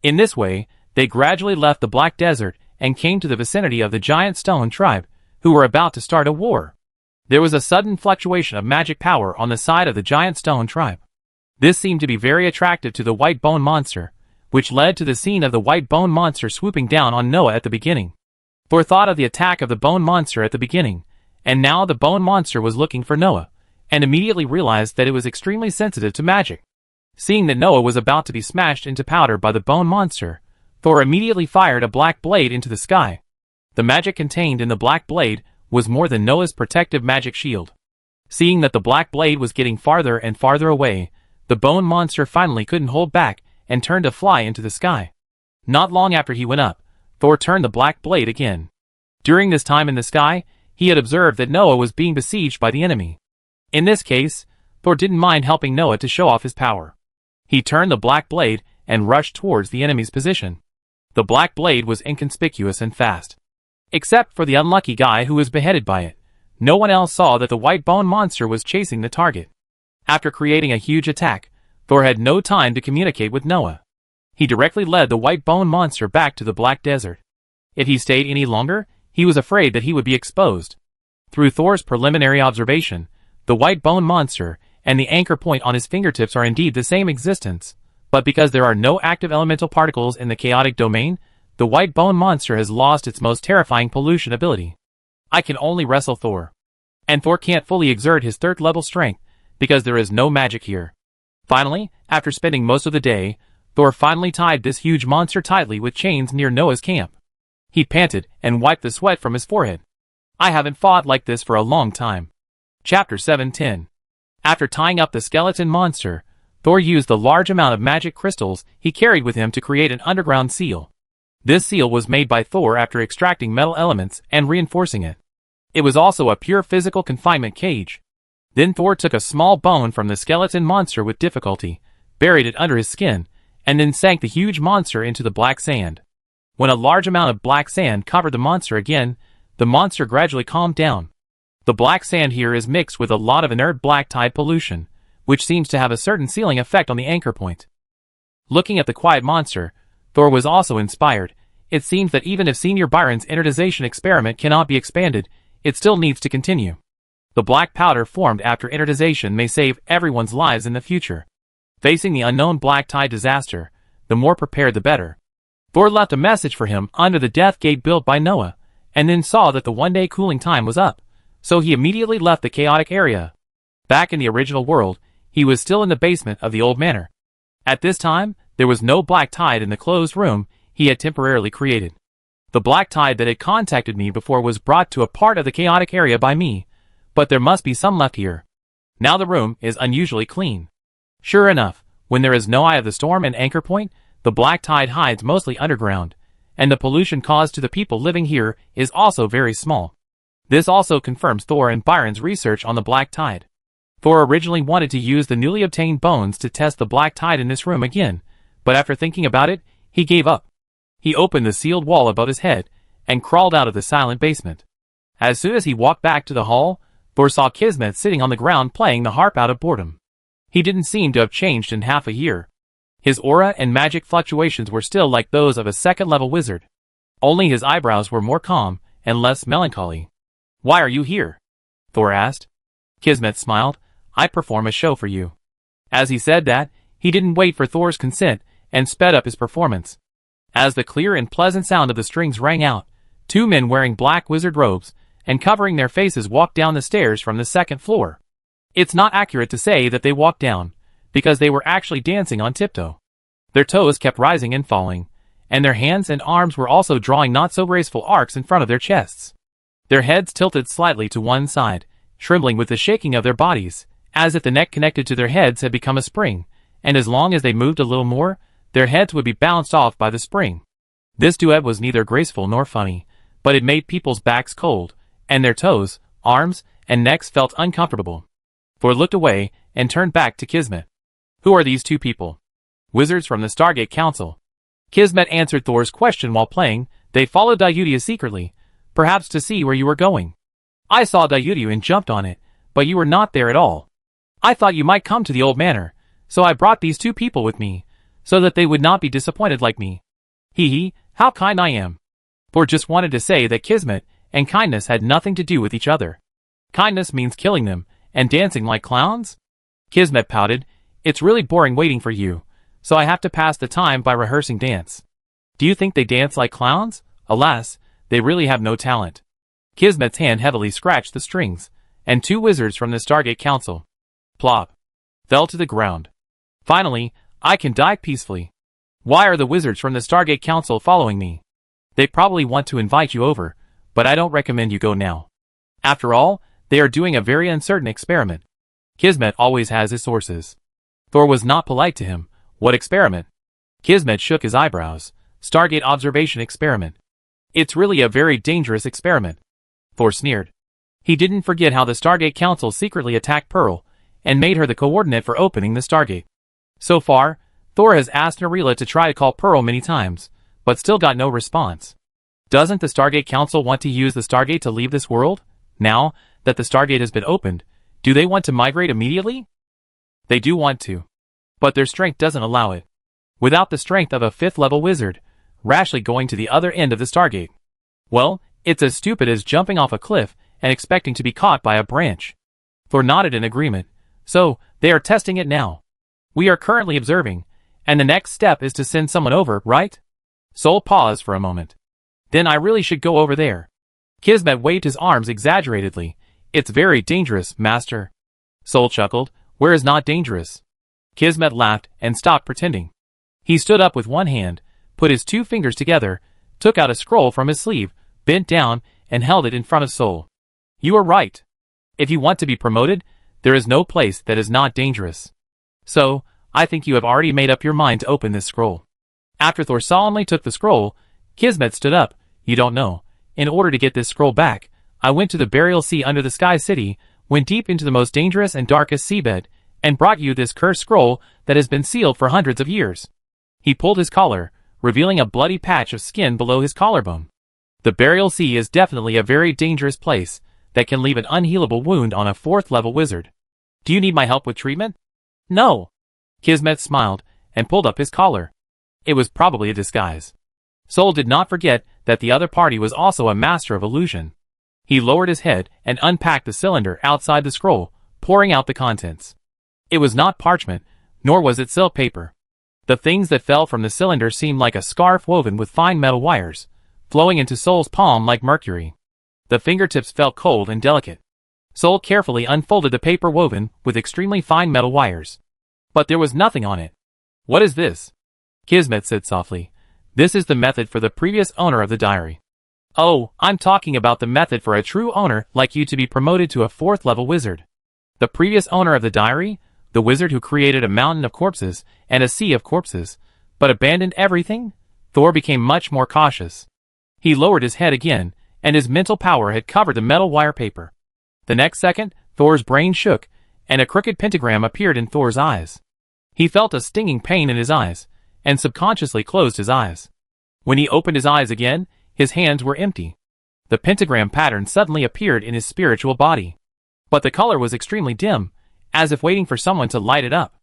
In this way, they gradually left the Black Desert and came to the vicinity of the giant stone tribe, who were about to start a war. There was a sudden fluctuation of magic power on the side of the giant stone tribe. This seemed to be very attractive to the white bone monster, which led to the scene of the white bone monster swooping down on Noah at the beginning. Thor thought of the attack of the bone monster at the beginning, and now the bone monster was looking for Noah, and immediately realized that it was extremely sensitive to magic. Seeing that Noah was about to be smashed into powder by the bone monster, Thor immediately fired a black blade into the sky. The magic contained in the black blade was more than Noah's protective magic shield. Seeing that the black blade was getting farther and farther away, the bone monster finally couldn't hold back and turned to fly into the sky. Not long after he went up, Thor turned the black blade again. During this time in the sky, he had observed that Noah was being besieged by the enemy. In this case, Thor didn't mind helping Noah to show off his power. He turned the black blade and rushed towards the enemy's position. The black blade was inconspicuous and fast. Except for the unlucky guy who was beheaded by it, no one else saw that the white bone monster was chasing the target. After creating a huge attack, Thor had no time to communicate with Noah. He directly led the white bone monster back to the Black Desert. If he stayed any longer, he was afraid that he would be exposed. Through Thor's preliminary observation, the white bone monster and the anchor point on his fingertips are indeed the same existence, but because there are no active elemental particles in the chaotic domain, the white bone monster has lost its most terrifying pollution ability. I can only wrestle Thor. And Thor can't fully exert his third level strength, because there is no magic here. Finally, after spending most of the day, Thor finally tied this huge monster tightly with chains near Noah's camp. He panted and wiped the sweat from his forehead. I haven't fought like this for a long time. Chapter 7:10. After tying up the skeleton monster, Thor used the large amount of magic crystals he carried with him to create an underground seal. This seal was made by Thor after extracting metal elements and reinforcing it. It was also a pure physical confinement cage. Then Thor took a small bone from the skeleton monster with difficulty, buried it under his skin, and then sank the huge monster into the black sand. When a large amount of black sand covered the monster again, the monster gradually calmed down. The black sand here is mixed with a lot of inert black tide pollution, which seems to have a certain sealing effect on the anchor point. Looking at the quiet monster, Thor was also inspired. It seems that even if Senior Byron's innertization experiment cannot be expanded, it still needs to continue. The black powder formed after innertization may save everyone's lives in the future. Facing the unknown black tide disaster, the more prepared the better. Thor left a message for him under the death gate built by Noah, and then saw that the one-day cooling time was up, so he immediately left the chaotic area. Back in the original world, he was still in the basement of the old manor. At this time, there was no black tide in the closed room he had temporarily created. The black tide that had contacted me before was brought to a part of the chaotic area by me, but there must be some left here. Now the room is unusually clean. Sure enough, when there is no eye of the storm and anchor point, the black tide hides mostly underground, and the pollution caused to the people living here is also very small. This also confirms Thor and Byron's research on the black tide. Thor originally wanted to use the newly obtained bones to test the black tide in this room again, but after thinking about it, he gave up. He opened the sealed wall above his head and crawled out of the silent basement. As soon as he walked back to the hall, Thor saw Kismet sitting on the ground playing the harp out of boredom. He didn't seem to have changed in half a year. His aura and magic fluctuations were still like those of a second-level wizard. Only his eyebrows were more calm and less melancholy. "Why are you here?" Thor asked. Kismet smiled. "I perform a show for you." As he said that, he didn't wait for Thor's consent and sped up his performance. As the clear and pleasant sound of the strings rang out, two men wearing black wizard robes and covering their faces walked down the stairs from the second floor. It's not accurate to say that they walked down, because they were actually dancing on tiptoe. Their toes kept rising and falling, and their hands and arms were also drawing not-so-graceful arcs in front of their chests. Their heads tilted slightly to one side, trembling with the shaking of their bodies, as if the neck connected to their heads had become a spring, and as long as they moved a little more, their heads would be bounced off by the spring. This duet was neither graceful nor funny, but it made people's backs cold, and their toes, arms, and necks felt uncomfortable. Thor looked away and turned back to Kismet. "Who are these two people?" "Wizards from the Stargate Council." Kismet answered Thor's question while playing, They followed Dayudia secretly, perhaps to see where you were going. I saw Dayudia and jumped on it, but you were not there at all. I thought you might come to the old manor, so I brought these two people with me, so that they would not be disappointed like me. Hee hee, how kind I am. Thor just wanted to say that Kismet and kindness had nothing to do with each other. Kindness means killing them, and dancing like clowns? Kismet pouted, it's really boring waiting for you, so I have to pass the time by rehearsing dance. Do you think they dance like clowns? Alas, they really have no talent. Kismet's hand heavily scratched the strings, and two wizards from the Stargate Council, plop, fell to the ground. Finally, I can die peacefully. Why are the wizards from the Stargate Council following me? They probably want to invite you over, but I don't recommend you go now. After all, they are doing a very uncertain experiment. Kismet always has his sources. Thor was not polite to him. What experiment? Kismet shook his eyebrows. Stargate observation experiment. It's really a very dangerous experiment. Thor sneered. He didn't forget how the Stargate Council secretly attacked Pearl, and made her the coordinate for opening the Stargate. So far, Thor has asked Narila to try to call Pearl many times, but still got no response. Doesn't the Stargate Council want to use the Stargate to leave this world? Now that the Stargate has been opened, do they want to migrate immediately? They do want to. But their strength doesn't allow it. Without the strength of a 5th level wizard, rashly going to the other end of the Stargate. Well, it's as stupid as jumping off a cliff and expecting to be caught by a branch. Thor nodded in agreement. So, they are testing it now. We are currently observing, and the next step is to send someone over, right? Sol paused for a moment. Then I really should go over there. Kismet waved his arms exaggeratedly. It's very dangerous, master. Sol chuckled. Where is not dangerous? Kismet laughed and stopped pretending. He stood up with one hand, put his two fingers together, took out a scroll from his sleeve, bent down, and held it in front of Sol. You are right. If you want to be promoted, there is no place that is not dangerous. So, I think you have already made up your mind to open this scroll. After Thor solemnly took the scroll, Kismet stood up. You don't know. In order to get this scroll back, I went to the burial sea under the Sky City, went deep into the most dangerous and darkest seabed, and brought you this cursed scroll that has been sealed for hundreds of years. He pulled his collar, revealing a bloody patch of skin below his collarbone. The burial sea is definitely a very dangerous place that can leave an unhealable wound on a 4th level wizard. Do you need my help with treatment? No. Kismet smiled and pulled up his collar. It was probably a disguise. Sol did not forget that the other party was also a master of illusion. He lowered his head and unpacked the cylinder outside the scroll, pouring out the contents. It was not parchment, nor was it silk paper. The things that fell from the cylinder seemed like a scarf woven with fine metal wires, flowing into Sol's palm like mercury. The fingertips felt cold and delicate. Sol carefully unfolded the paper woven with extremely fine metal wires. But there was nothing on it. What is this? Kismet said softly. This is the method for the previous owner of the diary. Oh, I'm talking about the method for a true owner like you to be promoted to a 4th level wizard. The previous owner of the diary? The wizard who created a mountain of corpses and a sea of corpses, but abandoned everything? Thor became much more cautious. He lowered his head again, and his mental power had covered the metal wire paper. The next second, Thor's brain shook, and a crooked pentagram appeared in Thor's eyes. He felt a stinging pain in his eyes, and subconsciously closed his eyes. When he opened his eyes again, his hands were empty. The pentagram pattern suddenly appeared in his spiritual body. But the color was extremely dim, as if waiting for someone to light it up.